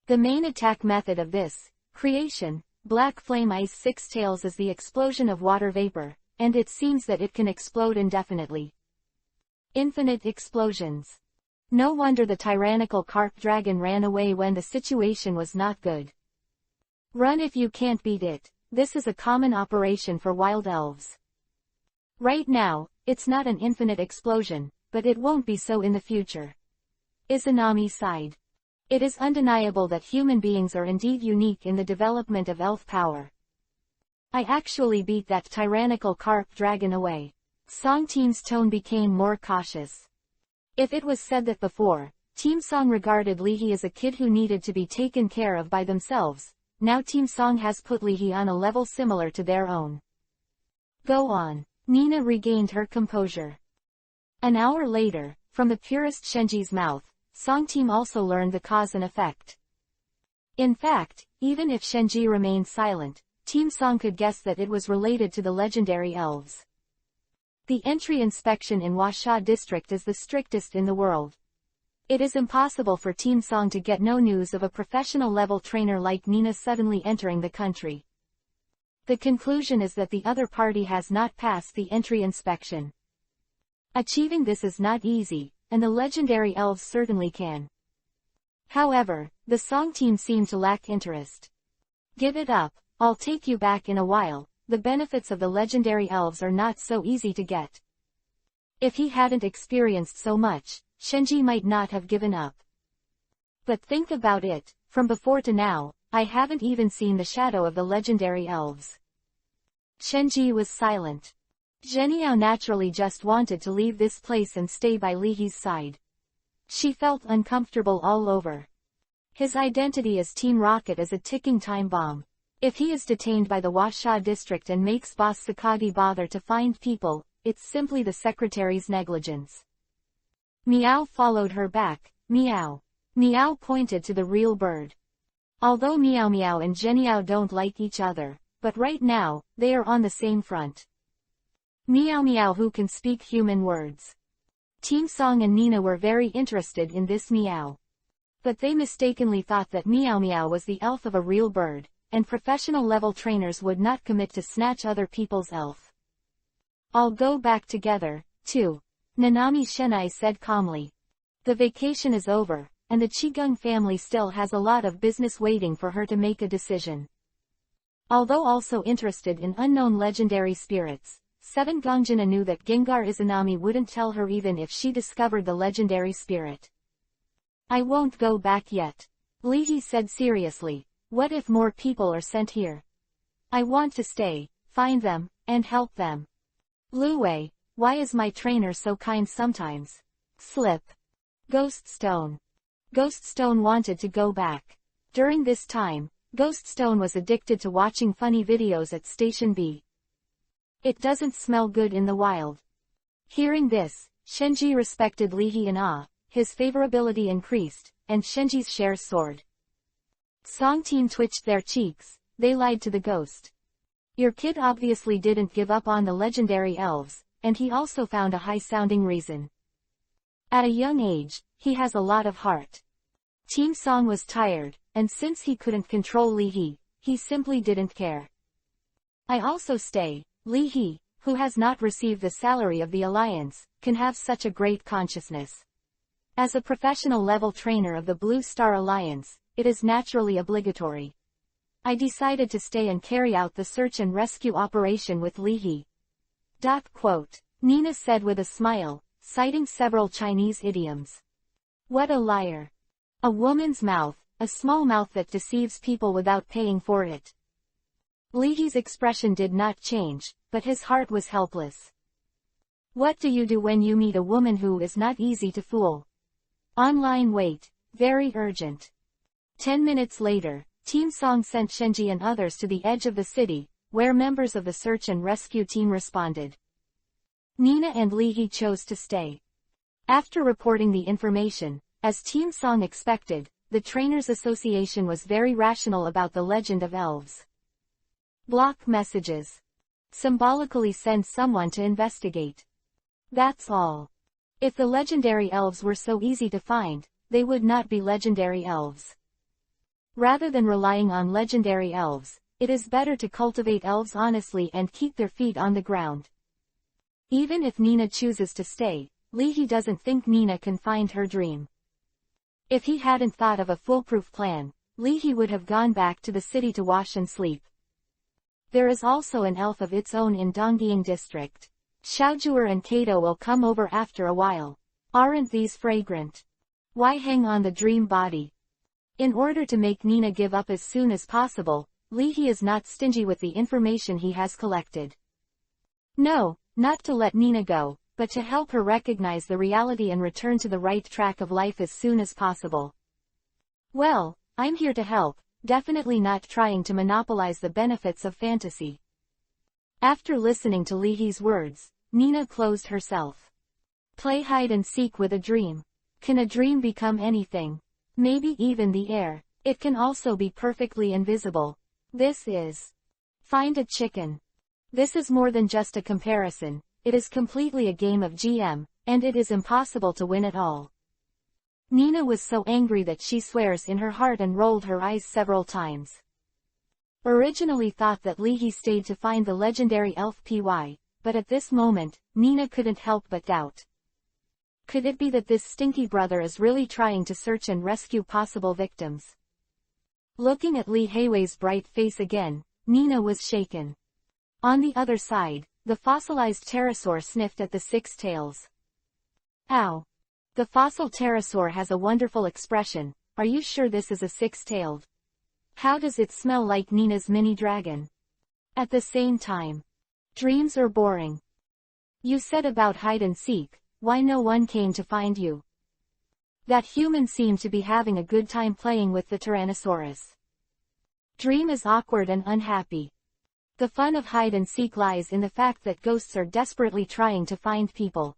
The main attack method of this creation, black flame ice 6 tails, is the explosion of water vapor, and it seems that it can explode indefinitely. Infinite explosions. No wonder the tyrannical carp dragon ran away when the situation was not good. Run if you can't beat it. This is a common operation for wild elves. Right now, it's not an infinite explosion, but it won't be so in the future. Izanami sighed. It is undeniable that human beings are indeed unique in the development of elf power. I actually beat that tyrannical carp dragon away. Song Team's tone became more cautious. If it was said that before, Team Song regarded Li He as a kid who needed to be taken care of by themselves, now Team Song has put Li He on a level similar to their own. Go on. Nina regained her composure. An hour later, from the purist Shenji's mouth, Song Team also learned the cause and effect. In fact, even if Shenji remained silent, Team Song could guess that it was related to the legendary elves. The entry inspection in Huasha district is the strictest in the world. It is impossible for Team Song to get no news of a professional level trainer like Nina suddenly entering the country. The conclusion is that the other party has not passed the entry inspection. Achieving this is not easy, and the legendary elves certainly can. However, the Song Team seemed to lack interest. Give it up, I'll take you back in a while. The benefits of the legendary elves are not so easy to get. If he hadn't experienced so much, Shenji might not have given up. But think about it, from before to now, I haven't even seen the shadow of the legendary elves. Shenji was silent. Zheniao naturally just wanted to leave this place and stay by Li He's side. She felt uncomfortable all over. His identity as Team Rocket is a ticking time bomb. If he is detained by the Huasha district and makes Boss Sakagi bother to find people, it's simply the secretary's negligence. Meow followed her back. Meow. Meow pointed to the real bird. Although Meow Meow and Zheniao don't like each other, but right now, they are on the same front. Meow meow, who can speak human words? Team Song and Nina were very interested in this meow. But they mistakenly thought that meow meow was the elf of a real bird, and professional level trainers would not commit to snatch other people's elf. I'll go back together, too. Nanami Shenai said calmly. The vacation is over, and the Chigung family still has a lot of business waiting for her to make a decision. Although also interested in unknown legendary spirits, 7 Gongjina knew that Gengar Izanami wouldn't tell her even if she discovered the legendary spirit. I won't go back yet. Lihi said seriously. What if more people are sent here? I want to stay, find them, and help them. Lu Wei, why is my trainer so kind sometimes? Slip. Ghost Stone. Ghost Stone wanted to go back. During this time, Ghost Stone was addicted to watching funny videos at Station B. It doesn't smell good in the wild. Hearing this, Shenji respected Lihi in awe, his favorability increased, and Shenji's shares soared. Song team twitched their cheeks, they lied to the ghost. Your kid obviously didn't give up on the legendary elves, and he also found a high-sounding reason. At a young age, he has a lot of heart. Team Song was tired, and since he couldn't control Lihi, he simply didn't care. I also stay. Lihi, who has not received the salary of the Alliance, can have such a great consciousness. As a professional level trainer of the Blue Star Alliance, it is naturally obligatory. I decided to stay and carry out the search and rescue operation with Lihi. Nina said with a smile, citing several Chinese idioms. What a liar. A woman's mouth, a small mouth that deceives people without paying for it. Lihi's expression did not change, but his heart was helpless. What do you do when you meet a woman who is not easy to fool? Online wait, very urgent. 10 minutes later, Team Song sent Shenji and others to the edge of the city, where members of the search and rescue team responded. Nina and Lihi chose to stay. After reporting the information, as Team Song expected, the Trainers Association was very rational about the legend of elves. Block messages. Symbolically send someone to investigate. That's all. If the legendary elves were so easy to find, they would not be legendary elves. Rather than relying on legendary elves, it is better to cultivate elves honestly and keep their feet on the ground. Even if Nina chooses to stay, Lihi doesn't think Nina can find her dream. If he hadn't thought of a foolproof plan, Lihi would have gone back to the city to wash and sleep. There is also an elf of its own in Dongying district. Xiaojuer and Kato will come over after a while. Aren't these fragrant? Why hang on the dream body? In order to make Nina give up as soon as possible, Lihi is not stingy with the information he has collected. No, not to let Nina go, but to help her recognize the reality and return to the right track of life as soon as possible. Well, I'm here to help, definitely not trying to monopolize the benefits of fantasy. After listening to Lihi's words, Nina closed herself. Play hide and seek with a dream. Can a dream become anything? Maybe even the air. It can also be perfectly invisible. This is Find a Chicken. This is more than just a comparison, it is completely a game of GM, and it is impossible to win at all. Nina was so angry that she swears in her heart and rolled her eyes several times. Originally thought that Lihi stayed to find the legendary elf Py, but at this moment, Nina couldn't help but doubt. Could it be that this stinky brother is really trying to search and rescue possible victims? Looking at Li Heiwei's bright face again, Nina was shaken. On the other side, the fossilized pterosaur sniffed at the 6 tails. Ow! The fossil pterosaur has a wonderful expression. Are you sure this is a 6-tailed? How does it smell like Nina's mini dragon? At the same time. Dreams are boring. You said about hide and seek, why no one came to find you? That human seemed to be having a good time playing with the Tyrannosaurus. Dream is awkward and unhappy. The fun of hide and seek lies in the fact that ghosts are desperately trying to find people.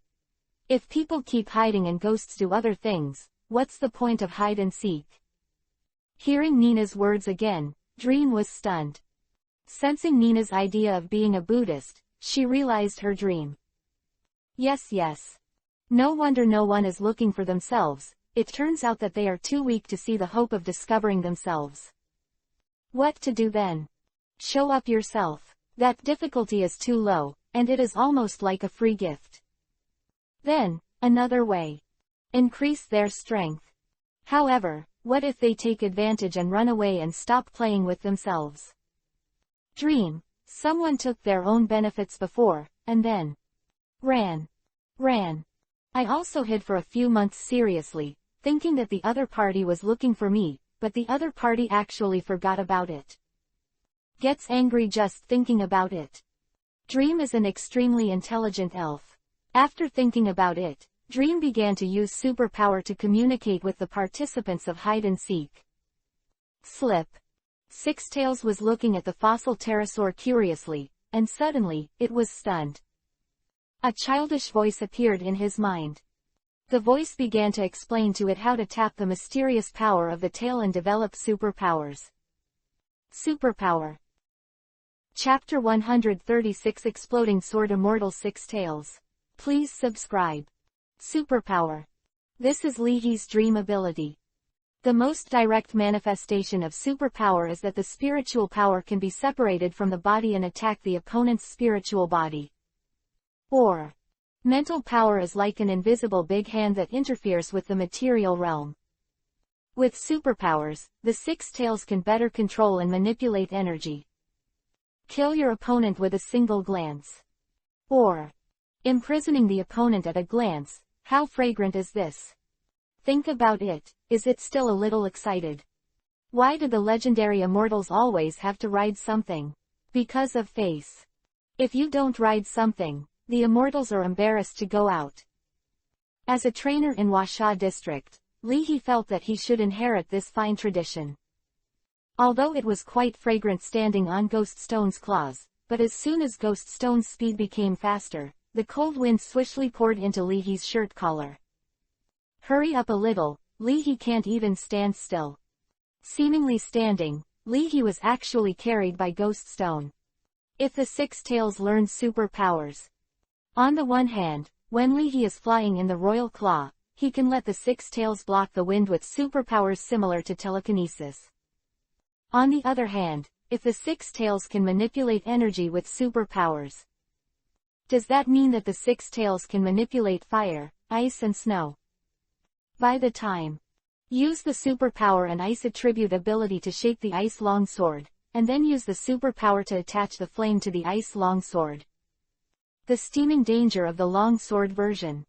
If people keep hiding and ghosts do other things, what's the point of hide and seek? Hearing Nina's words again, Dream was stunned. Sensing Nina's idea of being a Buddhist, she realized her dream. Yes. No wonder no one is looking for themselves. It turns out that they are too weak to see the hope of discovering themselves. What to do then? Show up yourself. That difficulty is too low, and it is almost like a free gift. Then, another way. Increase their strength. However, what if they take advantage and run away and stop playing with themselves? Dream. Someone took their own benefits before, and then ran. I also hid for a few months seriously, thinking that the other party was looking for me, but the other party actually forgot about it. Gets angry just thinking about it. Dream is an extremely intelligent elf. After thinking about it, Dream began to use superpower to communicate with the participants of hide and seek. Slip. Sixtails was looking at the fossil pterosaur curiously, and suddenly, it was stunned. A childish voice appeared in his mind. The voice began to explain to it how to tap the mysterious power of the tail and develop superpowers. Superpower. Chapter 136 Exploding Sword Immortal Sixtails. Please subscribe. Superpower. This is Leahy's dream ability. The most direct manifestation of superpower is that the spiritual power can be separated from the body and attack the opponent's spiritual body. Or, mental power is like an invisible big hand that interferes with the material realm. With superpowers, the Sixtails can better control and manipulate energy. Kill your opponent with a single glance. Or, imprisoning the opponent at a glance. How fragrant is this? Think about it. Is it still a little excited? Why do the legendary immortals always have to ride something? Because of face. If you don't ride something, the immortals are embarrassed to go out. As a trainer in Washa district, Leahy felt that he should inherit this fine tradition. Although it was quite fragrant standing on Ghost Stone's claws, but as soon as Ghost Stone's speed became faster, the cold wind swiftly poured into Leahy's shirt collar. Hurry up a little, Leahy can't even stand still. Seemingly standing, Leahy was actually carried by Ghost Stone. If the Sixtails learned superpowers. On the one hand, when Leahy is flying in the Royal Claw, he can let the Sixtails block the wind with superpowers similar to telekinesis. On the other hand, if the Sixtails can manipulate energy with superpowers. Does that mean that the Sixtails can manipulate fire, ice and snow? By the time. Use the superpower and ice attribute ability to shape the ice longsword, and then use the superpower to attach the flame to the ice longsword. The steaming danger of the longsword version.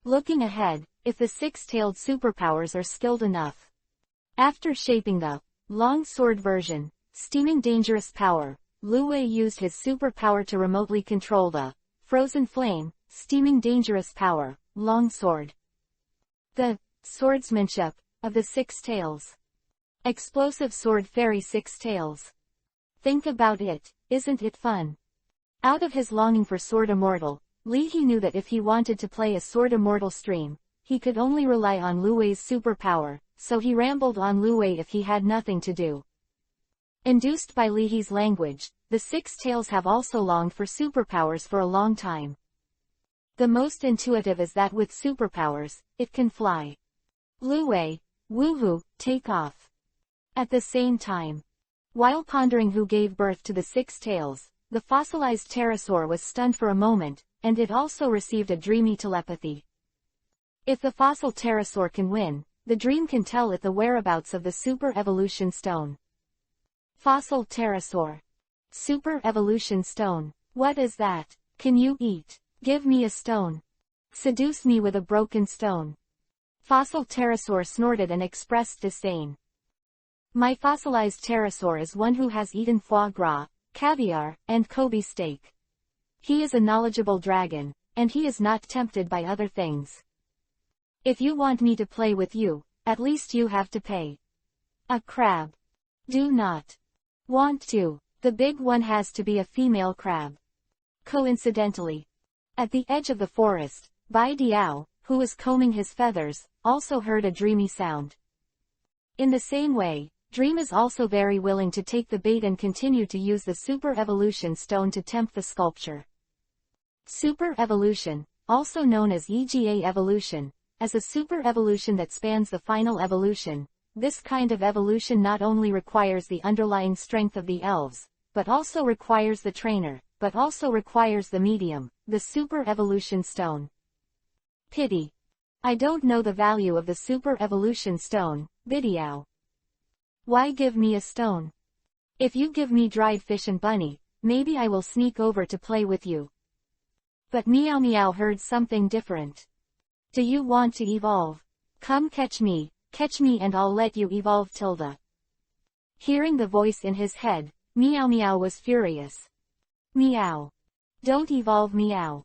Looking ahead, if the six-tailed superpowers are skilled enough. After shaping the longsword version, steaming dangerous power, Lu Wei used his superpower to remotely control the frozen flame, steaming dangerous power, longsword. The swordsmanship of the six tails. Explosive sword fairy six tails. Think about it, isn't it fun? Out of his longing for Sword Immortal, Leahy knew that if he wanted to play a Sword Immortal stream, he could only rely on Lu Wei's superpower, so he rambled on Lu Wei if he had nothing to do. Induced by Leahy's language, the six tails have also longed for superpowers for a long time. The most intuitive is that with superpowers, it can fly. Lu Wei, woohoo, take off. At the same time, while pondering who gave birth to the six tails, the fossilized pterosaur was stunned for a moment, and it also received a dreamy telepathy. If the fossil pterosaur can win, the dream can tell it the whereabouts of the Super Evolution Stone. Fossil pterosaur. Super Evolution Stone. What is that? Can you eat? Give me a stone. Seduce me with a broken stone. Fossil pterosaur snorted and expressed disdain. My fossilized pterosaur is one who has eaten foie gras, caviar, and Kobe steak. He is a knowledgeable dragon, and he is not tempted by other things. If you want me to play with you, at least you have to pay. A crab. Do not want to. The big one has to be a female crab. Coincidentally, at the edge of the forest, Bai Diao, who was combing his feathers, also heard a dreamy sound. In the same way, Dream is also very willing to take the bait and continue to use the Super Evolution Stone to tempt the sculpture. Super evolution, also known as EGA evolution, as a super evolution that spans the final evolution. This kind of evolution not only requires the underlying strength of the elves, but also requires the trainer, but also requires the medium, the super evolution stone. Pity. I don't know the value of the super evolution stone, Bidiao. Why give me a stone? If you give me dried fish and bunny, maybe I will sneak over to play with you. But Meow Meow heard something different. Do you want to evolve? Come catch me and I'll let you evolve tilde. Hearing the voice in his head, Meow Meow was furious. Meow. Don't evolve Meow.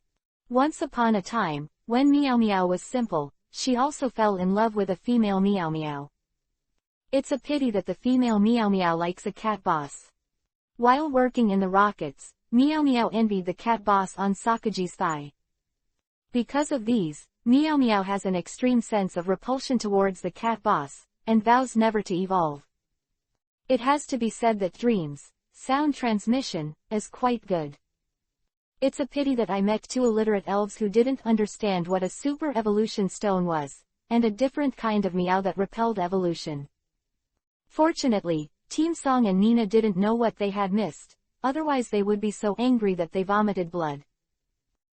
Once upon a time, when Meow Meow was simple, she also fell in love with a female Meow Meow. It's a pity that the female Meow Meow likes a cat boss. While working in the rockets, Meow Meow envied the cat boss on Sakaji's thigh. Because of these, Meow Meow has an extreme sense of repulsion towards the cat boss, and vows never to evolve. It has to be said that Dream's sound transmission is quite good. It's a pity that I met two illiterate elves who didn't understand what a super evolution stone was, and a different kind of meow that repelled evolution. Fortunately, Team Song and Nina didn't know what they had missed, otherwise they would be so angry that they vomited blood.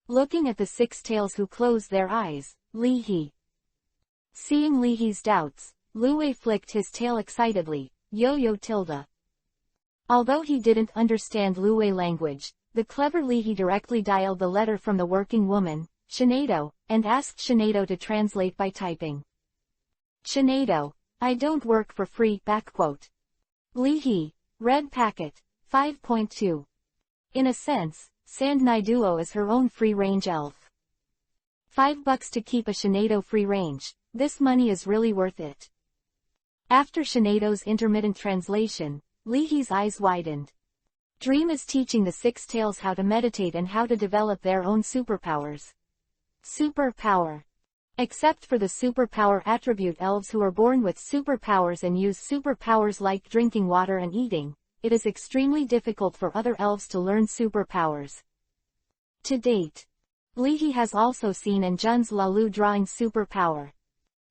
Looking at the six tails who closed their eyes, Li He. Seeing Li He's doubts, Lu Wei flicked his tail excitedly, yo-yo tilde. Although he didn't understand Lu Wei language, the clever Li He directly dialed the letter from the working woman, Shinado, and asked Shinado to translate by typing. Shinado, I don't work for free, backquote. Li He, red packet, 5.2. In a sense, Sand Niduo is her own free-range elf. $5 to keep a Shinado free-range, this money is really worth it. After Shinado's intermittent translation, Li He's eyes widened. Dream is teaching the six tails how to meditate and how to develop their own superpowers. Superpower. Except for the superpower attribute elves who are born with superpowers and use superpowers like drinking water and eating, it is extremely difficult for other elves to learn superpowers. To date, Li He has also seen and Jun's Lalu drawing superpower.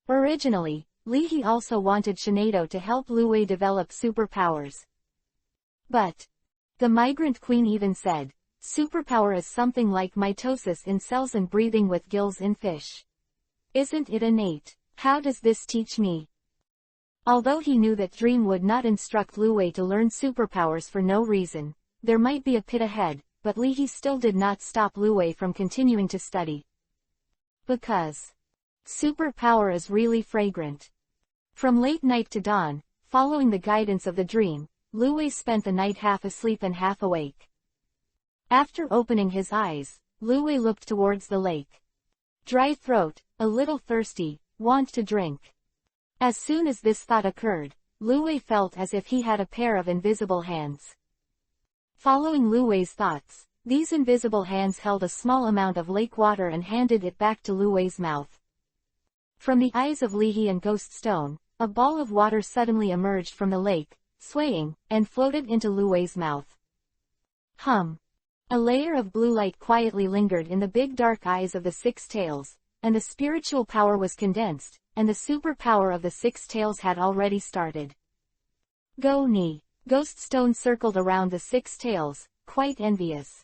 Originally, Li He also wanted Shinado to help Lu Wei develop superpowers. But the migrant queen even said, superpower is something like mitosis in cells and breathing with gills in fish. Isn't it innate? How does this teach me? Although he knew that Dream would not instruct Lu Wei to learn superpowers for no reason, there might be a pit ahead, but Li He still did not stop Lu Wei from continuing to study. Because superpower is really fragrant. From late night to dawn, following the guidance of the Dream, Lu Wei spent the night half asleep and half awake. After opening his eyes, Lu Wei looked towards the lake. Dry throat, a little thirsty, want to drink. As soon as this thought occurred, Lu Wei felt as if he had a pair of invisible hands. Following Lu Wei's thoughts, these invisible hands held a small amount of lake water and handed it back to Lu Wei's mouth. From the eyes of Li He and Ghost Stone, a ball of water suddenly emerged from the lake, swaying, and floated into Lu Wei's mouth. Hum. A layer of blue light quietly lingered in the big dark eyes of the six tails, and the spiritual power was condensed, and the superpower of the six tails had already started. Go Ni. Ghost Stone circled around the six tails, quite envious.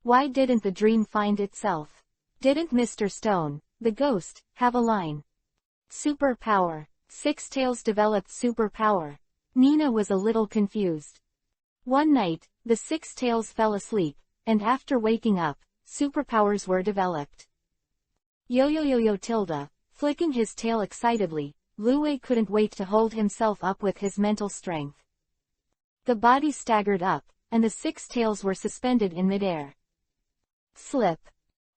Why didn't the dream find itself? Didn't Mr. Stone, the ghost, have a line? Superpower. Six tails developed superpower. Nina was a little confused. One night, the six tails fell asleep, and after waking up, superpowers were developed. Yo-yo-yo-yo tilde, flicking his tail excitedly, Lu Wei couldn't wait to hold himself up with his mental strength. The body staggered up, and the six tails were suspended in midair. Slip.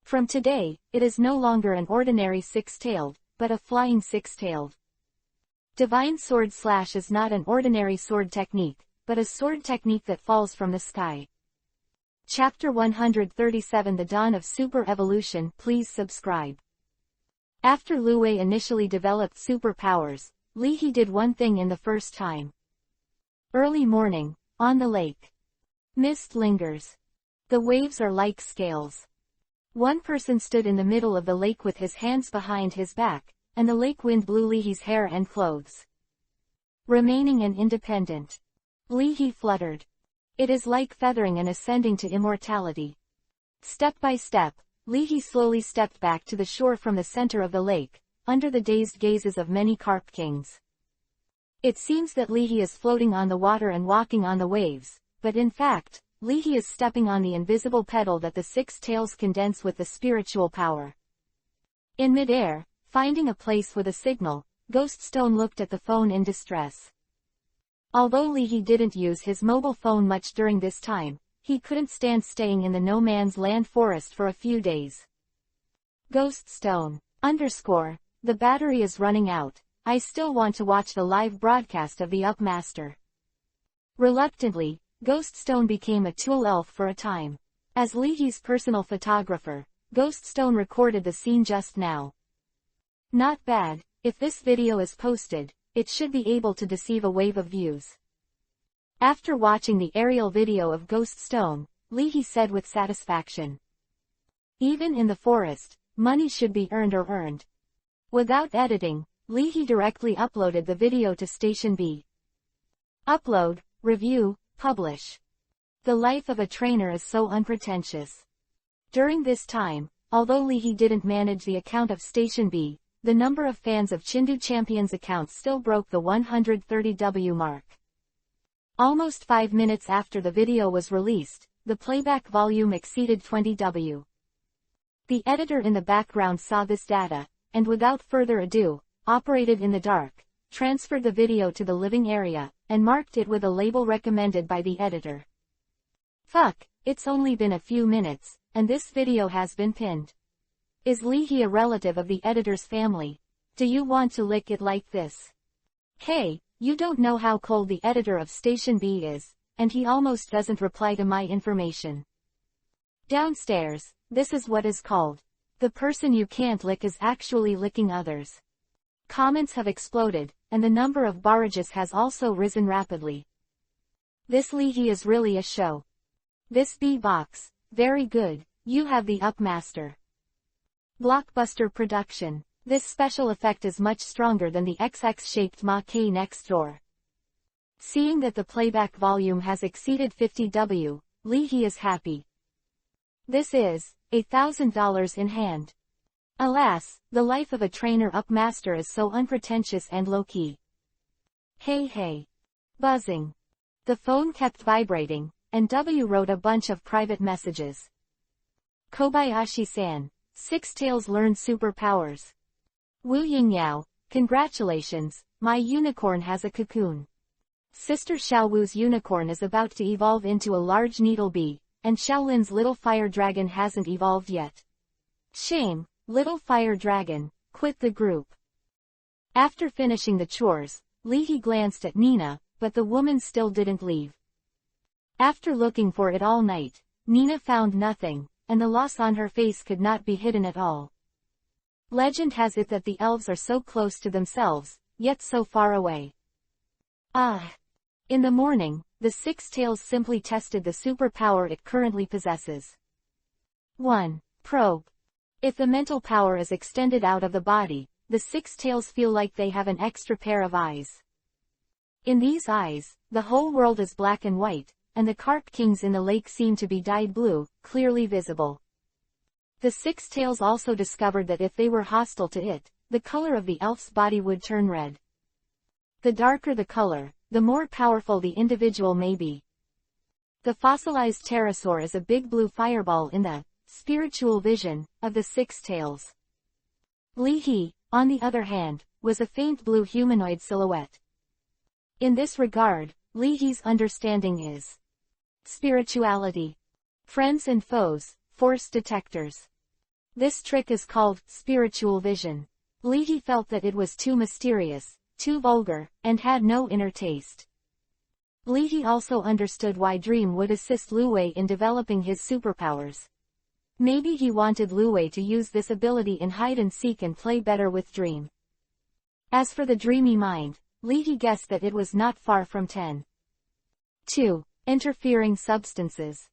From today, it is no longer an ordinary six-tailed, but a flying six-tailed. Divine Sword Slash is not an ordinary sword technique, but a sword technique that falls from the sky. Chapter 137 The Dawn of Super Evolution. Please subscribe. After Lu Wei initially developed superpowers, Li He did one thing in the first time. Early morning, on the lake. Mist lingers. The waves are like scales. One person stood in the middle of the lake with his hands behind his back, and the lake wind blew Leahy's hair and clothes. Remaining an independent. Leahy fluttered. It is like feathering and ascending to immortality. Step by step, Leahy slowly stepped back to the shore from the center of the lake, under the dazed gazes of many carp kings. It seems that Leahy is floating on the water and walking on the waves, but in fact, Leahy is stepping on the invisible pedal that the six tails condense with the spiritual power. In midair, finding a place with a signal, Ghoststone looked at the phone in distress. Although Leahy didn't use his mobile phone much during this time, he couldn't stand staying in the no-man's land forest for a few days. Ghoststone, the battery is running out. I still want to watch the live broadcast of the EPUB Master. Reluctantly, Ghoststone became a tool elf for a time. As Leahy's personal photographer, Ghoststone recorded the scene just now. Not bad. If this video is posted, it should be able to deceive a wave of views. After watching the aerial video of Ghoststone, Leahy said with satisfaction. Even in the forest, money should be earned or earned. Without editing, Leahy directly uploaded the video to Station B. Upload, review, publish. The life of a trainer is so unpretentious. During this time, although Leahy didn't manage the account of Station B, the number of fans of Chindu Champion's accounts still broke the 130W mark. Almost 5 minutes after the video was released, the playback volume exceeded 20W. The editor in the background saw this data, and without further ado, operated in the dark, transferred the video to the living area, and marked it with a label recommended by the editor. Fuck, it's only been a few minutes, and this video has been pinned. Is Leahy a relative of the editor's family? Do you want to lick it like this? Hey, you don't know how cold the editor of Station B is, and he almost doesn't reply to my information. Downstairs, this is what is called. The person you can't lick is actually licking others. Comments have exploded, and the number of barrages has also risen rapidly. This Leahy is really a show. This B-box, very good, you have the EPUB Master. Blockbuster production. This special effect is much stronger than the XX-shaped Mackay next door. Seeing that the playback volume has exceeded 50W, Leahy is happy. This is $1,000 in hand. Alas, the life of a trainer EPUB Master is so unpretentious and low-key. Hey. Buzzing. The phone kept vibrating, and W wrote a bunch of private messages. Kobayashi-san, Six Tails learned superpowers. Wu Yingyao, congratulations, my unicorn has a cocoon. Sister Xiaowu's unicorn is about to evolve into a large needle bee, and Xiaolin's little fire dragon hasn't evolved yet. Shame, little fire dragon, quit the group. After finishing the chores, Leahy glanced at Nina, but the woman still didn't leave. After looking for it all night, Nina found nothing, and the loss on her face could not be hidden at all. Legend has it that the elves are so close to themselves, yet so far away. In the morning, the Six Tails simply tested the superpower it currently possesses. 1. Probe. If the mental power is extended out of the body, the Six Tails feel like they have an extra pair of eyes. In these eyes, the whole world is black and white, and the carp kings in the lake seem to be dyed blue, clearly visible. The Six Tails also discovered that if they were hostile to it, the color of the elf's body would turn red. The darker the color, the more powerful the individual may be. The fossilized pterosaur is a big blue fireball in the spiritual vision of the Six Tails. Leahy, on the other hand, was a faint blue humanoid silhouette. In this regard, Leahy's understanding is spirituality. Friends and foes, force detectors. This trick is called spiritual vision. Leahy felt that it was too mysterious, too vulgar, and had no inner taste. Leahy also understood why Dream would assist Luwei in developing his superpowers. Maybe he wanted Luwei to use this ability in hide-and-seek and play better with Dream. As for the dreamy mind, Leahy guessed that it was not far from 10. 2. Interfering substances.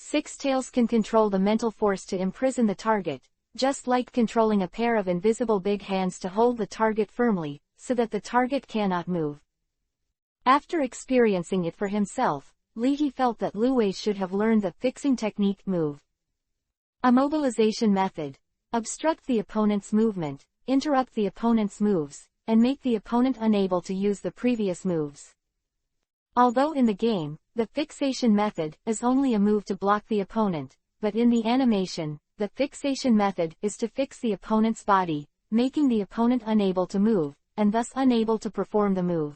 Six tails can control the mental force to imprison the target, just like controlling a pair of invisible big hands to hold the target firmly, so that the target cannot move. After experiencing it for himself, Leahy felt that Luwei should have learned the fixing technique move. A mobilization method. Obstruct the opponent's movement, interrupt the opponent's moves, and make the opponent unable to use the previous moves. Although in the game, the fixation method is only a move to block the opponent, but in the animation, the fixation method is to fix the opponent's body, making the opponent unable to move, and thus unable to perform the move.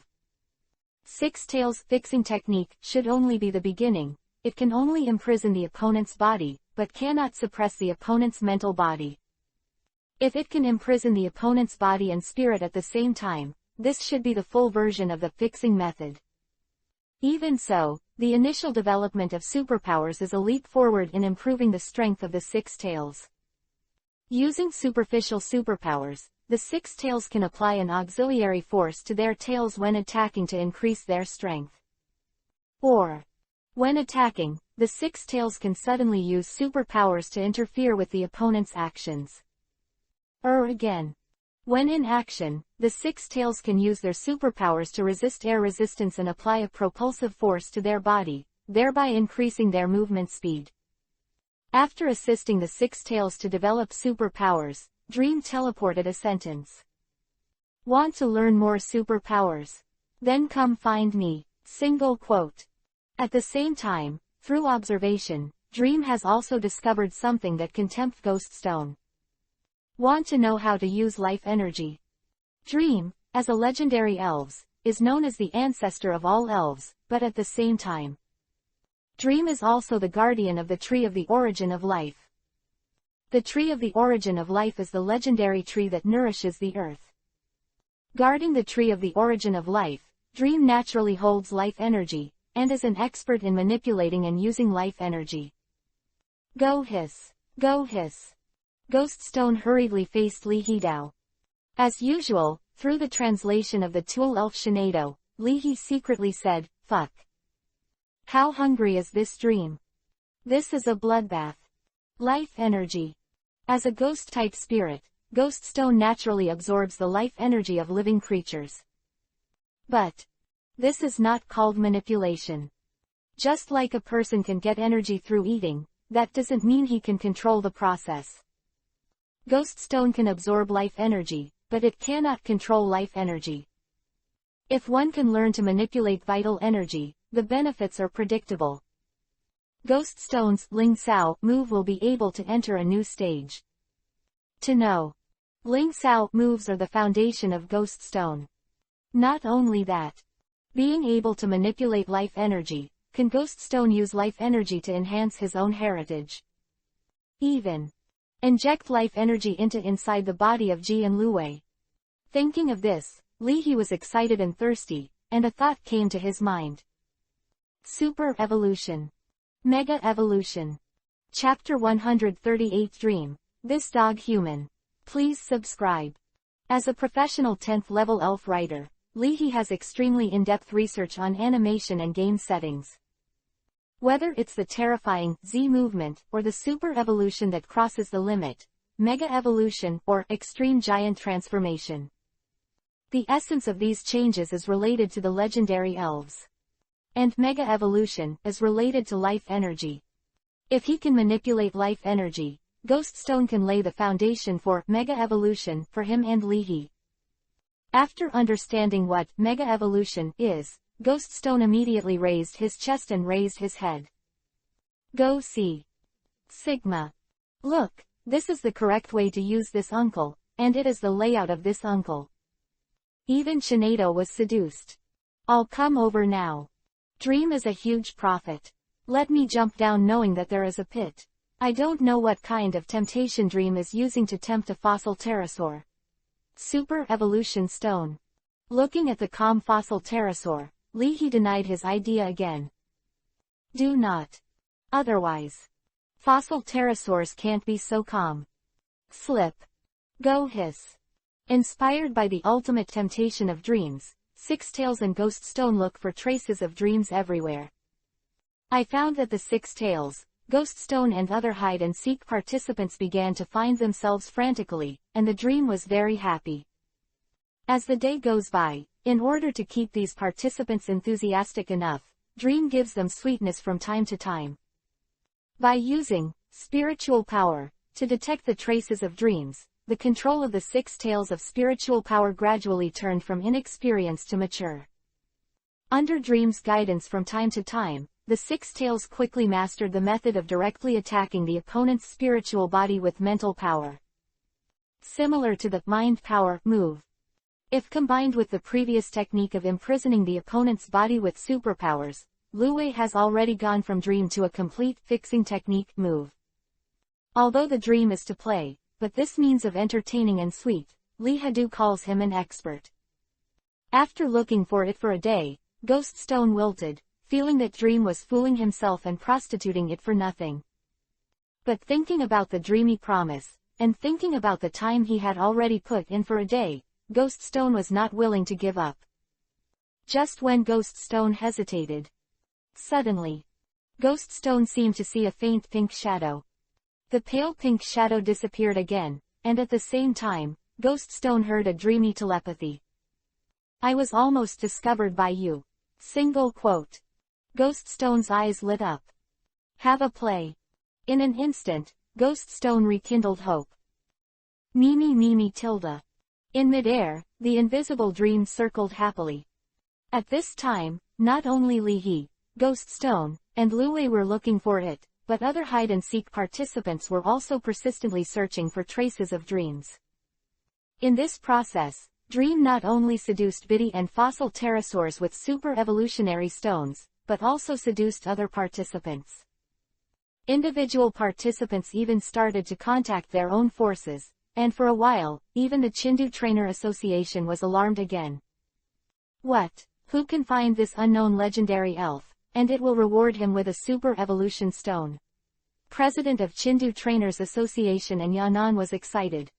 Six tails fixing technique should only be the beginning. It can only imprison the opponent's body, but cannot suppress the opponent's mental body. If it can imprison the opponent's body and spirit at the same time, this should be the full version of the fixing method. Even so, the initial development of superpowers is a leap forward in improving the strength of the six tails. Using superficial superpowers, the six tails can apply an auxiliary force to their tails when attacking to increase their strength. Or, when attacking, the six tails can suddenly use superpowers to interfere with the opponent's actions. Again. When in action, the six tails can use their superpowers to resist air resistance and apply a propulsive force to their body, thereby increasing their movement speed. After assisting the six tails to develop superpowers, Dream teleported a sentence. Want to learn more superpowers? Then come find me. Single quote. At the same time, through observation, Dream has also discovered something that can tempt Ghoststone. Want to know how to use life energy? Dream, as a legendary elves, is known as the ancestor of all elves, but at the same time, Dream is also the guardian of the Tree of the Origin of Life. The Tree of the Origin of Life is the legendary tree that nourishes the earth. Guarding the Tree of the Origin of Life, Dream naturally holds life energy, and is an expert in manipulating and using life energy. Go hiss. Go hiss. Ghoststone hurriedly faced Leahy Dao. As usual, through the translation of the Tool Elf Shinado, Leahy secretly said, "Fuck. How hungry is this Dream? This is a bloodbath." Life energy. As a ghost-type spirit, Ghoststone naturally absorbs the life energy of living creatures. But this is not called manipulation. Just like a person can get energy through eating, that doesn't mean he can control the process. Ghoststone can absorb life energy, but it cannot control life energy. If one can learn to manipulate vital energy, the benefits are predictable. Ghoststone's Ling Sao move will be able to enter a new stage. To know. Ling Sao moves are the foundation of Ghoststone. Not only that. Being able to manipulate life energy, can Ghoststone use life energy to enhance his own heritage? Even inject life energy inside the body of Ji and Luwei. Thinking of this, Leahy was excited and thirsty, and a thought came to his mind. Super Evolution. Mega Evolution. Chapter 138 Dream. This Dog Human. Please subscribe. As a professional 10th level elf writer, Leahy has extremely in-depth research on animation and game settings. Whether it's the terrifying Z movement or the super evolution that crosses the limit, mega evolution or extreme giant transformation. The essence of these changes is related to the legendary elves. And mega evolution is related to life energy. If he can manipulate life energy, Ghoststone can lay the foundation for mega evolution for him and Leahy. After understanding what mega evolution is, Ghoststone immediately raised his chest and raised his head. Go see. Sigma. Look, this is the correct way to use this uncle, and it is the layout of this uncle. Even Shinado was seduced. I'll come over now. Dream is a huge prophet. Let me jump down knowing that there is a pit. I don't know what kind of temptation Dream is using to tempt a fossil pterosaur. Super Evolution Stone. Looking at the calm fossil pterosaur, Leahy denied his idea again. Do not. Otherwise. Fossil pterosaurs can't be so calm. Slip. Go hiss. Inspired by the ultimate temptation of dreams, Six Tails and Ghoststone look for traces of dreams everywhere. I found that the Six Tails, Ghoststone and other hide-and-seek participants began to find themselves frantically, and the dream was very happy. As the day goes by, in order to keep these participants enthusiastic enough, Dream gives them sweetness from time to time. By using spiritual power to detect the traces of dreams, the control of the 6 tails of spiritual power gradually turned from inexperienced to mature. Under Dream's guidance from time to time, the 6 tails quickly mastered the method of directly attacking the opponent's spiritual body with mental power. Similar to the mind power move. If combined with the previous technique of imprisoning the opponent's body with superpowers, Lu Wei has already gone from dream to a complete fixing technique move. Although the dream is to play, but this means of entertaining and sweet, Li Hadu calls him an expert. After looking for it for a day, Ghoststone wilted, feeling that Dream was fooling himself and prostituting it for nothing. But thinking about the dreamy promise, and thinking about the time he had already put in for a day, Ghoststone was not willing to give up. Just when Ghoststone hesitated, suddenly, Ghoststone seemed to see a faint pink shadow. The pale pink shadow disappeared again, and at the same time, Ghoststone heard a dreamy telepathy. "I was almost discovered by you." Single quote. Ghoststone's eyes lit up. "Have a play." In an instant, Ghoststone rekindled hope. Mimi tilde. In midair, the invisible dream circled happily. At this time, not only Li He, Ghoststone, and Lu Wei were looking for it, but other hide-and-seek participants were also persistently searching for traces of dreams. In this process, Dream not only seduced Biddy and fossil pterosaurs with super-evolutionary stones, but also seduced other participants. Individual participants even started to contact their own forces, and for a while, even the Chindu Trainer Association was alarmed again. What? Who can find this unknown legendary elf, and it will reward him with a super evolution stone? President of Chindu Trainers Association and Yan'an was excited.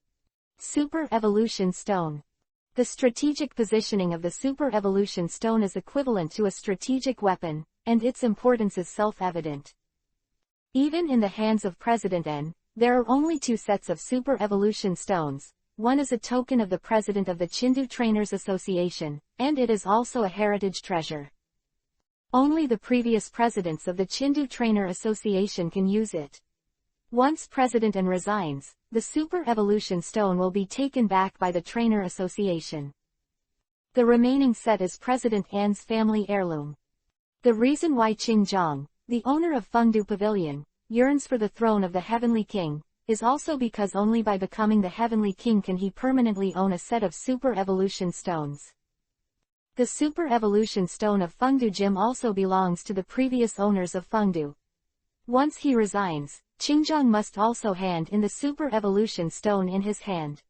Super evolution stone. The strategic positioning of the super evolution stone is equivalent to a strategic weapon, and its importance is self-evident. Even in the hands of President N, there are only 2 sets of super evolution stones. One is a token of the president of the Chindu Trainers Association, and it is also a heritage treasure. Only the previous presidents of the Chindu Trainer Association can use it. Once President N resigns, the super evolution stone will be taken back by the Trainer Association. The remaining set is President An's family heirloom. The reason why Qingzhong, the owner of Fengdu Pavilion, yearns for the throne of the Heavenly King, is also because only by becoming the Heavenly King can he permanently own a set of super evolution stones. The super evolution stone of Fengdu Jim also belongs to the previous owners of Fengdu. Once he resigns, Qingzhong must also hand in the super evolution stone in his hand.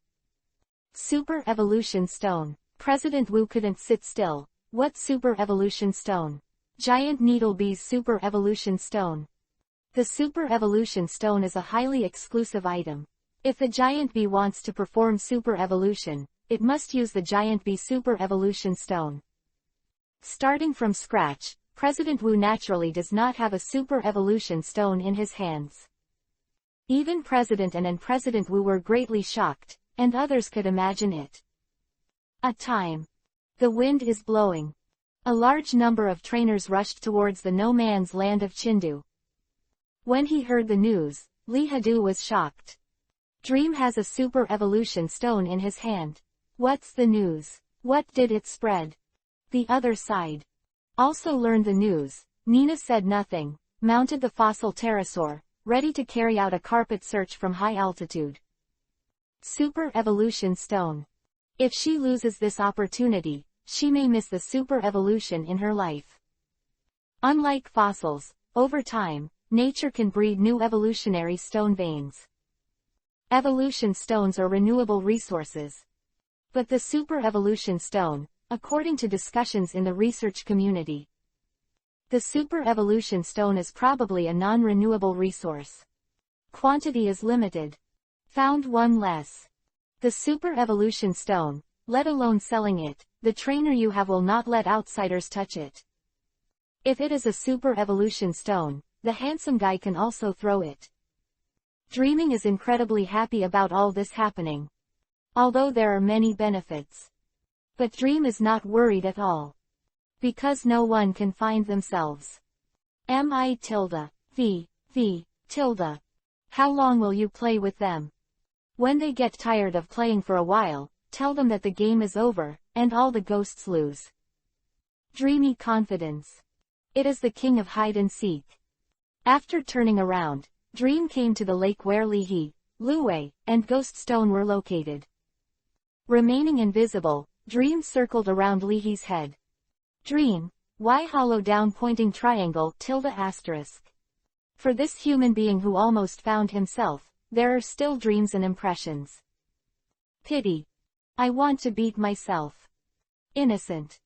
Super evolution stone. President Wu couldn't sit still. What super evolution stone? Giant Needle Bee's super evolution stone. The super evolution stone is a highly exclusive item. If the giant bee wants to perform super evolution, it must use the giant bee super evolution stone. Starting from scratch, President Wu naturally does not have a super evolution stone in his hands. Even President N and President Wu were greatly shocked, and others could imagine it. A time. The wind is blowing. A large number of trainers rushed towards the no-man's land of Chindu. When he heard the news, Li Hadu was shocked. Dream has a super evolution stone in his hand. What's the news? What did it spread? The other side also learned the news. Nina said nothing, mounted the fossil pterosaur, ready to carry out a carpet search from high altitude. Super evolution stone. If she loses this opportunity, she may miss the super evolution in her life. Unlike fossils, over time, nature can breed new evolutionary stone veins. Evolution stones are renewable resources. But the super evolution stone, according to discussions in the research community, the super evolution stone is probably a non-renewable resource. Quantity is limited. Found one less. The super evolution stone, let alone selling it, the trainer you have will not let outsiders touch it. If it is a super evolution stone, the handsome guy can also throw it. Dreaming is incredibly happy about all this happening. Although there are many benefits. But Dream is not worried at all. Because no one can find themselves. Mi tilde. V tilde. How long will you play with them? When they get tired of playing for a while, tell them that the game is over, and all the ghosts lose. Dreamy confidence. It is the king of hide and seek. After turning around, Dream came to the lake where Lihi, Luwei, and Ghost Stone were located. Remaining invisible, Dream circled around Lihi's head. Dream, why hollow down pointing triangle tilde asterisk? For this human being who almost found himself, there are still dreams and impressions. Pity. I want to beat myself. Innocent.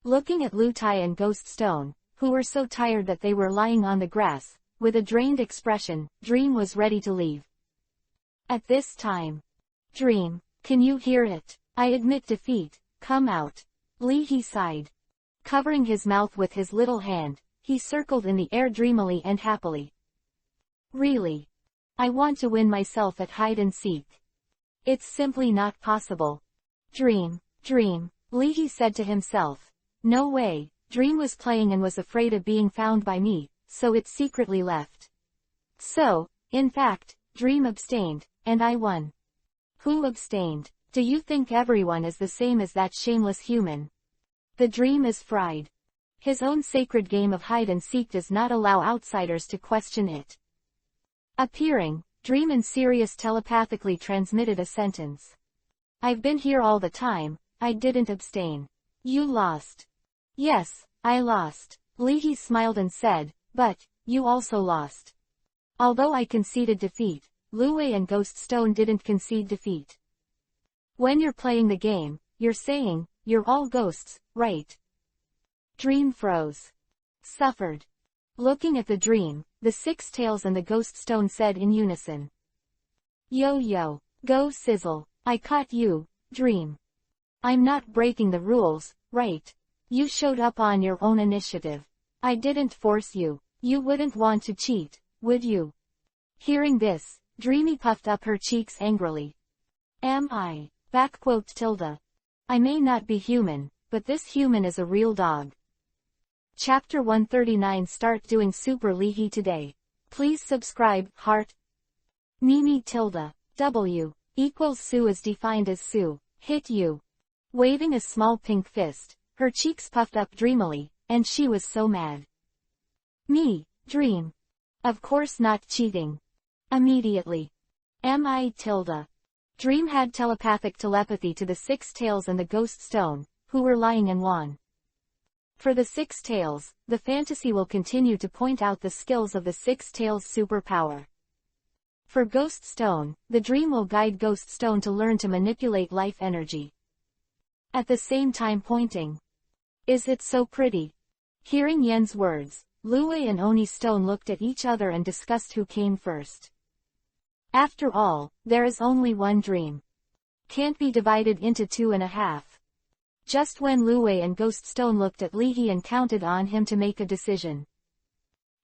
Looking at Lu Tai and Ghost Stone, who were so tired that they were lying on the grass, with a drained expression, Dream was ready to leave. At this time. Dream, can you hear it? I admit defeat, come out. Lihi sighed. Covering his mouth with his little hand, he circled in the air dreamily and happily. Really? I want to win myself at hide and seek. It's simply not possible. Dream, Lihi said to himself. No way, Dream was playing and was afraid of being found by me, so it secretly left. So, in fact, Dream abstained, and I won. Who abstained? Do you think everyone is the same as that shameless human? The Dream is fried. His own sacred game of hide and seek does not allow outsiders to question it. Appearing, Dream and Sirius telepathically transmitted a sentence. I've been here all the time, I didn't abstain. You lost. Yes, I lost. Lihi smiled and said, but, you also lost. Although I conceded defeat, Luwei and Ghost Stone didn't concede defeat. When you're playing the game, you're saying, you're all ghosts, right? Dream froze. Suffered. Looking at the Dream, the Six Tails and the Ghost Stone said in unison. Yo, go sizzle, I caught you, Dream. I'm not breaking the rules, right? You showed up on your own initiative. I didn't force you. You wouldn't want to cheat, would you? Hearing this, Dreamy puffed up her cheeks angrily. Am I? I may not be human, but this human is a real dog. Chapter 139. Start doing Super Lihi today. Please subscribe, heart. Mimi tilde. W. Equals Sue is defined as Sue. Hit you. Waving a small pink fist, her cheeks puffed up dreamily, and she was so mad. Me, Dream. Of course not cheating. Immediately. Mi tilde. Dream had telepathy to the Six Tails and the Ghost Stone, who were lying and won. For the Six Tails, the fantasy will continue to point out the skills of the Six Tails superpower. For Ghost Stone, the Dream will guide Ghost Stone to learn to manipulate life energy. At the same time pointing. Is it so pretty? Hearing Yen's words, Luwei and Oni Stone looked at each other and discussed who came first. After all, there is only one Dream. Can't be divided into 2.5. Just when Luwei and Ghost Stone looked at Lihi and counted on him to make a decision.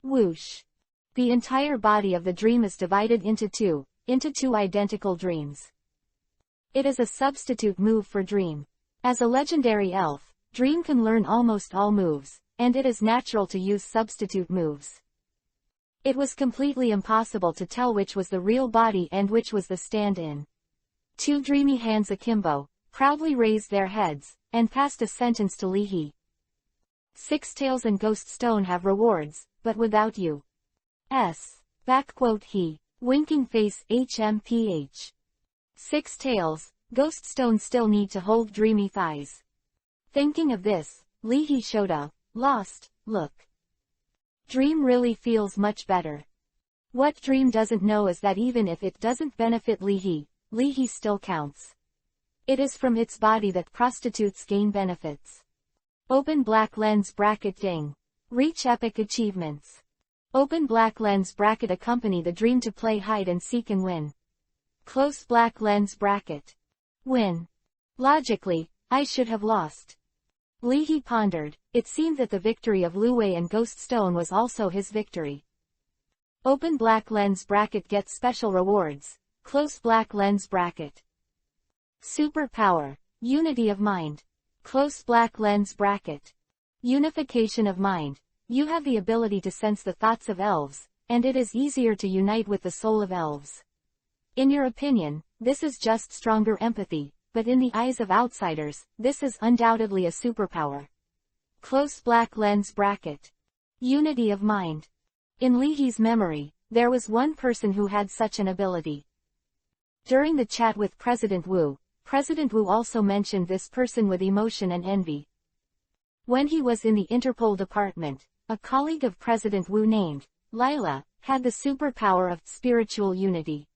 Whoosh. The entire body of the Dream is divided into two identical dreams. It is a substitute move for Dream. As a legendary elf, Dream can learn almost all moves, and it is natural to use substitute moves. It was completely impossible to tell which was the real body and which was the stand-in. Two dreamy hands akimbo, proudly raised their heads, and passed a sentence to Lihi. Six Tails and Ghost Stone have rewards, but without you. He. Winking face HMPH. Six Tails, Ghost Stone still need to hold dreamy thighs. Thinking of this, Lihi showed a lost look. Dream really feels much better. What Dream doesn't know is that even if it doesn't benefit Lihi, Lihi still counts. It is from its body that prostitutes gain benefits. Open black lens bracket ding. Reach epic achievements. Open black lens bracket accompany the Dream to play hide and seek and win. Close black lens bracket. Win. Logically, I should have lost. Lihi pondered. It seemed that the victory of Luwei and Ghost Stone was also his victory. Open black lens bracket gets special rewards. Close black lens bracket. Superpower. Unity of mind. Close black lens bracket. Unification of mind. You have the ability to sense the thoughts of elves, and it is easier to unite with the soul of elves. In your opinion, this is just stronger empathy, but in the eyes of outsiders, this is undoubtedly a superpower. Close black lens bracket. Unity of mind. In Leahy's memory, there was one person who had such an ability. During the chat with President Wu also mentioned this person with emotion and envy. When he was in the Interpol department, a colleague of President Wu named Lila had the superpower of spiritual unity.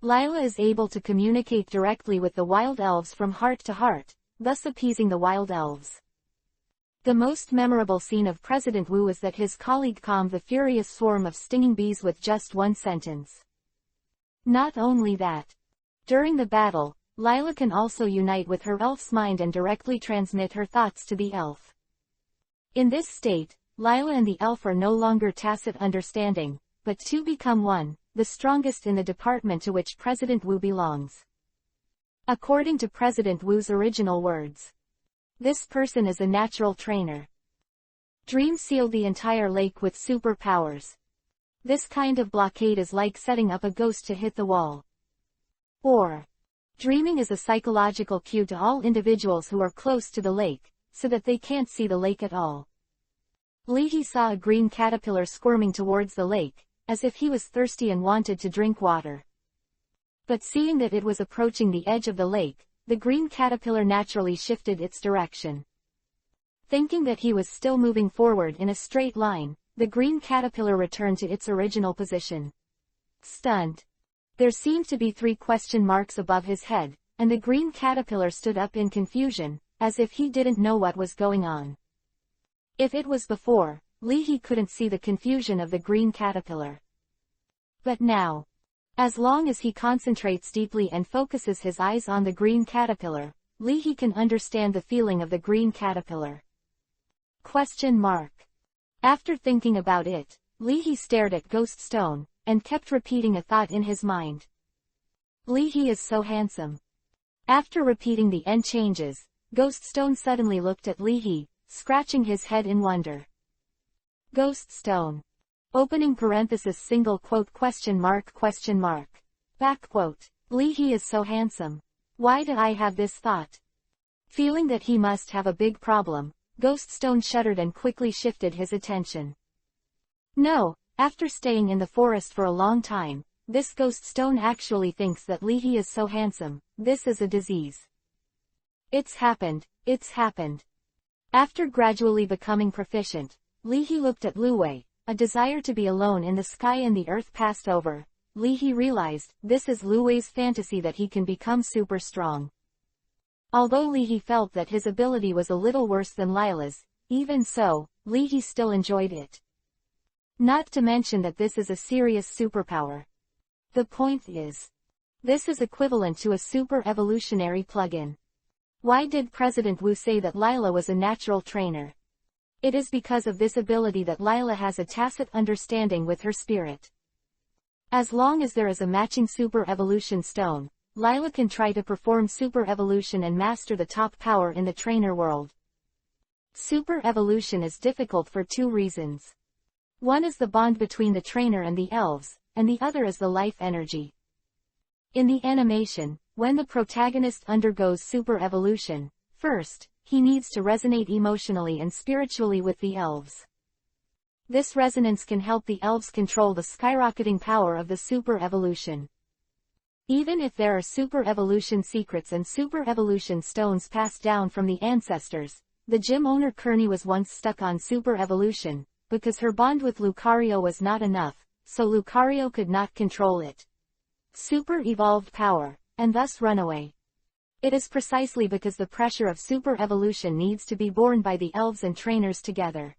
Lila is able to communicate directly with the wild elves from heart to heart, thus appeasing the wild elves. The most memorable scene of President Wu is that his colleague calmed the furious swarm of stinging bees with just one sentence. Not only that. During the battle, Lila can also unite with her elf's mind and directly transmit her thoughts to the elf. In this state, Lila and the elf are no longer tacit understanding, but two become one, the strongest in the department to which President Wu belongs. According to President Wu's original words, this person is a natural trainer. Dream sealed the entire lake with superpowers. This kind of blockade is like setting up a ghost to hit the wall. Or, dreaming is a psychological cue to all individuals who are close to the lake, so that they can't see the lake at all. Leahy saw a green caterpillar squirming towards the lake, as if he was thirsty and wanted to drink water. But seeing that it was approaching the edge of the lake, the green caterpillar naturally shifted its direction. Thinking that he was still moving forward in a straight line, the green caterpillar returned to its original position. Stunned. There seemed to be 3 question marks above his head, and the green caterpillar stood up in confusion, as if he didn't know what was going on. If it was before, Leahy couldn't see the confusion of the green caterpillar. But now, as long as he concentrates deeply and focuses his eyes on the green caterpillar, Leahy can understand the feeling of the green caterpillar. Question mark. After thinking about it, Leahy stared at Ghost Stone, and kept repeating a thought in his mind. Leahy is so handsome. After repeating the end changes, Ghost Stone suddenly looked at Leahy, scratching his head in wonder. Ghost Stone. Opening parenthesis single quote question mark. Back quote. Leahy is so handsome. Why did I have this thought? Feeling that he must have a big problem, Ghost Stone shuddered and quickly shifted his attention. No, after staying in the forest for a long time, this Ghost Stone actually thinks that Leahy is so handsome. This is a disease. It's happened. After gradually becoming proficient, Leahy looked at Luwei. A desire to be alone in the sky and the earth passed over. Leahy realized, this is Luwei's fantasy that he can become super strong. Although Leahy felt that his ability was a little worse than Lila's, even so, Leahy still enjoyed it. Not to mention that this is a serious superpower. The point is, this is equivalent to a super evolutionary plugin. Why did President Wu say that Lila was a natural trainer? It is because of this ability that Lila has a tacit understanding with her spirit. As long as there is a matching super evolution stone, Lila can try to perform super evolution and master the top power in the trainer world. Super evolution is difficult for 2 reasons. One is the bond between the trainer and the elves, and the other is the life energy. In the animation, when the protagonist undergoes super evolution, first, he needs to resonate emotionally and spiritually with the elves. This resonance can help the elves control the skyrocketing power of the super evolution. Even if there are super evolution secrets and super evolution stones passed down from the ancestors, the gym owner Kearney was once stuck on super evolution, because her bond with Lucario was not enough, so Lucario could not control it. Super evolved power, and thus run away. It is precisely because the pressure of super evolution needs to be borne by the elves and trainers together.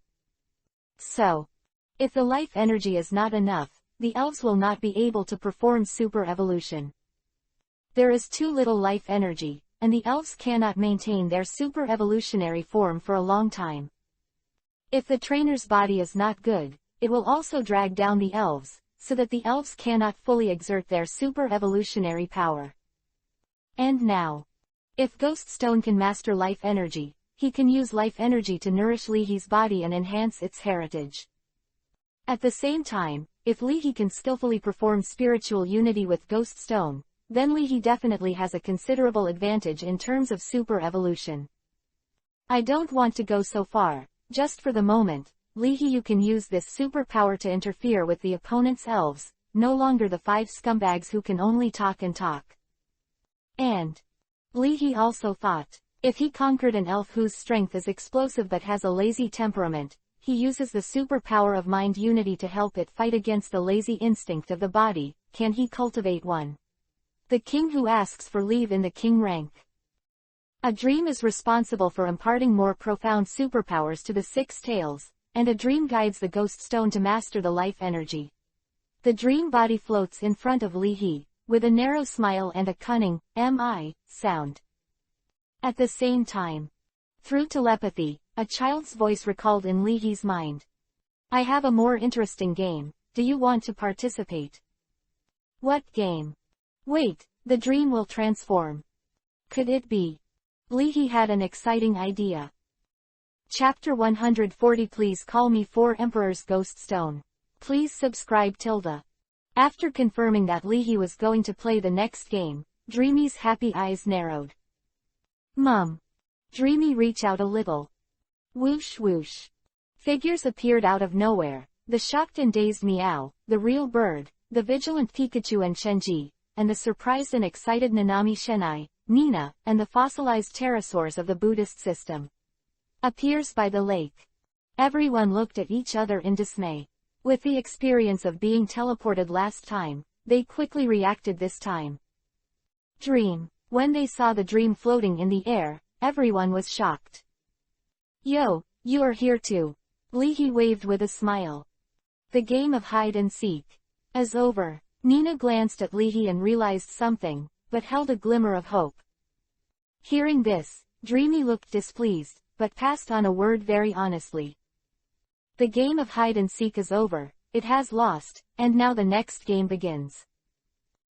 So, if the life energy is not enough, the elves will not be able to perform super evolution. There is too little life energy, and the elves cannot maintain their super evolutionary form for a long time. If the trainer's body is not good, it will also drag down the elves, so that the elves cannot fully exert their super evolutionary power. And now, if Ghost Stone can master life energy, he can use life energy to nourish Leahy's body and enhance its heritage. At the same time, if Leahy can skillfully perform spiritual unity with Ghost Stone, then Leahy definitely has a considerable advantage in terms of super evolution. I don't want to go so far. Just for the moment, Leahy, you can use this superpower to interfere with the opponent's elves, no longer the 5 scumbags who can only talk and talk. And Leahy also thought, if he conquered an elf whose strength is explosive but has a lazy temperament, he uses the superpower of mind unity to help it fight against the lazy instinct of the body. Can he cultivate one? The king who asks for leave in the king rank. A dream is responsible for imparting more profound superpowers to the 6 tails, and a dream guides the Ghost Stone to master the life energy. The dream body floats in front of Leahy, with a narrow smile and a cunning, "M-I" sound. At the same time, through telepathy, a child's voice recalled in Leahy's mind. I have a more interesting game, do you want to participate? What game? Wait, the dream will transform. Could it be? Leahy had an exciting idea. Chapter 140. Please call me 4 Emperor's Ghost Stone. Please subscribe tilde. After confirming that Leahy was going to play the next game, Dreamy's happy eyes narrowed. Mum. Dreamy, reach out a little. Whoosh whoosh. Figures appeared out of nowhere, the shocked and dazed Meow, the real bird, the vigilant Pikachu and Shenji, and the surprised and excited Nanami Shenai, Nina, and the fossilized pterosaurs of the Buddhist system. Appears by the lake. Everyone looked at each other in dismay. With the experience of being teleported last time, they quickly reacted this time. Dream. When they saw the dream floating in the air, everyone was shocked. Yo, you are here too. Leahy waved with a smile. The game of hide and seek is over. Nina glanced at Leahy and realized something, but held a glimmer of hope. Hearing this, Dreamy looked displeased, but passed on a word very honestly. The game of hide and seek is over, it has lost, and now the next game begins.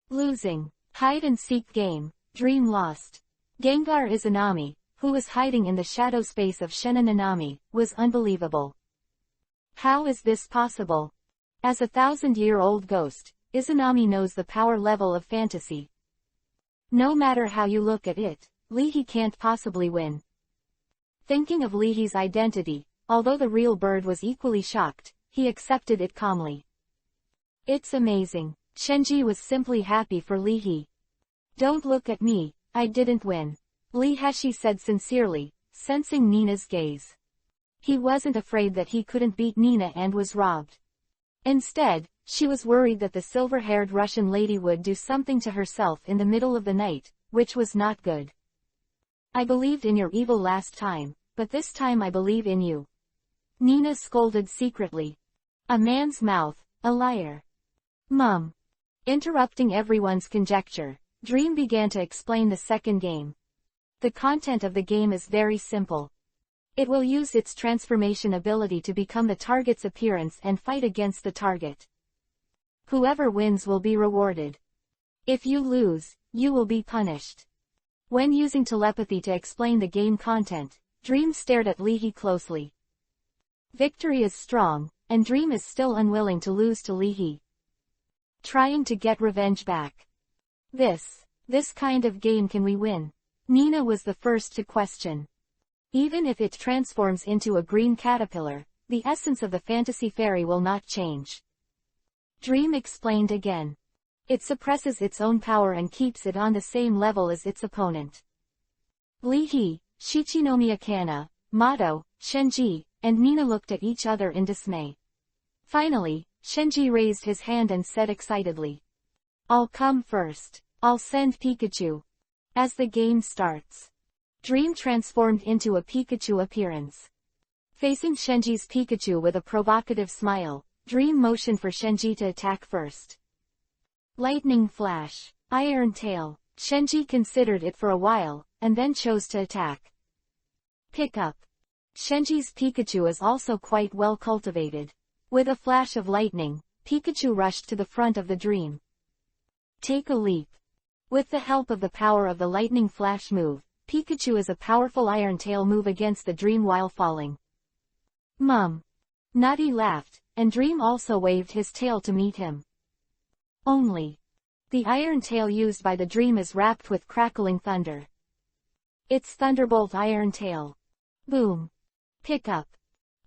Losing. Hide and seek game, Dream lost. Gengar Izanami, who was hiding in the shadow space of Shena Nanami, was unbelievable. How is this possible? As a 1,000-year-old ghost, Izanami knows the power level of fantasy. No matter how you look at it, Leahy can't possibly win. Thinking of Leahy's identity, although the real bird was equally shocked, he accepted it calmly. It's amazing. Shenji was simply happy for Leahy. Don't look at me, I didn't win. Leahy said sincerely, sensing Nina's gaze. He wasn't afraid that he couldn't beat Nina and was robbed. Instead, she was worried that the silver-haired Russian lady would do something to herself in the middle of the night, which was not good. I believed in your evil last time, but this time I believe in you. Nina scolded secretly. A man's mouth, a liar. Mum. Interrupting everyone's conjecture, Dream began to explain the second game. The content of the game is very simple. It will use its transformation ability to become the target's appearance and fight against the target. Whoever wins will be rewarded. If you lose, you will be punished. When using telepathy to explain the game content, Dream stared at Leahy closely. Victory is strong, and Dream is still unwilling to lose to Leahy. Trying to get revenge back. This kind of game can we win? Nina was the first to question. Even if it transforms into a green caterpillar, the essence of the fantasy fairy will not change. Dream explained again. It suppresses its own power and keeps it on the same level as its opponent. Leahy, Shichinomiya Kana, Mato, Shenji, and Nina looked at each other in dismay. Finally, Shenji raised his hand and said excitedly. I'll come first. I'll send Pikachu. As the game starts. Dream transformed into a Pikachu appearance. Facing Shenji's Pikachu with a provocative smile, Dream motioned for Shenji to attack first. Lightning Flash. Iron Tail. Shenji considered it for a while, and then chose to attack. Pick up. Shenji's Pikachu is also quite well cultivated. With a flash of lightning, Pikachu rushed to the front of the dream. Take a leap. With the help of the power of the lightning flash move, Pikachu is a powerful Iron Tail move against the dream while falling. Mum. Naughty laughed, and Dream also waved his tail to meet him. Only. The Iron Tail used by the dream is wrapped with crackling thunder. It's Thunderbolt Iron Tail. Boom. Pick up.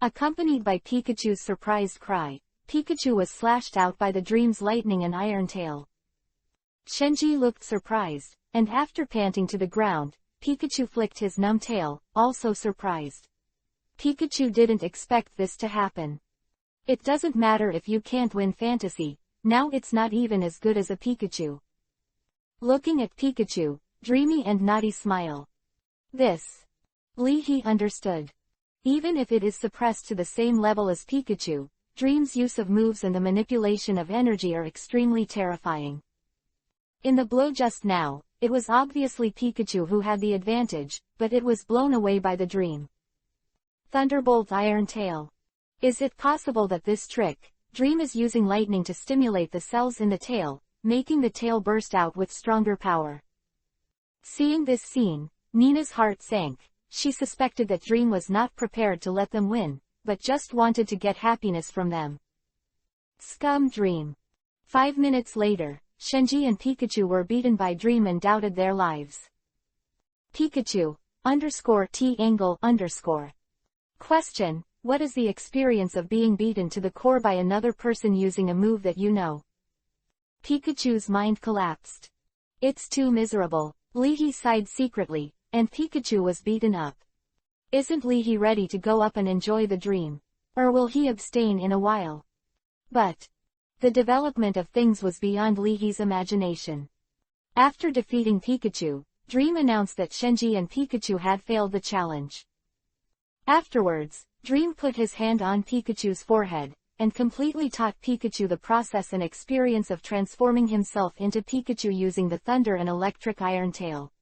Accompanied by Pikachu's surprised cry, Pikachu was slashed out by the dream's lightning and Iron Tail. Shenji looked surprised, and after panting to the ground, Pikachu flicked his numb tail, also surprised. Pikachu didn't expect this to happen. It doesn't matter if you can't win fantasy, now it's not even as good as a Pikachu. Looking at Pikachu, Dreamy and Naughty smile. This. Lee understood. Even if it is suppressed to the same level as Pikachu, Dream's use of moves and the manipulation of energy are extremely terrifying. In the blow just now, it was obviously Pikachu who had the advantage, but it was blown away by the dream. Thunderbolt Iron Tail. Is it possible that this trick, Dream is using lightning to stimulate the cells in the tail, making the tail burst out with stronger power? Seeing this scene, Nina's heart sank. She suspected that Dream was not prepared to let them win, but just wanted to get happiness from them. Scum Dream. 5 minutes later, Shenji and Pikachu were beaten by Dream and doubted their lives. Pikachu, _T_. Question, what is the experience of being beaten to the core by another person using a move that you know? Pikachu's mind collapsed. It's too miserable. Lee sighed secretly, and Pikachu was beaten up. Isn't Lee ready to go up and enjoy the dream? Or will he abstain in a while? But the development of things was beyond Lee's imagination. After defeating Pikachu, Dream announced that Shenji and Pikachu had failed the challenge. Afterwards, Dream put his hand on Pikachu's forehead, and completely taught Pikachu the process and experience of transforming himself into Pikachu using the Thunder and Electric Iron Tail.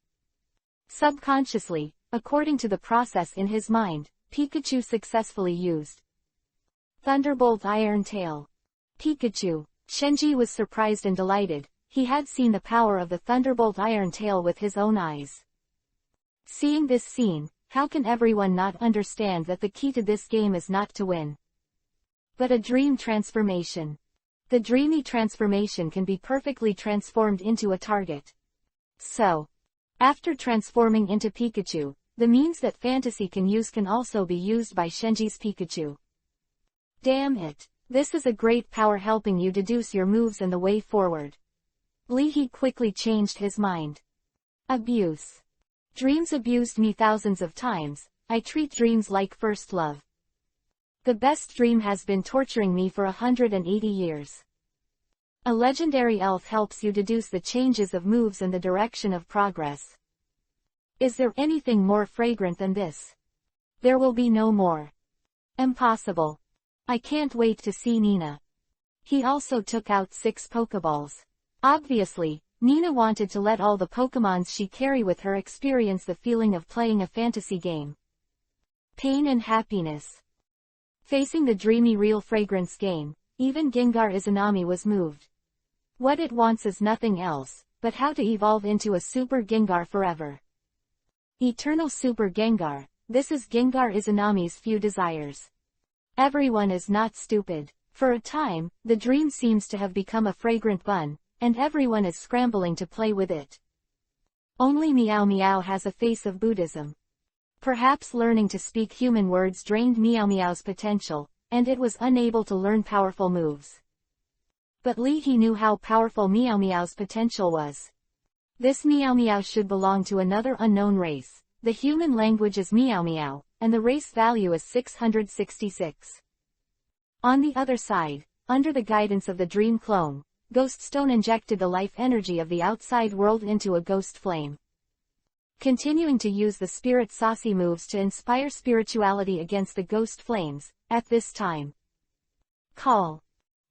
Subconsciously, according to the process in his mind, Pikachu successfully used Thunderbolt Iron Tail. Pikachu. Shenji was surprised and delighted. He had seen the power of the Thunderbolt Iron Tail with his own eyes. Seeing this scene, how can everyone not understand that the key to this game is not to win, but a dream transformation? The dreamy transformation can be perfectly transformed into a target. So, after transforming into Pikachu, the means that fantasy can use can also be used by Shenji's Pikachu. Damn it. This is a great power helping you deduce your moves and the way forward. Lee quickly changed his mind. Abuse. Dreams abused me thousands of times. I treat dreams like first love. The best dream has been torturing me for 180 years. A legendary elf helps you deduce the changes of moves and the direction of progress. Is there anything more fragrant than this? There will be no more. Impossible. I can't wait to see Nina. He also took out 6 Pokeballs. Obviously, Nina wanted to let all the Pokemons she carry with her experience the feeling of playing a fantasy game. Pain and happiness. Facing the dreamy real fragrance game, even Gengar Izanami was moved. What it wants is nothing else, but how to evolve into a Super Gengar forever. Eternal Super Gengar, this is Gengar Izanami's few desires. Everyone is not stupid. For a time, the dream seems to have become a fragrant bun, and everyone is scrambling to play with it. Only Meow Meow has a face of Buddhism. Perhaps learning to speak human words drained Meow Meow's potential, and it was unable to learn powerful moves. But Lee knew how powerful Meow Meow's potential was. This Meow Meow should belong to another unknown race. The human language is Meow Meow, and the race value is 666. On the other side, under the guidance of the dream clone, Ghost Stone injected the life energy of the outside world into a ghost flame. Continuing to use the spirit saucy moves to inspire spirituality against the ghost flames, at this time. Call.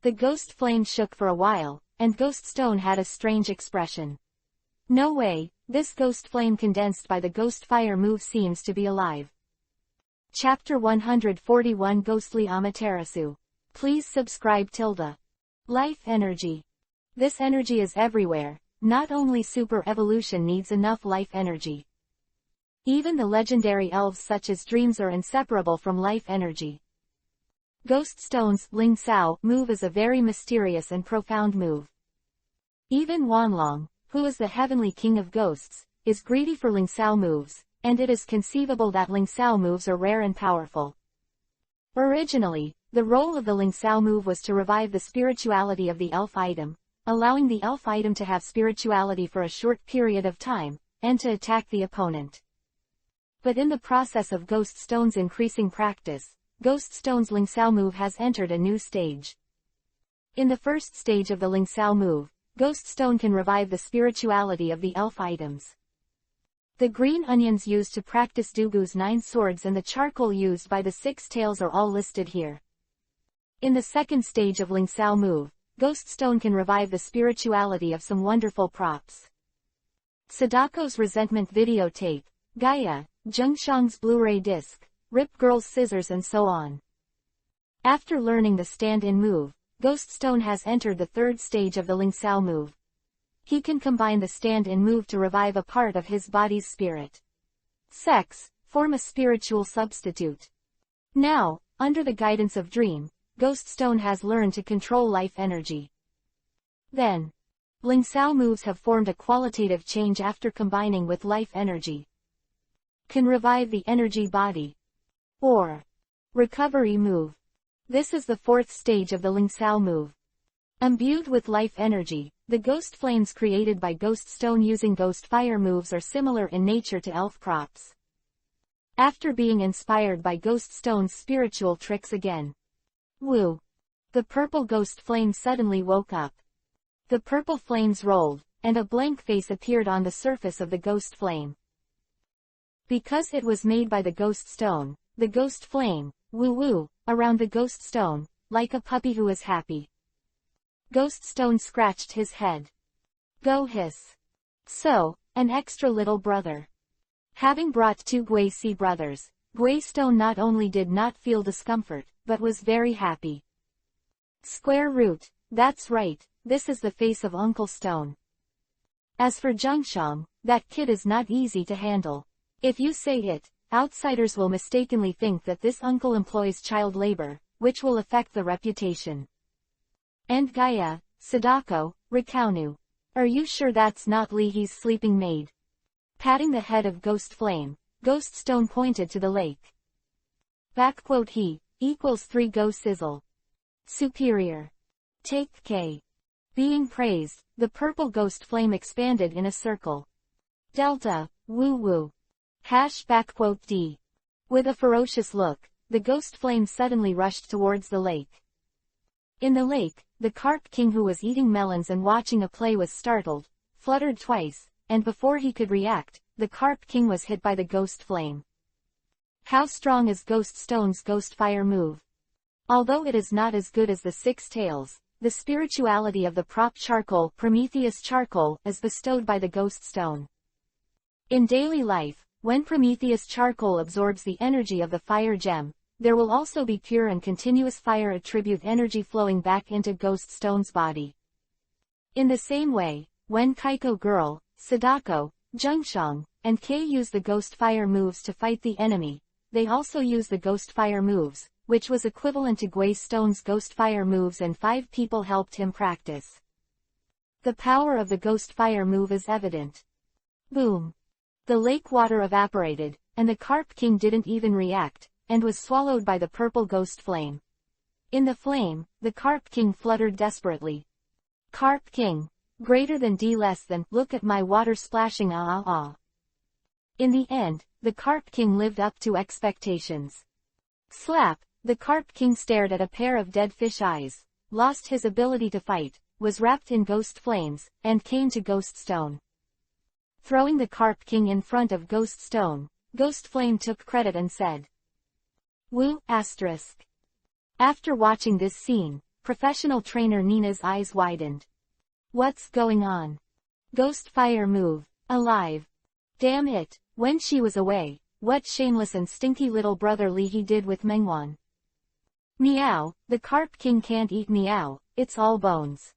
The ghost flame shook for a while, and Ghost Stone had a strange expression. No way, this ghost flame condensed by the ghost fire move seems to be alive. Chapter 141 Ghostly Amaterasu. Please subscribe. Life energy. This energy is everywhere. Not only super evolution needs enough life energy. Even the legendary elves such as dreams are inseparable from life energy. Ghost stones, Ling Sao, move is a very mysterious and profound move. Even Wanlong, who is the heavenly king of ghosts, is greedy for Ling Sao moves, and it is conceivable that Ling Sao moves are rare and powerful. Originally, the role of the Ling Sao move was to revive the spirituality of the elf item, allowing the elf item to have spirituality for a short period of time, and to attack the opponent. But in the process of Ghost Stone's increasing practice, Ghost Stone's Ling Sao move has entered a new stage. In the first stage of the Ling Sao move, Ghost Stone can revive the spirituality of the elf items. The green onions used to practice Dugu's 9 swords and the charcoal used by the 6 tails are all listed here. In the second stage of Ling Sao move, Ghost Stone can revive the spirituality of some wonderful props. Sadako's resentment videotape, Gaia, Zhengshang's Blu-ray disc, Rip Girl's scissors and so on. After learning the stand-in move, Ghost Stone has entered the third stage of the Ling Sao move. He can combine the stand-in move to revive a part of his body's spirit. Sex, form a spiritual substitute. Now, under the guidance of Dream, Ghost Stone has learned to control life energy. Then, Ling Sao moves have formed a qualitative change after combining with life energy. Can revive the energy body. Or recovery move. This is the fourth stage of the Ling Sao move. Imbued with life energy, the ghost flames created by Ghost Stone using ghost fire moves are similar in nature to elf props. After being inspired by Ghost Stone's spiritual tricks again. Woo! The purple ghost flame suddenly woke up. The purple flames rolled, and a blank face appeared on the surface of the ghost flame. Because it was made by the Ghost Stone, the ghost flame, woo-woo, around the Ghost Stone, like a puppy who is happy. Ghost Stone scratched his head. Go hiss. So, an extra little brother. Having brought 2 Gui Si brothers, Gui Stone not only did not feel discomfort, but was very happy. Square root, that's right, this is the face of Uncle Stone. As for Zhengshang, that kid is not easy to handle. If you say it, outsiders will mistakenly think that this uncle employs child labor, which will affect the reputation. And Gaia, Sadako, Rikaunu. Are you sure that's not Lihi's sleeping maid? Patting the head of Ghost Flame, Ghost Stone pointed to the lake. He equals 3 go sizzle. Superior. Take K. Being praised, the purple ghost flame expanded in a circle. Delta, woo woo. #D. With a ferocious look, the ghost flame suddenly rushed towards the lake. In the lake, the Carp King who was eating melons and watching a play was startled, fluttered twice, and before he could react, the Carp King was hit by the ghost flame. How strong is Ghost Stone's ghost fire move? Although it is not as good as the 6 tails, the spirituality of the prop charcoal, Prometheus charcoal, is bestowed by the Ghost Stone. In daily life, when Prometheus charcoal absorbs the energy of the fire gem, there will also be pure and continuous fire attribute energy flowing back into Ghost Stone's body. In the same way, when Kaiko Girl, Sadako, Zhengshang, and Kei use the ghost fire moves to fight the enemy, they also use the ghost fire moves, which was equivalent to Gui Stone's ghost fire moves, and 5 people helped him practice. The power of the ghost fire move is evident. Boom! The lake water evaporated, and the Carp King didn't even react, and was swallowed by the purple ghost flame. In the flame, the Carp King fluttered desperately. Carp King, greater than D less than, look at my water splashing ah ah ah. In the end, the Carp King lived up to expectations. Slap, the Carp King stared at a pair of dead fish eyes, lost his ability to fight, was wrapped in ghost flames, and came to Ghost Stone. Throwing the Carp King in front of Ghost Stone, Ghost Flame took credit and said, Woo, asterisk. After watching this scene, professional trainer Nina's eyes widened. What's going on? Ghost fire move, alive. Damn it, when she was away, what shameless and stinky little brother Li he did with Mengwan. Meow, the Carp King can't eat meow, it's all bones.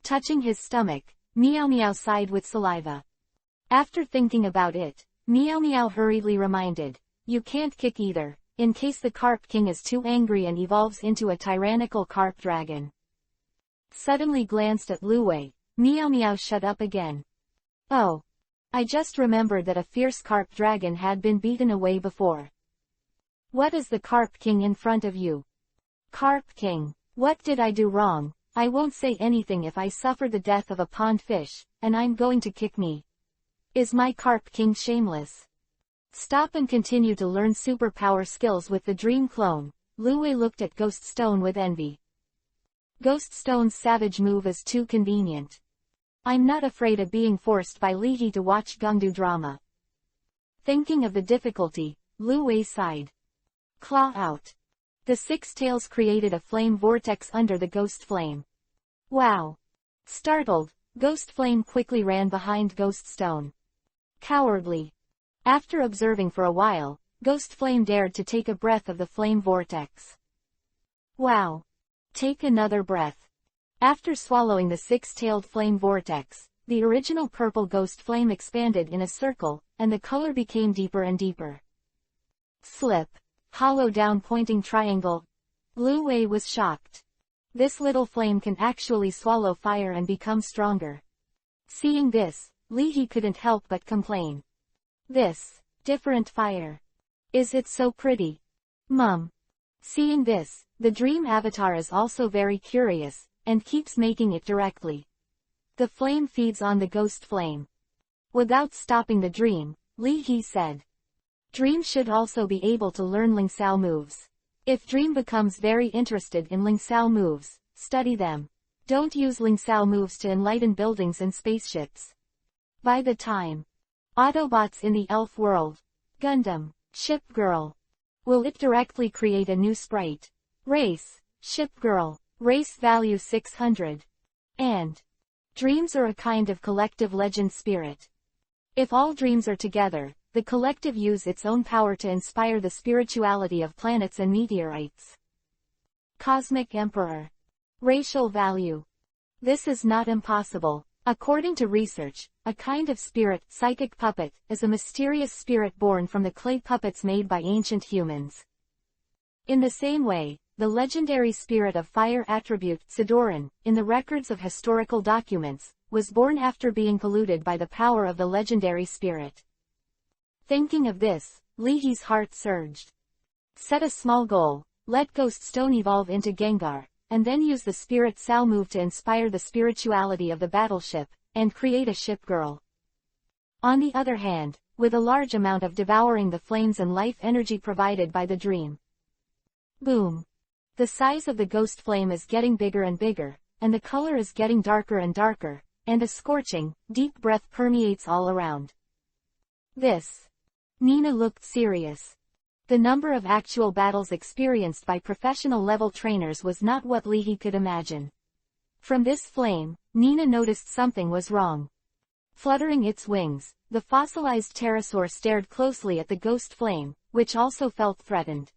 Touching his stomach, Meow Meow sighed with saliva. After thinking about it, Meow Meow hurriedly reminded, you can't kick either, in case the Carp King is too angry and evolves into a tyrannical carp dragon. Suddenly glanced at Luwei, Meow Meow shut up again. Oh. I just remembered that a fierce carp dragon had been beaten away before. What is the Carp King in front of you? Carp King, what did I do wrong? I won't say anything if I suffer the death of a pond fish, and I'm going to kick me. Is my Carp King shameless? Stop and continue to learn superpower skills with the Dream Clone. Luwei looked at Ghost Stone with envy. Ghost Stone's savage move is too convenient. I'm not afraid of being forced by Lihi to watch Gungdu drama. Thinking of the difficulty, Luwei sighed. Claw out. The six tails created a flame vortex under the ghost flame. Wow. Startled, Ghost Flame quickly ran behind Ghost Stone. Cowardly. After observing for a while, Ghost Flame dared to take a breath of the flame vortex. Wow. Take another breath. After swallowing the six-tailed flame vortex, the original purple ghost flame expanded in a circle, and the color became deeper and deeper. Slip. Hollow down pointing triangle. Luwei was shocked. This little flame can actually swallow fire and become stronger. Seeing this, Lihi couldn't help but complain. This, different fire. Is it so pretty? Mum. Seeing this, the dream avatar is also very curious, and keeps making it directly. The flame feeds on the ghost flame. Without stopping the dream, Lihi said. Dream should also be able to learn Lingsao moves. If Dream becomes very interested in Lingsao moves, study them. Don't use Lingsao moves to enlighten buildings and spaceships. By the time. Autobots in the elf world. Gundam. Ship Girl. Will it directly create a new sprite? Race. Ship Girl. Race value 600. And. Dreams are a kind of collective legend spirit. If all dreams are together, the collective use its own power to inspire the spirituality of planets and meteorites. Cosmic Emperor. Racial value. This is not impossible. According to research, a kind of spirit, psychic puppet, is a mysterious spirit born from the clay puppets made by ancient humans. In the same way, the legendary spirit of fire attribute, Sidoran, in the records of historical documents, was born after being polluted by the power of the legendary spirit. Thinking of this, Lihi's heart surged. Set a small goal, let Ghost Stone evolve into Gengar, and then use the Spirit Sao move to inspire the spirituality of the battleship, and create a ship girl. On the other hand, with a large amount of devouring the flames and life energy provided by the dream. Boom. The size of the ghost flame is getting bigger and bigger, and the color is getting darker and darker, and a scorching, deep breath permeates all around. This. Nina looked serious. The number of actual battles experienced by professional-level trainers was not what Lihi could imagine. From this flame, Nina noticed something was wrong. Fluttering its wings, the fossilized pterosaur stared closely at the ghost flame, which also felt threatened.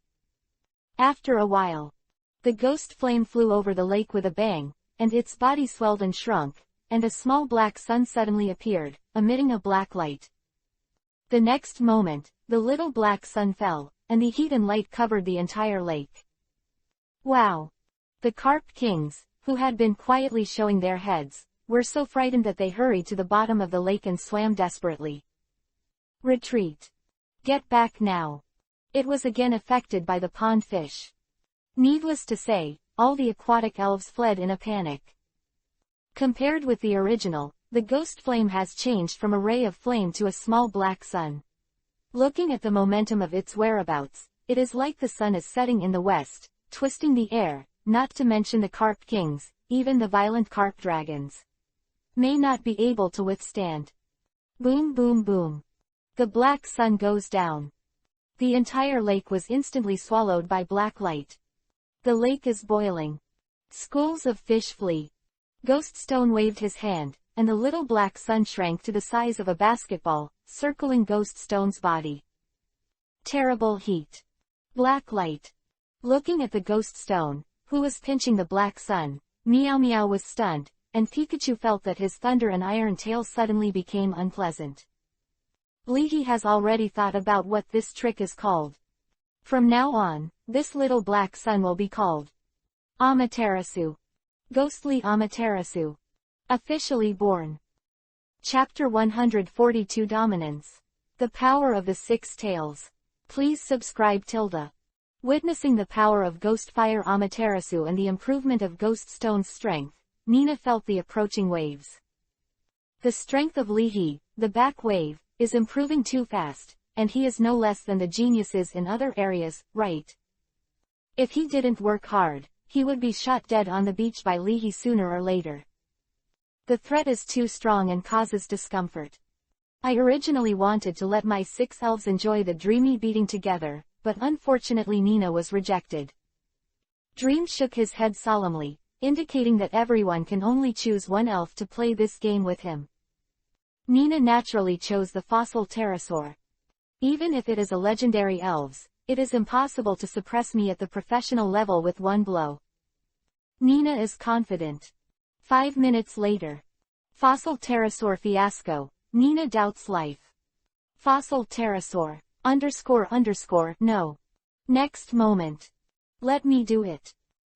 After a while, the ghost flame flew over the lake with a bang, and its body swelled and shrunk, and a small black sun suddenly appeared, emitting a black light. The next moment, the little black sun fell, and the heat and light covered the entire lake. Wow! The Carp Kings, who had been quietly showing their heads, were so frightened that they hurried to the bottom of the lake and swam desperately. Retreat. Get back now. It was again affected by the pond fish. Needless to say, all the aquatic elves fled in a panic. Compared with the original, the ghost flame has changed from a ray of flame to a small black sun. Looking at the momentum of its whereabouts, it is like the sun is setting in the west, twisting the air, not to mention the Carp Kings, even the violent carp dragons may not be able to withstand. Boom boom boom. The black sun goes down. The entire lake was instantly swallowed by black light. The lake is boiling. Schools of fish flee. Ghost Stone waved his hand, and the little black sun shrank to the size of a basketball, circling Ghost Stone's body. Terrible heat. Black light. Looking at the ghost stone, who was pinching the black sun, Meow Meow was stunned, and Pikachu felt that his thunder and iron tail suddenly became unpleasant. Leahy has already thought about what this trick is called. From now on, this little black sun will be called Amaterasu. Ghostly Amaterasu. Officially born. Chapter 142 Dominance. The Power of the Six Tails. Please subscribe tilde. Witnessing the power of Ghostfire Amaterasu and the improvement of Ghost Stone's strength, Nina felt the approaching waves. The strength of Leahy, the back wave, is improving too fast, and he is no less than the geniuses in other areas, right? If he didn't work hard, he would be shot dead on the beach by Leahy sooner or later. The threat is too strong and causes discomfort. I originally wanted to let my 6 elves enjoy the dreamy beating together, but unfortunately Nina was rejected. Dream shook his head solemnly, indicating that everyone can only choose one elf to play this game with him. Nina naturally chose the fossil pterosaur. Even if it is a legendary elves, it is impossible to suppress me at the professional level with one blow. Nina is confident. 5 minutes later. Fossil pterosaur fiasco. Nina doubts life. Fossil pterosaur. __, no. Next moment. Let me do it.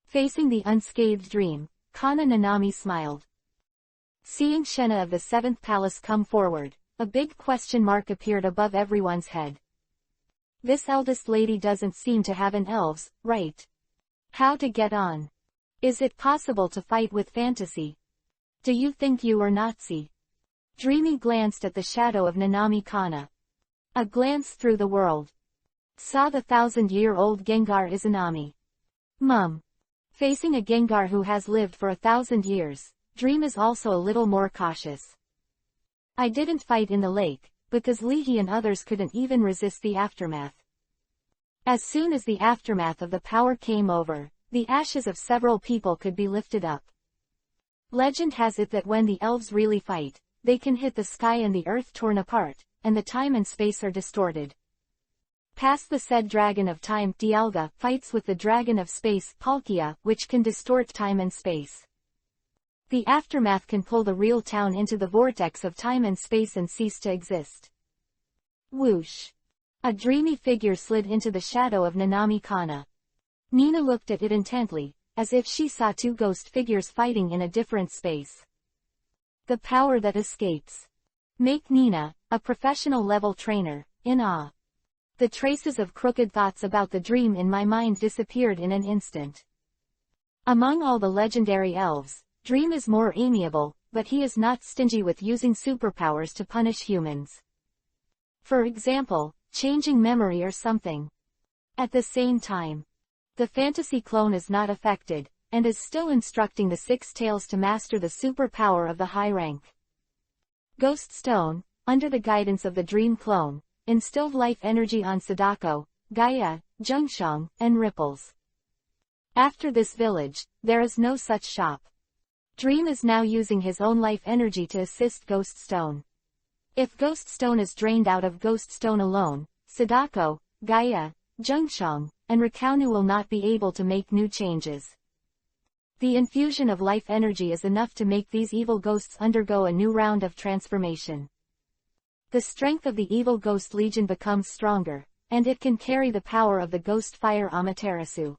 Facing the unscathed dream, Kana Nanami smiled. Seeing Shenna of the 7th Palace come forward, a big question mark appeared above everyone's head. This eldest lady doesn't seem to have an elves, right? How to get on? Is it possible to fight with fantasy? Do you think you are Nazi? Dreamy glanced at the shadow of Nanami Kana. A glance through the world. Saw the 1,000-year-old Gengar Izanami. Mum. Facing a Gengar who has lived for 1,000 years, Dream is also a little more cautious. I didn't fight in the lake, because Leahy and others couldn't even resist the aftermath. As soon as the aftermath of the power came over, the ashes of several people could be lifted up. Legend has it that when the elves really fight, they can hit the sky and the earth torn apart, and the time and space are distorted. Past the said dragon of time, Dialga, fights with the dragon of space, Palkia, which can distort time and space. The aftermath can pull the real town into the vortex of time and space and cease to exist. Whoosh! A dreamy figure slid into the shadow of Nanami Kana. Nina looked at it intently, as if she saw 2 ghost figures fighting in a different space. The power that escapes. Make Nina, a professional level trainer, in awe. The traces of crooked thoughts about the dream in my mind disappeared in an instant. Among all the legendary elves, Dream is more amiable, but he is not stingy with using superpowers to punish humans. For example, changing memory or something. At the same time, the fantasy clone is not affected, and is still instructing the 6 tails to master the superpower of the high rank. Ghost Stone, under the guidance of the Dream clone, instilled life energy on Sadako, Gaia, Zhengshang, and Ripples. After this village, there is no such shop. Dream is now using his own life energy to assist Ghost Stone. If Ghost Stone is drained out of Ghost Stone alone, Sadako, Gaia, Zhengshang, and Rikaunu will not be able to make new changes. The infusion of life energy is enough to make these evil ghosts undergo a new round of transformation. The strength of the evil ghost legion becomes stronger, and it can carry the power of the ghost fire Amaterasu.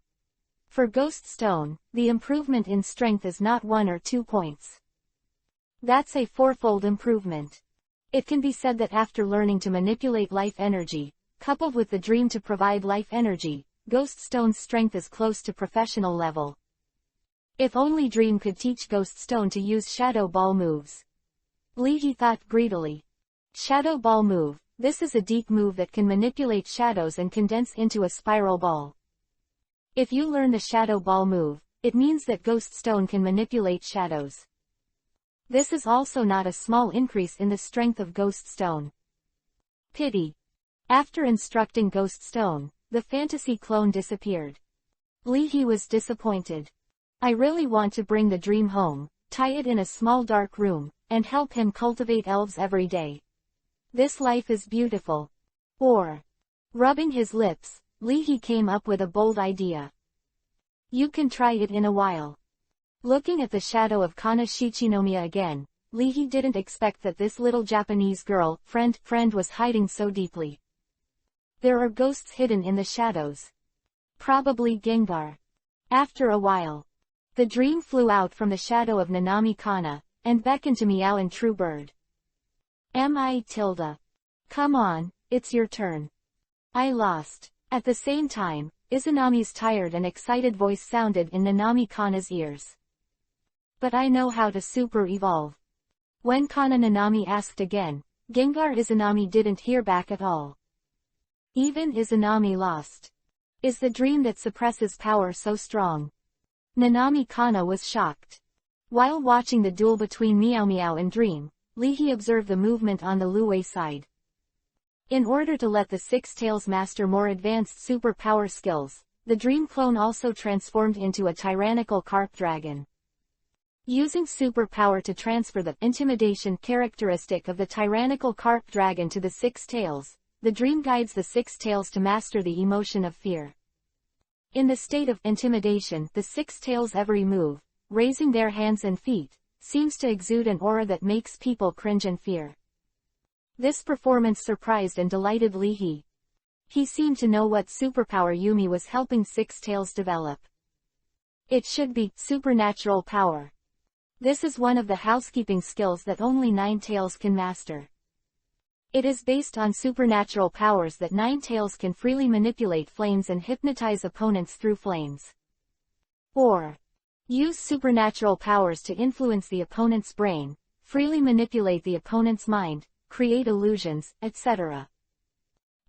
For Ghost Stone, the improvement in strength is not 1 or 2 points. That's a 4-fold improvement. It can be said that after learning to manipulate life energy, coupled with the dream to provide life energy, Ghost Stone's strength is close to professional level. If only Dream could teach Ghost Stone to use Shadow Ball moves. Leahy thought greedily. Shadow Ball move, this is a deep move that can manipulate shadows and condense into a spiral ball. If you learn the Shadow Ball move, it means that Ghost Stone can manipulate shadows. This is also not a small increase in the strength of Ghost Stone. Pity. After instructing Ghost Stone, the fantasy clone disappeared. Leahy was disappointed. I really want to bring the dream home, tie it in a small dark room, and help him cultivate elves every day. This life is beautiful. Or, rubbing his lips, Leahy came up with a bold idea. You can try it in a while. Looking at the shadow of Kana Shichinomiya again, Lihi didn't expect that this little Japanese girl, friend was hiding so deeply. There are ghosts hidden in the shadows. Probably Gengar. After a while, the dream flew out from the shadow of Nanami Kana, and beckoned to Meow and True Bird. Come on, it's your turn. I lost. At the same time, Izanami's tired and excited voice sounded in Nanami Kana's ears. But I know how to super evolve. When Kana Nanami asked again, Gengar Izanami didn't hear back at all. Even Izanami lost. Is the dream that suppresses power so strong? Nanami Kana was shocked. While watching the duel between Meow Meow and Dream, Lihi observed the movement on the Luwei side. In order to let the Six Tails master more advanced super power skills, the Dream clone also transformed into a tyrannical carp dragon. Using super power to transfer the intimidation characteristic of the tyrannical carp dragon to the Six Tails, the Dream guides the Six Tails to master the emotion of fear. In the state of intimidation, the Six Tails' every move, raising their hands and feet, seems to exude an aura that makes people cringe and fear. This performance surprised and delighted Lihi. He seemed to know what superpower Yumi was helping Six Tails develop. It should be supernatural power. This is one of the housekeeping skills that only Nine Tails can master. It is based on supernatural powers that Nine Tails can freely manipulate flames and hypnotize opponents through flames. Or use supernatural powers to influence the opponent's brain, freely manipulate the opponent's mind, create illusions, etc.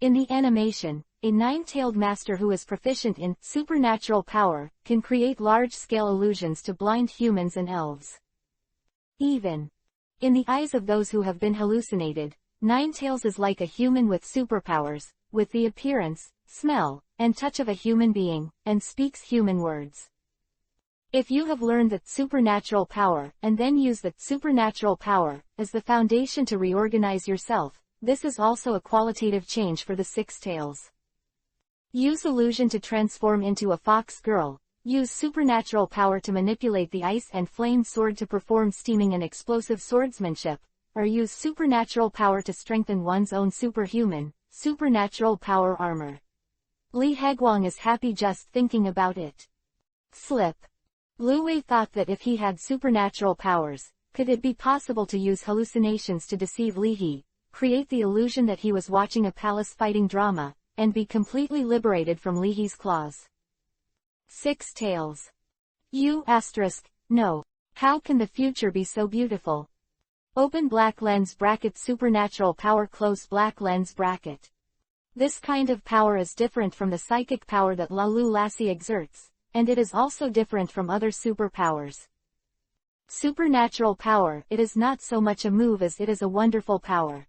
In the animation, a nine-tailed master who is proficient in supernatural power can create large-scale illusions to blind humans and elves. Even in the eyes of those who have been hallucinated, Nine Tails is like a human with superpowers, with the appearance, smell, and touch of a human being, and speaks human words. If you have learned that supernatural power, and then use that supernatural power as the foundation to reorganize yourself, this is also a qualitative change for the Six Tails. Use illusion to transform into a fox girl, use supernatural power to manipulate the ice and flame sword to perform steaming and explosive swordsmanship, or use supernatural power to strengthen one's own supernatural power armor. Li Hegwang is happy just thinking about it. Flip. Lu Wei thought that if he had supernatural powers, could it be possible to use hallucinations to deceive Lihi, create the illusion that he was watching a palace fighting drama, and be completely liberated from Lihi's claws. Six Tails. No. How can the future be so beautiful? Open black lens bracket supernatural power close black lens bracket. This kind of power is different from the psychic power that Lalu Lassie exerts, and it is also different from other superpowers. Supernatural power, it is not so much a move as it is a wonderful power.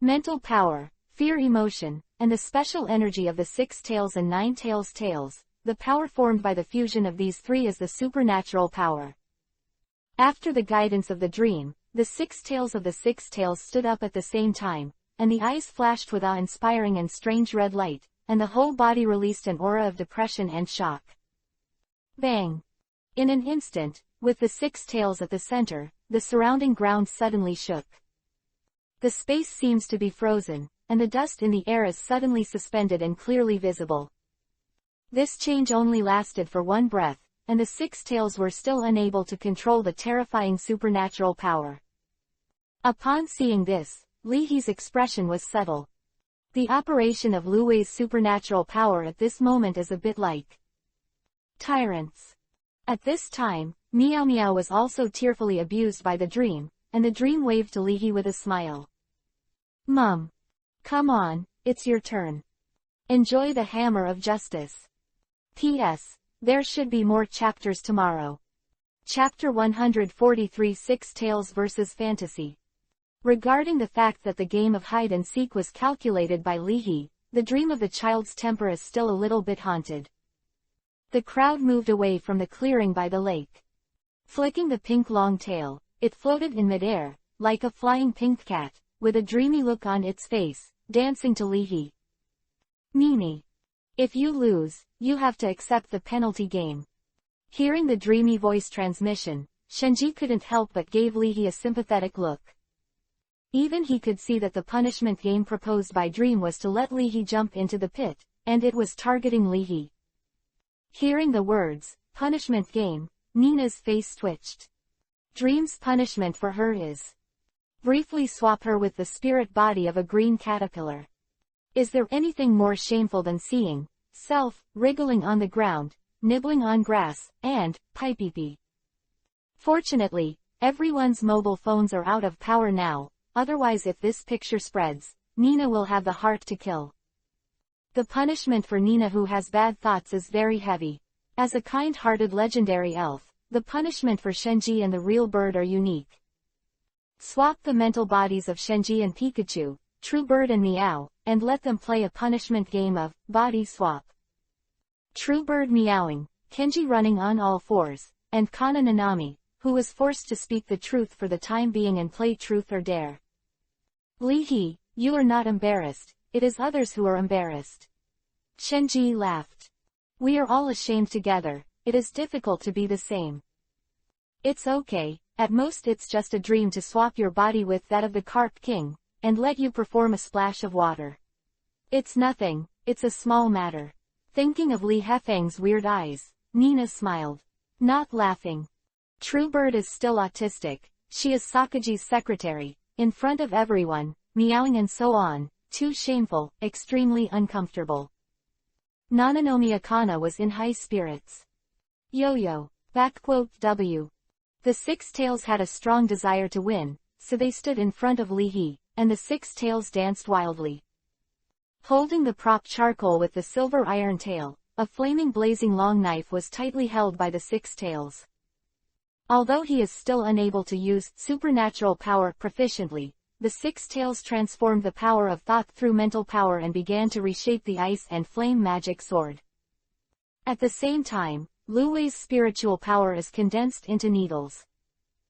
Mental power, fear emotion, and the special energy of the Six Tails and Nine Tails tails, the power formed by the fusion of these three is the supernatural power. After the guidance of the dream, the Six Tails of the Six Tails stood up at the same time, and the eyes flashed with awe-inspiring and strange red light, and the whole body released an aura of depression and shock. Bang! In an instant, with the Six Tails at the center, the surrounding ground suddenly shook. The space seems to be frozen, and the dust in the air is suddenly suspended and clearly visible. This change only lasted for one breath, and the Six Tails were still unable to control the terrifying supernatural power. Upon seeing this, Lihi's expression was subtle. The operation of Lu Wei's supernatural power at this moment is a bit like tyrants. At this time, Meow Meow was also tearfully abused by the dream, and the dream waved to Lihi with a smile. Mum. Come on, it's your turn. Enjoy the hammer of justice. P.S. There should be more chapters tomorrow. Chapter 143 Six Tails vs. Fantasy. Regarding the fact that the game of hide-and-seek was calculated by Lihi, the dream of the child's temper is still a little bit haunted. The crowd moved away from the clearing by the lake. Flicking the pink long tail, it floated in midair, like a flying pink cat, with a dreamy look on its face, dancing to Lihi. Mimi. If you lose, you have to accept the penalty game. Hearing the dreamy voice transmission, Shenji couldn't help but gave Li He a sympathetic look. Even he could see that the punishment game proposed by Dream was to let Li He jump into the pit, and it was targeting Li He. Hearing the words, punishment game, Nina's face twitched. Dream's punishment for her is briefly swap her with the spirit body of a green caterpillar. Is there anything more shameful than seeing self wriggling on the ground, nibbling on grass, and pee? Fortunately, everyone's mobile phones are out of power now, otherwise if this picture spreads, Nina will have the heart to kill. The punishment for Nina who has bad thoughts is very heavy. As a kind-hearted legendary elf, the punishment for Shenji and the real bird are unique. Swap the mental bodies of Shenji and Pikachu, True Bird and Meow, and let them play a punishment game of body swap. True Bird meowing, Kenji running on all fours, and Kana Nanami, who was forced to speak the truth for the time being and play truth or dare. Li He, you are not embarrassed, it is others who are embarrassed. Shenji laughed. We are all ashamed together, it is difficult to be the same. It's okay, at most it's just a dream to swap your body with that of the Carp King, and let you perform a splash of water. It's nothing, it's a small matter. Thinking of Li Hefeng's weird eyes, Nina smiled. Not laughing. True Bird is still autistic, she is Sakaji's secretary, in front of everyone, meowing and so on, too shameful, extremely uncomfortable. Nananomi Akana was in high spirits. Yo-yo, W. The Six Tails had a strong desire to win, so they stood in front of Li He, and the Six Tails danced wildly. Holding the prop charcoal with the silver iron tail, a flaming blazing long knife was tightly held by the Six Tails. Although he is still unable to use supernatural power proficiently, the Six Tails transformed the power of thought through mental power and began to reshape the ice and flame magic sword. At the same time, Lu Wei's spiritual power is condensed into needles.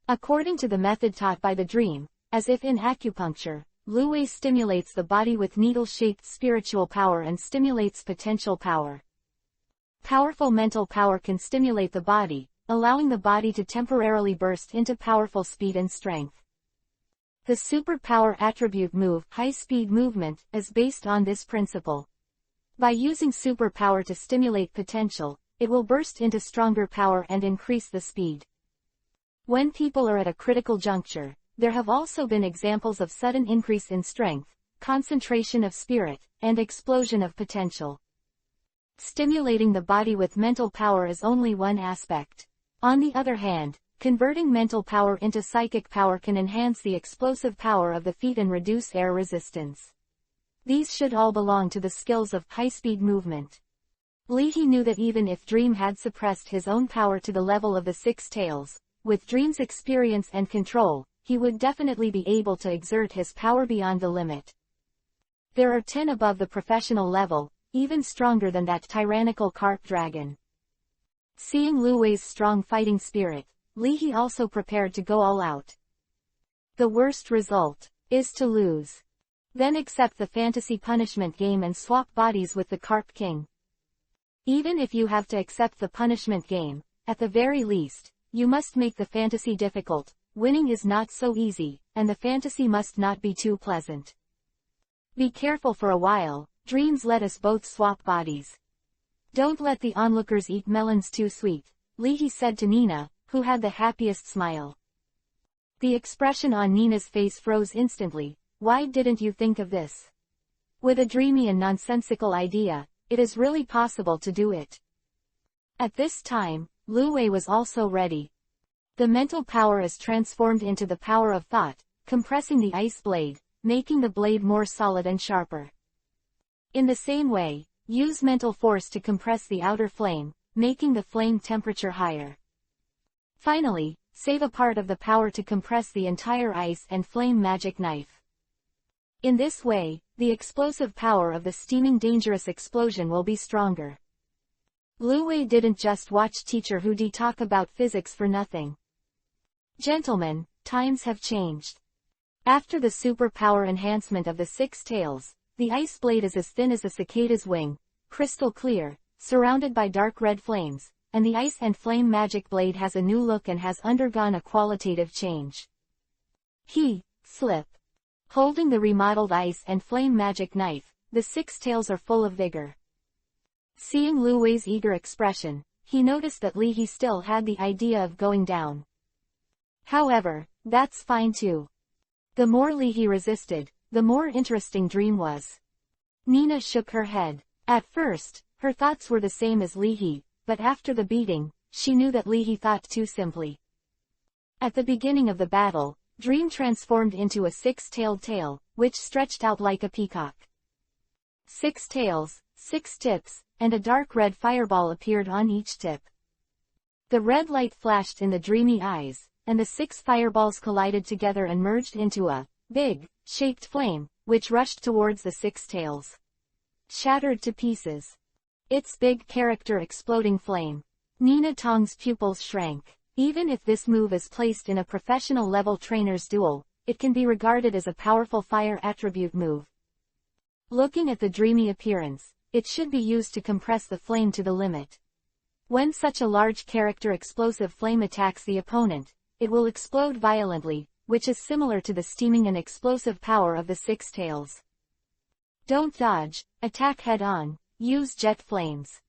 According to the method taught by the dream, as if in acupuncture, Lu Wei stimulates the body with needle-shaped spiritual power and stimulates potential power. Powerful mental power can stimulate the body, allowing the body to temporarily burst into powerful speed and strength. The superpower attribute move, high-speed movement, is based on this principle. By using superpower to stimulate potential, it will burst into stronger power and increase the speed. When people are at a critical juncture, there have also been examples of sudden increase in strength, concentration of spirit, and explosion of potential. Stimulating the body with mental power is only one aspect. On the other hand, converting mental power into psychic power can enhance the explosive power of the feet and reduce air resistance. These should all belong to the skills of high-speed movement. Li He knew that even if Dream had suppressed his own power to the level of the Six Tails, with Dream's experience and control, he would definitely be able to exert his power beyond the limit. There are 10 above the professional level, even stronger than that tyrannical carp dragon. Seeing Lu Wei's strong fighting spirit, Li He also prepared to go all out. The worst result is to lose. Then accept the fantasy punishment game and swap bodies with the Carp King. Even if you have to accept the punishment game, at the very least, you must make the fantasy difficult. Winning is not so easy, and the fantasy must not be too pleasant. Be careful for a while, dreams let us both swap bodies. Don't let the onlookers eat melons too sweet, Li He said to Nina, who had the happiest smile. The expression on Nina's face froze instantly. Why didn't you think of this? With a dreamy and nonsensical idea, it is really possible to do it. At this time, Lu Wei was also ready. The mental power is transformed into the power of thought, compressing the ice blade, making the blade more solid and sharper. In the same way, use mental force to compress the outer flame, making the flame temperature higher. Finally, save a part of the power to compress the entire ice and flame magic knife. In this way, the explosive power of the steaming dangerous explosion will be stronger. Lu Wei didn't just watch Teacher Hudi talk about physics for nothing. Gentlemen, times have changed. After the superpower enhancement of the Six Tails, the ice blade is as thin as a cicada's wing, crystal clear, surrounded by dark red flames, and the ice and flame magic blade has a new look and has undergone a qualitative change. Slip. Holding the remodeled ice and flame magic knife, the six tails are full of vigor. Seeing Lu Wei's eager expression, he noticed that Li He still had the idea of going down. However, that's fine too. The more Li He resisted, the more interesting Dream was. Nina shook her head. At first, her thoughts were the same as Li He, but after the beating, she knew that Li He thought too simply. At the beginning of the battle, Dream transformed into a six-tailed tail, which stretched out like a peacock. 6 tails, 6 tips, and a dark red fireball appeared on each tip. The red light flashed in the dreamy eyes, and the 6 fireballs collided together and merged into a big, shaped flame, which rushed towards the 6 tails. Shattered to pieces. Its big character exploding flame. Nina Tong's pupils shrank. Even if this move is placed in a professional level trainer's duel, it can be regarded as a powerful fire attribute move. Looking at the dreamy appearance, it should be used to compress the flame to the limit. When such a large character explosive flame attacks the opponent, it will explode violently, which is similar to the steaming and explosive power of the 6 tails. Don't dodge, attack head-on, use jet flames.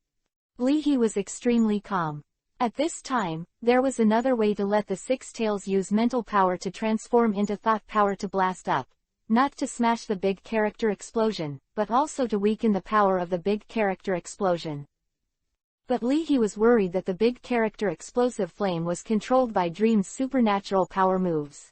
Li He was extremely calm. At this time, there was another way to let the 6 tails use mental power to transform into thought power to blast up. Not to smash the big character explosion, but also to weaken the power of the big character explosion. But Li He was worried that the big character explosive flame was controlled by Dream's supernatural power moves.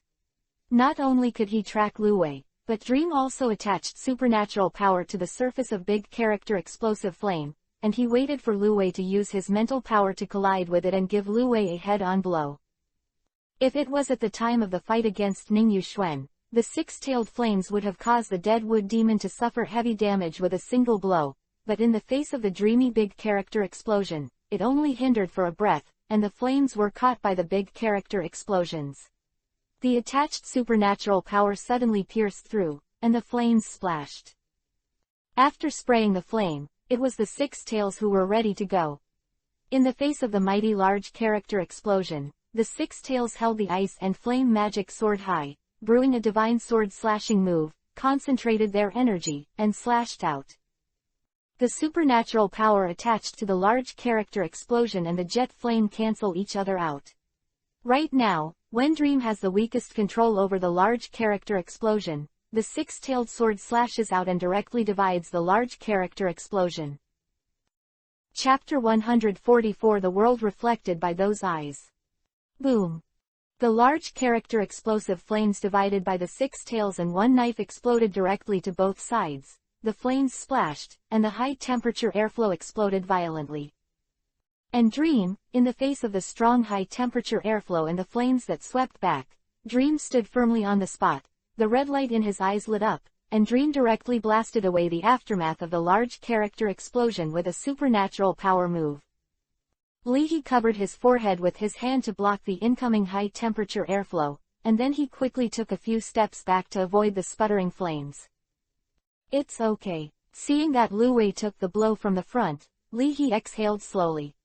Not only could he track Lu Wei, but Dream also attached supernatural power to the surface of big character explosive flame, and he waited for Lu Wei to use his mental power to collide with it and give Lu Wei a head-on blow. If it was at the time of the fight against Ning Yuxuan, the 6-tailed flames would have caused the dead wood demon to suffer heavy damage with a single blow, but in the face of the dreamy big character explosion, it only hindered for a breath, and the flames were caught by the big character explosions. The attached supernatural power suddenly pierced through, and the flames splashed. After spraying the flame, it was the 6 tails who were ready to go. In the face of the mighty large character explosion, the 6 tails held the ice and flame magic sword high, brewing a divine sword slashing move, concentrated their energy, and slashed out. The supernatural power attached to the large character explosion and the jet flame cancel each other out. Right now, when Dream has the weakest control over the large character explosion, the 6-tailed sword slashes out and directly divides the large character explosion. Chapter 144 The World Reflected by Those Eyes. Boom! The large character explosive flames divided by the 6 tails and one knife exploded directly to both sides. The flames splashed, and the high-temperature airflow exploded violently. And Dream, in the face of the strong high-temperature airflow and the flames that swept back, Dream stood firmly on the spot. The red light in his eyes lit up, and Dream directly blasted away the aftermath of the large character explosion with a supernatural power move. Li He covered his forehead with his hand to block the incoming high-temperature airflow, and then he quickly took a few steps back to avoid the sputtering flames. It's okay. Seeing that Lu Wei took the blow from the front, Li He exhaled slowly.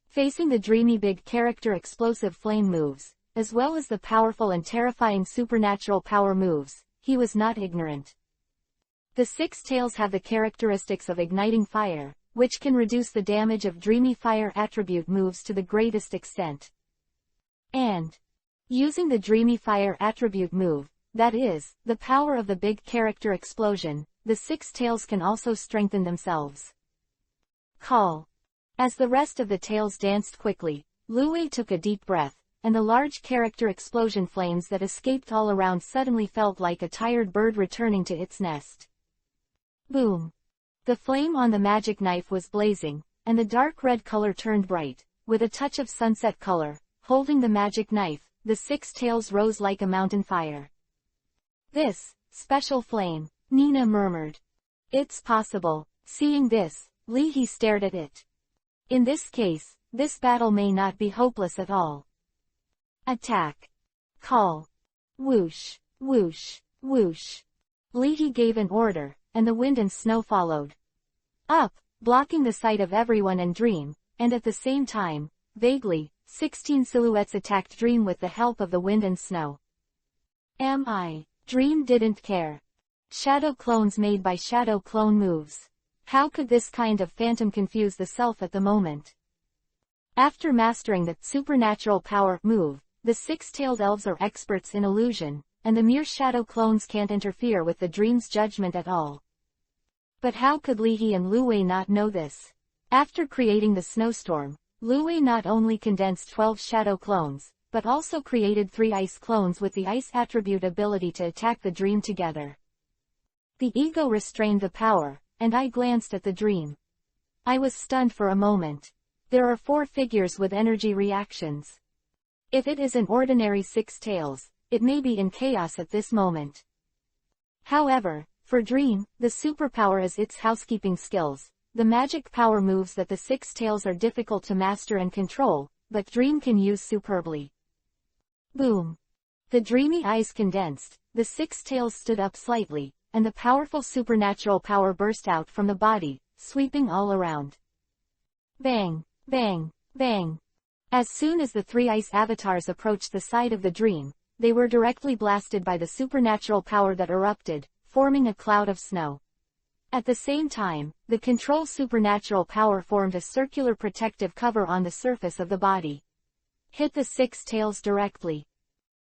Facing the dreamy big character explosive flame moves, as well as the powerful and terrifying supernatural power moves, he was not ignorant. The 6 tails have the characteristics of igniting fire, which can reduce the damage of dreamy fire attribute moves to the greatest extent. And using the dreamy fire attribute move, that is, the power of the big character explosion, the 6 tails can also strengthen themselves. Call. As the rest of the tails danced quickly, Lu Wei took a deep breath, and the large character explosion flames that escaped all around suddenly felt like a tired bird returning to its nest. Boom! The flame on the magic knife was blazing, and the dark red color turned bright, with a touch of sunset color. Holding the magic knife, the 6 tails rose like a mountain fire. This special flame, Nina murmured. It's possible. Seeing this, Li He stared at it. In this case, this battle may not be hopeless at all. Attack. Call. Whoosh, whoosh, whoosh. Li He gave an order, and the wind and snow followed. Up, blocking the sight of everyone and Dream, and at the same time, vaguely, 16 silhouettes attacked Dream with the help of the wind and snow. Dream didn't care. Shadow clones made by shadow clone moves. How could this kind of phantom confuse the self at the moment? After mastering the supernatural power move, the six-tailed elves are experts in illusion, and the mere shadow clones can't interfere with the Dream's judgment at all. But how could Li He and Lu Wei not know this? After creating the snowstorm, Lu Wei not only condensed 12 shadow clones, but also created 3 ice clones with the ice attribute ability to attack the Dream together. The ego restrained the power, and I glanced at the Dream. I was stunned for a moment. There are 4 figures with energy reactions. If it is an ordinary 6 tails, it may be in chaos at this moment. However, for Dream, the superpower is its housekeeping skills. The magic power moves that the 6 tails are difficult to master and control, but Dream can use superbly. Boom! The dreamy eyes condensed, the 6 tails stood up slightly, and the powerful supernatural power burst out from the body, sweeping all around. Bang! Bang! Bang! As soon as the 3 ice avatars approached the side of the Dream, they were directly blasted by the supernatural power that erupted, forming a cloud of snow. At the same time, the control supernatural power formed a circular protective cover on the surface of the body. Hit the 6 tails directly.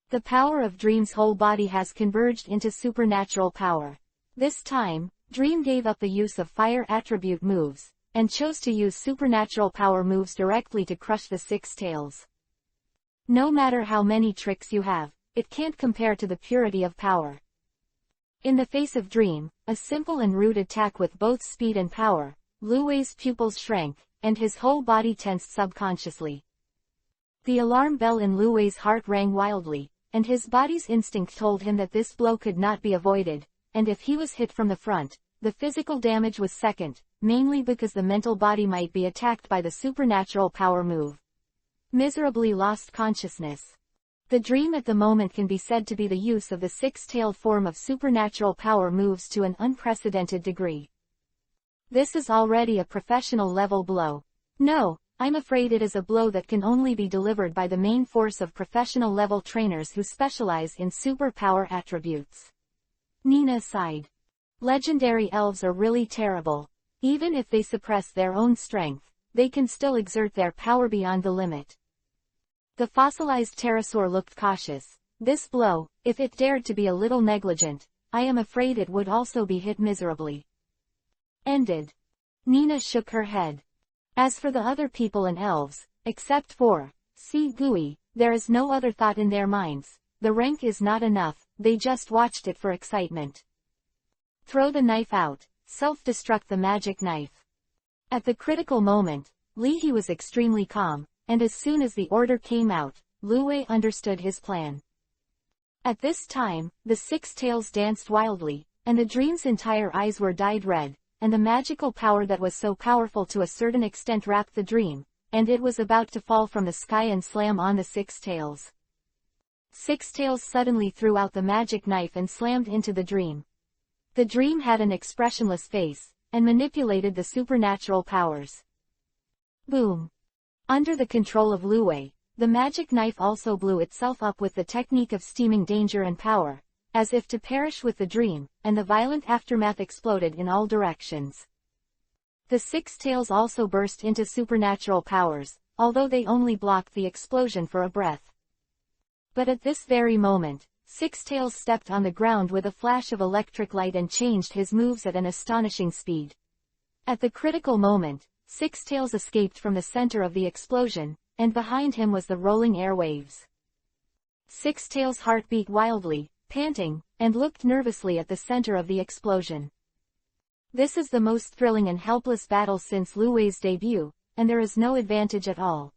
The power of Dream's whole body has converged into supernatural power. This time, Dream gave up the use of fire attribute moves, and chose to use supernatural power moves directly to crush the 6 tails. No matter how many tricks you have, it can't compare to the purity of power. In the face of Dream, a simple and rude attack with both speed and power, Lu Wei's pupils shrank, and his whole body tensed subconsciously. The alarm bell in Lu Wei's heart rang wildly, and his body's instinct told him that this blow could not be avoided, and if he was hit from the front, the physical damage was second, mainly because the mental body might be attacked by the supernatural power move. Miserably lost consciousness. The Dream at the moment can be said to be the use of the 6-tailed form of supernatural power moves to an unprecedented degree. This is already a professional level blow. No, I'm afraid it is a blow that can only be delivered by the main force of professional level trainers who specialize in superpower attributes. Nina sighed. Legendary elves are really terrible. Even if they suppress their own strength, they can still exert their power beyond the limit. The fossilized pterosaur looked cautious. This blow, if it dared to be a little negligent, I am afraid it would also be hit miserably. Ended. Nina shook her head. As for the other people and elves, except for Gui, there is no other thought in their minds. The rank is not enough, they just watched it for excitement. Throw the knife out. Self-destruct the magic knife. At the critical moment, Li He was extremely calm, and as soon as the order came out, Lu Wei understood his plan. At this time, the 6 tails danced wildly, and the Dream's entire eyes were dyed red, and the magical power that was so powerful to a certain extent wrapped the Dream, and it was about to fall from the sky and slam on the 6 tails. 6 tails suddenly threw out the magic knife and slammed into the Dream. The Dream had an expressionless face, and manipulated the supernatural powers. Boom! Under the control of Lu Wei, the magic knife also blew itself up with the technique of steaming danger and power, as if to perish with the Dream, and the violent aftermath exploded in all directions. The 6 tails also burst into supernatural powers, although they only blocked the explosion for a breath. But at this very moment, 6 tails stepped on the ground with a flash of electric light and changed his moves at an astonishing speed. At the critical moment, 6 tails escaped from the center of the explosion, and behind him was the rolling air waves. 6 tails' heart beat wildly, panting, and looked nervously at the center of the explosion. This is the most thrilling and helpless battle since Lu Wei's debut, and there is no advantage at all.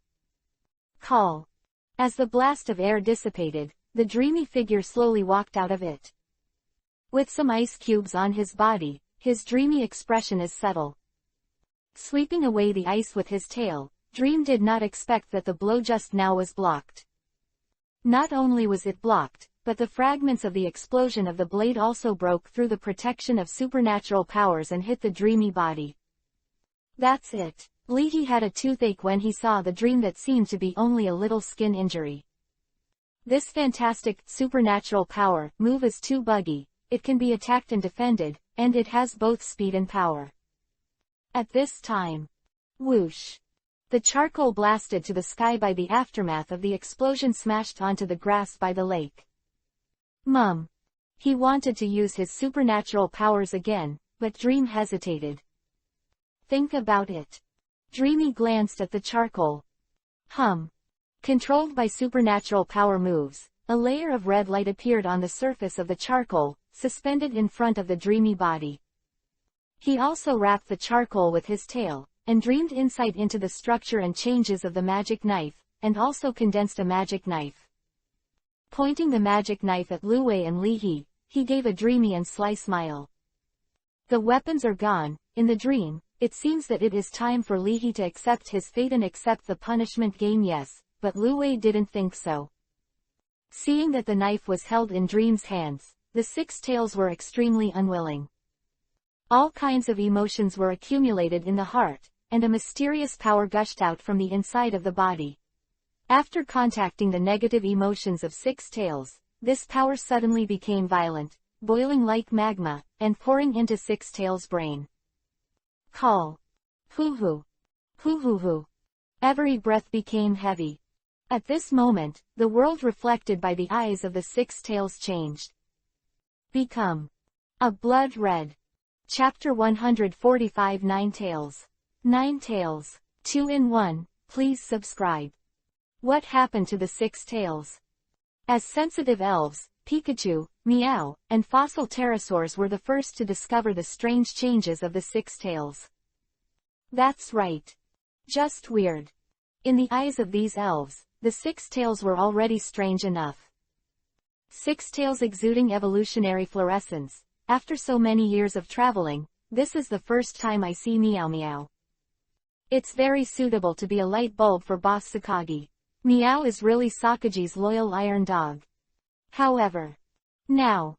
Call. As the blast of air dissipated, the dreamy figure slowly walked out of it. With some ice cubes on his body, his dreamy expression is subtle. Sweeping away the ice with his tail, Dream did not expect that the blow just now was blocked. Not only was it blocked, but the fragments of the explosion of the blade also broke through the protection of supernatural powers and hit the dreamy body. That's it. Leahy had a toothache when he saw the dream that seemed to be only a little skin injury. This fantastic, supernatural power move is too buggy, it can be attacked and defended, and it has both speed and power. At this time, whoosh! The charcoal blasted to the sky by the aftermath of the explosion smashed onto the grass by the lake. Mum. He wanted to use his supernatural powers again, but Dream hesitated. Think about it. Dreamy glanced at the charcoal. Controlled by supernatural power moves, a layer of red light appeared on the surface of the charcoal, suspended in front of the dreamy body. He also wrapped the charcoal with his tail, and dreamed insight into the structure and changes of the magic knife, and also condensed a magic knife. Pointing the magic knife at Lu Wei and Leahy, he gave a dreamy and sly smile. The weapons are gone. In the dream, it seems that it is time for Leahy to accept his fate and accept the punishment game. Yes, but Lu Wei didn't think so. Seeing that the knife was held in Dream's hands, the Six Tails were extremely unwilling. All kinds of emotions were accumulated in the heart, and a mysterious power gushed out from the inside of the body. After contacting the negative emotions of Six Tails, this power suddenly became violent, boiling like magma, and pouring into Six Tails' brain. Call. Hoo-hoo. Hoo-hoo-hoo. Every breath became heavy. At this moment, the world reflected by the eyes of the Six Tails changed. Become. A blood red. Chapter 145 Nine Tails. 9 Tails. 2 in 1, please subscribe. What happened to the Six Tails? As sensitive elves, Pikachu, Meow, and fossil pterosaurs were the first to discover the strange changes of the Six Tails. That's right. Just weird. In the eyes of these elves, the Six Tails were already strange enough. Six Tails exuding evolutionary fluorescence. After so many years of traveling, this is the first time I see Meow Meow. It's very suitable to be a light bulb for Boss Sakagi. Meow is really Sakagi's loyal iron dog. However, now,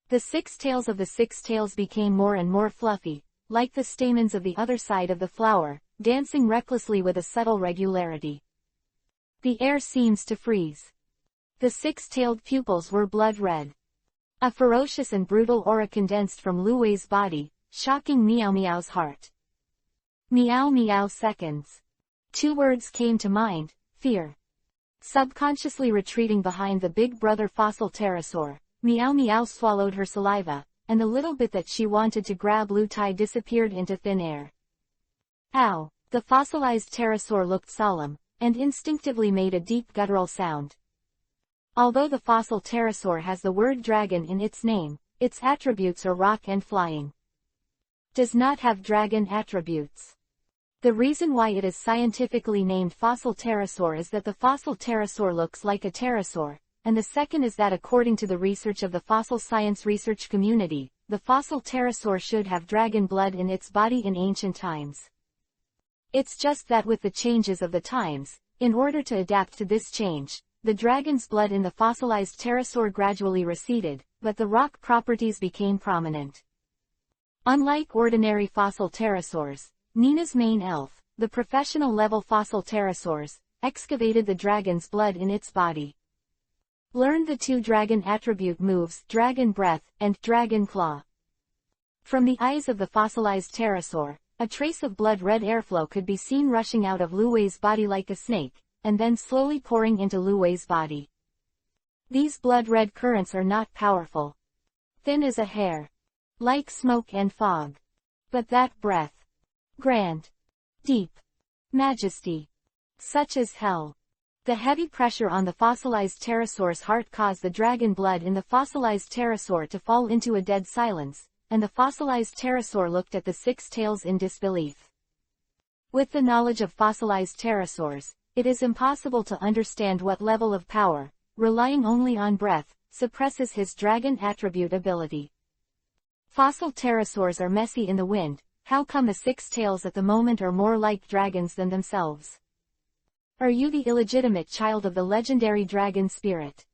the Six Tails of the Six Tails became more and more fluffy, like the stamens of the other side of the flower, dancing recklessly with a subtle regularity. The air seems to freeze. The six-tailed pupils were blood red. A ferocious and brutal aura condensed from Lu Wei's body, shocking Meow Meow's heart. Meow Meow seconds. 2 words came to mind: fear. Subconsciously retreating behind the big brother fossil pterosaur, Meow Meow swallowed her saliva, and the little bit that she wanted to grab Lu Tai disappeared into thin air. Ow! The fossilized pterosaur looked solemn, and instinctively made a deep guttural sound. Although the fossil pterosaur has the word dragon in its name, its attributes are rock and flying. Does not have dragon attributes. The reason why it is scientifically named fossil pterosaur is that the fossil pterosaur looks like a pterosaur, and the second is that according to the research of the fossil science research community, the fossil pterosaur should have dragon blood in its body in ancient times. It's just that with the changes of the times, in order to adapt to this change, the dragon's blood in the fossilized pterosaur gradually receded, but the rock properties became prominent. Unlike ordinary fossil pterosaurs, Nina's main elf, the professional level fossil pterosaurs, excavated the dragon's blood in its body. Learned the 2 dragon attribute moves, Dragon Breath, and Dragon Claw. From the eyes of the fossilized pterosaur, a trace of blood-red airflow could be seen rushing out of Lu Wei's body like a snake, and then slowly pouring into Lu Wei's body. These blood-red currents are not powerful. Thin as a hair. Like smoke and fog. But that breath. Grand. Deep. Majesty. Such as hell. The heavy pressure on the fossilized pterosaur's heart caused the dragon blood in the fossilized pterosaur to fall into a dead silence, and the fossilized pterosaur looked at the 6 tails in disbelief. With the knowledge of fossilized pterosaurs, it is impossible to understand what level of power, relying only on breath, suppresses his dragon attribute ability. Fossil pterosaurs are messy in the wind. How come the 6 tails at the moment are more like dragons than themselves? Are you the illegitimate child of the legendary dragon spirit?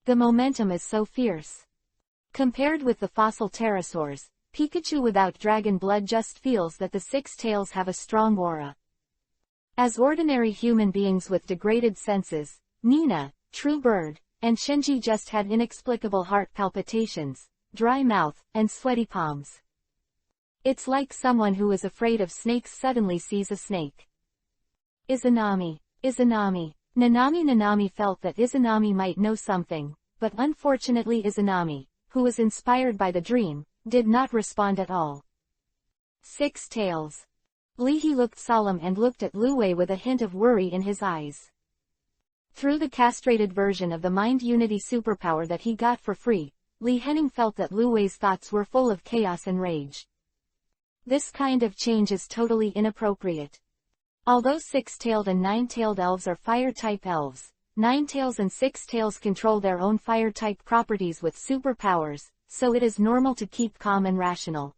The momentum is so fierce. Compared with the fossil pterosaurs, Pikachu without dragon blood just feels that the six tails have a strong aura. As ordinary human beings with degraded senses, Nina, true bird, and Shinji just had inexplicable heart palpitations, dry mouth, and sweaty palms. It's like someone who is afraid of snakes suddenly sees a snake. Izanami. Nanami felt that Izanami might know something, but unfortunately Izanami, who was inspired by the dream, did not respond at all. Six tails. Lihi looked solemn and looked at Lu Wei with a hint of worry in his eyes. Through the castrated version of the Mind Unity superpower that he got for free, Li Henning felt that Lu Wei's thoughts were full of chaos and rage. This kind of change is totally inappropriate. Although six-tailed and nine-tailed elves are fire-type elves, nine-tails and six-tails control their own fire-type properties with superpowers, so it is normal to keep calm and rational.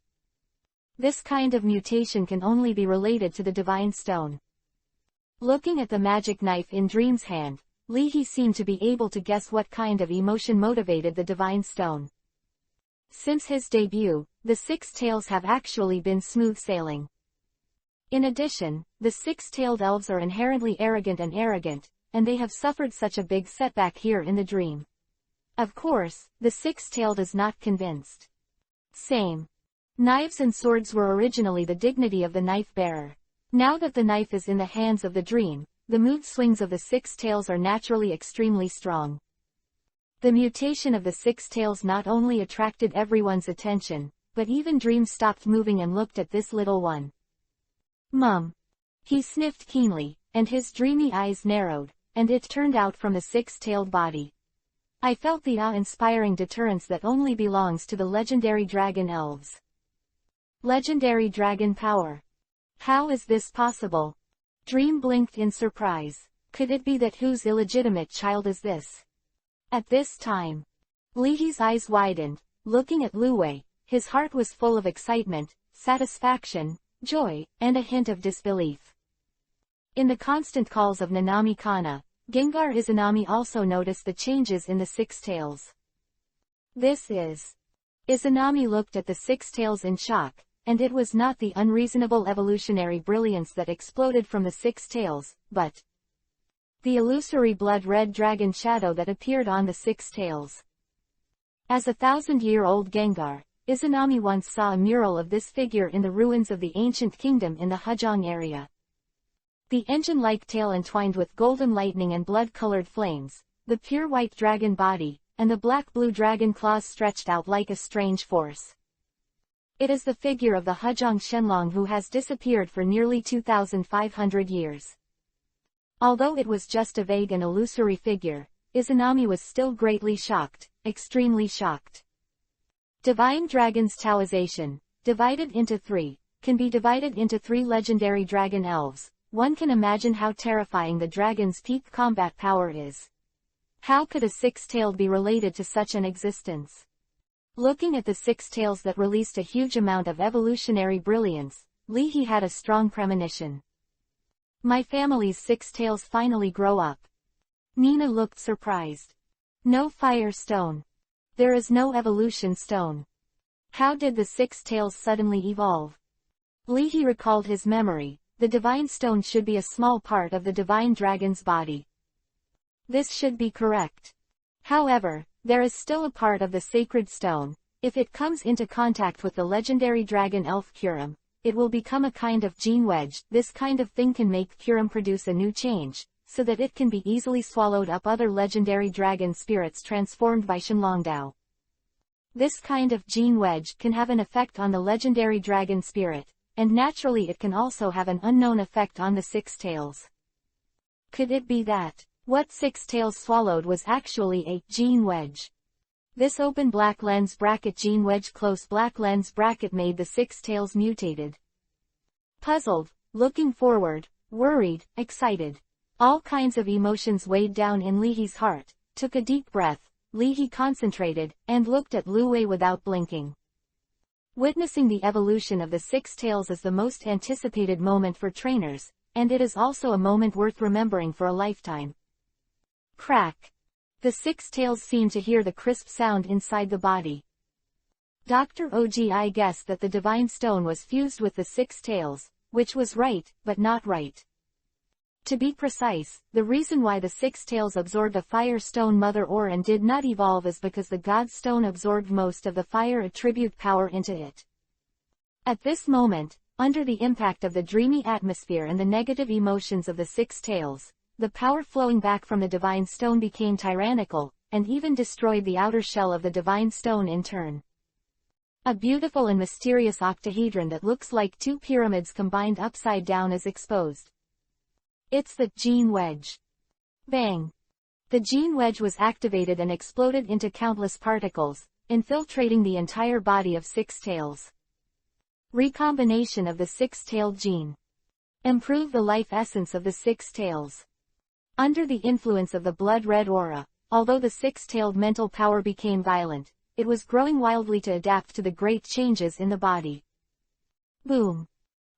This kind of mutation can only be related to the Divine Stone. Looking at the magic knife in Dream's hand, Lihi seemed to be able to guess what kind of emotion motivated the Divine Stone. Since his debut, the six tails have actually been smooth sailing. In addition, the six-tailed elves are inherently arrogant, and they have suffered such a big setback here in the dream. Of course, the six-tailed is not convinced. Same. Knives and swords were originally the dignity of the knife-bearer. Now that the knife is in the hands of the dream, the mood swings of the six tails are naturally extremely strong. The mutation of the six tails not only attracted everyone's attention, but even Dream stopped moving and looked at this little one. Mum. He sniffed keenly, and his dreamy eyes narrowed, and it turned out from the six-tailed body. I felt the awe-inspiring deterrence that only belongs to the legendary dragon elves. Legendary dragon power. How is this possible? Dream blinked in surprise. Could it be that whose illegitimate child is this? At this time, Lihi's eyes widened, looking at Lu Wei. His heart was full of excitement, satisfaction, joy, and a hint of disbelief. In the constant calls of Nanami Kana, Gengar Izanami also noticed the changes in the six tails. This is. Izanami looked at the six tails in shock, and it was not the unreasonable evolutionary brilliance that exploded from the six tails, but the illusory blood-red dragon shadow that appeared on the six tails. As a 1,000-year-old Gengar, Izanami once saw a mural of this figure in the ruins of the ancient kingdom in the Hajong area. The engine-like tail entwined with golden lightning and blood-colored flames, the pure white dragon body, and the black-blue dragon claws stretched out like a strange force. It is the figure of the Hajong Shenlong who has disappeared for nearly 2,500 years. Although it was just a vague and illusory figure, Izanami was still greatly shocked, extremely shocked. Divine Dragon's Taoization, divided into three, can be divided into three legendary dragon elves. One can imagine how terrifying the dragon's peak combat power is. How could a six-tailed be related to such an existence? Looking at the six tails that released a huge amount of evolutionary brilliance, Lihi had a strong premonition. My family's six tails finally grow up. Nina looked surprised. No fire stone. There is no evolution stone. How did the six tails suddenly evolve? Lihi recalled his memory. The divine stone should be a small part of the divine dragon's body. This should be correct. However, there is still a part of the sacred stone. If it comes into contact with the legendary dragon elf Kurum, it will become a kind of gene wedge. This kind of thing can make Kurum produce a new change, so that it can be easily swallowed up other legendary dragon spirits transformed by Shenlongdao. This kind of gene wedge can have an effect on the legendary dragon spirit, and naturally it can also have an unknown effect on the six tails. Could it be that what six tails swallowed was actually a gene wedge? This open black lens bracket gene wedge close black lens bracket made the six tails mutated. Puzzled, looking forward, worried, excited. All kinds of emotions weighed down in Lihi's heart. Took a deep breath, Lihi concentrated, and looked at Lu Wei without blinking. Witnessing the evolution of the six tails is the most anticipated moment for trainers, and it is also a moment worth remembering for a lifetime. Crack. The six tails seemed to hear the crisp sound inside the body. Dr. Ogi guessed that the divine stone was fused with the six tails, which was right, but not right. To be precise, the reason why the six tails absorbed a fire stone mother ore and did not evolve is because the god stone absorbed most of the fire attribute power into it. At this moment, under the impact of the dreamy atmosphere and the negative emotions of the six tails, the power flowing back from the divine stone became tyrannical, and even destroyed the outer shell of the divine stone in turn. A beautiful and mysterious octahedron that looks like two pyramids combined upside down is exposed. It's the gene wedge. Bang! The gene wedge was activated and exploded into countless particles, infiltrating the entire body of six tails. Recombination of the six-tailed gene. Improve the life essence of the six tails. Under the influence of the blood-red aura, although the six-tailed mental power became violent, it was growing wildly to adapt to the great changes in the body. Boom!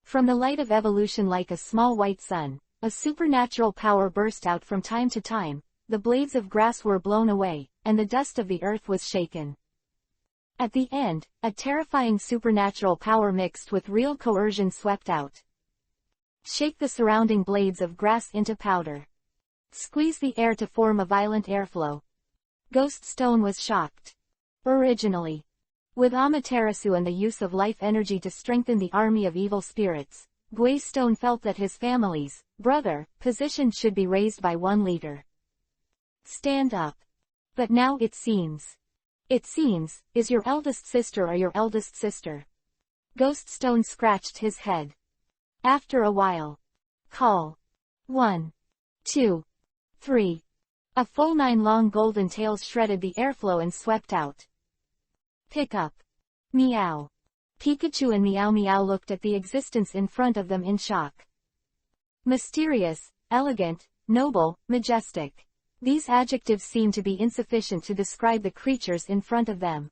From the light of evolution like a small white sun, a supernatural power burst out from time to time, the blades of grass were blown away, and the dust of the earth was shaken. At the end, a terrifying supernatural power mixed with real coercion swept out. Shake the surrounding blades of grass into powder. Squeeze the air to form a violent airflow. Ghost Stone was shocked. Originally, with Amaterasu and the use of life energy to strengthen the army of evil spirits, Gwei Stone felt that his family's position should be raised by 1 liter. Stand up. But now it seems, is your eldest sister or your eldest sister? Ghost Stone scratched his head. After a while. Call. 1, 2, 3. A full 9 long golden tails shredded the airflow and swept out. Pick up. Meow. Pikachu and Meow Meow looked at the existence in front of them in shock. Mysterious, elegant, noble, majestic. These adjectives seem to be insufficient to describe the creatures in front of them.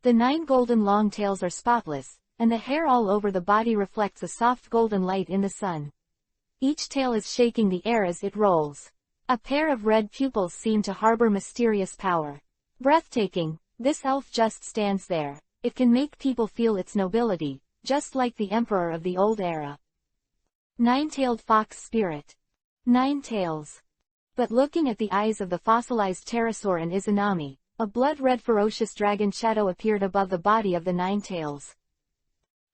The 9 golden long tails are spotless, and the hair all over the body reflects a soft golden light in the sun. Each tail is shaking the air as it rolls. A pair of red pupils seem to harbor mysterious power. Breathtaking, this elf just stands there. It can make people feel its nobility, just like the emperor of the old era. 9-tailed fox spirit. 9 tails. But looking at the eyes of the fossilized pterosaur and Izanami, a blood-red ferocious dragon shadow appeared above the body of the 9 tails.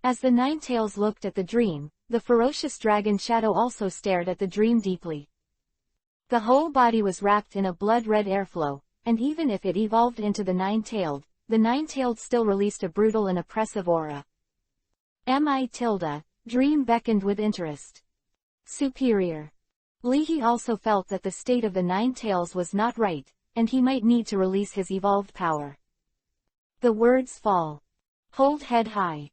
As the 9 tails looked at the dream, the ferocious dragon shadow also stared at the dream deeply. The whole body was wrapped in a blood-red airflow, and even if it evolved into the 9-tailed, the 9-tailed still released a brutal and oppressive aura. Dream beckoned with interest. Superior. Leahy also felt that the state of the 9 tails was not right, and he might need to release his evolved power. The words fall. Hold head high.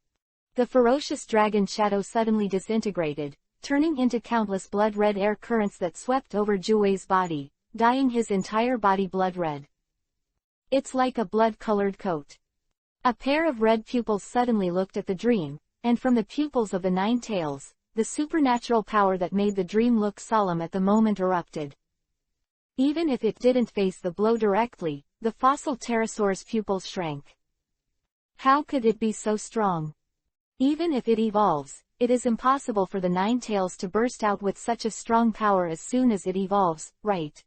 The ferocious dragon shadow suddenly disintegrated, turning into countless blood-red air currents that swept over Juwei's body, dyeing his entire body blood-red. It's like a blood-colored coat. A pair of red pupils suddenly looked at the dream, and from the pupils of the 9 tails, the supernatural power that made the dream look solemn at the moment erupted. Even if it didn't face the blow directly, the fossil pterosaur's pupils shrank. How could it be so strong? Even if it evolves, it is impossible for the 9 tails to burst out with such a strong power as soon as it evolves, right?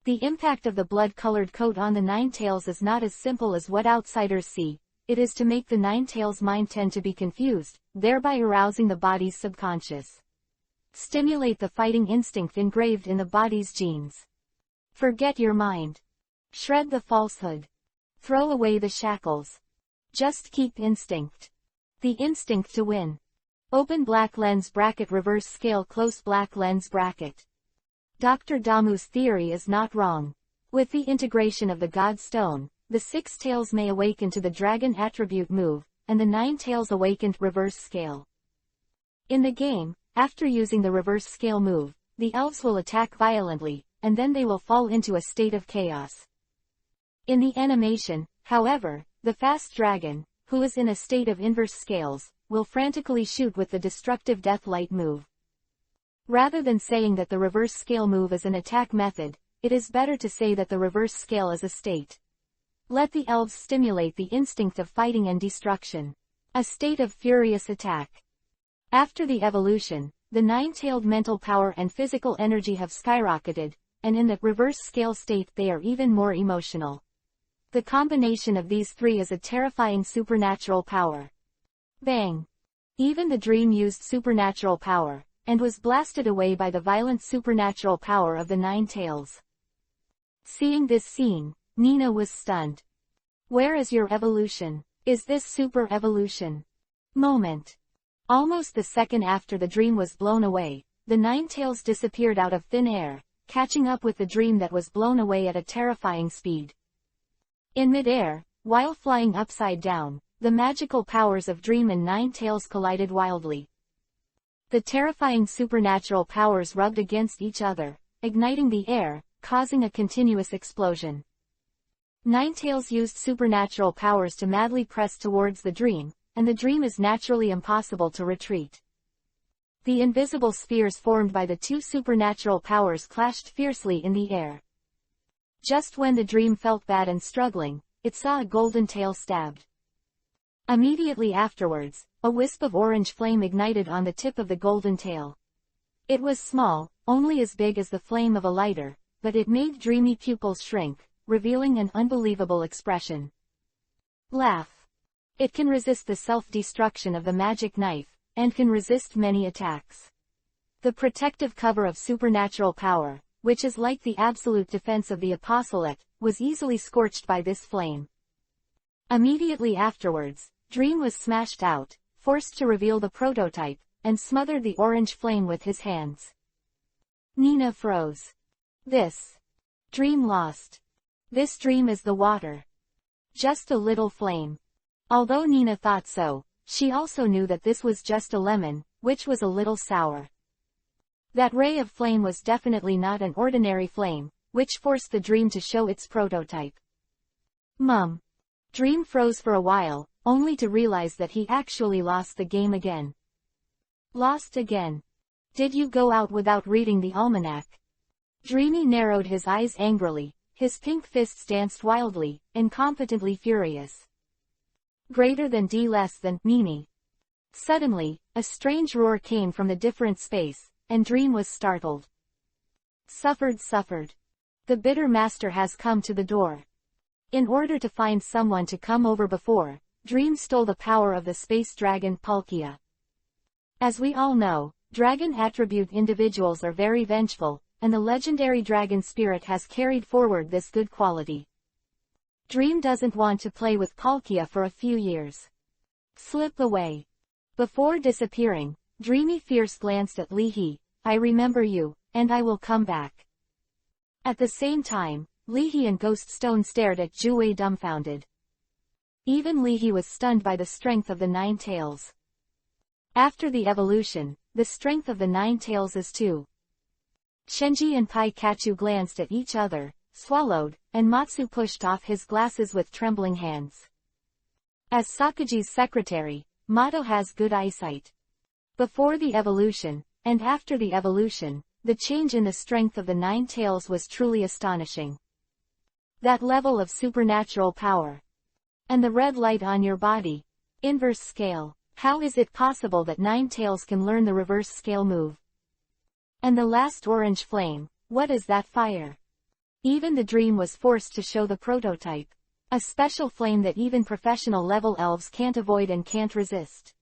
The impact of the blood-colored coat on the 9 tails is not as simple as what outsiders see. It is to make the 9 tails' mind tend to be confused, thereby arousing the body's subconscious. Stimulate the fighting instinct engraved in the body's genes. Forget your mind. Shred the falsehood. Throw away the shackles. Just keep instinct. The instinct to win. Open black lens bracket reverse scale close black lens bracket. Dr. Damu's theory is not wrong. With the integration of the God Stone, the 6 tails may awaken to the dragon attribute move, and the 9 tails awakened reverse scale. In the game, after using the reverse scale move, the elves will attack violently, and then they will fall into a state of chaos. In the animation, however, the fast dragon, who is in a state of inverse scales, will frantically shoot with the destructive death light move. Rather than saying that the reverse scale move is an attack method, it is better to say that the reverse scale is a state. Let the elves stimulate the instinct of fighting and destruction. A state of furious attack. After the evolution, the nine-tailed mental power and physical energy have skyrocketed, and in the reverse scale state they are even more emotional. The combination of these three is a terrifying supernatural power. Bang! Even the dream used supernatural power, and was blasted away by the violent supernatural power of the nine tails. Seeing this scene, Nina was stunned. Where is your evolution? Is this super evolution? Moment. Almost the second after the dream was blown away, the nine tails disappeared out of thin air, catching up with the dream that was blown away at a terrifying speed. In mid-air, while flying upside down, the magical powers of dream and nine tails collided wildly. The terrifying supernatural powers rubbed against each other, igniting the air, causing a continuous explosion. Nine tails used supernatural powers to madly press towards the dream, and the dream is naturally impossible to retreat. The invisible spheres formed by the two supernatural powers clashed fiercely in the air. Just when the dream felt bad and struggling, it saw a golden tail stabbed. Immediately afterwards, a wisp of orange flame ignited on the tip of the golden tail. It was small, only as big as the flame of a lighter, but it made dreamy pupils shrink, revealing an unbelievable expression. Laugh. It can resist the self-destruction of the magic knife, and can resist many attacks. The protective cover of supernatural power, which is like the absolute defense of the apostolate, was easily scorched by this flame. Immediately afterwards, Dream was smashed out, forced to reveal the prototype, and smothered the orange flame with his hands. Nina froze. This dream lost. This dream is the water. Just a little flame. Although Nina thought so, she also knew that this was just a lemon, which was a little sour. That ray of flame was definitely not an ordinary flame, which forced the dream to show its prototype. Mum. Dream froze for a while, only to realize that he actually lost the game again. Lost again. Did you go out without reading the almanac? Dreamy narrowed his eyes angrily, his pink fists danced wildly, incompetently furious. Greater than D less than, Mimi. Suddenly, a strange roar came from the different space, and Dream was startled. Suffered. The bitter master has come to the door. In order to find someone to come over before, Dream stole the power of the space dragon Palkia. As we all know, dragon attribute individuals are very vengeful, and the legendary dragon spirit has carried forward this good quality. Dream doesn't want to play with Palkia for a few years. Slip away. Before disappearing, Dreamy Fierce glanced at Leahy. I remember you, and I will come back. At the same time, Leahy and Ghost Stone stared at Jue dumbfounded. Even Leahy was stunned by the strength of the nine tails. After the evolution, the strength of the nine tails is too. Shenji and Pikachu glanced at each other, swallowed, and Matsu pushed off his glasses with trembling hands. As Sakaji's secretary, Mato has good eyesight. Before the evolution, and after the evolution, the change in the strength of the nine tails was truly astonishing. That level of supernatural power. And the red light on your body. Inverse scale. How is it possible that nine tails can learn the reverse scale move? And the last orange flame, what is that fire? Even the dream was forced to show the prototype. A special flame that even professional level elves can't avoid and can't resist.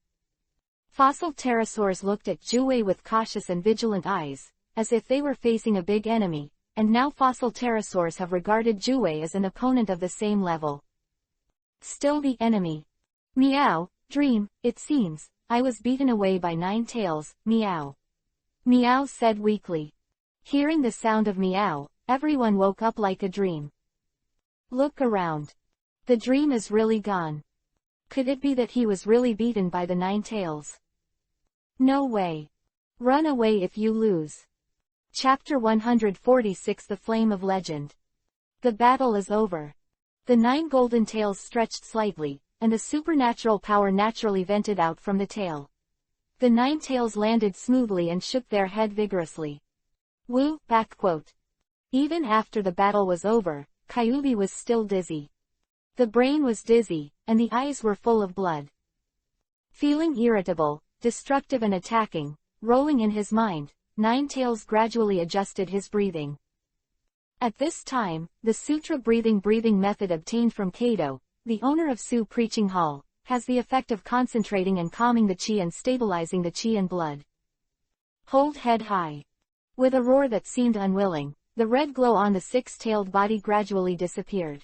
Fossil pterosaurs looked at Jue with cautious and vigilant eyes, as if they were facing a big enemy, and now fossil pterosaurs have regarded Jue as an opponent of the same level. Still the enemy. Meow, Dream, it seems, I was beaten away by nine tails, meow. Meow said weakly. Hearing the sound of meow, everyone woke up like a dream. Look around. The dream is really gone. Could it be that he was really beaten by the nine tails? No way. Run away if you lose. Chapter 146 The Flame of Legend. The battle is over. The nine golden tails stretched slightly, and the supernatural power naturally vented out from the tail. The nine tails landed smoothly and shook their head vigorously. Woo, backquote. Even after the battle was over, Kyubi was still dizzy. The brain was dizzy, and the eyes were full of blood. Feeling irritable, destructive and attacking, rolling in his mind, Ninetails gradually adjusted his breathing. At this time, the sutra breathing method obtained from Kobo, the owner of Su Preaching Hall, has the effect of concentrating and calming the chi and stabilizing the chi and blood. Hold head high. With a roar that seemed unwilling, the red glow on the six-tailed body gradually disappeared.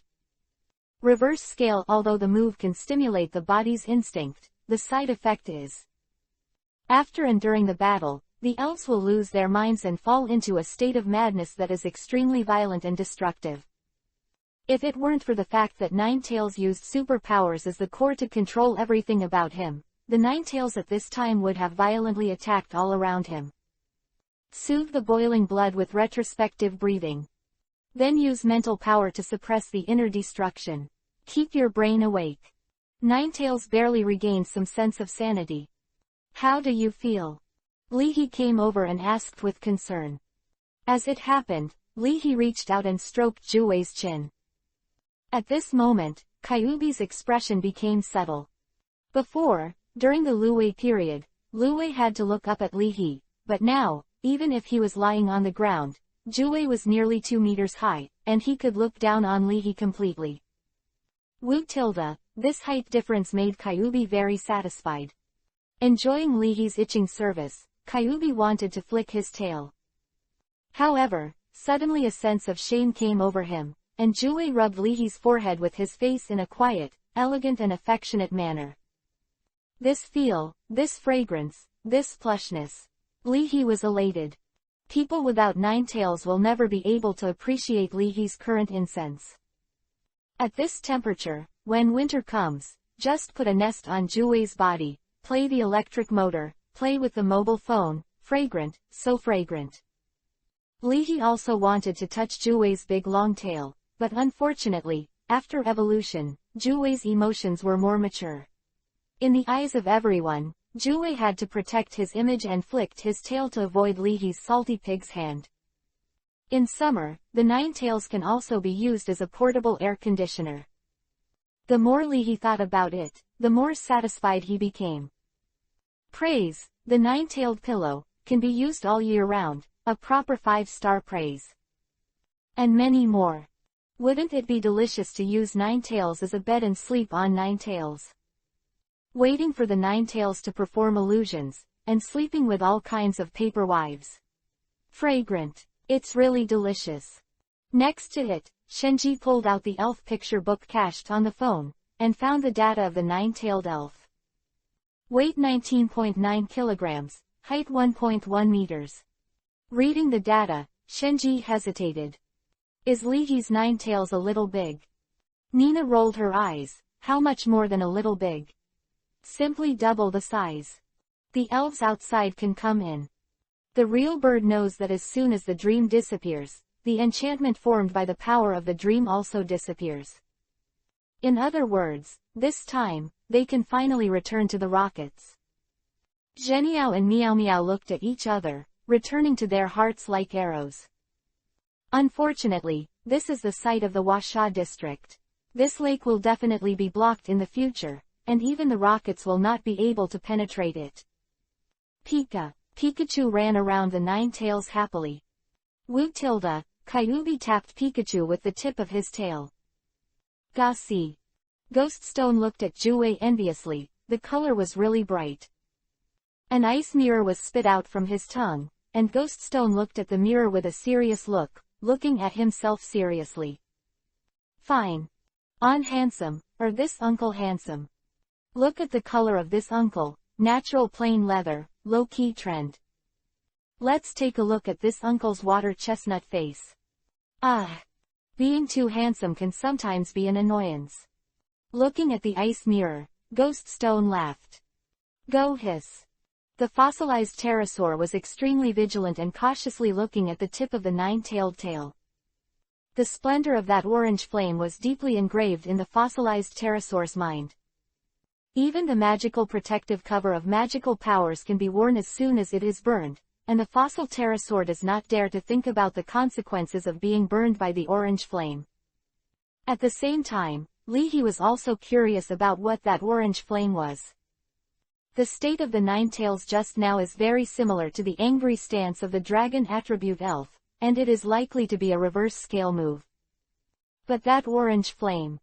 Reverse scale. Although the move can stimulate the body's instinct, the side effect is after and during the battle, the elves will lose their minds and fall into a state of madness that is extremely violent and destructive. If it weren't for the fact that Ninetails used superpowers as the core to control everything about him, the Ninetails at this time would have violently attacked all around him. Soothe the boiling blood with retrospective breathing. Then use mental power to suppress the inner destruction. Keep your brain awake. Ninetails barely regained some sense of sanity. How do you feel? Lihi came over and asked with concern. As it happened, Lihi reached out and stroked Juwei's chin. At this moment, Kyuubi's expression became subtle. Before, during the Luwei period, Luwei had to look up at Lihi, but now, even if he was lying on the ground, Juwei was nearly 2 meters high, and he could look down on Lihi completely. This height difference made Kyuubi very satisfied. Enjoying Lihi's itching service, Kyuubi wanted to flick his tail. However, suddenly a sense of shame came over him, and Juwei rubbed Lihi's forehead with his face in a quiet, elegant and affectionate manner. This feel, this fragrance, this plushness. Lihi was elated. People without Ninetails will never be able to appreciate Lihi's current incense. At this temperature, when winter comes, just put a nest on Juwei's body, play the electric motor, play with the mobile phone, fragrant, so fragrant. Lihi also wanted to touch Juwei's big long tail, but unfortunately, after evolution, Juwei's emotions were more mature. In the eyes of everyone, Juwei had to protect his image and flicked his tail to avoid Lihi's salty pig's hand. In summer, the Ninetails can also be used as a portable air conditioner. The more Lihi thought about it, the more satisfied he became. Praise, the nine-tailed pillow, can be used all year round, a proper 5-star praise. And many more. Wouldn't it be delicious to use Ninetails as a bed and sleep on Ninetails? Waiting for the Ninetails to perform illusions, and sleeping with all kinds of paper wives. Fragrant. It's really delicious. Next to it, Shenji pulled out the elf picture book cached on the phone, and found the data of the nine-tailed elf. Weight 19.9 kilograms, height 1.1 meters. Reading the data, Shenji hesitated. Is Lihi's Ninetails a little big? Nina rolled her eyes. How much more than a little big? Simply double the size. The elves outside can come in. The real bird knows that as soon as the dream disappears, the enchantment formed by the power of the dream also disappears. In other words, this time, they can finally return to the rockets. Zheniao and Miao Miao looked at each other, returning to their hearts like arrows. Unfortunately, this is the site of the Huasha district. This lake will definitely be blocked in the future, and even the rockets will not be able to penetrate it. Pikachu ran around the Ninetails happily. Kyuubi tapped Pikachu with the tip of his tail. Gasi. Ghoststone looked at Juwei enviously, the color was really bright. An ice mirror was spit out from his tongue, and Ghoststone looked at the mirror with a serious look, looking at himself seriously. Fine. On handsome, or this uncle handsome. Look at the color of this uncle, natural plain leather, low-key trend. Let's take a look at this uncle's water chestnut face. Ah! Being too handsome can sometimes be an annoyance. Looking at the ice mirror, Ghoststone laughed. Go hiss. The fossilized pterosaur was extremely vigilant and cautiously looking at the tip of the nine-tailed tail. The splendor of that orange flame was deeply engraved in the fossilized pterosaur's mind. Even the magical protective cover of magical powers can be worn as soon as it is burned, and the fossil pterosaur does not dare to think about the consequences of being burned by the orange flame. At the same time, Leahy was also curious about what that orange flame was. The state of the Ninetales just now is very similar to the angry stance of the dragon attribute elf, and it is likely to be a reverse scale move. But that orange flame?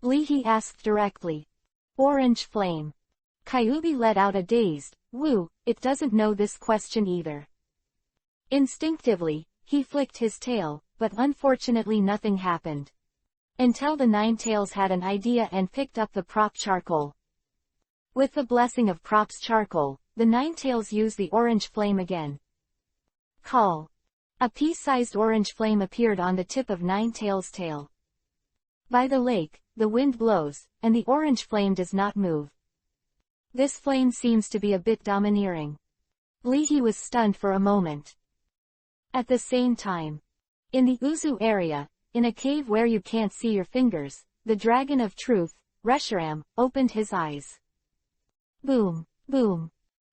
Leahy asked directly. Orange flame. Kyubi let out a dazed, woo, it doesn't know this question either. Instinctively, he flicked his tail, but unfortunately nothing happened. Until the Ninetales had an idea and picked up the prop charcoal. With the blessing of prop's charcoal, the Ninetales used the orange flame again. Call. A pea-sized orange flame appeared on the tip of Ninetales' tail. By the lake, the wind blows, and the orange flame does not move. This flame seems to be a bit domineering. Leahy was stunned for a moment. At the same time, in the Uzu area, in a cave where you can't see your fingers, the Dragon of Truth, Reshiram, opened his eyes. Boom, boom.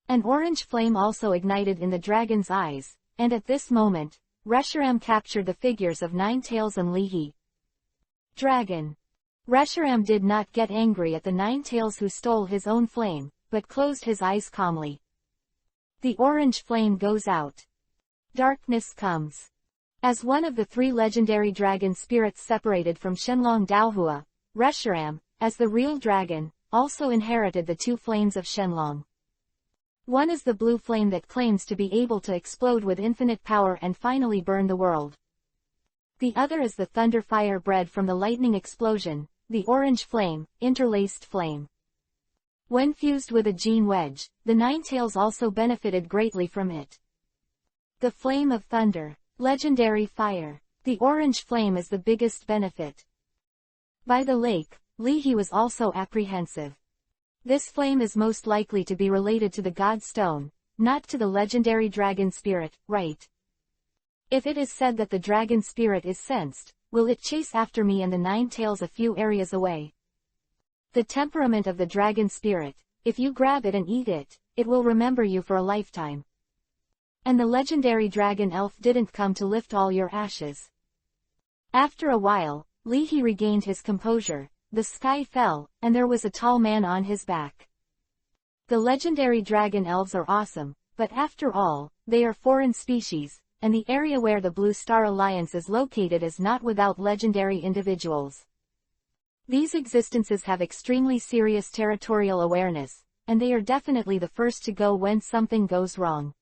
An orange flame also ignited in the dragon's eyes, and at this moment, Reshiram captured the figures of Ninetales and Leahy. Dragon. Reshiram did not get angry at the Ninetales who stole his own flame, but closed his eyes calmly. The orange flame goes out. Darkness comes. As one of the 3 legendary dragon spirits separated from Shenlong Daohua, Reshiram, as the real dragon, also inherited the 2 flames of Shenlong. One is the blue flame that claims to be able to explode with infinite power and finally burn the world. The other is the thunder fire bred from the lightning explosion, the orange flame, interlaced flame. When fused with a gene wedge, the Ninetales also benefited greatly from it. The flame of thunder, legendary fire. The orange flame is the biggest benefit. By the lake, Leahy was also apprehensive. This flame is most likely to be related to the God Stone, not to the legendary dragon spirit, right? If it is said that the dragon spirit is sensed, will it chase after me and the Ninetales a few areas away? The temperament of the dragon spirit, if you grab it and eat it, it will remember you for a lifetime. And the legendary dragon elf didn't come to lift all your ashes. After a while, Leahy regained his composure, the sky fell, and there was a tall man on his back. The legendary dragon elves are awesome, but after all, they are foreign species, and the area where the Blue Star Alliance is located is not without legendary individuals. These existences have extremely serious territorial awareness, and they are definitely the first to go when something goes wrong.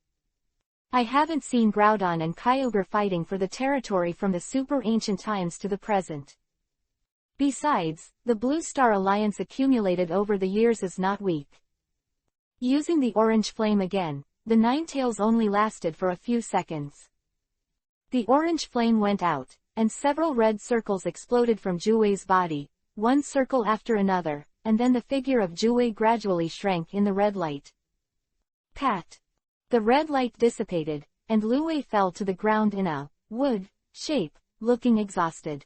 I haven't seen Groudon and Kyogre fighting for the territory from the super ancient times to the present. Besides, the Blue Star Alliance accumulated over the years is not weak. Using the orange flame again, the Ninetales only lasted for a few seconds. The orange flame went out, and several red circles exploded from Juwei's body, one circle after another, and then the figure of Juwei gradually shrank in the red light. Pat. The red light dissipated, and Luwei fell to the ground in a wood shape, looking exhausted.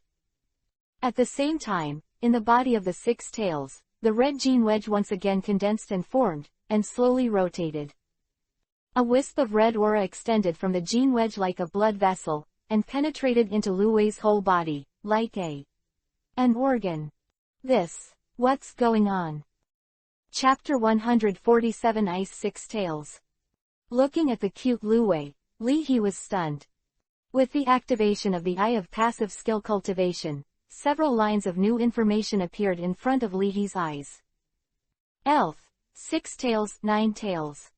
At the same time, in the body of the 6 tails, the red gene wedge once again condensed and formed, and slowly rotated. A wisp of red aura extended from the gene wedge like a blood vessel, and penetrated into Luwei's whole body, like an organ. What's going on? Chapter 147 Ice 6 Tails. Looking at the cute Luwei, Leahy was stunned. With the activation of the Eye of Passive Skill Cultivation, several lines of new information appeared in front of Leahy's eyes. Elf, 6 tails, 9 tails.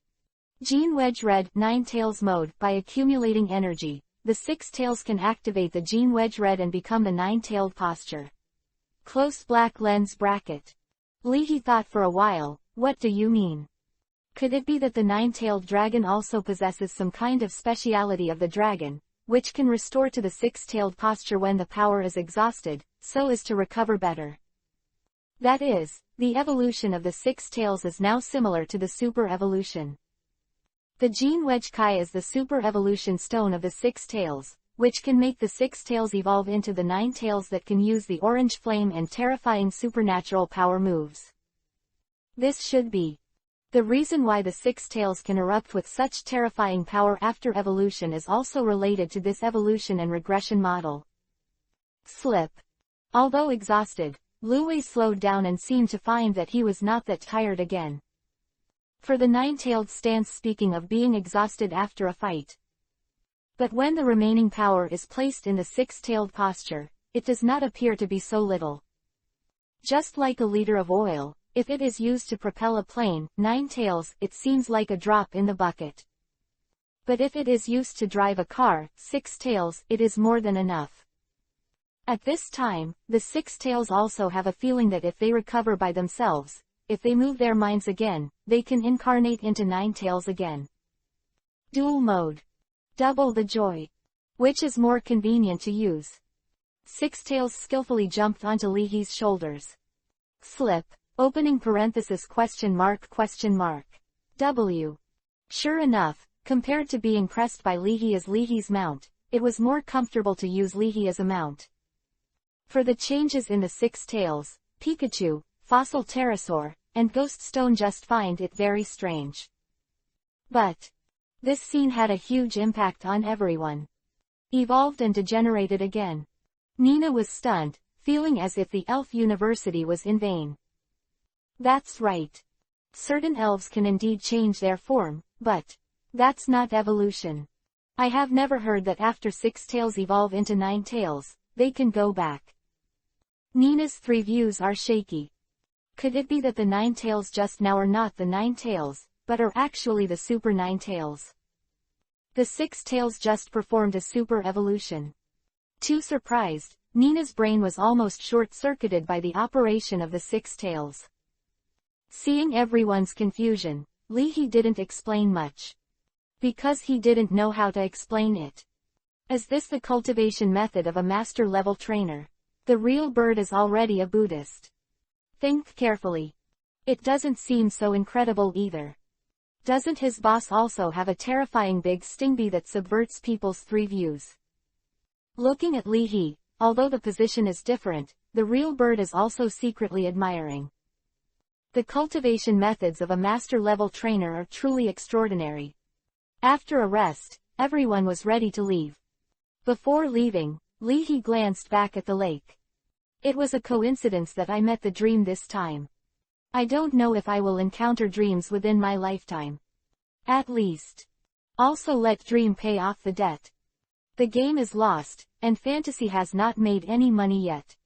Gene Wedge Red, 9 tails mode. By accumulating energy, the 6 tails can activate the Gene Wedge Red and become the 9-tailed posture. Close black lens bracket. Leahy thought for a while, what do you mean? Could it be that the 9-tailed dragon also possesses some kind of speciality of the dragon, which can restore to the 6-tailed posture when the power is exhausted, so as to recover better? That is, the evolution of the 6 tails is now similar to the super evolution. The Gene Wedge Kai is the super evolution stone of the 6 tails, which can make the 6 tails evolve into the 9 tails that can use the orange flame and terrifying supernatural power moves. This should be the reason why the 6 tails can erupt with such terrifying power after evolution is also related to this evolution and regression model. Slip. Although exhausted, Luwei slowed down and seemed to find that he was not that tired again. For the nine-tailed stance, speaking of being exhausted after a fight. But when the remaining power is placed in the six-tailed posture, it does not appear to be so little. Just like a liter of oil, if it is used to propel a plane, 9 tails, it seems like a drop in the bucket. But if it is used to drive a car, 6 tails, it is more than enough. At this time, the 6 tails also have a feeling that if they recover by themselves, if they move their minds again, they can incarnate into 9 tails again. Dual mode. Double the joy. Which is more convenient to use? 6 tails skillfully jumped onto Lihi's shoulders. Slip. Opening parenthesis question mark. W. Sure enough, compared to being pressed by Lihi as Lihi's mount, it was more comfortable to use Lihi as a mount. For the changes in the 6 tails, Pikachu, Fossil Pterosaur, and Ghost Stone just find it very strange. But this scene had a huge impact on everyone. Evolved and degenerated again. Nina was stunned, feeling as if the elf university was in vain. That's right. Certain elves can indeed change their form, but that's not evolution. I have never heard that after 6 tails evolve into 9 tails, they can go back. Nina's 3 views are shaky. Could it be that the 9 tails just now are not the 9 tails, but are actually the super 9 tails? The 6 tails just performed a super evolution. Too surprised, Nina's brain was almost short-circuited by the operation of the 6 tails. Seeing everyone's confusion, Lihi didn't explain much. Because he didn't know how to explain it. Is this the cultivation method of a master-level trainer? The real bird is already a Buddhist. Think carefully. It doesn't seem so incredible either. Doesn't his boss also have a terrifying big stingbee that subverts people's 3 views? Looking at Lihi, although the position is different, the real bird is also secretly admiring. The cultivation methods of a master-level trainer are truly extraordinary. After a rest, everyone was ready to leave. Before leaving, Lihi glanced back at the lake. It was a coincidence that I met the dream this time. I don't know if I will encounter dreams within my lifetime. At least. Also let dream pay off the debt. The game is lost, and fantasy has not made any money yet.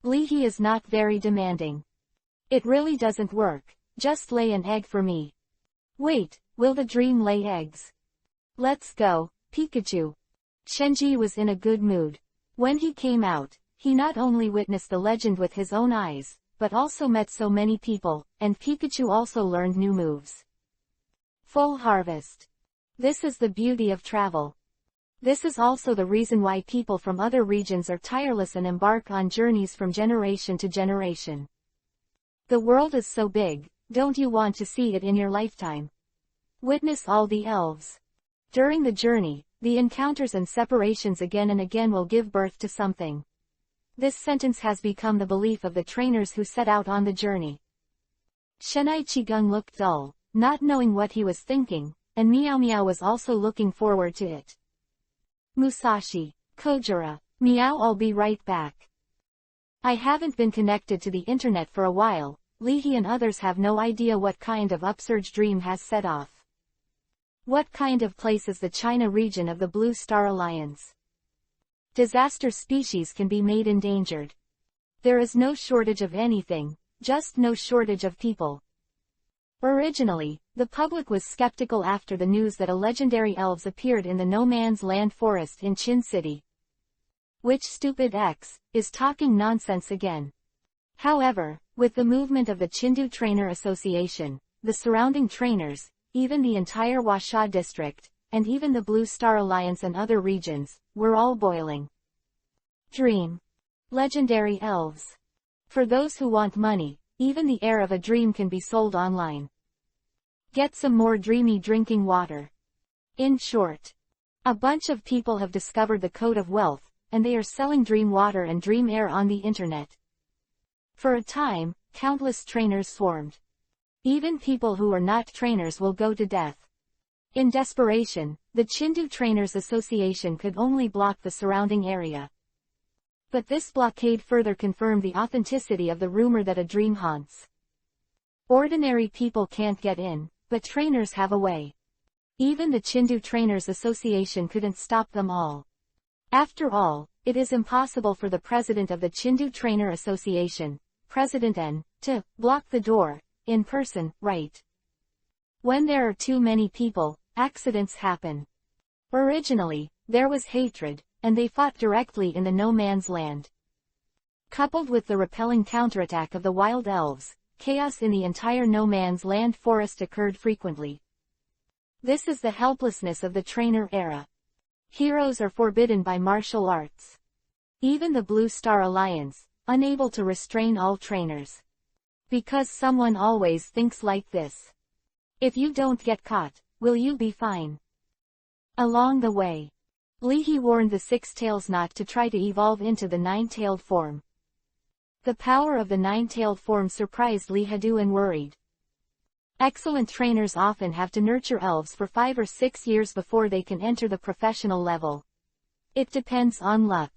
Lihi is not very demanding. It really doesn't work, just lay an egg for me. Wait, will the dream lay eggs? Let's go, Pikachu. Shenji was in a good mood. When he came out, he not only witnessed the legend with his own eyes, but also met so many people, and Pikachu also learned new moves. Full harvest. This is the beauty of travel. This is also the reason why people from other regions are tireless and embark on journeys from generation to generation. The world is so big, don't you want to see it in your lifetime? Witness all the elves. During the journey, the encounters and separations again and again will give birth to something. This sentence has become the belief of the trainers who set out on the journey. Shenai Chigung looked dull, not knowing what he was thinking, and Meow Meow was also looking forward to it. Musashi, Kojira, Meow, I'll be right back. I haven't been connected to the internet for a while. Lihi and others have no idea what kind of upsurge dream has set off. What kind of place is the China region of the Blue Star Alliance? Disaster species can be made endangered. There is no shortage of anything, just no shortage of people. Originally, the public was skeptical after the news that a legendary elves appeared in the no man's land forest in Chin City. Which stupid X is talking nonsense again. However, with the movement of the Chindu Trainer Association, the surrounding trainers, even the entire Huasha district, and even the Blue Star Alliance and other regions, were all boiling. Dream. Legendary elves. For those who want money, even the air of a dream can be sold online. Get some more dreamy drinking water. In short, a bunch of people have discovered the code of wealth, and they are selling dream water and dream air on the internet. For a time, countless trainers swarmed. Even people who are not trainers will go to death. In desperation, the Chindu Trainers Association could only block the surrounding area. But this blockade further confirmed the authenticity of the rumor that a dream haunts. Ordinary people can't get in, but trainers have a way. Even the Chindu Trainers Association couldn't stop them all. After all, it is impossible for the president of the Chindu Trainer Association, President N, to block the door, in person, right? When there are too many people, accidents happen. Originally, there was hatred, and they fought directly in the no man's land. Coupled with the repelling counterattack of the wild elves, chaos in the entire no man's land forest occurred frequently. This is the helplessness of the trainer era. Heroes are forbidden by martial arts. Even the Blue Star Alliance, unable to restrain all trainers. Because someone always thinks like this. If you don't get caught, will you be fine? Along the way, Leahy warned the Six-Tails not to try to evolve into the Nine-Tailed form. The power of the Nine-Tailed form surprised Leehadu and worried. Excellent trainers often have to nurture elves for 5 or 6 years before they can enter the professional level. It depends on luck.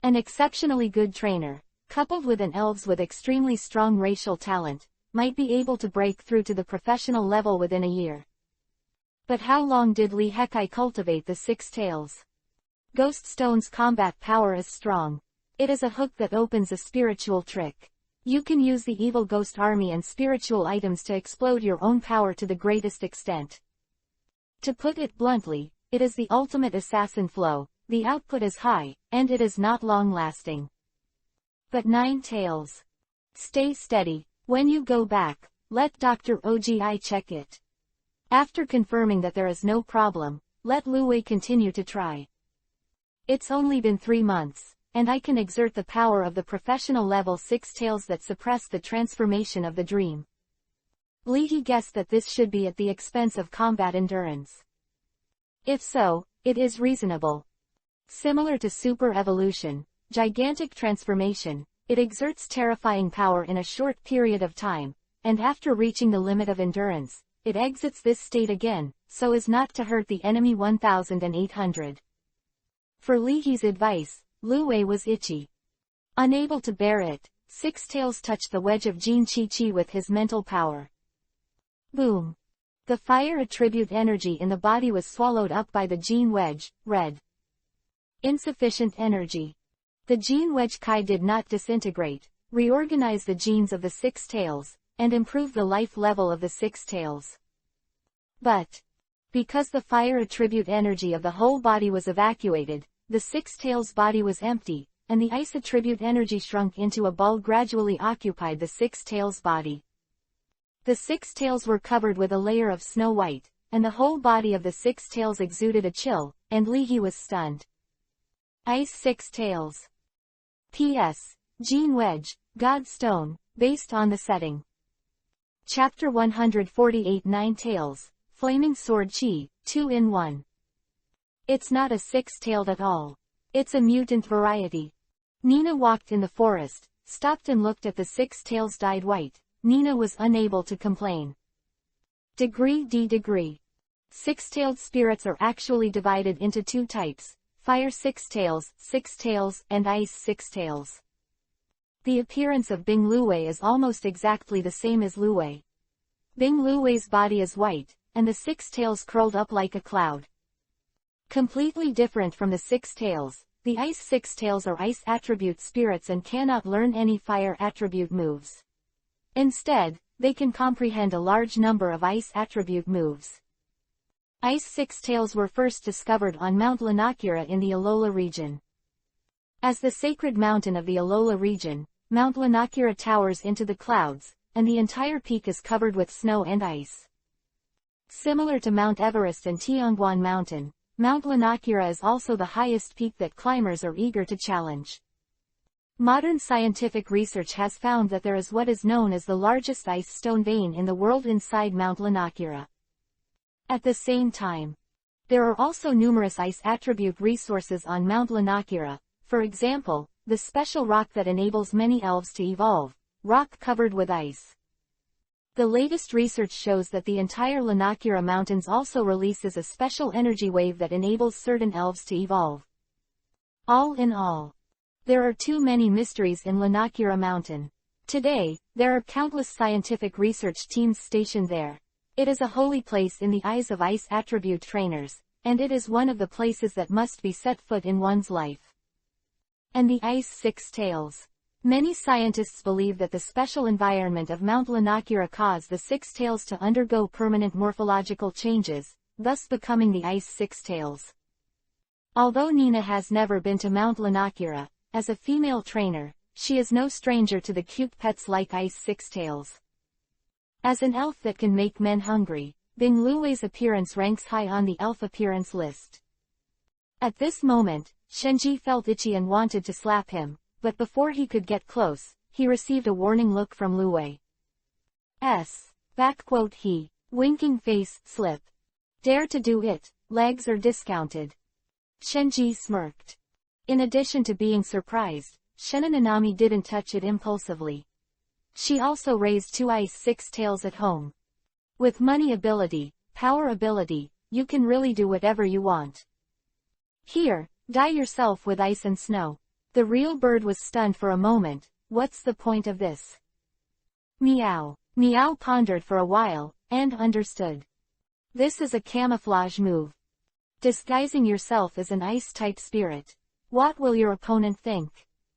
An exceptionally good trainer, coupled with an elves with extremely strong racial talent, might be able to break through to the professional level within a year. But how long did Lee Hekai cultivate the Six-Tails? Ghost Stone's combat power is strong. It is a hook that opens a spiritual trick. You can use the evil ghost army and spiritual items to explode your own power to the greatest extent. To put it bluntly, it is the ultimate assassin flow, the output is high, and it is not long-lasting. But Nine-Tails. Stay steady. When you go back, let Dr. Ogi check it. After confirming that there is no problem, let Lu Wei continue to try. It's only been 3 months, and I can exert the power of the professional level Six-Tails that suppress the transformation of the dream. Leahy guessed that this should be at the expense of combat endurance. If so, it is reasonable. Similar to super evolution, gigantic transformation, it exerts terrifying power in a short period of time, and after reaching the limit of endurance, it exits this state again, so as not to hurt the enemy 1800. For Leahy's advice, Lu Wei was itchy. Unable to bear it, Six-Tails touched the wedge of Jin Chi-Chi with his mental power. Boom! The fire attribute energy in the body was swallowed up by the Gene Wedge, red. Insufficient energy. The Gene Wedge Kai did not disintegrate, reorganize the genes of the Six-Tails, and improve the life level of the Six-Tails. But, because the fire attribute energy of the whole body was evacuated, the Six-Tails body was empty, and the ice attribute energy shrunk into a ball gradually occupied the Six-Tails body. The Six-Tails were covered with a layer of snow white, and the whole body of the Six-Tails exuded a chill, and Leahy was stunned. Ice Six-Tails. P.S. Gene Wedge, God Stone, based on the setting. Chapter 148 Nine-Tails, Flaming Sword Chi, 2-in-1. It's not a six-tailed at all. It's a mutant variety. Nina walked in the forest, stopped and looked at the Six-Tails dyed white. Nina was unable to complain. Degree. Six-tailed spirits are actually divided into 2 types, Fire Six-Tails, and Ice Six-Tails. The appearance of Bing Luwei is almost exactly the same as Luwei. Bing Luwei's body is white, and the Six-Tails curled up like a cloud. Completely different from the Six-Tails, the Ice Six-Tails are ice attribute spirits and cannot learn any fire attribute moves. Instead, they can comprehend a large number of ice attribute moves. Ice Six-Tails were first discovered on Mount Lanakura in the Alola region. As the sacred mountain of the Alola region, Mount Lanakura towers into the clouds, and the entire peak is covered with snow and ice. Similar to Mount Everest and Tianguan Mountain, Mount Lanakura is also the highest peak that climbers are eager to challenge. Modern scientific research has found that there is what is known as the largest ice stone vein in the world inside Mount Lanakura. At the same time, there are also numerous ice attribute resources on Mount Lanakura, for example, the special rock that enables many elves to evolve, rock covered with ice. The latest research shows that the entire Lanakura Mountains also releases a special energy wave that enables certain elves to evolve. All in all, There are too many mysteries in Lanakura Mountain. Today, there are countless scientific research teams stationed there. It is a holy place in the eyes of ice attribute trainers, and it is one of the places that must be set foot in one's life. And the Ice Six Tails. Many scientists believe that the special environment of Mount Lanakura caused the Six Tails to undergo permanent morphological changes, thus becoming the Ice Six Tails. Although Nina has never been to Mount Lanakura, as a female trainer, she is no stranger to the cute pets like Ice Six Tails. As an elf that can make men hungry, Bing Luwei's appearance ranks high on the elf appearance list. At this moment, Shenji felt itchy and wanted to slap him, but before he could get close, he received a warning look from Luwei. He, winking face, slip. Dare to do it, legs are discounted. Shenji smirked. In addition to being surprised, Shinonanami didn't touch it impulsively. She also raised 2 Ice Six Tails at home. With money ability, power ability, you can really do whatever you want. Here, dye yourself with ice and snow. The real bird was stunned for a moment. What's the point of this? Meow. Meow pondered for a while, and understood. This is a camouflage move. Disguising yourself as an ice-type spirit. What will your opponent think?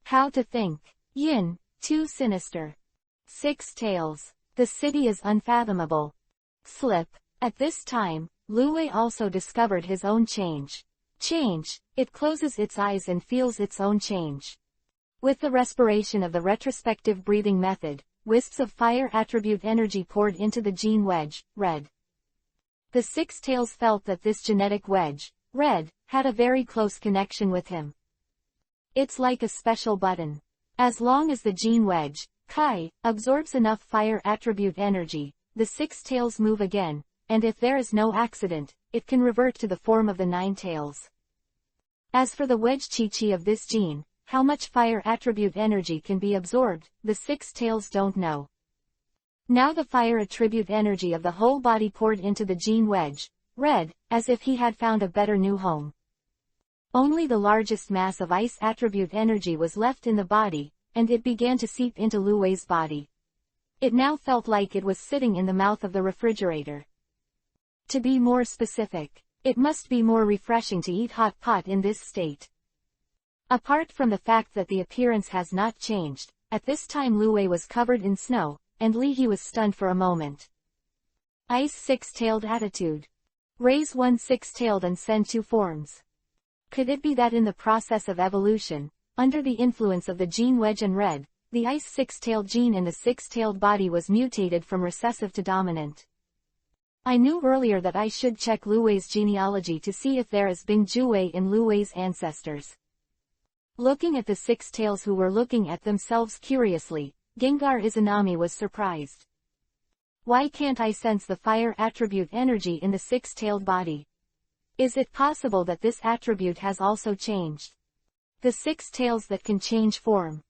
How to think? Yin, too sinister. Six Tails. The city is unfathomable. Slip. At this time, Luwei also discovered his own change. Change. It closes its eyes and feels its own change. With the respiration of the retrospective breathing method, wisps of fire attribute energy poured into the gene wedge, red. The Six Tails felt that this genetic wedge, red, had a very close connection with him. It's like a special button. As long as the gene wedge, Kai, absorbs enough fire attribute energy, the Six Tails move again, and if there is no accident, it can revert to the form of the 9 tails. As for the wedge chi-chi of this gene, how much fire attribute energy can be absorbed, the Six Tails don't know. Now the fire attribute energy of the whole body poured into the gene wedge, red, as if he had found a better new home. Only the largest mass of ice attribute energy was left in the body, and it began to seep into Luwei's body. It now felt like it was sitting in the mouth of the refrigerator. To be more specific, it must be more refreshing to eat hot pot in this state. Apart from the fact that the appearance has not changed, at this time Luwei was covered in snow, and Lihi was stunned for a moment. Ice Six-Tailed attitude. Raise 1 six-tailed and send 2 forms. Could it be that in the process of evolution, under the influence of the gene wedge and red, the Ice Six-Tailed gene in the six-tailed body was mutated from recessive to dominant? I knew earlier that I should check Luwei's genealogy to see if there is Bing Juwei in Luwei's ancestors. Looking at the Six Tails who were looking at themselves curiously, Gengar Izanami was surprised. Why can't I sense the fire attribute energy in the six-tailed body? Is it possible that this attribute has also changed? The 6 tails that can change form.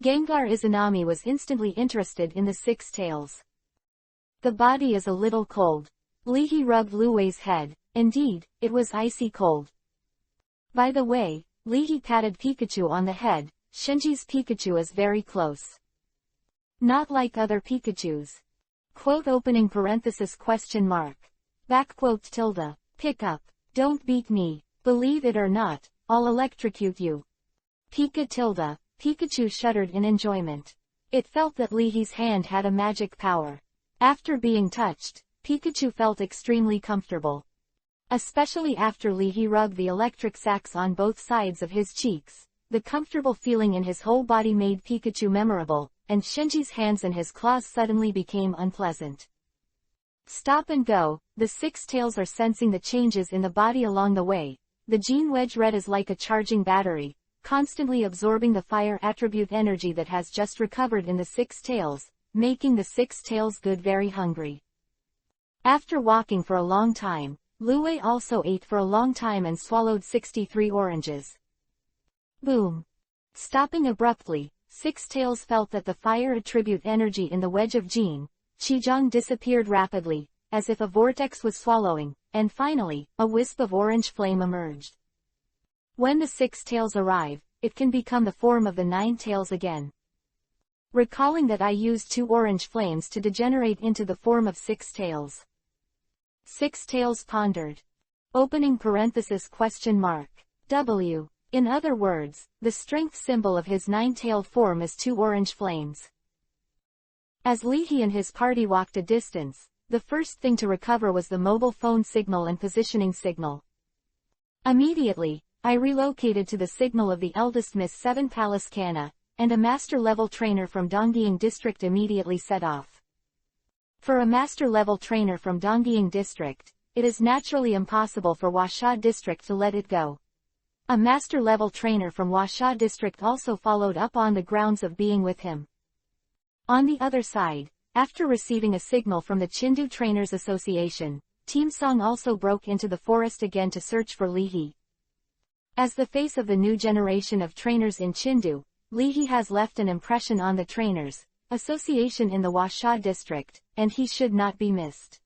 Gengar Izanami was instantly interested in the 6 tails. The body is a little cold. Lihi rubbed Luwei's head. Indeed, it was icy cold. By the way, Lihi patted Pikachu on the head. Shenji's Pikachu is very close. Not like other Pikachus. Quote opening parenthesis question mark. Back quote tilde. Pick up. Don't beat me. Believe it or not, I'll electrocute you. Pika tilde. Pikachu shuddered in enjoyment. It felt that Lihi's hand had a magic power. After being touched, Pikachu felt extremely comfortable. Especially after Lihi rubbed the electric sacs on both sides of his cheeks. The comfortable feeling in his whole body made Pikachu memorable, and Shenji's hands and his claws suddenly became unpleasant. Stop and go. The 6 tails are sensing the changes in the body along the way. The gene wedge red is like a charging battery, constantly absorbing the fire attribute energy that has just recovered in the 6 tails, making the 6 tails good very hungry. After walking for a long time, Luwei also ate for a long time and swallowed 63 oranges. Boom. Stopping abruptly, 6 tails felt that the fire attribute energy in the wedge of Gene, Qizhong disappeared rapidly, as if a vortex was swallowing, and finally, a wisp of orange flame emerged. When the 6 tails arrive, it can become the form of the 9 tails again. Recalling that I used 2 orange flames to degenerate into the form of 6 tails. 6 tails pondered. Opening parenthesis question mark. W. In other words, the strength symbol of his 9-tailed form is 2 orange flames. As Leahy and his party walked a distance, the first thing to recover was the mobile phone signal and positioning signal. Immediately, I relocated to the signal of the eldest Miss 7 Palace Kana, and a master-level trainer from Donggying District immediately set off. For a master-level trainer from Donggying District, it is naturally impossible for Huasha District to let it go. A master-level trainer from Huasha District also followed up on the grounds of being with him. On the other side, after receiving a signal from the Chindu Trainers Association, Team Song also broke into the forest again to search for Leahy. As the face of the new generation of trainers in Chindu, Leahy has left an impression on the Trainers Association in the Huasha District, and he should not be missed.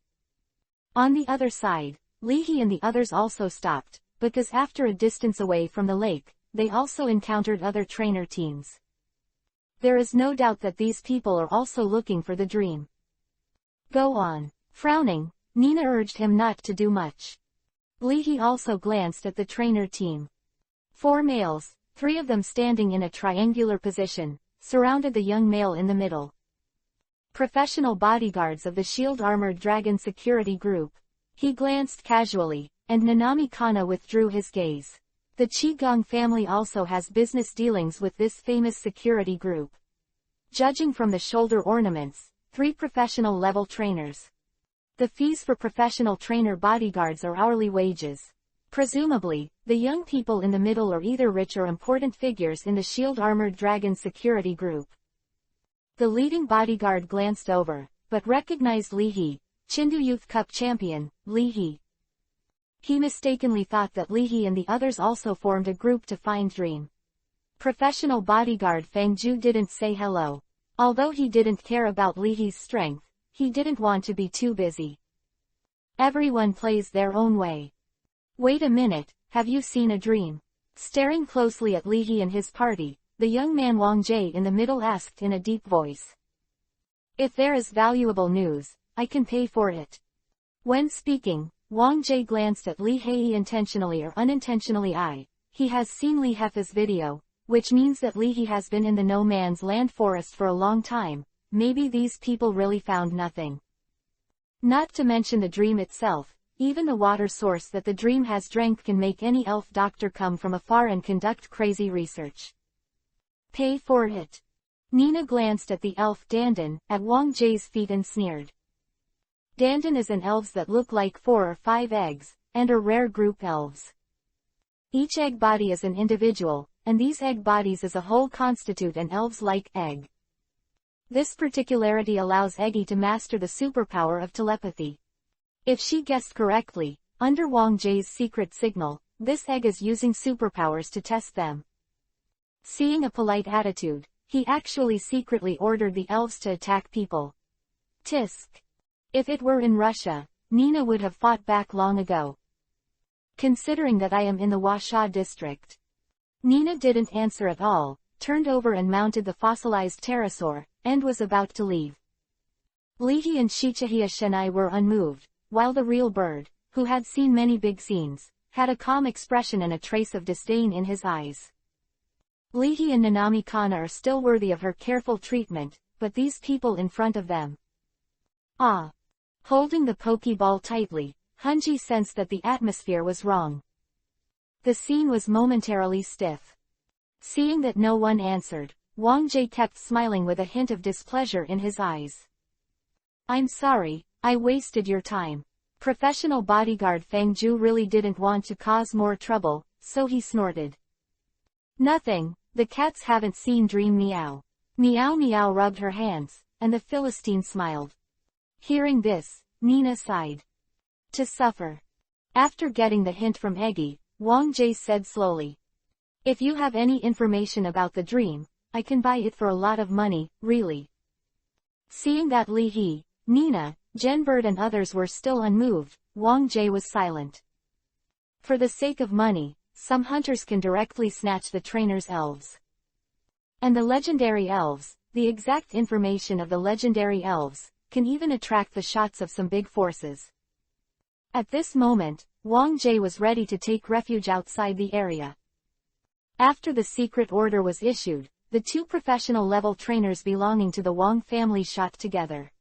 On the other side, Leahy and the others also stopped, because after a distance away from the lake, they also encountered other trainer teams. There is no doubt that these people are also looking for the dream. Go on. Frowning, Nina urged him not to do much. Leahy also glanced at the trainer team. 4 males, 3 of them standing in a triangular position, surrounded the young male in the middle. Professional bodyguards of the shield-armored dragon security group. He glanced casually, and Nanami Kana withdrew his gaze. The Qigong family also has business dealings with this famous security group. Judging from the shoulder ornaments, 3 professional-level trainers. The fees for professional trainer bodyguards are hourly wages. Presumably, the young people in the middle are either rich or important figures in the shield-armored dragon security group. The leading bodyguard glanced over, but recognized Leahy, Chindu Youth Cup champion, Leahy. He mistakenly thought that Leahy and the others also formed a group to find Dream. Professional bodyguard Fang Ju didn't say hello. Although he didn't care about Leahy's strength, he didn't want to be too busy. Everyone plays their own way. Wait a minute, have you seen a dream? Staring closely at Leahy and his party, the young man Wang Jie in the middle asked in a deep voice. If there is valuable news, I can pay for it. When speaking, Wang Jie glanced at Li Hei intentionally or unintentionally. He has seen Li Hefei's video, which means that Leahy has been in the no man's land forest for a long time. Maybe these people really found nothing. Not to mention the dream itself, even the water source that the dream has drank can make any elf doctor come from afar and conduct crazy research. Pay for it. Nina glanced at the elf Dandan, at Wang Jie's feet and sneered. Dandan is an elves that look like 4 or 5 eggs, and are rare group elves. Each egg body is an individual, and these egg bodies as a whole constitute an elves-like egg. This particularity allows Eggy to master the superpower of telepathy. If she guessed correctly, under Wang Jie's secret signal, this egg is using superpowers to test them. Seeing a polite attitude, he actually secretly ordered the elves to attack people. Tisk. If it were in Russia, Nina would have fought back long ago. Considering that I am in the Huasha district. Nina didn't answer at all, turned over and mounted the fossilized pterosaur, and was about to leave. Leahy and Shichihia Shenai were unmoved, while the real bird, who had seen many big scenes, had a calm expression and a trace of disdain in his eyes. Leahy and Nanami Kana are still worthy of her careful treatment, but these people in front of them. Ah! Holding the Pokeball tightly, Hunji sensed that the atmosphere was wrong. The scene was momentarily stiff. Seeing that no one answered, Wang Jie kept smiling with a hint of displeasure in his eyes. I'm sorry, I wasted your time. Professional bodyguard Fang Ju really didn't want to cause more trouble, so he snorted. Nothing, the cats haven't seen Dream Meow. Meow Meow rubbed her hands, and the Philistine smiled. Hearing this, Nina sighed. To suffer. After getting the hint from Eggy, Wang Jie said slowly. If you have any information about the dream, I can buy it for a lot of money, really. Seeing that Li He, Nina, Jenbird and others were still unmoved, Wang Jie was silent. For the sake of money, some hunters can directly snatch the trainer's elves. And the legendary elves, the exact information of the legendary elves, can even attract the shots of some big forces. At this moment, Wang Jie was ready to take refuge outside the area. After the secret order was issued, the two professional level trainers belonging to the Wang family shot together.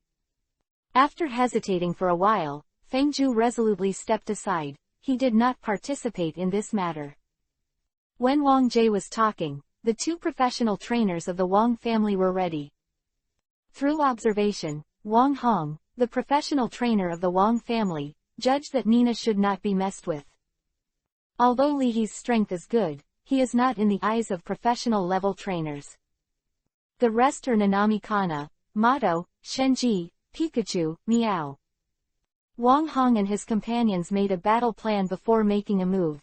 After hesitating for a while, Feng Zhu resolutely stepped aside. He did not participate in this matter. When Wang Jie was talking, the two professional trainers of the Wang family were ready. Through observation, Wang Hong, the professional trainer of the Wang family, judged that Nina should not be messed with. Although Li He's strength is good, he is not in the eyes of professional level trainers. The rest are Nanami Kana, Mato, Shenji, Pikachu, Meow. Wang Hong and his companions made a battle plan before making a move.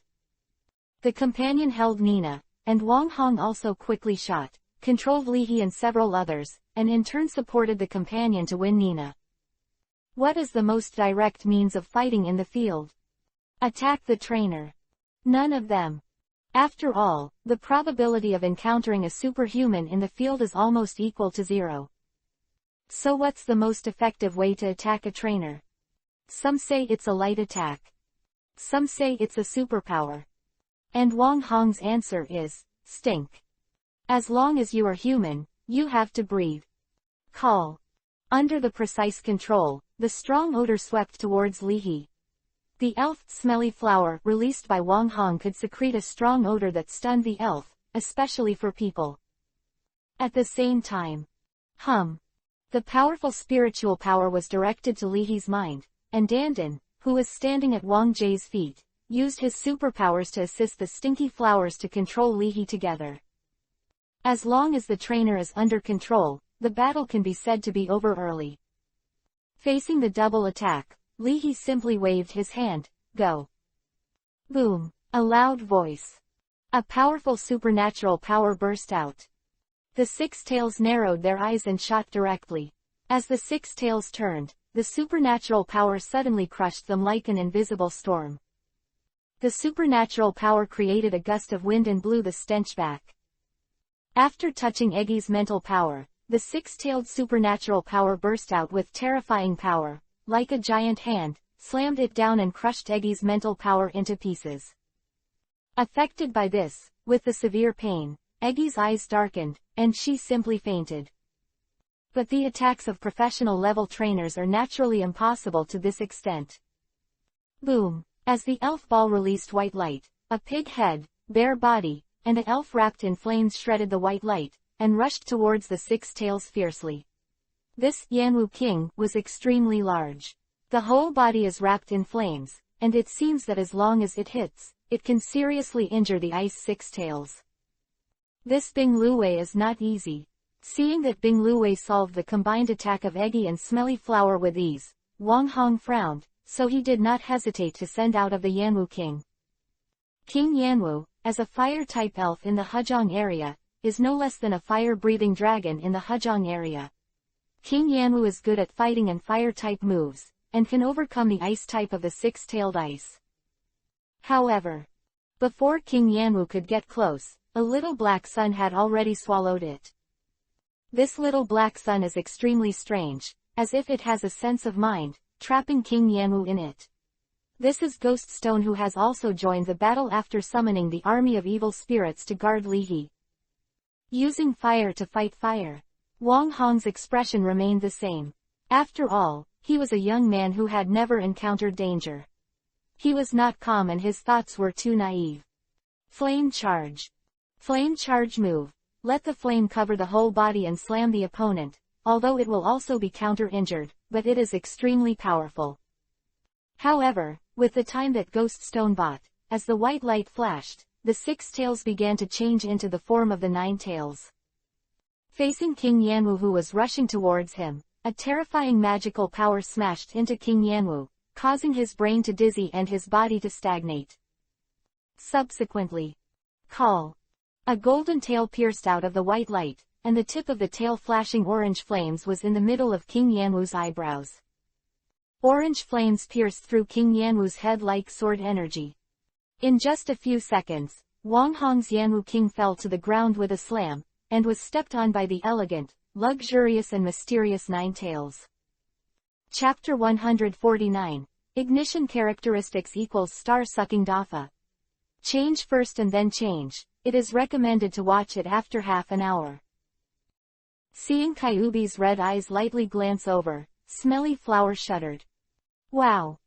The companion held Nina, and Wang Hong also quickly shot, controlled Li He and several others, and in turn supported the companion to win Nina. What is the most direct means of fighting in the field? Attack the trainer. None of them. After all, the probability of encountering a superhuman in the field is almost equal to 0. So what's the most effective way to attack a trainer? Some say it's a light attack. Some say it's a superpower. And Wang Hong's answer is, stink. As long as you are human, you have to breathe. Call. Under the precise control, the strong odor swept towards Li He. The elf, smelly flower, released by Wang Hong could secrete a strong odor that stunned the elf, especially for people. At the same time, the powerful spiritual power was directed to Li He's mind, and Dandan, who was standing at Wang Jie's feet, used his superpowers to assist the stinky flowers to control Li He together. As long as the trainer is under control, the battle can be said to be over early. Facing the double attack, Li He simply waved his hand, go. Boom, a loud voice. A powerful supernatural power burst out. The six tails narrowed their eyes and shot directly. As the six tails turned, the supernatural power suddenly crushed them like an invisible storm. The supernatural power created a gust of wind and blew the stench back. After touching Eggy's mental power, the six-tailed supernatural power burst out with terrifying power, like a giant hand, slammed it down and crushed Eggy's mental power into pieces. Affected by this, with the severe pain, Eggy's eyes darkened, and she simply fainted. But the attacks of professional-level trainers are naturally impossible to this extent. Boom! As the elf ball released white light, a pig head, bare body, and an elf wrapped in flames shredded the white light, and rushed towards the six tails fiercely. This Yanwu King was extremely large. The whole body is wrapped in flames, and it seems that as long as it hits, it can seriously injure the ice six tails. This Bing Luwei is not easy. Seeing that Bing Luwei solved the combined attack of Eggy and Smelly Flower with ease, Wang Hong frowned, so he did not hesitate to send out of the Yanwu King. King Yanwu, as a fire-type elf in the Hejong area, is no less than a fire-breathing dragon in the Hejong area. King Yanwu is good at fighting and fire-type moves, and can overcome the ice type of the six-tailed ice. However, before King Yanwu could get close, a little black sun had already swallowed it. This little black sun is extremely strange, as if it has a sense of mind, trapping King Yanwu in it. This is Ghost Stone, who has also joined the battle after summoning the army of evil spirits to guard Li He. Using fire to fight fire. Wang Hong's expression remained the same. After all, he was a young man who had never encountered danger. He was not calm and his thoughts were too naive. Flame charge. Flame charge move. Let the flame cover the whole body and slam the opponent, although it will also be counter-injured, but it is extremely powerful. However, with the time that Ghost Stone bought, as the white light flashed, the six tails began to change into the form of the nine tails. Facing King Yanwu, who was rushing towards him, a terrifying magical power smashed into King Yanwu, causing his brain to dizzy and his body to stagnate. Subsequently, a golden tail pierced out of the white light, and the tip of the tail flashing orange flames was in the middle of King Yanwu's eyebrows. Orange flames pierced through King Yanwu's head like sword energy. In just a few seconds, Wang Hong's Yanwu King fell to the ground with a slam, and was stepped on by the elegant, luxurious and mysterious Ninetales. Chapter 149. Ignition characteristics equals star-sucking Dafa. Change first and then change. It is recommended to watch it after half an hour. Seeing Kyuubi's red eyes lightly glance over, Smelly Flower shuddered. Wow!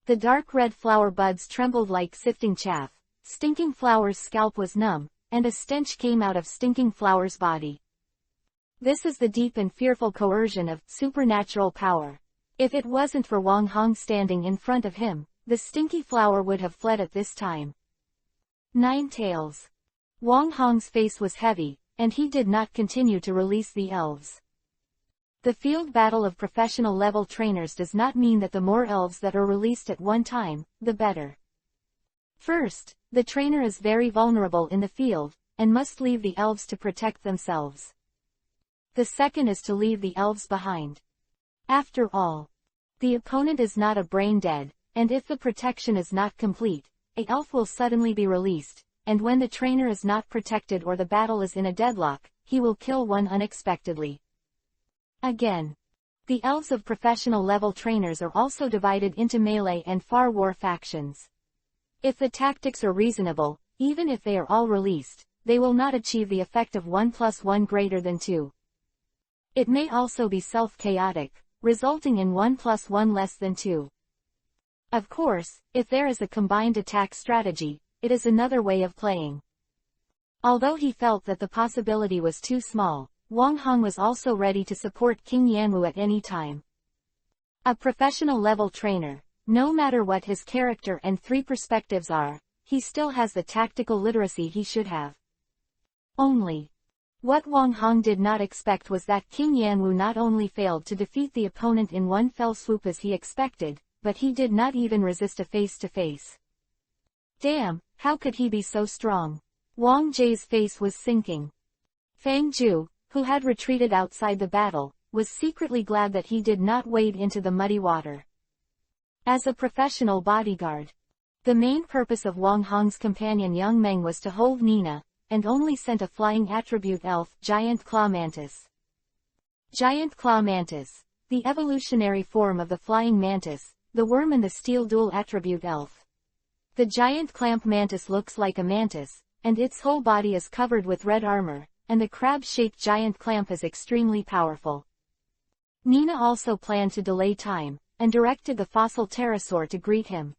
The dark red flower buds trembled like sifting chaff, Stinking Flower's scalp was numb, and a stench came out of Stinking Flower's body. This is the deep and fearful coercion of supernatural power. If it wasn't for Wang Hong standing in front of him, the stinky flower would have fled at this time. Ninetales. Wang Hong's face was heavy, and he did not continue to release the elves. The field battle of professional level trainers does not mean that the more elves that are released at one time, the better. First, the trainer is very vulnerable in the field, and must leave the elves to protect themselves. The second is to leave the elves behind. After all, the opponent is not a brain dead, and if the protection is not complete, an elf will suddenly be released, and when the trainer is not protected or the battle is in a deadlock, he will kill one unexpectedly. Again, the elves of professional level trainers are also divided into melee and far war factions. If the tactics are reasonable, even if they are all released, they will not achieve the effect of 1 + 1 greater than 2. It may also be self-chaotic, resulting in 1 + 1 less than 2. Of course, if there is a combined attack strategy, it is another way of playing. Although he felt that the possibility was too small, Wang Hong was also ready to support King Yanwu at any time. A professional level trainer, no matter what his character and 3 perspectives are, he still has the tactical literacy he should have. Only, what Wang Hong did not expect was that King Yanwu not only failed to defeat the opponent in one fell swoop as he expected, but he did not even resist a face-to-face. Damn, how could he be so strong? Wang Jie's face was sinking. Fang Ju, who had retreated outside the battle, was secretly glad that he did not wade into the muddy water. As a professional bodyguard, the main purpose of Wang Hong's companion Young Meng was to hold Nina, and only sent a flying attribute elf, Giant Claw Mantis. Giant Claw Mantis, the evolutionary form of the flying mantis, the worm and the steel dual attribute elf. The giant clamp mantis looks like a mantis, and its whole body is covered with red armor, and the crab-shaped giant clamp is extremely powerful. Nina also planned to delay time, and directed the fossil pterosaur to greet him.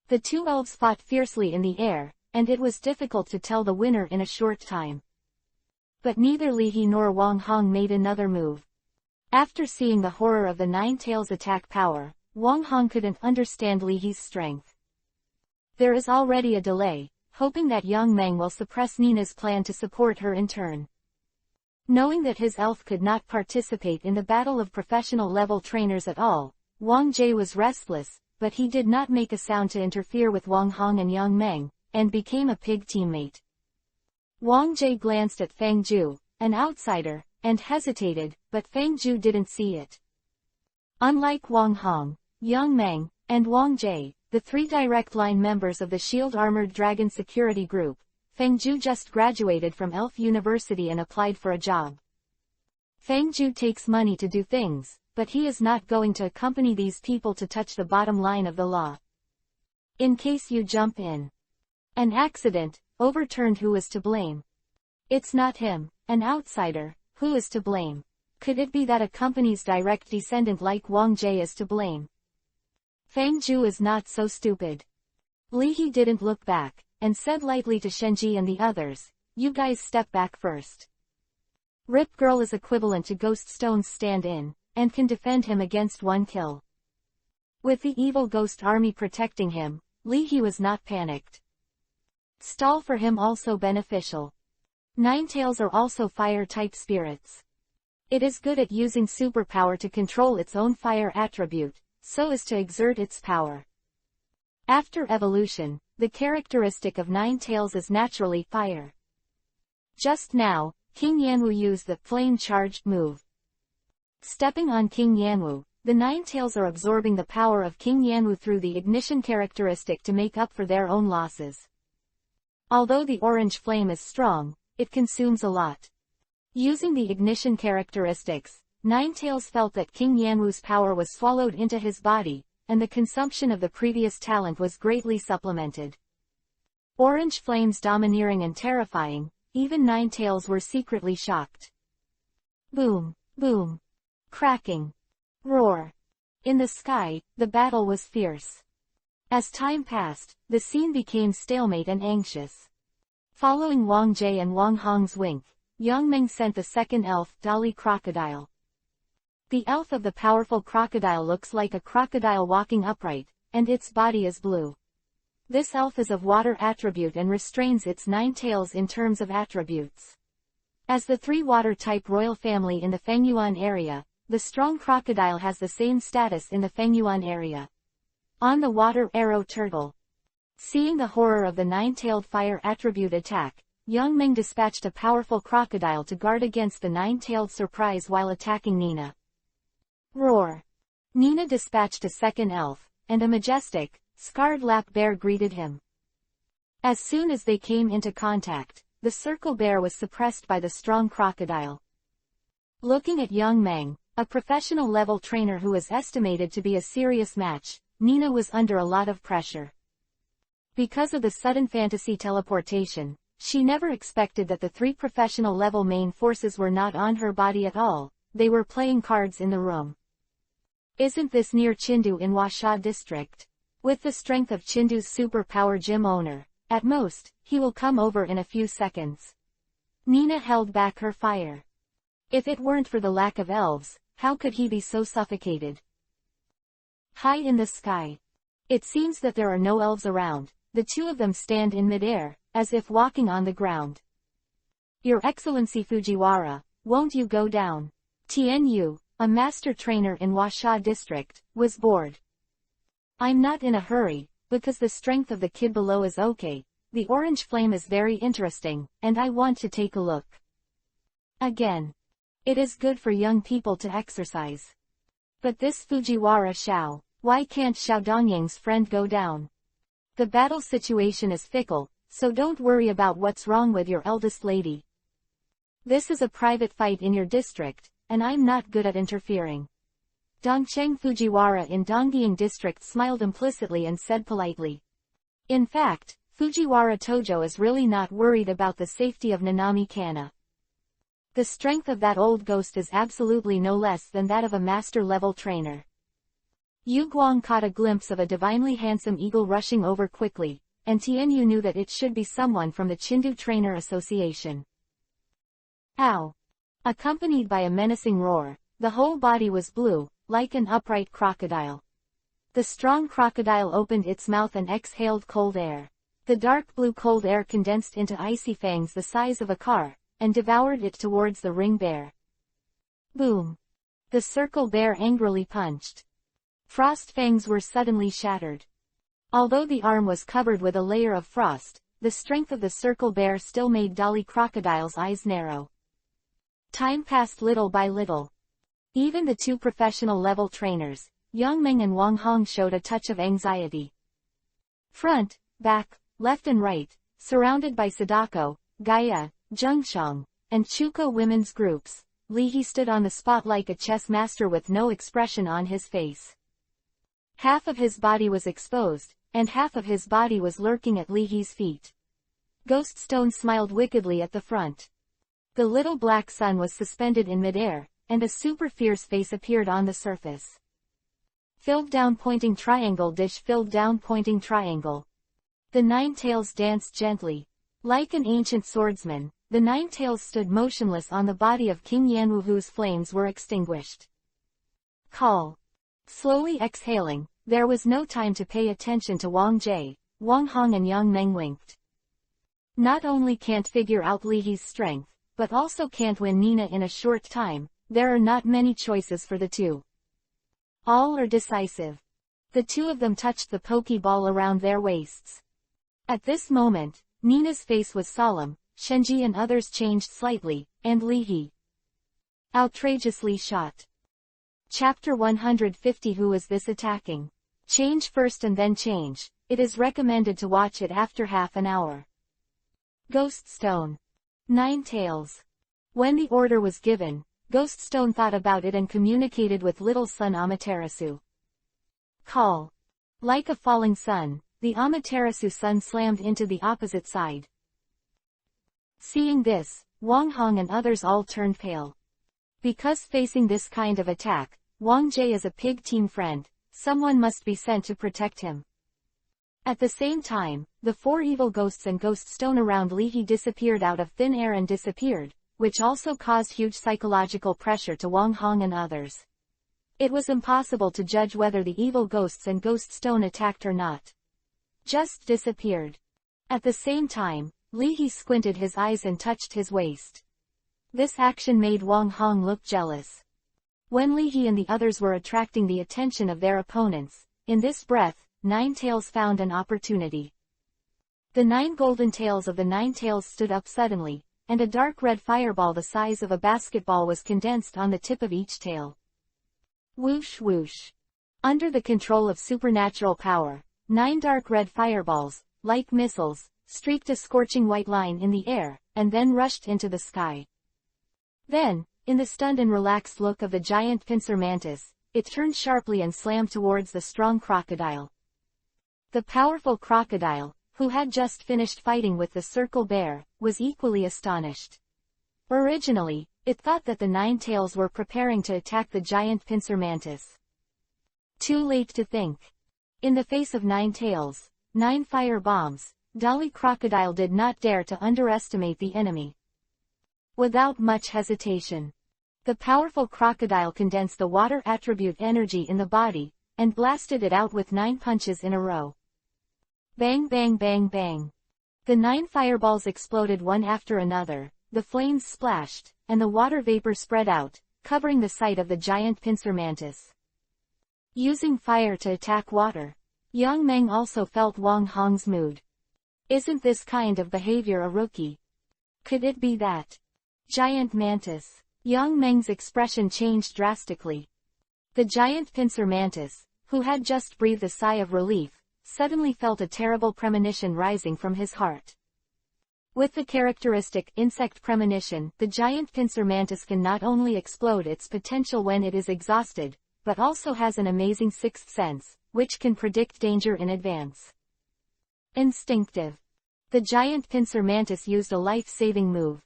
The two elves fought fiercely in the air, and it was difficult to tell the winner in a short time. But neither Li He nor Wang Hong made another move. After seeing the horror of the Ninetales' attack power, Wang Hong couldn't understand Li He's strength. There is already a delay, hoping that Young Meng will suppress Nina's plan to support her in turn. Knowing that his elf could not participate in the battle of professional level trainers at all, Wang Jie was restless, but he did not make a sound to interfere with Wang Hong and Young Meng, and became a pig teammate. Wang Jie glanced at Fang Ju, an outsider, and hesitated, but Fang Ju didn't see it. Unlike Wang Hong, Young Meng, and Wang Jie, the 3 direct line members of the Shield Armored Dragon Security Group, Fang Ju just graduated from Elf University and applied for a job. Fang Ju takes money to do things, but he is not going to accompany these people to touch the bottom line of the law. In case you jump in. An accident, overturned, who is to blame? It's not him, an outsider, who is to blame? Could it be that a company's direct descendant like Wang Jie is to blame? Fang Ju is not so stupid. Li He didn't look back, and said lightly to Shenji and the others, "You guys step back first." Rip Girl is equivalent to Ghost Stone's stand-in, and can defend him against 1 kill. With the evil ghost army protecting him, Li He was not panicked. Stall for him also beneficial. Ninetales are also fire-type spirits. It is good at using superpower to control its own fire attribute, so as to exert its power. After evolution, the characteristic of Ninetales is naturally fire. Just now, King Yanwu used the flame-charged move. Stepping on King Yanwu, The Ninetales are absorbing the power of King Yanwu through the ignition characteristic to make up for their own losses. Although the orange flame is strong, it consumes a lot. Using the ignition characteristics, Ninetales felt that King Yanwu's power was swallowed into his body, and the consumption of the previous talent was greatly supplemented. Orange flames domineering and terrifying, even Ninetales were secretly shocked. Boom, boom. Cracking. Roar. In the sky, the battle was fierce. As time passed, the scene became stalemate and anxious. Following Wang Jie and Wang Hong's wink, Yang Meng sent the second elf, Dolly Crocodile. The elf of the powerful crocodile looks like a crocodile walking upright, and its body is blue. This elf is of water attribute and restrains its 9 tails in terms of attributes. As the 3 water-type royal family in the Fengyuan area, the strong crocodile has the same status in the Fengyuan area. On the water arrow turtle. Seeing the horror of the 9-tailed fire attribute attack, Yang Meng dispatched a powerful crocodile to guard against the 9-tailed surprise while attacking Nina. Roar. Nina dispatched a second elf, and a majestic, scarred lap bear greeted him. As soon as they came into contact, the circle bear was suppressed by the strong crocodile. Looking at Yang Meng, a professional level trainer who was estimated to be a serious match, Nina was under a lot of pressure. Because of the sudden fantasy teleportation, she never expected that the 3 professional level main forces were not on her body at all, they were playing cards in the room. Isn't this near Chindu in Huasha district? With the strength of Chindu's superpower gym owner, at most, he will come over in a few seconds. Nina held back her fire. If it weren't for the lack of elves, how could he be so suffocated? High in the sky. It seems that there are no elves around, the 2 of them stand in midair, as if walking on the ground. Your Excellency Fujiwara, won't you go down? Tianyu, a master trainer in Huasha district, was bored. I'm not in a hurry, because the strength of the kid below is okay, the orange flame is very interesting, and I want to take a look. Again. It is good for young people to exercise. But this Fujiwara Xiao, why can't Xiao Dongyang's friend go down? The battle situation is fickle, so don't worry about what's wrong with your eldest lady. This is a private fight in your district, and I'm not good at interfering. Dongcheng Fujiwara in Donggying district smiled implicitly and said politely. In fact, Fujiwara Tojo is really not worried about the safety of Nanami Kana. The strength of that old ghost is absolutely no less than that of a master-level trainer. Yu Guang caught a glimpse of a divinely handsome eagle rushing over quickly, and Tianyu knew that it should be someone from the Chindu Trainer Association. Ow! Accompanied by a menacing roar, the whole body was blue, like an upright crocodile. The strong crocodile opened its mouth and exhaled cold air. The dark blue cold air condensed into icy fangs the size of a car, and devoured it towards the ring bear. Boom! The circle bear angrily punched. Frost fangs were suddenly shattered. Although the arm was covered with a layer of frost, the strength of the circle bear still made Dolly Crocodile's eyes narrow. Time passed little by little. Even the 2 professional level trainers, Yang Meng and Wang Hong, showed a touch of anxiety. Front, back, left and right, surrounded by Sadako, Gaia, Zhengshang, and Chuko women's groups, Li He stood on the spot like a chess master with no expression on his face. Half of his body was exposed, and half of his body was lurking at Li He's feet. Ghost Stone smiled wickedly at the front. The little black sun was suspended in midair, and a super fierce face appeared on the surface. Filled down pointing triangle dish filled down pointing triangle. The 9 tails danced gently. Like an ancient swordsman, the 9 tails stood motionless on the body of King Yanwu whose flames were extinguished. Call. Slowly exhaling, there was no time to pay attention to Wang Jie, Wang Hong and Yang Meng winked. Not only can't figure out Li He's strength, but also can't win Nina in a short time, there are not many choices for the 2. All are decisive. The 2 of them touched the pokeball around their waists. At this moment, Nina's face was solemn, Shenji and others changed slightly, and Li He outrageously shot. Chapter 150. Who is this attacking? Change first and then change. It is recommended to watch it after half an hour. Ghoststone. 9 Tails. When the order was given, Ghoststone thought about it and communicated with little son Amaterasu. Call. Like a falling sun, the Amaterasu sun slammed into the opposite side. Seeing this, Wang Hong and others all turned pale. Because facing this kind of attack, Wang Jie is a pig team friend, someone must be sent to protect him. At the same time, the 4 evil ghosts and Ghoststone around Li He disappeared out of thin air and disappeared, which also caused huge psychological pressure to Wang Hong and others. It was impossible to judge whether the evil ghosts and Ghoststone attacked or not. Just disappeared. At the same time, Li He squinted his eyes and touched his waist. This action made Wang Hong look jealous. When Li He and the others were attracting the attention of their opponents, in this breath, 9 Tails found an opportunity. The 9 golden tails of the 9 Tails stood up suddenly, and a dark red fireball the size of a basketball was condensed on the tip of each tail. Whoosh whoosh. Under the control of supernatural power, 9 dark red fireballs, like missiles, streaked a scorching white line in the air, and then rushed into the sky. Then, in the stunned and relaxed look of the giant pincer mantis, it turned sharply and slammed towards the strong crocodile. The powerful crocodile, who had just finished fighting with the circle bear, was equally astonished. Originally, it thought that the 9 Tails were preparing to attack the giant pincer mantis. Too late to think. In the face of 9 Tails, 9 fire bombs, Dolly Crocodile did not dare to underestimate the enemy. Without much hesitation, the powerful crocodile condensed the water attribute energy in the body, and blasted it out with 9 punches in a row. Bang bang bang bang. The 9 fireballs exploded one after another, the flames splashed, and the water vapor spread out, covering the site of the giant pincer mantis. Using fire to attack water. Yang Meng also felt Wang Hong's mood. Isn't this kind of behavior a rookie? Could it be that? Giant mantis. Yang Meng's expression changed drastically. The giant pincer mantis, who had just breathed a sigh of relief, suddenly felt a terrible premonition rising from his heart. With the characteristic insect premonition, the giant pincer mantis can not only explode its potential when it is exhausted, but also has an amazing sixth sense, which can predict danger in advance. Instinctive. The giant pincer mantis used a life-saving move.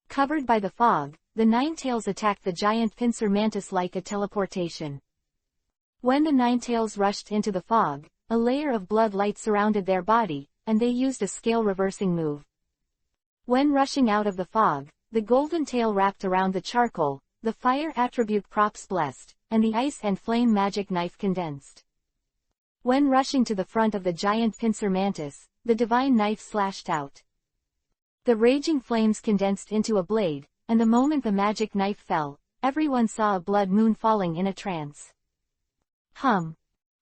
Covered by the fog, the 9 Tails attacked the giant pincer mantis like a teleportation. When the 9 Tails rushed into the fog, a layer of blood light surrounded their body, and they used a scale-reversing move. When rushing out of the fog, the golden tail wrapped around the charcoal, the fire attribute props blessed, and the ice and flame magic knife condensed. When rushing to the front of the giant pincer mantis, the divine knife slashed out. The raging flames condensed into a blade, and the moment the magic knife fell, everyone saw a blood moon falling in a trance. Hum.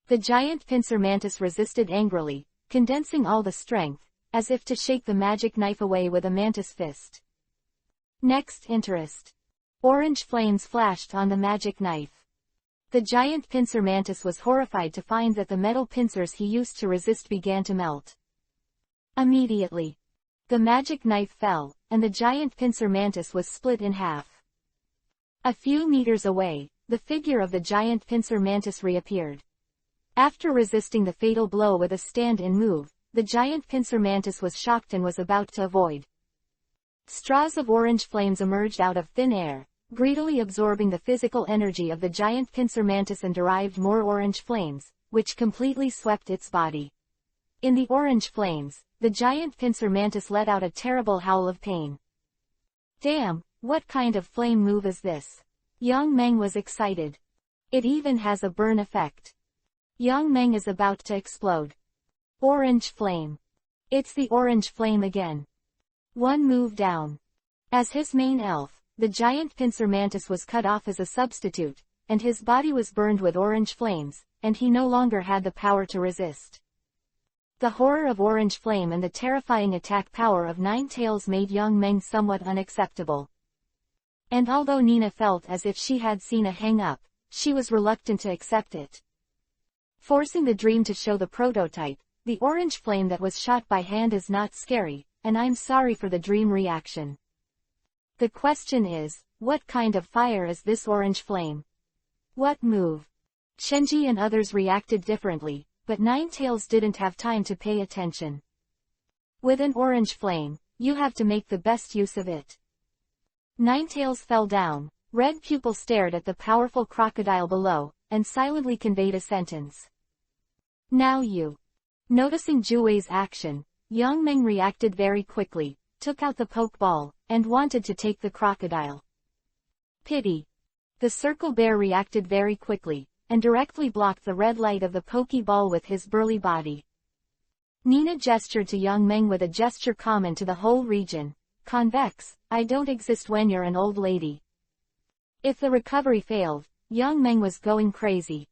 The giant pincer mantis resisted angrily, condensing all the strength, as if to shake the magic knife away with a mantis fist. Next interest. Orange flames flashed on the magic knife. The giant pincer mantis was horrified to find that the metal pincers he used to resist began to melt. Immediately, the magic knife fell, and the giant pincer mantis was split in half. A few meters away, the figure of the giant pincer mantis reappeared. After resisting the fatal blow with a stand-in move, the giant pincer mantis was shocked and was about to avoid. Straws of orange flames emerged out of thin air, greedily absorbing the physical energy of the giant pincer mantis and derived more orange flames, which completely swept its body. In the orange flames, the giant pincer mantis let out a terrible howl of pain. Damn, what kind of flame move is this? Yang Meng was excited. It even has a burn effect. Yang Meng is about to explode. Orange flame. It's the orange flame again. One move down. As his main elf, the giant pincer mantis was cut off as a substitute, and his body was burned with orange flames, and he no longer had the power to resist. The horror of orange flame and the terrifying attack power of 9 Tails made Yang Meng somewhat unacceptable. And although Nina felt as if she had seen a hang-up, she was reluctant to accept it. Forcing the dream to show the prototype, the orange flame that was shot by hand is not scary, and I'm sorry for the dream reaction. The question is, what kind of fire is this orange flame? What move? Shenji and others reacted differently, but Ninetales didn't have time to pay attention. With an orange flame, you have to make the best use of it. Ninetales fell down. Red Pupil stared at the powerful crocodile below, and silently conveyed a sentence. Now you. Noticing Juwei's action, Yang Meng reacted very quickly, took out the pokeball, and wanted to take the crocodile. Pity. The circle bear reacted very quickly, and directly blocked the red light of the pokeball with his burly body. Nina gestured to Yang Meng with a gesture common to the whole region. Convex, I don't exist when you're an old lady. If the recovery failed, Yang Meng was going crazy.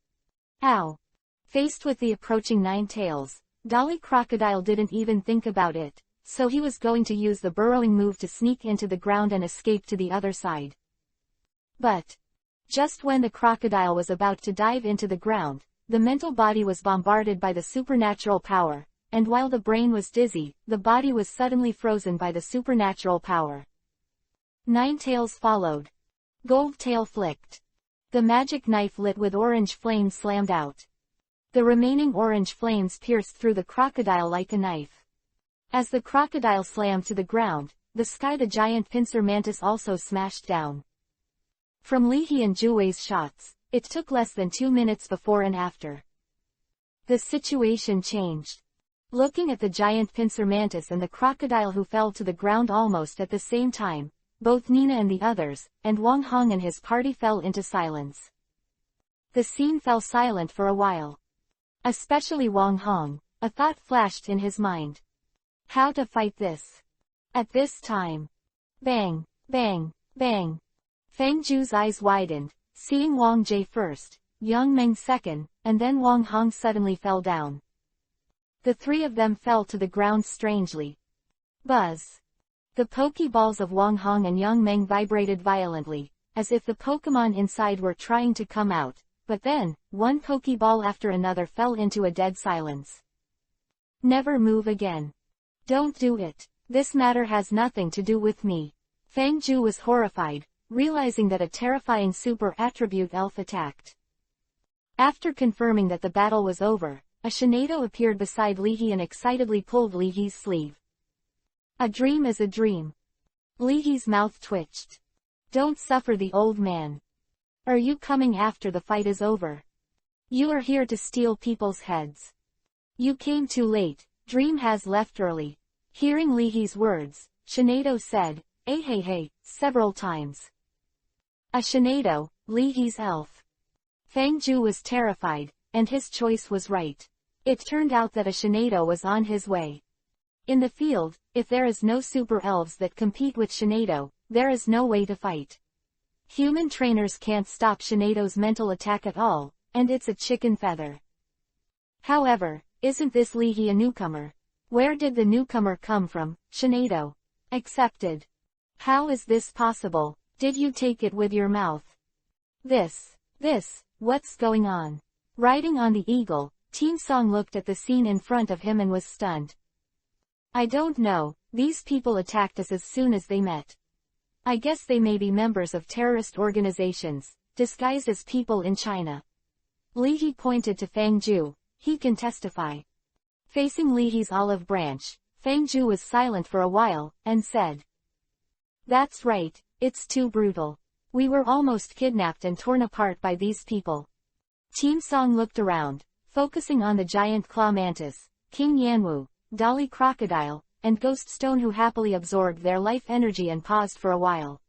Ow! Faced with the approaching Ninetales, Dolly Crocodile didn't even think about it, so he was going to use the burrowing move to sneak into the ground and escape to the other side. But just when the crocodile was about to dive into the ground, the mental body was bombarded by the supernatural power, and while the brain was dizzy, the body was suddenly frozen by the supernatural power. Ninetales followed. Gold tail flicked. The magic knife lit with orange flame slammed out. The remaining orange flames pierced through the crocodile like a knife. As the crocodile slammed to the ground, the giant pincer mantis also smashed down. From Li He and Juwei's shots, it took less than 2 minutes before and after. The situation changed. Looking at the giant pincer mantis and the crocodile who fell to the ground almost at the same time, both Nina and the others, and Wang Hong and his party fell into silence. The scene fell silent for a while. Especially Wang Hong, a thought flashed in his mind. How to fight this? At this time. Bang, bang, bang. Feng Zhu's eyes widened, seeing Wang Jie first, Yang Meng second, and then Wang Hong suddenly fell down. The three of them fell to the ground strangely. Buzz. The Pokeballs of Wang Hong and Yang Meng vibrated violently, as if the Pokemon inside were trying to come out, but then, one Pokeball after another fell into a dead silence. Never move again. Don't do it. This matter has nothing to do with me. Feng Zhu was horrified, realizing that a terrifying super attribute elf attacked. After confirming that the battle was over, a Shinado appeared beside Li He and excitedly pulled Li He's sleeve. A dream is a dream. Li He's mouth twitched. Don't suffer the old man. Are you coming after the fight is over? You are here to steal people's heads. You came too late, Dream has left early. Hearing Li He's words, Shinado said, hey, several times. A Shinado, Li He's elf. Feng Zhu was terrified, and his choice was right. It turned out that a Shinado was on his way. In the field, if there is no super elves that compete with Shinado, there is no way to fight. Human trainers can't stop Shinado's mental attack at all, and it's a chicken feather. However, isn't this Li He a newcomer? Where did the newcomer come from? Shinado. Accepted. How is this possible? Did you take it with your mouth? What's going on? Riding on the eagle, Team Song looked at the scene in front of him and was stunned. I don't know, these people attacked us as soon as they met. I guess they may be members of terrorist organizations, disguised as people in China. Li He pointed to Feng Zhu, he can testify. Facing Li He's olive branch, Feng Zhu was silent for a while, and said. That's right, it's too brutal. We were almost kidnapped and torn apart by these people. Team Song looked around, focusing on the giant claw mantis, King Yanwu, Dolly Crocodile, and Ghost Stone who happily absorbed their life energy and paused for a while.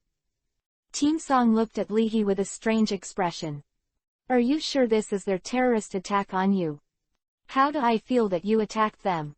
Team Song looked at Li He with a strange expression. Are you sure this is their terrorist attack on you? How do I feel that you attacked them?